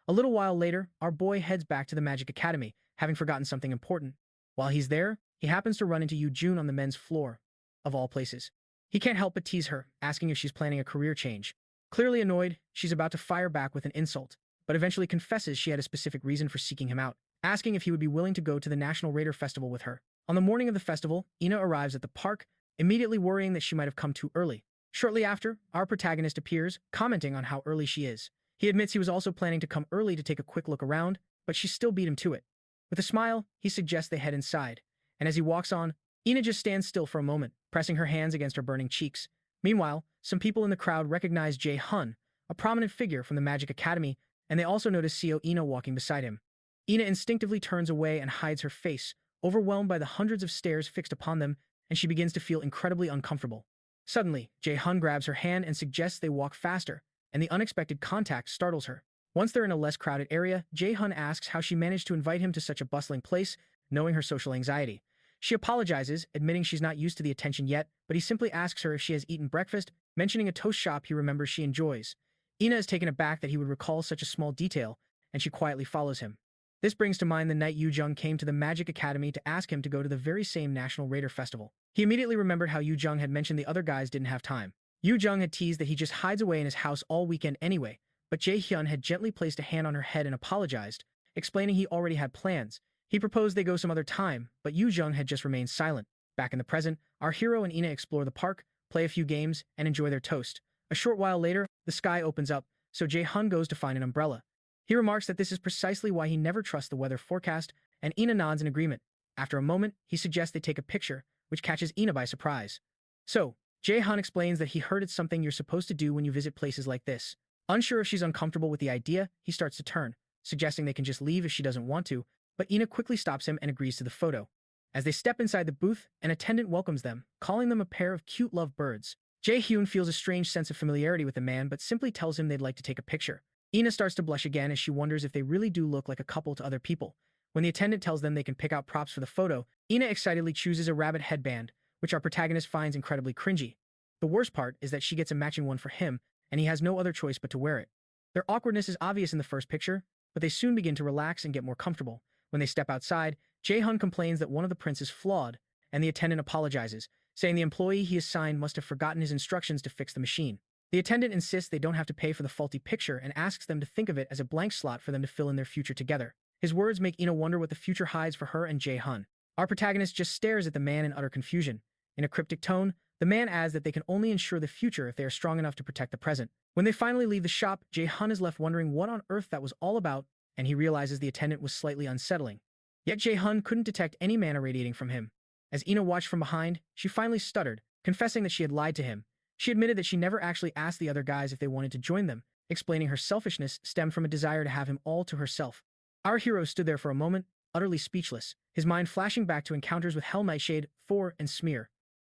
A little while later, our boy heads back to the Magic Academy, having forgotten something important. While he's there, he happens to run into Yu Jun on the men's floor, of all places. He can't help but tease her, asking if she's planning a career change. Clearly annoyed, she's about to fire back with an insult, but eventually confesses she had a specific reason for seeking him out, asking if he would be willing to go to the National Raider Festival with her. On the morning of the festival, Ena arrives at the park, immediately worrying that she might have come too early. Shortly after, our protagonist appears, commenting on how early she is. He admits he was also planning to come early to take a quick look around, but she still beat him to it. With a smile, he suggests they head inside, and as he walks on, Ena just stands still for a moment, pressing her hands against her burning cheeks. Meanwhile, some people in the crowd recognize Jay Hyun, a prominent figure from the Magic Academy, and they also notice Ena walking beside him. Ena instinctively turns away and hides her face, overwhelmed by the hundreds of stares fixed upon them, and she begins to feel incredibly uncomfortable. Suddenly, Jay Hyun grabs her hand and suggests they walk faster, and the unexpected contact startles her. Once they're in a less crowded area, Jay Hyun asks how she managed to invite him to such a bustling place, knowing her social anxiety. She apologizes, admitting she's not used to the attention yet, but he simply asks her if she has eaten breakfast, mentioning a toast shop he remembers she enjoys. Ena is taken aback that he would recall such a small detail, and she quietly follows him. This brings to mind the night Yu Jung came to the Magic Academy to ask him to go to the very same National Raider Festival. He immediately remembered how Yu Jung had mentioned the other guys didn't have time. Yu Jung had teased that he just hides away in his house all weekend anyway, but Jay Hyun had gently placed a hand on her head and apologized, explaining he already had plans. He proposed they go some other time, but Yu Jung had just remained silent. Back in the present, our hero and Ena explore the park, play a few games, and enjoy their toast. A short while later, the sky opens up, so Jay Hyun goes to find an umbrella. He remarks that this is precisely why he never trusts the weather forecast, and Ena nods in agreement. After a moment, he suggests they take a picture, which catches Ena by surprise. So, Jay Hyun explains that he heard it's something you're supposed to do when you visit places like this. Unsure if she's uncomfortable with the idea, he starts to turn, suggesting they can just leave if she doesn't want to, but Ena quickly stops him and agrees to the photo. As they step inside the booth, an attendant welcomes them, calling them a pair of cute love birds. Jay Hyun feels a strange sense of familiarity with the man, but simply tells him they'd like to take a picture. Ena starts to blush again as she wonders if they really do look like a couple to other people. When the attendant tells them they can pick out props for the photo, Ena excitedly chooses a rabbit headband, which our protagonist finds incredibly cringy. The worst part is that she gets a matching one for him, and he has no other choice but to wear it. Their awkwardness is obvious in the first picture, but they soon begin to relax and get more comfortable. When they step outside, Jay Hyun complains that one of the prints is flawed, and the attendant apologizes, saying the employee he assigned must have forgotten his instructions to fix the machine. The attendant insists they don't have to pay for the faulty picture and asks them to think of it as a blank slot for them to fill in their future together. His words make Ina wonder what the future hides for her and Jay Hyun. Our protagonist just stares at the man in utter confusion. In a cryptic tone, the man adds that they can only ensure the future if they are strong enough to protect the present. When they finally leave the shop, Jay Hyun is left wondering what on earth that was all about, and he realizes the attendant was slightly unsettling. Yet Jay Hyun couldn't detect any mana radiating from him. As Ina watched from behind, she finally stuttered, confessing that she had lied to him. She admitted that she never actually asked the other guys if they wanted to join them, explaining her selfishness stemmed from a desire to have him all to herself. Our hero stood there for a moment, utterly speechless, his mind flashing back to encounters with Hell Nightshade, Thor, and Smear.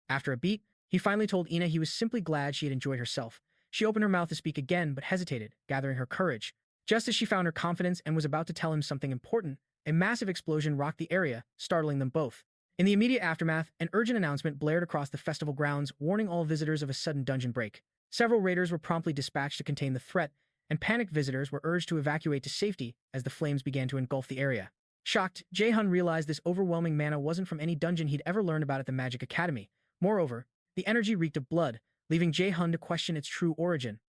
After a beat, he finally told Ina he was simply glad she had enjoyed herself. She opened her mouth to speak again, but hesitated, gathering her courage. Just as she found her confidence and was about to tell him something important, a massive explosion rocked the area, startling them both. In the immediate aftermath, an urgent announcement blared across the festival grounds, warning all visitors of a sudden dungeon break. Several raiders were promptly dispatched to contain the threat, and panicked visitors were urged to evacuate to safety as the flames began to engulf the area. Shocked, Jay Hyun realized this overwhelming mana wasn't from any dungeon he'd ever learned about at the Magic Academy. Moreover, the energy reeked of blood, leaving Jay Hyun to question its true origin.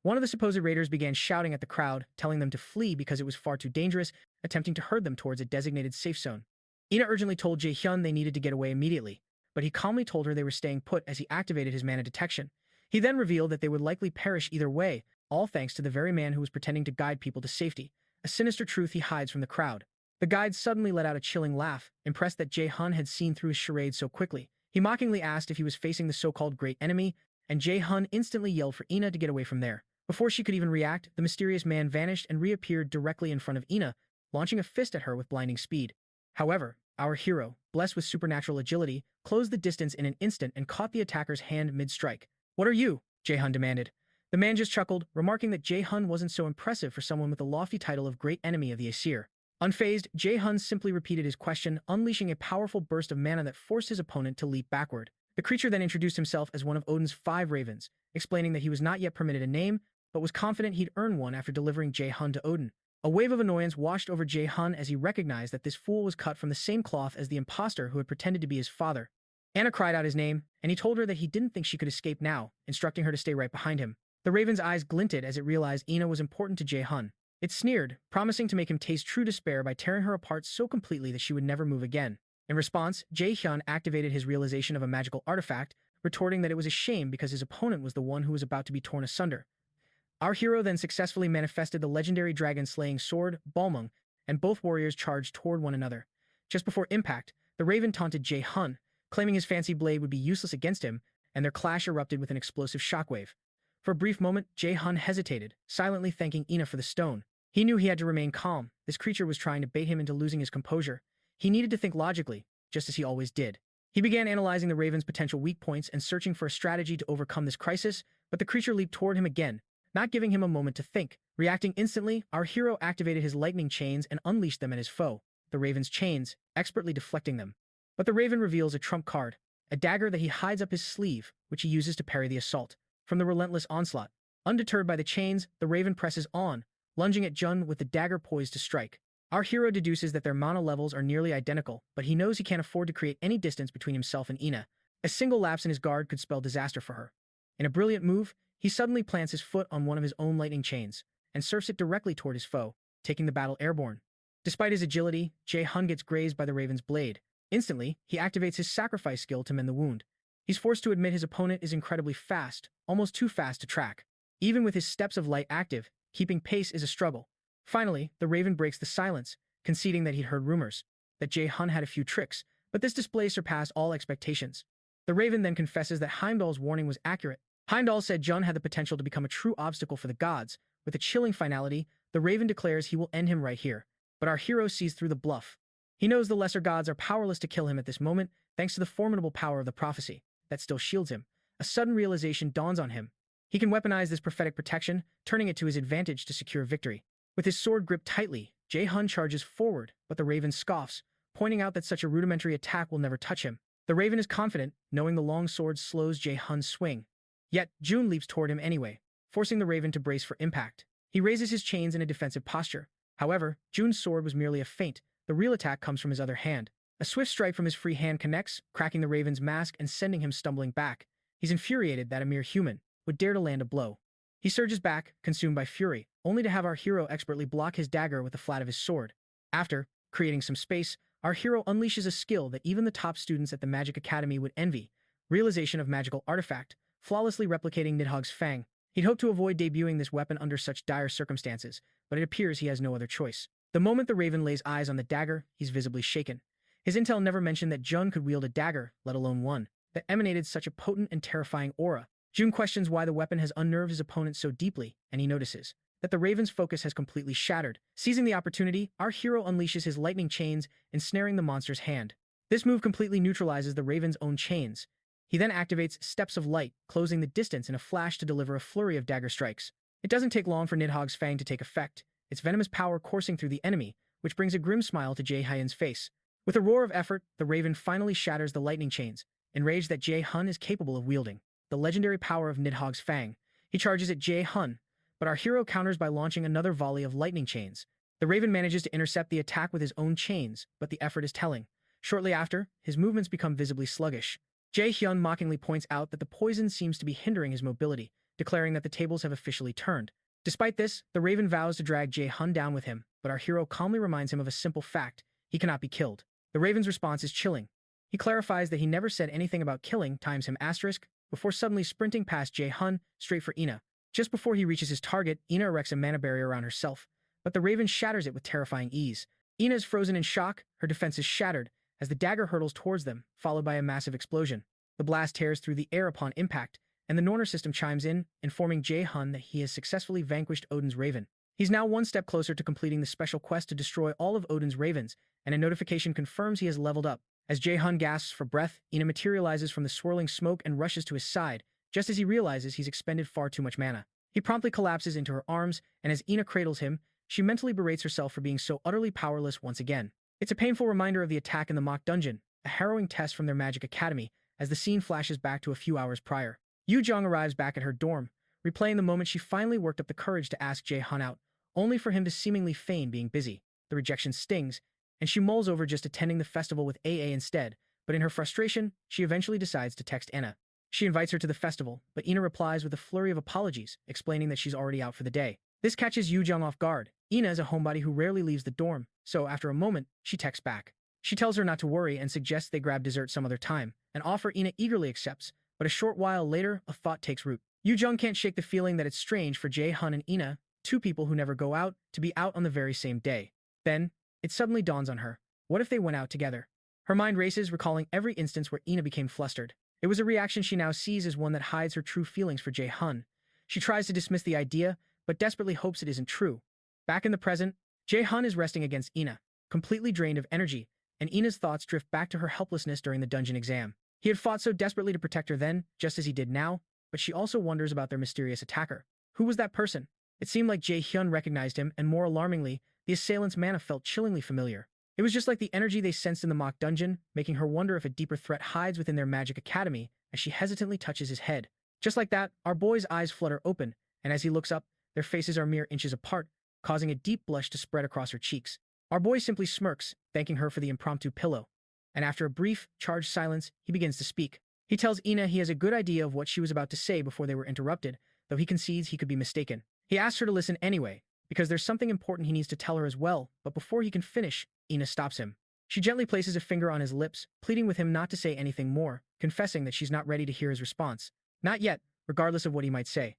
One of the supposed raiders began shouting at the crowd, telling them to flee because it was far too dangerous, attempting to herd them towards a designated safe zone. Ina urgently told Jay Hyun they needed to get away immediately, but he calmly told her they were staying put as he activated his mana detection. He then revealed that they would likely perish either way, all thanks to the very man who was pretending to guide people to safety, a sinister truth he hides from the crowd. The guide suddenly let out a chilling laugh, impressed that Jay Hyun had seen through his charade so quickly. He mockingly asked if he was facing the so-called great enemy, and Jay Hyun instantly yelled for Ina to get away from there. Before she could even react, the mysterious man vanished and reappeared directly in front of Ina, launching a fist at her with blinding speed. However, our hero, blessed with supernatural agility, closed the distance in an instant and caught the attacker's hand mid-strike. "What are you?" Jay Hyun demanded. The man just chuckled, remarking that Jay Hyun wasn't so impressive for someone with the lofty title of Great Enemy of the Aesir. Unfazed, Jay Hyun simply repeated his question, unleashing a powerful burst of mana that forced his opponent to leap backward. The creature then introduced himself as one of Odin's 5 ravens, explaining that he was not yet permitted a name, but was confident he'd earn one after delivering Jay Hyun to Odin. A wave of annoyance washed over Jay Hyun as he recognized that this fool was cut from the same cloth as the imposter who had pretended to be his father. Anna cried out his name, and he told her that he didn't think she could escape now, instructing her to stay right behind him. The raven's eyes glinted as it realized Ina was important to Jay Hyun. It sneered, promising to make him taste true despair by tearing her apart so completely that she would never move again. In response, Jay Hyun activated his realization of a magical artifact, retorting that it was a shame because his opponent was the one who was about to be torn asunder. Our hero then successfully manifested the legendary dragon-slaying sword, Balmung, and both warriors charged toward one another. Just before impact, the raven taunted Jay Hyun, claiming his fancy blade would be useless against him, and their clash erupted with an explosive shockwave. For a brief moment, Jay Hyun hesitated, silently thanking Ina for the stone. He knew he had to remain calm. This creature was trying to bait him into losing his composure. He needed to think logically, just as he always did. He began analyzing the raven's potential weak points and searching for a strategy to overcome this crisis, but the creature leaped toward him again, not giving him a moment to think. Reacting instantly, our hero activated his lightning chains and unleashed them at his foe, the raven's chains, expertly deflecting them. But the raven reveals a trump card, a dagger that he hides up his sleeve, which he uses to parry the assault. From the relentless onslaught, undeterred by the chains, the raven presses on, lunging at Jun with the dagger poised to strike. Our hero deduces that their mana levels are nearly identical, but he knows he can't afford to create any distance between himself and Ina. A single lapse in his guard could spell disaster for her. In a brilliant move, he suddenly plants his foot on one of his own lightning chains and surfs it directly toward his foe, taking the battle airborne. Despite his agility, Jay Hyun gets grazed by the raven's blade. Instantly, he activates his sacrifice skill to mend the wound. He's forced to admit his opponent is incredibly fast, almost too fast to track. Even with his steps of light active, keeping pace is a struggle. Finally, the raven breaks the silence, conceding that he'd heard rumors that Jay Hyun had a few tricks, but this display surpassed all expectations. The raven then confesses that Heimdall's warning was accurate. Heimdall said Jun had the potential to become a true obstacle for the gods. With a chilling finality, the raven declares he will end him right here. But our hero sees through the bluff. He knows the lesser gods are powerless to kill him at this moment, thanks to the formidable power of the prophecy that still shields him. A sudden realization dawns on him. He can weaponize this prophetic protection, turning it to his advantage to secure victory. With his sword gripped tightly, Jay Hyun charges forward, but the raven scoffs, pointing out that such a rudimentary attack will never touch him. The Raven is confident, knowing the long sword slows Jay Hyun's swing. Yet, June leaps toward him anyway, forcing the Raven to brace for impact. He raises his chains in a defensive posture. However, June's sword was merely a feint. The real attack comes from his other hand. A swift strike from his free hand connects, cracking the Raven's mask and sending him stumbling back. He's infuriated that a mere human would dare to land a blow. He surges back, consumed by fury, only to have our hero expertly block his dagger with the flat of his sword. After creating some space, our hero unleashes a skill that even the top students at the Magic Academy would envy: realization of magical artifact, flawlessly replicating Nidhogg's fang. He'd hoped to avoid debuting this weapon under such dire circumstances, but it appears he has no other choice. The moment the Raven lays eyes on the dagger, he's visibly shaken. His intel never mentioned that Jun could wield a dagger, let alone one that emanated such a potent and terrifying aura. Jun questions why the weapon has unnerved his opponent so deeply, and he notices that the Raven's focus has completely shattered. Seizing the opportunity, our hero unleashes his lightning chains, ensnaring the monster's hand. This move completely neutralizes the Raven's own chains. He then activates Steps of Light, closing the distance in a flash to deliver a flurry of dagger strikes. It doesn't take long for Nidhogg's fang to take effect, its venomous power coursing through the enemy, which brings a grim smile to Jay Hyun's face. With a roar of effort, the Raven finally shatters the lightning chains, enraged that Jay Hyun is capable of wielding the legendary power of Nidhogg's fang. He charges at Jay Hyun, but our hero counters by launching another volley of lightning chains. The Raven manages to intercept the attack with his own chains, but the effort is telling. Shortly after, his movements become visibly sluggish. Jay Hyun mockingly points out that the poison seems to be hindering his mobility, declaring that the tables have officially turned. Despite this, the Raven vows to drag Jay Hyun down with him, but our hero calmly reminds him of a simple fact: he cannot be killed. The Raven's response is chilling. He clarifies that he never said anything about killing times him asterisk, before suddenly sprinting past Jay Hyun, straight for Ina. Just before he reaches his target, Ina erects a mana barrier around herself, but the Raven shatters it with terrifying ease. Ina is frozen in shock, her defenses shattered, as the dagger hurtles towards them, followed by a massive explosion. The blast tears through the air upon impact, and the Norner system chimes in, informing Jay Hyun that he has successfully vanquished Odin's Raven. He's now one step closer to completing the special quest to destroy all of Odin's Ravens, and a notification confirms he has leveled up. As Jay Hyun gasps for breath, Ina materializes from the swirling smoke and rushes to his side, just as he realizes he's expended far too much mana. He promptly collapses into her arms, and as Ina cradles him, she mentally berates herself for being so utterly powerless once again. It's a painful reminder of the attack in the mock dungeon, a harrowing test from their Magic Academy, as the scene flashes back to a few hours prior. Yu Jong arrives back at her dorm, replaying the moment she finally worked up the courage to ask Jay Hyun out, only for him to seemingly feign being busy. The rejection stings, and she mulls over just attending the festival with AA instead, but in her frustration, she eventually decides to text Ina. She invites her to the festival, but Ina replies with a flurry of apologies, explaining that she's already out for the day. This catches Yu Jong off guard. Ina is a homebody who rarely leaves the dorm, so after a moment, she texts back. She tells her not to worry and suggests they grab dessert some other time, an offer Ina eagerly accepts, but a short while later, a thought takes root. Yu Jong can't shake the feeling that it's strange for Jay Hyun and Ina, two people who never go out, to be out on the very same day. Then, it suddenly dawns on her. What if they went out together? Her mind races, recalling every instance where Ina became flustered. It was a reaction she now sees as one that hides her true feelings for Jay Hyun. She tries to dismiss the idea, but desperately hopes it isn't true. Back in the present, Jay Hyun is resting against Ina, completely drained of energy, and Ina's thoughts drift back to her helplessness during the dungeon exam. He had fought so desperately to protect her then, just as he did now, but she also wonders about their mysterious attacker. Who was that person? It seemed like Jay Hyun recognized him, and more alarmingly, the assailant's mana felt chillingly familiar. It was just like the energy they sensed in the mock dungeon, making her wonder if a deeper threat hides within their Magic Academy as she hesitantly touches his head. Just like that, our boy's eyes flutter open, and as he looks up, their faces are mere inches apart, causing a deep blush to spread across her cheeks. Our boy simply smirks, thanking her for the impromptu pillow. And after a brief, charged silence, he begins to speak. He tells Ina he has a good idea of what she was about to say before they were interrupted, though he concedes he could be mistaken. He asks her to listen anyway, because there's something important he needs to tell her as well, but before he can finish, Ina stops him. She gently places a finger on his lips, pleading with him not to say anything more, confessing that she's not ready to hear his response. Not yet, regardless of what he might say.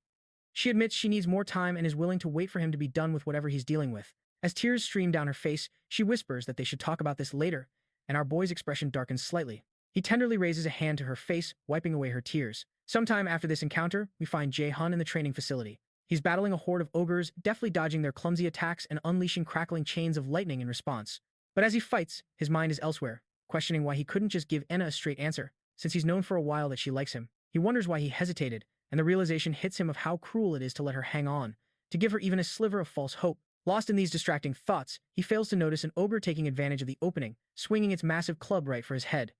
She admits she needs more time and is willing to wait for him to be done with whatever he's dealing with. As tears stream down her face, she whispers that they should talk about this later, and our boy's expression darkens slightly. He tenderly raises a hand to her face, wiping away her tears. Sometime after this encounter, we find Jay Hyun in the training facility. He's battling a horde of ogres, deftly dodging their clumsy attacks and unleashing crackling chains of lightning in response. But as he fights, his mind is elsewhere, questioning why he couldn't just give Ina a straight answer, since he's known for a while that she likes him. He wonders why he hesitated, and the realization hits him of how cruel it is to let her hang on, to give her even a sliver of false hope. Lost in these distracting thoughts, he fails to notice an ogre taking advantage of the opening, swinging its massive club right for his head.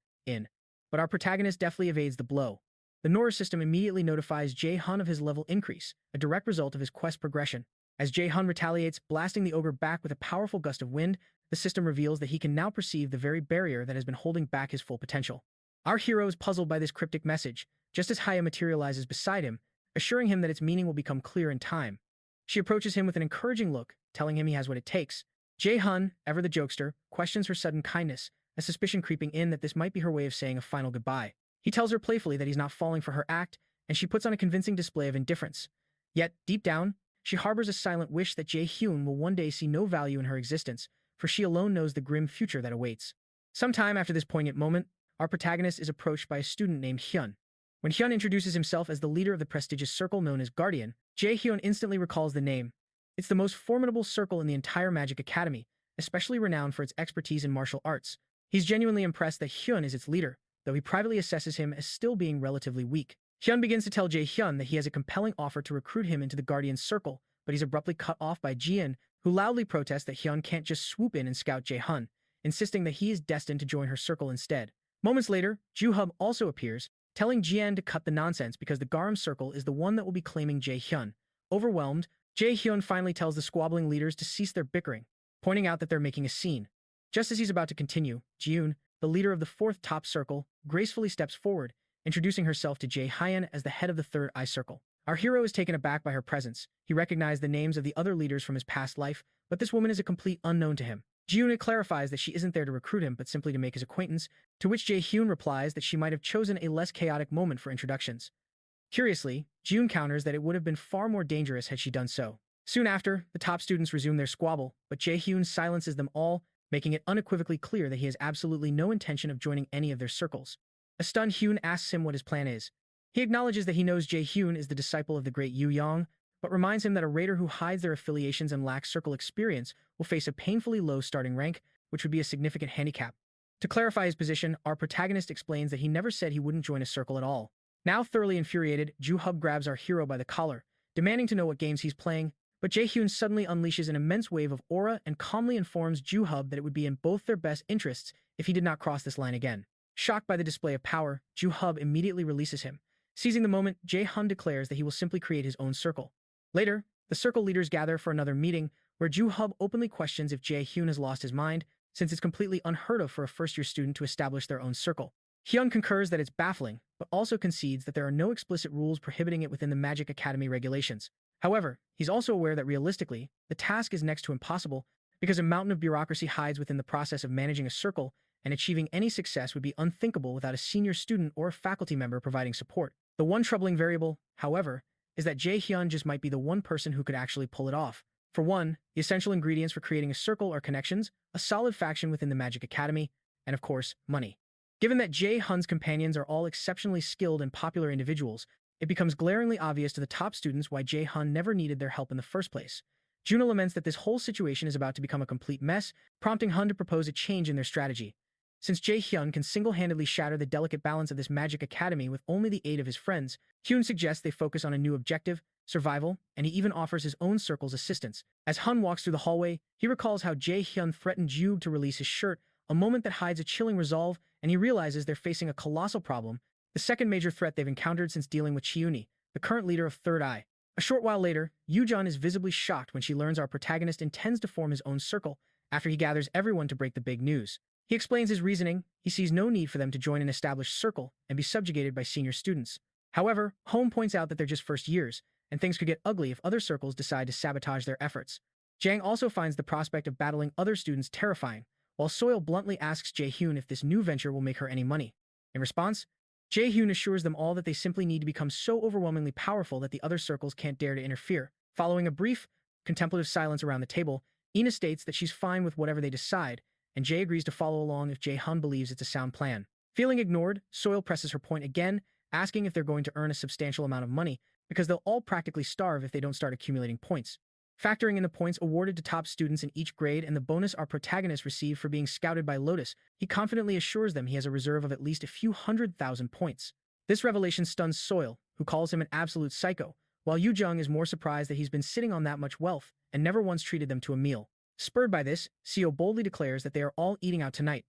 but our protagonist deftly evades the blow. The Nora system immediately notifies Jay Hyun of his level increase, a direct result of his quest progression. As Jay Hyun retaliates, blasting the ogre back with a powerful gust of wind, the system reveals that he can now perceive the very barrier that has been holding back his full potential. Our hero is puzzled by this cryptic message, just as Haya materializes beside him, assuring him that its meaning will become clear in time. She approaches him with an encouraging look, telling him he has what it takes. Jay Hyun, ever the jokester, questions her sudden kindness, a suspicion creeping in that this might be her way of saying a final goodbye. He tells her playfully that he's not falling for her act, and she puts on a convincing display of indifference. Yet, deep down, she harbors a silent wish that Jay Hyun will one day see no value in her existence, for she alone knows the grim future that awaits. Sometime after this poignant moment, our protagonist is approached by a student named Hyun. When Hyun introduces himself as the leader of the prestigious circle known as Guardian, Jay Hyun instantly recalls the name. It's the most formidable circle in the entire Magic Academy, especially renowned for its expertise in martial arts. He's genuinely impressed that Hyun is its leader, though he privately assesses him as still being relatively weak. Hyun begins to tell Jay Hyun that he has a compelling offer to recruit him into the Guardian's circle, but he's abruptly cut off by Jian, who loudly protests that Hyun can't just swoop in and scout Jay Hyun, insisting that he is destined to join her circle instead. Moments later, Ju-hub also appears, telling Jian to cut the nonsense because the Garam circle is the one that will be claiming Jay Hyun. Overwhelmed, Jay Hyun finally tells the squabbling leaders to cease their bickering, pointing out that they're making a scene. Just as he's about to continue, Jiun, the leader of the fourth top circle, gracefully steps forward, introducing herself to Jay Hyun as the head of the third eye circle. Our hero is taken aback by her presence. He recognized the names of the other leaders from his past life, but this woman is a complete unknown to him. Jiun clarifies that she isn't there to recruit him, but simply to make his acquaintance, to which Jay Hyun replies that she might have chosen a less chaotic moment for introductions. Curiously, Jiun counters that it would have been far more dangerous had she done so. Soon after, the top students resume their squabble, but Jay Hyun silences them all, making it unequivocally clear that he has absolutely no intention of joining any of their circles. A stunned Hyun asks him what his plan is. He acknowledges that he knows Jay Hyun is the disciple of the great Yu Yang, but reminds him that a raider who hides their affiliations and lacks circle experience will face a painfully low starting rank, which would be a significant handicap. To clarify his position, our protagonist explains that he never said he wouldn't join a circle at all. Now thoroughly infuriated, Ju-hub grabs our hero by the collar, demanding to know what games he's playing, but Jay Hyun suddenly unleashes an immense wave of aura and calmly informs Ju-hub that it would be in both their best interests if he did not cross this line again. Shocked by the display of power, Ju-hub immediately releases him. Seizing the moment, Jay Hyun declares that he will simply create his own circle. Later, the circle leaders gather for another meeting, where Ju-hub openly questions if Jay Hyun has lost his mind, since it's completely unheard of for a first-year student to establish their own circle. Hyun concurs that it's baffling, but also concedes that there are no explicit rules prohibiting it within the Magic Academy regulations. However, he's also aware that realistically, the task is next to impossible, because a mountain of bureaucracy hides within the process of managing a circle, and achieving any success would be unthinkable without a senior student or a faculty member providing support. The one troubling variable, however, is that Jay Hyun just might be the one person who could actually pull it off. For one, the essential ingredients for creating a circle are connections, a solid faction within the Magic Academy, and of course, money. Given that Jay Hyun's companions are all exceptionally skilled and popular individuals, it becomes glaringly obvious to the top students why Jay Hyun never needed their help in the first place. Juno laments that this whole situation is about to become a complete mess, prompting Hyun to propose a change in their strategy. Since Jay Hyun can single-handedly shatter the delicate balance of this Magic Academy with only the aid of his friends, Hyun suggests they focus on a new objective, survival, and he even offers his own circle's assistance. As Hyun walks through the hallway, he recalls how Jay Hyun threatened Jube to release his shirt, a moment that hides a chilling resolve, and he realizes they're facing a colossal problem, the second major threat they've encountered since dealing with Chiuni, the current leader of Third Eye. A short while later, Yoo-jun is visibly shocked when she learns our protagonist intends to form his own circle after he gathers everyone to break the big news. He explains his reasoning. He sees no need for them to join an established circle and be subjugated by senior students. However, Home points out that they're just first years, and things could get ugly if other circles decide to sabotage their efforts. Jang also finds the prospect of battling other students terrifying, while Soil bluntly asks Jay Hyun if this new venture will make her any money. In response, Jay Hyun assures them all that they simply need to become so overwhelmingly powerful that the other circles can't dare to interfere. Following a brief, contemplative silence around the table, Ina states that she's fine with whatever they decide, and Jay agrees to follow along if Jay Hyun believes it's a sound plan. Feeling ignored, Soil presses her point again, asking if they're going to earn a substantial amount of money, because they'll all practically starve if they don't start accumulating points. Factoring in the points awarded to top students in each grade and the bonus our protagonist received for being scouted by Lotus, he confidently assures them he has a reserve of at least a few 100,000 points. This revelation stuns Soil, who calls him an absolute psycho, while Yu Jung is more surprised that he's been sitting on that much wealth and never once treated them to a meal. Spurred by this, Seo boldly declares that they are all eating out tonight.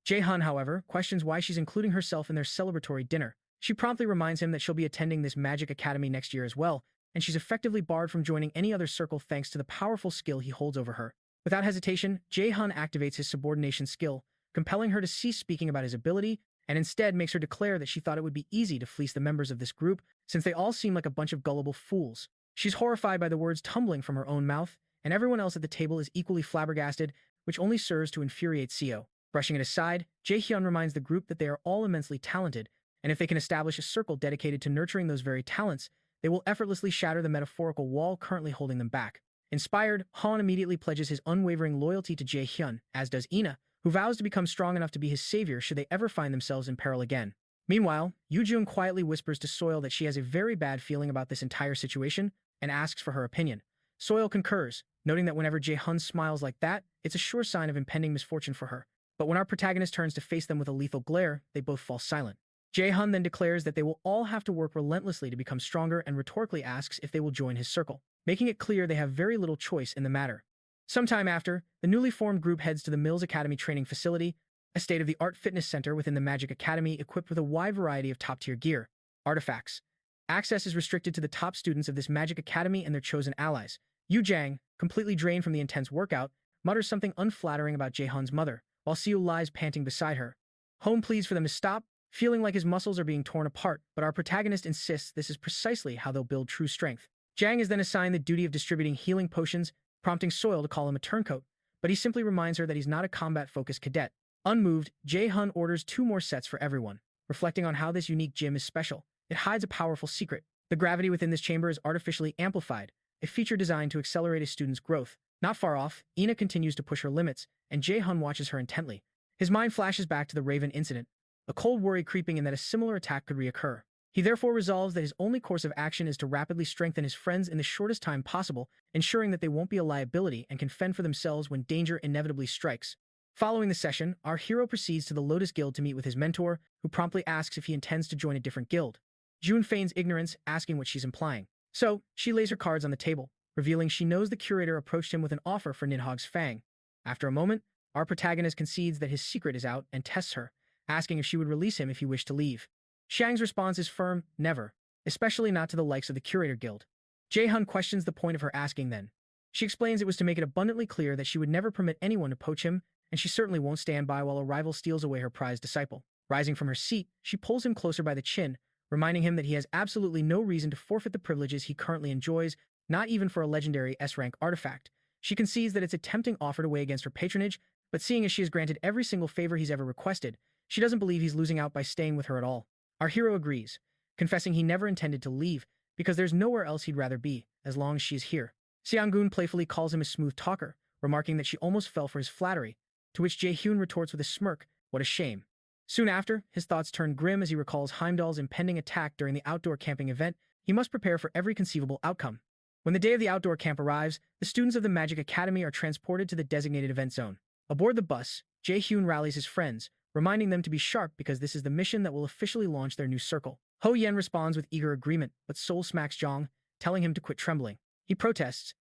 Jay Hyun, however, questions why she's including herself in their celebratory dinner. She promptly reminds him that she'll be attending this magic academy next year as well, and she's effectively barred from joining any other circle thanks to the powerful skill he holds over her. Without hesitation, Jay Hyun activates his subordination skill, compelling her to cease speaking about his ability, and instead makes her declare that she thought it would be easy to fleece the members of this group since they all seem like a bunch of gullible fools. She's horrified by the words tumbling from her own mouth, and everyone else at the table is equally flabbergasted, which only serves to infuriate Seo. Brushing it aside, Jay Hyun reminds the group that they are all immensely talented, and if they can establish a circle dedicated to nurturing those very talents, they will effortlessly shatter the metaphorical wall currently holding them back. Inspired, Han immediately pledges his unwavering loyalty to Jay Hyun, as does Ina, who vows to become strong enough to be his savior should they ever find themselves in peril again. Meanwhile, Yoojun quietly whispers to Soil that she has a very bad feeling about this entire situation and asks for her opinion. Soil concurs, noting that whenever Jay Hyun smiles like that, it's a sure sign of impending misfortune for her. But when our protagonist turns to face them with a lethal glare, they both fall silent. Jay Hyun then declares that they will all have to work relentlessly to become stronger and rhetorically asks if they will join his circle, making it clear they have very little choice in the matter. Sometime after, the newly formed group heads to the Mills Academy training facility, a state-of-the-art fitness center within the Magic Academy equipped with a wide variety of top-tier gear, artifacts. Access is restricted to the top students of this Magic Academy and their chosen allies. Yu Jang, completely drained from the intense workout, mutters something unflattering about Jae Hyun's mother, while Seo lies panting beside her. Home pleads for them to stop, feeling like his muscles are being torn apart, but our protagonist insists this is precisely how they'll build true strength. Jang is then assigned the duty of distributing healing potions, prompting Soil to call him a turncoat, but he simply reminds her that he's not a combat-focused cadet. Unmoved, Jay Hyun orders 2 more sets for everyone, reflecting on how this unique gym is special. It hides a powerful secret. The gravity within this chamber is artificially amplified, a feature designed to accelerate a student's growth. Not far off, Ina continues to push her limits, and Jay Hyun watches her intently. His mind flashes back to the Raven incident, a cold worry creeping in that a similar attack could reoccur. He therefore resolves that his only course of action is to rapidly strengthen his friends in the shortest time possible, ensuring that they won't be a liability and can fend for themselves when danger inevitably strikes. Following the session, our hero proceeds to the Lotus Guild to meet with his mentor, who promptly asks if he intends to join a different guild. June feigns ignorance, asking what she's implying. So, she lays her cards on the table, revealing she knows the curator approached him with an offer for Nidhogg's Fang. After a moment, our protagonist concedes that his secret is out and tests her, asking if she would release him if he wished to leave. Xiang's response is firm, never, especially not to the likes of the Curator Guild. Jae Hyun questions the point of her asking then. She explains it was to make it abundantly clear that she would never permit anyone to poach him, and she certainly won't stand by while a rival steals away her prized disciple. Rising from her seat, she pulls him closer by the chin, reminding him that he has absolutely no reason to forfeit the privileges he currently enjoys, not even for a legendary S-rank artifact. She concedes that it's a tempting offer to weigh against her patronage, but seeing as she has granted every single favor he's ever requested, she doesn't believe he's losing out by staying with her at all. Our hero agrees, confessing he never intended to leave, because there's nowhere else he'd rather be, as long as she's here. Seong-gun playfully calls him a smooth talker, remarking that she almost fell for his flattery, to which Jae Hyun retorts with a smirk, what a shame. Soon after, his thoughts turn grim as he recalls Heimdall's impending attack during the outdoor camping event. He must prepare for every conceivable outcome. When the day of the outdoor camp arrives, the students of the Magic Academy are transported to the designated event zone. Aboard the bus, Jae Hyun rallies his friends, reminding them to be sharp because this is the mission that will officially launch their new circle. Ho Yen responds with eager agreement, but Sol smacks Jong, telling him to quit trembling. He protests,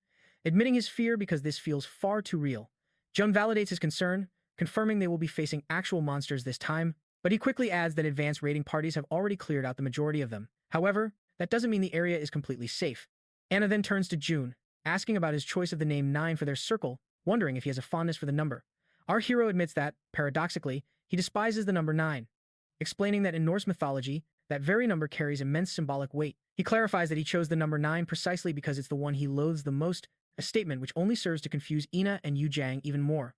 admitting his fear because this feels far too real. Jung validates his concern, confirming they will be facing actual monsters this time, but he quickly adds that advanced raiding parties have already cleared out the majority of them. However, that doesn't mean the area is completely safe. Anna then turns to June, asking about his choice of the name 9 for their circle, wondering if he has a fondness for the number. Our hero admits that, paradoxically, he despises the number 9, explaining that in Norse mythology, that very number carries immense symbolic weight. He clarifies that he chose the number 9 precisely because it's the one he loathes the most, a statement which only serves to confuse Ina and Yu Jang even more.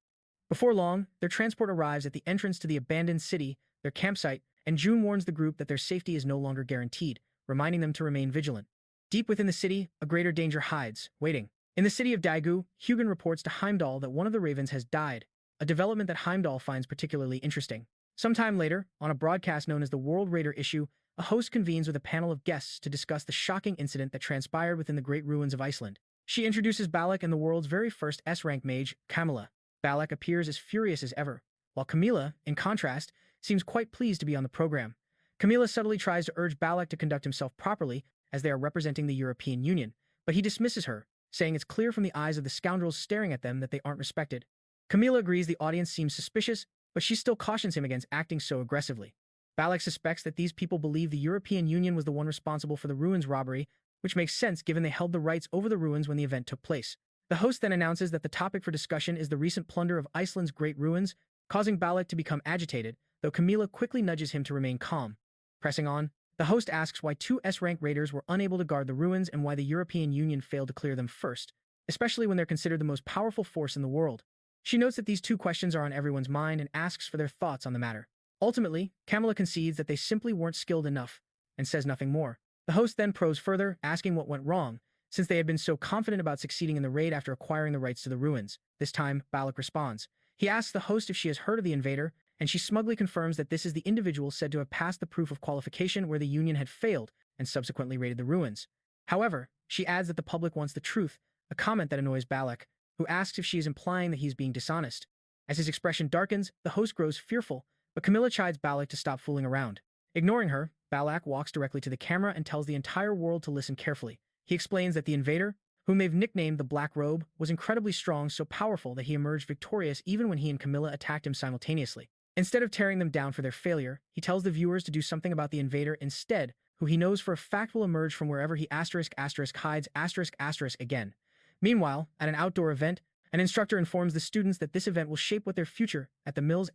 Before long, their transport arrives at the entrance to the abandoned city, their campsite, and June warns the group that their safety is no longer guaranteed, reminding them to remain vigilant. Deep within the city, a greater danger hides, waiting. In the city of Daegu, Hugin reports to Heimdall that one of the ravens has died, a development that Heimdall finds particularly interesting. Sometime later, on a broadcast known as the World Raider issue, a host convenes with a panel of guests to discuss the shocking incident that transpired within the great ruins of Iceland. She introduces Balak and the world's very first S-rank mage, Camilla. Balak appears as furious as ever, while Camilla, in contrast, seems quite pleased to be on the program. Camilla subtly tries to urge Balak to conduct himself properly, as they are representing the European Union, but he dismisses her, saying it's clear from the eyes of the scoundrels staring at them that they aren't respected. Camilla agrees the audience seems suspicious, but she still cautions him against acting so aggressively. Balak suspects that these people believe the European Union was the one responsible for the ruins robbery, which makes sense given they held the rights over the ruins when the event took place. The host then announces that the topic for discussion is the recent plunder of Iceland's great ruins, causing Balak to become agitated, though Camilla quickly nudges him to remain calm. Pressing on, the host asks why two S-rank raiders were unable to guard the ruins and why the European Union failed to clear them first, especially when they're considered the most powerful force in the world. She notes that these two questions are on everyone's mind and asks for their thoughts on the matter. Ultimately, Camilla concedes that they simply weren't skilled enough, and says nothing more. The host then probes further, asking what went wrong, since they had been so confident about succeeding in the raid after acquiring the rights to the ruins. This time, Balak responds. He asks the host if she has heard of the invader, and she smugly confirms that this is the individual said to have passed the proof of qualification where the Union had failed and subsequently raided the ruins. However, she adds that the public wants the truth, a comment that annoys Balak, who asks if she is implying that he is being dishonest. As his expression darkens, the host grows fearful, but Camilla chides Balak to stop fooling around. Ignoring her, Balak walks directly to the camera and tells the entire world to listen carefully. He explains that the invader, whom they've nicknamed the Black Robe, was incredibly strong, so powerful that he emerged victorious even when he and Camilla attacked him simultaneously. Instead of tearing them down for their failure, he tells the viewers to do something about the invader instead, who he knows for a fact will emerge from wherever he hides again. Meanwhile, at an outdoor event, an instructor informs the students that this event will shape what their future at the Mills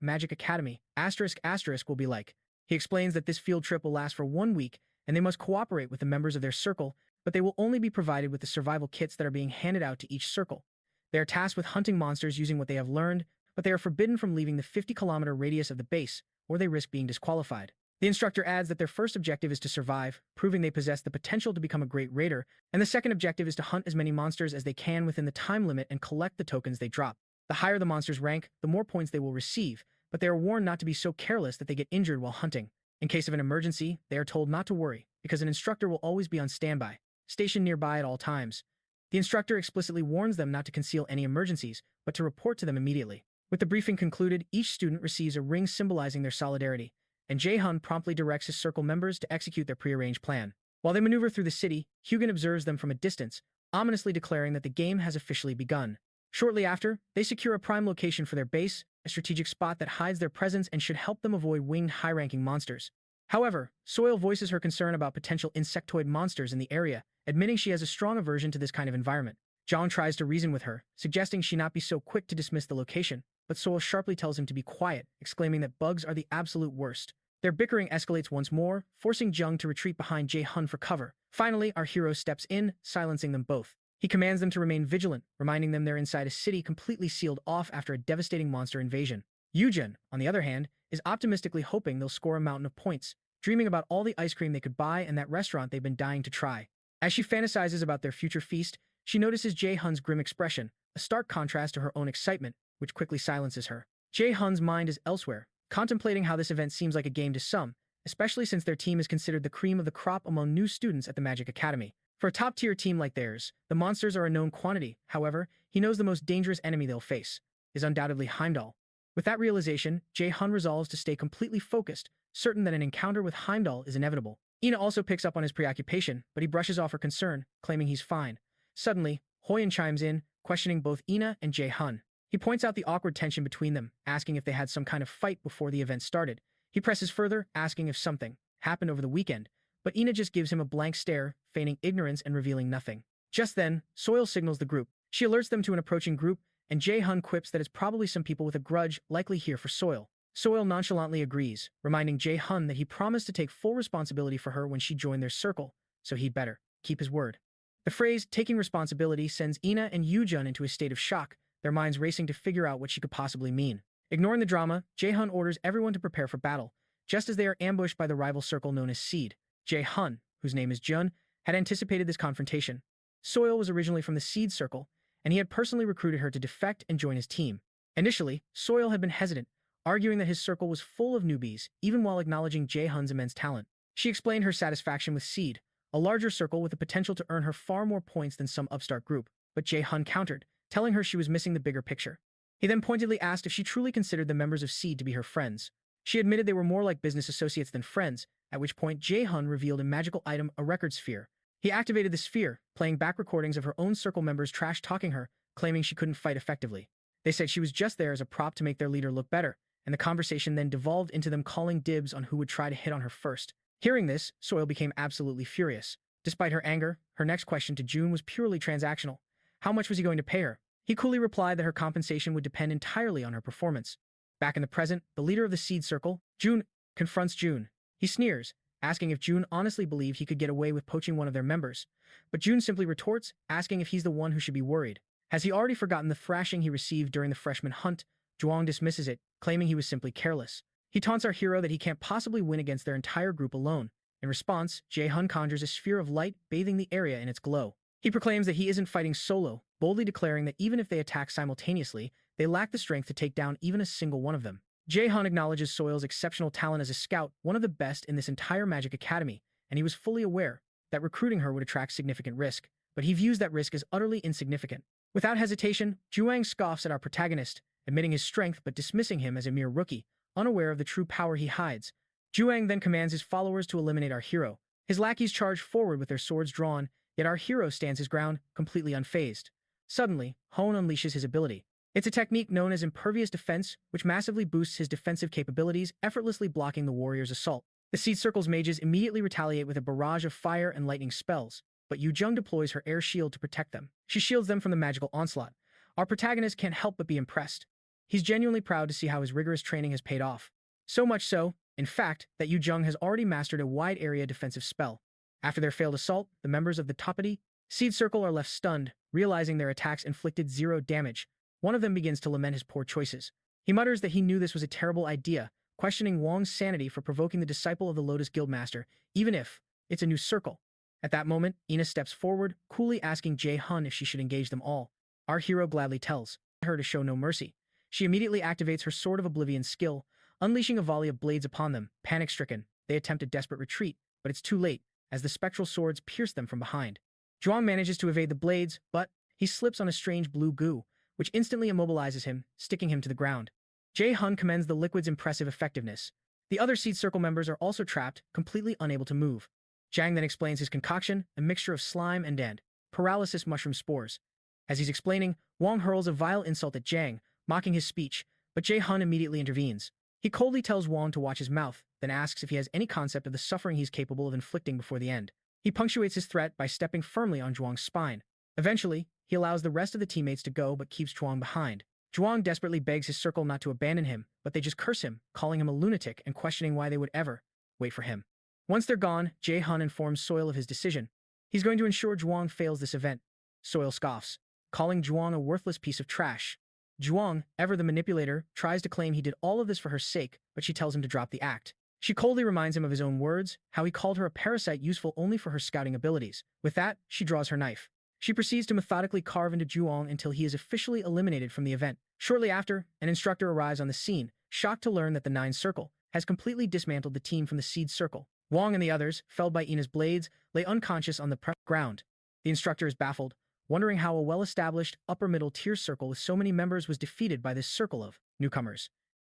Magic Academy will be like. He explains that this field trip will last for 1 week, and they must cooperate with the members of their circle, but they will only be provided with the survival kits that are being handed out to each circle. They are tasked with hunting monsters using what they have learned, but they are forbidden from leaving the 50-kilometer radius of the base, or they risk being disqualified. The instructor adds that their first objective is to survive, proving they possess the potential to become a great raider, and the second objective is to hunt as many monsters as they can within the time limit and collect the tokens they drop. The higher the monster's rank, the more points they will receive, but they are warned not to be so careless that they get injured while hunting. In case of an emergency, they are told not to worry, because an instructor will always be on standby, stationed nearby at all times. The instructor explicitly warns them not to conceal any emergencies, but to report to them immediately. With the briefing concluded, each student receives a ring symbolizing their solidarity, and Jay Hyun promptly directs his circle members to execute their prearranged plan. While they maneuver through the city, Hyun observes them from a distance, ominously declaring that the game has officially begun. Shortly after, they secure a prime location for their base, a strategic spot that hides their presence and should help them avoid winged high-ranking monsters. However, Soil voices her concern about potential insectoid monsters in the area, admitting she has a strong aversion to this kind of environment. John tries to reason with her, suggesting she not be so quick to dismiss the location, but Soil sharply tells him to be quiet, exclaiming that bugs are the absolute worst. Their bickering escalates once more, forcing Jung to retreat behind Jay Hyun for cover. Finally, our hero steps in, silencing them both. He commands them to remain vigilant, reminding them they're inside a city completely sealed off after a devastating monster invasion. Yujin, on the other hand, is optimistically hoping they'll score a mountain of points, dreaming about all the ice cream they could buy and that restaurant they've been dying to try. As she fantasizes about their future feast, she notices Jay Hyun's grim expression, a stark contrast to her own excitement, which quickly silences her. Jay Hyun's mind is elsewhere, contemplating how this event seems like a game to some, especially since their team is considered the cream of the crop among new students at the Magic Academy. For a top-tier team like theirs, the monsters are a known quantity. However, he knows the most dangerous enemy they'll face is undoubtedly Heimdall. With that realization, Jay Hyun resolves to stay completely focused, certain that an encounter with Heimdall is inevitable. Ina also picks up on his preoccupation, but he brushes off her concern, claiming he's fine. Suddenly, Hoyen chimes in, questioning both Ina and Jay Hyun. He points out the awkward tension between them, asking if they had some kind of fight before the event started. He presses further, asking if something happened over the weekend, but Ina just gives him a blank stare, feigning ignorance and revealing nothing. Just then, Soil signals the group. She alerts them to an approaching group, and Jay Hyun quips that it's probably some people with a grudge likely here for Soil. Soil nonchalantly agrees, reminding Jay Hyun that he promised to take full responsibility for her when she joined their circle, so he'd better keep his word. The phrase, taking responsibility, sends Ina and Yoojun into a state of shock, their minds racing to figure out what she could possibly mean. Ignoring the drama, Jay Hyun orders everyone to prepare for battle, just as they are ambushed by the rival circle known as Seed. Jay Hyun, whose name is Jun, had anticipated this confrontation. Soil was originally from the Seed circle, and he had personally recruited her to defect and join his team. Initially, Soil had been hesitant, arguing that his circle was full of newbies, even while acknowledging Jay Hyun's immense talent. She explained her satisfaction with Seed, a larger circle with the potential to earn her far more points than some upstart group, but Jay Hyun countered, telling her she was missing the bigger picture. He then pointedly asked if she truly considered the members of Seed to be her friends. She admitted they were more like business associates than friends, at which point Jay Hyun revealed a magical item, a record sphere. He activated the sphere, playing back recordings of her own circle members trash-talking her, claiming she couldn't fight effectively. They said she was just there as a prop to make their leader look better, and the conversation then devolved into them calling dibs on who would try to hit on her first. Hearing this, Soil became absolutely furious. Despite her anger, her next question to June was purely transactional. How much was he going to pay her? He coolly replied that her compensation would depend entirely on her performance. Back in the present, the leader of the Seed Circle, June, confronts June. He sneers, asking if June honestly believed he could get away with poaching one of their members. But June simply retorts, asking if he's the one who should be worried. Has he already forgotten the thrashing he received during the freshman hunt? Zhuang dismisses it, claiming he was simply careless. He taunts our hero that he can't possibly win against their entire group alone. In response, Jay Hyun conjures a sphere of light bathing the area in its glow. He proclaims that he isn't fighting solo, boldly declaring that even if they attack simultaneously, they lack the strength to take down even a single one of them. Jay Hyun acknowledges Soil's exceptional talent as a scout, one of the best in this entire Magic Academy, and he was fully aware that recruiting her would attract significant risk, but he views that risk as utterly insignificant. Without hesitation, Zhuang scoffs at our protagonist, admitting his strength but dismissing him as a mere rookie, unaware of the true power he hides. Zhuang then commands his followers to eliminate our hero. His lackeys charge forward with their swords drawn, yet our hero stands his ground, completely unfazed. Suddenly, Hone unleashes his ability. It's a technique known as impervious defense, which massively boosts his defensive capabilities, effortlessly blocking the warrior's assault. The Seed Circle's mages immediately retaliate with a barrage of fire and lightning spells, but Yu Jung deploys her air shield to protect them. She shields them from the magical onslaught. Our protagonist can't help but be impressed. He's genuinely proud to see how his rigorous training has paid off. So much so, in fact, that Yu Jung has already mastered a wide-area defensive spell. After their failed assault, the members of the Toppity Seed Circle are left stunned, realizing their attacks inflicted zero damage. One of them begins to lament his poor choices. He mutters that he knew this was a terrible idea, questioning Wong's sanity for provoking the disciple of the Lotus Guildmaster, even if it's a new circle. At that moment, Ina steps forward, coolly asking Jay Hyun if she should engage them all. Our hero gladly tells her to show no mercy. She immediately activates her Sword of Oblivion skill, unleashing a volley of blades upon them. Panic-stricken, they attempt a desperate retreat, but it's too late, as the spectral swords pierce them from behind. Zhuang manages to evade the blades, but he slips on a strange blue goo, which instantly immobilizes him, sticking him to the ground. Jay Hyun commends the liquid's impressive effectiveness. The other Seed Circle members are also trapped, completely unable to move. Zhang then explains his concoction, a mixture of slime and paralysis mushroom spores. As he's explaining, Wong hurls a vile insult at Zhang, mocking his speech, but Jay Hyun immediately intervenes. He coldly tells Wong to watch his mouth, then asks if he has any concept of the suffering he's capable of inflicting before the end. He punctuates his threat by stepping firmly on Zhuang's spine. Eventually, he allows the rest of the teammates to go but keeps Zhuang behind. Zhuang desperately begs his circle not to abandon him, but they just curse him, calling him a lunatic and questioning why they would ever wait for him. Once they're gone, Jay Hyun informs Soil of his decision. He's going to ensure Zhuang fails this event. Soil scoffs, calling Zhuang a worthless piece of trash. Zhuang, ever the manipulator, tries to claim he did all of this for her sake, but she tells him to drop the act. She coldly reminds him of his own words, how he called her a parasite useful only for her scouting abilities. With that, she draws her knife. She proceeds to methodically carve into Zhuang until he is officially eliminated from the event. Shortly after, an instructor arrives on the scene, shocked to learn that the Nine Circle has completely dismantled the team from the Seed Circle. Wong and the others, felled by Ina's blades, lay unconscious on the ground. The instructor is baffled, wondering how a well-established, upper-middle-tier circle with so many members was defeated by this circle of newcomers.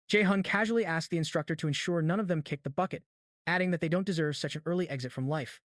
Jay Hyun casually asks the instructor to ensure none of them kick the bucket, adding that they don't deserve such an early exit from life.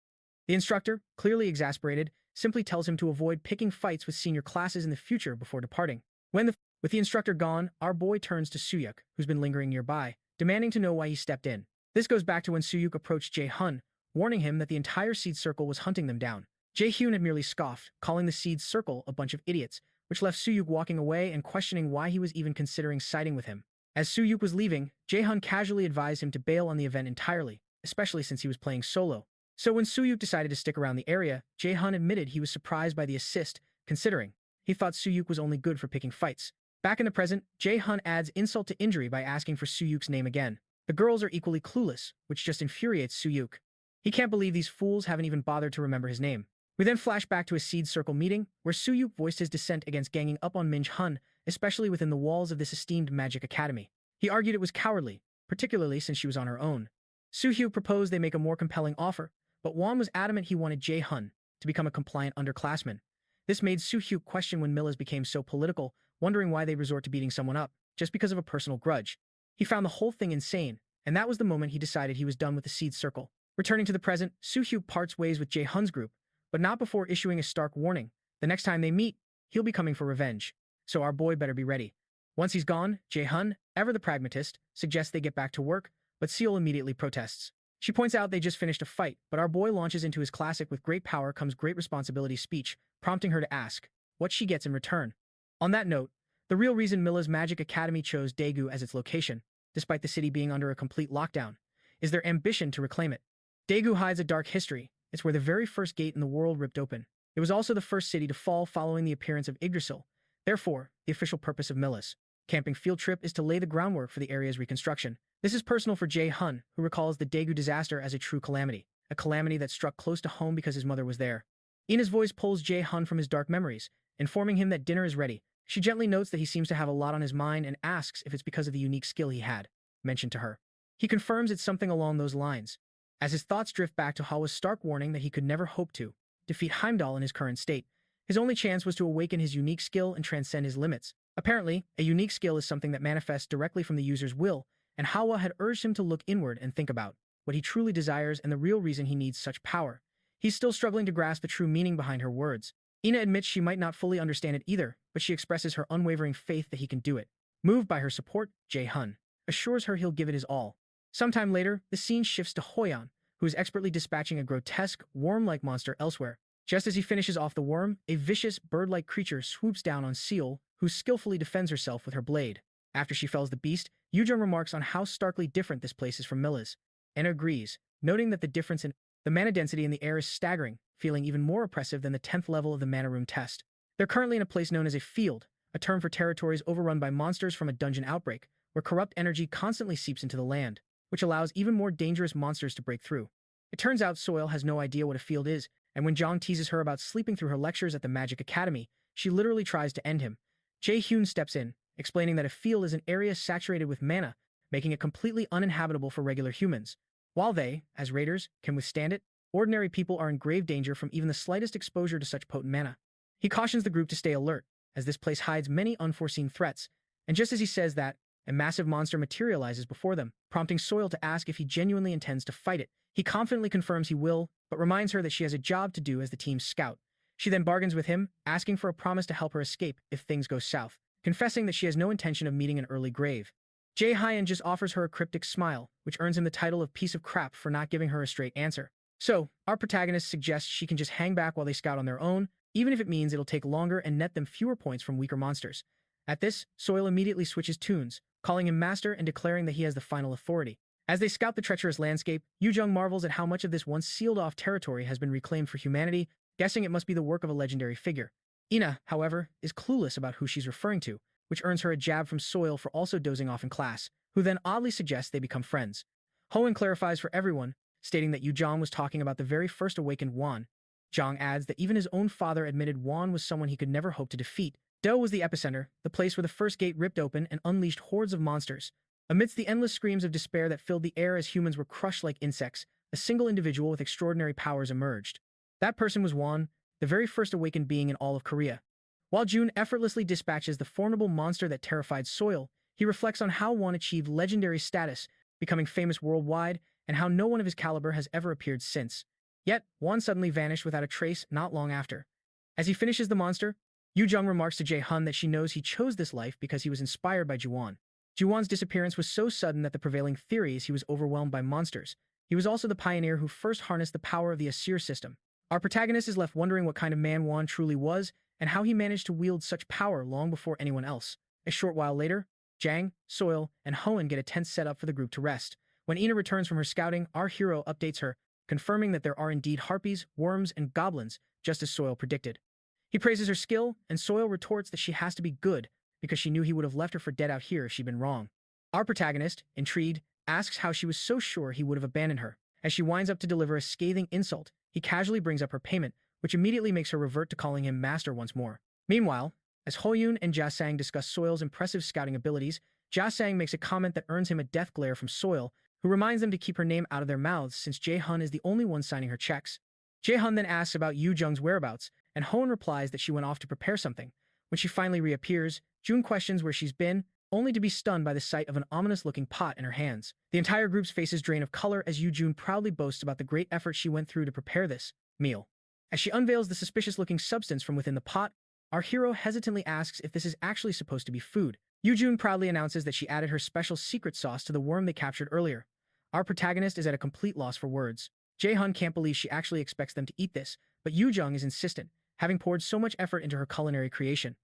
The instructor, clearly exasperated, simply tells him to avoid picking fights with senior classes in the future before departing. With the instructor gone, our boy turns to Suyuk, who's been lingering nearby, demanding to know why he stepped in. This goes back to when Suyuk approached Jay Hyun, warning him that the entire Seed Circle was hunting them down. Jay Hyun had merely scoffed, calling the Seed Circle a bunch of idiots, which left Suyuk walking away and questioning why he was even considering siding with him. As Suyuk was leaving, Jay Hyun casually advised him to bail on the event entirely, especially since he was playing solo. So when Suyuk decided to stick around the area, Jay Hyun admitted he was surprised by the assist, considering he thought Suyuk was only good for picking fights. Back in the present, Jay Hyun adds insult to injury by asking for Suyuk's name again. The girls are equally clueless, which just infuriates Suyuk. He can't believe these fools haven't even bothered to remember his name. We then flash back to a Seed Circle meeting, where Suyuk voiced his dissent against ganging up on Minj Hun, especially within the walls of this esteemed magic academy. He argued it was cowardly, particularly since she was on her own. Soo-hyuk proposed they make a more compelling offer, but Won was adamant he wanted Jay Hyun to become a compliant underclassman. This made Soo-hyuk question when Millas became so political, wondering why they resort to beating someone up, just because of a personal grudge. He found the whole thing insane, and that was the moment he decided he was done with the Seed Circle. Returning to the present, Soo-hyuk parts ways with Jay Hyun's group, but not before issuing a stark warning. The next time they meet, he'll be coming for revenge. So our boy better be ready. Once he's gone, Jay Hyun, ever the pragmatist, suggests they get back to work, but Seal immediately protests. She points out they just finished a fight, but our boy launches into his classic "with great power comes great responsibility" speech, prompting her to ask what she gets in return. On that note, the real reason Milla's Magic Academy chose Daegu as its location, despite the city being under a complete lockdown, is their ambition to reclaim it. Daegu hides a dark history. It's where the very first gate in the world ripped open. It was also the first city to fall following the appearance of Yggdrasil. Therefore, the official purpose of Milla's camping field trip is to lay the groundwork for the area's reconstruction. This is personal for Jay Hyun, who recalls the Daegu disaster as a true calamity, a calamity that struck close to home because his mother was there. Ina's voice pulls Jay Hyun from his dark memories, informing him that dinner is ready. She gently notes that he seems to have a lot on his mind and asks if it's because of the unique skill he had mentioned to her. He confirms it's something along those lines, as his thoughts drift back to Hawa's stark warning that he could never hope to defeat Heimdall in his current state. His only chance was to awaken his unique skill and transcend his limits. Apparently, a unique skill is something that manifests directly from the user's will, and Hawa had urged him to look inward and think about what he truly desires and the real reason he needs such power. He's still struggling to grasp the true meaning behind her words. Ina admits she might not fully understand it either, but she expresses her unwavering faith that he can do it. Moved by her support, Jay Hyun assures her he'll give it his all. Sometime later, the scene shifts to Hoyan, who is expertly dispatching a grotesque, worm-like monster elsewhere. Just as he finishes off the worm, a vicious, bird-like creature swoops down on Seal, who skillfully defends herself with her blade. After she fells the beast, Yoojung remarks on how starkly different this place is from Milla's, and agrees, noting that the difference in the mana density in the air is staggering, feeling even more oppressive than the 10th level of the mana room test. They're currently in a place known as a field, a term for territories overrun by monsters from a dungeon outbreak, where corrupt energy constantly seeps into the land, which allows even more dangerous monsters to break through. It turns out Soil has no idea what a field is, and when Jong teases her about sleeping through her lectures at the Magic Academy, she literally tries to end him. Jay Hyun steps in, explaining that a field is an area saturated with mana, making it completely uninhabitable for regular humans. While they, as raiders, can withstand it, ordinary people are in grave danger from even the slightest exposure to such potent mana. He cautions the group to stay alert, as this place hides many unforeseen threats, and just as he says that, a massive monster materializes before them, prompting Soil to ask if he genuinely intends to fight it. He confidently confirms he will, but reminds her that she has a job to do as the team's scout. She then bargains with him, asking for a promise to help her escape if things go south, confessing that she has no intention of meeting an early grave. Jay Hyun just offers her a cryptic smile, which earns him the title of piece of crap for not giving her a straight answer. So, our protagonist suggests she can just hang back while they scout on their own, even if it means it'll take longer and net them fewer points from weaker monsters. At this, Soil immediately switches tunes, calling him master and declaring that he has the final authority. As they scout the treacherous landscape, Yoojung marvels at how much of this once sealed-off territory has been reclaimed for humanity, guessing it must be the work of a legendary figure. Ina, however, is clueless about who she's referring to, which earns her a jab from Soil for also dozing off in class, who then oddly suggests they become friends. Hoenn clarifies for everyone, stating that Yoojung was talking about the very first awakened Wan. Jong adds that even his own father admitted Wan was someone he could never hope to defeat. Do was the epicenter, the place where the first gate ripped open and unleashed hordes of monsters. Amidst the endless screams of despair that filled the air as humans were crushed like insects, a single individual with extraordinary powers emerged. That person was Wan, the very first awakened being in all of Korea. While June effortlessly dispatches the formidable monster that terrified Soil, he reflects on how Wan achieved legendary status, becoming famous worldwide, and how no one of his caliber has ever appeared since. Yet, Wan suddenly vanished without a trace not long after. As he finishes the monster, Yoojung remarks to Jay Hyun that she knows he chose this life because he was inspired by Juwon. Juwon's disappearance was so sudden that the prevailing theory is he was overwhelmed by monsters. He was also the pioneer who first harnessed the power of the Asir system. Our protagonist is left wondering what kind of man Wan truly was and how he managed to wield such power long before anyone else. A short while later, Jang, Soil, and Hoenn get a tent set up for the group to rest. When Ina returns from her scouting, our hero updates her, confirming that there are indeed harpies, worms, and goblins, just as Soil predicted. He praises her skill, and Soil retorts that she has to be good, because she knew he would have left her for dead out here if she'd been wrong. Our protagonist, intrigued, asks how she was so sure he would have abandoned her. As she winds up to deliver a scathing insult, he casually brings up her payment, which immediately makes her revert to calling him master once more. Meanwhile, as Hoyun and Jasang discuss Soil's impressive scouting abilities, Jasang makes a comment that earns him a death glare from Soil, who reminds them to keep her name out of their mouths since Jay Hyun is the only one signing her checks. Jay Hyun then asks about Yoojung's whereabouts, and Hoenn replies that she went off to prepare something. When she finally reappears, June questions where she's been, only to be stunned by the sight of an ominous-looking pot in her hands. The entire group's faces drain of color as June proudly boasts about the great effort she went through to prepare this meal. As she unveils the suspicious-looking substance from within the pot, our hero hesitantly asks if this is actually supposed to be food. Yoo proudly announces that she added her special secret sauce to the worm they captured earlier. Our protagonist is at a complete loss for words. Jay Hyun can't believe she actually expects them to eat this, but Yoo is insistent, having poured so much effort into her culinary creation.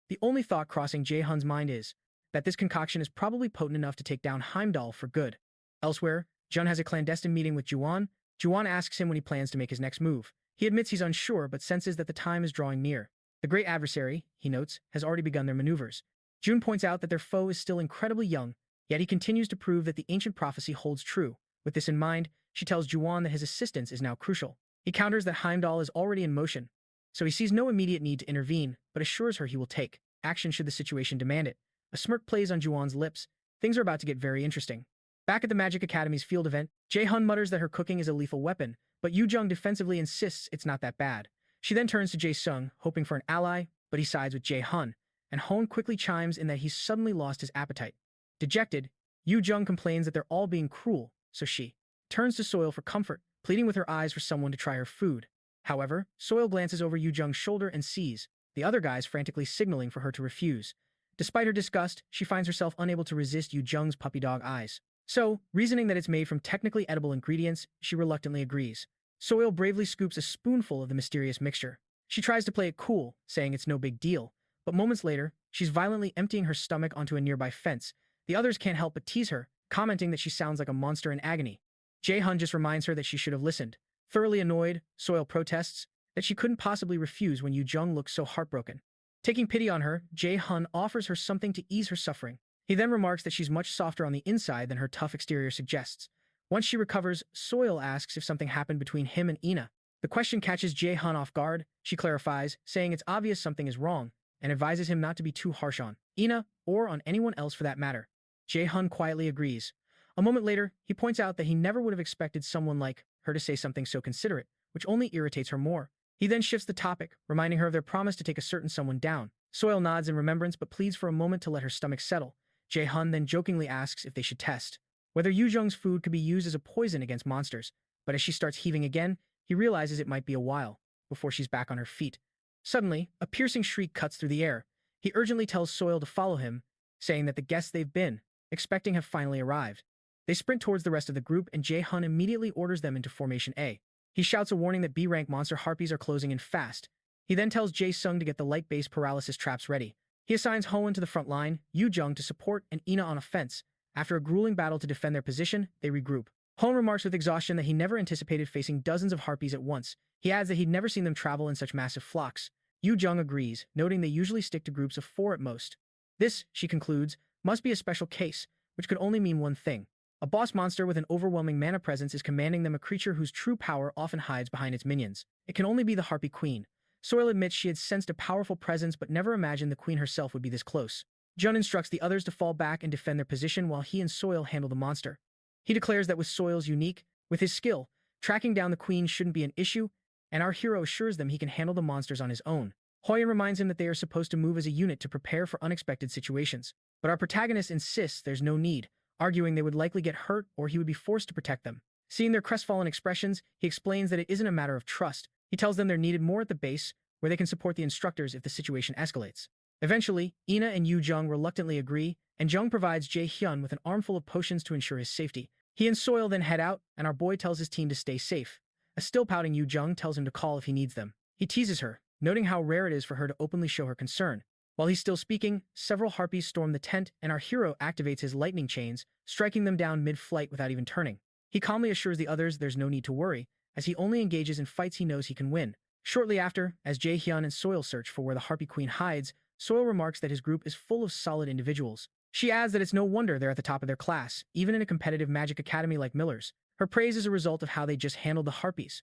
The only thought crossing Jay Hyun's mind is that this concoction is probably potent enough to take down Heimdall for good. Elsewhere, Jun has a clandestine meeting with Juwon. Juwon asks him when he plans to make his next move. He admits he's unsure but senses that the time is drawing near. The great adversary, he notes, has already begun their maneuvers. Jun points out that their foe is still incredibly young, yet he continues to prove that the ancient prophecy holds true. With this in mind, she tells Juwon that his assistance is now crucial. He counters that Heimdall is already in motion, so he sees no immediate need to intervene, but assures her he will take action should the situation demand it. A smirk plays on Juwon's lips. Things are about to get very interesting. Back at the Magic Academy's field event, Jae Hyun mutters that her cooking is a lethal weapon, but Yoo defensively insists it's not that bad. She then turns to Jae Sung, hoping for an ally, but he sides with Jae Hyun, and Hon quickly chimes in that he's suddenly lost his appetite. Dejected, Yoo complains that they're all being cruel, so she turns to Soil for comfort, pleading with her eyes for someone to try her food. However, Soil glances over Yoo shoulder and sees the other guys frantically signaling for her to refuse. Despite her disgust, she finds herself unable to resist Yoo puppy dog eyes. So, reasoning that it's made from technically edible ingredients, she reluctantly agrees. Soil bravely scoops a spoonful of the mysterious mixture. She tries to play it cool, saying it's no big deal, but moments later, she's violently emptying her stomach onto a nearby fence. The others can't help but tease her, commenting that she sounds like a monster in agony. Jae Hyun just reminds her that she should have listened. Thoroughly annoyed, Soil protests that she couldn't possibly refuse when Yoo looks so heartbroken. Taking pity on her, Jae Hyun offers her something to ease her suffering. He then remarks that she's much softer on the inside than her tough exterior suggests. Once she recovers, Soil asks if something happened between him and Ina. The question catches Jae Hyun off guard. She clarifies, saying it's obvious something is wrong, and advises him not to be too harsh on Ina, or on anyone else for that matter. Jae Hyun quietly agrees. A moment later, he points out that he never would have expected someone like her to say something so considerate, which only irritates her more. He then shifts the topic, reminding her of their promise to take a certain someone down. Soil nods in remembrance but pleads for a moment to let her stomach settle. Jae Hyun then jokingly asks if they should test whether Yoo food could be used as a poison against monsters, but as she starts heaving again, he realizes it might be a while before she's back on her feet. Suddenly, a piercing shriek cuts through the air. He urgently tells Soil to follow him, saying that the guests they've been expecting have finally arrived. They sprint towards the rest of the group, and Jae Hyun immediately orders them into Formation A. He shouts a warning that B-rank monster harpies are closing in fast. He then tells Jae Sung to get the light-based paralysis traps ready. He assigns Hoen to the front line, Yoo to support, and Ina on offense. After a grueling battle to defend their position, they regroup. Hoen remarks with exhaustion that he never anticipated facing dozens of harpies at once. He adds that he'd never seen them travel in such massive flocks. Yoo agrees, noting they usually stick to groups of 4 at most. This, she concludes, must be a special case, which could only mean one thing. A boss monster with an overwhelming mana presence is commanding them, a creature whose true power often hides behind its minions. It can only be the Harpy Queen. Soil admits she had sensed a powerful presence but never imagined the queen herself would be this close. Jun instructs the others to fall back and defend their position while he and Soil handle the monster. He declares that with Soil's with his skill, tracking down the queen shouldn't be an issue, and our hero assures them he can handle the monsters on his own. Hoyen reminds him that they are supposed to move as a unit to prepare for unexpected situations, but our protagonist insists there's no need, arguing they would likely get hurt or he would be forced to protect them. Seeing their crestfallen expressions, he explains that it isn't a matter of trust. He tells them they're needed more at the base, where they can support the instructors if the situation escalates. Eventually, Ina and Yoo reluctantly agree, and Jung provides Jae Hyun with an armful of potions to ensure his safety. He and Soil then head out, and our boy tells his team to stay safe. A still pouting Yoo tells him to call if he needs them. He teases her, noting how rare it is for her to openly show her concern. While he's still speaking, several harpies storm the tent, and our hero activates his lightning chains, striking them down mid-flight without even turning. He calmly assures the others there's no need to worry, as he only engages in fights he knows he can win. Shortly after, as Jae Hyun and Soil search for where the Harpy Queen hides, Soil remarks that his group is full of solid individuals. She adds that it's no wonder they're at the top of their class, even in a competitive magic academy like Miller's. Her praise is a result of how they just handled the harpies.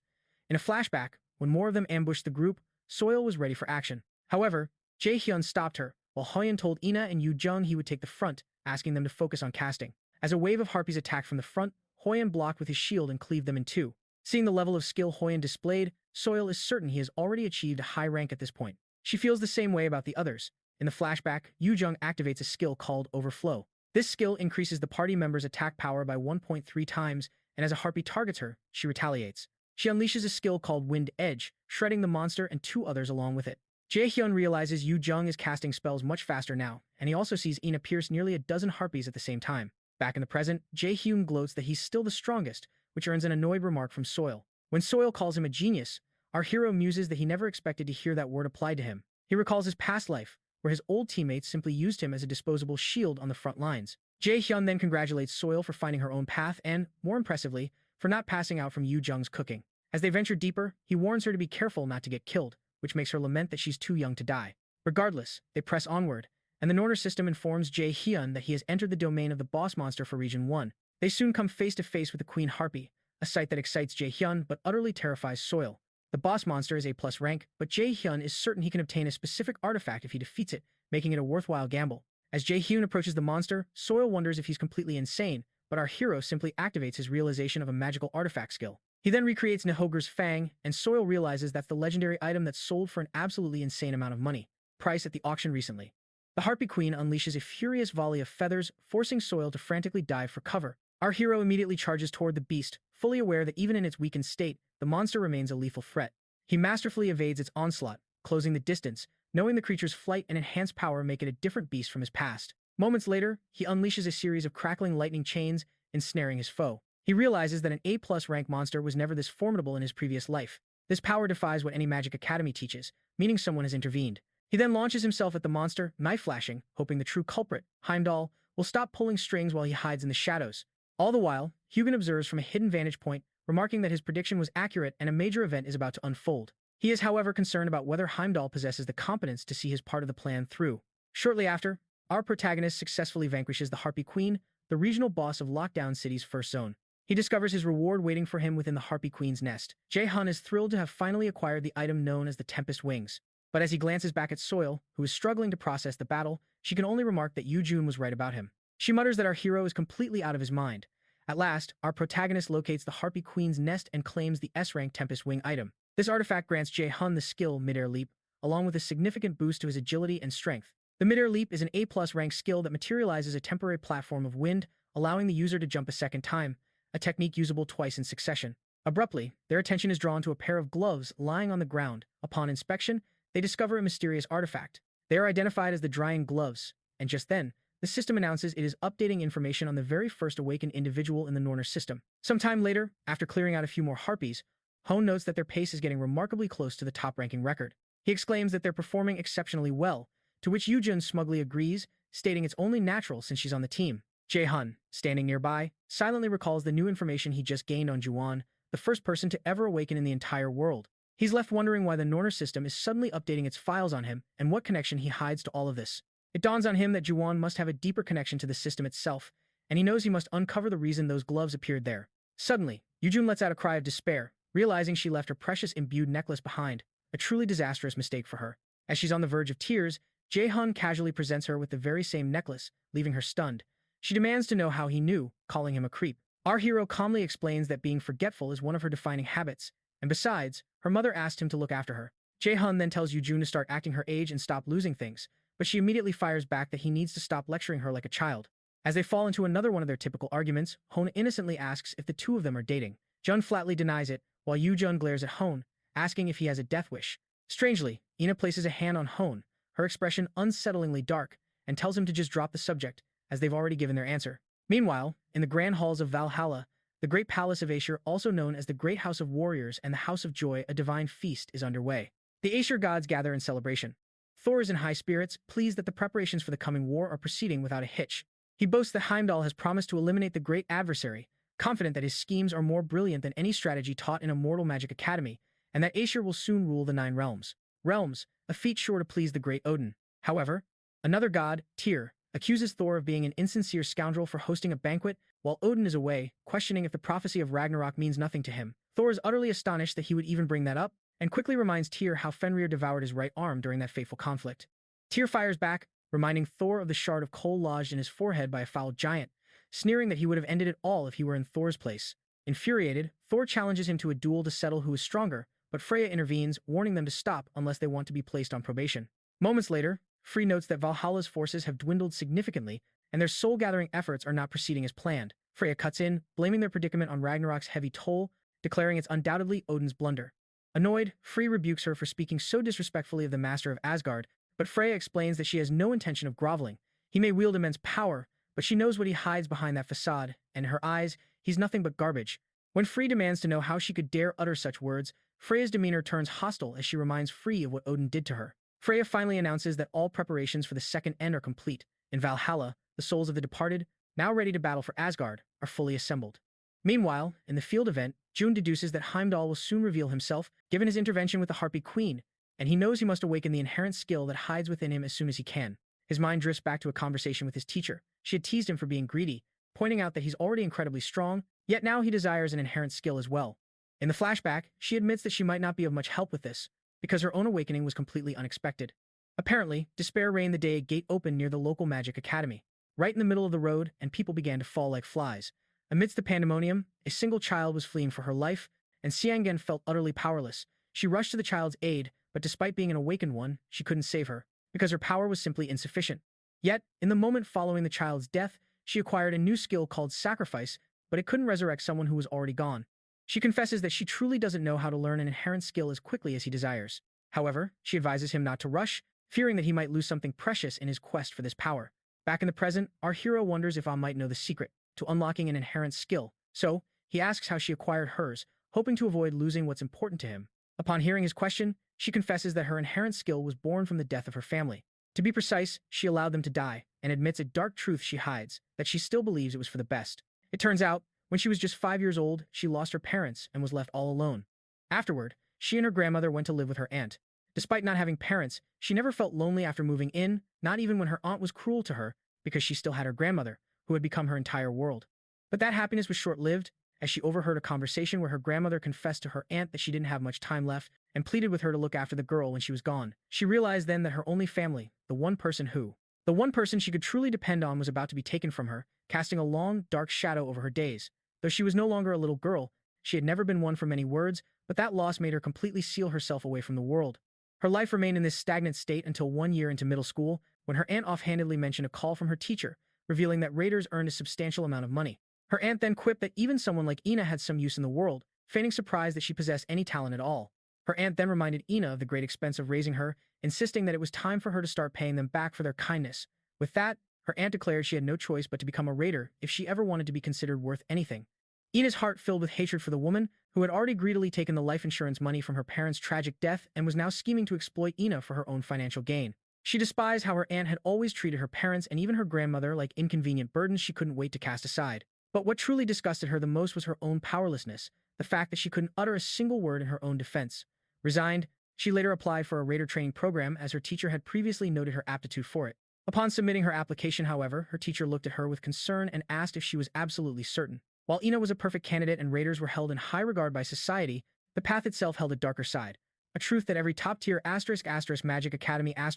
In a flashback, when more of them ambushed the group, Soil was ready for action. However, Jae Hyun stopped her, while Hoyen told Ina and Yoo he would take the front, asking them to focus on casting. As a wave of harpies attacked from the front, Hoyen blocked with his shield and cleaved them in two. Seeing the level of skill Hoyen displayed, Soil is certain he has already achieved a high rank at this point. She feels the same way about the others. In the flashback, Yoo activates a skill called Overflow. This skill increases the party member's attack power by 1.3 times, and as a harpy targets her, she retaliates. She unleashes a skill called Wind Edge, shredding the monster and 2 others along with it. Jae Hyun realizes Yu Jung is casting spells much faster now, and he also sees Ina pierce nearly a dozen harpies at the same time. Back in the present, Jae Hyun gloats that he's still the strongest, which earns an annoyed remark from Soil. When Soil calls him a genius, our hero muses that he never expected to hear that word applied to him. He recalls his past life, where his old teammates simply used him as a disposable shield on the front lines. Jae Hyun then congratulates Soil for finding her own path and, more impressively, for not passing out from Yu Jung's cooking. As they venture deeper, he warns her to be careful not to get killed, which makes her lament that she's too young to die. Regardless, they press onward, and the Norner system informs Jae Hyun that he has entered the domain of the boss monster for Region 1. They soon come face to face with the Queen Harpy, a sight that excites Jae Hyun but utterly terrifies Soil. The boss monster is A+ rank, but Jae Hyun is certain he can obtain a specific artifact if he defeats it, making it a worthwhile gamble. As Jae Hyun approaches the monster, Soil wonders if he's completely insane, but our hero simply activates his realization of a magical artifact skill. He then recreates Nihogur's Fang, and Soil realizes that's the legendary item that's sold for an absolutely insane amount of money. Price at the auction recently. The Harpy Queen unleashes a furious volley of feathers, forcing Soil to frantically dive for cover. Our hero immediately charges toward the beast, fully aware that even in its weakened state, the monster remains a lethal threat. He masterfully evades its onslaught, closing the distance, knowing the creature's flight and enhanced power make it a different beast from his past. Moments later, he unleashes a series of crackling lightning chains, ensnaring his foe. He realizes that an A+ rank monster was never this formidable in his previous life. This power defies what any magic academy teaches, meaning someone has intervened. He then launches himself at the monster, knife flashing, hoping the true culprit, Heimdall, will stop pulling strings while he hides in the shadows. All the while, Hugin observes from a hidden vantage point, remarking that his prediction was accurate and a major event is about to unfold. He is, however, concerned about whether Heimdall possesses the competence to see his part of the plan through. Shortly after, our protagonist successfully vanquishes the Harpy Queen, the regional boss of Lockdown City's first zone. He discovers his reward waiting for him within the Harpy Queen's nest. Jae Hyun is thrilled to have finally acquired the item known as the Tempest Wings. But as he glances back at Soil, who is struggling to process the battle, she can only remark that Yu Jun was right about him. She mutters that our hero is completely out of his mind. At last, our protagonist locates the Harpy Queen's nest and claims the S-rank Tempest Wing item. This artifact grants Jae Hyun the skill Midair Leap, along with a significant boost to his agility and strength. The Midair Leap is an A+ rank skill that materializes a temporary platform of wind, allowing the user to jump a second time, a technique usable twice in succession. Abruptly, their attention is drawn to a pair of gloves lying on the ground. Upon inspection, they discover a mysterious artifact. They are identified as the Drying Gloves, and just then, the system announces it is updating information on the very first awakened individual in the Norner system. Sometime later, after clearing out a few more harpies, Hone notes that their pace is getting remarkably close to the top-ranking record. He exclaims that they're performing exceptionally well, to which Yujun smugly agrees, stating it's only natural since she's on the team. Jae Hyun, standing nearby, silently recalls the new information he just gained on Juwon, the first person to ever awaken in the entire world. He's left wondering why the Norner system is suddenly updating its files on him and what connection he hides to all of this. It dawns on him that Juwon must have a deeper connection to the system itself, and he knows he must uncover the reason those gloves appeared there. Suddenly, Yujun lets out a cry of despair, realizing she left her precious imbued necklace behind, a truly disastrous mistake for her. As she's on the verge of tears, Jae Hyun casually presents her with the very same necklace, leaving her stunned. She demands to know how he knew, calling him a creep. Our hero calmly explains that being forgetful is one of her defining habits, and besides, her mother asked him to look after her. Jae Hyun then tells Yujun to start acting her age and stop losing things, but she immediately fires back that he needs to stop lecturing her like a child. As they fall into another one of their typical arguments, Hone innocently asks if the two of them are dating. Jun flatly denies it, while Yu-jun glares at Hone, asking if he has a death wish. Strangely, Ina places a hand on Hone, her expression unsettlingly dark, and tells him to just drop the subject, as they've already given their answer. Meanwhile, in the grand halls of Valhalla, the Great Palace of Aesir, also known as the Great House of Warriors and the House of Joy, a divine feast is underway. The Aesir gods gather in celebration. Thor is in high spirits, pleased that the preparations for the coming war are proceeding without a hitch. He boasts that Heimdall has promised to eliminate the great adversary, confident that his schemes are more brilliant than any strategy taught in a mortal magic academy, and that Aesir will soon rule the 9 realms. Realms, a feat sure to please the great Odin. However, another god, Tyr, accuses Thor of being an insincere scoundrel for hosting a banquet, while Odin is away, questioning if the prophecy of Ragnarok means nothing to him. Thor is utterly astonished that he would even bring that up, and quickly reminds Tyr how Fenrir devoured his right arm during that fateful conflict. Tyr fires back, reminding Thor of the shard of coal lodged in his forehead by a foul giant, sneering that he would have ended it all if he were in Thor's place. Infuriated, Thor challenges him to a duel to settle who is stronger, but Freya intervenes, warning them to stop unless they want to be placed on probation. Moments later, Frey notes that Valhalla's forces have dwindled significantly, and their soul-gathering efforts are not proceeding as planned. Freya cuts in, blaming their predicament on Ragnarok's heavy toll, declaring it's undoubtedly Odin's blunder. Annoyed, Frey rebukes her for speaking so disrespectfully of the master of Asgard, but Freya explains that she has no intention of groveling. He may wield immense power, but she knows what he hides behind that facade, and in her eyes, he's nothing but garbage. When Frey demands to know how she could dare utter such words, Freya's demeanor turns hostile as she reminds Frey of what Odin did to her. Freya finally announces that all preparations for the second end are complete. In Valhalla, the souls of the departed, now ready to battle for Asgard, are fully assembled. Meanwhile, in the field event, June deduces that Heimdall will soon reveal himself, given his intervention with the Harpy Queen, and he knows he must awaken the inherent skill that hides within him as soon as he can. His mind drifts back to a conversation with his teacher. She had teased him for being greedy, pointing out that he's already incredibly strong, yet now he desires an inherent skill as well. In the flashback, she admits that she might not be of much help with this, because her own awakening was completely unexpected. Apparently, despair reigned the day a gate opened near the local magic academy, right in the middle of the road, and people began to fall like flies. Amidst the pandemonium, a single child was fleeing for her life, and Xiangen felt utterly powerless. She rushed to the child's aid, but despite being an awakened one, she couldn't save her, because her power was simply insufficient. Yet, in the moment following the child's death, she acquired a new skill called sacrifice, but it couldn't resurrect someone who was already gone. She confesses that she truly doesn't know how to learn an inherent skill as quickly as he desires. However, she advises him not to rush, fearing that he might lose something precious in his quest for this power. Back in the present, our hero wonders if Am might know the secret to unlocking an inherent skill, so he asks how she acquired hers, hoping to avoid losing what's important to him. Upon hearing his question, she confesses that her inherent skill was born from the death of her family. To be precise, she allowed them to die, and admits a dark truth she hides, that she still believes it was for the best. It turns out, when she was just 5 years old, she lost her parents and was left all alone. Afterward, she and her grandmother went to live with her aunt. Despite not having parents, she never felt lonely after moving in, not even when her aunt was cruel to her, because she still had her grandmother, who had become her entire world. But that happiness was short-lived, as she overheard a conversation where her grandmother confessed to her aunt that she didn't have much time left and pleaded with her to look after the girl when she was gone. She realized then that her only family, the one person she could truly depend on, was about to be taken from her, casting a long, dark shadow over her days. Though she was no longer a little girl, she had never been one for many words, but that loss made her completely seal herself away from the world. Her life remained in this stagnant state until 1 year into middle school, when her aunt offhandedly mentioned a call from her teacher, revealing that raiders earned a substantial amount of money. Her aunt then quipped that even someone like Ina had some use in the world, feigning surprise that she possessed any talent at all. Her aunt then reminded Ina of the great expense of raising her, insisting that it was time for her to start paying them back for their kindness. With that, her aunt declared she had no choice but to become a raider if she ever wanted to be considered worth anything. Ina's heart filled with hatred for the woman, who had already greedily taken the life insurance money from her parents' tragic death and was now scheming to exploit Ina for her own financial gain. She despised how her aunt had always treated her parents and even her grandmother like inconvenient burdens she couldn't wait to cast aside. But what truly disgusted her the most was her own powerlessness, the fact that she couldn't utter a single word in her own defense. Resigned, she later applied for a raider training program as her teacher had previously noted her aptitude for it. Upon submitting her application, however, her teacher looked at her with concern and asked if she was absolutely certain. While Ina was a perfect candidate and raiders were held in high regard by society, the path itself held a darker side. A truth that every top-tier magic academy hides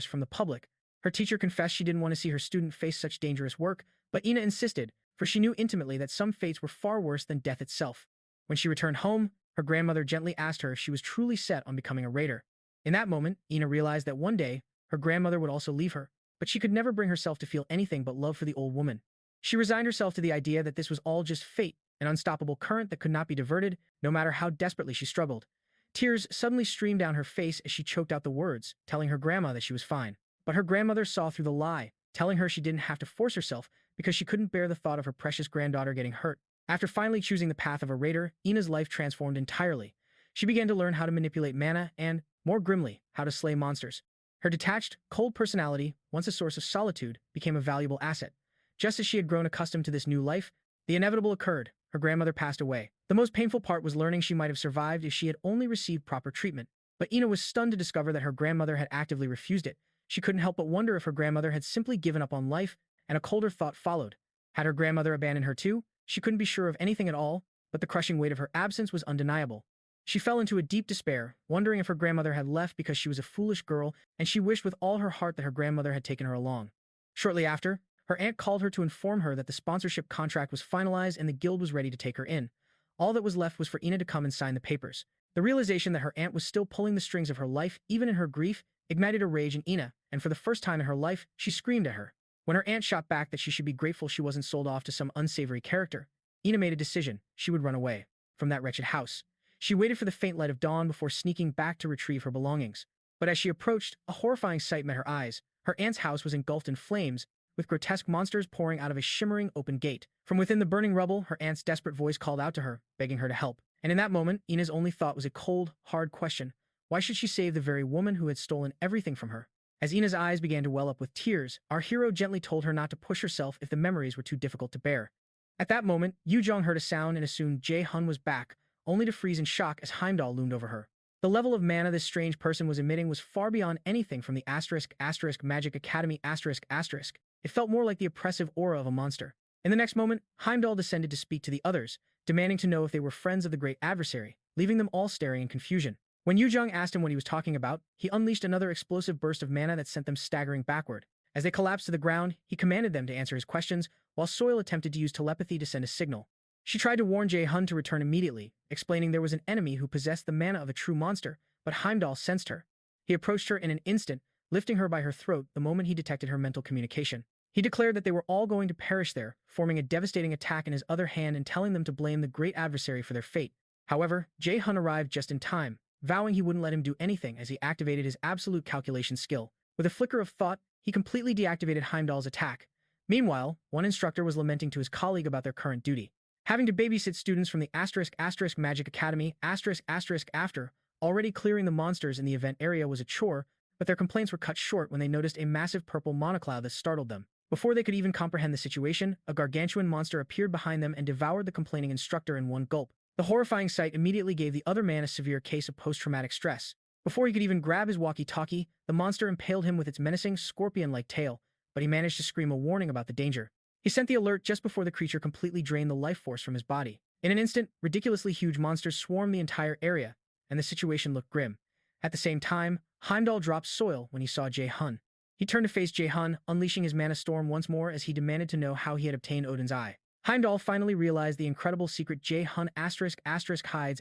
from the public. Her teacher confessed she didn't want to see her student face such dangerous work, but Ina insisted, for she knew intimately that some fates were far worse than death itself. When she returned home, her grandmother gently asked her if she was truly set on becoming a raider. In that moment, Ina realized that one day, her grandmother would also leave her, but she could never bring herself to feel anything but love for the old woman. She resigned herself to the idea that this was all just fate, an unstoppable current that could not be diverted, no matter how desperately she struggled. Tears suddenly streamed down her face as she choked out the words, telling her grandma that she was fine. But her grandmother saw through the lie, telling her she didn't have to force herself because she couldn't bear the thought of her precious granddaughter getting hurt. After finally choosing the path of a raider, Ina's life transformed entirely. She began to learn how to manipulate mana and, more grimly, how to slay monsters. Her detached, cold personality, once a source of solitude, became a valuable asset. Just as she had grown accustomed to this new life, the inevitable occurred. Her grandmother passed away. The most painful part was learning she might have survived if she had only received proper treatment. But Ina was stunned to discover that her grandmother had actively refused it. She couldn't help but wonder if her grandmother had simply given up on life, and a colder thought followed. Had her grandmother abandoned her too? She couldn't be sure of anything at all, but the crushing weight of her absence was undeniable. She fell into a deep despair, wondering if her grandmother had left because she was a foolish girl, and she wished with all her heart that her grandmother had taken her along. Shortly after, her aunt called her to inform her that the sponsorship contract was finalized and the guild was ready to take her in. All that was left was for Ina to come and sign the papers. The realization that her aunt was still pulling the strings of her life, even in her grief, ignited a rage in Ina, and for the first time in her life, she screamed at her. When her aunt shot back that she should be grateful she wasn't sold off to some unsavory character, Ina made a decision: she would run away. from that wretched house. She waited for the faint light of dawn before sneaking back to retrieve her belongings. But as she approached, a horrifying sight met her eyes. Her aunt's house was engulfed in flames, with grotesque monsters pouring out of a shimmering open gate. From within the burning rubble, her aunt's desperate voice called out to her, begging her to help. And in that moment, Ina's only thought was a cold, hard question. Why should she save the very woman who had stolen everything from her? As Ina's eyes began to well up with tears, our hero gently told her not to push herself if the memories were too difficult to bear. At that moment, Yu Jong heard a sound and assumed Jay Hyun was back, only to freeze in shock as Heimdall loomed over her. The level of mana this strange person was emitting was far beyond anything from the Magic Academy ***. It felt more like the oppressive aura of a monster. In the next moment, Heimdall descended to speak to the others, demanding to know if they were friends of the great adversary, leaving them all staring in confusion. When Yu Jong asked him what he was talking about, he unleashed another explosive burst of mana that sent them staggering backward. As they collapsed to the ground, he commanded them to answer his questions, while Soil attempted to use telepathy to send a signal. She tried to warn Jay Hyun to return immediately, explaining there was an enemy who possessed the mana of a true monster, but Heimdall sensed her. He approached her in an instant, lifting her by her throat the moment he detected her mental communication. He declared that they were all going to perish there, forming a devastating attack in his other hand and telling them to blame the great adversary for their fate. However, Jay Hyun arrived just in time, vowing he wouldn't let him do anything as he activated his absolute calculation skill. With a flicker of thought, he completely deactivated Heimdall's attack. Meanwhile, one instructor was lamenting to his colleague about their current duty. Having to babysit students from the ***Magic Academy after already clearing the monsters in the event area was a chore, but their complaints were cut short when they noticed a massive purple monocloud that startled them. Before they could even comprehend the situation, a gargantuan monster appeared behind them and devoured the complaining instructor in one gulp. The horrifying sight immediately gave the other man a severe case of post-traumatic stress. Before he could even grab his walkie-talkie, the monster impaled him with its menacing, scorpion-like tail, but he managed to scream a warning about the danger. He sent the alert just before the creature completely drained the life force from his body. In an instant, ridiculously huge monsters swarmed the entire area, and the situation looked grim. At the same time, Heimdall dropped Soil when he saw Jay Hyun. He turned to face Jay Hyun, unleashing his mana storm once more as he demanded to know how he had obtained Odin's eye. Heimdall finally realized the incredible secret Jay Hyun hides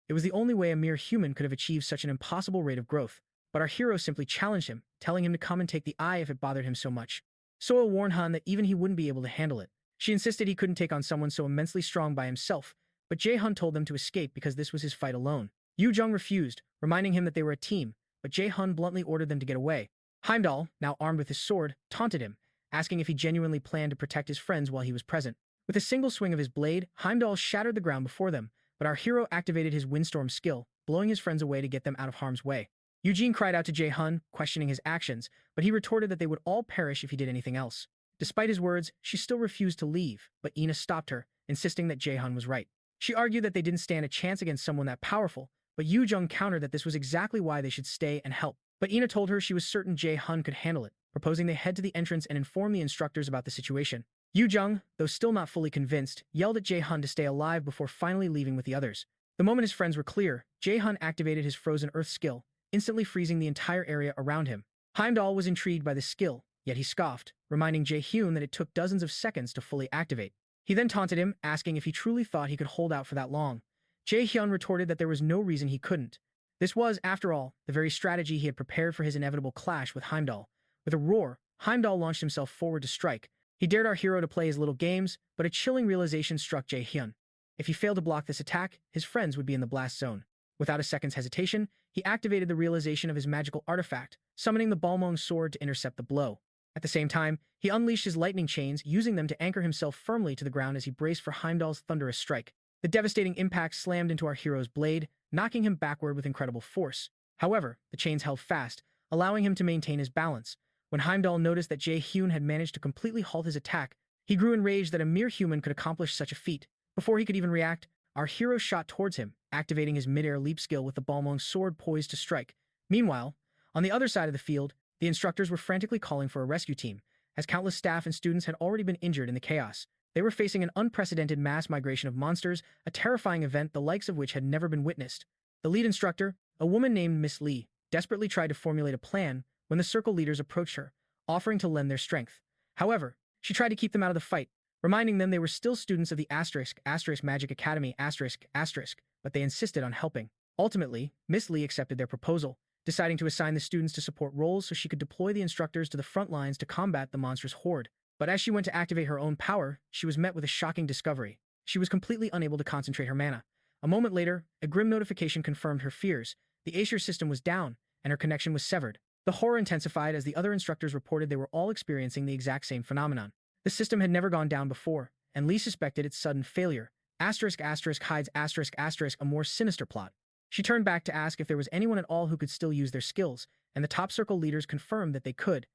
It was the only way a mere human could have achieved such an impossible rate of growth, but our hero simply challenged him, telling him to come and take the eye if it bothered him so much. Soil warned Han that even he wouldn't be able to handle it. She insisted he couldn't take on someone so immensely strong by himself, but Jay Hyun told them to escape because this was his fight alone. Yu Jung refused, reminding him that they were a team, but Jay Hyun bluntly ordered them to get away. Heimdall, now armed with his sword, taunted him, asking if he genuinely planned to protect his friends while he was present. With a single swing of his blade, Heimdall shattered the ground before them, but our hero activated his windstorm skill, blowing his friends away to get them out of harm's way. Eugene cried out to Jay Hyun, questioning his actions, but he retorted that they would all perish if he did anything else. Despite his words, she still refused to leave, but Ina stopped her, insisting that Jay Hyun was right. She argued that they didn't stand a chance against someone that powerful, but Yu Jung countered that this was exactly why they should stay and help. But Ina told her she was certain Jay Hyun could handle it, proposing they head to the entrance and inform the instructors about the situation. Yu Jung, though still not fully convinced, yelled at Jay Hyun to stay alive before finally leaving with the others. The moment his friends were clear, Jay Hyun activated his frozen earth skill, instantly freezing the entire area around him. Heimdall was intrigued by the skill, yet he scoffed, reminding Jay Hyun that it took dozens of seconds to fully activate. He then taunted him, asking if he truly thought he could hold out for that long. Jay Hyun retorted that there was no reason he couldn't. This was, after all, the very strategy he had prepared for his inevitable clash with Heimdall. With a roar, Heimdall launched himself forward to strike. He dared our hero to play his little games, but a chilling realization struck Jay Hyun. If he failed to block this attack, his friends would be in the blast zone. Without a second's hesitation, he activated the realization of his magical artifact, summoning the Balmung sword to intercept the blow. At the same time, he unleashed his lightning chains, using them to anchor himself firmly to the ground as he braced for Heimdall's thunderous strike. The devastating impact slammed into our hero's blade, knocking him backward with incredible force. However, the chains held fast, allowing him to maintain his balance. When Heimdall noticed that Jay Hyun had managed to completely halt his attack, he grew enraged that a mere human could accomplish such a feat. Before he could even react, our hero shot towards him, activating his mid-air leap skill with the Balmung sword poised to strike. Meanwhile, on the other side of the field, the instructors were frantically calling for a rescue team, as countless staff and students had already been injured in the chaos. They were facing an unprecedented mass migration of monsters, a terrifying event the likes of which had never been witnessed. The lead instructor, a woman named Miss Lee, desperately tried to formulate a plan when the circle leaders approached her, offering to lend their strength. However, she tried to keep them out of the fight, reminding them they were still students of the Magic Academy but they insisted on helping. Ultimately, Miss Lee accepted their proposal, deciding to assign the students to support roles so she could deploy the instructors to the front lines to combat the monstrous horde. But as she went to activate her own power, she was met with a shocking discovery. she was completely unable to concentrate her mana. A moment later, a grim notification confirmed her fears. The Aesir system was down, and her connection was severed. The horror intensified as the other instructors reported they were all experiencing the exact same phenomenon. The system had never gone down before, and Lee suspected its sudden failure. Asterisk asterisk hides asterisk asterisk a more sinister plot. She turned back to ask if there was anyone at all who could still use their skills, and the top circle leaders confirmed that they could.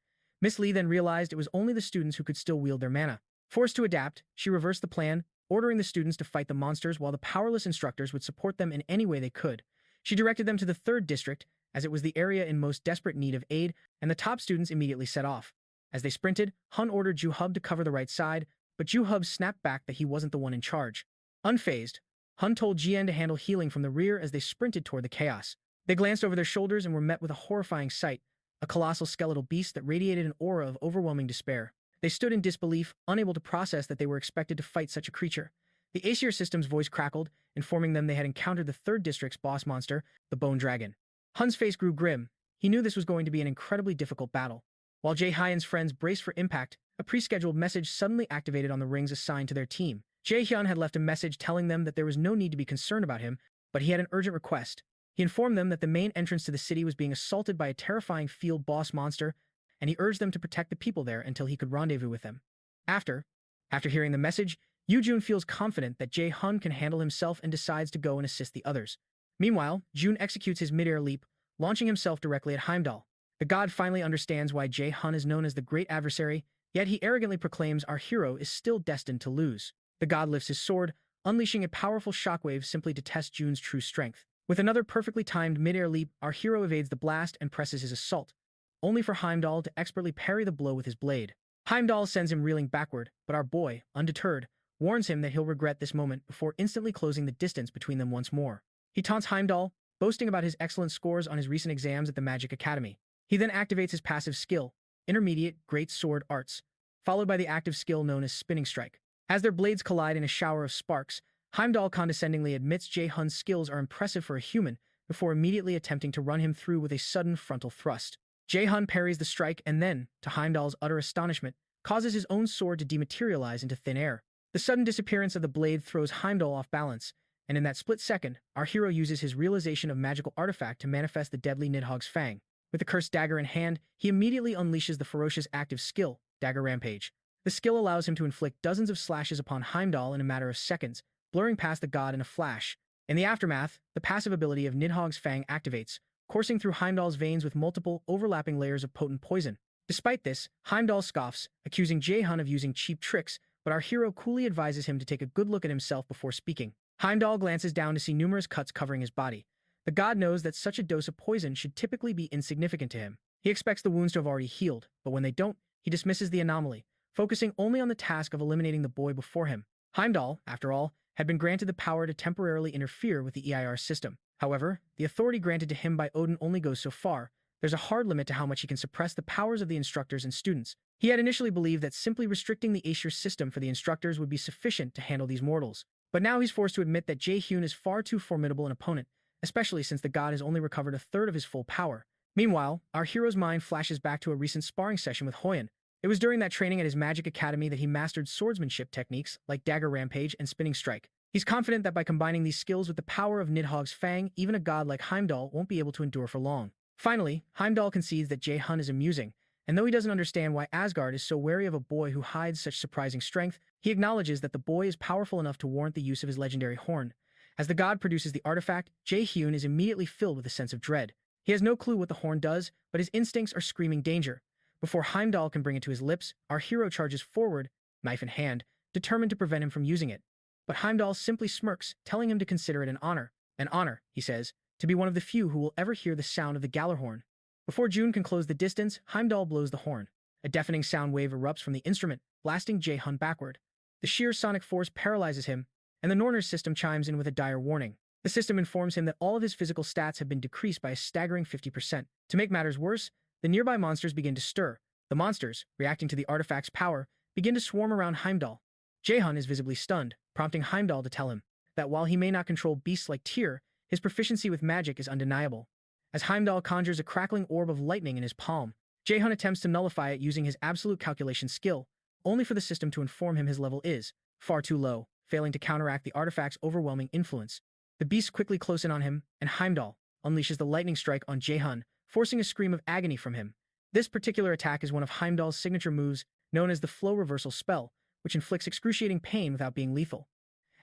Miss Lee then realized it was only the students who could still wield their mana. Forced to adapt, she reversed the plan, ordering the students to fight the monsters while the powerless instructors would support them in any way they could. She directed them to the 3rd district, as it was the area in most desperate need of aid, and the top students immediately set off. As they sprinted, Hun ordered Ju-Hub to cover the right side, but Ju-Hub snapped back that he wasn't the one in charge. Unfazed, Hun told Jian to handle healing from the rear as they sprinted toward the chaos. They glanced over their shoulders and were met with a horrifying sight, a colossal skeletal beast that radiated an aura of overwhelming despair. They stood in disbelief, unable to process that they were expected to fight such a creature. The Aesir system's voice crackled, informing them they had encountered the 3rd district's boss monster, the Bone Dragon. Hun's face grew grim. He knew this was going to be an incredibly difficult battle. While Jay Hyun's friends braced for impact, a pre-scheduled message suddenly activated on the rings assigned to their team. Jay Hyun had left a message telling them that there was no need to be concerned about him, but he had an urgent request. He informed them that the main entrance to the city was being assaulted by a terrifying field boss monster, and he urged them to protect the people there until he could rendezvous with them. After hearing the message, Yoo-Jun feels confident that Jay Hyun can handle himself and decides to go and assist the others. Meanwhile, Jun executes his mid-air leap, launching himself directly at Heimdall. The god finally understands why Jay Hyun is known as the great adversary, yet he arrogantly proclaims our hero is still destined to lose. The god lifts his sword, unleashing a powerful shockwave simply to test Jun's true strength. With another perfectly timed mid-air leap, our hero evades the blast and presses his assault, only for Heimdall to expertly parry the blow with his blade. Heimdall sends him reeling backward, but our boy, undeterred, warns him that he'll regret this moment before instantly closing the distance between them once more. He taunts Heimdall, boasting about his excellent scores on his recent exams at the Magic Academy. He then activates his passive skill, Intermediate Great Sword Arts, followed by the active skill known as Spinning Strike. As their blades collide in a shower of sparks, Heimdall condescendingly admits Jay Hyun's skills are impressive for a human, before immediately attempting to run him through with a sudden frontal thrust. Jay Hyun parries the strike and then, to Heimdall's utter astonishment, causes his own sword to dematerialize into thin air. The sudden disappearance of the blade throws Heimdall off balance, and in that split second, our hero uses his realization of magical artifact to manifest the deadly Nidhogg's Fang. With the cursed dagger in hand, he immediately unleashes the ferocious active skill, Dagger Rampage. The skill allows him to inflict dozens of slashes upon Heimdall in a matter of seconds, blurring past the god in a flash. In the aftermath, the passive ability of Nidhogg's Fang activates, coursing through Heimdall's veins with multiple, overlapping layers of potent poison. Despite this, Heimdall scoffs, accusing Jay Hyun of using cheap tricks, but our hero coolly advises him to take a good look at himself before speaking. Heimdall glances down to see numerous cuts covering his body. The god knows that such a dose of poison should typically be insignificant to him. He expects the wounds to have already healed, but when they don't, he dismisses the anomaly, focusing only on the task of eliminating the boy before him. Heimdall, after all, had been granted the power to temporarily interfere with the EIR system. However, the authority granted to him by Odin only goes so far. There's a hard limit to how much he can suppress the powers of the instructors and students. He had initially believed that simply restricting the Aesir system for the instructors would be sufficient to handle these mortals. But now he's forced to admit that Jay Hyun is far too formidable an opponent, especially since the god has only recovered a third of his full power. Meanwhile, our hero's mind flashes back to a recent sparring session with Hoyan. It was during that training at his magic academy that he mastered swordsmanship techniques like Dagger Rampage and Spinning Strike. He's confident that by combining these skills with the power of Nidhogg's Fang, even a god like Heimdall won't be able to endure for long. Finally, Heimdall concedes that Jay Hyun is amusing, and though he doesn't understand why Asgard is so wary of a boy who hides such surprising strength, he acknowledges that the boy is powerful enough to warrant the use of his legendary horn. As the god produces the artifact, Jay Hyun is immediately filled with a sense of dread. He has no clue what the horn does, but his instincts are screaming danger. Before Heimdall can bring it to his lips, our hero charges forward, knife in hand, determined to prevent him from using it. But Heimdall simply smirks, telling him to consider it an honor. An honor, he says, to be one of the few who will ever hear the sound of the Gallarhorn. Before June can close the distance, Heimdall blows the horn. A deafening sound wave erupts from the instrument, blasting Jay Hyun backward. The sheer sonic force paralyzes him, and the Norner's system chimes in with a dire warning. The system informs him that all of his physical stats have been decreased by a staggering 50%. To make matters worse, the nearby monsters begin to stir. The monsters, reacting to the artifact's power, begin to swarm around Heimdall. Jay Hyun is visibly stunned, prompting Heimdall to tell him that while he may not control beasts like Tyr, his proficiency with magic is undeniable. As Heimdall conjures a crackling orb of lightning in his palm, Jay Hyun attempts to nullify it using his absolute calculation skill, only for the system to inform him his level is far too low. failing to counteract the artifact's overwhelming influence. The beasts quickly close in on him, and Heimdall unleashes the lightning strike on Jay Hyun, forcing a scream of agony from him. This particular attack is one of Heimdall's signature moves, known as the Flow Reversal spell, which inflicts excruciating pain without being lethal.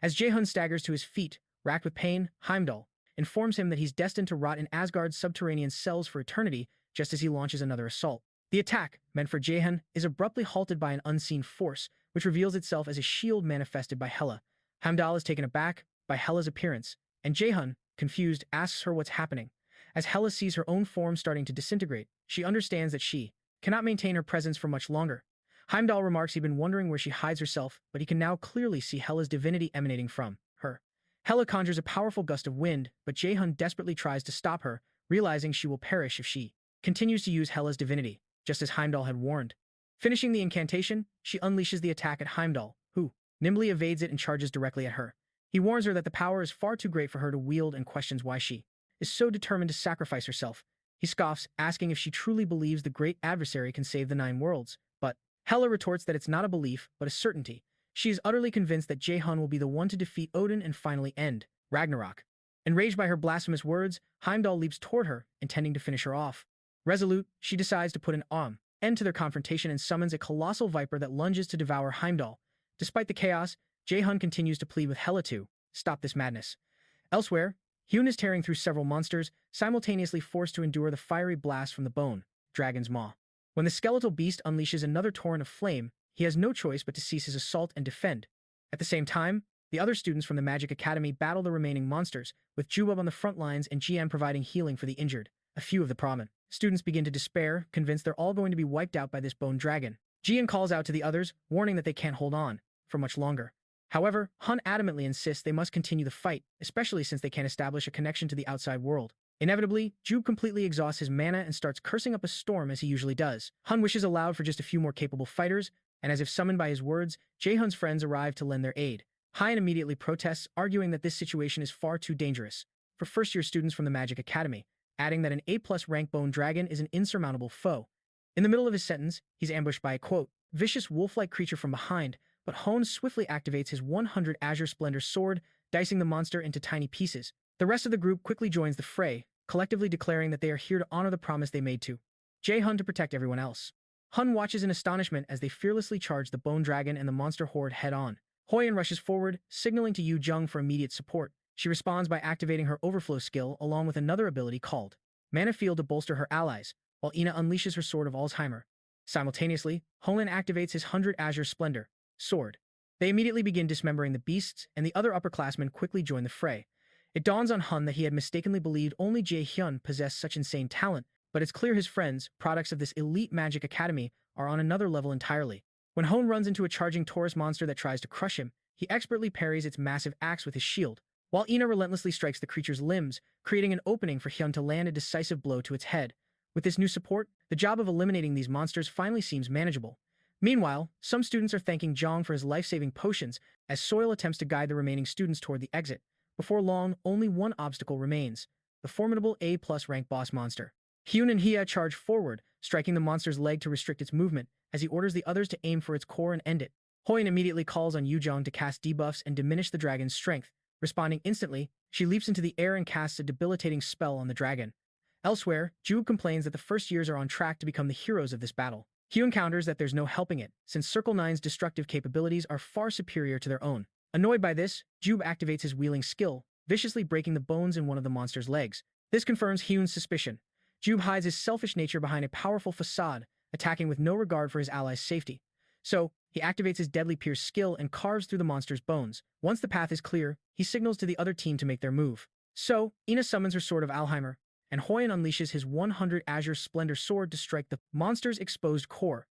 As Jay Hyun staggers to his feet, racked with pain, Heimdall informs him that he's destined to rot in Asgard's subterranean cells for eternity, just as he launches another assault. The attack, meant for Jay Hyun, is abruptly halted by an unseen force, which reveals itself as a shield manifested by Hela. Heimdall is taken aback by Hela's appearance, and Jay Hyun, confused, asks her what's happening. As Hela sees her own form starting to disintegrate, she understands that she cannot maintain her presence for much longer. Heimdall remarks he'd been wondering where she hides herself, but he can now clearly see Hela's divinity emanating from her. Hela conjures a powerful gust of wind, but Jay Hyun desperately tries to stop her, realizing she will perish if she continues to use Hela's divinity, just as Heimdall had warned. Finishing the incantation, she unleashes the attack at Heimdall, who nimbly evades it and charges directly at her. He warns her that the power is far too great for her to wield and questions why she is so determined to sacrifice herself. He scoffs, asking if she truly believes the great adversary can save the 9 worlds, but Hela retorts that it's not a belief, but a certainty. She is utterly convinced that Jay Hyun will be the one to defeat Odin and finally end Ragnarok. Enraged by her blasphemous words, Heimdall leaps toward her, intending to finish her off. Resolute, she decides to put an end to their confrontation and summons a colossal viper that lunges to devour Heimdall. Despite the chaos, Jay Hyun continues to plead with Hela to stop this madness. Elsewhere, Hyun is tearing through several monsters, simultaneously forced to endure the fiery blast from the bone dragon's maw. When the skeletal beast unleashes another torrent of flame, he has no choice but to cease his assault and defend. At the same time, the other students from the Magic Academy battle the remaining monsters, with Jubab on the front lines and GM providing healing for the injured. A few of the prominent students begin to despair, convinced they're all going to be wiped out by this bone dragon. Jian calls out to the others, warning that they can't hold on for much longer. However, Hun adamantly insists they must continue the fight, especially since they can't establish a connection to the outside world. Inevitably, Jube completely exhausts his mana and starts cursing up a storm as he usually does. Hun wishes aloud for just a few more capable fighters, and as if summoned by his words, Jay Hyun's friends arrive to lend their aid. Hyun immediately protests, arguing that this situation is far too dangerous for first-year students from the Magic Academy, adding that an A+ rank bone dragon is an insurmountable foe. In the middle of his sentence, he's ambushed by a, quote, vicious wolf-like creature from behind, but Hone swiftly activates his 100 Azure Splendor sword, dicing the monster into tiny pieces. The rest of the group quickly joins the fray, collectively declaring that they are here to honor the promise they made to Jay Hyun to protect everyone else. Hun watches in astonishment as they fearlessly charge the bone dragon and the monster horde head-on. Hoyen rushes forward, signaling to Yu Jung for immediate support. She responds by activating her Overflow skill along with another ability called Mana Field to bolster her allies, while Ina unleashes her Sword of Alzheimer. Simultaneously, Holen activates his 100 Azure Splendor sword. They immediately begin dismembering the beasts, and the other upperclassmen quickly join the fray. It dawns on Hun that he had mistakenly believed only Jay Hyun possessed such insane talent, but it's clear his friends, products of this elite magic academy, are on another level entirely. When Hone runs into a charging Taurus monster that tries to crush him, he expertly parries its massive axe with his shield, while Ina relentlessly strikes the creature's limbs, creating an opening for Hyun to land a decisive blow to its head. With this new support, the job of eliminating these monsters finally seems manageable. Meanwhile, some students are thanking Jong for his life-saving potions as Soil attempts to guide the remaining students toward the exit. Before long, only one obstacle remains: the formidable A+ rank boss monster. Hyun and Hia charge forward, striking the monster's leg to restrict its movement, as he orders the others to aim for its core and end it. Hoyen immediately calls on Yu Jong to cast debuffs and diminish the dragon's strength. Responding instantly, she leaps into the air and casts a debilitating spell on the dragon. Elsewhere, Jube complains that the first years are on track to become the heroes of this battle. Hyun counters that there's no helping it, since Circle 9's destructive capabilities are far superior to their own. Annoyed by this, Jube activates his wheeling skill, viciously breaking the bones in one of the monster's legs. This confirms Hyun's suspicion. Jube hides his selfish nature behind a powerful facade, attacking with no regard for his allies' safety. So, he activates his Deadly Pierce skill and carves through the monster's bones. Once the path is clear, he signals to the other team to make their move. So, Ina summons her Sword of Alzheimer, and Hoyen unleashes his 100 Azure Splendor sword to strike the monster's exposed core.